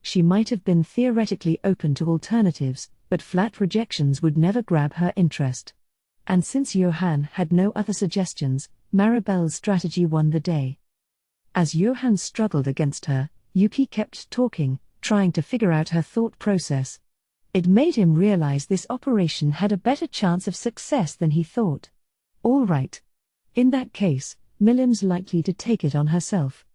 She might have been theoretically open to alternatives, but flat rejections would never grab her interest. And since Johann had no other suggestions, Maribel's strategy won the day. As Johann struggled against her, Yuki kept talking, trying to figure out her thought process. It made him realize this operation had a better chance of success than he thought. All right. In that case, Millim's likely to take it on herself.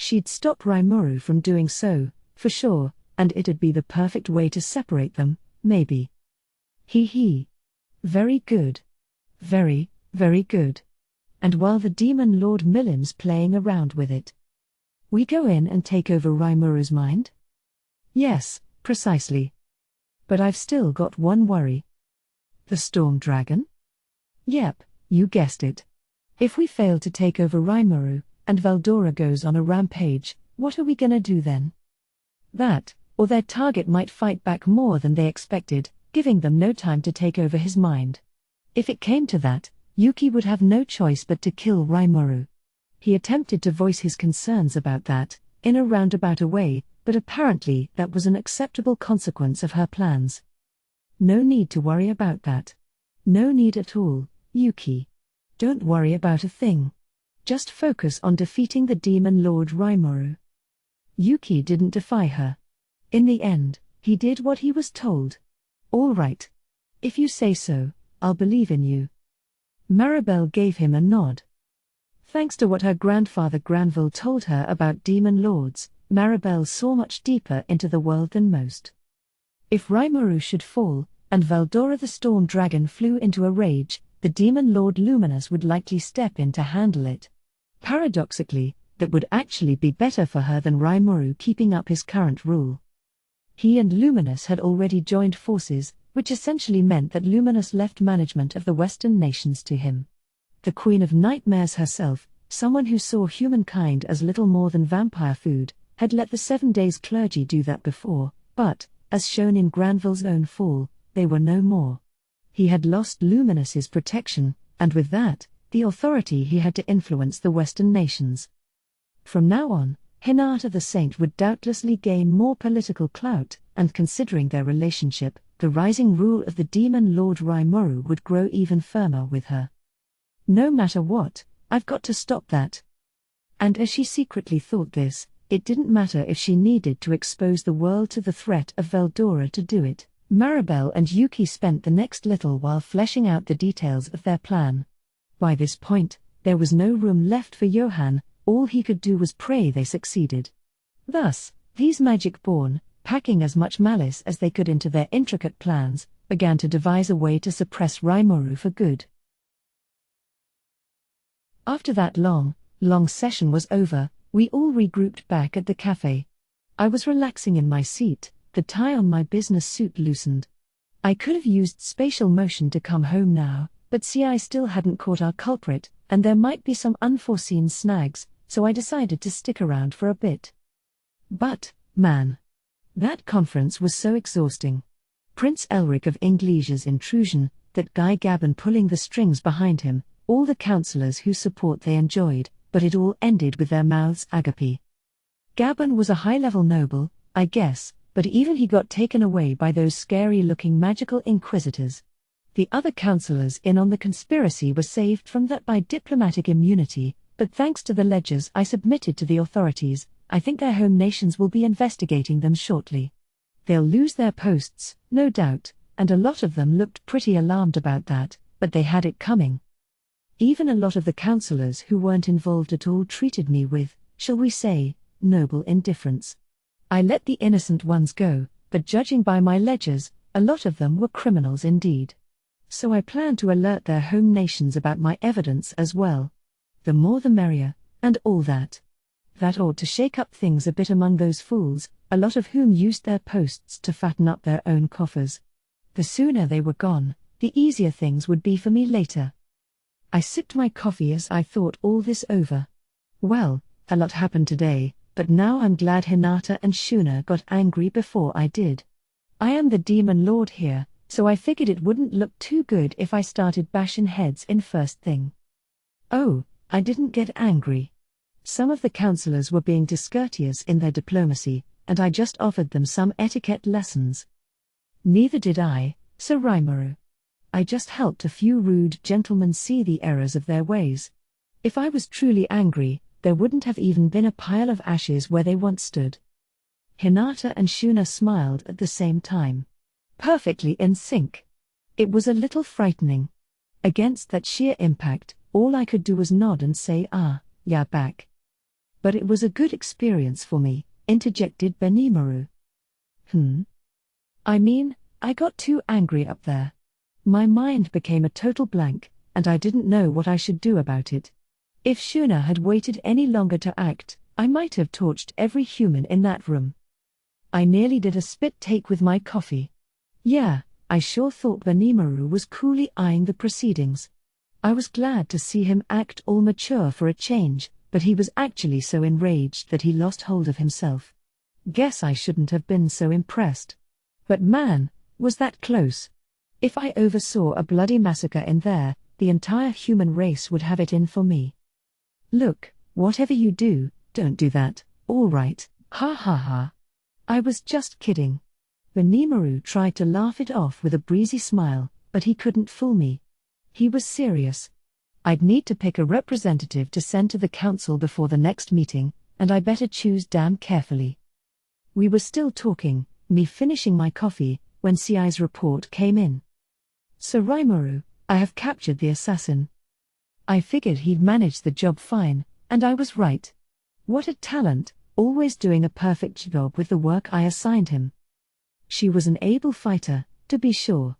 She'd stop Rimuru from doing so, for sure, and it'd be the perfect way to separate them, maybe. Hee. Very good. Very, very good. And while the demon Lord Millim's playing around with it, we go in and take over Rimuru's mind? Yes, precisely. But I've still got one worry. The storm dragon? Yep, you guessed it. If we fail to take over Rimuru, and Veldora goes on a rampage, what are we gonna do then? That, or their target might fight back more than they expected, giving them no time to take over his mind. If it came to that, Yuki would have no choice but to kill Rimuru. He attempted to voice his concerns about that, in a roundabout way, but apparently that was an acceptable consequence of her plans. No need to worry about that. No need at all, Yuki. Don't worry about a thing. Just focus on defeating the demon Lord Rimuru. Yuki didn't defy her. In the end, he did what he was told. All right. If you say so, I'll believe in you. Maribel gave him a nod. Thanks to what her grandfather Granville told her about demon lords, Maribel saw much deeper into the world than most. If Rimuru should fall, and Veldora the Storm Dragon flew into a rage, the demon Lord Luminous would likely step in to handle it. Paradoxically, that would actually be better for her than Rimuru keeping up his current rule. He and Luminous had already joined forces, which essentially meant that Luminous left management of the Western nations to him. The Queen of Nightmares herself, someone who saw humankind as little more than vampire food, had let the 7 Days clergy do that before, but, as shown in Granville's own fall, they were no more. He had lost Luminous's protection, and with that, the authority he had to influence the Western nations. From now on, Hinata the Saint would doubtlessly gain more political clout, and considering their relationship, the rising rule of the demon Lord Rimuru would grow even firmer with her. No matter what, I've got to stop that. And as she secretly thought this, it didn't matter if she needed to expose the world to the threat of Veldora to do it. Maribel and Yuki spent the next little while fleshing out the details of their plan. By this point, there was no room left for Johann, all he could do was pray they succeeded. Thus, these Magic-born, packing as much malice as they could into their intricate plans, began to devise a way to suppress Rimuru for good. After that long session was over, we all regrouped back at the cafe. I was relaxing in my seat, the tie on my business suit loosened. I could have used spatial motion to come home now, but see, I still hadn't caught our culprit, and there might be some unforeseen snags, so I decided to stick around for a bit. But, man, that conference was so exhausting. Prince Elric of Inglese's intrusion, that guy Gabon pulling the strings behind him, all the councillors whose support they enjoyed, but it all ended with their mouths agape. Gabon was a high-level noble, I guess, but even he got taken away by those scary-looking magical inquisitors. The other councillors in on the conspiracy were saved from that by diplomatic immunity, but thanks to the ledgers I submitted to the authorities, I think their home nations will be investigating them shortly. They'll lose their posts, no doubt, and a lot of them looked pretty alarmed about that, but they had it coming. Even a lot of the councillors who weren't involved at all treated me with, shall we say, noble indifference. I let the innocent ones go, but judging by my ledgers, a lot of them were criminals indeed. So I plan to alert their home nations about my evidence as well. The more the merrier, and all that. That ought to shake up things a bit among those fools, a lot of whom used their posts to fatten up their own coffers. The sooner they were gone, the easier things would be for me later. I sipped my coffee as I thought all this over. Well, a lot happened today, but now I'm glad Hinata and Shuna got angry before I did. I am the demon lord here, so I figured it wouldn't look too good if I started bashing heads in first thing. Oh, I didn't get angry. Some of the councillors were being discourteous in their diplomacy, and I just offered them some etiquette lessons. Neither did I, Sir Rimuru. I just helped a few rude gentlemen see the errors of their ways. If I was truly angry, there wouldn't have even been a pile of ashes where they once stood. Hinata and Shuna smiled at the same time. Perfectly in sync. It was a little frightening. Against that sheer impact, all I could do was nod and say yeah back. But it was a good experience for me, interjected Benimaru. I mean, I got too angry up there. My mind became a total blank, and I didn't know what I should do about it. If Shuna had waited any longer to act, I might have torched every human in that room. I nearly did a spit take with my coffee. Yeah, I sure thought Benimaru was coolly eyeing the proceedings. I was glad to see him act all mature for a change, but he was actually so enraged that he lost hold of himself. Guess I shouldn't have been so impressed. But man, was that close. If I oversaw a bloody massacre in there, the entire human race would have it in for me. Look, whatever you do, don't do that, all right, ha ha ha. I was just kidding. Benimaru tried to laugh it off with a breezy smile, but he couldn't fool me. He was serious. I'd need to pick a representative to send to the council before the next meeting, and I better choose damn carefully. We were still talking, me finishing my coffee, when CI's report came in. So Rimuru, I have captured the assassin. I figured he'd manage the job fine, and I was right. What a talent, always doing a perfect job with the work I assigned him. She was an able fighter, to be sure.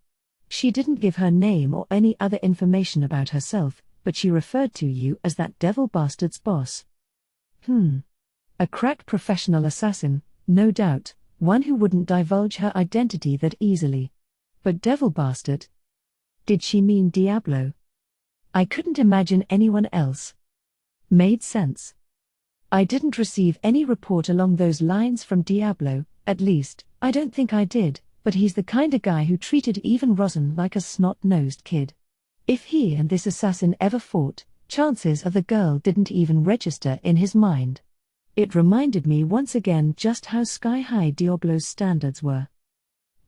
She didn't give her name or any other information about herself, but she referred to you as that devil bastard's boss. A crack professional assassin, no doubt, one who wouldn't divulge her identity that easily. But devil bastard? Did she mean Diablo? I couldn't imagine anyone else. Made sense. I didn't receive any report along those lines from Diablo, at least, I don't think I did, but he's the kinda guy who treated even Rosin like a snot-nosed kid. If he and this assassin ever fought, chances are the girl didn't even register in his mind. It reminded me once again just how sky-high Diablo's standards were.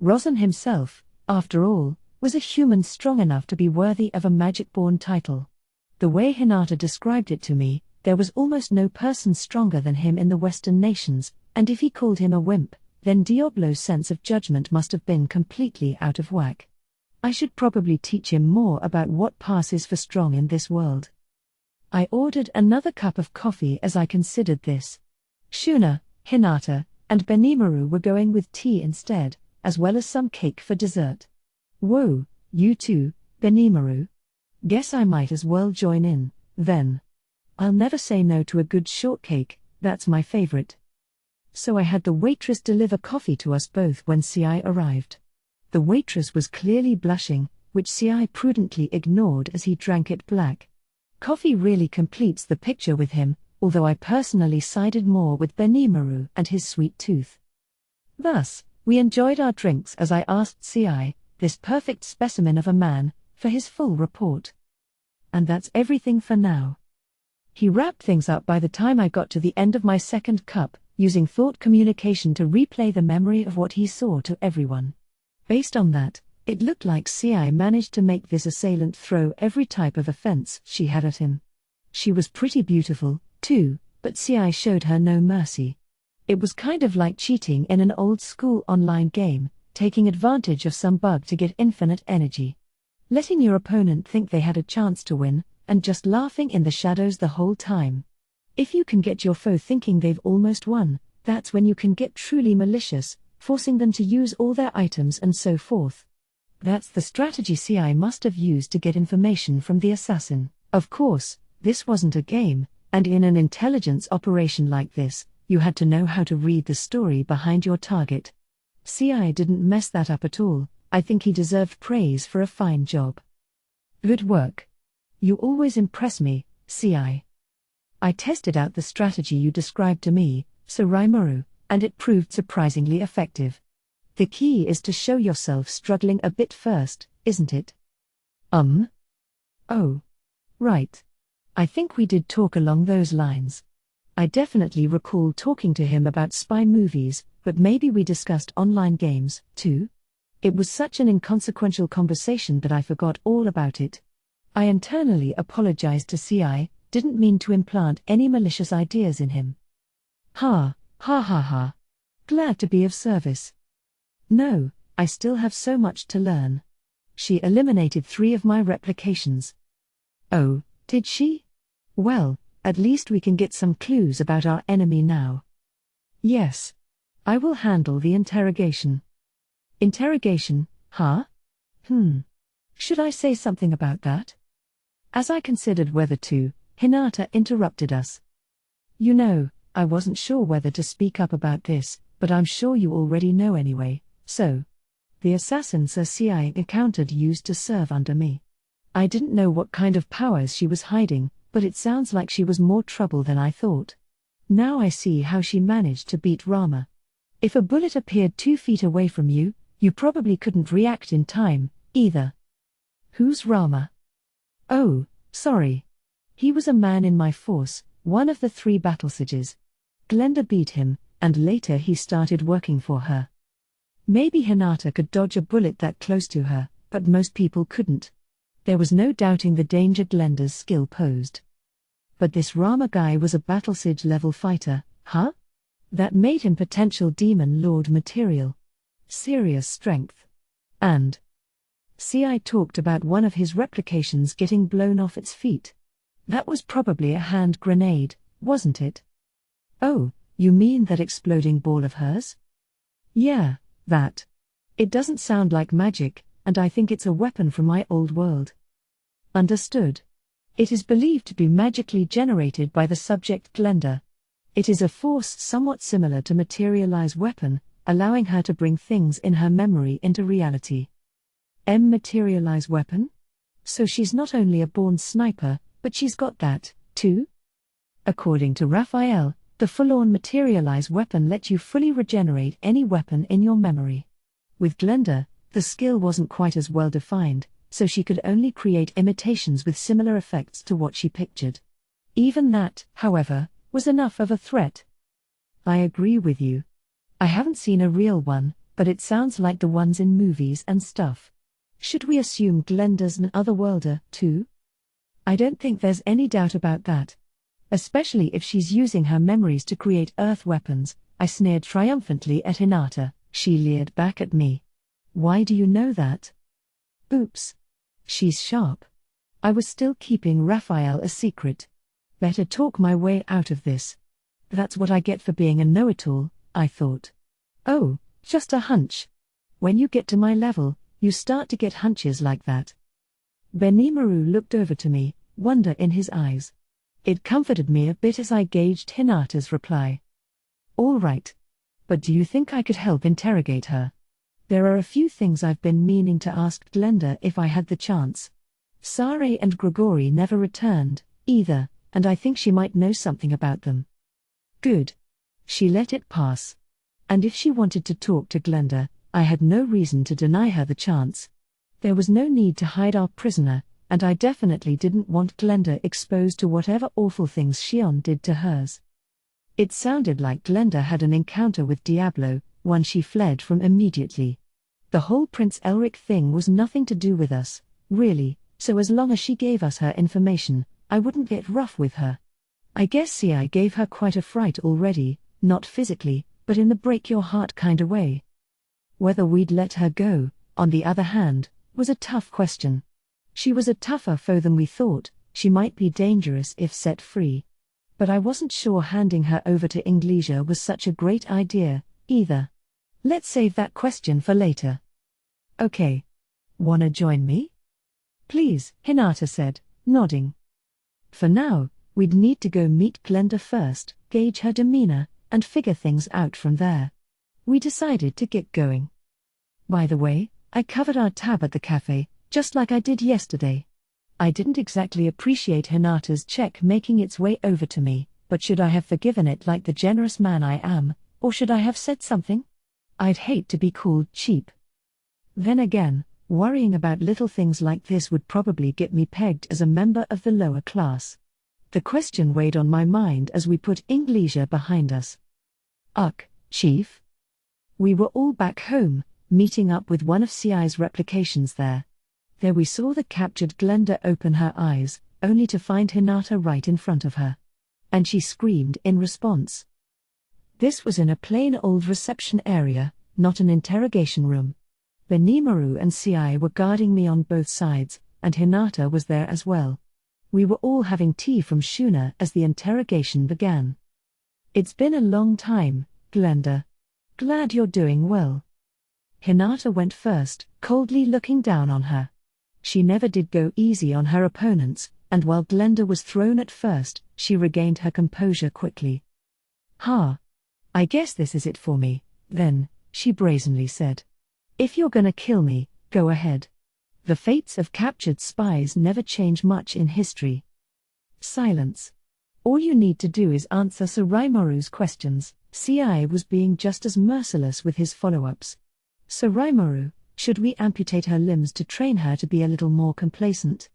Rosin himself, after all, was a human strong enough to be worthy of a Magic-born title. The way Hinata described it to me, there was almost no person stronger than him in the Western nations, and if he called him a wimp, then Diablo's sense of judgment must have been completely out of whack. I should probably teach him more about what passes for strong in this world. I ordered another cup of coffee as I considered this. Shuna, Hinata, and Benimaru were going with tea instead, as well as some cake for dessert. Whoa, you too, Benimaru. Guess I might as well join in, then. I'll never say no to a good shortcake, that's my favorite. So I had the waitress deliver coffee to us both when CI arrived. The waitress was clearly blushing, which CI prudently ignored as he drank it black. Coffee really completes the picture with him, although I personally sided more with Benimaru and his sweet tooth. Thus, we enjoyed our drinks as I asked CI, this perfect specimen of a man, for his full report. And that's everything for now. He wrapped things up by the time I got to the end of my second cup, using thought communication to replay the memory of what he saw to everyone. Based on that, it looked like CI managed to make this assailant throw every type of offense she had at him. She was pretty beautiful, too, but CI showed her no mercy. It was kind of like cheating in an old-school online game, taking advantage of some bug to get infinite energy. Letting your opponent think they had a chance to win, and just laughing in the shadows the whole time. If you can get your foe thinking they've almost won, that's when you can get truly malicious, forcing them to use all their items and so forth. That's the strategy CI must have used to get information from the assassin. Of course, this wasn't a game, and in an intelligence operation like this, you had to know how to read the story behind your target. CI didn't mess that up at all. I think he deserved praise for a fine job. Good work. You always impress me, CI. I tested out the strategy you described to me, Sir Rimuru, and it proved surprisingly effective. The key is to show yourself struggling a bit first, isn't it? Oh. Right. I think we did talk along those lines. I definitely recall talking to him about spy movies, but maybe we discussed online games, too? It was such an inconsequential conversation that I forgot all about it. I internally apologized to CI, didn't mean to implant any malicious ideas in him. Ha ha. Glad to be of service. No, I still have so much to learn. She eliminated 3 of my replications. Oh, did she? Well, At least we can get some clues about our enemy now. Yes. I will handle the interrogation. Interrogation, huh? Should I say something about that? As I considered whether to, Hinata interrupted us. You know, I wasn't sure whether to speak up about this, but I'm sure you already know anyway, so. The assassin Circe I encountered used to serve under me. I didn't know what kind of powers she was hiding, but it sounds like she was more trouble than I thought. Now I see how she managed to beat Rama. If a bullet appeared 2 feet away from you, you probably couldn't react in time, either. Who's Rama? Oh, sorry. He was a man in my force, one of the 3 battle sages. Glenda beat him, and later he started working for her. Maybe Hinata could dodge a bullet that close to her, but most people couldn't. There was no doubting the danger Glenda's skill posed. But this Rama guy was a battle sage level fighter, huh? That made him potential demon lord material. Serious strength. And CI talked about one of his replications getting blown off its feet. That was probably a hand grenade, wasn't it? Oh, you mean that exploding ball of hers? Yeah, that. It doesn't sound like magic, and I think it's a weapon from my old world. Understood. It is believed to be magically generated by the subject Glenda. It is a force somewhat similar to Materialize weapon, allowing her to bring things in her memory into reality. Materialize weapon? So she's not only a born sniper, but she's got that, too? According to Raphael, the full-on Materialize weapon lets you fully regenerate any weapon in your memory. With Glenda, the skill wasn't quite as well defined, so she could only create imitations with similar effects to what she pictured. Even that, however, was enough of a threat. I agree with you. I haven't seen a real one, but it sounds like the ones in movies and stuff. Should we assume Glenda's an otherworlder, too? I don't think there's any doubt about that. Especially if she's using her memories to create earth weapons. I sneered triumphantly at Hinata. She leered back at me. Why do you know that? Oops. She's sharp. I was still keeping Raphael a secret. Better talk my way out of this. That's what I get for being a know-it-all, I thought. Oh, just a hunch. When you get to my level, you start to get hunches like that. Benimaru looked over to me, wonder in his eyes. It comforted me a bit as I gauged Hinata's reply. All right. But do you think I could help interrogate her? There are a few things I've been meaning to ask Glenda if I had the chance. Sare and Grigori never returned, either, and I think she might know something about them. Good. She let it pass. And if she wanted to talk to Glenda, I had no reason to deny her the chance. There was no need to hide our prisoner, and I definitely didn't want Glenda exposed to whatever awful things Shion did to hers. It sounded like Glenda had an encounter with Diablo, one she fled from immediately. The whole Prince Elric thing was nothing to do with us, really, so as long as she gave us her information, I wouldn't get rough with her. I guess CI gave her quite a fright already, not physically, but in the break-your-heart kinda way. Whether we'd let her go, on the other hand, was a tough question. She was a tougher foe than we thought. She might be dangerous if set free. But I wasn't sure handing her over to Inglesia was such a great idea, either. Let's save that question for later. Okay. Wanna join me? Please, Hinata said, nodding. For now, we'd need to go meet Glenda first, gauge her demeanor, and figure things out from there. We decided to get going. By the way, I covered our tab at the cafe, just like I did yesterday. I didn't exactly appreciate Hinata's check making its way over to me, but should I have forgiven it like the generous man I am, or should I have said something? I'd hate to be called cheap. Then again, worrying about little things like this would probably get me pegged as a member of the lower class. The question weighed on my mind as we put Inglesia behind us. Chief? We were all back home, meeting up with one of CI's replications there. There we saw the captured Glenda open her eyes, only to find Hinata right in front of her. And she screamed in response. This was in a plain old reception area, not an interrogation room. Benimaru and CI were guarding me on both sides, and Hinata was there as well. We were all having tea from Shuna as the interrogation began. It's been a long time, Glenda. Glad you're doing well. Hinata went first, coldly looking down on her. She never did go easy on her opponents, and while Glenda was thrown at first, she regained her composure quickly. I guess this is it for me, then, she brazenly said. If you're gonna kill me, go ahead. The fates of captured spies never change much in history. Silence. All you need to do is answer Suraimoru's questions. CI was being just as merciless with his follow-ups. Suraimoru, should we amputate her limbs to train her to be a little more complacent?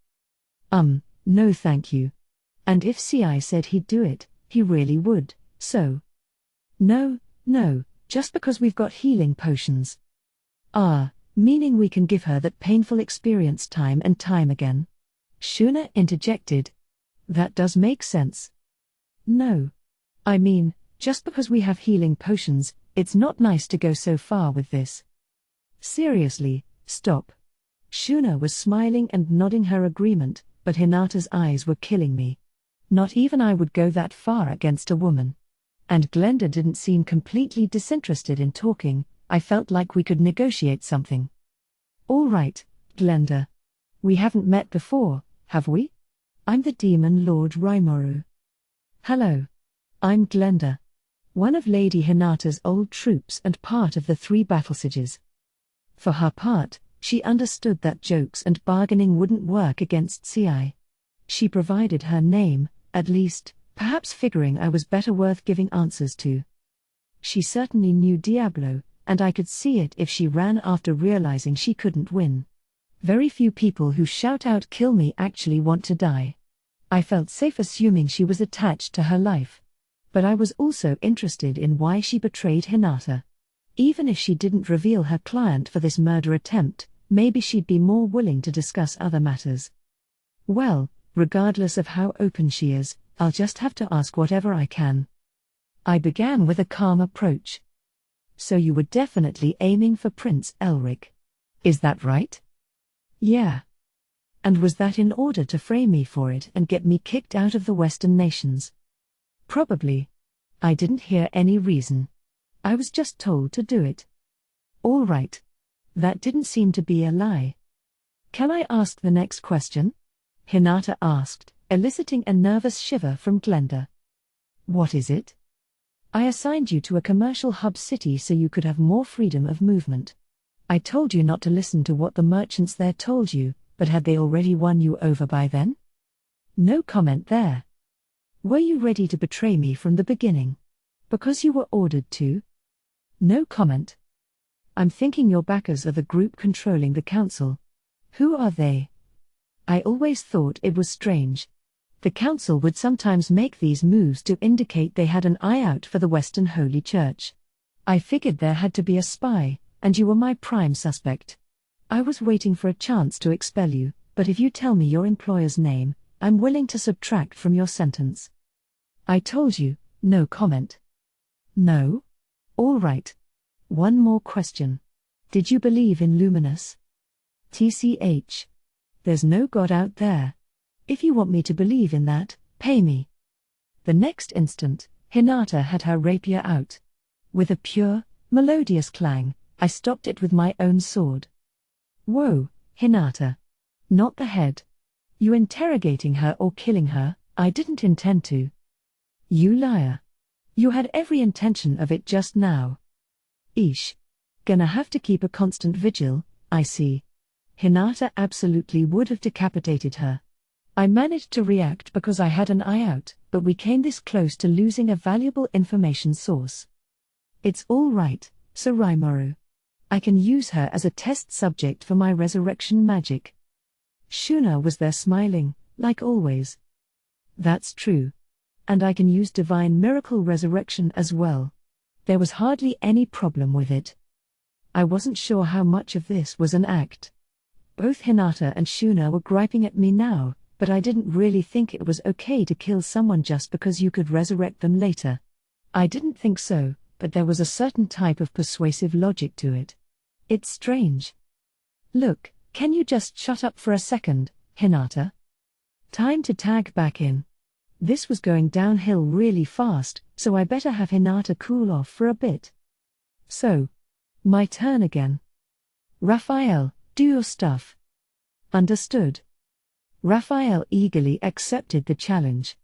No thank you. And if CI said he'd do it, he really would, so. No, just because we've got healing potions. Meaning we can give her that painful experience time and time again. Shuna interjected. That does make sense. No. I mean, just because we have healing potions, it's not nice to go so far with this. Seriously, stop. Shuna was smiling and nodding her agreement, but Hinata's eyes were killing me. Not even I would go that far against a woman. And Glenda didn't seem completely disinterested in talking. I felt like we could negotiate something. All right, Glenda. We haven't met before, have we? I'm the Demon Lord Rimuru. Hello. I'm Glenda. One of Lady Hinata's old troops and part of the 3 battle sages. For her part, she understood that jokes and bargaining wouldn't work against CI. She provided her name, at least, perhaps figuring I was better worth giving answers to. She certainly knew Diablo, and I could see it if she ran after realizing she couldn't win. Very few people who shout out "kill me" actually want to die. I felt safe assuming she was attached to her life. But I was also interested in why she betrayed Hinata. Even if she didn't reveal her client for this murder attempt, maybe she'd be more willing to discuss other matters. Well, regardless of how open she is, I'll just have to ask whatever I can. I began with a calm approach. So you were definitely aiming for Prince Elric. Is that right? Yeah. And was that in order to frame me for it and get me kicked out of the Western nations? Probably. I didn't hear any reason. I was just told to do it. All right. That didn't seem to be a lie. Can I ask the next question? Hinata asked, eliciting a nervous shiver from Glenda. What is it? I assigned you to a commercial hub city so you could have more freedom of movement. I told you not to listen to what the merchants there told you, but had they already won you over by then? No comment there. Were you ready to betray me from the beginning? Because you were ordered to? No comment. I'm thinking your backers are the group controlling the council. Who are they? I always thought it was strange. The council would sometimes make these moves to indicate they had an eye out for the Western Holy Church. I figured there had to be a spy, and you were my prime suspect. I was waiting for a chance to expel you, but if you tell me your employer's name, I'm willing to subtract from your sentence. I told you, no comment. No? All right. One more question. Did you believe in Luminous? TCH. There's no God out there. If you want me to believe in that, pay me. The next instant, Hinata had her rapier out. With a pure, melodious clang, I stopped it with my own sword. Whoa, Hinata. Not the head. You interrogating her or killing her? I didn't intend to. You liar. You had every intention of it just now. Eesh. Gonna have to keep a constant vigil, I see. Hinata absolutely would have decapitated her. I managed to react because I had an eye out, but we came this close to losing a valuable information source. It's all right, Suraimoru. I can use her as a test subject for my resurrection magic. Shuna was there smiling, like always. That's true. And I can use divine miracle resurrection as well. There was hardly any problem with it. I wasn't sure how much of this was an act. Both Hinata and Shuna were griping at me now, but I didn't really think it was okay to kill someone just because you could resurrect them later. I didn't think so, but there was a certain type of persuasive logic to it. It's strange. Look, can you just shut up for a second, Hinata? Time to tag back in. This was going downhill really fast, so I better have Hinata cool off for a bit. So, my turn again. Raphael, do your stuff. Understood. Raphael eagerly accepted the challenge.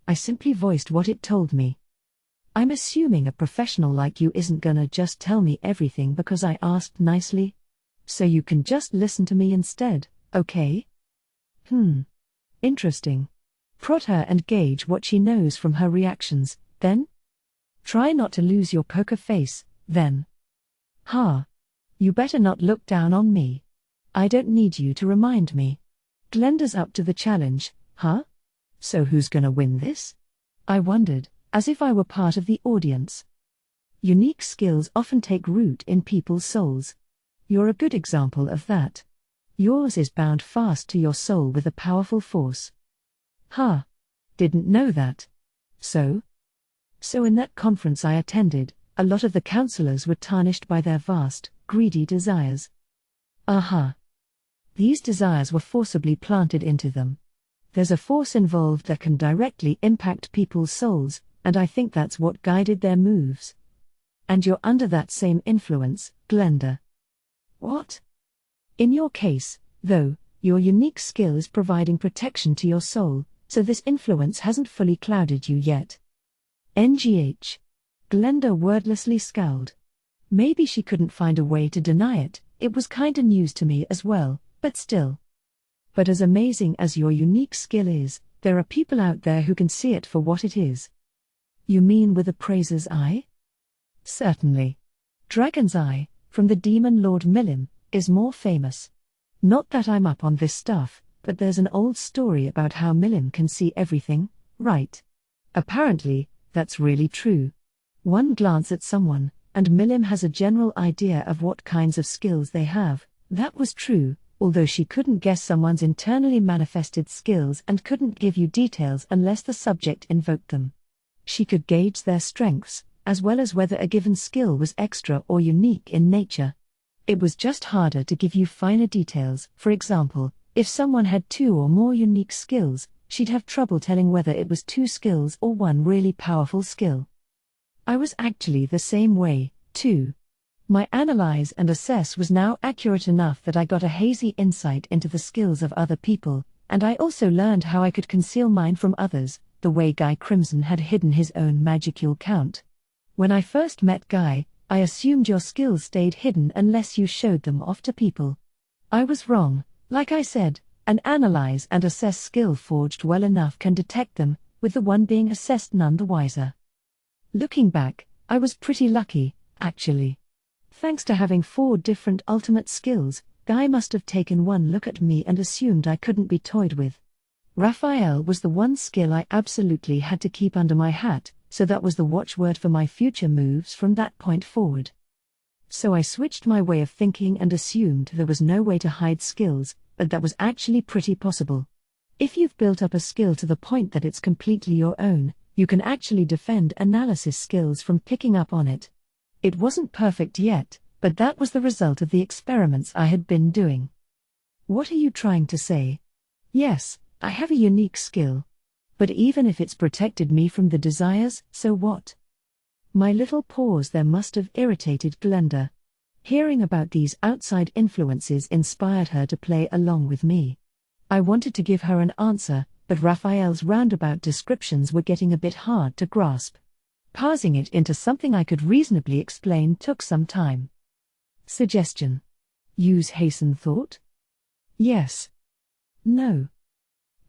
I simply voiced what it told me. I'm assuming a professional like you isn't gonna just tell me everything because I asked nicely. So you can just listen to me instead, okay? Interesting. Prod her and gauge what she knows from her reactions, then? Try not to lose your poker face, then. You better not look down on me. I don't need you to remind me. Glenda's up to the challenge, huh? So who's gonna win this? I wondered, as if I were part of the audience. Unique skills often take root in people's souls. You're a good example of that. Yours is bound fast to your soul with a powerful force. Didn't know that. So in that conference I attended, a lot of the counselors were tarnished by their vast, greedy desires. These desires were forcibly planted into them. There's a force involved that can directly impact people's souls, and I think that's what guided their moves. And you're under that same influence, Glenda. What? In your case, though, your unique skill is providing protection to your soul, so this influence hasn't fully clouded you yet. NGH. Glenda wordlessly scowled. Maybe she couldn't find a way to deny it, it was kinda news to me as well, but still. But as amazing as your unique skill is, there are people out there who can see it for what it is. You mean with a praiser's eye? Certainly. Dragon's Eye, from the demon Lord Milim, is more famous. Not that I'm up on this stuff, but there's an old story about how Milim can see everything, right? Apparently, that's really true. One glance at someone, and Milim has a general idea of what kinds of skills they have. That was true, although she couldn't guess someone's internally manifested skills and couldn't give you details unless the subject invoked them. She could gauge their strengths, as well as whether a given skill was extra or unique in nature. It was just harder to give you finer details. For example, if someone had 2 or more unique skills, she'd have trouble telling whether it was 2 skills or one really powerful skill. I was actually the same way, too. My analyze and assess was now accurate enough that I got a hazy insight into the skills of other people, and I also learned how I could conceal mine from others, the way Guy Crimson had hidden his own magicule count. When I first met Guy, I assumed your skills stayed hidden unless you showed them off to people. I was wrong. Like I said, an analyze and assess skill forged well enough can detect them, with the one being assessed none the wiser. Looking back, I was pretty lucky, actually. Thanks to having 4 different ultimate skills, Guy must have taken one look at me and assumed I couldn't be toyed with. Raphael was the one skill I absolutely had to keep under my hat, so that was the watchword for my future moves from that point forward. So I switched my way of thinking and assumed there was no way to hide skills, but that was actually pretty possible. If you've built up a skill to the point that it's completely your own, you can actually defend analysis skills from picking up on it. It wasn't perfect yet, but that was the result of the experiments I had been doing. What are you trying to say? Yes, I have a unique skill. But even if it's protected me from the desires, so what? My little pause there must have irritated Glenda. Hearing about these outside influences inspired her to play along with me. I wanted to give her an answer, but Raphael's roundabout descriptions were getting a bit hard to grasp. Parsing it into something I could reasonably explain took some time. Suggestion. Use hasten thought? Yes. No.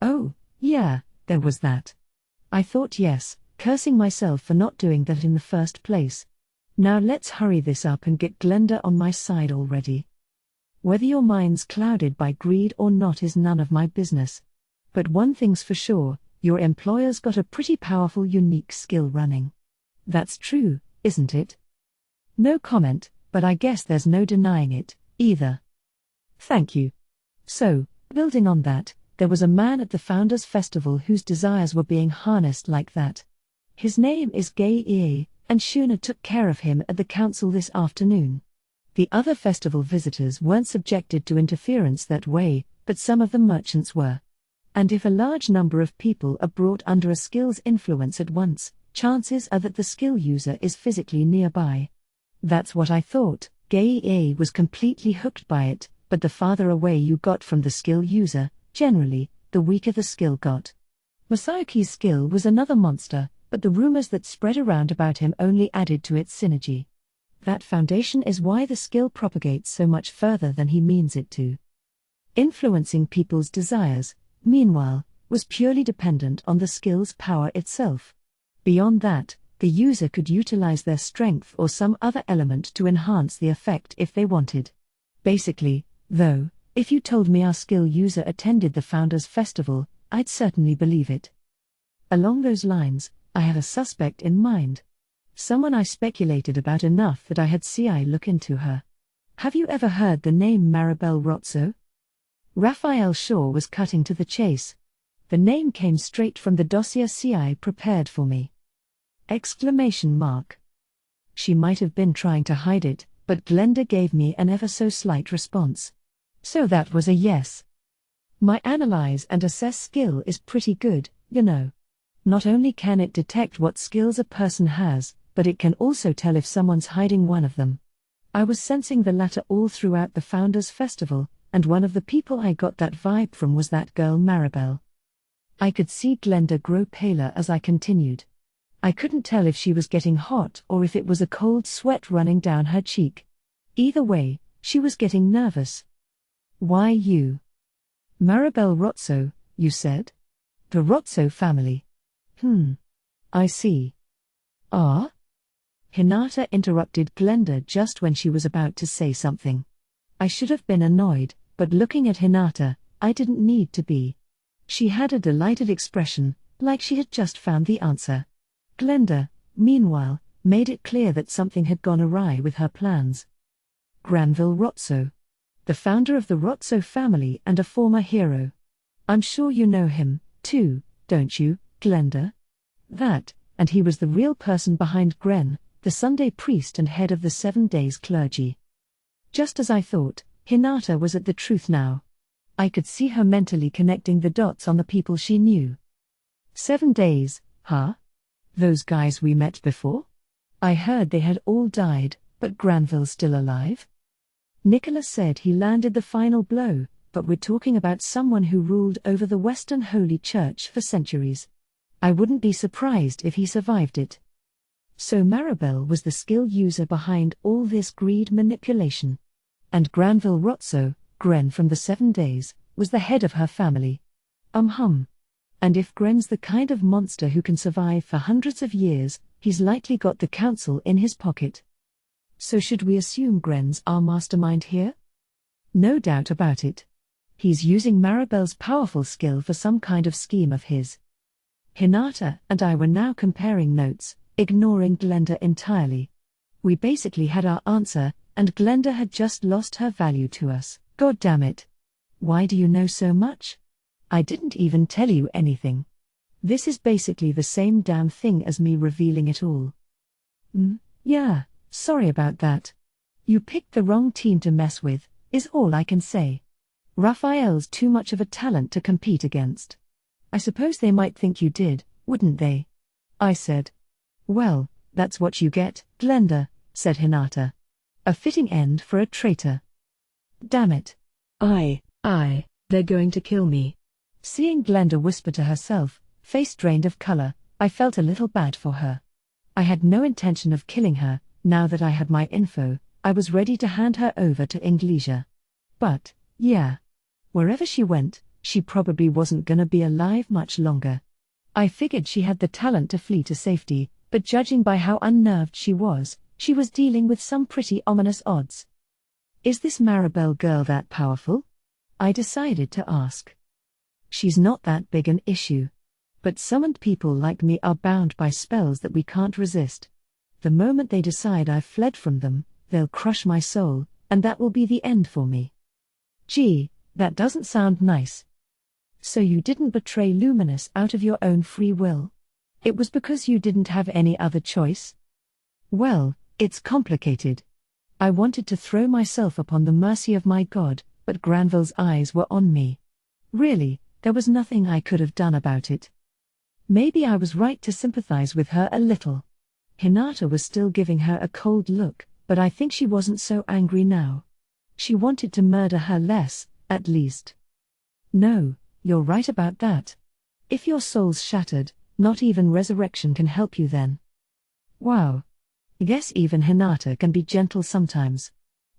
Oh, yeah, there was that. I thought yes, cursing myself for not doing that in the first place. Now let's hurry this up and get Glenda on my side already. Whether your mind's clouded by greed or not is none of my business. But one thing's for sure, your employer's got a pretty powerful unique skill running. That's true, isn't it? No comment, but I guess there's no denying it, either. Thank you. So, building on that, there was a man at the Founders Festival whose desires were being harnessed like that. His name is Gay Ie, and Shuna took care of him at the council this afternoon. The other festival visitors weren't subjected to interference that way, but some of the merchants were. And if a large number of people are brought under a skill's influence at once, chances are that the skill user is physically nearby. That's what I thought. Gaia was completely hooked by it, but the farther away you got from the skill user, generally, the weaker the skill got. Masayuki's skill was another monster, but the rumors that spread around about him only added to its synergy. That foundation is why the skill propagates so much further than he means it to. Influencing people's desires, meanwhile, was purely dependent on the skill's power itself. Beyond that, the user could utilize their strength or some other element to enhance the effect if they wanted. Basically, though, if you told me our skill user attended the Founders Festival, I'd certainly believe it. Along those lines, I have a suspect in mind. Someone I speculated about enough that I had CI look into her. Have you ever heard the name Maribel Rotzo? Raphael Shaw was cutting to the chase. The name came straight from the dossier CI prepared for me. Exclamation mark. She might have been trying to hide it, but Glenda gave me an ever so slight response. So that was a yes. My analyze and assess skill is pretty good, you know. Not only can it detect what skills a person has, but it can also tell if someone's hiding one of them. I was sensing the latter all throughout the Founders Festival, and one of the people I got that vibe from was that girl Maribel. I could see Glenda grow paler as I continued. I couldn't tell if she was getting hot or if it was a cold sweat running down her cheek. Either way, she was getting nervous. Why you? Maribel Rotzo, you said? The Rotzo family. I see. Ah? Hinata interrupted Glenda just when she was about to say something. I should have been annoyed, but looking at Hinata, I didn't need to be. She had a delighted expression, like she had just found the answer. Glenda, meanwhile, made it clear that something had gone awry with her plans. Granville Rotzo. The founder of the Rotzo family and a former hero. I'm sure you know him, too, don't you, Glenda? That, and he was the real person behind Gren, the Sunday priest and head of the 7 Days clergy. Just as I thought, Hinata was at the truth now. I could see her mentally connecting the dots on the people she knew. 7 Days, huh? Those guys we met before? I heard they had all died, but Granville's still alive? Nicholas said he landed the final blow, but we're talking about someone who ruled over the Western Holy Church for centuries. I wouldn't be surprised if he survived it. So Maribel was the skill user behind all this greed manipulation. And Granville Rotzo, Gren from the 7 Days, was the head of her family. And if Gren's the kind of monster who can survive for hundreds of years, he's likely got the council in his pocket. So should we assume Gren's our mastermind here? No doubt about it. He's using Maribel's powerful skill for some kind of scheme of his. Hinata and I were now comparing notes, ignoring Glenda entirely. We basically had our answer, and Glenda had just lost her value to us. God damn it. Why do you know so much? I didn't even tell you anything. This is basically the same damn thing as me revealing it all. Yeah, sorry about that. You picked the wrong team to mess with, is all I can say. Raphael's too much of a talent to compete against. I suppose they might think you did, wouldn't they? I said. Well, that's what you get, Glenda, said Hinata. A fitting end for a traitor. Damn it. They're going to kill me. Seeing Glenda whisper to herself, face drained of color, I felt a little bad for her. I had no intention of killing her. Now that I had my info, I was ready to hand her over to Inglesia. But, yeah. Wherever she went, she probably wasn't gonna be alive much longer. I figured she had the talent to flee to safety, but judging by how unnerved she was dealing with some pretty ominous odds. Is this Maribel girl that powerful? I decided to ask. She's not that big an issue. But summoned people like me are bound by spells that we can't resist. The moment they decide I've fled from them, they'll crush my soul, and that will be the end for me. Gee, that doesn't sound nice. So you didn't betray Luminous out of your own free will? It was because you didn't have any other choice? Well, it's complicated. I wanted to throw myself upon the mercy of my God, but Granville's eyes were on me. Really, There was nothing I could have done about it. Maybe I was right to sympathize with her a little. Hinata was still giving her a cold look, but I think she wasn't so angry now. She wanted to murder her less, at least. No, you're right about that. If your soul's shattered, not even resurrection can help you then. Wow. Guess even Hinata can be gentle sometimes.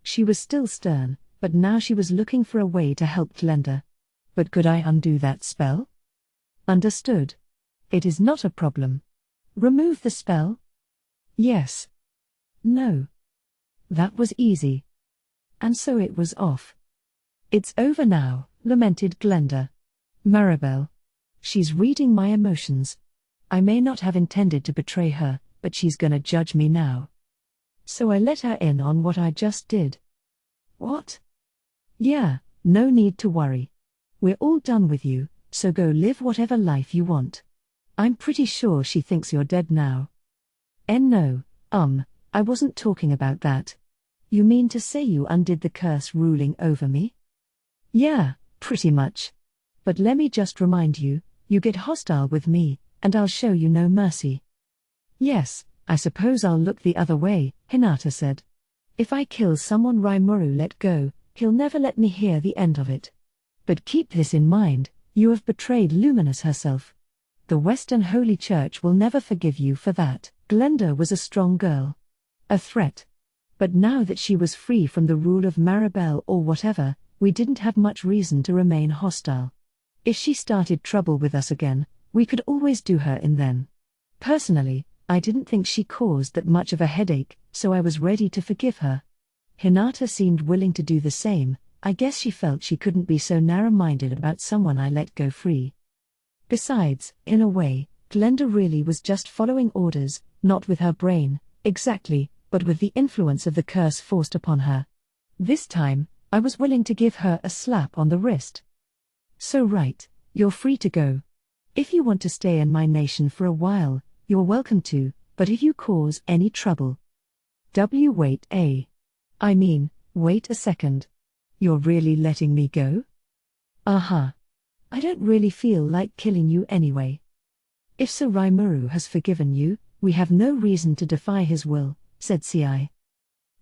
She was still stern, but now she was looking for a way to help Glenda. But could I undo that spell? Understood. It is not a problem. Remove the spell? Yes. No. That was easy. And so it was off. It's over now, lamented Glenda. Maribel. She's reading my emotions. I may not have intended to betray her, but she's gonna judge me now. So I let her in on what I just did. What? Yeah, no need to worry. We're all done with you, so go live whatever life you want. I'm pretty sure she thinks you're dead now. No, I wasn't talking about that. You mean to say you undid the curse ruling over me? Yeah, pretty much. But let me just remind you, you get hostile with me, and I'll show you no mercy. Yes, I suppose I'll look the other way, Hinata said. If I kill someone Rimuru let go, he'll never let me hear the end of it. But keep this in mind, you have betrayed Luminous herself. The Western Holy Church will never forgive you for that. Glenda was a strong girl. A threat. But now that she was free from the rule of Maribel or whatever, we didn't have much reason to remain hostile. If she started trouble with us again, we could always do her in then. Personally, I didn't think she caused that much of a headache, so I was ready to forgive her. Hinata seemed willing to do the same. I guess she felt she couldn't be so narrow-minded about someone I let go free. Besides, in a way, Glenda really was just following orders, not with her brain, exactly, but with the influence of the curse forced upon her. This time, I was willing to give her a slap on the wrist. So right, you're free to go. If you want to stay in my nation for a while, you're welcome to, but if you cause any trouble. Wait I mean, wait a second. You're really letting me go? Uh-huh. I don't really feel like killing you anyway. If Sir Rimuru has forgiven you, we have no reason to defy his will, said Ci.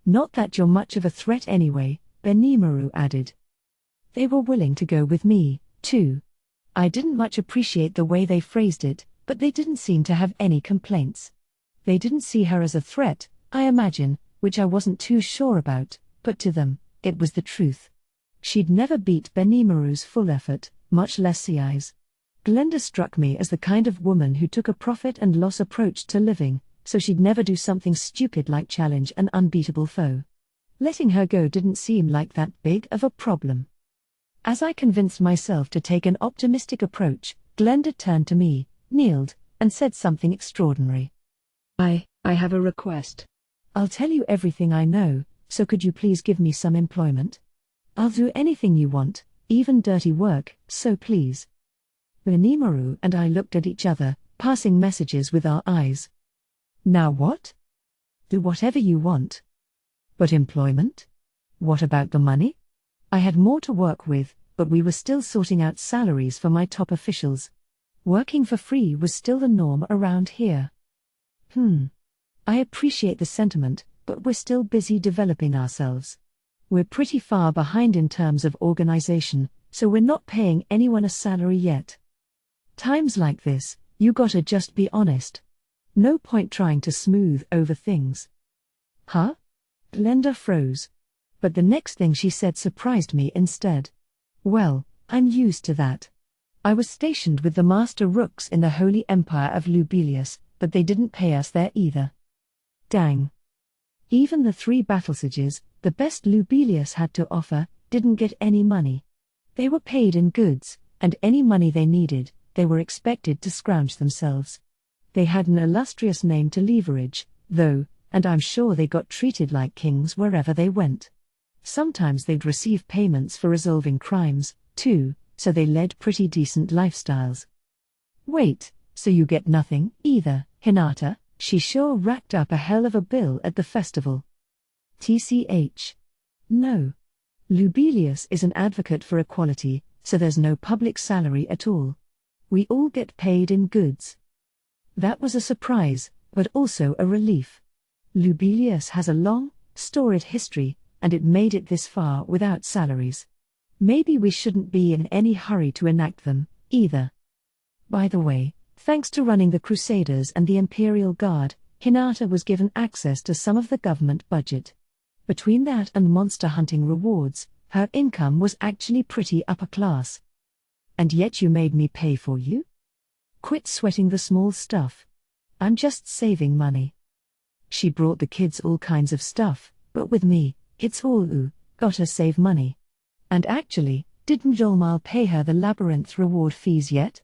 Not that you're much of a threat anyway, Benimaru added. They were willing to go with me, too. I didn't much appreciate the way they phrased it, but they didn't seem to have any complaints. They didn't see her as a threat, I imagine, which I wasn't too sure about, but to them, it was the truth. She'd never beat Benimaru's full effort, much less Ci's. Glenda struck me as the kind of woman who took a profit and loss approach to living, so she'd never do something stupid like challenge an unbeatable foe. Letting her go didn't seem like that big of a problem. As I convinced myself to take an optimistic approach, Glenda turned to me, kneeled, and said something extraordinary. I have a request. I'll tell you everything I know, so could you please give me some employment? I'll do anything you want, even dirty work, so please. Benimaru and I looked at each other, passing messages with our eyes. Now what? Do whatever you want. But employment? What about the money? I had more to work with, but we were still sorting out salaries for my top officials. Working for free was still the norm around here. I appreciate the sentiment, but we're still busy developing ourselves. We're pretty far behind in terms of organization, so we're not paying anyone a salary yet. Times like this, you gotta just be honest. No point trying to smooth over things. Huh? Glenda froze. But the next thing she said surprised me instead. Well, I'm used to that. I was stationed with the Master Rooks in the Holy Empire of Lubelius, but they didn't pay us there either. Dang. Even the 3 battlesages, the best Lubelius had to offer, didn't get any money. They were paid in goods, and any money they needed, they were expected to scrounge themselves. They had an illustrious name to leverage, though, and I'm sure they got treated like kings wherever they went. Sometimes they'd receive payments for resolving crimes, too, so they led pretty decent lifestyles. Wait, so you get nothing, either, Hinata? She sure racked up a hell of a bill at the festival. TCH. No. Lubelius is an advocate for equality, so there's no public salary at all. We all get paid in goods. That was a surprise, but also a relief. Lubelius has a long, storied history, and it made it this far without salaries. Maybe we shouldn't be in any hurry to enact them, either. By the way, thanks to running the Crusaders and the Imperial Guard, Hinata was given access to some of the government budget. Between that and monster hunting rewards, her income was actually pretty upper class. And yet you made me pay for you? Quit sweating the small stuff. I'm just saving money. She brought the kids all kinds of stuff, but with me, it's all gotta save money. And actually, didn't Jolmal pay her the labyrinth reward fees yet?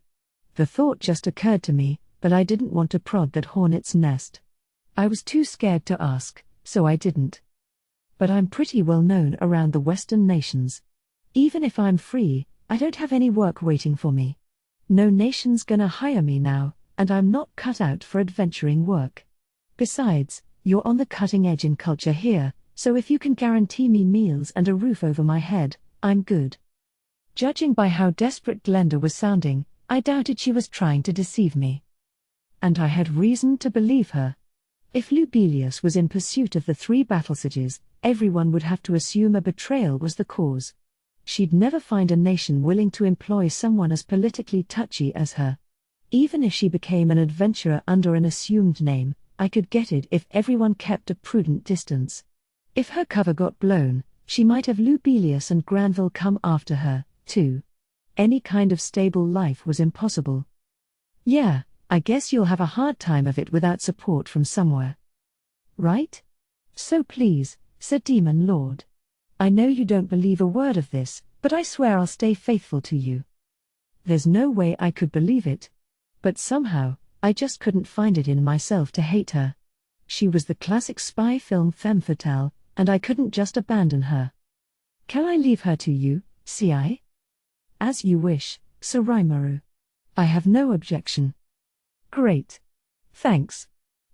The thought just occurred to me, but I didn't want to prod that hornet's nest. I was too scared to ask, so I didn't. But I'm pretty well known around the Western nations. Even if I'm free, I don't have any work waiting for me. No nation's gonna hire me now, and I'm not cut out for adventuring work. Besides, you're on the cutting edge in culture here, so if you can guarantee me meals and a roof over my head, I'm good. Judging by how desperate Glenda was sounding, I doubted she was trying to deceive me. And I had reason to believe her. If Lubelius was in pursuit of the 3 battle cities, everyone would have to assume a betrayal was the cause. She'd never find a nation willing to employ someone as politically touchy as her. Even if she became an adventurer under an assumed name, I could get it if everyone kept a prudent distance. If her cover got blown, she might have Lubelius and Granville come after her, too. Any kind of stable life was impossible. Yeah, I guess you'll have a hard time of it without support from somewhere. Right? So please, said Demon Lord. I know you don't believe a word of this, but I swear I'll stay faithful to you. There's no way I could believe it. But somehow, I just couldn't find it in myself to hate her. She was the classic spy film femme fatale, and I couldn't just abandon her. Can I leave her to you, Ci? As you wish, Sir Rimuru. I have no objection. Great. Thanks.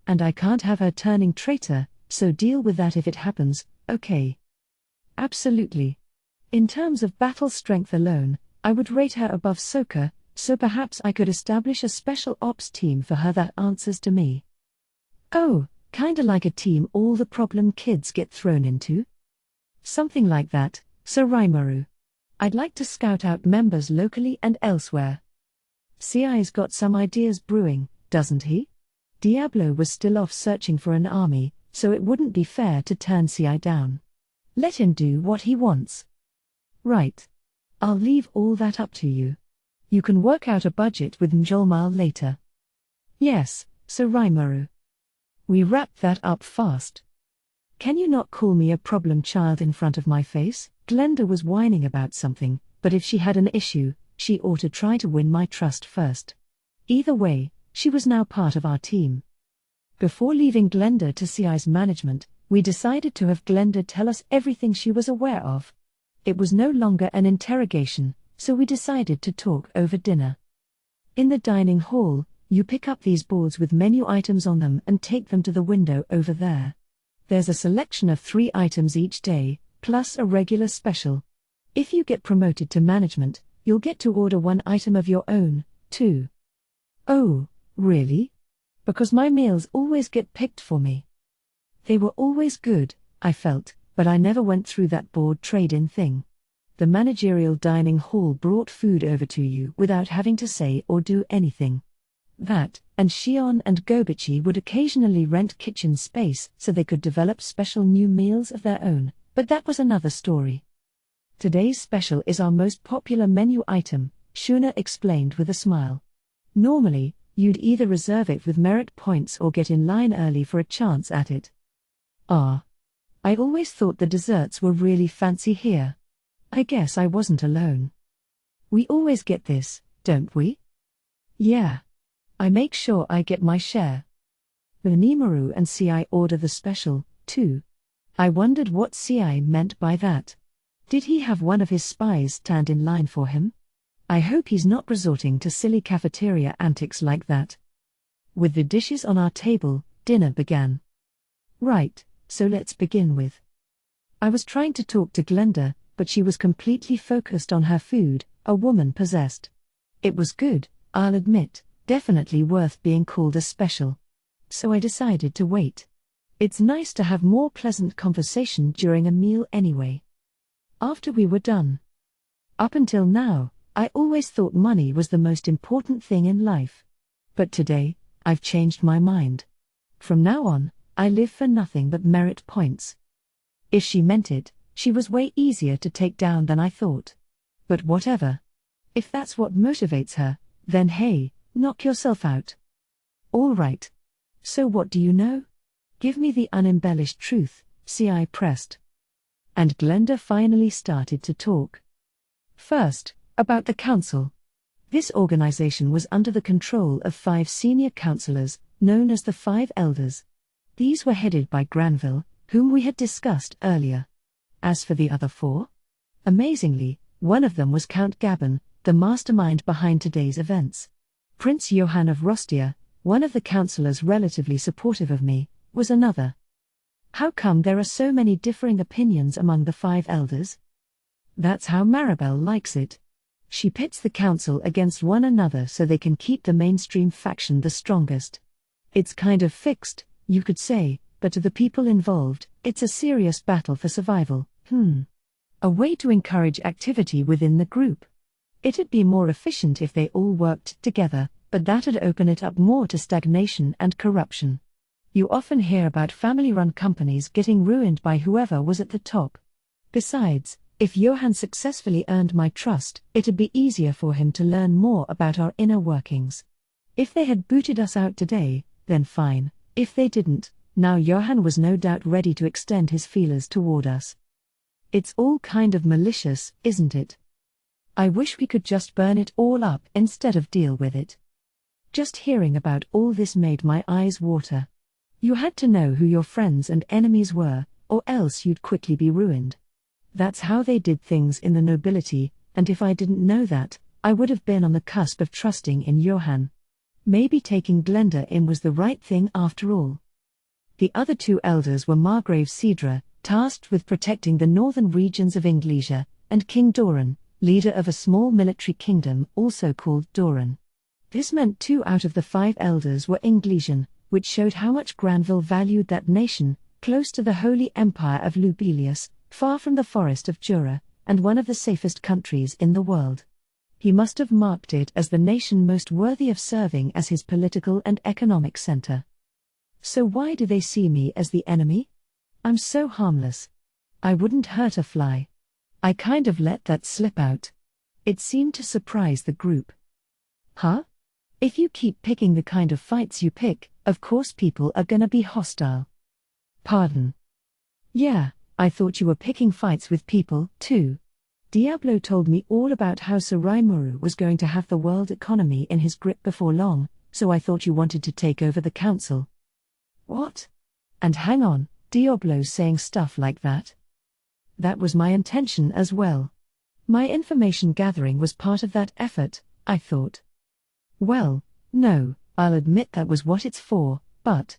And I can't have her turning traitor, so deal with that if it happens, okay? Absolutely. In terms of battle strength alone, I would rate her above Sokka, so perhaps I could establish a special ops team for her that answers to me. Oh, kinda like a team all the problem kids get thrown into? Something like that, Sir Rimuru. I'd like to scout out members locally and elsewhere. Ci's got some ideas brewing, doesn't he? Diablo was still off searching for an army, so it wouldn't be fair to turn Ci down. Let him do what he wants. Right. I'll leave all that up to you. You can work out a budget with Njolmal later. Yes, Sir Rimuru. We wrapped that up fast. Can you not call me a problem child in front of my face? Glenda was whining about something, but if she had an issue, she ought to try to win my trust first. Either way, she was now part of our team. Before leaving Glenda to Ci's management, we decided to have Glenda tell us everything she was aware of. It was no longer an interrogation, so we decided to talk over dinner. In the dining hall, you pick up these boards with menu items on them and take them to the window over there. There's a selection of 3 items each day, plus a regular special. If you get promoted to management, you'll get to order 1 item of your own, too. Oh, really? Because my meals always get picked for me. They were always good, I felt, but I never went through that board trade-in thing. The managerial dining hall brought food over to you without having to say or do anything. That, and Shion and Gobichi would occasionally rent kitchen space so they could develop special new meals of their own, but that was another story. Today's special is our most popular menu item, Shuna explained with a smile. Normally, you'd either reserve it with merit points or get in line early for a chance at it. Ah. I always thought the desserts were really fancy here. I guess I wasn't alone. We always get this, don't we? Yeah. I make sure I get my share. Benimaru and Ci order the special, too. I wondered what Ci meant by that. Did he have one of his spies stand in line for him? I hope he's not resorting to silly cafeteria antics like that. With the dishes on our table, dinner began. Right, so let's begin with. I was trying to talk to Glenda, but she was completely focused on her food, a woman possessed. It was good, I'll admit, definitely worth being called a special. So I decided to wait. It's nice to have more pleasant conversation during a meal anyway. After we were done. Up until now, I always thought money was the most important thing in life. But today, I've changed my mind. From now on, I live for nothing but merit points. If she meant it, she was way easier to take down than I thought. But whatever. If that's what motivates her, then hey, knock yourself out. All right. So what do you know? Give me the unembellished truth, I pressed. And Glenda finally started to talk. First, about the council. This organization was under the control of 5 senior councillors, known as the 5 elders. These were headed by Granville, whom we had discussed earlier. As for the other 4? Amazingly, one of them was Count Gabon, the mastermind behind today's events. Prince Johann of Rostia, one of the councillors relatively supportive of me, was another. How come there are so many differing opinions among the 5 elders? That's how Maribel likes it. She pits the council against one another so they can keep the mainstream faction the strongest. It's kind of fixed, you could say, but to the people involved, it's a serious battle for survival. A way to encourage activity within the group. It'd be more efficient if they all worked together, but that'd open it up more to stagnation and corruption. You often hear about family-run companies getting ruined by whoever was at the top. Besides, if Johann successfully earned my trust, it'd be easier for him to learn more about our inner workings. If they had booted us out today, then fine. If they didn't, now Johann was no doubt ready to extend his feelers toward us. It's all kind of malicious, isn't it? I wish we could just burn it all up instead of deal with it. Just hearing about all this made my eyes water. You had to know who your friends and enemies were, or else you'd quickly be ruined. That's how they did things in the nobility, and if I didn't know that, I would have been on the cusp of trusting in Johann. Maybe taking Glenda in was the right thing after all. The other 2 elders were Margrave Cedra, tasked with protecting the northern regions of Englesia, and King Doran, leader of a small military kingdom also called Doran. This meant 2 out of the 5 elders were Englesian, which showed how much Granville valued that nation, close to the Holy Empire of Lubelius, far from the forest of Jura, and one of the safest countries in the world. He must have marked it as the nation most worthy of serving as his political and economic center. So why do they see me as the enemy? I'm so harmless. I wouldn't hurt a fly. I kind of let that slip out. It seemed to surprise the group. Huh? If you keep picking the kind of fights you pick, of course people are gonna be hostile. Pardon? Yeah, I thought you were picking fights with people, too. Diablo told me all about how Sir Rimuru was going to have the world economy in his grip before long, so I thought you wanted to take over the council. What? And hang on, Diablo's saying stuff like that? That was my intention as well. My information gathering was part of that effort, I thought. Well, no, I'll admit that was what it's for, but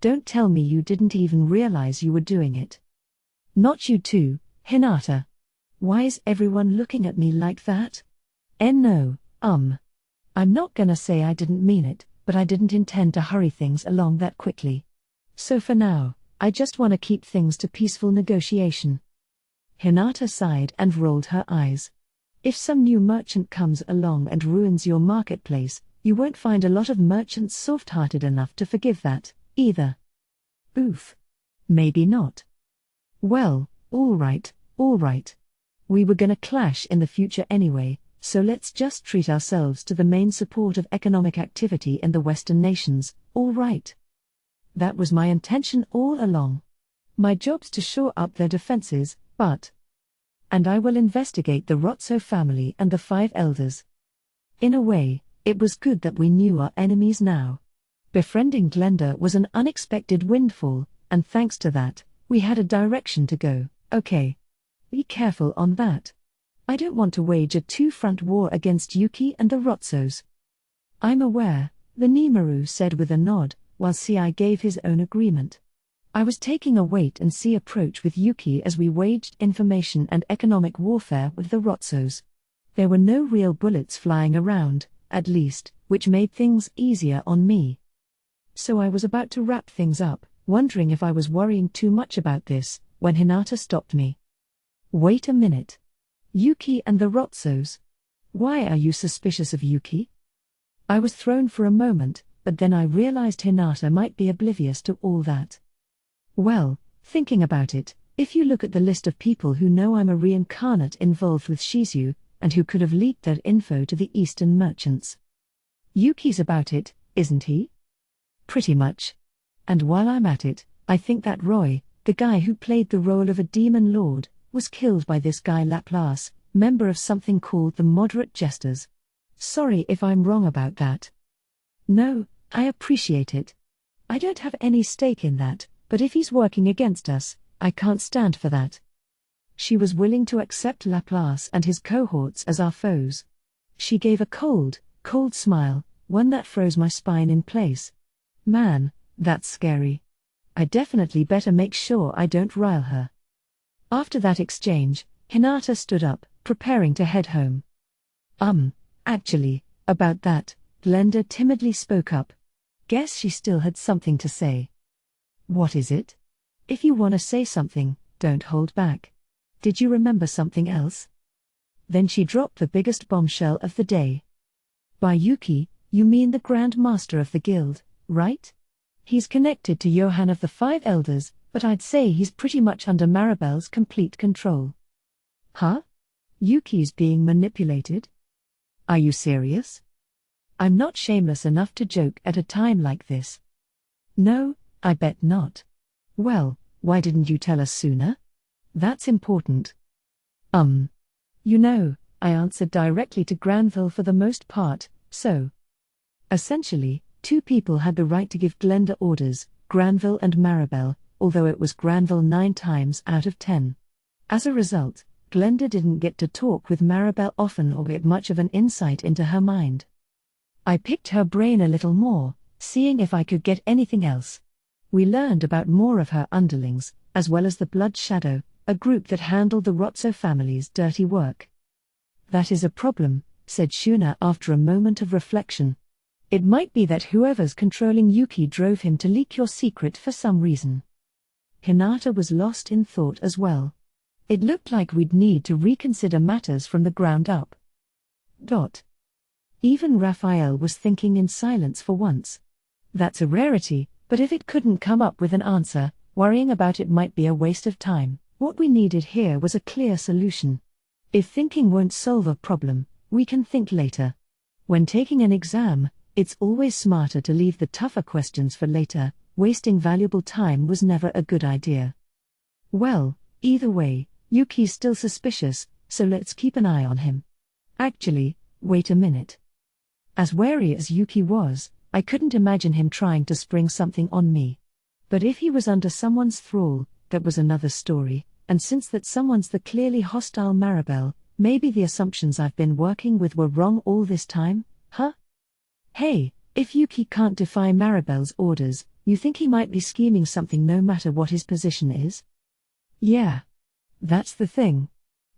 don't tell me you didn't even realize you were doing it. Not you too, Hinata. Why is everyone looking at me like that? No, I'm not gonna say I didn't mean it, but I didn't intend to hurry things along that quickly. So for now, I just want to keep things to peaceful negotiation. Hinata sighed and rolled her eyes. If some new merchant comes along and ruins your marketplace, you won't find a lot of merchants soft-hearted enough to forgive that, either. Oof. Maybe not. Well, all right. We were gonna clash in the future anyway, so let's just treat ourselves to the main support of economic activity in the Western nations, all right? That was my intention all along. My job's to shore up their defenses, and I will investigate the Rotso family and the 5 elders. In a way, it was good that we knew our enemies now. Befriending Glenda was an unexpected windfall, and thanks to that, we had a direction to go. Okay. Be careful on that. I don't want to wage a 2-front war against Yuki and the Rotsos. I'm aware, the Nimaru said with a nod, while Ci gave his own agreement. I was taking a wait-and-see approach with Yuki as we waged information and economic warfare with the Rotsos. There were no real bullets flying around, at least, which made things easier on me. So I was about to wrap things up, wondering if I was worrying too much about this, when Hinata stopped me. Wait a minute. Yuki and the Rotsos. Why are you suspicious of Yuki? I was thrown for a moment, but then I realized Hinata might be oblivious to all that. Well, thinking about it, if you look at the list of people who know I'm a reincarnate involved with Shizu, and who could have leaked that info to the Eastern merchants. Yuki's about it, isn't he? Pretty much. And while I'm at it, I think that Roy, the guy who played the role of a demon lord, was killed by this guy Laplace, member of something called the Moderate Jesters. Sorry if I'm wrong about that. No, I appreciate it. I don't have any stake in that, but if he's working against us, I can't stand for that. She was willing to accept Laplace and his cohorts as our foes. She gave a cold smile, one that froze my spine in place. Man, that's scary. I definitely better make sure I don't rile her. After that exchange, Hinata stood up, preparing to head home. Actually, about that, Glenda timidly spoke up. Guess she still had something to say. What is it? If you want to say something, don't hold back. Did you remember something else? Then she dropped the biggest bombshell of the day. By Yuki, you mean the Grand Master of the Guild, right? He's connected to Johann of the Five Elders, but I'd say he's pretty much under Maribel's complete control. Huh? Yuki's being manipulated? Are you serious? I'm not shameless enough to joke at a time like this. No, I bet not. Well, why didn't you tell us sooner? That's important. You know, I answered directly to Granville for the most part, so. Essentially, two people had the right to give Glenda orders, Granville and Maribel, although it was Granville 9 times out of 10. As a result, Glenda didn't get to talk with Maribel often or get much of an insight into her mind. I picked her brain a little more, seeing if I could get anything else. We learned about more of her underlings, as well as the Blood Shadow, a group that handled the Rotso family's dirty work. That is a problem, said Shuna after a moment of reflection. It might be that whoever's controlling Yuki drove him to leak your secret for some reason. Hinata was lost in thought as well. It looked like we'd need to reconsider matters from the ground up. Even Raphael was thinking in silence for once. That's a rarity, but if it couldn't come up with an answer, worrying about it might be a waste of time. What we needed here was a clear solution. If thinking won't solve a problem, we can think later. When taking an exam, it's always smarter to leave the tougher questions for later. Wasting valuable time was never a good idea. Well, either way, Yuki's still suspicious, so let's keep an eye on him. Actually, wait a minute. As wary as Yuki was, I couldn't imagine him trying to spring something on me. But if he was under someone's thrall, that was another story, and since that someone's the clearly hostile Maribel, maybe the assumptions I've been working with were wrong all this time, huh? Hey, if Yuki can't defy Maribel's orders, you think he might be scheming something no matter what his position is? Yeah. That's the thing.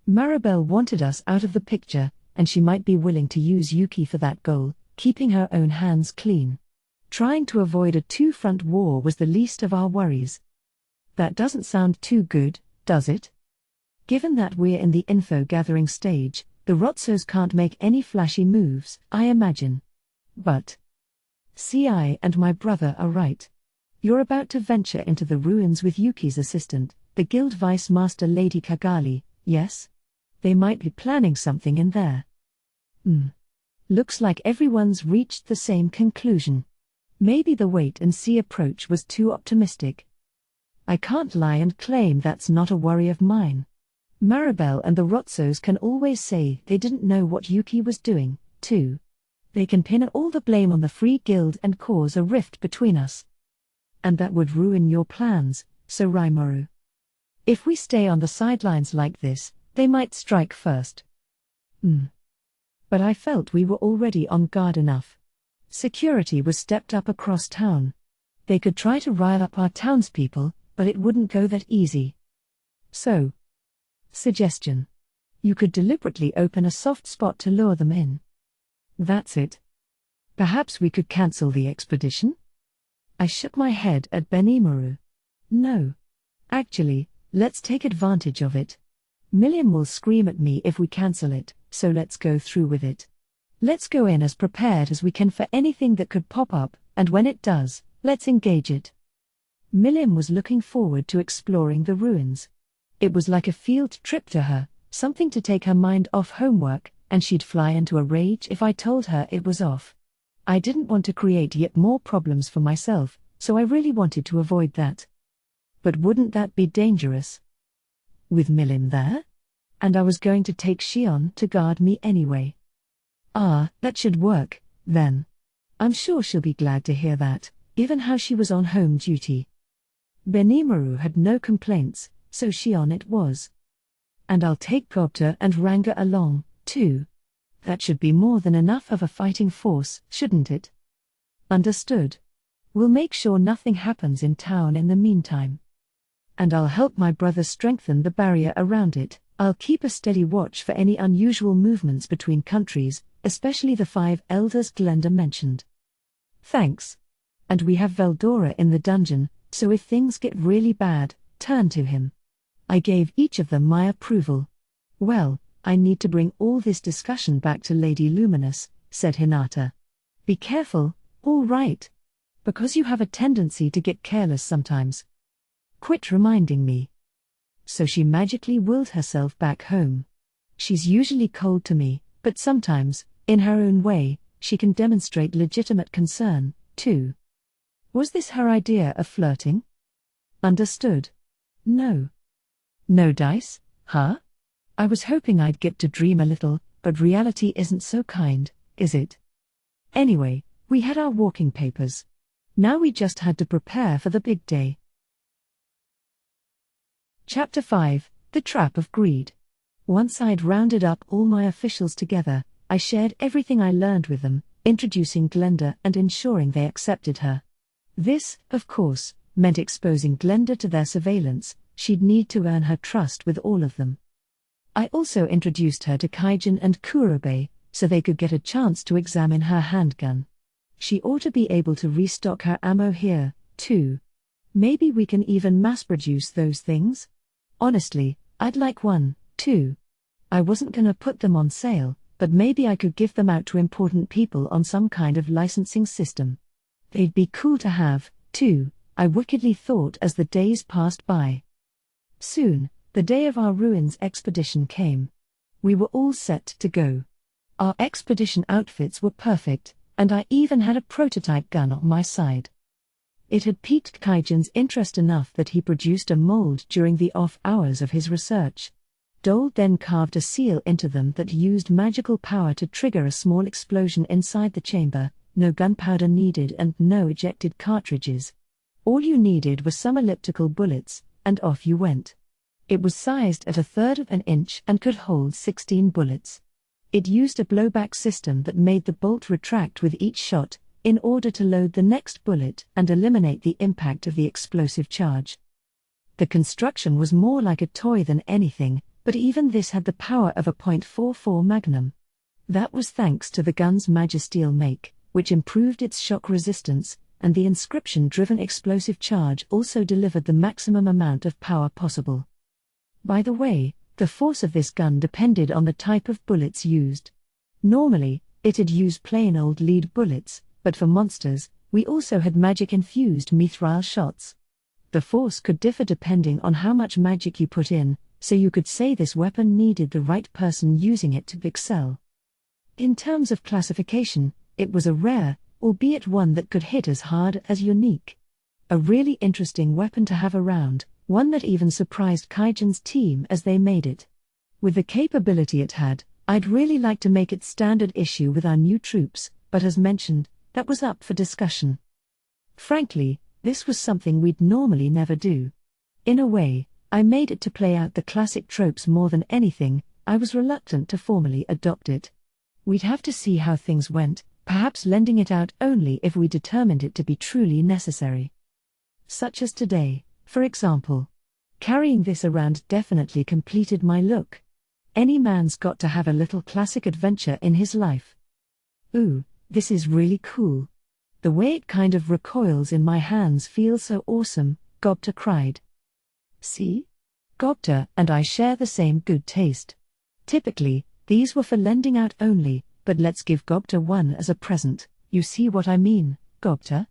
Maribel wanted us out of the picture, and she might be willing to use Yuki for that goal, keeping her own hands clean. Trying to avoid a two-front war was the least of our worries. That doesn't sound too good, does it? Given that we're in the info-gathering stage, the Rotsos can't make any flashy moves, I imagine. But I and my brother are right. You're about to venture into the ruins with Yuki's assistant, the Guild Vice Master Lady Kagali, yes? They might be planning something in there. Looks like everyone's reached the same conclusion. Maybe the wait-and-see approach was too optimistic. I can't lie and claim that's not a worry of mine. Maribel and the Rotsos can always say they didn't know what Yuki was doing, too. They can pin all the blame on the Free Guild and cause a rift between us. And that would ruin your plans, so Rimuru. If we stay on the sidelines like this, they might strike first. But I felt we were already on guard enough. Security was stepped up across town. They could try to rile up our townspeople, but it wouldn't go that easy. So. Suggestion. You could deliberately open a soft spot to lure them in. That's it. Perhaps we could cancel the expedition? I shook my head at Benimaru. No. Actually, let's take advantage of it. Milliam will scream at me if we cancel it, so let's go through with it. Let's go in as prepared as we can for anything that could pop up, and when it does, let's engage it. Milliam was looking forward to exploring the ruins. It was like a field trip to her, something to take her mind off homework, and she'd fly into a rage if I told her it was off. I didn't want to create yet more problems for myself, so I really wanted to avoid that. But wouldn't that be dangerous? With Milliam there? And I was going to take Shion to guard me anyway. Ah, that should work, then. I'm sure she'll be glad to hear that, given how she was on home duty. Benimaru had no complaints, so Shion it was. And I'll take Gobta and Ranga along, too. That should be more than enough of a fighting force, shouldn't it? Understood. We'll make sure nothing happens in town in the meantime. And I'll help my brother strengthen the barrier around it. I'll keep a steady watch for any unusual movements between countries, especially the 5 elders Glenda mentioned. Thanks. And we have Veldora in the dungeon, so if things get really bad, turn to him. I gave each of them my approval. Well, I need to bring all this discussion back to Lady Luminous, said Hinata. Be careful, all right? Because you have a tendency to get careless sometimes. Quit reminding me. So she magically willed herself back home. She's usually cold to me, but sometimes, in her own way, she can demonstrate legitimate concern, too. Was this her idea of flirting? Understood. No. No dice, huh? I was hoping I'd get to dream a little, but reality isn't so kind, is it? Anyway, we had our walking papers. Now we just had to prepare for the big day. Chapter 5, The Trap of Greed. Once I'd rounded up all my officials together, I shared everything I learned with them, introducing Glenda and ensuring they accepted her. This, of course, meant exposing Glenda to their surveillance. She'd need to earn her trust with all of them. I also introduced her to Kaijin and Kurobe, so they could get a chance to examine her handgun. She ought to be able to restock her ammo here, too. Maybe we can even mass-produce those things? Honestly, I'd like one, too. I wasn't gonna put them on sale, but maybe I could give them out to important people on some kind of licensing system. They'd be cool to have, too, I wickedly thought as the days passed by. Soon, the day of our ruins expedition came. We were all set to go. Our expedition outfits were perfect, and I even had a prototype gun on my side. It had piqued Kaijin's interest enough that he produced a mold during the off hours of his research. Dole then carved a seal into them that used magical power to trigger a small explosion inside the chamber, no gunpowder needed and no ejected cartridges. All you needed was some elliptical bullets, and off you went. It was sized at 1/3 of an inch and could hold 16 bullets. It used a blowback system that made the bolt retract with each shot, in order to load the next bullet and eliminate the impact of the explosive charge. The construction was more like a toy than anything, but even this had the power of a .44 Magnum. That was thanks to the gun's Magisteel make, which improved its shock resistance, and the inscription-driven explosive charge also delivered the maximum amount of power possible. By the way, the force of this gun depended on the type of bullets used. Normally, it'd use plain old lead bullets, but for monsters, we also had magic-infused mithril shots. The force could differ depending on how much magic you put in, so you could say this weapon needed the right person using it to excel. In terms of classification, it was a rare, albeit one that could hit as hard as unique. A really interesting weapon to have around, one that even surprised Kaijin's team as they made it. With the capability it had, I'd really like to make it standard issue with our new troops, but as mentioned, that was up for discussion. Frankly, this was something we'd normally never do. In a way, I made it to play out the classic tropes more than anything. I was reluctant to formally adopt it. We'd have to see how things went, perhaps lending it out only if we determined it to be truly necessary. Such as today, for example. Carrying this around definitely completed my look. Any man's got to have a little classic adventure in his life. Ooh, this is really cool. The way it kind of recoils in my hands feels so awesome, Gobta cried. See? Gobta and I share the same good taste. Typically, these were for lending out only, but let's give Gobta one as a present. You see what I mean, Gobta?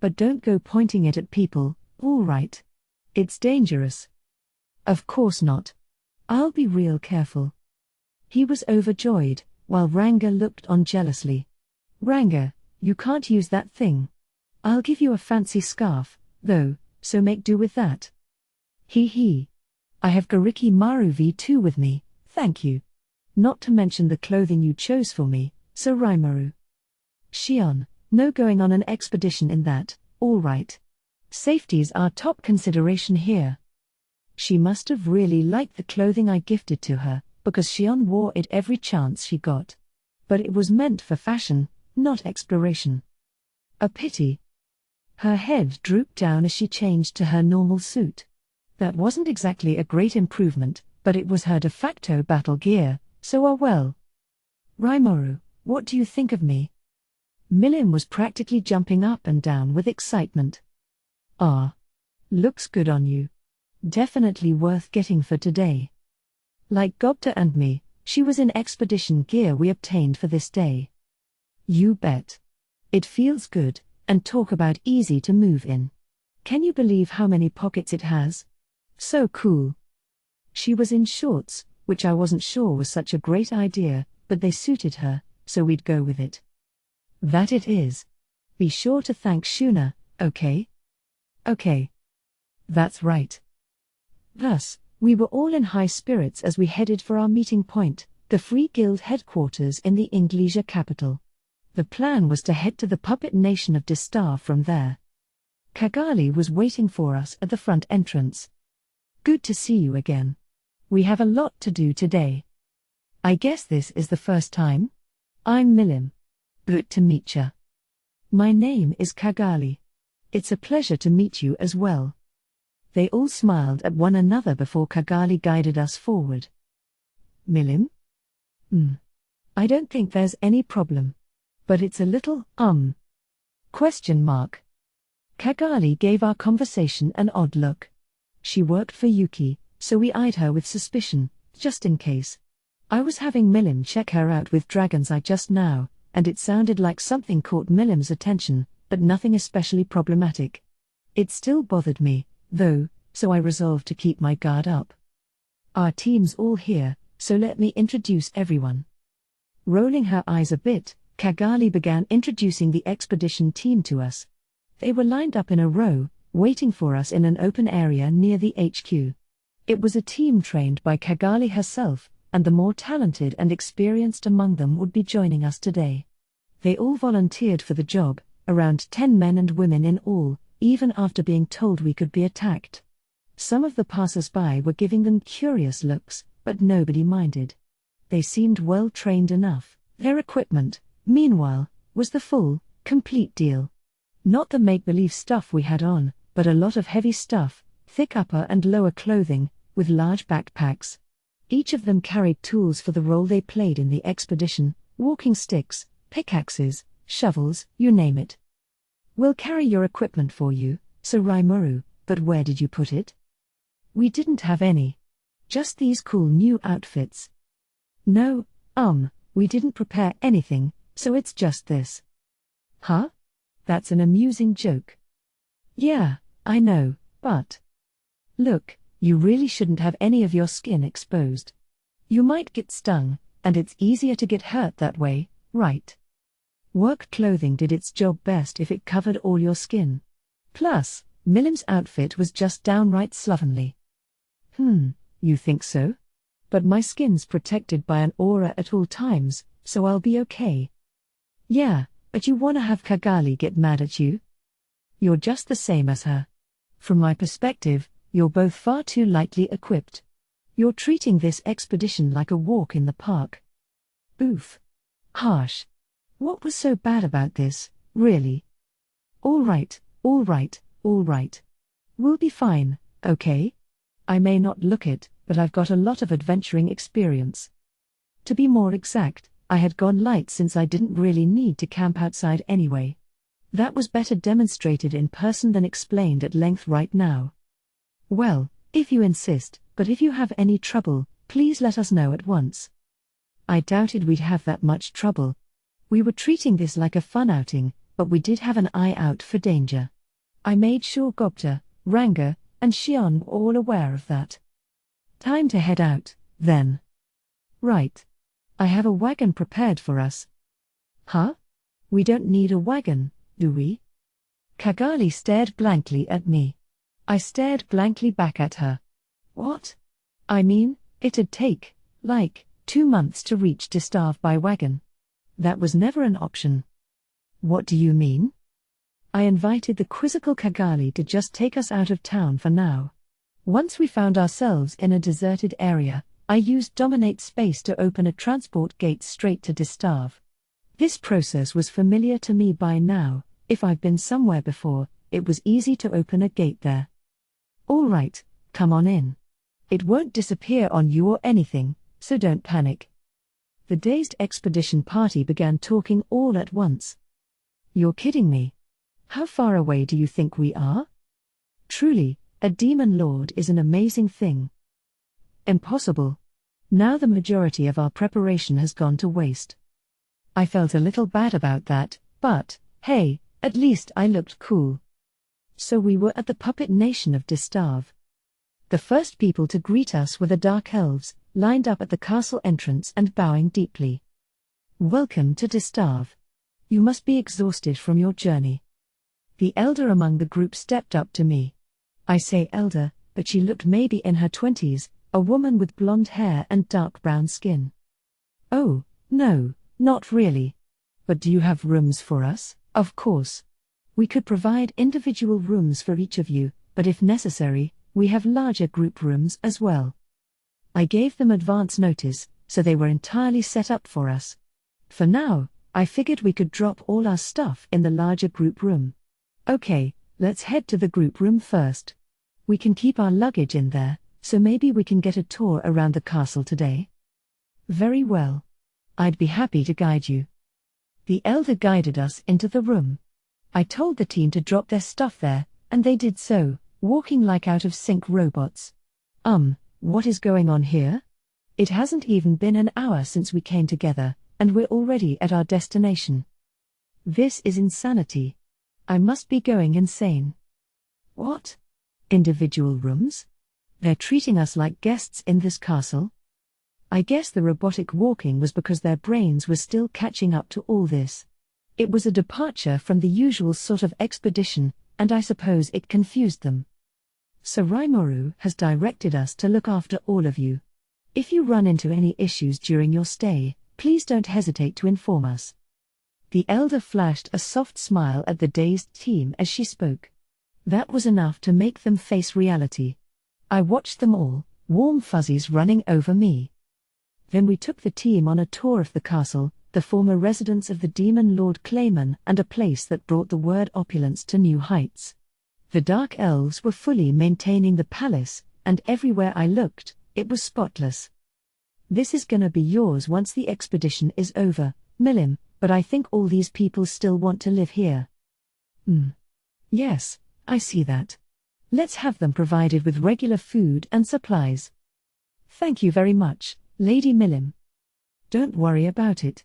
But don't go pointing it at people, all right? It's dangerous. Of course not. I'll be real careful. He was overjoyed, while Ranga looked on jealously. Ranga, you can't use that thing. I'll give you a fancy scarf, though, so make do with that. Hee. I have Gariki Maru V2 with me, thank you. Not to mention the clothing you chose for me, so Raimaru. Shion, no going on an expedition in that, all right. Safety's our top consideration here. She must have really liked the clothing I gifted to her, because Shion wore it every chance she got. But it was meant for fashion, not exploration. A pity. Her head drooped down as she changed to her normal suit. That wasn't exactly a great improvement, but it was her de facto battle gear, so well. Raimaru, what do you think of me? Milim was practically jumping up and down with excitement. Looks good on you. Definitely worth getting for today. Like Gobta and me, she was in expedition gear we obtained for this day. You bet. It feels good, and talk about easy to move in. Can you believe how many pockets it has? So cool. She was in shorts, which I wasn't sure was such a great idea, but they suited her, so we'd go with it. That it is. Be sure to thank Shuna, okay? Okay. That's right. Thus, we were all in high spirits as we headed for our meeting point, the Free Guild headquarters in the Inglesia capital. The plan was to head to the puppet nation of Distar from there. Kagali was waiting for us at the front entrance. Good to see you again. We have a lot to do today. I guess this is the first time? I'm Milim. Good to meet ya. My name is Kagali. It's a pleasure to meet you as well. They all smiled at one another before Kagali guided us forward. Milim? I don't think there's any problem. But it's a little, Question mark. Kagali gave our conversation an odd look. She worked for Yuki, so we eyed her with suspicion, just in case. I was having Milim check her out with Dragon's Eye just now, and it sounded like something caught Milim's attention, but nothing especially problematic. It still bothered me, though, so I resolved to keep my guard up. Our team's all here, so let me introduce everyone. Rolling her eyes a bit, Kagali began introducing the expedition team to us. They were lined up in a row, waiting for us in an open area near the HQ. It was a team trained by Kagali herself, and the more talented and experienced among them would be joining us today. They all volunteered for the job, around 10 men and women in all, even after being told we could be attacked. Some of the passers-by were giving them curious looks, but nobody minded. They seemed well trained enough. Their equipment, meanwhile, was the full, complete deal. Not the make-believe stuff we had on, but a lot of heavy stuff, thick upper and lower clothing, with large backpacks. Each of them carried tools for the role they played in the expedition: walking sticks, pickaxes, shovels, you name it. We'll carry your equipment for you, Sir Raimaru, but where did you put it? We didn't have any. Just these cool new outfits. No, we didn't prepare anything, so it's just this. Huh? That's an amusing joke. Yeah, I know, but... Look, you really shouldn't have any of your skin exposed. You might get stung, and it's easier to get hurt that way, right? Work clothing did its job best if it covered all your skin. Plus, Milim's outfit was just downright slovenly. You think so? But my skin's protected by an aura at all times, so I'll be okay. Yeah, but you wanna have Kagali get mad at you? You're just the same as her. From my perspective, you're both far too lightly equipped. You're treating this expedition like a walk in the park. Oof. Harsh. What was so bad about this, really? All right. We'll be fine, okay? I may not look it, but I've got a lot of adventuring experience. To be more exact, I had gone light since I didn't really need to camp outside anyway. That was better demonstrated in person than explained at length right now. Well, if you insist, but if you have any trouble, please let us know at once. I doubted we'd have that much trouble. We were treating this like a fun outing, but we did have an eye out for danger. I made sure Gobta, Ranga, and Xian were all aware of that. Time to head out, then. Right. I have a wagon prepared for us. Huh? We don't need a wagon, do we? Kagali stared blankly at me. I stared blankly back at her. What? I mean, it'd take, 2 months to reach Distav by wagon. That was never an option. What do you mean? I invited the quizzical Kagali to just take us out of town for now. Once we found ourselves in a deserted area, I used Dominate Space to open a transport gate straight to Distav. This process was familiar to me by now. If I've been somewhere before, it was easy to open a gate there. All right, come on in. It won't disappear on you or anything, so don't panic. The dazed expedition party began talking all at once. You're kidding me. How far away do you think we are? Truly, a demon lord is an amazing thing. Impossible. Now the majority of our preparation has gone to waste. I felt a little bad about that, but, hey, at least I looked cool. So we were at the puppet nation of Distav. The first people to greet us were the Dark Elves, lined up at the castle entrance and bowing deeply. Welcome to Distav. You must be exhausted from your journey. The elder among the group stepped up to me. I say elder, but she looked maybe in her 20s, a woman with blonde hair and dark brown skin. Oh, no, not really. But do you have rooms for us? Of course. We could provide individual rooms for each of you, but if necessary, we have larger group rooms as well. I gave them advance notice, so they were entirely set up for us. For now, I figured we could drop all our stuff in the larger group room. Okay, let's head to the group room first. We can keep our luggage in there, so maybe we can get a tour around the castle today. Very well. I'd be happy to guide you. The elder guided us into the room. I told the team to drop their stuff there, and they did so, walking like out-of-sync robots. What is going on here? It hasn't even been an hour since we came together, and we're already at our destination. This is insanity. I must be going insane. What? Individual rooms? They're treating us like guests in this castle? I guess the robotic walking was because their brains were still catching up to all this. It was a departure from the usual sort of expedition, and I suppose it confused them. So Rimuru has directed us to look after all of you. If you run into any issues during your stay, please don't hesitate to inform us. The elder flashed a soft smile at the dazed team as she spoke. That was enough to make them face reality. I watched them all, warm fuzzies running over me. Then we took the team on a tour of the castle, the former residence of the demon Lord Clayman, and a place that brought the word opulence to new heights. The Dark Elves were fully maintaining the palace, and everywhere I looked, it was spotless. This is gonna be yours once the expedition is over, Milim, but I think all these people still want to live here. Yes, I see that. Let's have them provided with regular food and supplies. Thank you very much, Lady Milim. Don't worry about it.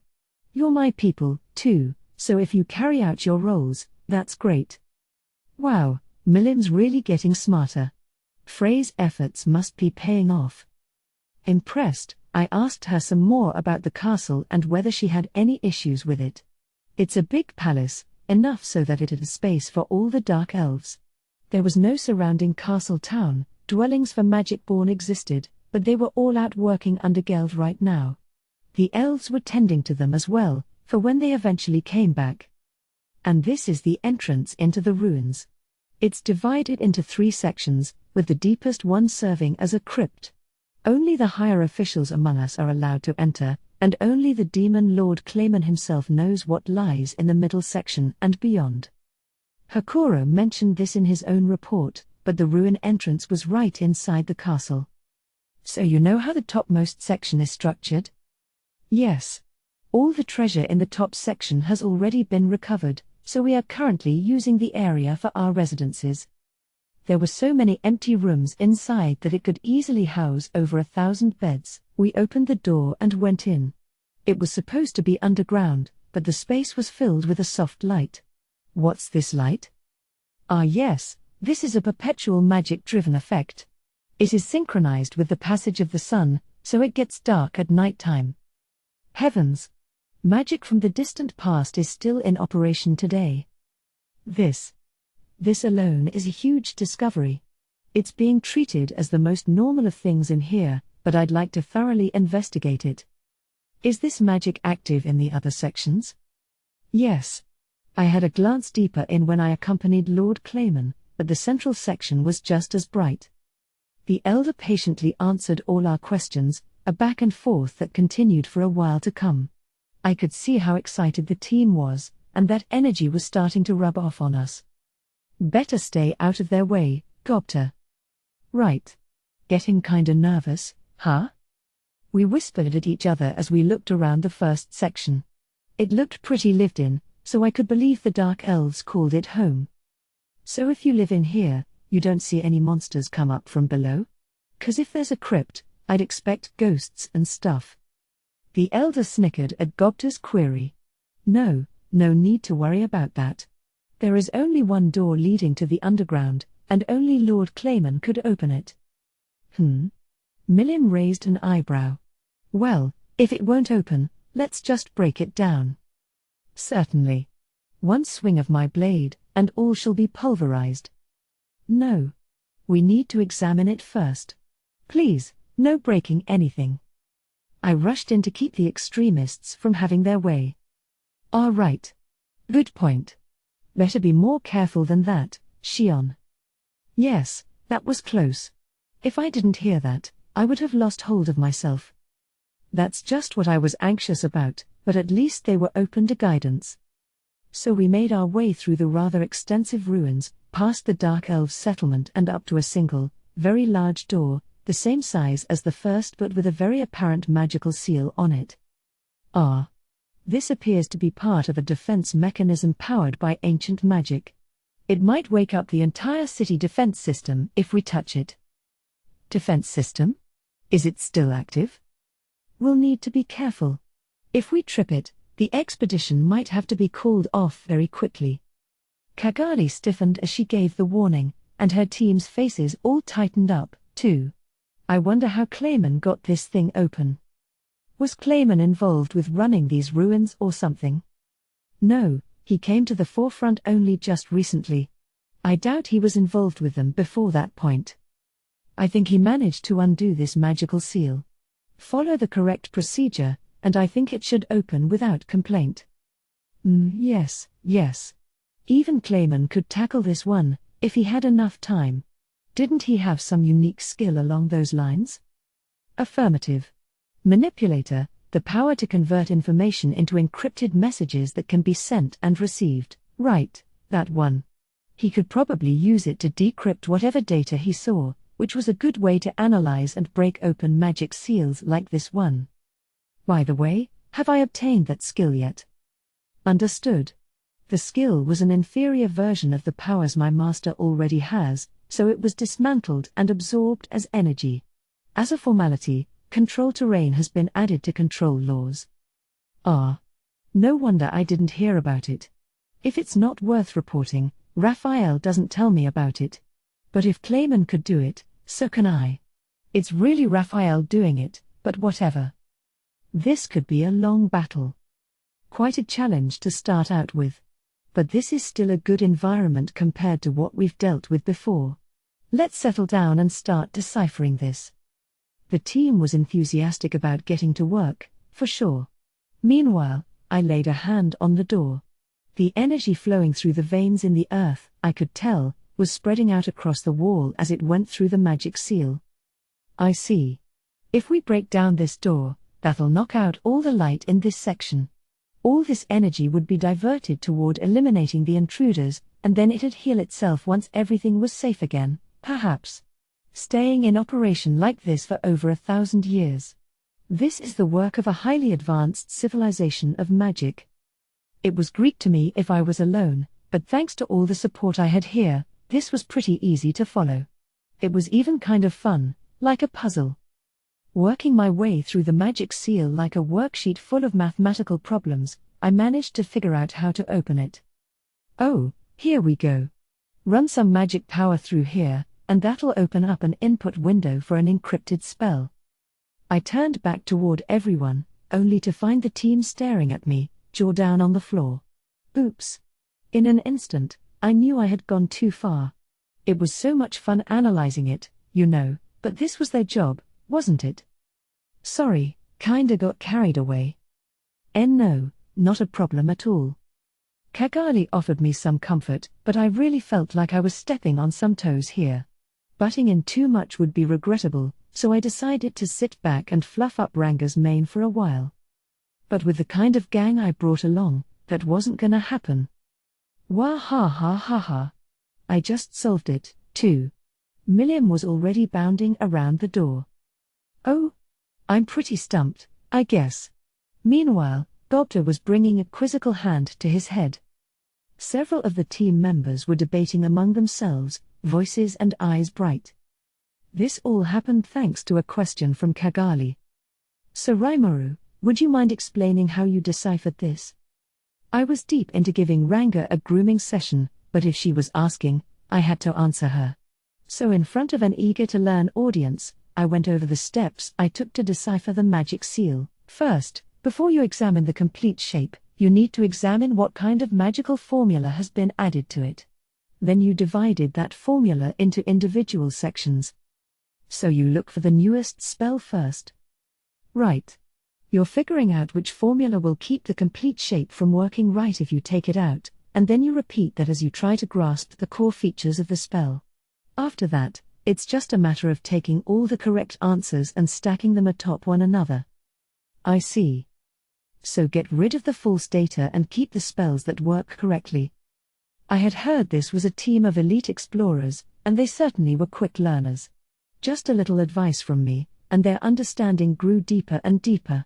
You're my people, too, so if you carry out your roles, that's great. Wow, Milim's really getting smarter. Frey's efforts must be paying off. Impressed, I asked her some more about the castle and whether she had any issues with it. It's a big palace, enough so that it had space for all the Dark Elves. There was no surrounding castle town, dwellings for Magic-born existed, but they were all out working under Geld right now. The elves were tending to them as well, for when they eventually came back. And this is the entrance into the ruins. It's divided into 3 sections, with the deepest one serving as a crypt. Only the higher officials among us are allowed to enter, and only the demon Lord Clayman himself knows what lies in the middle section and beyond. Hakuro mentioned this in his own report, but the ruin entrance was right inside the castle. So you know how the topmost section is structured? Yes. All the treasure in the top section has already been recovered, so we are currently using the area for our residences. There were so many empty rooms inside that it could easily house over 1,000 beds. We opened the door and went in. It was supposed to be underground, but the space was filled with a soft light. What's this light? Ah yes, this is a perpetual magic-driven effect. It is synchronized with the passage of the sun, so it gets dark at night time. Heavens! Magic from the distant past is still in operation today. This alone is a huge discovery. It's being treated as the most normal of things in here, but I'd like to thoroughly investigate it. Is this magic active in the other sections? Yes. I had a glance deeper in when I accompanied Lord Clayman, but the central section was just as bright. The elder patiently answered all our questions, a back and forth that continued for a while to come. I could see how excited the team was, and that energy was starting to rub off on us. Better stay out of their way, Gobter. Right. Getting kinda nervous, huh? We whispered at each other as we looked around the first section. It looked pretty lived in, so I could believe the Dark Elves called it home. So if you live in here, you don't see any monsters come up from below? 'Cause if there's a crypt, I'd expect ghosts and stuff. The elder snickered at Gobter's query. No need to worry about that. There is only one door leading to the underground, and only Lord Clayman could open it. Milim raised an eyebrow. Well, if it won't open, let's just break it down. Certainly. One swing of my blade, and all shall be pulverized. No. We need to examine it first. Please, no breaking anything. I rushed in to keep the extremists from having their way. All right. Good point. Better be more careful than that, Shion. Yes, that was close. If I didn't hear that, I would have lost hold of myself. That's just what I was anxious about, but at least they were open to guidance. So we made our way through the rather extensive ruins, past the Dark Elves' settlement and up to a single, very large door, the same size as the first but with a very apparent magical seal on it. Ah. This appears to be part of a defense mechanism powered by ancient magic. It might wake up the entire city defense system if we touch it. Defense system? Is it still active? We'll need to be careful. If we trip it, the expedition might have to be called off very quickly. Kagari stiffened as she gave the warning, and her team's faces all tightened up, too. I wonder how Clayman got this thing open. Was Clayman involved with running these ruins or something? No, he came to the forefront only just recently. I doubt he was involved with them before that point. I think he managed to undo this magical seal. Follow the correct procedure, and I think it should open without complaint. Yes. Even Clayman could tackle this one, if he had enough time. Didn't he have some unique skill along those lines? Affirmative. Manipulator, the power to convert information into encrypted messages that can be sent and received. Right, that one. He could probably use it to decrypt whatever data he saw, which was a good way to analyze and break open magic seals like this one. By the way, have I obtained that skill yet? Understood. The skill was an inferior version of the powers my master already has, so it was dismantled and absorbed as energy. As a formality, control terrain has been added to control laws. Ah. No wonder I didn't hear about it. If it's not worth reporting, Raphael doesn't tell me about it. But if Clayman could do it, so can I. It's really Raphael doing it, but whatever. This could be a long battle. Quite a challenge to start out with. But this is still a good environment compared to what we've dealt with before. Let's settle down and start deciphering this. The team was enthusiastic about getting to work, for sure. Meanwhile, I laid a hand on the door. The energy flowing through the veins in the earth, I could tell, was spreading out across the wall as it went through the magic seal. I see. If we break down this door, that'll knock out all the light in this section. All this energy would be diverted toward eliminating the intruders, and then it'd heal itself once everything was safe again, perhaps. staying in operation like this for over 1,000 years. This is the work of a highly advanced civilization of magic. It was Greek to me if I was alone, but thanks to all the support I had here, this was pretty easy to follow. It was even kind of fun, like a puzzle. Working my way through the magic seal like a worksheet full of mathematical problems, I managed to figure out how to open it. Oh, here we go. Run some magic power through here, and that'll open up an input window for an encrypted spell. I turned back toward everyone, only to find the team staring at me, jaw down on the floor. Oops. In an instant, I knew I had gone too far. It was so much fun analyzing it, but this was their job, wasn't it? Sorry, kinda got carried away. No, not a problem at all. Kagali offered me some comfort, but I really felt like I was stepping on some toes here. Butting in too much would be regrettable, so I decided to sit back and fluff up Ranga's mane for a while. But with the kind of gang I brought along, that wasn't gonna happen. Wah ha ha ha ha. I just solved it, too. Milliam was already bounding around the door. Oh? I'm pretty stumped, I guess. Meanwhile, Gobta was bringing a quizzical hand to his head. Several of the team members were debating among themselves, voices and eyes bright. This all happened thanks to a question from Kagali. So Rimuru, would you mind explaining how you deciphered this? I was deep into giving Ranga a grooming session, but if she was asking, I had to answer her. So in front of an eager-to-learn audience, I went over the steps I took to decipher the magic seal. First, before you examine the complete shape, you need to examine what kind of magical formula has been added to it. Then you divided that formula into individual sections. So you look for the newest spell first. Right. You're figuring out which formula will keep the complete shape from working right if you take it out, and then you repeat that as you try to grasp the core features of the spell. After that, it's just a matter of taking all the correct answers and stacking them atop one another. I see. So get rid of the false data and keep the spells that work correctly. I had heard this was a team of elite explorers, and they certainly were quick learners. Just a little advice from me, and their understanding grew deeper and deeper.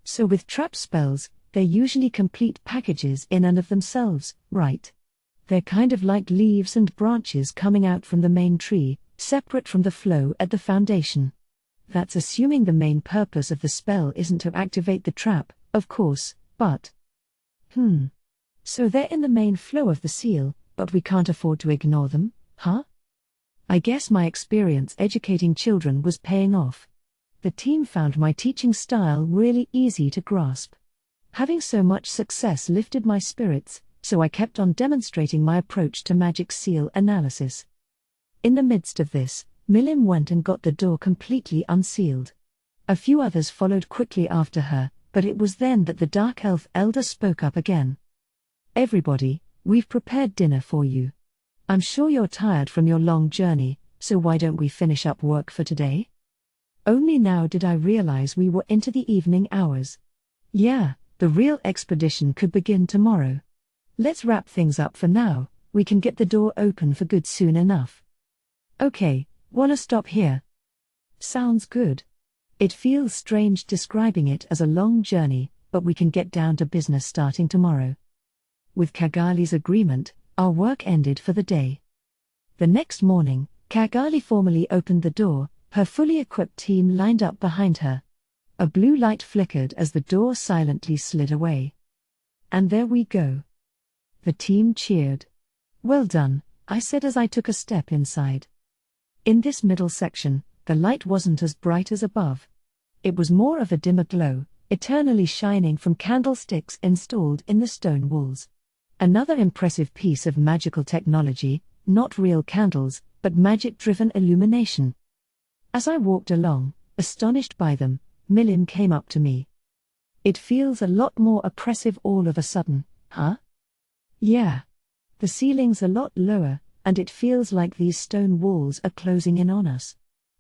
So with trap spells, they're usually complete packages in and of themselves, right? They're kind of like leaves and branches coming out from the main tree, separate from the flow at the foundation. That's assuming the main purpose of the spell isn't to activate the trap, of course, but... So they're in the main flow of the seal, but we can't afford to ignore them, huh? I guess my experience educating children was paying off. The team found my teaching style really easy to grasp. Having so much success lifted my spirits, so I kept on demonstrating my approach to magic seal analysis. In the midst of this, Milliam went and got the door completely unsealed. A few others followed quickly after her, but it was then that the dark elf elder spoke up again. Everybody, we've prepared dinner for you. I'm sure you're tired from your long journey, so why don't we finish up work for today? Only now did I realize we were into the evening hours. Yeah, the real expedition could begin tomorrow. Let's wrap things up for now, we can get the door open for good soon enough. Okay, wanna stop here? Sounds good. It feels strange describing it as a long journey, but we can get down to business starting tomorrow. With Kagali's agreement, our work ended for the day. The next morning, Kagali formally opened the door, her fully equipped team lined up behind her. A blue light flickered as the door silently slid away. And there we go. The team cheered. Well done, I said as I took a step inside. In this middle section, the light wasn't as bright as above. It was more of a dimmer glow, eternally shining from candlesticks installed in the stone walls. Another impressive piece of magical technology, not real candles, but magic-driven illumination. As I walked along, astonished by them, Milliam came up to me. It feels a lot more oppressive all of a sudden, huh? Yeah. The ceiling's a lot lower, and it feels like these stone walls are closing in on us.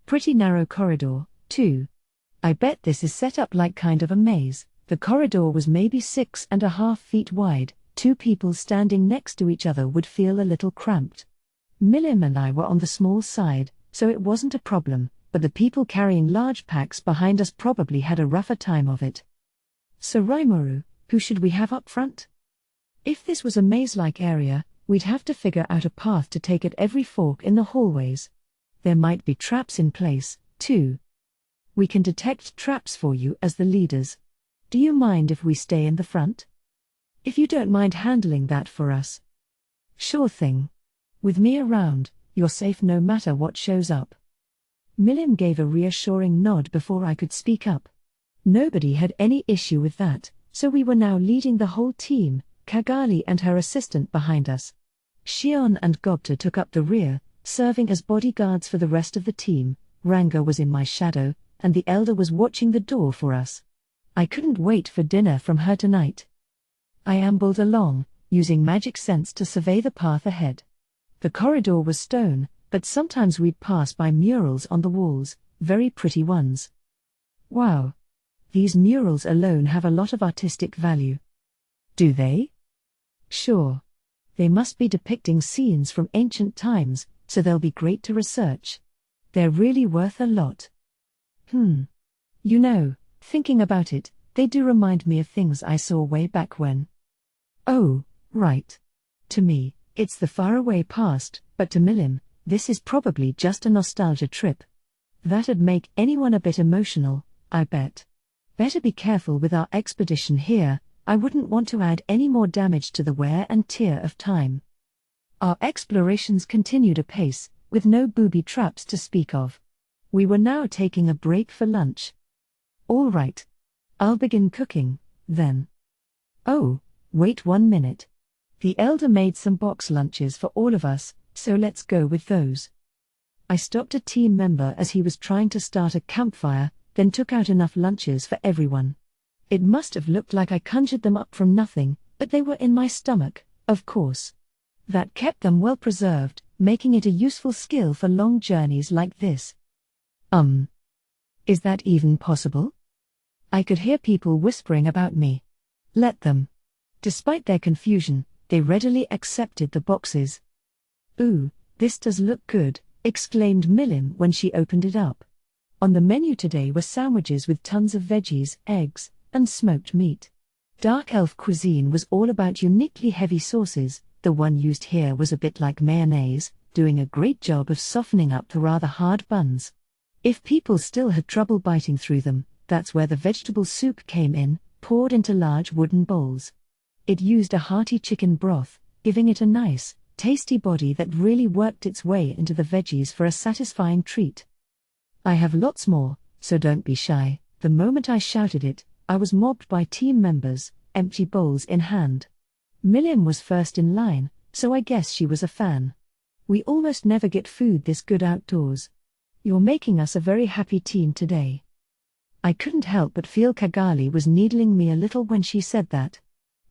Pretty narrow corridor, too. I bet this is set up like kind of a maze. The corridor was maybe 6.5 feet wide. 2 people standing next to each other would feel a little cramped. Milliam and I were on the small side, so it wasn't a problem, but the people carrying large packs behind us probably had a rougher time of it. So Rimuru, who should we have up front? If this was a maze-like area, we'd have to figure out a path to take at every fork in the hallways. There might be traps in place, too. We can detect traps for you as the leaders. Do you mind if we stay in the front? If you don't mind handling that for us. Sure thing. With me around, you're safe no matter what shows up. Milim gave a reassuring nod before I could speak up. Nobody had any issue with that, so we were now leading the whole team, Kagali and her assistant behind us. Shion and Gobta took up the rear, serving as bodyguards for the rest of the team. Ranga was in my shadow, and the elder was watching the door for us. I couldn't wait for dinner from her tonight. I ambled along, using magic sense to survey the path ahead. The corridor was stone, but sometimes we'd pass by murals on the walls, very pretty ones. Wow! These murals alone have a lot of artistic value. Do they? Sure. They must be depicting scenes from ancient times, so they'll be great to research. They're really worth a lot. You know, thinking about it, they do remind me of things I saw way back when. Oh, right. To me, it's the faraway past, but to Milim, this is probably just a nostalgia trip. That'd make anyone a bit emotional, I bet. Better be careful with our expedition here. I wouldn't want to add any more damage to the wear and tear of time. Our explorations continued apace, with no booby traps to speak of. We were now taking a break for lunch. All right. I'll begin cooking, then. Oh, wait 1 minute. The elder made some box lunches for all of us, so let's go with those. I stopped a team member as he was trying to start a campfire, then took out enough lunches for everyone. It must have looked like I conjured them up from nothing, but they were in my stomach, of course. That kept them well preserved, making it a useful skill for long journeys like this. Is that even possible? I could hear people whispering about me. Let them. Despite their confusion, they readily accepted the boxes. Ooh, this does look good, exclaimed Milim when she opened it up. On the menu today were sandwiches with tons of veggies, eggs, and smoked meat. Dark elf cuisine was all about uniquely heavy sauces. The one used here was a bit like mayonnaise, doing a great job of softening up the rather hard buns. If people still had trouble biting through them, that's where the vegetable soup came in, poured into large wooden bowls. It used a hearty chicken broth, giving it a nice, tasty body that really worked its way into the veggies for a satisfying treat. I have lots more, so don't be shy. The moment I shouted it, I was mobbed by team members, empty bowls in hand. Milim was first in line, so I guess she was a fan. We almost never get food this good outdoors. You're making us a very happy team today. I couldn't help but feel Kagali was needling me a little when she said that.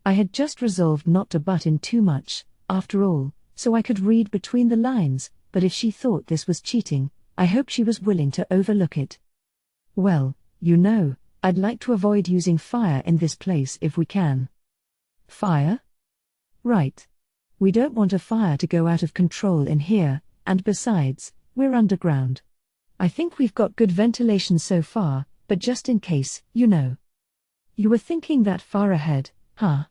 I had just resolved not to butt in too much, after all, so I could read between the lines, but if she thought this was cheating, I hope she was willing to overlook it. Well, you know, I'd like to avoid using fire in this place if we can. Fire? Right. We don't want a fire to go out of control in here, and besides, we're underground. I think we've got good ventilation so far, but just in case, you know. You were thinking that far ahead, huh?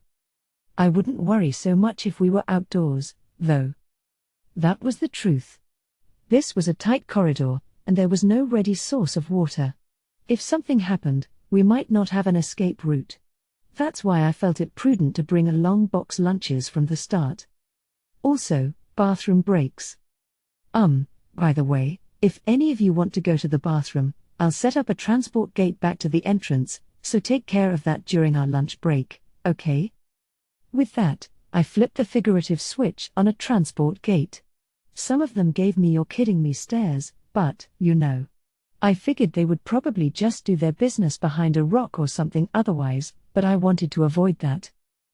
I wouldn't worry so much if we were outdoors, though. That was the truth. This was a tight corridor, and there was no ready source of water. If something happened, we might not have an escape route. That's why I felt it prudent to bring along box lunches from the start. Also, bathroom breaks. By the way, if any of you want to go to the bathroom, I'll set up a transport gate back to the entrance, so take care of that during our lunch break, okay? With that, I flipped the figurative switch on a transport gate. Some of them gave me "you're kidding me" stares, but, you know. I figured they would probably just do their business behind a rock or something otherwise, but I wanted to avoid that.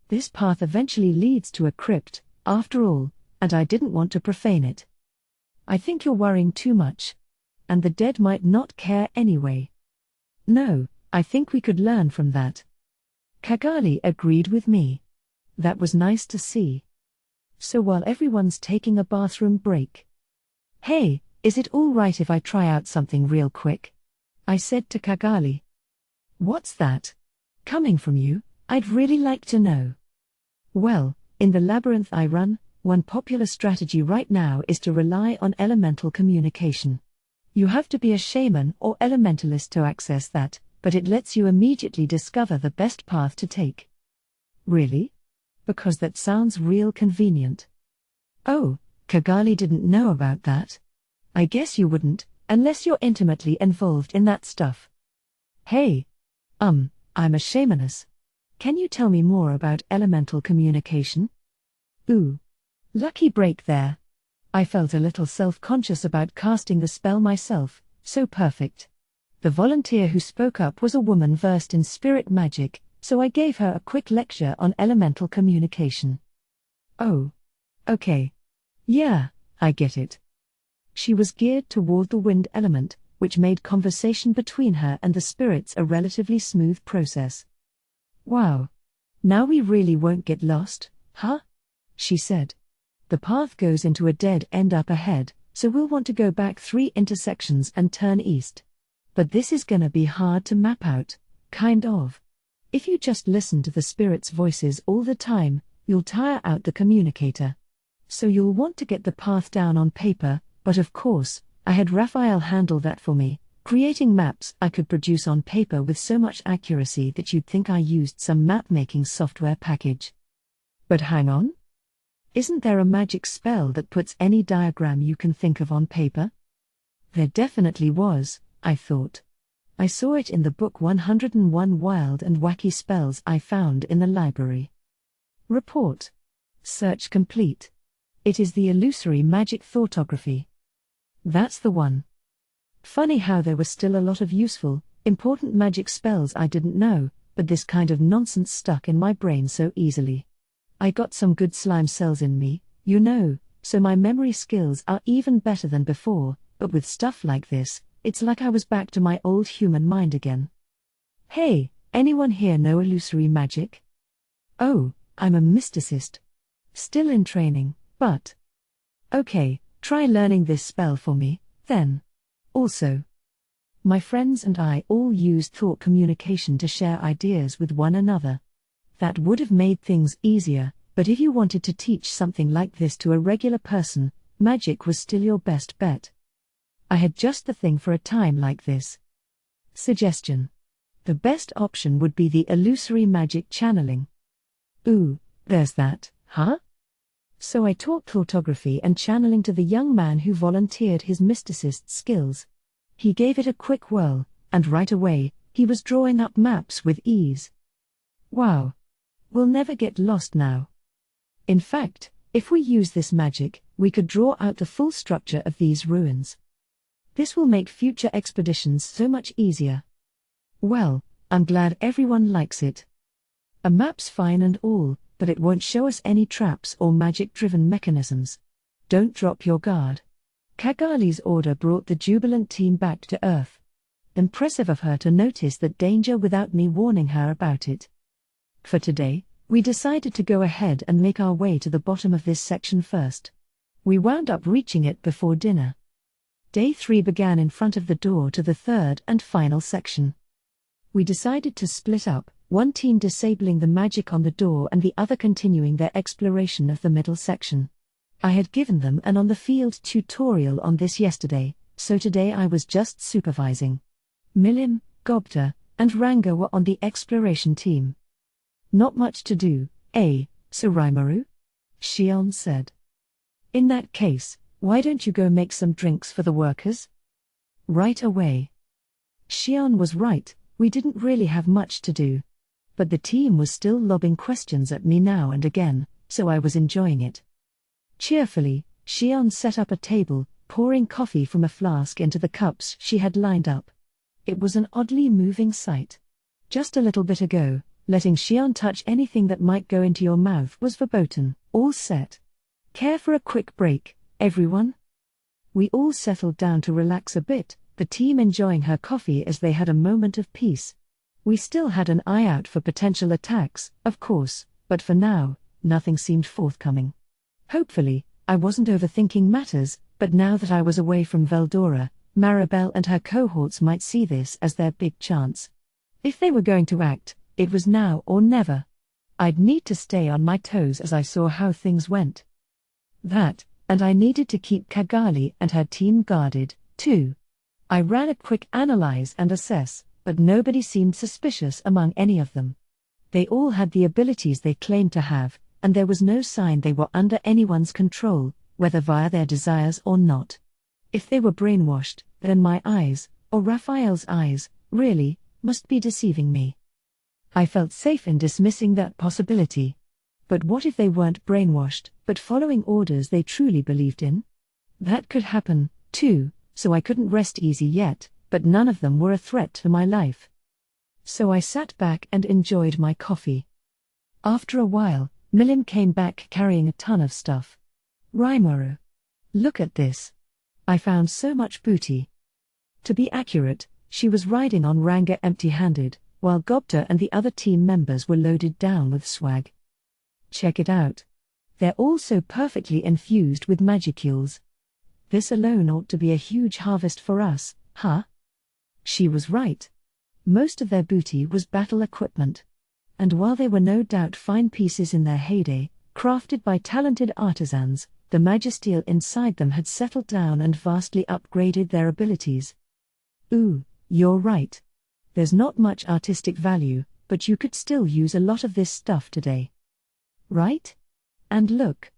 This path eventually leads to a crypt, after all, and I didn't want to profane it. I think you're worrying too much. And the dead might not care anyway. No, I think we could learn from that. Kagali agreed with me. That was nice to see. So while everyone's taking a bathroom break. Hey, Is it all right if I try out something real quick? I said to Kagali. What's that? Coming from you, I'd really like to know. Well, in the labyrinth I run, one popular strategy right now is to rely on elemental communication. You have to be a shaman or elementalist to access that, but it lets you immediately discover the best path to take. Really? Because that sounds real convenient. Oh, Kagali didn't know about that. I guess you wouldn't, unless you're intimately involved in that stuff. Hey. I'm a shamaness. Can you tell me more about elemental communication? Ooh. Lucky break there. I felt a little self-conscious about casting the spell myself, so perfect. The volunteer who spoke up was a woman versed in spirit magic, so I gave her a quick lecture on elemental communication. Oh. Okay. Yeah, I get it. She was geared toward the wind element, which made conversation between her and the spirits a relatively smooth process. Wow. Now we really won't get lost, huh? She said. The path goes into a dead end up ahead, so we'll want to go back 3 intersections and turn east. But this is gonna be hard to map out, kind of. If you just listen to the spirits' voices all the time, you'll tire out the communicator. So you'll want to get the path down on paper, but of course, I had Raphael handle that for me, creating maps I could produce on paper with so much accuracy that you'd think I used some map-making software package. But hang on. Isn't there a magic spell that puts any diagram you can think of on paper? There definitely was, I thought. I saw it in the book 101 Wild and Wacky Spells I found in the library. Report. Search complete. It is the illusory magic thoughtography. That's the one. Funny how there was still a lot of useful, important magic spells I didn't know, but this kind of nonsense stuck in my brain so easily. I got some good slime cells in me, you know, so my memory skills are even better than before, but with stuff like this, it's like I was back to my old human mind again. Hey, anyone here know illusory magic? Oh, I'm a mysticist. Still in training, but... Okay, try learning this spell for me, then. Also, my friends and I all used thought communication to share ideas with one another. That would have made things easier, but if you wanted to teach something like this to a regular person, magic was still your best bet. I had just the thing for a time like this. Suggestion. The best option would be the illusory magic channeling. Ooh, there's that, huh? So I taught thoughtography and channeling to the young man who volunteered his mysticist skills. He gave it a quick whirl, and right away, he was drawing up maps with ease. Wow. We'll never get lost now. In fact, if we use this magic, we could draw out the full structure of these ruins. This will make future expeditions so much easier. Well, I'm glad everyone likes it. A map's fine and all, but it won't show us any traps or magic-driven mechanisms. Don't drop your guard. Kagali's order brought the jubilant team back to Earth. Impressive of her to notice that danger without me warning her about it. For today, we decided to go ahead and make our way to the bottom of this section first. We wound up reaching it before dinner. Day 3 began in front of the door to the third and final section. We decided to split up, one team disabling the magic on the door and the other continuing their exploration of the middle section. I had given them an on-the-field tutorial on this yesterday, so today I was just supervising. Milim, Gobta, and Ranga were on the exploration team. Not much to do, eh, Suraimaru? Shion said. In that case, why don't you go make some drinks for the workers? Right away. Shion was right, we didn't really have much to do. But the team was still lobbing questions at me now and again, so I was enjoying it. Cheerfully, Shion set up a table, pouring coffee from a flask into the cups she had lined up. It was an oddly moving sight. Just a little bit ago, letting Shion touch anything that might go into your mouth was verboten. All set. Care for a quick break, everyone? We all settled down to relax a bit, the team enjoying her coffee as they had a moment of peace. We still had an eye out for potential attacks, of course, but for now, nothing seemed forthcoming. Hopefully, I wasn't overthinking matters, but now that I was away from Veldora, Maribel and her cohorts might see this as their big chance. If they were going to act, it was now or never. I'd need to stay on my toes as I saw how things went. That, and I needed to keep Cagali and her team guarded, too. I ran a quick analyze and assess, but nobody seemed suspicious among any of them. They all had the abilities they claimed to have, and there was no sign they were under anyone's control, whether via their desires or not. If they were brainwashed, then my eyes, or Raphael's eyes, really, must be deceiving me. I felt safe in dismissing that possibility. But what if they weren't brainwashed, but following orders they truly believed in? That could happen, too, so I couldn't rest easy yet, but none of them were a threat to my life. So I sat back and enjoyed my coffee. After a while, Milim came back carrying a ton of stuff. Rimuru. Look at this. I found so much booty. To be accurate, she was riding on Ranga empty-handed, while Gobta and the other team members were loaded down with swag. Check it out. They're all so perfectly infused with magicules. This alone ought to be a huge harvest for us, huh? She was right. Most of their booty was battle equipment. And while they were no doubt fine pieces in their heyday, crafted by talented artisans, the magisteel inside them had settled down and vastly upgraded their abilities. Ooh, you're right. There's not much artistic value, but you could still use a lot of this stuff today. Right? And look.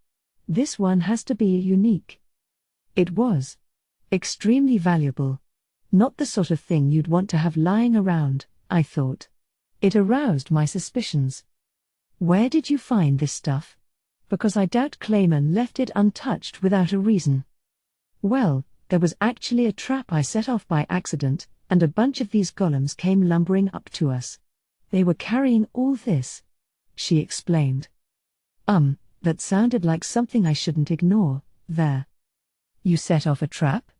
This one has to be unique. It was. Extremely valuable. Not the sort of thing you'd want to have lying around, I thought. It aroused my suspicions. Where did you find this stuff? Because I doubt Clayman left it untouched without a reason. Well, there was actually a trap I set off by accident, and a bunch of these golems came lumbering up to us. They were carrying all this. She explained. That sounded like something I shouldn't ignore, there. You set off a trap?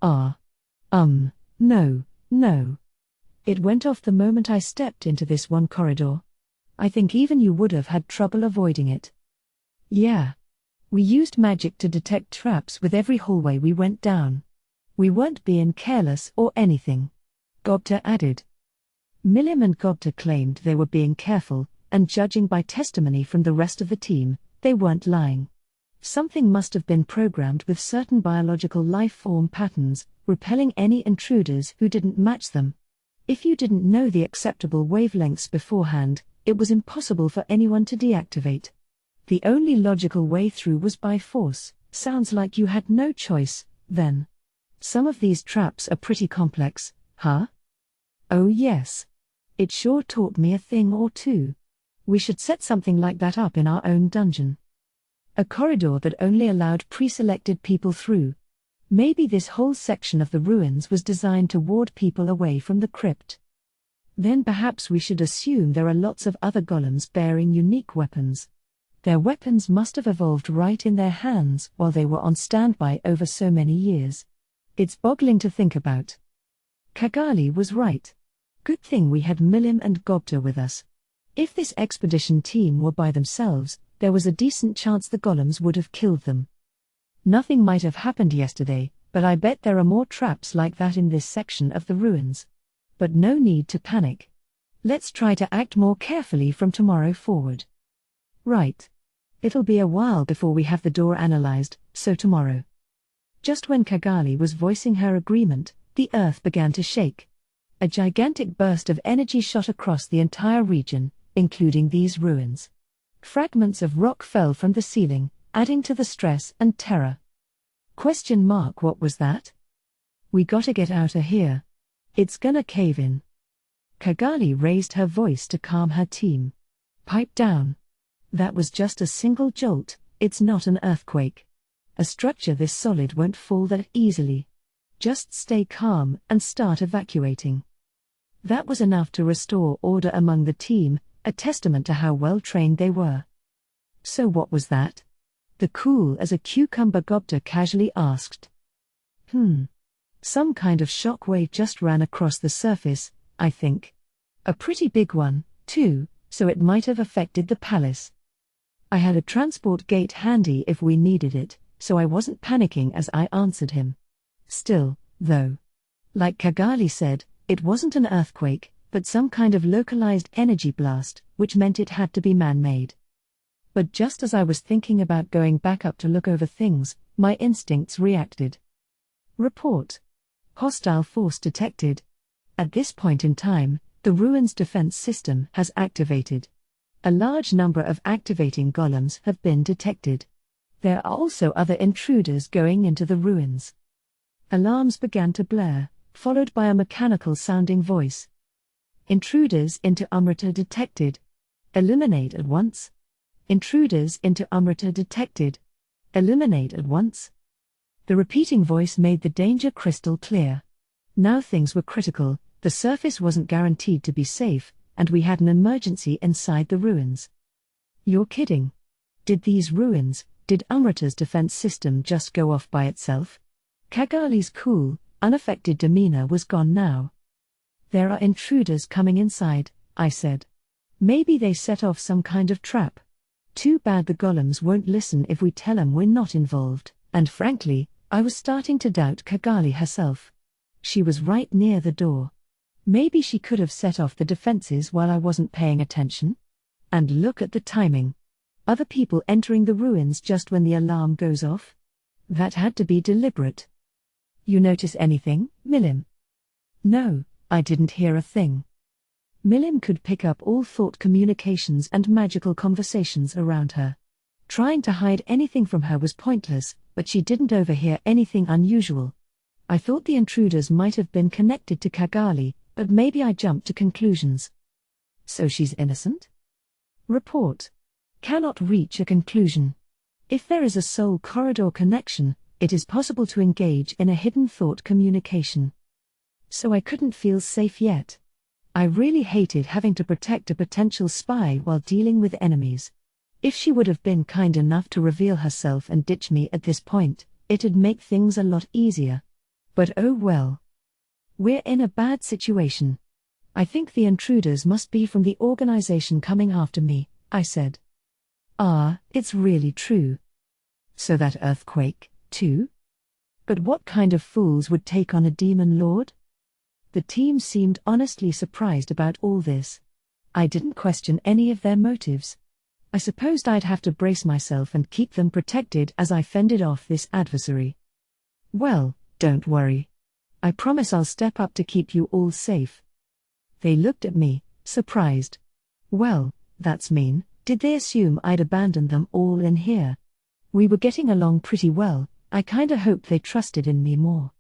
No. It went off the moment I stepped into this one corridor. I think even you would have had trouble avoiding it. Yeah. We used magic to detect traps with every hallway we went down. We weren't being careless or anything. Gobta added. Milim and Gobta claimed they were being careful, and judging by testimony from the rest of the team, they weren't lying. Something must have been programmed with certain biological life form patterns, repelling any intruders who didn't match them. If you didn't know the acceptable wavelengths beforehand, it was impossible for anyone to deactivate. The only logical way through was by force. Sounds like you had no choice, then. Some of these traps are pretty complex, huh? Oh yes. It sure taught me a thing or two. We should set something like that up in our own dungeon. A corridor that only allowed pre-selected people through. Maybe this whole section of the ruins was designed to ward people away from the crypt. Then perhaps we should assume there are lots of other golems bearing unique weapons. Their weapons must have evolved right in their hands while they were on standby over so many years. It's boggling to think about. Cagali was right. Good thing we had Milim and Gobta with us. If this expedition team were by themselves, there was a decent chance the golems would have killed them. Nothing might have happened yesterday, but I bet there are more traps like that in this section of the ruins. But no need to panic. Let's try to act more carefully from tomorrow forward. Right. It'll be a while before we have the door analyzed, so tomorrow. Just when Cagali was voicing her agreement, the earth began to shake. A gigantic burst of energy shot across the entire region, including these ruins. Fragments of rock fell from the ceiling, adding to the stress and terror. What was that? We gotta get out of here. It's gonna cave in. Cagali raised her voice to calm her team. Pipe down. That was just a single jolt, it's not an earthquake. A structure this solid won't fall that easily. Just stay calm and start evacuating. That was enough to restore order among the team, a testament to how well trained they were. So what was that? The cool as a cucumber Gobta casually asked. Some kind of shock wave just ran across the surface, I think. A pretty big one, too, so it might have affected the palace. I had a transport gate handy if we needed it, so I wasn't panicking as I answered him. Still, though. Like Kagali said, it wasn't an earthquake, but some kind of localized energy blast, which meant it had to be man-made. But just as I was thinking about going back up to look over things, my instincts reacted. Report. Hostile force detected. At this point in time, the ruins defense system has activated. A large number of activating golems have been detected. There are also other intruders going into the ruins. Alarms began to blare, followed by a mechanical-sounding voice. Intruders into Amrita detected. Eliminate at once. Intruders into Amrita detected. Eliminate at once. The repeating voice made the danger crystal clear. Now things were critical, the surface wasn't guaranteed to be safe, and we had an emergency inside the ruins. You're kidding. Did Amrita's defense system just go off by itself? Kagali's cool, unaffected demeanor was gone now. There are intruders coming inside, I said. Maybe they set off some kind of trap. Too bad the golems won't listen if we tell them we're not involved, and frankly, I was starting to doubt Kagali herself. She was right near the door. Maybe she could have set off the defenses while I wasn't paying attention? And look at the timing. Other people entering the ruins just when the alarm goes off? That had to be deliberate. You notice anything, Milim? No, I didn't hear a thing. Milim could pick up all thought communications and magical conversations around her. Trying to hide anything from her was pointless, but she didn't overhear anything unusual. I thought the intruders might have been connected to Kagali, but maybe I jumped to conclusions. So she's innocent? Report. Cannot reach a conclusion. If there is a soul corridor connection, it is possible to engage in a hidden thought communication. So I couldn't feel safe yet. I really hated having to protect a potential spy while dealing with enemies. If she would have been kind enough to reveal herself and ditch me at this point, it'd make things a lot easier. But oh well. We're in a bad situation. I think the intruders must be from the organization coming after me, I said. Ah, it's really true. So that earthquake, too? But what kind of fools would take on a demon lord? The team seemed honestly surprised about all this. I didn't question any of their motives. I supposed I'd have to brace myself and keep them protected as I fended off this adversary. Well, don't worry. I promise I'll step up to keep you all safe. They looked at me, surprised. Well, that's mean. Did they assume I'd abandoned them all in here? We were getting along pretty well, I kinda hoped they trusted in me more.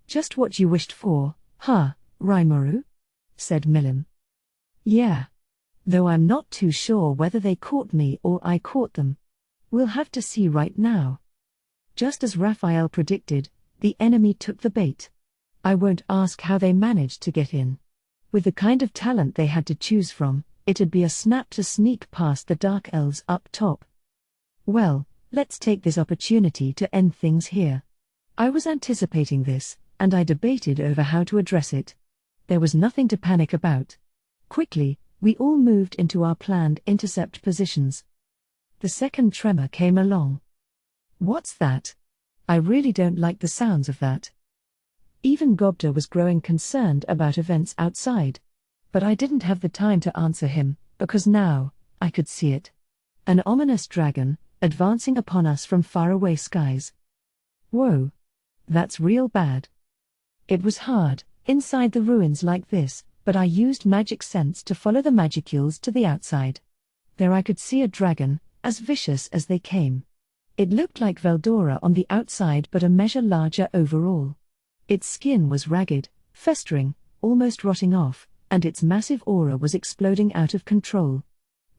Just what you wished for, huh, Rimuru? Said Milim. Yeah. Though I'm not too sure whether they caught me or I caught them. We'll have to see right now. Just as Raphael predicted, the enemy took the bait. I won't ask how they managed to get in. With the kind of talent they had to choose from, it'd be a snap to sneak past the Dark Elves up top. Well, let's take this opportunity to end things here. I was anticipating this, and I debated over how to address it. There was nothing to panic about. Quickly, we all moved into our planned intercept positions. The second tremor came along. What's that? I really don't like the sounds of that. Even Gobda was growing concerned about events outside. But I didn't have the time to answer him, because now, I could see it. An ominous dragon, advancing upon us from faraway skies. Whoa. That's real bad. It was hard, inside the ruins like this, but I used magic sense to follow the magicules to the outside. There I could see a dragon, as vicious as they came. It looked like Veldora on the outside but a measure larger overall. Its skin was ragged, festering, almost rotting off, and its massive aura was exploding out of control.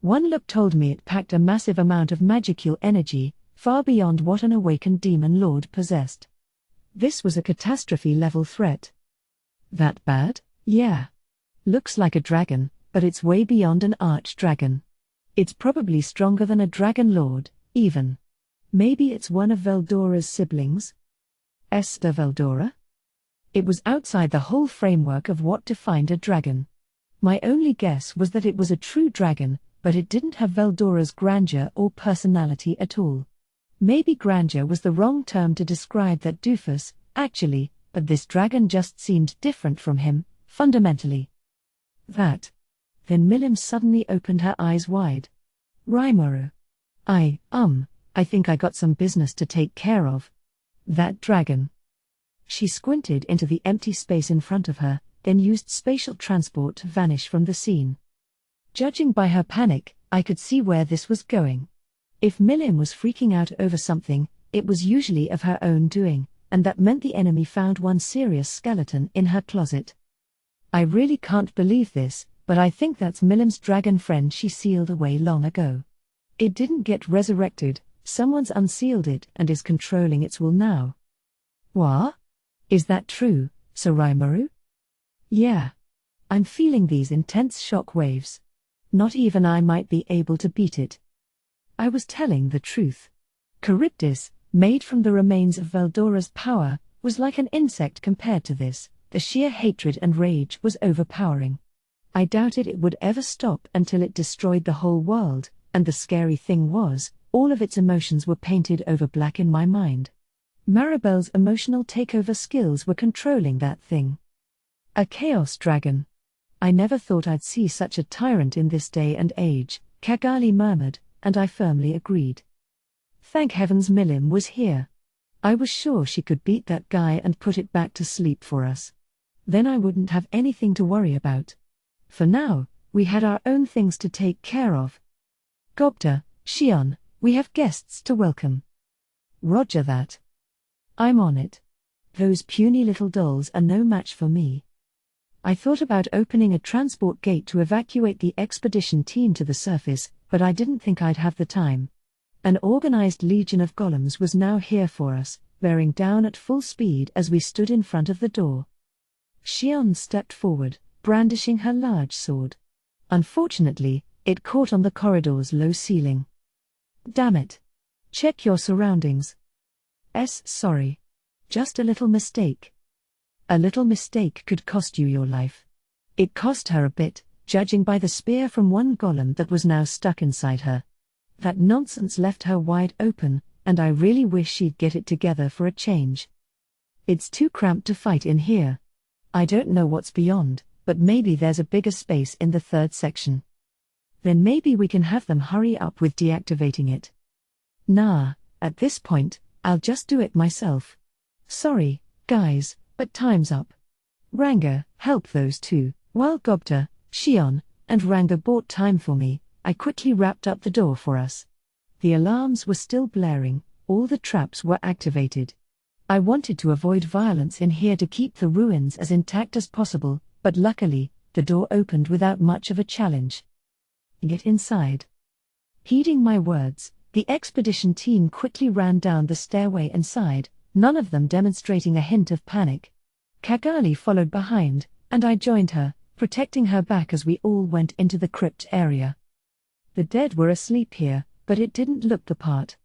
One look told me it packed a massive amount of magicule energy, far beyond what an awakened demon lord possessed. This was a catastrophe-level threat. That bad? Yeah. Looks like a dragon, but it's way beyond an arch-dragon. It's probably stronger than a dragon lord, even. Maybe it's one of Veldora's siblings? Esther Veldora? It was outside the whole framework of what defined a dragon. My only guess was that it was a true dragon, but it didn't have Veldora's grandeur or personality at all. Maybe grandeur was the wrong term to describe that doofus, actually, but this dragon just seemed different from him, fundamentally. That. Then Milim suddenly opened her eyes wide. Rimuru. I think I got some business to take care of. That dragon. She squinted into the empty space in front of her, then used spatial transport to vanish from the scene. Judging by her panic, I could see where this was going. If Milim was freaking out over something, it was usually of her own doing, and that meant the enemy found one serious skeleton in her closet. I really can't believe this, but I think that's Milim's dragon friend she sealed away long ago. It didn't get resurrected, someone's unsealed it and is controlling its will now. What? Is that true, Sir Rimuru? Yeah. I'm feeling these intense shock waves. Not even I might be able to beat it. I was telling the truth. Charybdis, made from the remains of Veldora's power, was like an insect compared to this. The sheer hatred and rage was overpowering. I doubted it would ever stop until it destroyed the whole world, and the scary thing was, all of its emotions were painted over black in my mind. Maribel's emotional takeover skills were controlling that thing. A chaos dragon. I never thought I'd see such a tyrant in this day and age, Kagali murmured, and I firmly agreed. Thank heavens Milim was here. I was sure she could beat that guy and put it back to sleep for us. Then I wouldn't have anything to worry about. For now, we had our own things to take care of. Gobta, Shion, we have guests to welcome. Roger that. I'm on it. Those puny little dolls are no match for me. I thought about opening a transport gate to evacuate the expedition team to the surface, but I didn't think I'd have the time. An organized legion of golems was now here for us, bearing down at full speed as we stood in front of the door. Shion stepped forward, brandishing her large sword. Unfortunately, it caught on the corridor's low ceiling. Damn it. Check your surroundings. Sorry. Just a little mistake. A little mistake could cost you your life. It cost her a bit, judging by the spear from one golem that was now stuck inside her. That nonsense left her wide open, and I really wish she'd get it together for a change. It's too cramped to fight in here. I don't know what's beyond, but maybe there's a bigger space in the third section. Then maybe we can have them hurry up with deactivating it. Nah, at this point, I'll just do it myself. Sorry, guys, but time's up. Ranga, help those two. While Gobta, Shion, and Ranga bought time for me, I quickly wrapped up the door for us. The alarms were still blaring, all the traps were activated. I wanted to avoid violence in here to keep the ruins as intact as possible, but luckily, the door opened without much of a challenge. Get inside. Heeding my words, the expedition team quickly ran down the stairway inside, none of them demonstrating a hint of panic. Kagali followed behind, and I joined her, protecting her back as we all went into the crypt area. The dead were asleep here, but it didn't look the part.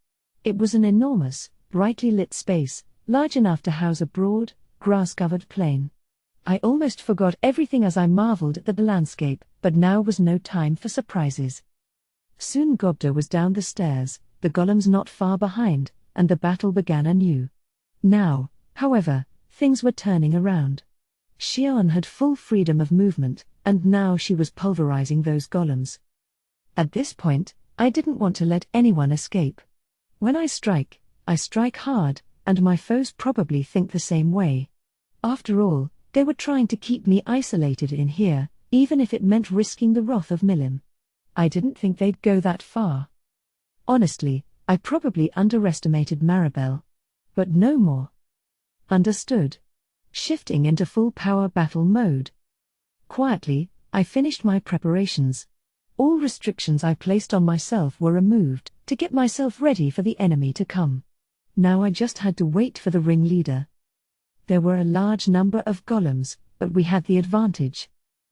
It was an enormous, brightly lit space, large enough to house a broad, grass-covered plain. I almost forgot everything as I marveled at the landscape, but now was no time for surprises. Soon Gobta was down the stairs, the golems not far behind, and the battle began anew. Now, however, things were turning around. Shion had full freedom of movement, and now she was pulverizing those golems. At this point, I didn't want to let anyone escape. When I strike hard, and my foes probably think the same way. After all, they were trying to keep me isolated in here, even if it meant risking the wrath of Milim. I didn't think they'd go that far. Honestly, I probably underestimated Maribel. But no more. Understood. Shifting into full power battle mode. Quietly, I finished my preparations. All restrictions I placed on myself were removed, to get myself ready for the enemy to come. Now I just had to wait for the ringleader. There were a large number of golems, but we had the advantage.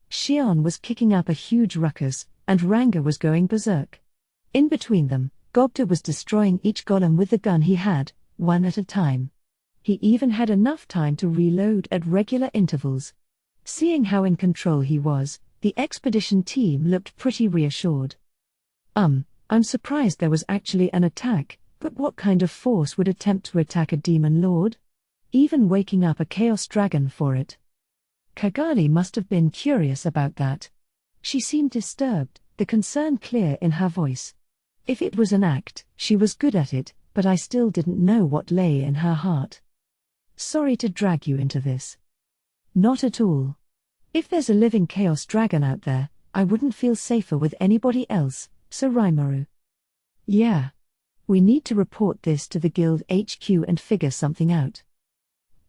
Shion was kicking up a huge ruckus, and Ranga was going berserk. In between them, Gobta was destroying each golem with the gun he had, one at a time. He even had enough time to reload at regular intervals. Seeing how in control he was, the expedition team looked pretty reassured. I'm surprised there was actually an attack, But what kind of force would attempt to attack a demon lord? Even waking up a chaos dragon for it. Kigali must have been curious about that. She seemed disturbed, the concern clear in her voice. If it was an act, she was good at it, but I still didn't know what lay in her heart. Sorry to drag you into this. Not at all. If there's a living chaos dragon out there, I wouldn't feel safer with anybody else, so Rimuru. Yeah. We need to report this to the guild HQ and figure something out.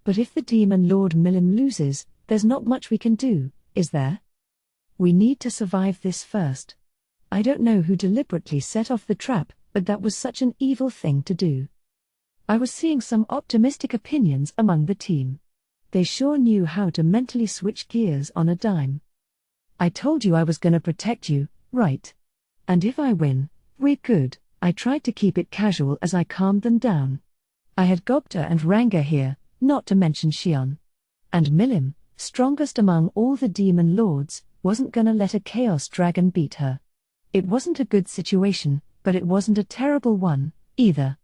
But if the demon lord Milim loses, there's not much we can do, is there? We need to survive this first. I don't know who deliberately set off the trap, but that was such an evil thing to do. I was seeing some optimistic opinions among the team. They sure knew how to mentally switch gears on a dime. I told you I was gonna protect you, right? And if I win, we're good. I tried to keep it casual as I calmed them down. I had Gobta and Ranga here, not to mention Xion. And Milim, strongest among all the demon lords, wasn't gonna let a chaos dragon beat her. It wasn't a good situation, but it wasn't a terrible one, either.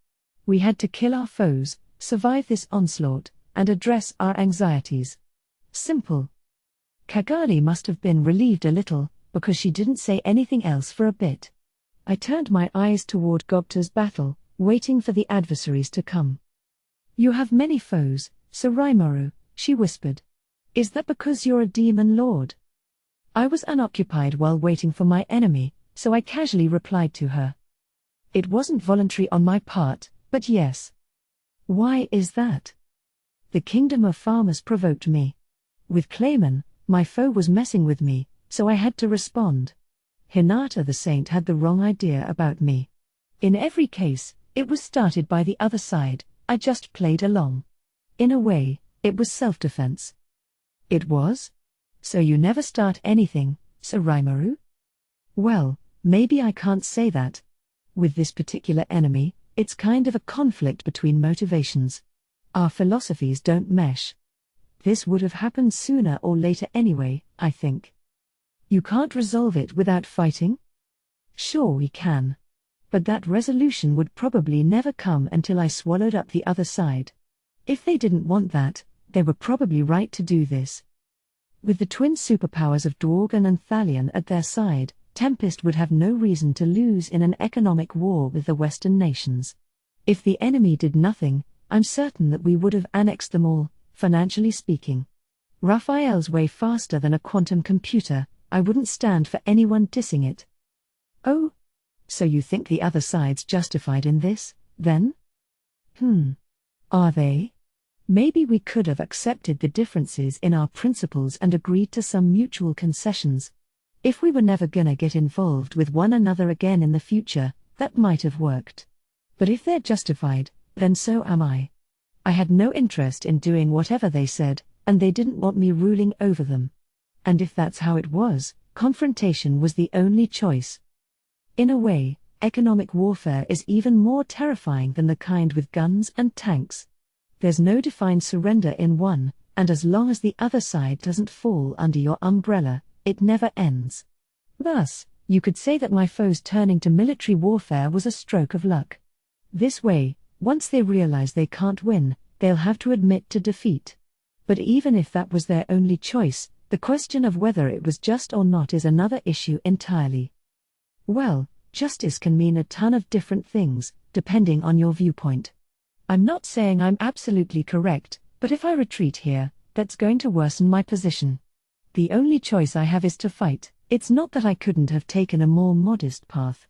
We had to kill our foes, survive this onslaught, and address our anxieties. Simple. Kigali must have been relieved a little, because she didn't say anything else for a bit. I turned my eyes toward Gobta's battle, waiting for the adversaries to come. You have many foes, Sir Rimuru, she whispered. Is that because you're a demon lord? I was unoccupied while waiting for my enemy, so I casually replied to her. It wasn't voluntary on my part, but yes. Why is that? The kingdom of farmers provoked me. With Clayman, my foe was messing with me, so I had to respond. Hinata the saint had the wrong idea about me. In every case, it was started by the other side, I just played along. In a way, it was self-defense. It was? So you never start anything, Sir Rimuru? Well, maybe I can't say that. With this particular enemy, it's kind of a conflict between motivations. Our philosophies don't mesh. This would have happened sooner or later anyway, I think. You can't resolve it without fighting? Sure we can. But that resolution would probably never come until I swallowed up the other side. If they didn't want that, they were probably right to do this. With the twin superpowers of Dworgen and Thalion at their side, Tempest would have no reason to lose in an economic war with the Western nations. If the enemy did nothing, I'm certain that we would have annexed them all, financially speaking. Raphael's way faster than a quantum computer. I wouldn't stand for anyone dissing it. Oh? So you think the other side's justified in this, then? Are they? Maybe we could have accepted the differences in our principles and agreed to some mutual concessions. If we were never gonna get involved with one another again in the future, that might have worked. But if they're justified, then so am I. I had no interest in doing whatever they said, and they didn't want me ruling over them. And if that's how it was, confrontation was the only choice. In a way, economic warfare is even more terrifying than the kind with guns and tanks. There's no defined surrender in one, and as long as the other side doesn't fall under your umbrella, it never ends. Thus, you could say that my foes turning to military warfare was a stroke of luck. This way, once they realize they can't win, they'll have to admit to defeat. But even if that was their only choice, the question of whether it was just or not is another issue entirely. Well, justice can mean a ton of different things, depending on your viewpoint. I'm not saying I'm absolutely correct, but if I retreat here, that's going to worsen my position. The only choice I have is to fight. It's not that I couldn't have taken a more modest path.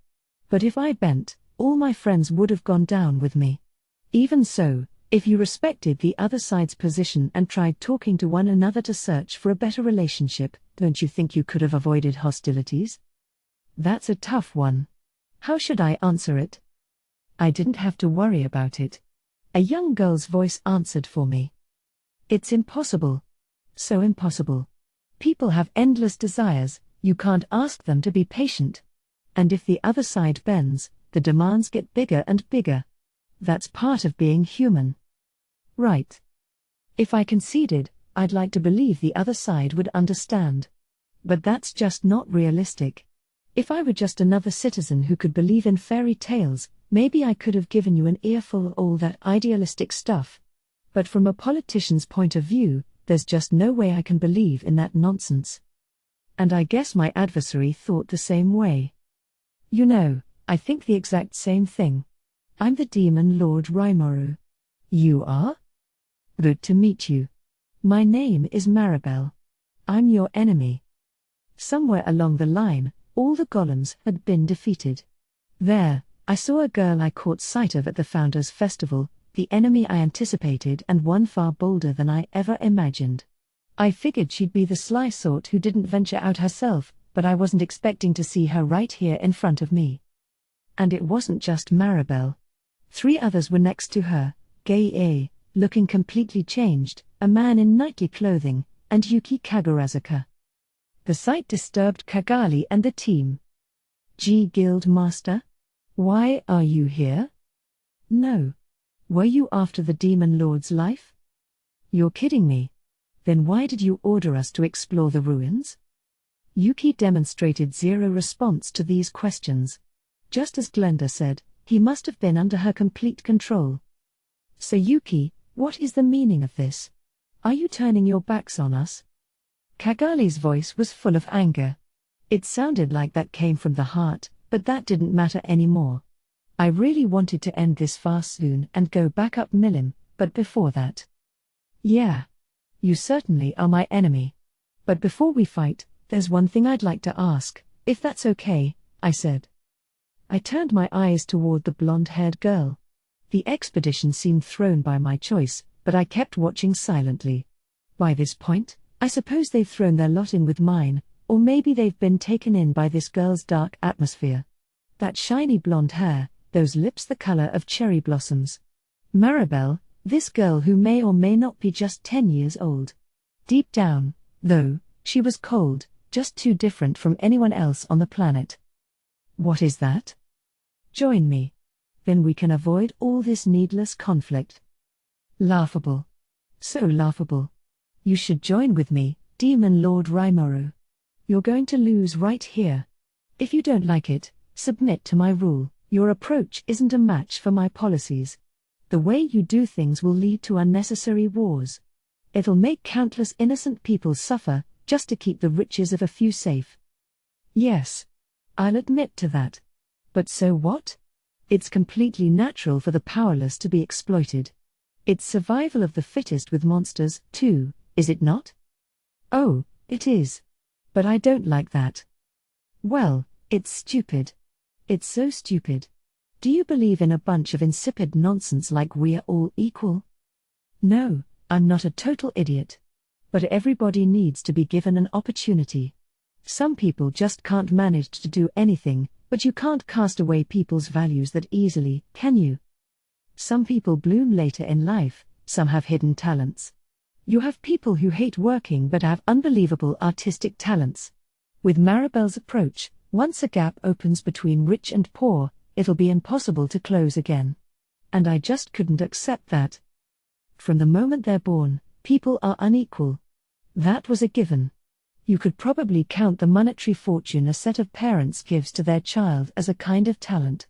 But if I bent, all my friends would have gone down with me. Even so, if you respected the other side's position and tried talking to one another to search for a better relationship, don't you think you could have avoided hostilities? That's a tough one. How should I answer it? I didn't have to worry about it. A young girl's voice answered for me. It's impossible. So impossible. People have endless desires, you can't ask them to be patient. And if the other side bends, the demands get bigger and bigger. That's part of being human. Right. If I conceded, I'd like to believe the other side would understand. But that's just not realistic. If I were just another citizen who could believe in fairy tales, Maybe I could have given you an earful of all that idealistic stuff. But from a politician's point of view, there's just no way I can believe in that nonsense. And I guess my adversary thought the same way. You know, I think the exact same thing. I'm the Demon Lord Rimuru. You are? Good to meet you. My name is Maribel. I'm your enemy. Somewhere along the line, all the golems had been defeated. There, I saw a girl I caught sight of at the Founders' Festival, the enemy I anticipated and one far bolder than I ever imagined. I figured she'd be the sly sort who didn't venture out herself, but I wasn't expecting to see her right here in front of me. And it wasn't just Maribel. 3 others were next to her, Gay, looking completely changed, a man in knightly clothing, and Yuki Kagurazuka. The sight disturbed Kagali and the team. Guild Master? Why are you here? No. Were you after the Demon Lord's life? You're kidding me. Then why did you order us to explore the ruins? Yuki demonstrated zero response to these questions. Just as Glenda said, he must have been under her complete control. So Yuki, what is the meaning of this? Are you turning your backs on us? Kagali's voice was full of anger. It sounded like that came from the heart, but that didn't matter anymore. I really wanted to end this fast soon and go back up Milim, but before that. Yeah. You certainly are my enemy. But before we fight, there's one thing I'd like to ask, if that's okay, I said. I turned my eyes toward the blonde-haired girl. The expedition seemed thrown by my choice, but I kept watching silently. By this point, I suppose they've thrown their lot in with mine, or maybe they've been taken in by this girl's dark atmosphere. That shiny blonde hair, those lips the color of cherry blossoms. Maribel, this girl who may or may not be just 10 years old. Deep down, though, she was cold, just too different from anyone else on the planet. What is that? Join me. Then we can avoid all this needless conflict. Laughable. So laughable. You should join with me, Demon Lord Rimuru. You're going to lose right here. If you don't like it, submit to my rule. Your approach isn't a match for my policies. The way you do things will lead to unnecessary wars. It'll make countless innocent people suffer, just to keep the riches of a few safe. Yes. I'll admit to that. But so what? It's completely natural for the powerless to be exploited. It's survival of the fittest with monsters, too, is it not? Oh, it is. But I don't like that. Well, it's stupid. It's so stupid. Do you believe in a bunch of insipid nonsense like we're all equal? No, I'm not a total idiot. But everybody needs to be given an opportunity. Some people just can't manage to do anything, but you can't cast away people's values that easily, can you? Some people bloom later in life, some have hidden talents. You have people who hate working but have unbelievable artistic talents. With Maribel's approach, once a gap opens between rich and poor, it'll be impossible to close again. And I just couldn't accept that. From the moment they're born, people are unequal. That was a given. You could probably count the monetary fortune a set of parents gives to their child as a kind of talent.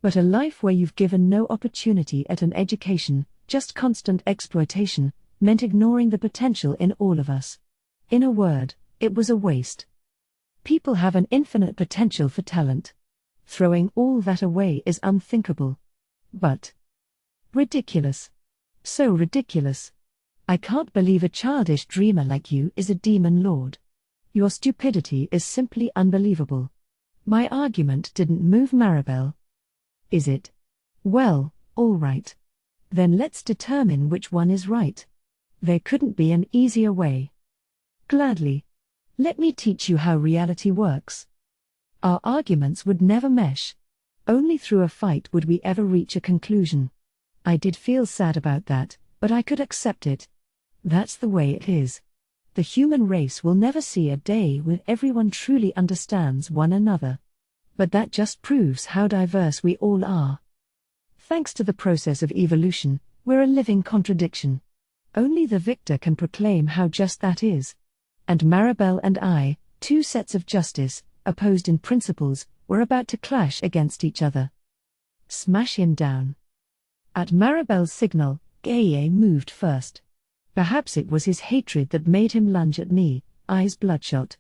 But a life where you've given no opportunity at an education, just constant exploitation, meant ignoring the potential in all of us. In a word, it was a waste. People have an infinite potential for talent. Throwing all that away is unthinkable. But ridiculous. So ridiculous. I can't believe a childish dreamer like you is a demon lord. Your stupidity is simply unbelievable. My argument didn't move Maribel. Is it? Well, all right. Then let's determine which one is right. There couldn't be an easier way. Gladly. Let me teach you how reality works. Our arguments would never mesh. Only through a fight would we ever reach a conclusion. I did feel sad about that, but I could accept it. That's the way it is. The human race will never see a day when everyone truly understands one another. But that just proves how diverse we all are. Thanks to the process of evolution, we're a living contradiction. Only the victor can proclaim how just that is. And Maribel and I, 2 sets of justice, opposed in principles, were about to clash against each other. Smash him down. At Maribel's signal, Gaye moved first. Perhaps it was his hatred that made him lunge at me, eyes bloodshot.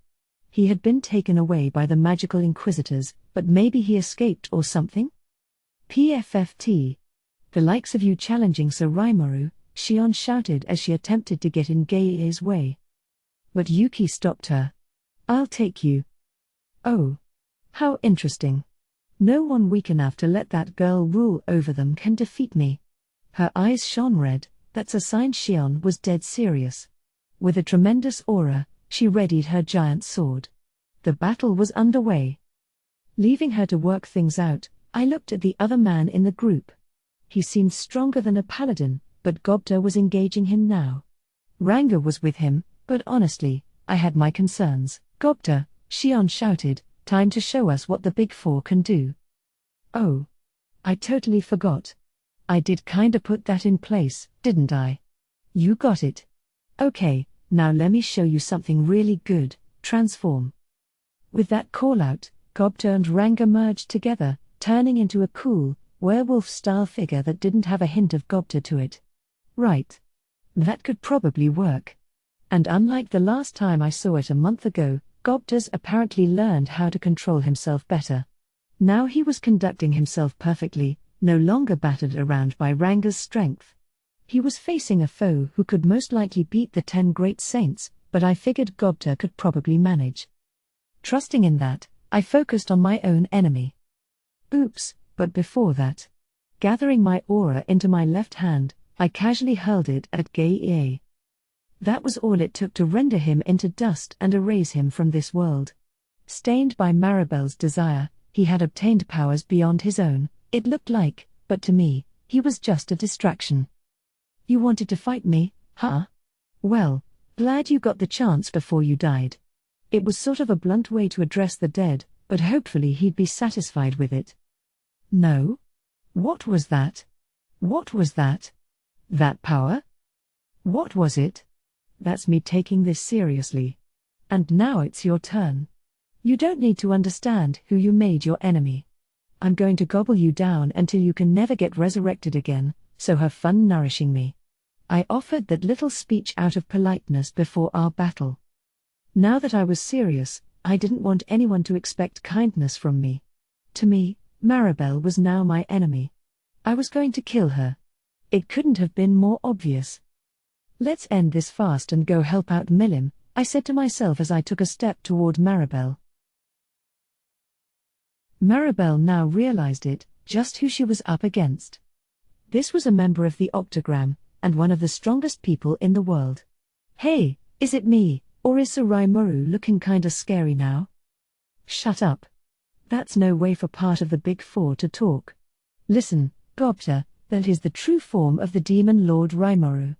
He had been taken away by the magical inquisitors, but maybe he escaped or something? PFFT. The likes of you challenging Sir Rimuru, Shion shouted as she attempted to get in Gaye's way. But Yuki stopped her. I'll take you. Oh. How interesting. No one weak enough to let that girl rule over them can defeat me. Her eyes shone red, that's a sign Shion was dead serious. With a tremendous aura, she readied her giant sword. The battle was underway. Leaving her to work things out, I looked at the other man in the group. He seemed stronger than a paladin, but Gobta was engaging him now. Ranga was with him, but honestly, I had my concerns. Gobta, Shion shouted, time to show us what the Big Four can do. Oh. I totally forgot. I did kinda put that in place, didn't I? You got it. Okay, now let me show you something really good, transform. With that call-out, Gobta and Ranga merged together, turning into a cool, werewolf-style figure that didn't have a hint of Gobta to it. Right. That could probably work. And unlike the last time I saw it a month ago, Gobta's apparently learned how to control himself better. Now he was conducting himself perfectly, no longer battered around by Ranga's strength. He was facing a foe who could most likely beat the 10 great saints, but I figured Gobta could probably manage. Trusting in that, I focused on my own enemy. Oops, but before that. Gathering my aura into my left hand, I casually hurled it at Gaye. That was all it took to render him into dust and erase him from this world. Stained by Maribel's desire, he had obtained powers beyond his own, it looked like, but to me, he was just a distraction. You wanted to fight me, huh? Well, glad you got the chance before you died. It was sort of a blunt way to address the dead, but hopefully he'd be satisfied with it. No? What was that? What was that? That power? What was it? That's me taking this seriously. And now it's your turn. You don't need to understand who you made your enemy. I'm going to gobble you down until you can never get resurrected again, so have fun nourishing me. I offered that little speech out of politeness before our battle. Now that I was serious, I didn't want anyone to expect kindness from me. To me, Maribel was now my enemy. I was going to kill her. It couldn't have been more obvious. Let's end this fast and go help out Milim, I said to myself as I took a step toward Maribel. Maribel now realized it, just who she was up against. This was a member of the Octagram, and one of the strongest people in the world. Hey, is it me, or is Sir Rimuru looking kinda scary now? Shut up. That's no way for part of the Big Four to talk. Listen, Gobta, that is the true form of the Demon Lord Rimuru.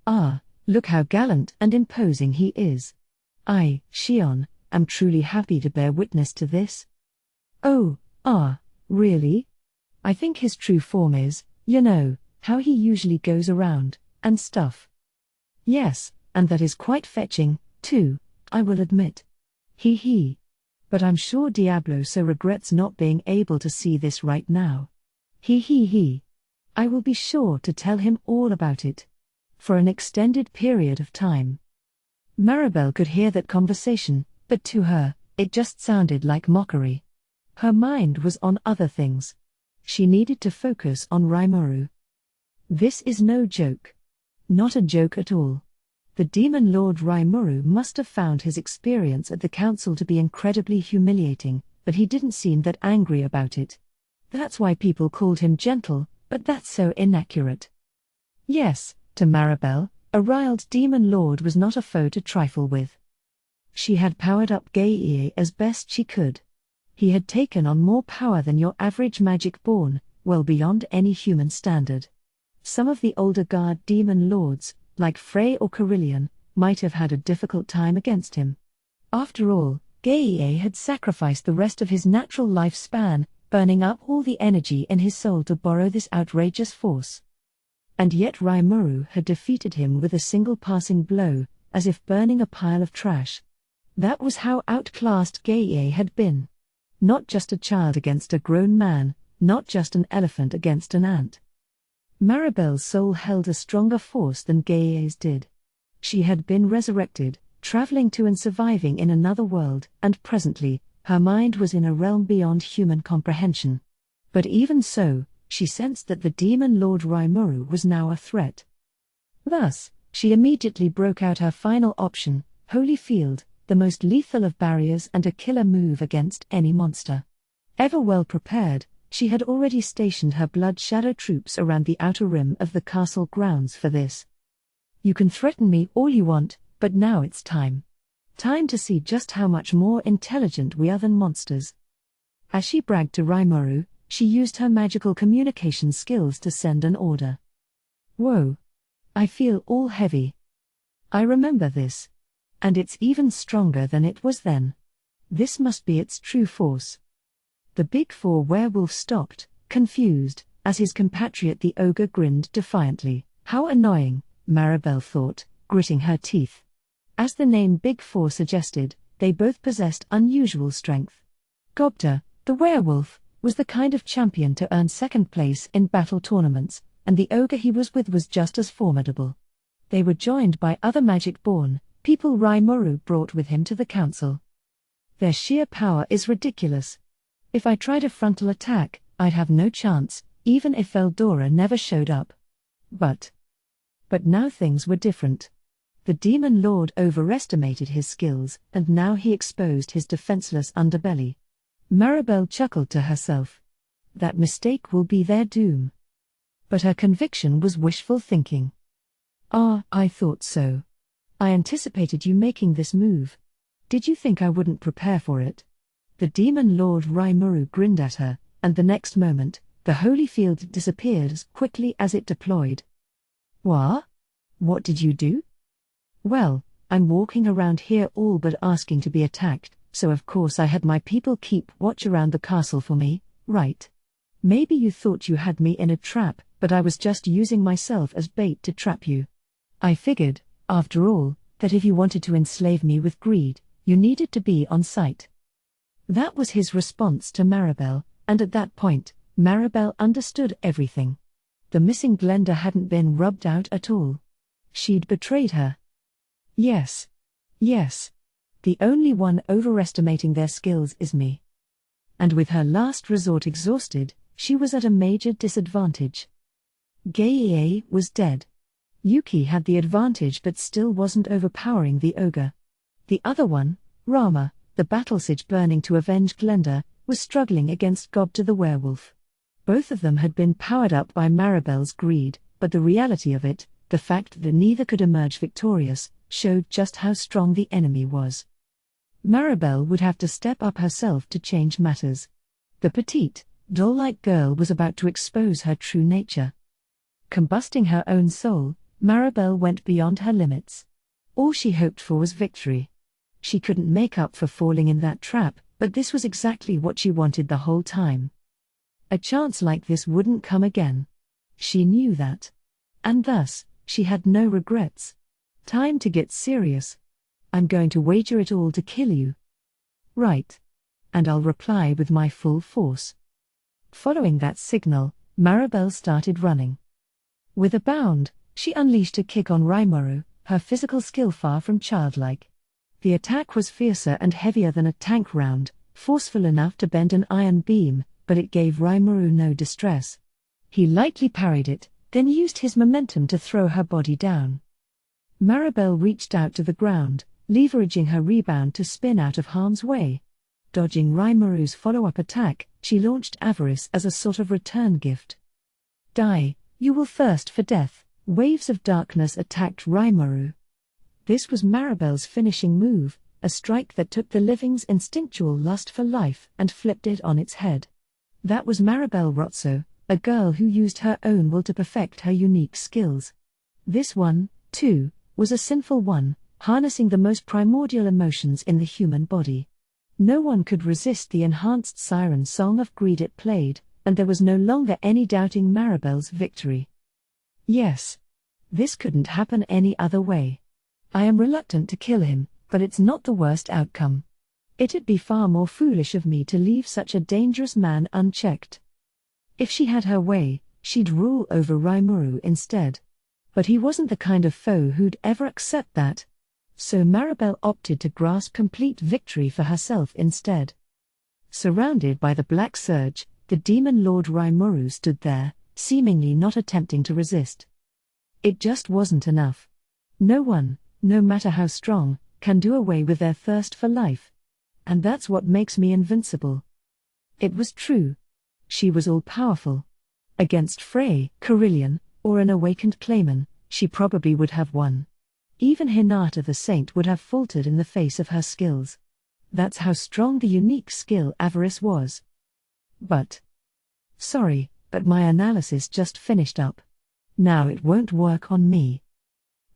Ah, look how gallant and imposing he is. I, Shion, am truly happy to bear witness to this. Oh, really? I think his true form is, how he usually goes around, and stuff. Yes, and that is quite fetching, too, I will admit. Hee. But I'm sure Diablo so regrets not being able to see this right now. Hee. I will be sure to tell him all about it. For an extended period of time. Maribel could hear that conversation, but to her, it just sounded like mockery. Her mind was on other things. She needed to focus on Rimuru. This is no joke. Not a joke at all. The Demon Lord Rimuru must have found his experience at the council to be incredibly humiliating, but he didn't seem that angry about it. That's why people called him gentle, but that's so inaccurate. Yes, to Maribel, a riled Demon Lord was not a foe to trifle with. She had powered up Gaie as best she could. He had taken on more power than your average magic-born, well beyond any human standard. Some of the older guard Demon Lords, like Frey or Carillion, might have had a difficult time against him. After all, Gaie had sacrificed the rest of his natural lifespan, burning up all the energy in his soul to borrow this outrageous force. And yet Rimuru had defeated him with a single passing blow, as if burning a pile of trash. That was how outclassed Gaie had been. Not just a child against a grown man, not just an elephant against an ant. Maribel's soul held a stronger force than Gaia's did. She had been resurrected, traveling to and surviving in another world, and presently, her mind was in a realm beyond human comprehension. But even so, she sensed that the demon lord Rimuru was now a threat. Thus, she immediately broke out her final option, Holy Field, the most lethal of barriers and a killer move against any monster. Ever well prepared, she had already stationed her blood shadow troops around the outer rim of the castle grounds for this. You can threaten me all you want, but now it's time. Time to see just how much more intelligent we are than monsters. As she bragged to Rimuru, she used her magical communication skills to send an order. Whoa! I feel all heavy. I remember this. And it's even stronger than it was then. This must be its true force. The big four werewolf stopped, confused, as his compatriot the ogre grinned defiantly. How annoying, Maribel thought, gritting her teeth. As the name Big Four suggested, they both possessed unusual strength. Gobta, the werewolf, was the kind of champion to earn second place in battle tournaments, and the ogre he was with was just as formidable. They were joined by other magic-born people Rimuru brought with him to the council. Their sheer power is ridiculous. If I tried a frontal attack, I'd have no chance, even if Eldora never showed up. But now things were different. The demon lord overestimated his skills, and now he exposed his defenseless underbelly. Maribel chuckled to herself. That mistake will be their doom. But her conviction was wishful thinking. I thought so. I anticipated you making this move. Did you think I wouldn't prepare for it? The demon lord Rimuru grinned at her, and the next moment, the holy field disappeared as quickly as it deployed. What? What did you do? Well, I'm walking around here all but asking to be attacked, so of course I had my people keep watch around the castle for me, right? Maybe you thought you had me in a trap, but I was just using myself as bait to trap you. I figured, after all, that if you wanted to enslave me with greed, you needed to be on site. That was his response to Maribel, and at that point, Maribel understood everything. The missing Glenda hadn't been rubbed out at all. She'd betrayed her. Yes. The only one overestimating their skills is me. And with her last resort exhausted, she was at a major disadvantage. Gaia was dead. Yuki had the advantage but still wasn't overpowering the ogre. The other one, Rama, the battlesage burning to avenge Glenda, was struggling against Gobta the werewolf. Both of them had been powered up by Maribel's greed, but the reality of it, the fact that neither could emerge victorious, showed just how strong the enemy was. Maribel would have to step up herself to change matters. The petite, doll-like girl was about to expose her true nature. Combusting her own soul, Maribel went beyond her limits. All she hoped for was victory. She couldn't make up for falling in that trap, but this was exactly what she wanted the whole time. A chance like this wouldn't come again. She knew that. And thus, she had no regrets. Time to get serious. I'm going to wager it all to kill you. Right. And I'll reply with my full force. Following that signal, Maribel started running. With a bound, she unleashed a kick on Rimuru, her physical skill far from childlike. The attack was fiercer and heavier than a tank round, forceful enough to bend an iron beam, but it gave Rimuru no distress. He lightly parried it, then used his momentum to throw her body down. Maribel reached out to the ground, leveraging her rebound to spin out of harm's way. Dodging Rimuru's follow-up attack, she launched Avarice as a sort of return gift. Die, you will thirst for death. Waves of darkness attacked Rimuru. This was Maribel's finishing move, a strike that took the living's instinctual lust for life and flipped it on its head. That was Maribel Rotso, a girl who used her own will to perfect her unique skills. This one, too, was a sinful one, harnessing the most primordial emotions in the human body. No one could resist the enhanced siren song of greed it played, and there was no longer any doubting Maribel's victory. Yes. This couldn't happen any other way. I am reluctant to kill him, but it's not the worst outcome. It'd be far more foolish of me to leave such a dangerous man unchecked. If she had her way, she'd rule over Rimuru instead. But he wasn't the kind of foe who'd ever accept that. So Maribel opted to grasp complete victory for herself instead. Surrounded by the Black Surge, the Demon Lord Rimuru stood there, seemingly not attempting to resist. It just wasn't enough. No one, no matter how strong, can do away with their thirst for life. And that's what makes me invincible. It was true. She was all-powerful. Against Frey, Carillion, or an awakened Clayman, she probably would have won. Even Hinata the Saint would have faltered in the face of her skills. That's how strong the unique skill Avarice was. Sorry, but my analysis just finished up. Now it won't work on me.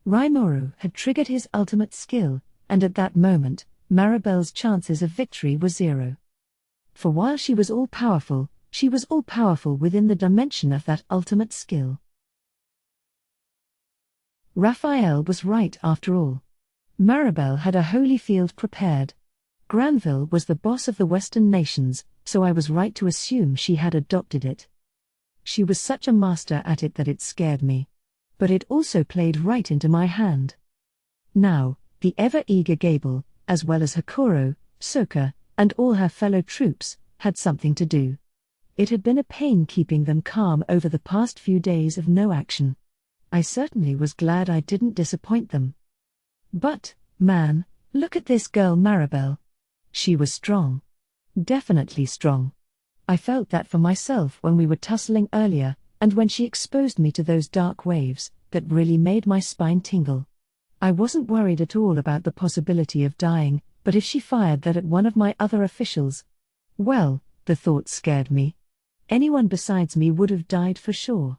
Rimuru had triggered his ultimate skill, and at that moment, Maribel's chances of victory were zero. For while she was all-powerful within the dimension of that ultimate skill. Raphael was right after all. Maribel had a holy field prepared. Granville was the boss of the Western nations, so I was right to assume she had adopted it. She was such a master at it that it scared me. But it also played right into my hand. Now, the ever-eager Gable, as well as Hakuro, Sokka, and all her fellow troops, had something to do. It had been a pain keeping them calm over the past few days of no action. I certainly was glad I didn't disappoint them. But, man, look at this girl Maribel. She was strong. Definitely strong. I felt that for myself when we were tussling earlier, and when she exposed me to those dark waves, that really made my spine tingle. I wasn't worried at all about the possibility of dying, but if she fired that at one of my other officials, well, the thought scared me. Anyone besides me would have died for sure.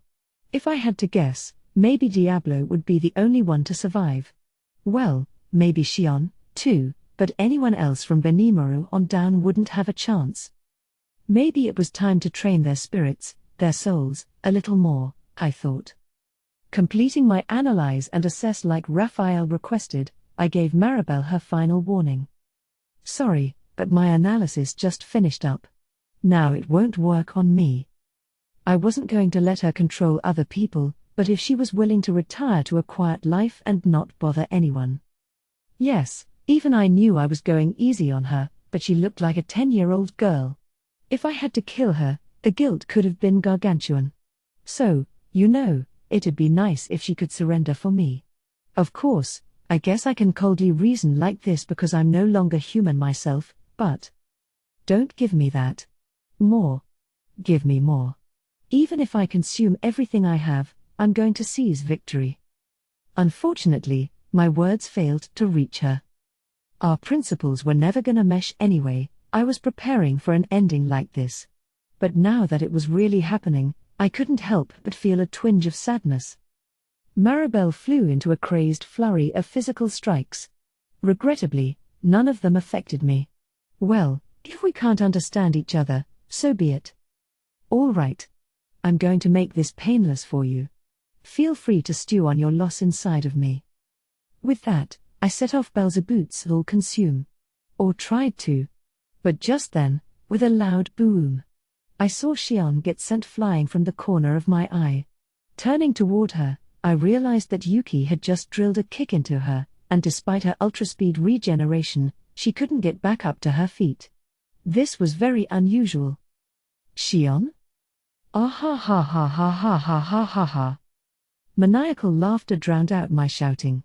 If I had to guess, maybe Diablo would be the only one to survive. Well, maybe Shion, too, but anyone else from Benimaru on down wouldn't have a chance. Maybe it was time to train their spirits, their souls, a little more, I thought. Completing my analyze and assess like Raphael requested, I gave Maribel her final warning. Sorry, but my analysis just finished up. Now it won't work on me. I wasn't going to let her control other people, but if she was willing to retire to a quiet life and not bother anyone. Yes, even I knew I was going easy on her, but she looked like a 10-year-old girl. If I had to kill her, the guilt could have been gargantuan. So, it'd be nice if she could surrender for me. Of course, I guess I can coldly reason like this because I'm no longer human myself, but don't give me that. More. Give me more. Even if I consume everything I have, I'm going to seize victory. Unfortunately, my words failed to reach her. Our principles were never gonna mesh anyway. I was preparing for an ending like this. But now that it was really happening, I couldn't help but feel a twinge of sadness. Maribel flew into a crazed flurry of physical strikes. Regrettably, none of them affected me. Well, if we can't understand each other, so be it. All right. I'm going to make this painless for you. Feel free to stew on your loss inside of me. With that, I set off Beelzebub's all-consume. Or tried to. But just then, with a loud boom, I saw Shion get sent flying from the corner of my eye. Turning toward her, I realized that Yuki had just drilled a kick into her, and despite her ultra-speed regeneration, she couldn't get back up to her feet. This was very unusual. Shion? Ah ha ha ha ha ha ha ha ha ha. Maniacal laughter drowned out my shouting.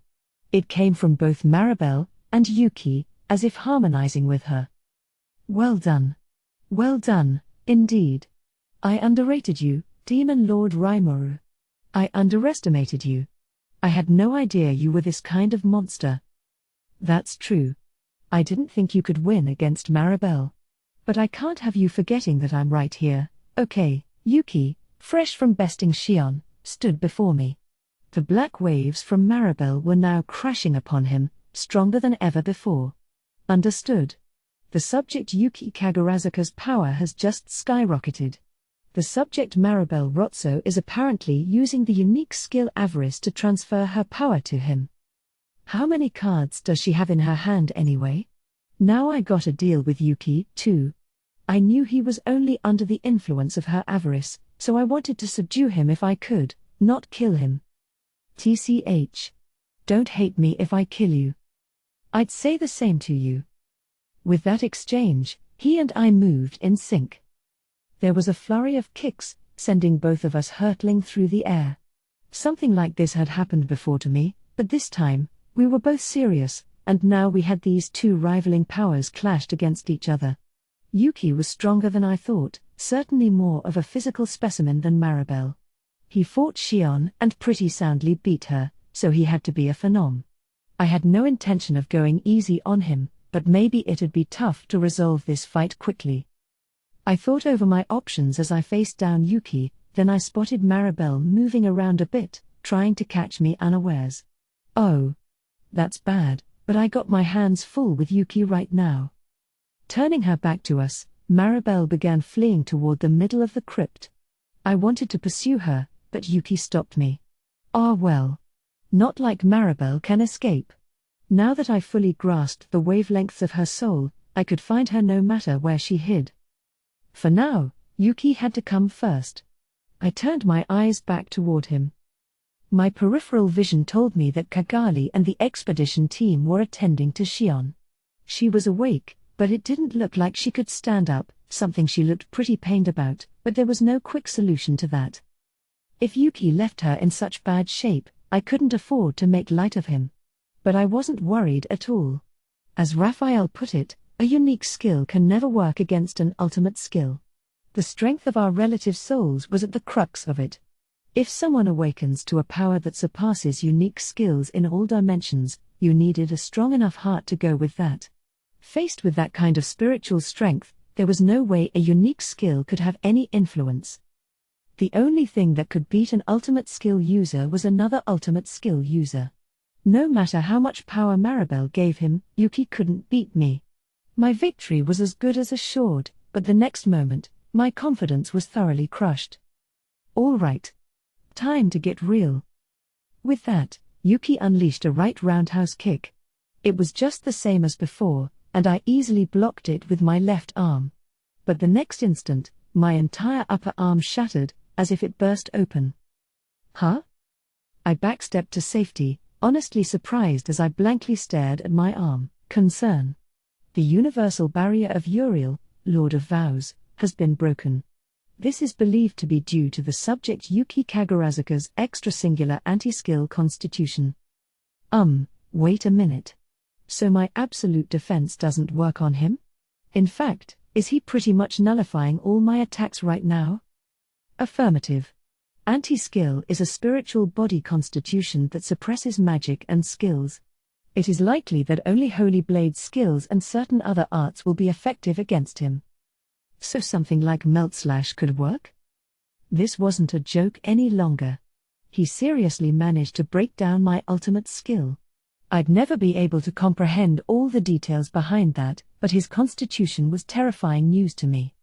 It came from both Maribel and Yuki, as if harmonizing with her. Well done. Well done, indeed. I underrated you, Demon Lord Rimuru. I underestimated you. I had no idea you were this kind of monster. That's true. I didn't think you could win against Maribel. But I can't have you forgetting that I'm right here, okay? Yuki, fresh from besting Shion, stood before me. The black waves from Maribel were now crashing upon him, stronger than ever before. Understood. The subject Yuki Kagurazuka's power has just skyrocketed. The subject Maribel Rotso is apparently using the unique skill Avarice to transfer her power to him. How many cards does she have in her hand anyway? Now I got a deal with Yuki, too. I knew he was only under the influence of her avarice, so I wanted to subdue him if I could, not kill him. TCH. Don't hate me if I kill you. I'd say the same to you. With that exchange, he and I moved in sync. There was a flurry of kicks, sending both of us hurtling through the air. Something like this had happened before to me, but this time, we were both serious, and now we had these two rivaling powers clashed against each other. Yuki was stronger than I thought, certainly more of a physical specimen than Maribel. He fought Shion and pretty soundly beat her, so he had to be a phenom. I had no intention of going easy on him, but maybe it'd be tough to resolve this fight quickly. I thought over my options as I faced down Yuki, then I spotted Maribel moving around a bit, trying to catch me unawares. Oh. That's bad, but I got my hands full with Yuki right now. Turning her back to us, Maribel began fleeing toward the middle of the crypt. I wanted to pursue her, but Yuki stopped me. Ah well. Not like Maribel can escape. Now that I fully grasped the wavelengths of her soul, I could find her no matter where she hid. For now, Yuki had to come first. I turned my eyes back toward him. My peripheral vision told me that Kagali and the expedition team were attending to Shion. She was awake, but it didn't look like she could stand up, something she looked pretty pained about, but there was no quick solution to that. If Yuki left her in such bad shape, I couldn't afford to make light of him. But I wasn't worried at all. As Raphael put it, a unique skill can never work against an ultimate skill. The strength of our relative souls was at the crux of it. If someone awakens to a power that surpasses unique skills in all dimensions, you needed a strong enough heart to go with that. Faced with that kind of spiritual strength, there was no way a unique skill could have any influence. The only thing that could beat an ultimate skill user was another ultimate skill user. No matter how much power Maribel gave him, Yuki couldn't beat me. My victory was as good as assured, but the next moment, my confidence was thoroughly crushed. All right. Time to get real. With that, Yuki unleashed a right roundhouse kick. It was just the same as before, and I easily blocked it with my left arm. But the next instant, my entire upper arm shattered, as if it burst open. Huh? I backstepped to safety, honestly surprised as I blankly stared at my arm. Concern. The universal barrier of Uriel, Lord of Vows, has been broken. This is believed to be due to the subject Yuki Kagurazuka's extrasingular anti-skill constitution. Wait a minute. So my absolute defense doesn't work on him? In fact, is he pretty much nullifying all my attacks right now? Affirmative. Anti-skill is a spiritual body constitution that suppresses magic and skills. It is likely that only Holy Blade skills and certain other arts will be effective against him. So something like Melt Slash could work? This wasn't a joke any longer. He seriously managed to break down my ultimate skill. I'd never be able to comprehend all the details behind that, but his constitution was terrifying news to me.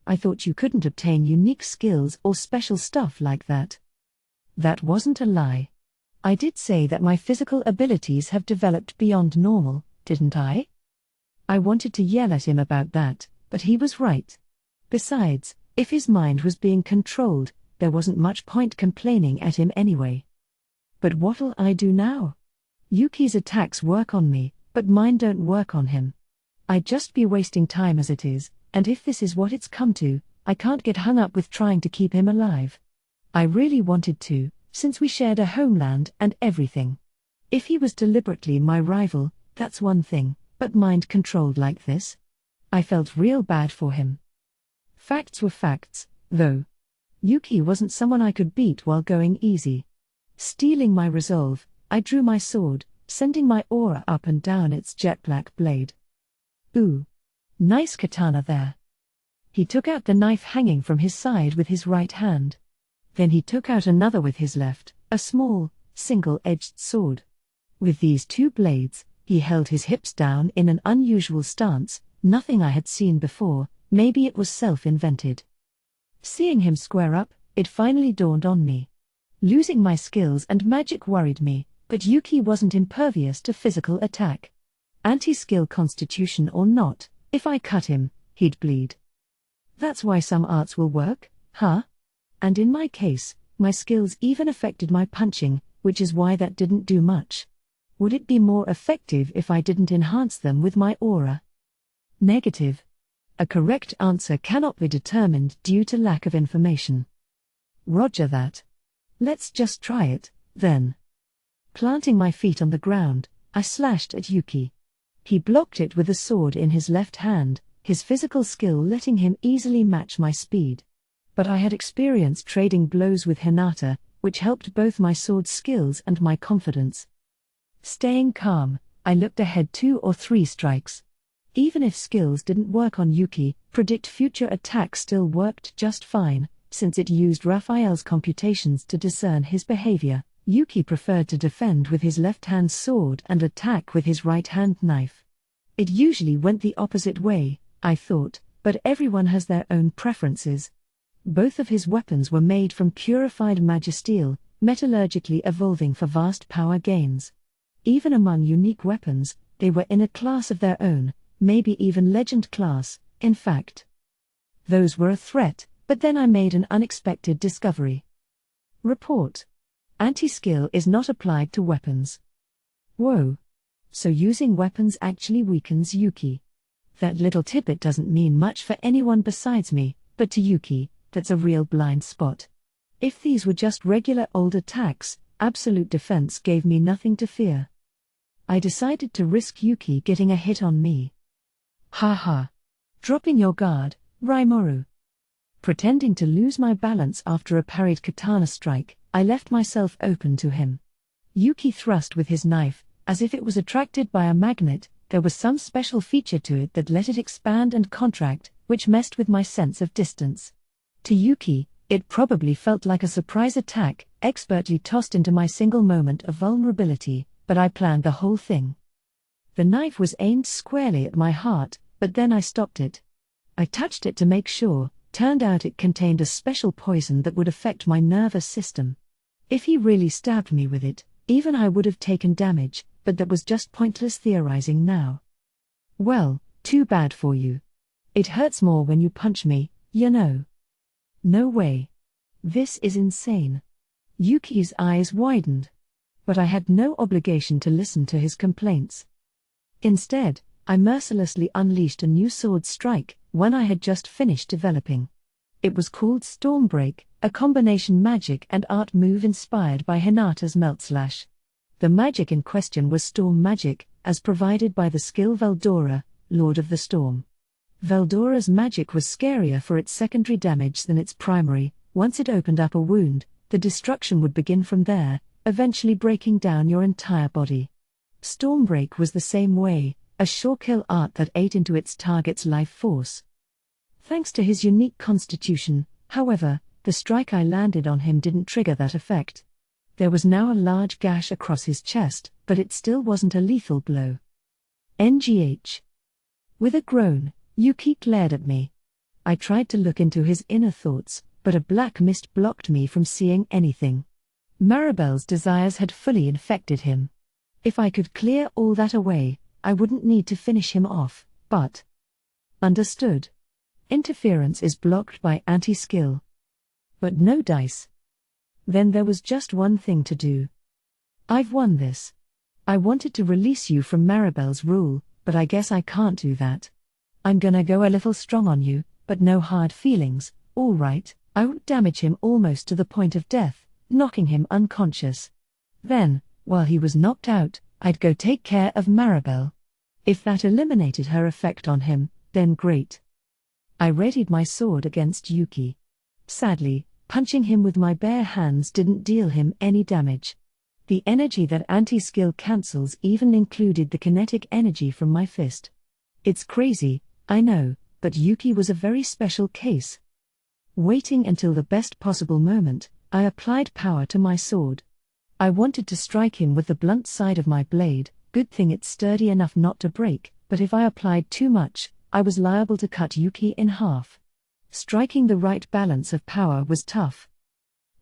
I thought you couldn't obtain unique skills or special stuff like that. That wasn't a lie. I did say that my physical abilities have developed beyond normal, didn't I? I wanted to yell at him about that, but he was right. Besides, if his mind was being controlled, there wasn't much point complaining at him anyway. But what'll I do now? Yuki's attacks work on me, but mine don't work on him. I'd just be wasting time as it is, and if this is what it's come to, I can't get hung up with trying to keep him alive. I really wanted to, since we shared a homeland and everything. If he was deliberately my rival, that's one thing, but mind-controlled like this? I felt real bad for him. Facts were facts, though. Yuki wasn't someone I could beat while going easy. Stealing my resolve, I drew my sword, sending my aura up and down its jet-black blade. Ooh. Nice katana there. He took out the knife hanging from his side with his right hand. Then he took out another with his left, a small, single-edged sword. With these two blades, he held his hips down in an unusual stance, nothing I had seen before, maybe it was self-invented. Seeing him square up, it finally dawned on me. Losing my skills and magic worried me, but Yuki wasn't impervious to physical attack. Anti-skill constitution or not, if I cut him, he'd bleed. That's why some arts will work, huh? And in my case, my skills even affected my punching, which is why that didn't do much. Would it be more effective if I didn't enhance them with my aura? Negative. A correct answer cannot be determined due to lack of information. Roger that. Let's just try it, then. Planting my feet on the ground, I slashed at Yuki. He blocked it with a sword in his left hand, his physical skill letting him easily match my speed. But I had experience trading blows with Hinata, which helped both my sword skills and my confidence. Staying calm, I looked ahead 2 or 3 strikes. Even if skills didn't work on Yuki, predict future attacks still worked just fine, since it used Raphael's computations to discern his behavior. Yuki preferred to defend with his left-hand sword and attack with his right-hand knife. It usually went the opposite way, I thought, but everyone has their own preferences. Both of his weapons were made from purified magisteel, metallurgically evolving for vast power gains. Even among unique weapons, they were in a class of their own, maybe even legend class, in fact. Those were a threat, but then I made an unexpected discovery. Report. Anti-skill is not applied to weapons. Whoa. So using weapons actually weakens Yuki. That little tidbit doesn't mean much for anyone besides me, but to Yuki, that's a real blind spot. If these were just regular old attacks, absolute defense gave me nothing to fear. I decided to risk Yuki getting a hit on me. Haha. Dropping your guard, Raimoru. Pretending to lose my balance after a parried katana strike, I left myself open to him. Yuki thrust with his knife, as if it was attracted by a magnet. There was some special feature to it that let it expand and contract, which messed with my sense of distance. To Yuki, it probably felt like a surprise attack, expertly tossed into my single moment of vulnerability, but I planned the whole thing. The knife was aimed squarely at my heart, but then I stopped it. I touched it to make sure. Turned out it contained a special poison that would affect my nervous system. If he really stabbed me with it, even I would have taken damage, but that was just pointless theorizing now. Well, too bad for you. It hurts more when you punch me, you know. No way. This is insane. Yuki's eyes widened. But I had no obligation to listen to his complaints. Instead, I mercilessly unleashed a new sword strike, one I had just finished developing. It was called Stormbreak, a combination magic and art move inspired by Hinata's Melt Slash. The magic in question was storm magic, as provided by the skill Veldora, Lord of the Storm. Veldora's magic was scarier for its secondary damage than its primary. Once it opened up a wound, the destruction would begin from there, eventually breaking down your entire body. Stormbreak was the same way, a sure kill art that ate into its target's life force. Thanks to his unique constitution, however, the strike I landed on him didn't trigger that effect. There was now a large gash across his chest, but it still wasn't a lethal blow. NGH. With a groan, Yuki glared at me. I tried to look into his inner thoughts, but a black mist blocked me from seeing anything. Maribel's desires had fully infected him. If I could clear all that away, I wouldn't need to finish him off, but... Understood. Interference is blocked by anti-skill. But no dice. Then there was just one thing to do. I've won this. I wanted to release you from Maribel's rule, but I guess I can't do that. I'm gonna go a little strong on you, but no hard feelings, all right. I would damage him almost to the point of death, knocking him unconscious. Then, while he was knocked out, I'd go take care of Maribel. If that eliminated her effect on him, then great. I readied my sword against Yuki. Sadly, punching him with my bare hands didn't deal him any damage. The energy that anti-skill cancels even included the kinetic energy from my fist. It's crazy, I know, but Yuki was a very special case. Waiting until the best possible moment, I applied power to my sword. I wanted to strike him with the blunt side of my blade, good thing it's sturdy enough not to break, but if I applied too much, I was liable to cut Yuki in half. Striking the right balance of power was tough.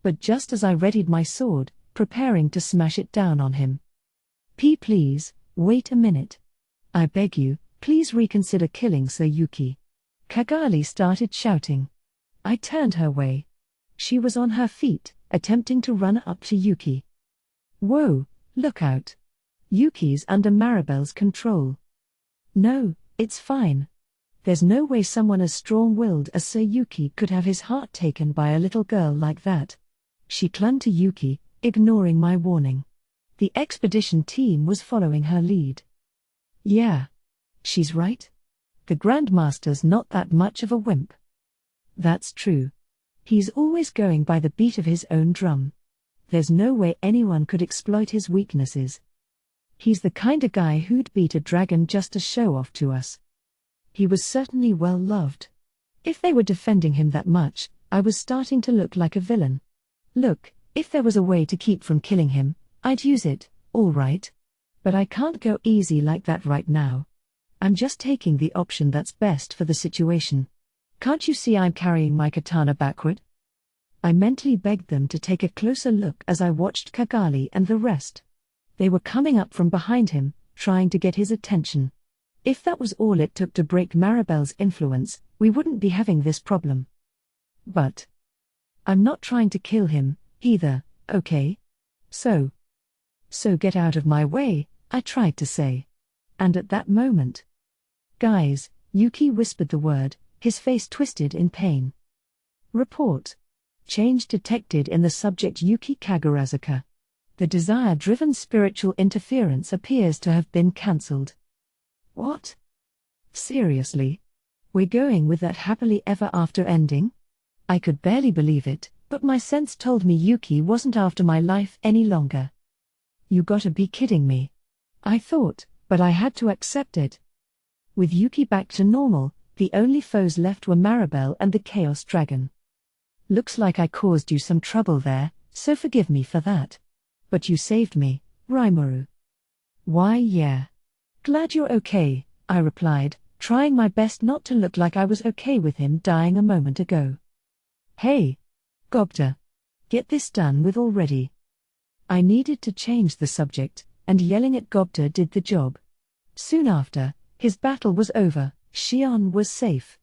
But just as I readied my sword, preparing to smash it down on him. Please, wait a minute. I beg you, please reconsider killing Sir Yuki. Kagali started shouting. I turned her way. She was on her feet, attempting to run up to Yuki. Whoa, look out. Yuki's under Maribel's control. No, it's fine. There's no way someone as strong-willed as Sir Yuki could have his heart taken by a little girl like that. She clung to Yuki, ignoring my warning. The expedition team was following her lead. Yeah. She's right. The Grandmaster's not that much of a wimp. That's true. He's always going by the beat of his own drum. There's no way anyone could exploit his weaknesses. He's the kind of guy who'd beat a dragon just to show off to us. He was certainly well loved. If they were defending him that much, I was starting to look like a villain. Look, if there was a way to keep from killing him, I'd use it, all right. But I can't go easy like that right now. I'm just taking the option that's best for the situation. Can't you see I'm carrying my katana backward? I mentally begged them to take a closer look as I watched Kagali and the rest. They were coming up from behind him, trying to get his attention. If that was all it took to break Maribel's influence, we wouldn't be having this problem. But I'm not trying to kill him, either, okay? So get out of my way, I tried to say. And at that moment, guys, Yuki whispered the word, his face twisted in pain. Report. Change detected in the subject Yuki Kagurazuka. The desire-driven spiritual interference appears to have been cancelled. What? Seriously? We're going with that happily ever after ending? I could barely believe it, but my sense told me Yuki wasn't after my life any longer. You gotta be kidding me. I thought, but I had to accept it. With Yuki back to normal, the only foes left were Maribel and the Chaos Dragon. Looks like I caused you some trouble there, so forgive me for that. But you saved me, Rimuru. Why yeah. Glad you're okay, I replied, trying my best not to look like I was okay with him dying a moment ago. Hey! Gobta. Get this done with already. I needed to change the subject, and yelling at Gobta did the job. Soon after, his battle was over, Xion was safe.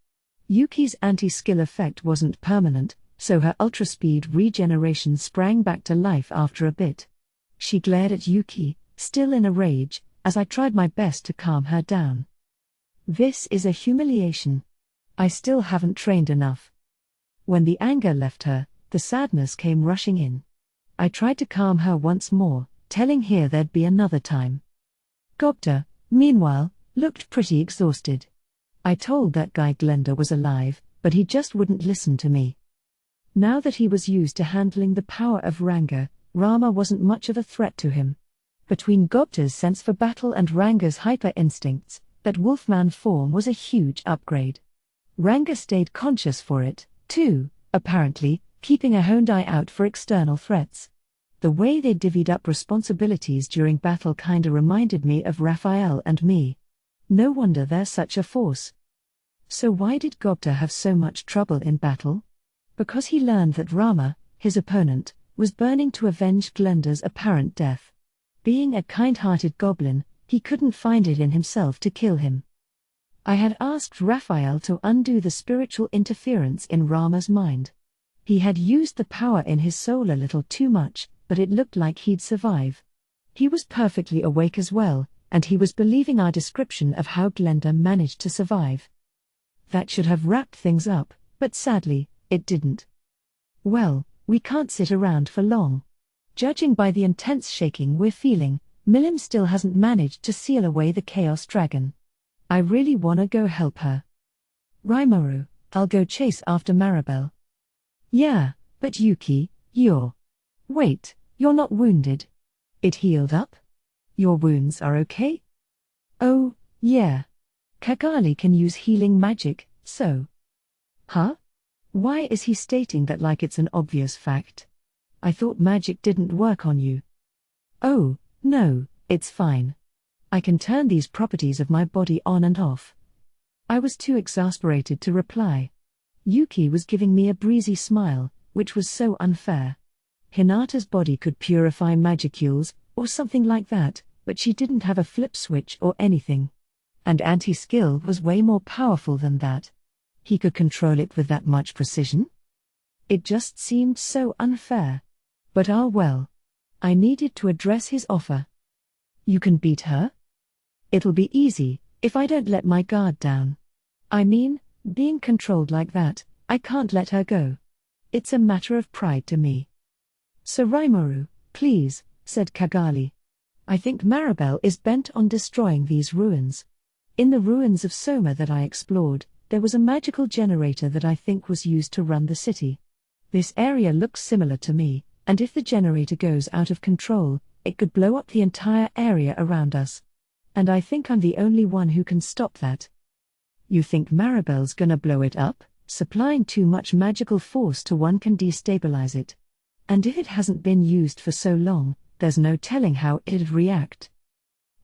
Yuki's anti-skill effect wasn't permanent, so her ultra-speed regeneration sprang back to life after a bit. She glared at Yuki, still in a rage, as I tried my best to calm her down. This is a humiliation. I still haven't trained enough. When the anger left her, the sadness came rushing in. I tried to calm her once more, telling her there'd be another time. Gobta, meanwhile, looked pretty exhausted. I told that guy Glenda was alive, but he just wouldn't listen to me. Now that he was used to handling the power of Ranga, Rama wasn't much of a threat to him. Between Gobta's sense for battle and Ranga's hyper instincts, that Wolfman form was a huge upgrade. Ranga stayed conscious for it, too, apparently, keeping a honed eye out for external threats. The way they divvied up responsibilities during battle kinda reminded me of Raphael and me. No wonder they're such a force. So why did Gobta have so much trouble in battle? Because he learned that Rama, his opponent, was burning to avenge Glenda's apparent death. Being a kind-hearted goblin, he couldn't find it in himself to kill him. I had asked Raphael to undo the spiritual interference in Rama's mind. He had used the power in his soul a little too much, but it looked like he'd survive. He was perfectly awake as well, and he was believing our description of how Glenda managed to survive. That should have wrapped things up, but sadly, it didn't. Well, we can't sit around for long. Judging by the intense shaking we're feeling, Milim still hasn't managed to seal away the Chaos Dragon. I really wanna go help her. Rimuru, I'll go chase after Maribel. Yeah, but Yuki, Wait, you're not wounded. It healed up? Your wounds are okay? Oh, yeah. Kagali can use healing magic, so. Huh? Why is he stating that like it's an obvious fact? I thought magic didn't work on you. Oh, no, it's fine. I can turn these properties of my body on and off. I was too exasperated to reply. Yuki was giving me a breezy smile, which was so unfair. Hinata's body could purify magicules, or something like that, but she didn't have a flip switch or anything. And anti-skill was way more powerful than that. He could control it with that much precision? It just seemed so unfair. But well. I needed to address his offer. You can beat her? It'll be easy, if I don't let my guard down. I mean, being controlled like that, I can't let her go. It's a matter of pride to me. Sir Rimuru, please, said Kagali. I think Maribel is bent on destroying these ruins. In the ruins of Soma that I explored, there was a magical generator that I think was used to run the city. This area looks similar to me, and if the generator goes out of control, it could blow up the entire area around us. And I think I'm the only one who can stop that. You think Maribel's gonna blow it up? Supplying too much magical force to one can destabilize it. And if it hasn't been used for so long, there's no telling how it'd react.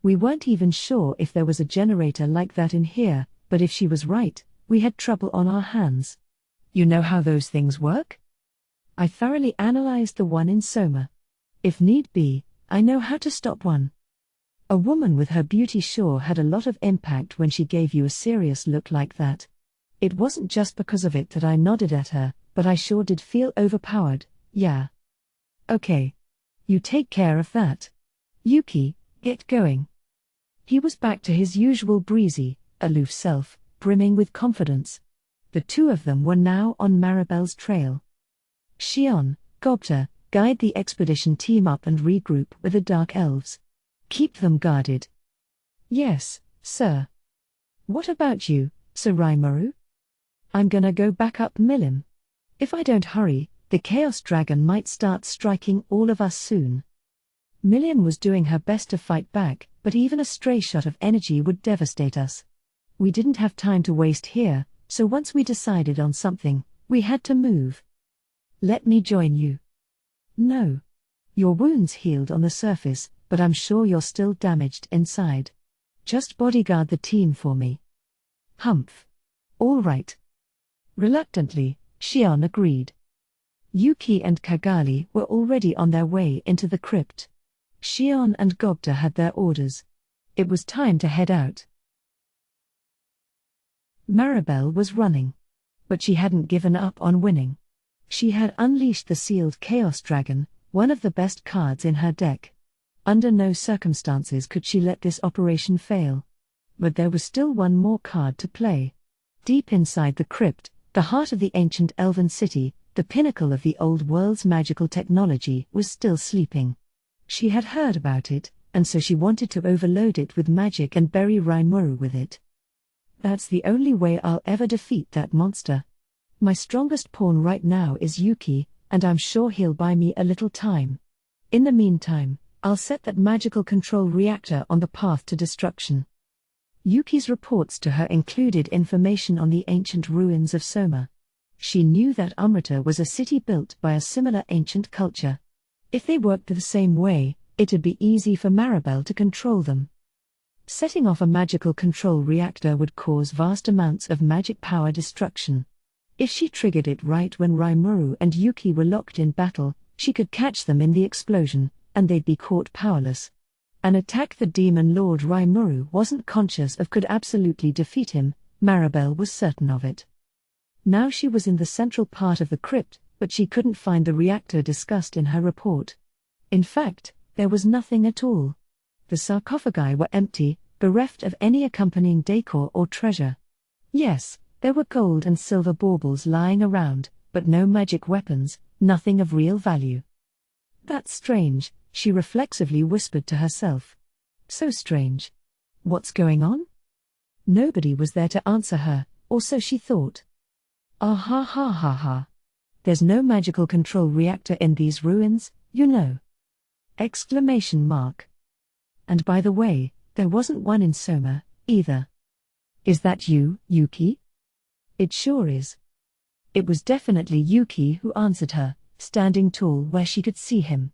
We weren't even sure if there was a generator like that in here, but if she was right, we had trouble on our hands. You know how those things work? I thoroughly analyzed the one in Soma. If need be, I know how to stop one. A woman with her beauty sure had a lot of impact when she gave you a serious look like that. It wasn't just because of it that I nodded at her, but I sure did feel overpowered, yeah. Okay. You take care of that. Yuki, get going. He was back to his usual breezy, aloof self, brimming with confidence. The two of them were now on Maribel's trail. Shion, Gobta, guide the expedition team up and regroup with the Dark Elves. Keep them guarded. Yes, sir. What about you, Sir Rimuru? I'm gonna go back up Milim. If I don't hurry, the Chaos Dragon might start striking all of us soon. Milim was doing her best to fight back, but even a stray shot of energy would devastate us. We didn't have time to waste here, so once we decided on something, we had to move. Let me join you. No. Your wounds healed on the surface, but I'm sure you're still damaged inside. Just bodyguard the team for me. Humph. All right. Reluctantly, Shion agreed. Yuki and Kagali were already on their way into the crypt. Shion and Gobta had their orders. It was time to head out. Maribel was running. But she hadn't given up on winning. She had unleashed the sealed Chaos Dragon, one of the best cards in her deck. Under no circumstances could she let this operation fail. But there was still one more card to play. Deep inside the crypt, the heart of the ancient elven city, the pinnacle of the old world's magical technology, was still sleeping. She had heard about it, and so she wanted to overload it with magic and bury Rimuru with it. That's the only way I'll ever defeat that monster. My strongest pawn right now is Yuki, and I'm sure he'll buy me a little time. In the meantime, I'll set that magical control reactor on the path to destruction. Yuki's reports to her included information on the ancient ruins of Soma. She knew that Amrita was a city built by a similar ancient culture. If they worked the same way, it'd be easy for Maribel to control them. Setting off a magical control reactor would cause vast amounts of magic power destruction. If she triggered it right when Rimuru and Yuki were locked in battle, she could catch them in the explosion, and they'd be caught powerless. An attack the Demon Lord Rimuru wasn't conscious of could absolutely defeat him. Maribel was certain of it. Now she was in the central part of the crypt, but she couldn't find the reactor discussed in her report. In fact, there was nothing at all. The sarcophagi were empty, bereft of any accompanying decor or treasure. Yes, there were gold and silver baubles lying around, but no magic weapons, nothing of real value. That's strange, she reflexively whispered to herself. So strange. What's going on? Nobody was there to answer her, or so she thought. Ah ha ha ha ha. There's no magical control reactor in these ruins, you know. Exclamation mark. And by the way, there wasn't one in Soma, either. Is that you, Yuki? It sure is. It was definitely Yuki who answered her, standing tall where she could see him.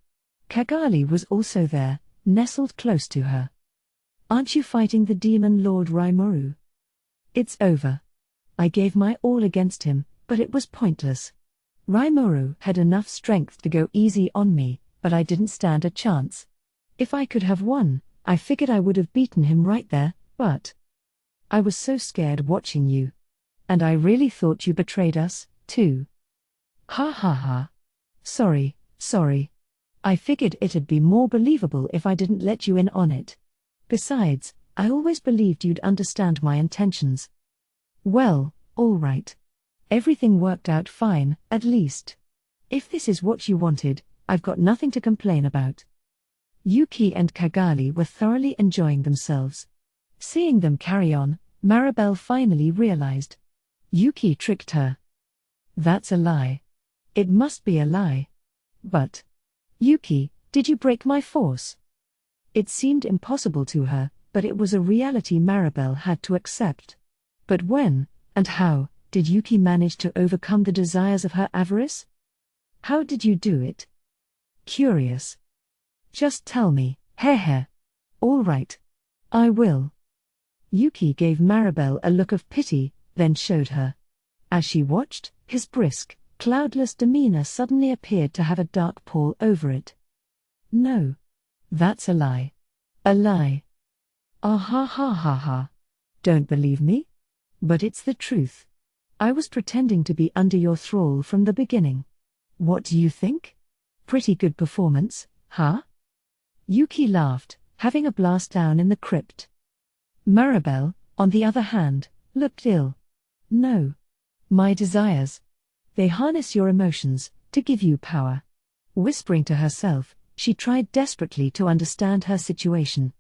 Kagali was also there, nestled close to her. Aren't you fighting the Demon Lord Rimuru? It's over. I gave my all against him, but it was pointless. Rimuru had enough strength to go easy on me, but I didn't stand a chance. If I could have won, I figured I would have beaten him right there, but I was so scared watching you. And I really thought you betrayed us, too. Ha ha ha. Sorry. I figured it'd be more believable if I didn't let you in on it. Besides, I always believed you'd understand my intentions. Well, all right. Everything worked out fine, at least. If this is what you wanted, I've got nothing to complain about. Yuki and Kagali were thoroughly enjoying themselves. Seeing them carry on, Maribel finally realized. Yuki tricked her. That's a lie. It must be a lie. But, Yuki, did you break my force? It seemed impossible to her, but it was a reality Maribel had to accept. But when, and how, did Yuki manage to overcome the desires of her avarice? How did you do it? Curious. Just tell me, heh. All right. I will. Yuki gave Maribel a look of pity, then showed her. As she watched, his brisk, cloudless demeanor suddenly appeared to have a dark pall over it. No. That's a lie. A lie. Ah ha ha ha ha. Don't believe me? But it's the truth. I was pretending to be under your thrall from the beginning. What do you think? Pretty good performance, huh? Yuki laughed, having a blast down in the crypt. Maribel, on the other hand, looked ill. No. My desires. They harness your emotions, to give you power. Whispering to herself, she tried desperately to understand her situation.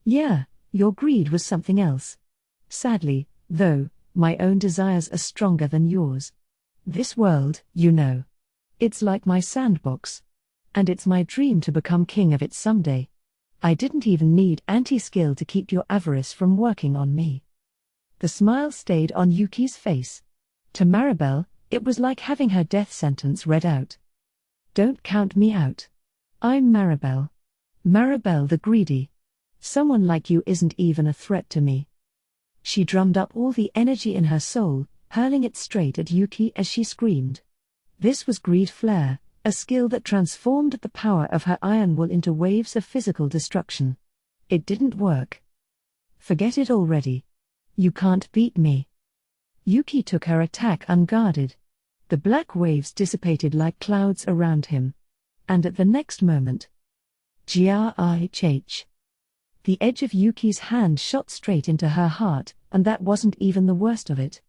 Yeah, your greed was something else. Sadly, though, my own desires are stronger than yours. This world, you know. It's like my sandbox. And it's my dream to become king of it someday. I didn't even need anti-skill to keep your avarice from working on me. The smile stayed on Yuki's face. To Maribel, it was like having her death sentence read out. Don't count me out. I'm Maribel. Maribel the greedy. Someone like you isn't even a threat to me. She drummed up all the energy in her soul, hurling it straight at Yuki as she screamed. This was greed flare, a skill that transformed the power of her iron will into waves of physical destruction. It didn't work. Forget it already. You can't beat me. Yuki took her attack unguarded. The black waves dissipated like clouds around him. And at the next moment, grih. The edge of Yuki's hand shot straight into her heart, and that wasn't even the worst of it.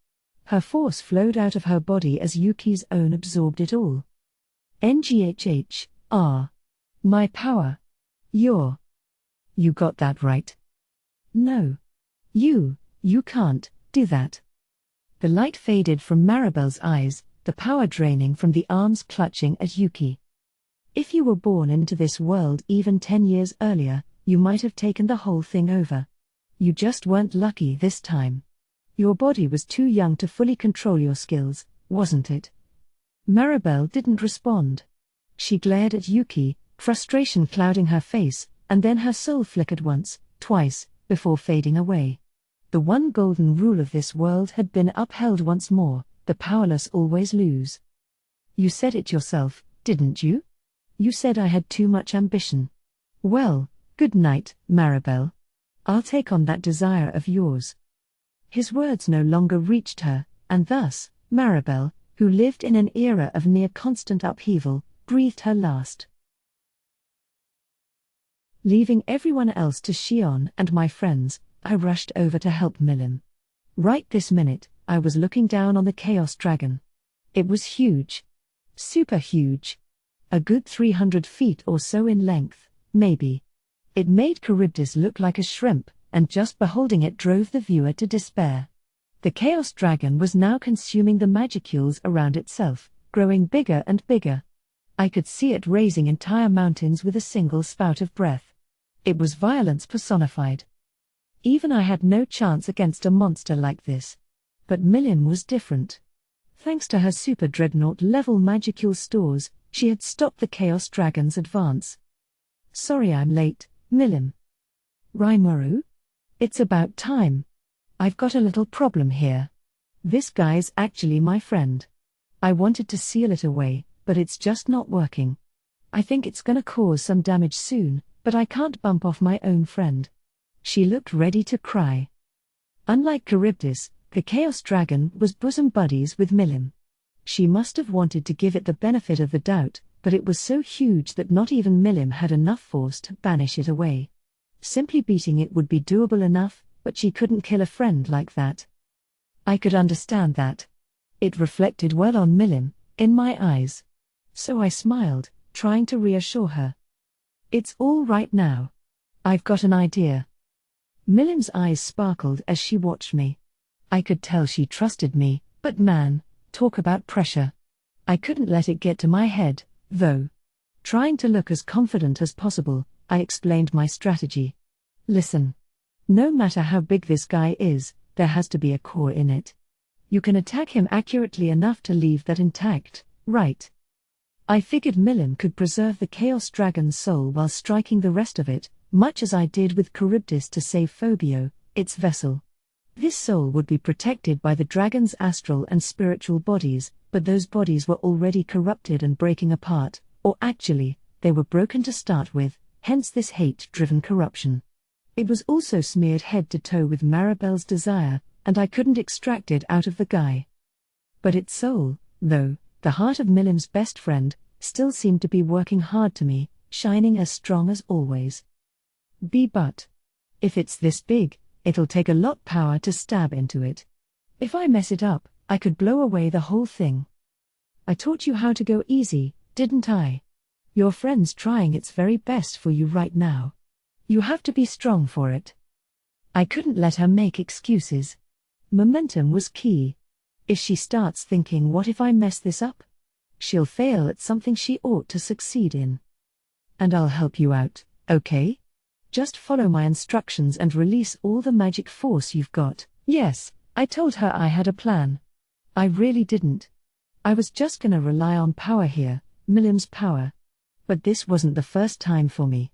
Her force flowed out of her body as Yuki's own absorbed it all. Nghh. My power. You got that right. No. You can't do that. The light faded from Maribel's eyes, the power draining from the arms clutching at Yuki. If you were born into this world even 10 years earlier, you might have taken the whole thing over. You just weren't lucky this time. Your body was too young to fully control your skills, wasn't it? Maribel didn't respond. She glared at Yuki, frustration clouding her face, and then her soul flickered once, twice, before fading away. The one golden rule of this world had been upheld once more: the powerless always lose. You said it yourself, didn't you? You said I had too much ambition. Well, good night, Maribel. I'll take on that desire of yours. His words no longer reached her, and thus, Maribel, who lived in an era of near-constant upheaval, breathed her last. Leaving everyone else to Shion and my friends, I rushed over to help Milim. Right this minute, I was looking down on the Chaos Dragon. It was huge. Super huge. A good 300 feet or so in length, maybe. It made Charybdis look like a shrimp, and just beholding it drove the viewer to despair. The Chaos Dragon was now consuming the magicules around itself, growing bigger and bigger. I could see it raising entire mountains with a single spout of breath. It was violence personified. Even I had no chance against a monster like this. But Milim was different. Thanks to her super dreadnought level magicule stores, she had stopped the Chaos Dragon's advance. Sorry I'm late, Milim. Rimuru? It's about time. I've got a little problem here. This guy's actually my friend. I wanted to seal it away, but it's just not working. I think it's gonna cause some damage soon, but I can't bump off my own friend. She looked ready to cry. Unlike Charybdis, the Chaos Dragon was bosom buddies with Milim. She must have wanted to give it the benefit of the doubt, but it was so huge that not even Milim had enough force to banish it away. Simply beating it would be doable enough, but she couldn't kill a friend like that. I could understand that. It reflected well on Milim, in my eyes. So I smiled, trying to reassure her. It's all right now. I've got an idea. Milim's eyes sparkled as she watched me. I could tell she trusted me, but man, talk about pressure. I couldn't let it get to my head, though. Trying to look as confident as possible, I explained my strategy. Listen. No matter how big this guy is, there has to be a core in it. You can attack him accurately enough to leave that intact, right? I figured Milim could preserve the Chaos Dragon's soul while striking the rest of it, much as I did with Charybdis to save Phobio, its vessel. This soul would be protected by the dragon's astral and spiritual bodies, but those bodies were already corrupted and breaking apart, or actually, they were broken to start with, hence this hate-driven corruption. It was also smeared head to toe with Maribel's desire, and I couldn't extract it out of the guy. But its soul, though, the heart of Milim's best friend, still seemed to be working hard to me, shining as strong as always. But if it's this big, it'll take a lot power to stab into it. If I mess it up, I could blow away the whole thing. I taught you how to go easy, didn't I? Your friend's trying its very best for you right now. You have to be strong for it. I couldn't let her make excuses. Momentum was key. If she starts thinking, what if I mess this up? She'll fail at something she ought to succeed in. And I'll help you out, okay? Just follow my instructions and release all the magic force you've got. Yes, I told her I had a plan. I really didn't. I was just gonna rely on power here, Milim's power. But this wasn't the first time for me.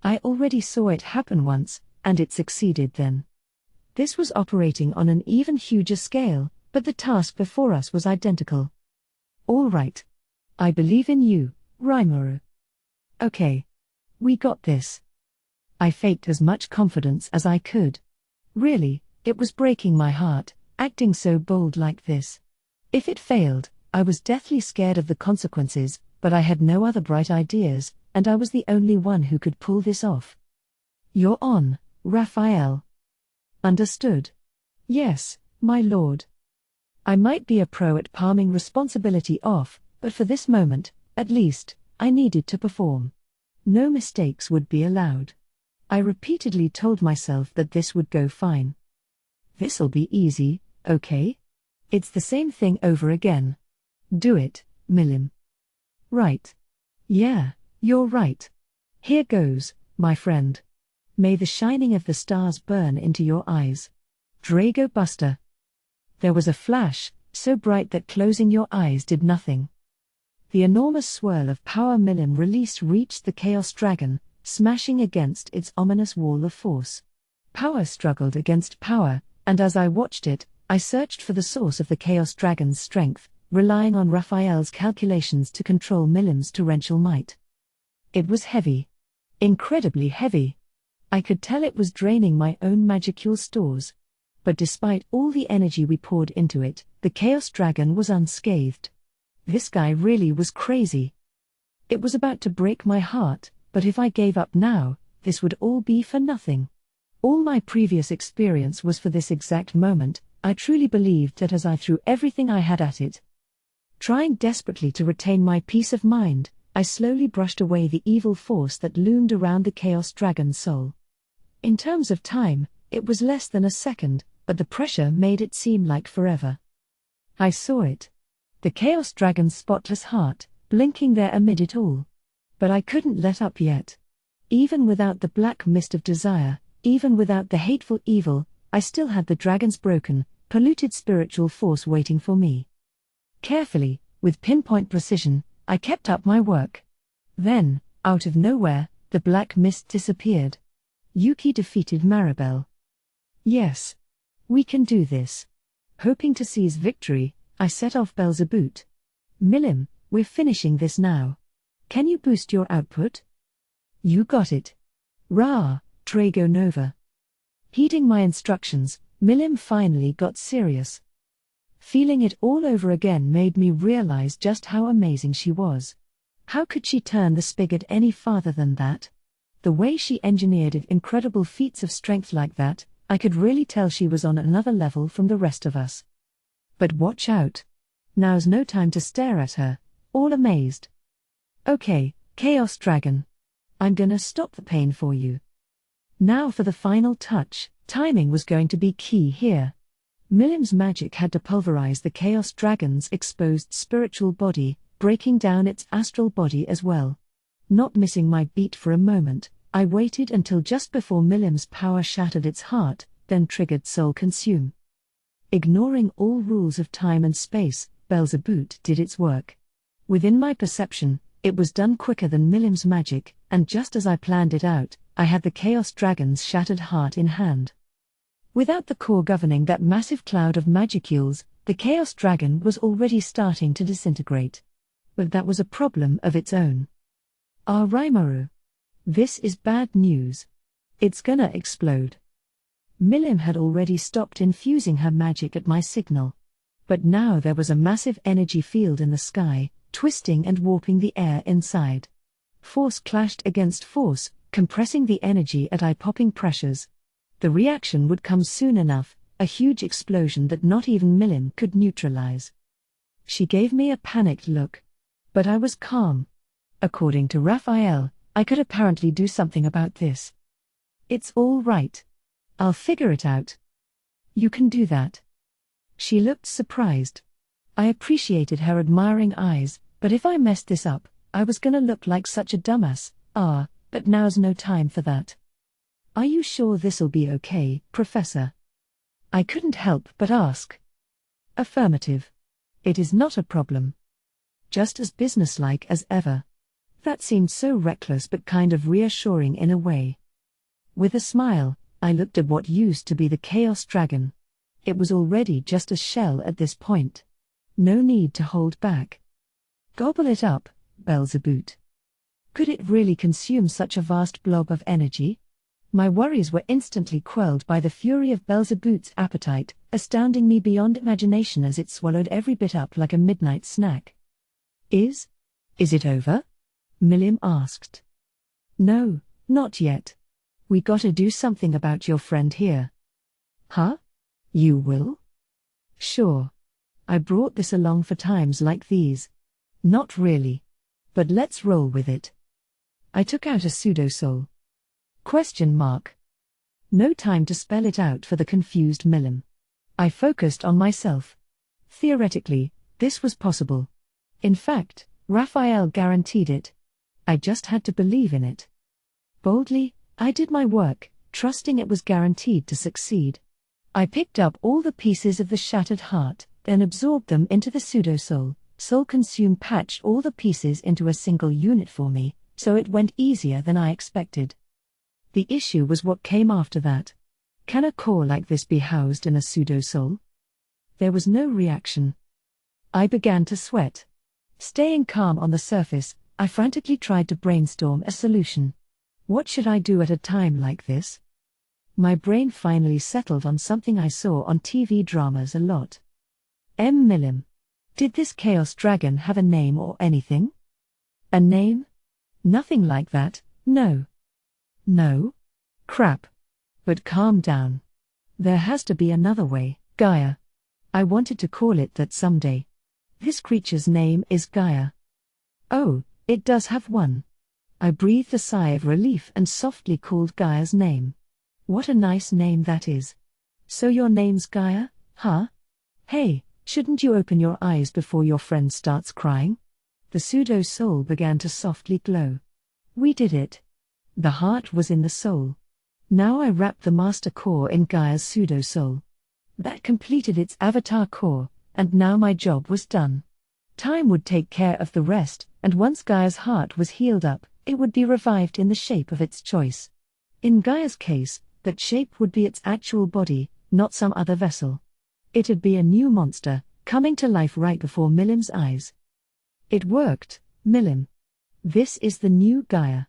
I already saw it happen once, and it succeeded then. This was operating on an even huger scale, but the task before us was identical. All right. I believe in you, Rimuru. Okay. We got this. I faked as much confidence as I could. Really, it was breaking my heart, acting so bold like this. If it failed, I was deathly scared of the consequences, but I had no other bright ideas, and I was the only one who could pull this off. You're on, Raphael. Understood. Yes, my lord. I might be a pro at palming responsibility off, but for this moment, at least, I needed to perform. No mistakes would be allowed. I repeatedly told myself that this would go fine. This'll be easy, okay? It's the same thing over again. Do it, Milim. Right. Yeah, you're right. Here goes, my friend. May the shining of the stars burn into your eyes. Drago Buster. There was a flash, so bright that closing your eyes did nothing. The enormous swirl of power Milim released reached the Chaos Dragon, smashing against its ominous wall of force. Power struggled against power, and as I watched it, I searched for the source of the Chaos Dragon's strength, relying on Raphael's calculations to control Milim's torrential might. It was heavy. Incredibly heavy. I could tell it was draining my own magicule stores. But despite all the energy we poured into it, the Chaos Dragon was unscathed. This guy really was crazy. It was about to break my heart, but if I gave up now, this would all be for nothing. All my previous experience was for this exact moment. I truly believed that as I threw everything I had at it. Trying desperately to retain my peace of mind, I slowly brushed away the evil force that loomed around the Chaos Dragon's soul. In terms of time, it was less than a second, but the pressure made it seem like forever. I saw it. The Chaos Dragon's spotless heart, blinking there amid it all. But I couldn't let up yet. Even without the black mist of desire, even without the hateful evil, I still had the dragon's broken, polluted spiritual force waiting for me. Carefully, with pinpoint precision, I kept up my work. Then, out of nowhere, the black mist disappeared. Yuki defeated Maribel. Yes. We can do this. Hoping to seize victory, I set off Belzebut. Milim, we're finishing this now. Can you boost your output? You got it. Ra, Drago Nova. Heeding my instructions, Milim finally got serious. Feeling it all over again made me realize just how amazing she was. How could she turn the spigot any farther than that? The way she engineered incredible feats of strength like that, I could really tell she was on another level from the rest of us. But watch out. Now's no time to stare at her, all amazed. Okay, Chaos Dragon. I'm gonna stop the pain for you. Now for the final touch. Timing was going to be key here. Milim's magic had to pulverize the Chaos Dragon's exposed spiritual body, breaking down its astral body as well. Not missing my beat for a moment, I waited until just before Milim's power shattered its heart, then triggered Soul Consume. Ignoring all rules of time and space, Belzebut did its work. Within my perception, it was done quicker than Milim's magic, and just as I planned it out, I had the Chaos Dragon's shattered heart in hand. Without the core governing that massive cloud of magicules, the Chaos Dragon was already starting to disintegrate. But that was a problem of its own. Raimaru. This is bad news. It's gonna explode. Milim had already stopped infusing her magic at my signal. But now there was a massive energy field in the sky, twisting and warping the air inside. Force clashed against force, compressing the energy at eye-popping pressures. The reaction would come soon enough, a huge explosion that not even Milim could neutralize. She gave me a panicked look. But I was calm. According to Raphael, I could apparently do something about this. It's all right. I'll figure it out. You can do that. She looked surprised. I appreciated her admiring eyes, but if I messed this up, I was gonna look like such a dumbass. But now's no time for that. Are you sure this'll be okay, Professor? I couldn't help but ask. Affirmative. It is not a problem. Just as businesslike as ever. That seemed so reckless but kind of reassuring in a way. With a smile, I looked at what used to be the Chaos Dragon. It was already just a shell at this point. No need to hold back. Gobble it up, Belzebut. Could it really consume such a vast blob of energy? My worries were instantly quelled by the fury of Belzebut's appetite, astounding me beyond imagination as it swallowed every bit up like a midnight snack. Is it over? Milim asked. No, not yet. We gotta do something about your friend here. Huh? You will? Sure. I brought this along for times like these. Not really. But let's roll with it. I took out a pseudo-soul. Question mark. No time to spell it out for the confused Milim. I focused on myself. Theoretically, this was possible. In fact, Raphael guaranteed it. I just had to believe in it. Boldly, I did my work, trusting it was guaranteed to succeed. I picked up all the pieces of the shattered heart, then absorbed them into the pseudo-soul. Soul Consume patched all the pieces into a single unit for me, so it went easier than I expected. The issue was what came after that. Can a core like this be housed in a pseudo-soul? There was no reaction. I began to sweat. Staying calm on the surface, I frantically tried to brainstorm a solution. What should I do at a time like this? My brain finally settled on something I saw on TV dramas a lot. Milim. Did this Chaos Dragon have a name or anything? A name? Nothing like that, no. No? Crap. But calm down. There has to be another way. Gaia. I wanted to call it that someday. This creature's name is Gaia. Oh, it does have one. I breathed a sigh of relief and softly called Gaia's name. What a nice name that is. So your name's Gaia, huh? Hey, shouldn't you open your eyes before your friend starts crying? The pseudo-soul began to softly glow. We did it. The heart was in the soul. Now I wrapped the master core in Gaia's pseudo-soul. That completed its avatar core, and now my job was done. Time would take care of the rest, and once Gaia's heart was healed up, it would be revived in the shape of its choice. In Gaia's case, that shape would be its actual body, not some other vessel. It'd be a new monster, coming to life right before Milim's eyes. It worked, Milim. This is the new Gaia.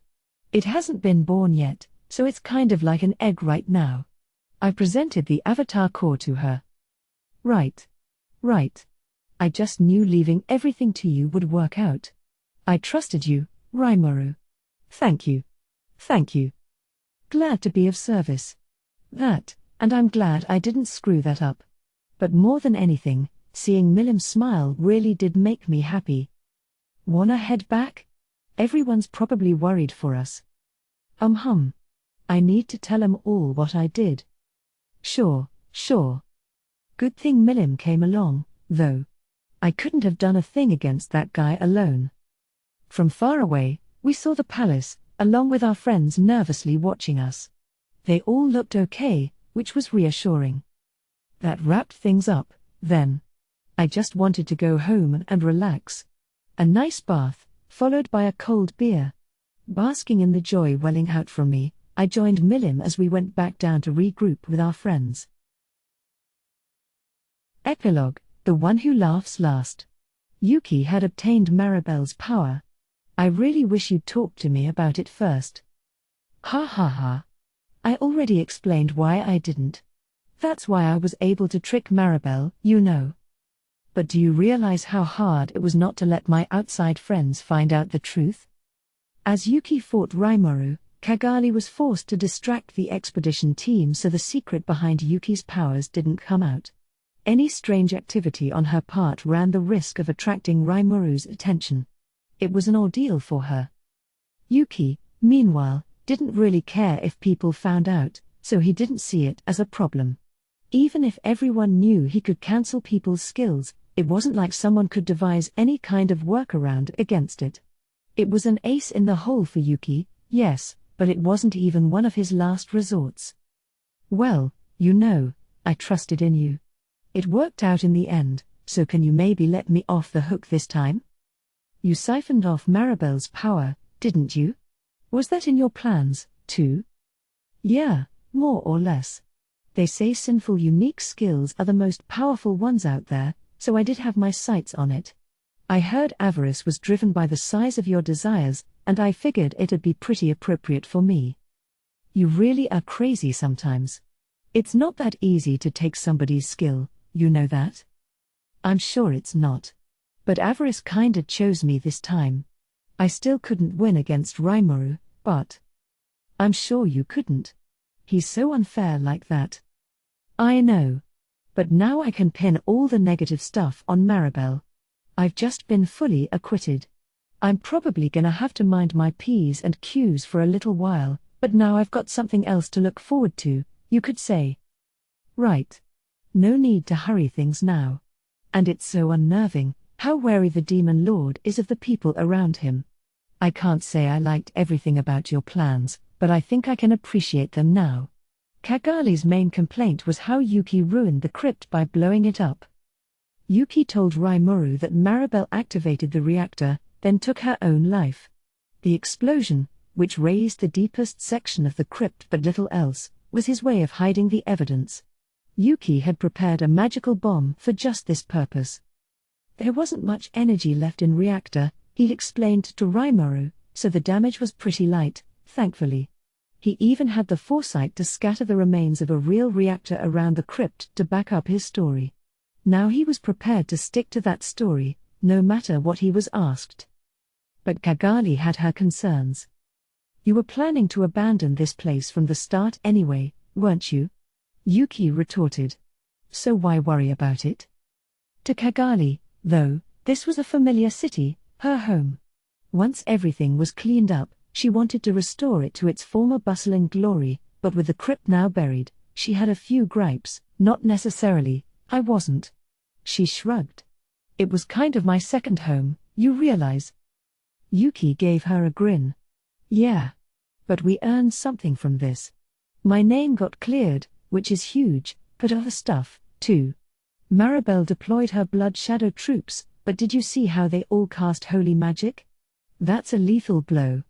It hasn't been born yet, so it's kind of like an egg right now. I presented the avatar core to her. Right. Right. I just knew leaving everything to you would work out. I trusted you, Rimuru. Thank you. Thank you. Glad to be of service. That, and I'm glad I didn't screw that up. But more than anything, seeing Milim's smile really did make me happy. Wanna head back? Everyone's probably worried for us. I need to tell 'em all what I did. Sure. Good thing Milim came along, though. I couldn't have done a thing against that guy alone. From far away, we saw the palace, along with our friends nervously watching us. They all looked okay, which was reassuring. That wrapped things up, then. I just wanted to go home and relax. A nice bath, followed by a cold beer. Basking in the joy welling out from me, I joined Milim as we went back down to regroup with our friends. Epilogue: The one who laughs last. Yuki had obtained Maribel's power. I really wish you'd talk to me about it first. Ha. I already explained why I didn't. That's why I was able to trick Maribel, you know. But do you realize how hard it was not to let my outside friends find out the truth? As Yuki fought Rimuru, Kagali was forced to distract the expedition team so the secret behind Yuki's powers didn't come out. Any strange activity on her part ran the risk of attracting Rimuru's attention. It was an ordeal for her. Yuki, meanwhile, didn't really care if people found out, so he didn't see it as a problem. Even if everyone knew he could cancel people's skills, it wasn't like someone could devise any kind of workaround against it. It was an ace in the hole for Yuki, yes, but it wasn't even one of his last resorts. Well, you know, I trusted in you. It worked out in the end, so can you maybe let me off the hook this time? You siphoned off Maribel's power, didn't you? Was that in your plans, too? Yeah, more or less. They say sinful unique skills are the most powerful ones out there, so I did have my sights on it. I heard avarice was driven by the size of your desires, and I figured it'd be pretty appropriate for me. You really are crazy sometimes. It's not that easy to take somebody's skill, you know that? I'm sure it's not. But avarice kinda chose me this time. I still couldn't win against Rimuru, but I'm sure you couldn't. He's so unfair like that. I know. But now I can pin all the negative stuff on Maribel. I've just been fully acquitted. I'm probably gonna have to mind my P's and Q's for a little while, but now I've got something else to look forward to, you could say. Right. No need to hurry things now. And it's so unnerving, how wary the Demon Lord is of the people around him. I can't say I liked everything about your plans, but I think I can appreciate them now. Kagali's main complaint was how Yuki ruined the crypt by blowing it up. Yuki told Rimuru that Maribel activated the reactor, then took her own life. The explosion, which raised the deepest section of the crypt but little else, was his way of hiding the evidence. Yuki had prepared a magical bomb for just this purpose. There wasn't much energy left in reactor, he explained to Rimuru, so the damage was pretty light, thankfully. He even had the foresight to scatter the remains of a real reactor around the crypt to back up his story. Now he was prepared to stick to that story, no matter what he was asked. But Kagali had her concerns. You were planning to abandon this place from the start anyway, weren't you? Yuki retorted. So why worry about it? To Kagali, though, this was a familiar city, her home. Once everything was cleaned up, she wanted to restore it to its former bustle and glory, but with the crypt now buried, she had a few gripes. Not necessarily, I wasn't. She shrugged. It was kind of my second home, you realize. Yuki gave her a grin. Yeah. But we earned something from this. My name got cleared, which is huge, but other stuff, too. Maribel deployed her blood shadow troops, but did you see how they all cast holy magic? That's a lethal blow.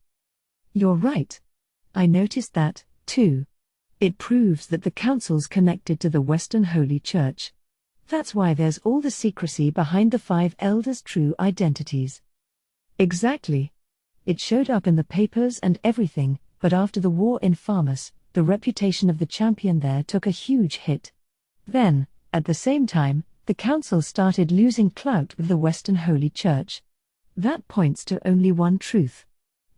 You're right. I noticed that, too. It proves that the council's connected to the Western Holy Church. That's why there's all the secrecy behind the 5 elders' true identities. Exactly. It showed up in the papers and everything, but after the war in Farmus, the reputation of the champion there took a huge hit. Then, at the same time, The council started losing clout with the Western Holy Church. That points to only one truth.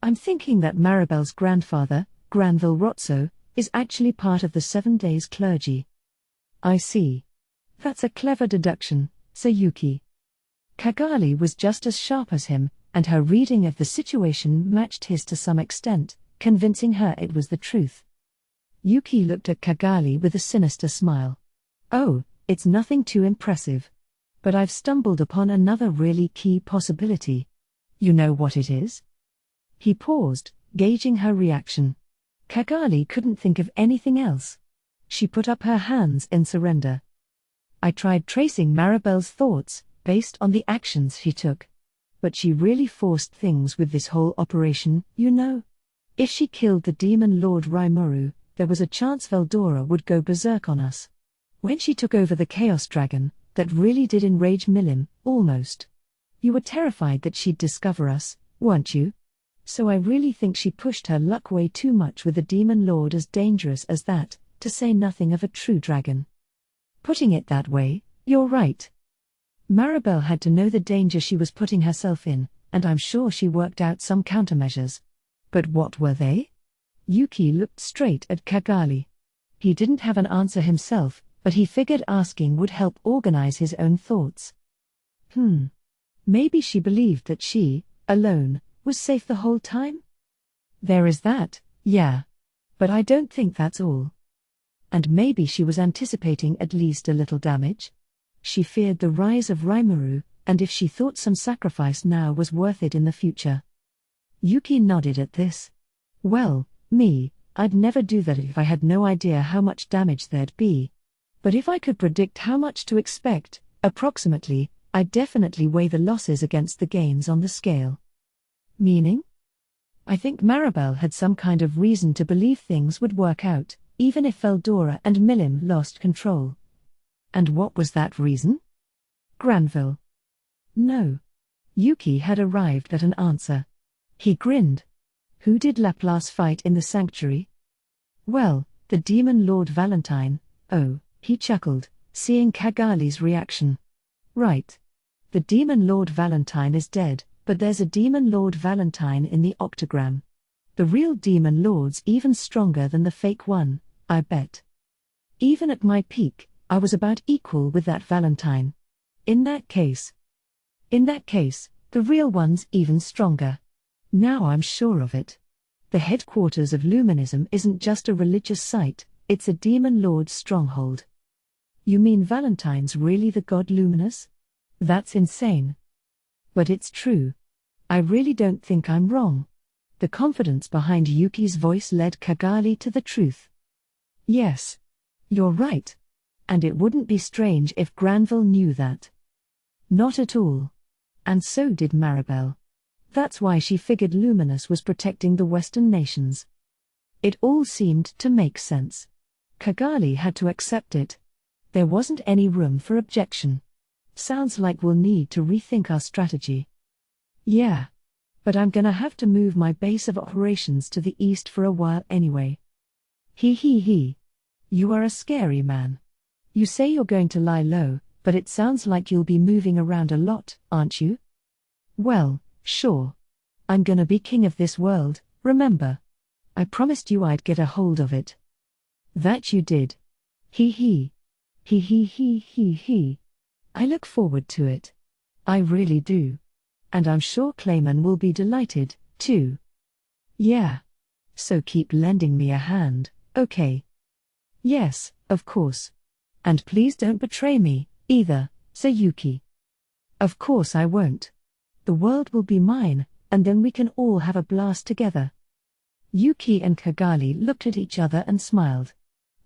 I'm thinking that Maribel's grandfather, Granville Rotso, is actually part of the 7 Days clergy. I see. That's a clever deduction, Sayuki. Kagali was just as sharp as him, and her reading of the situation matched his to some extent, convincing her it was the truth. Yuki looked at Kagali with a sinister smile. Oh, it's nothing too impressive. But I've stumbled upon another really key possibility. You know what it is? He paused, gauging her reaction. Kagali couldn't think of anything else. She put up her hands in surrender. I tried tracing Maribel's thoughts, based on the actions she took. But she really forced things with this whole operation, you know. If she killed the demon Lord Rimuru, there was a chance Veldora would go berserk on us. When she took over the Chaos Dragon, that really did enrage Milim, almost. You were terrified that she'd discover us, weren't you? So I really think she pushed her luck way too much with a demon lord as dangerous as that, to say nothing of a true dragon. Putting it that way, you're right. Maribel had to know the danger she was putting herself in, and I'm sure she worked out some countermeasures. But what were they? Yuki looked straight at Kagali. He didn't have an answer himself, but he figured asking would help organize his own thoughts. Maybe she believed that she, alone, was safe the whole time? There is that, yeah. But I don't think that's all. And maybe she was anticipating at least a little damage? She feared the rise of Rimuru, and if she thought some sacrifice now was worth it in the future. Yuki nodded at this. Well, I'd never do that if I had no idea how much damage there'd be. But if I could predict how much to expect, approximately, I'd definitely weigh the losses against the gains on the scale. Meaning? I think Maribel had some kind of reason to believe things would work out, even if Veldora and Milim lost control. And what was that reason? Granville. No. Yuki had arrived at an answer. He grinned. Who did Laplace fight in the sanctuary? Well, the demon Lord Valentine. Oh, he chuckled, seeing Kagali's reaction. Right. The demon Lord Valentine is dead, but there's a demon Lord Valentine in the octagram. The real demon lord's even stronger than the fake one, I bet. Even at my peak, I was about equal with that Valentine. In that case, the real one's even stronger. Now I'm sure of it. The headquarters of Luminism isn't just a religious site, it's a demon lord's stronghold. You mean Valentine's really the god Luminous? That's insane. But it's true. I really don't think I'm wrong. The confidence behind Yuki's voice led Kagali to the truth. Yes. You're right. And it wouldn't be strange if Granville knew that. Not at all. And so did Maribel. That's why she figured Luminous was protecting the Western nations. It all seemed to make sense. Kagali had to accept it. There wasn't any room for objection. Sounds like we'll need to rethink our strategy. Yeah. But I'm gonna have to move my base of operations to the east for a while anyway. He. You are a scary man. You say you're going to lie low, but it sounds like you'll be moving around a lot, aren't you? Well, sure. I'm gonna be king of this world, remember? I promised you I'd get a hold of it. That you did. He. I look forward to it. I really do. And I'm sure Clayman will be delighted, too. Yeah. So keep lending me a hand, okay? Yes, of course. And please don't betray me, either, Sayuki. Of course I won't. The world will be mine, and then we can all have a blast together. Yuki and Kagali looked at each other and smiled.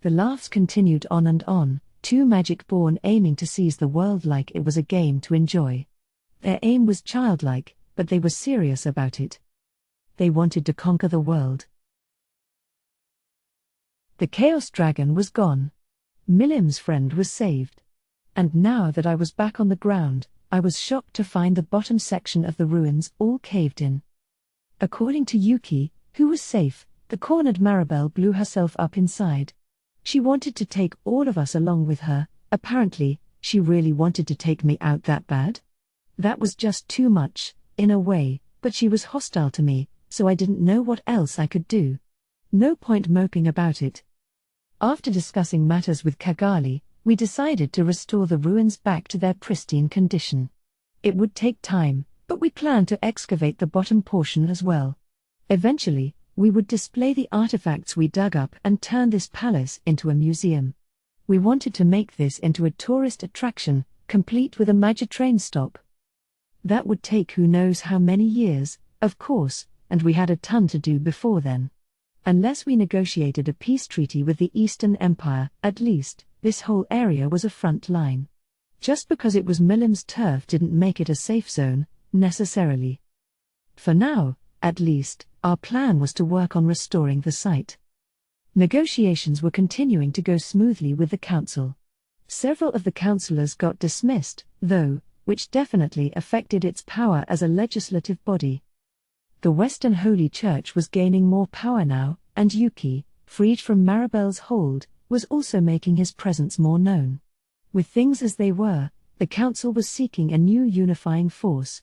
The laughs continued on and on, two magic-born aiming to seize the world like it was a game to enjoy. Their aim was childlike, but they were serious about it. They wanted to conquer the world. The Chaos Dragon was gone. Milim's friend was saved. And now that I was back on the ground, I was shocked to find the bottom section of the ruins all caved in. According to Yuki, who was safe, the cornered Maribel blew herself up inside. She wanted to take all of us along with her, apparently, She really wanted to take me out that bad? That was just too much, in a way, but she was hostile to me, so I didn't know what else I could do. No point moping about it. After discussing matters with Kagali, we decided to restore the ruins back to their pristine condition. It would take time, but we planned to excavate the bottom portion as well. Eventually, we would display the artifacts we dug up and turn this palace into a museum. We wanted to make this into a tourist attraction, complete with a major train stop. That would take who knows how many years, of course, and we had a ton to do before then. Unless we negotiated a peace treaty with the Eastern Empire, at least, this whole area was a front line. Just because it was Milim's turf didn't make it a safe zone, necessarily. For now, at least, our plan was to work on restoring the site. Negotiations were continuing to go smoothly with the council. Several of the councillors got dismissed, though, which definitely affected its power as a legislative body. The Western Holy Church was gaining more power now, and Yuki, freed from Maribel's hold, was also making his presence more known. With things as they were, the council was seeking a new unifying force.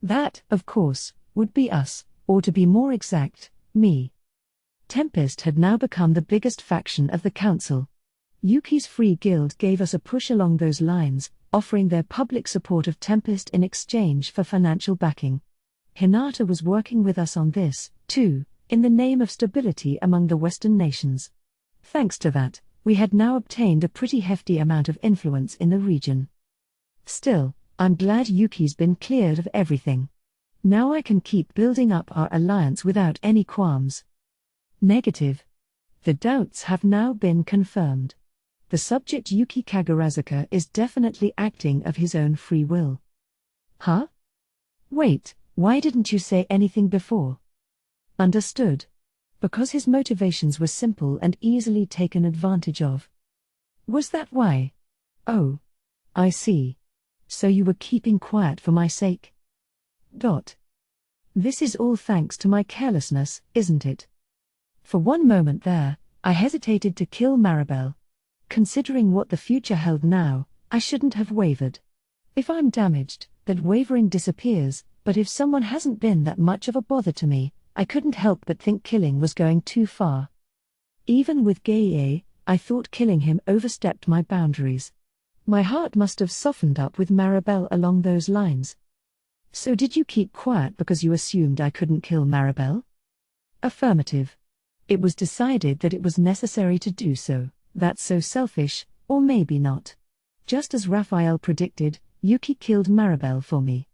That, of course, would be us, or to be more exact, me. Tempest had now become the biggest faction of the council. Yuki's Free Guild gave us a push along those lines, offering their public support of Tempest in exchange for financial backing. Hinata was working with us on this, too, in the name of stability among the Western nations. Thanks to that, we had now obtained a pretty hefty amount of influence in the region. Still, I'm glad Yuki's been cleared of everything. Now I can keep building up our alliance without any qualms. Negative. The doubts have now been confirmed. The subject Yuki Kagurazuka is definitely acting of his own free will. Huh? Wait, why didn't you say anything before? Understood. Because his motivations were simple and easily taken advantage of. Was that why? Oh. I see. So you were keeping quiet for my sake? This is all thanks to my carelessness, isn't it? For one moment there, I hesitated to kill Maribel. Considering what the future held now, I shouldn't have wavered. If I'm damaged, that wavering disappears, but if someone hasn't been that much of a bother to me, I couldn't help but think killing was going too far. Even with Gaye, I thought killing him overstepped my boundaries. My heart must have softened up with Maribel along those lines. So did you keep quiet because you assumed I couldn't kill Maribel? Affirmative. It was decided that it was necessary to do so. That's so selfish, or maybe not. Just as Raphael predicted, Yuki killed Maribel for me.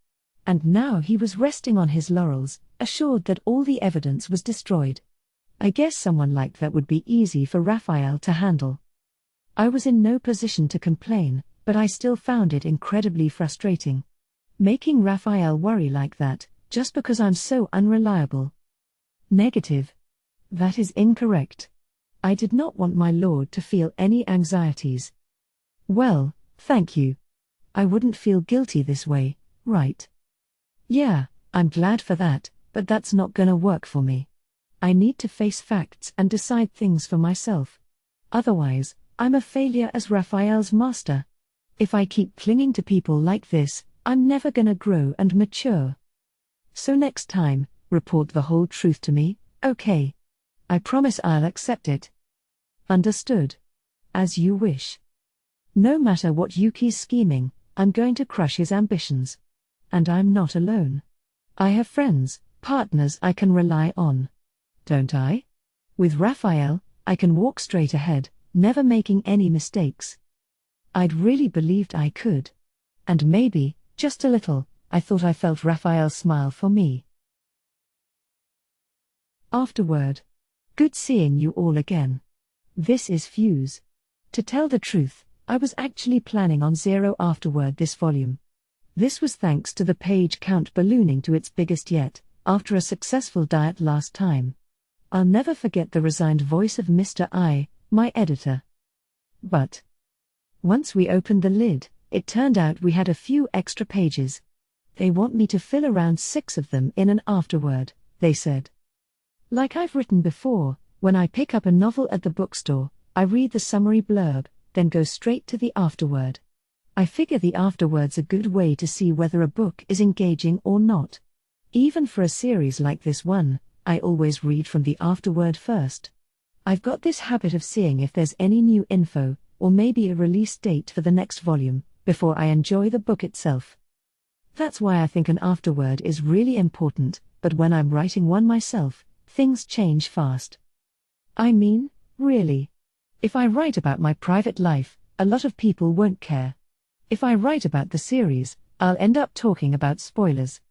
And now he was resting on his laurels, assured that all the evidence was destroyed. I guess someone like that would be easy for Raphael to handle. I was in no position to complain, but I still found it incredibly frustrating. Making Raphael worry like that, just because I'm so unreliable. Negative. That is incorrect. I did not want my lord to feel any anxieties. Well, thank you. I wouldn't feel guilty this way, right? Yeah, I'm glad for that, but that's not gonna work for me. I need to face facts and decide things for myself. Otherwise, I'm a failure as Raphael's master. If I keep clinging to people like this, I'm never gonna grow and mature. So next time, report the whole truth to me, okay? I promise I'll accept it. Understood. As you wish. No matter what Yuki's scheming, I'm going to crush his ambitions. And I'm not alone. I have friends, partners I can rely on. Don't I? With Raphael, I can walk straight ahead, never making any mistakes. I'd really believed I could. And maybe, just a little, I thought I felt Raphael smile for me. Afterward. Good seeing you all again. This is Fuse. To tell the truth, I was actually planning on 0 afterward this volume. This was thanks to the page count ballooning to its biggest yet, after a successful diet last time. I'll never forget the resigned voice of Mr. I, my editor. But once we opened the lid, it turned out we had a few extra pages. They want me to fill around 6 of them in an afterword, they said. Like I've written before, when I pick up a novel at the bookstore, I read the summary blurb, then go straight to the afterword. I figure the afterword's a good way to see whether a book is engaging or not. Even for a series like this one, I always read from the afterword first. I've got this habit of seeing if there's any new info, or maybe a release date for the next volume, before I enjoy the book itself. That's why I think an afterword is really important, but when I'm writing one myself, things change fast. I mean, really. If I write about my private life, a lot of people won't care. If I write about the series, I'll end up talking about spoilers.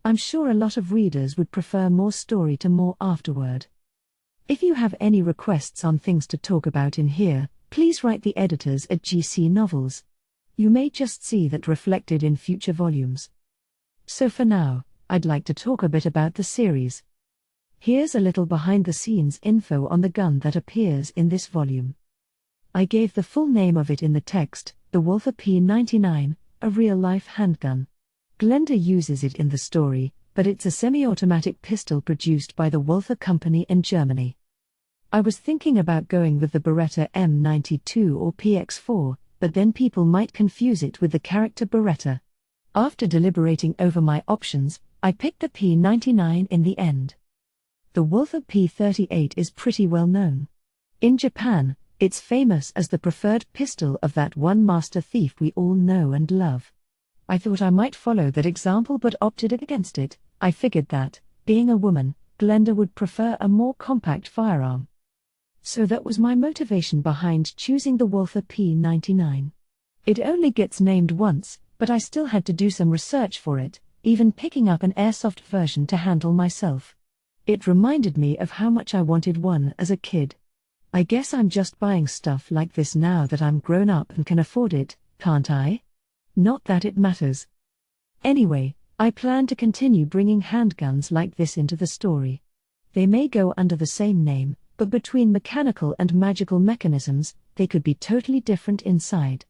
I'm sure a lot of readers would prefer more story to more afterword. If you have any requests on things to talk about in here, please write the editors at GC Novels. You may just see that reflected in future volumes. So for now, I'd like to talk a bit about the series. Here's a little behind-the-scenes info on the gun that appears in this volume. I gave the full name of it in the text, the Walther P99, a real-life handgun. Glenda uses it in the story, but it's a semi-automatic pistol produced by the Walther Company in Germany. I was thinking about going with the Beretta M92 or PX4, but then people might confuse it with the character Beretta. After deliberating over my options, I picked the P99 in the end. The Walther P38 is pretty well known. In Japan, it's famous as the preferred pistol of that one master thief we all know and love. I thought I might follow that example but opted against it. I figured that, being a woman, Glenda would prefer a more compact firearm. So that was my motivation behind choosing the Walther P99. It only gets named once, but I still had to do some research for it, even picking up an airsoft version to handle myself. It reminded me of how much I wanted one as a kid. I guess I'm just buying stuff like this now that I'm grown up and can afford it, can't I? Not that it matters. Anyway, I plan to continue bringing handguns like this into the story. They may go under the same name, but between mechanical and magical mechanisms, they could be totally different inside.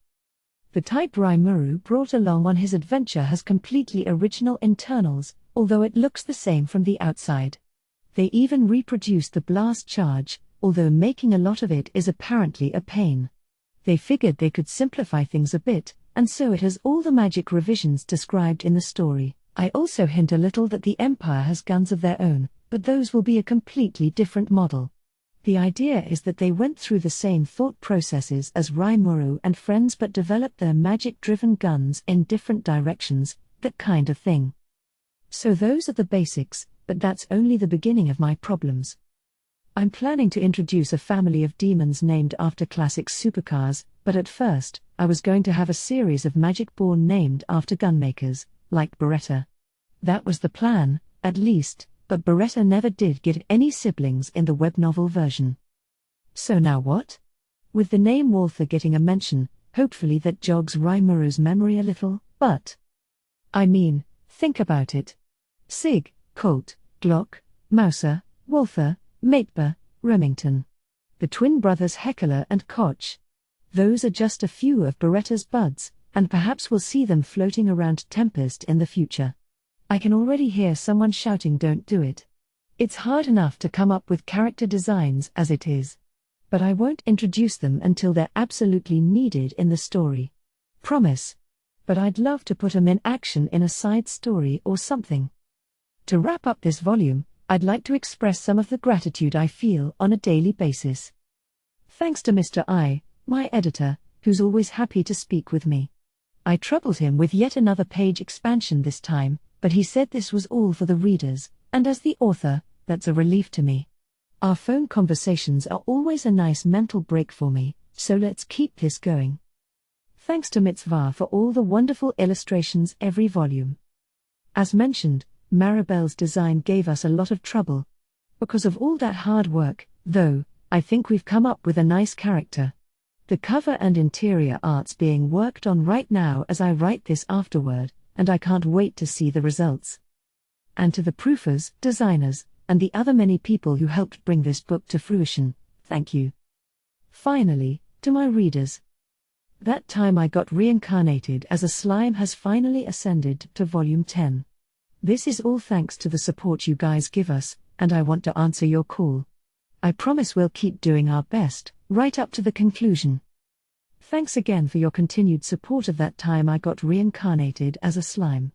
The type Rimuru brought along on his adventure has completely original internals, although it looks the same from the outside. They even reproduced the blast charge, although making a lot of it is apparently a pain. They figured they could simplify things a bit, and so it has all the magic revisions described in the story. I also hint a little that the Empire has guns of their own, but those will be a completely different model. The idea is that they went through the same thought processes as Rimuru and friends but developed their magic-driven guns in different directions, that kind of thing. So those are the basics, but that's only the beginning of my problems. I'm planning to introduce a family of demons named after classic supercars, but at first, I was going to have a series of magic-born named after gunmakers, like Beretta. That was the plan, at least, but Beretta never did get any siblings in the web novel version. So now what? With the name Walther getting a mention, hopefully that jogs Rimuru's memory a little, but... I mean, think about it. Sig, Colt, Glock, Mauser, Walther, Mateber, Remington. The twin brothers Heckler and Koch. Those are just a few of Beretta's buds, and perhaps we'll see them floating around Tempest in the future. I can already hear someone shouting, "Don't do it." It's hard enough to come up with character designs as it is. But I won't introduce them until they're absolutely needed in the story. Promise. But I'd love to put them in action in a side story or something. To wrap up this volume, I'd like to express some of the gratitude I feel on a daily basis. Thanks to Mr. I, my editor, who's always happy to speak with me. I troubled him with yet another page expansion this time, but he said this was all for the readers, and as the author, that's a relief to me. Our phone conversations are always a nice mental break for me, so let's keep this going. Thanks to Mitzvah for all the wonderful illustrations every volume. As mentioned, Maribel's design gave us a lot of trouble. Because of all that hard work, though, I think we've come up with a nice character. The cover and interior art's being worked on right now as I write this afterword, and I can't wait to see the results. And to the proofers, designers, and the other many people who helped bring this book to fruition, thank you. Finally, to my readers. That time I got reincarnated as a slime has finally ascended to volume 10. This is all thanks to the support you guys give us, and I want to answer your call. I promise we'll keep doing our best, right up to the conclusion. Thanks again for your continued support of that time I got reincarnated as a slime.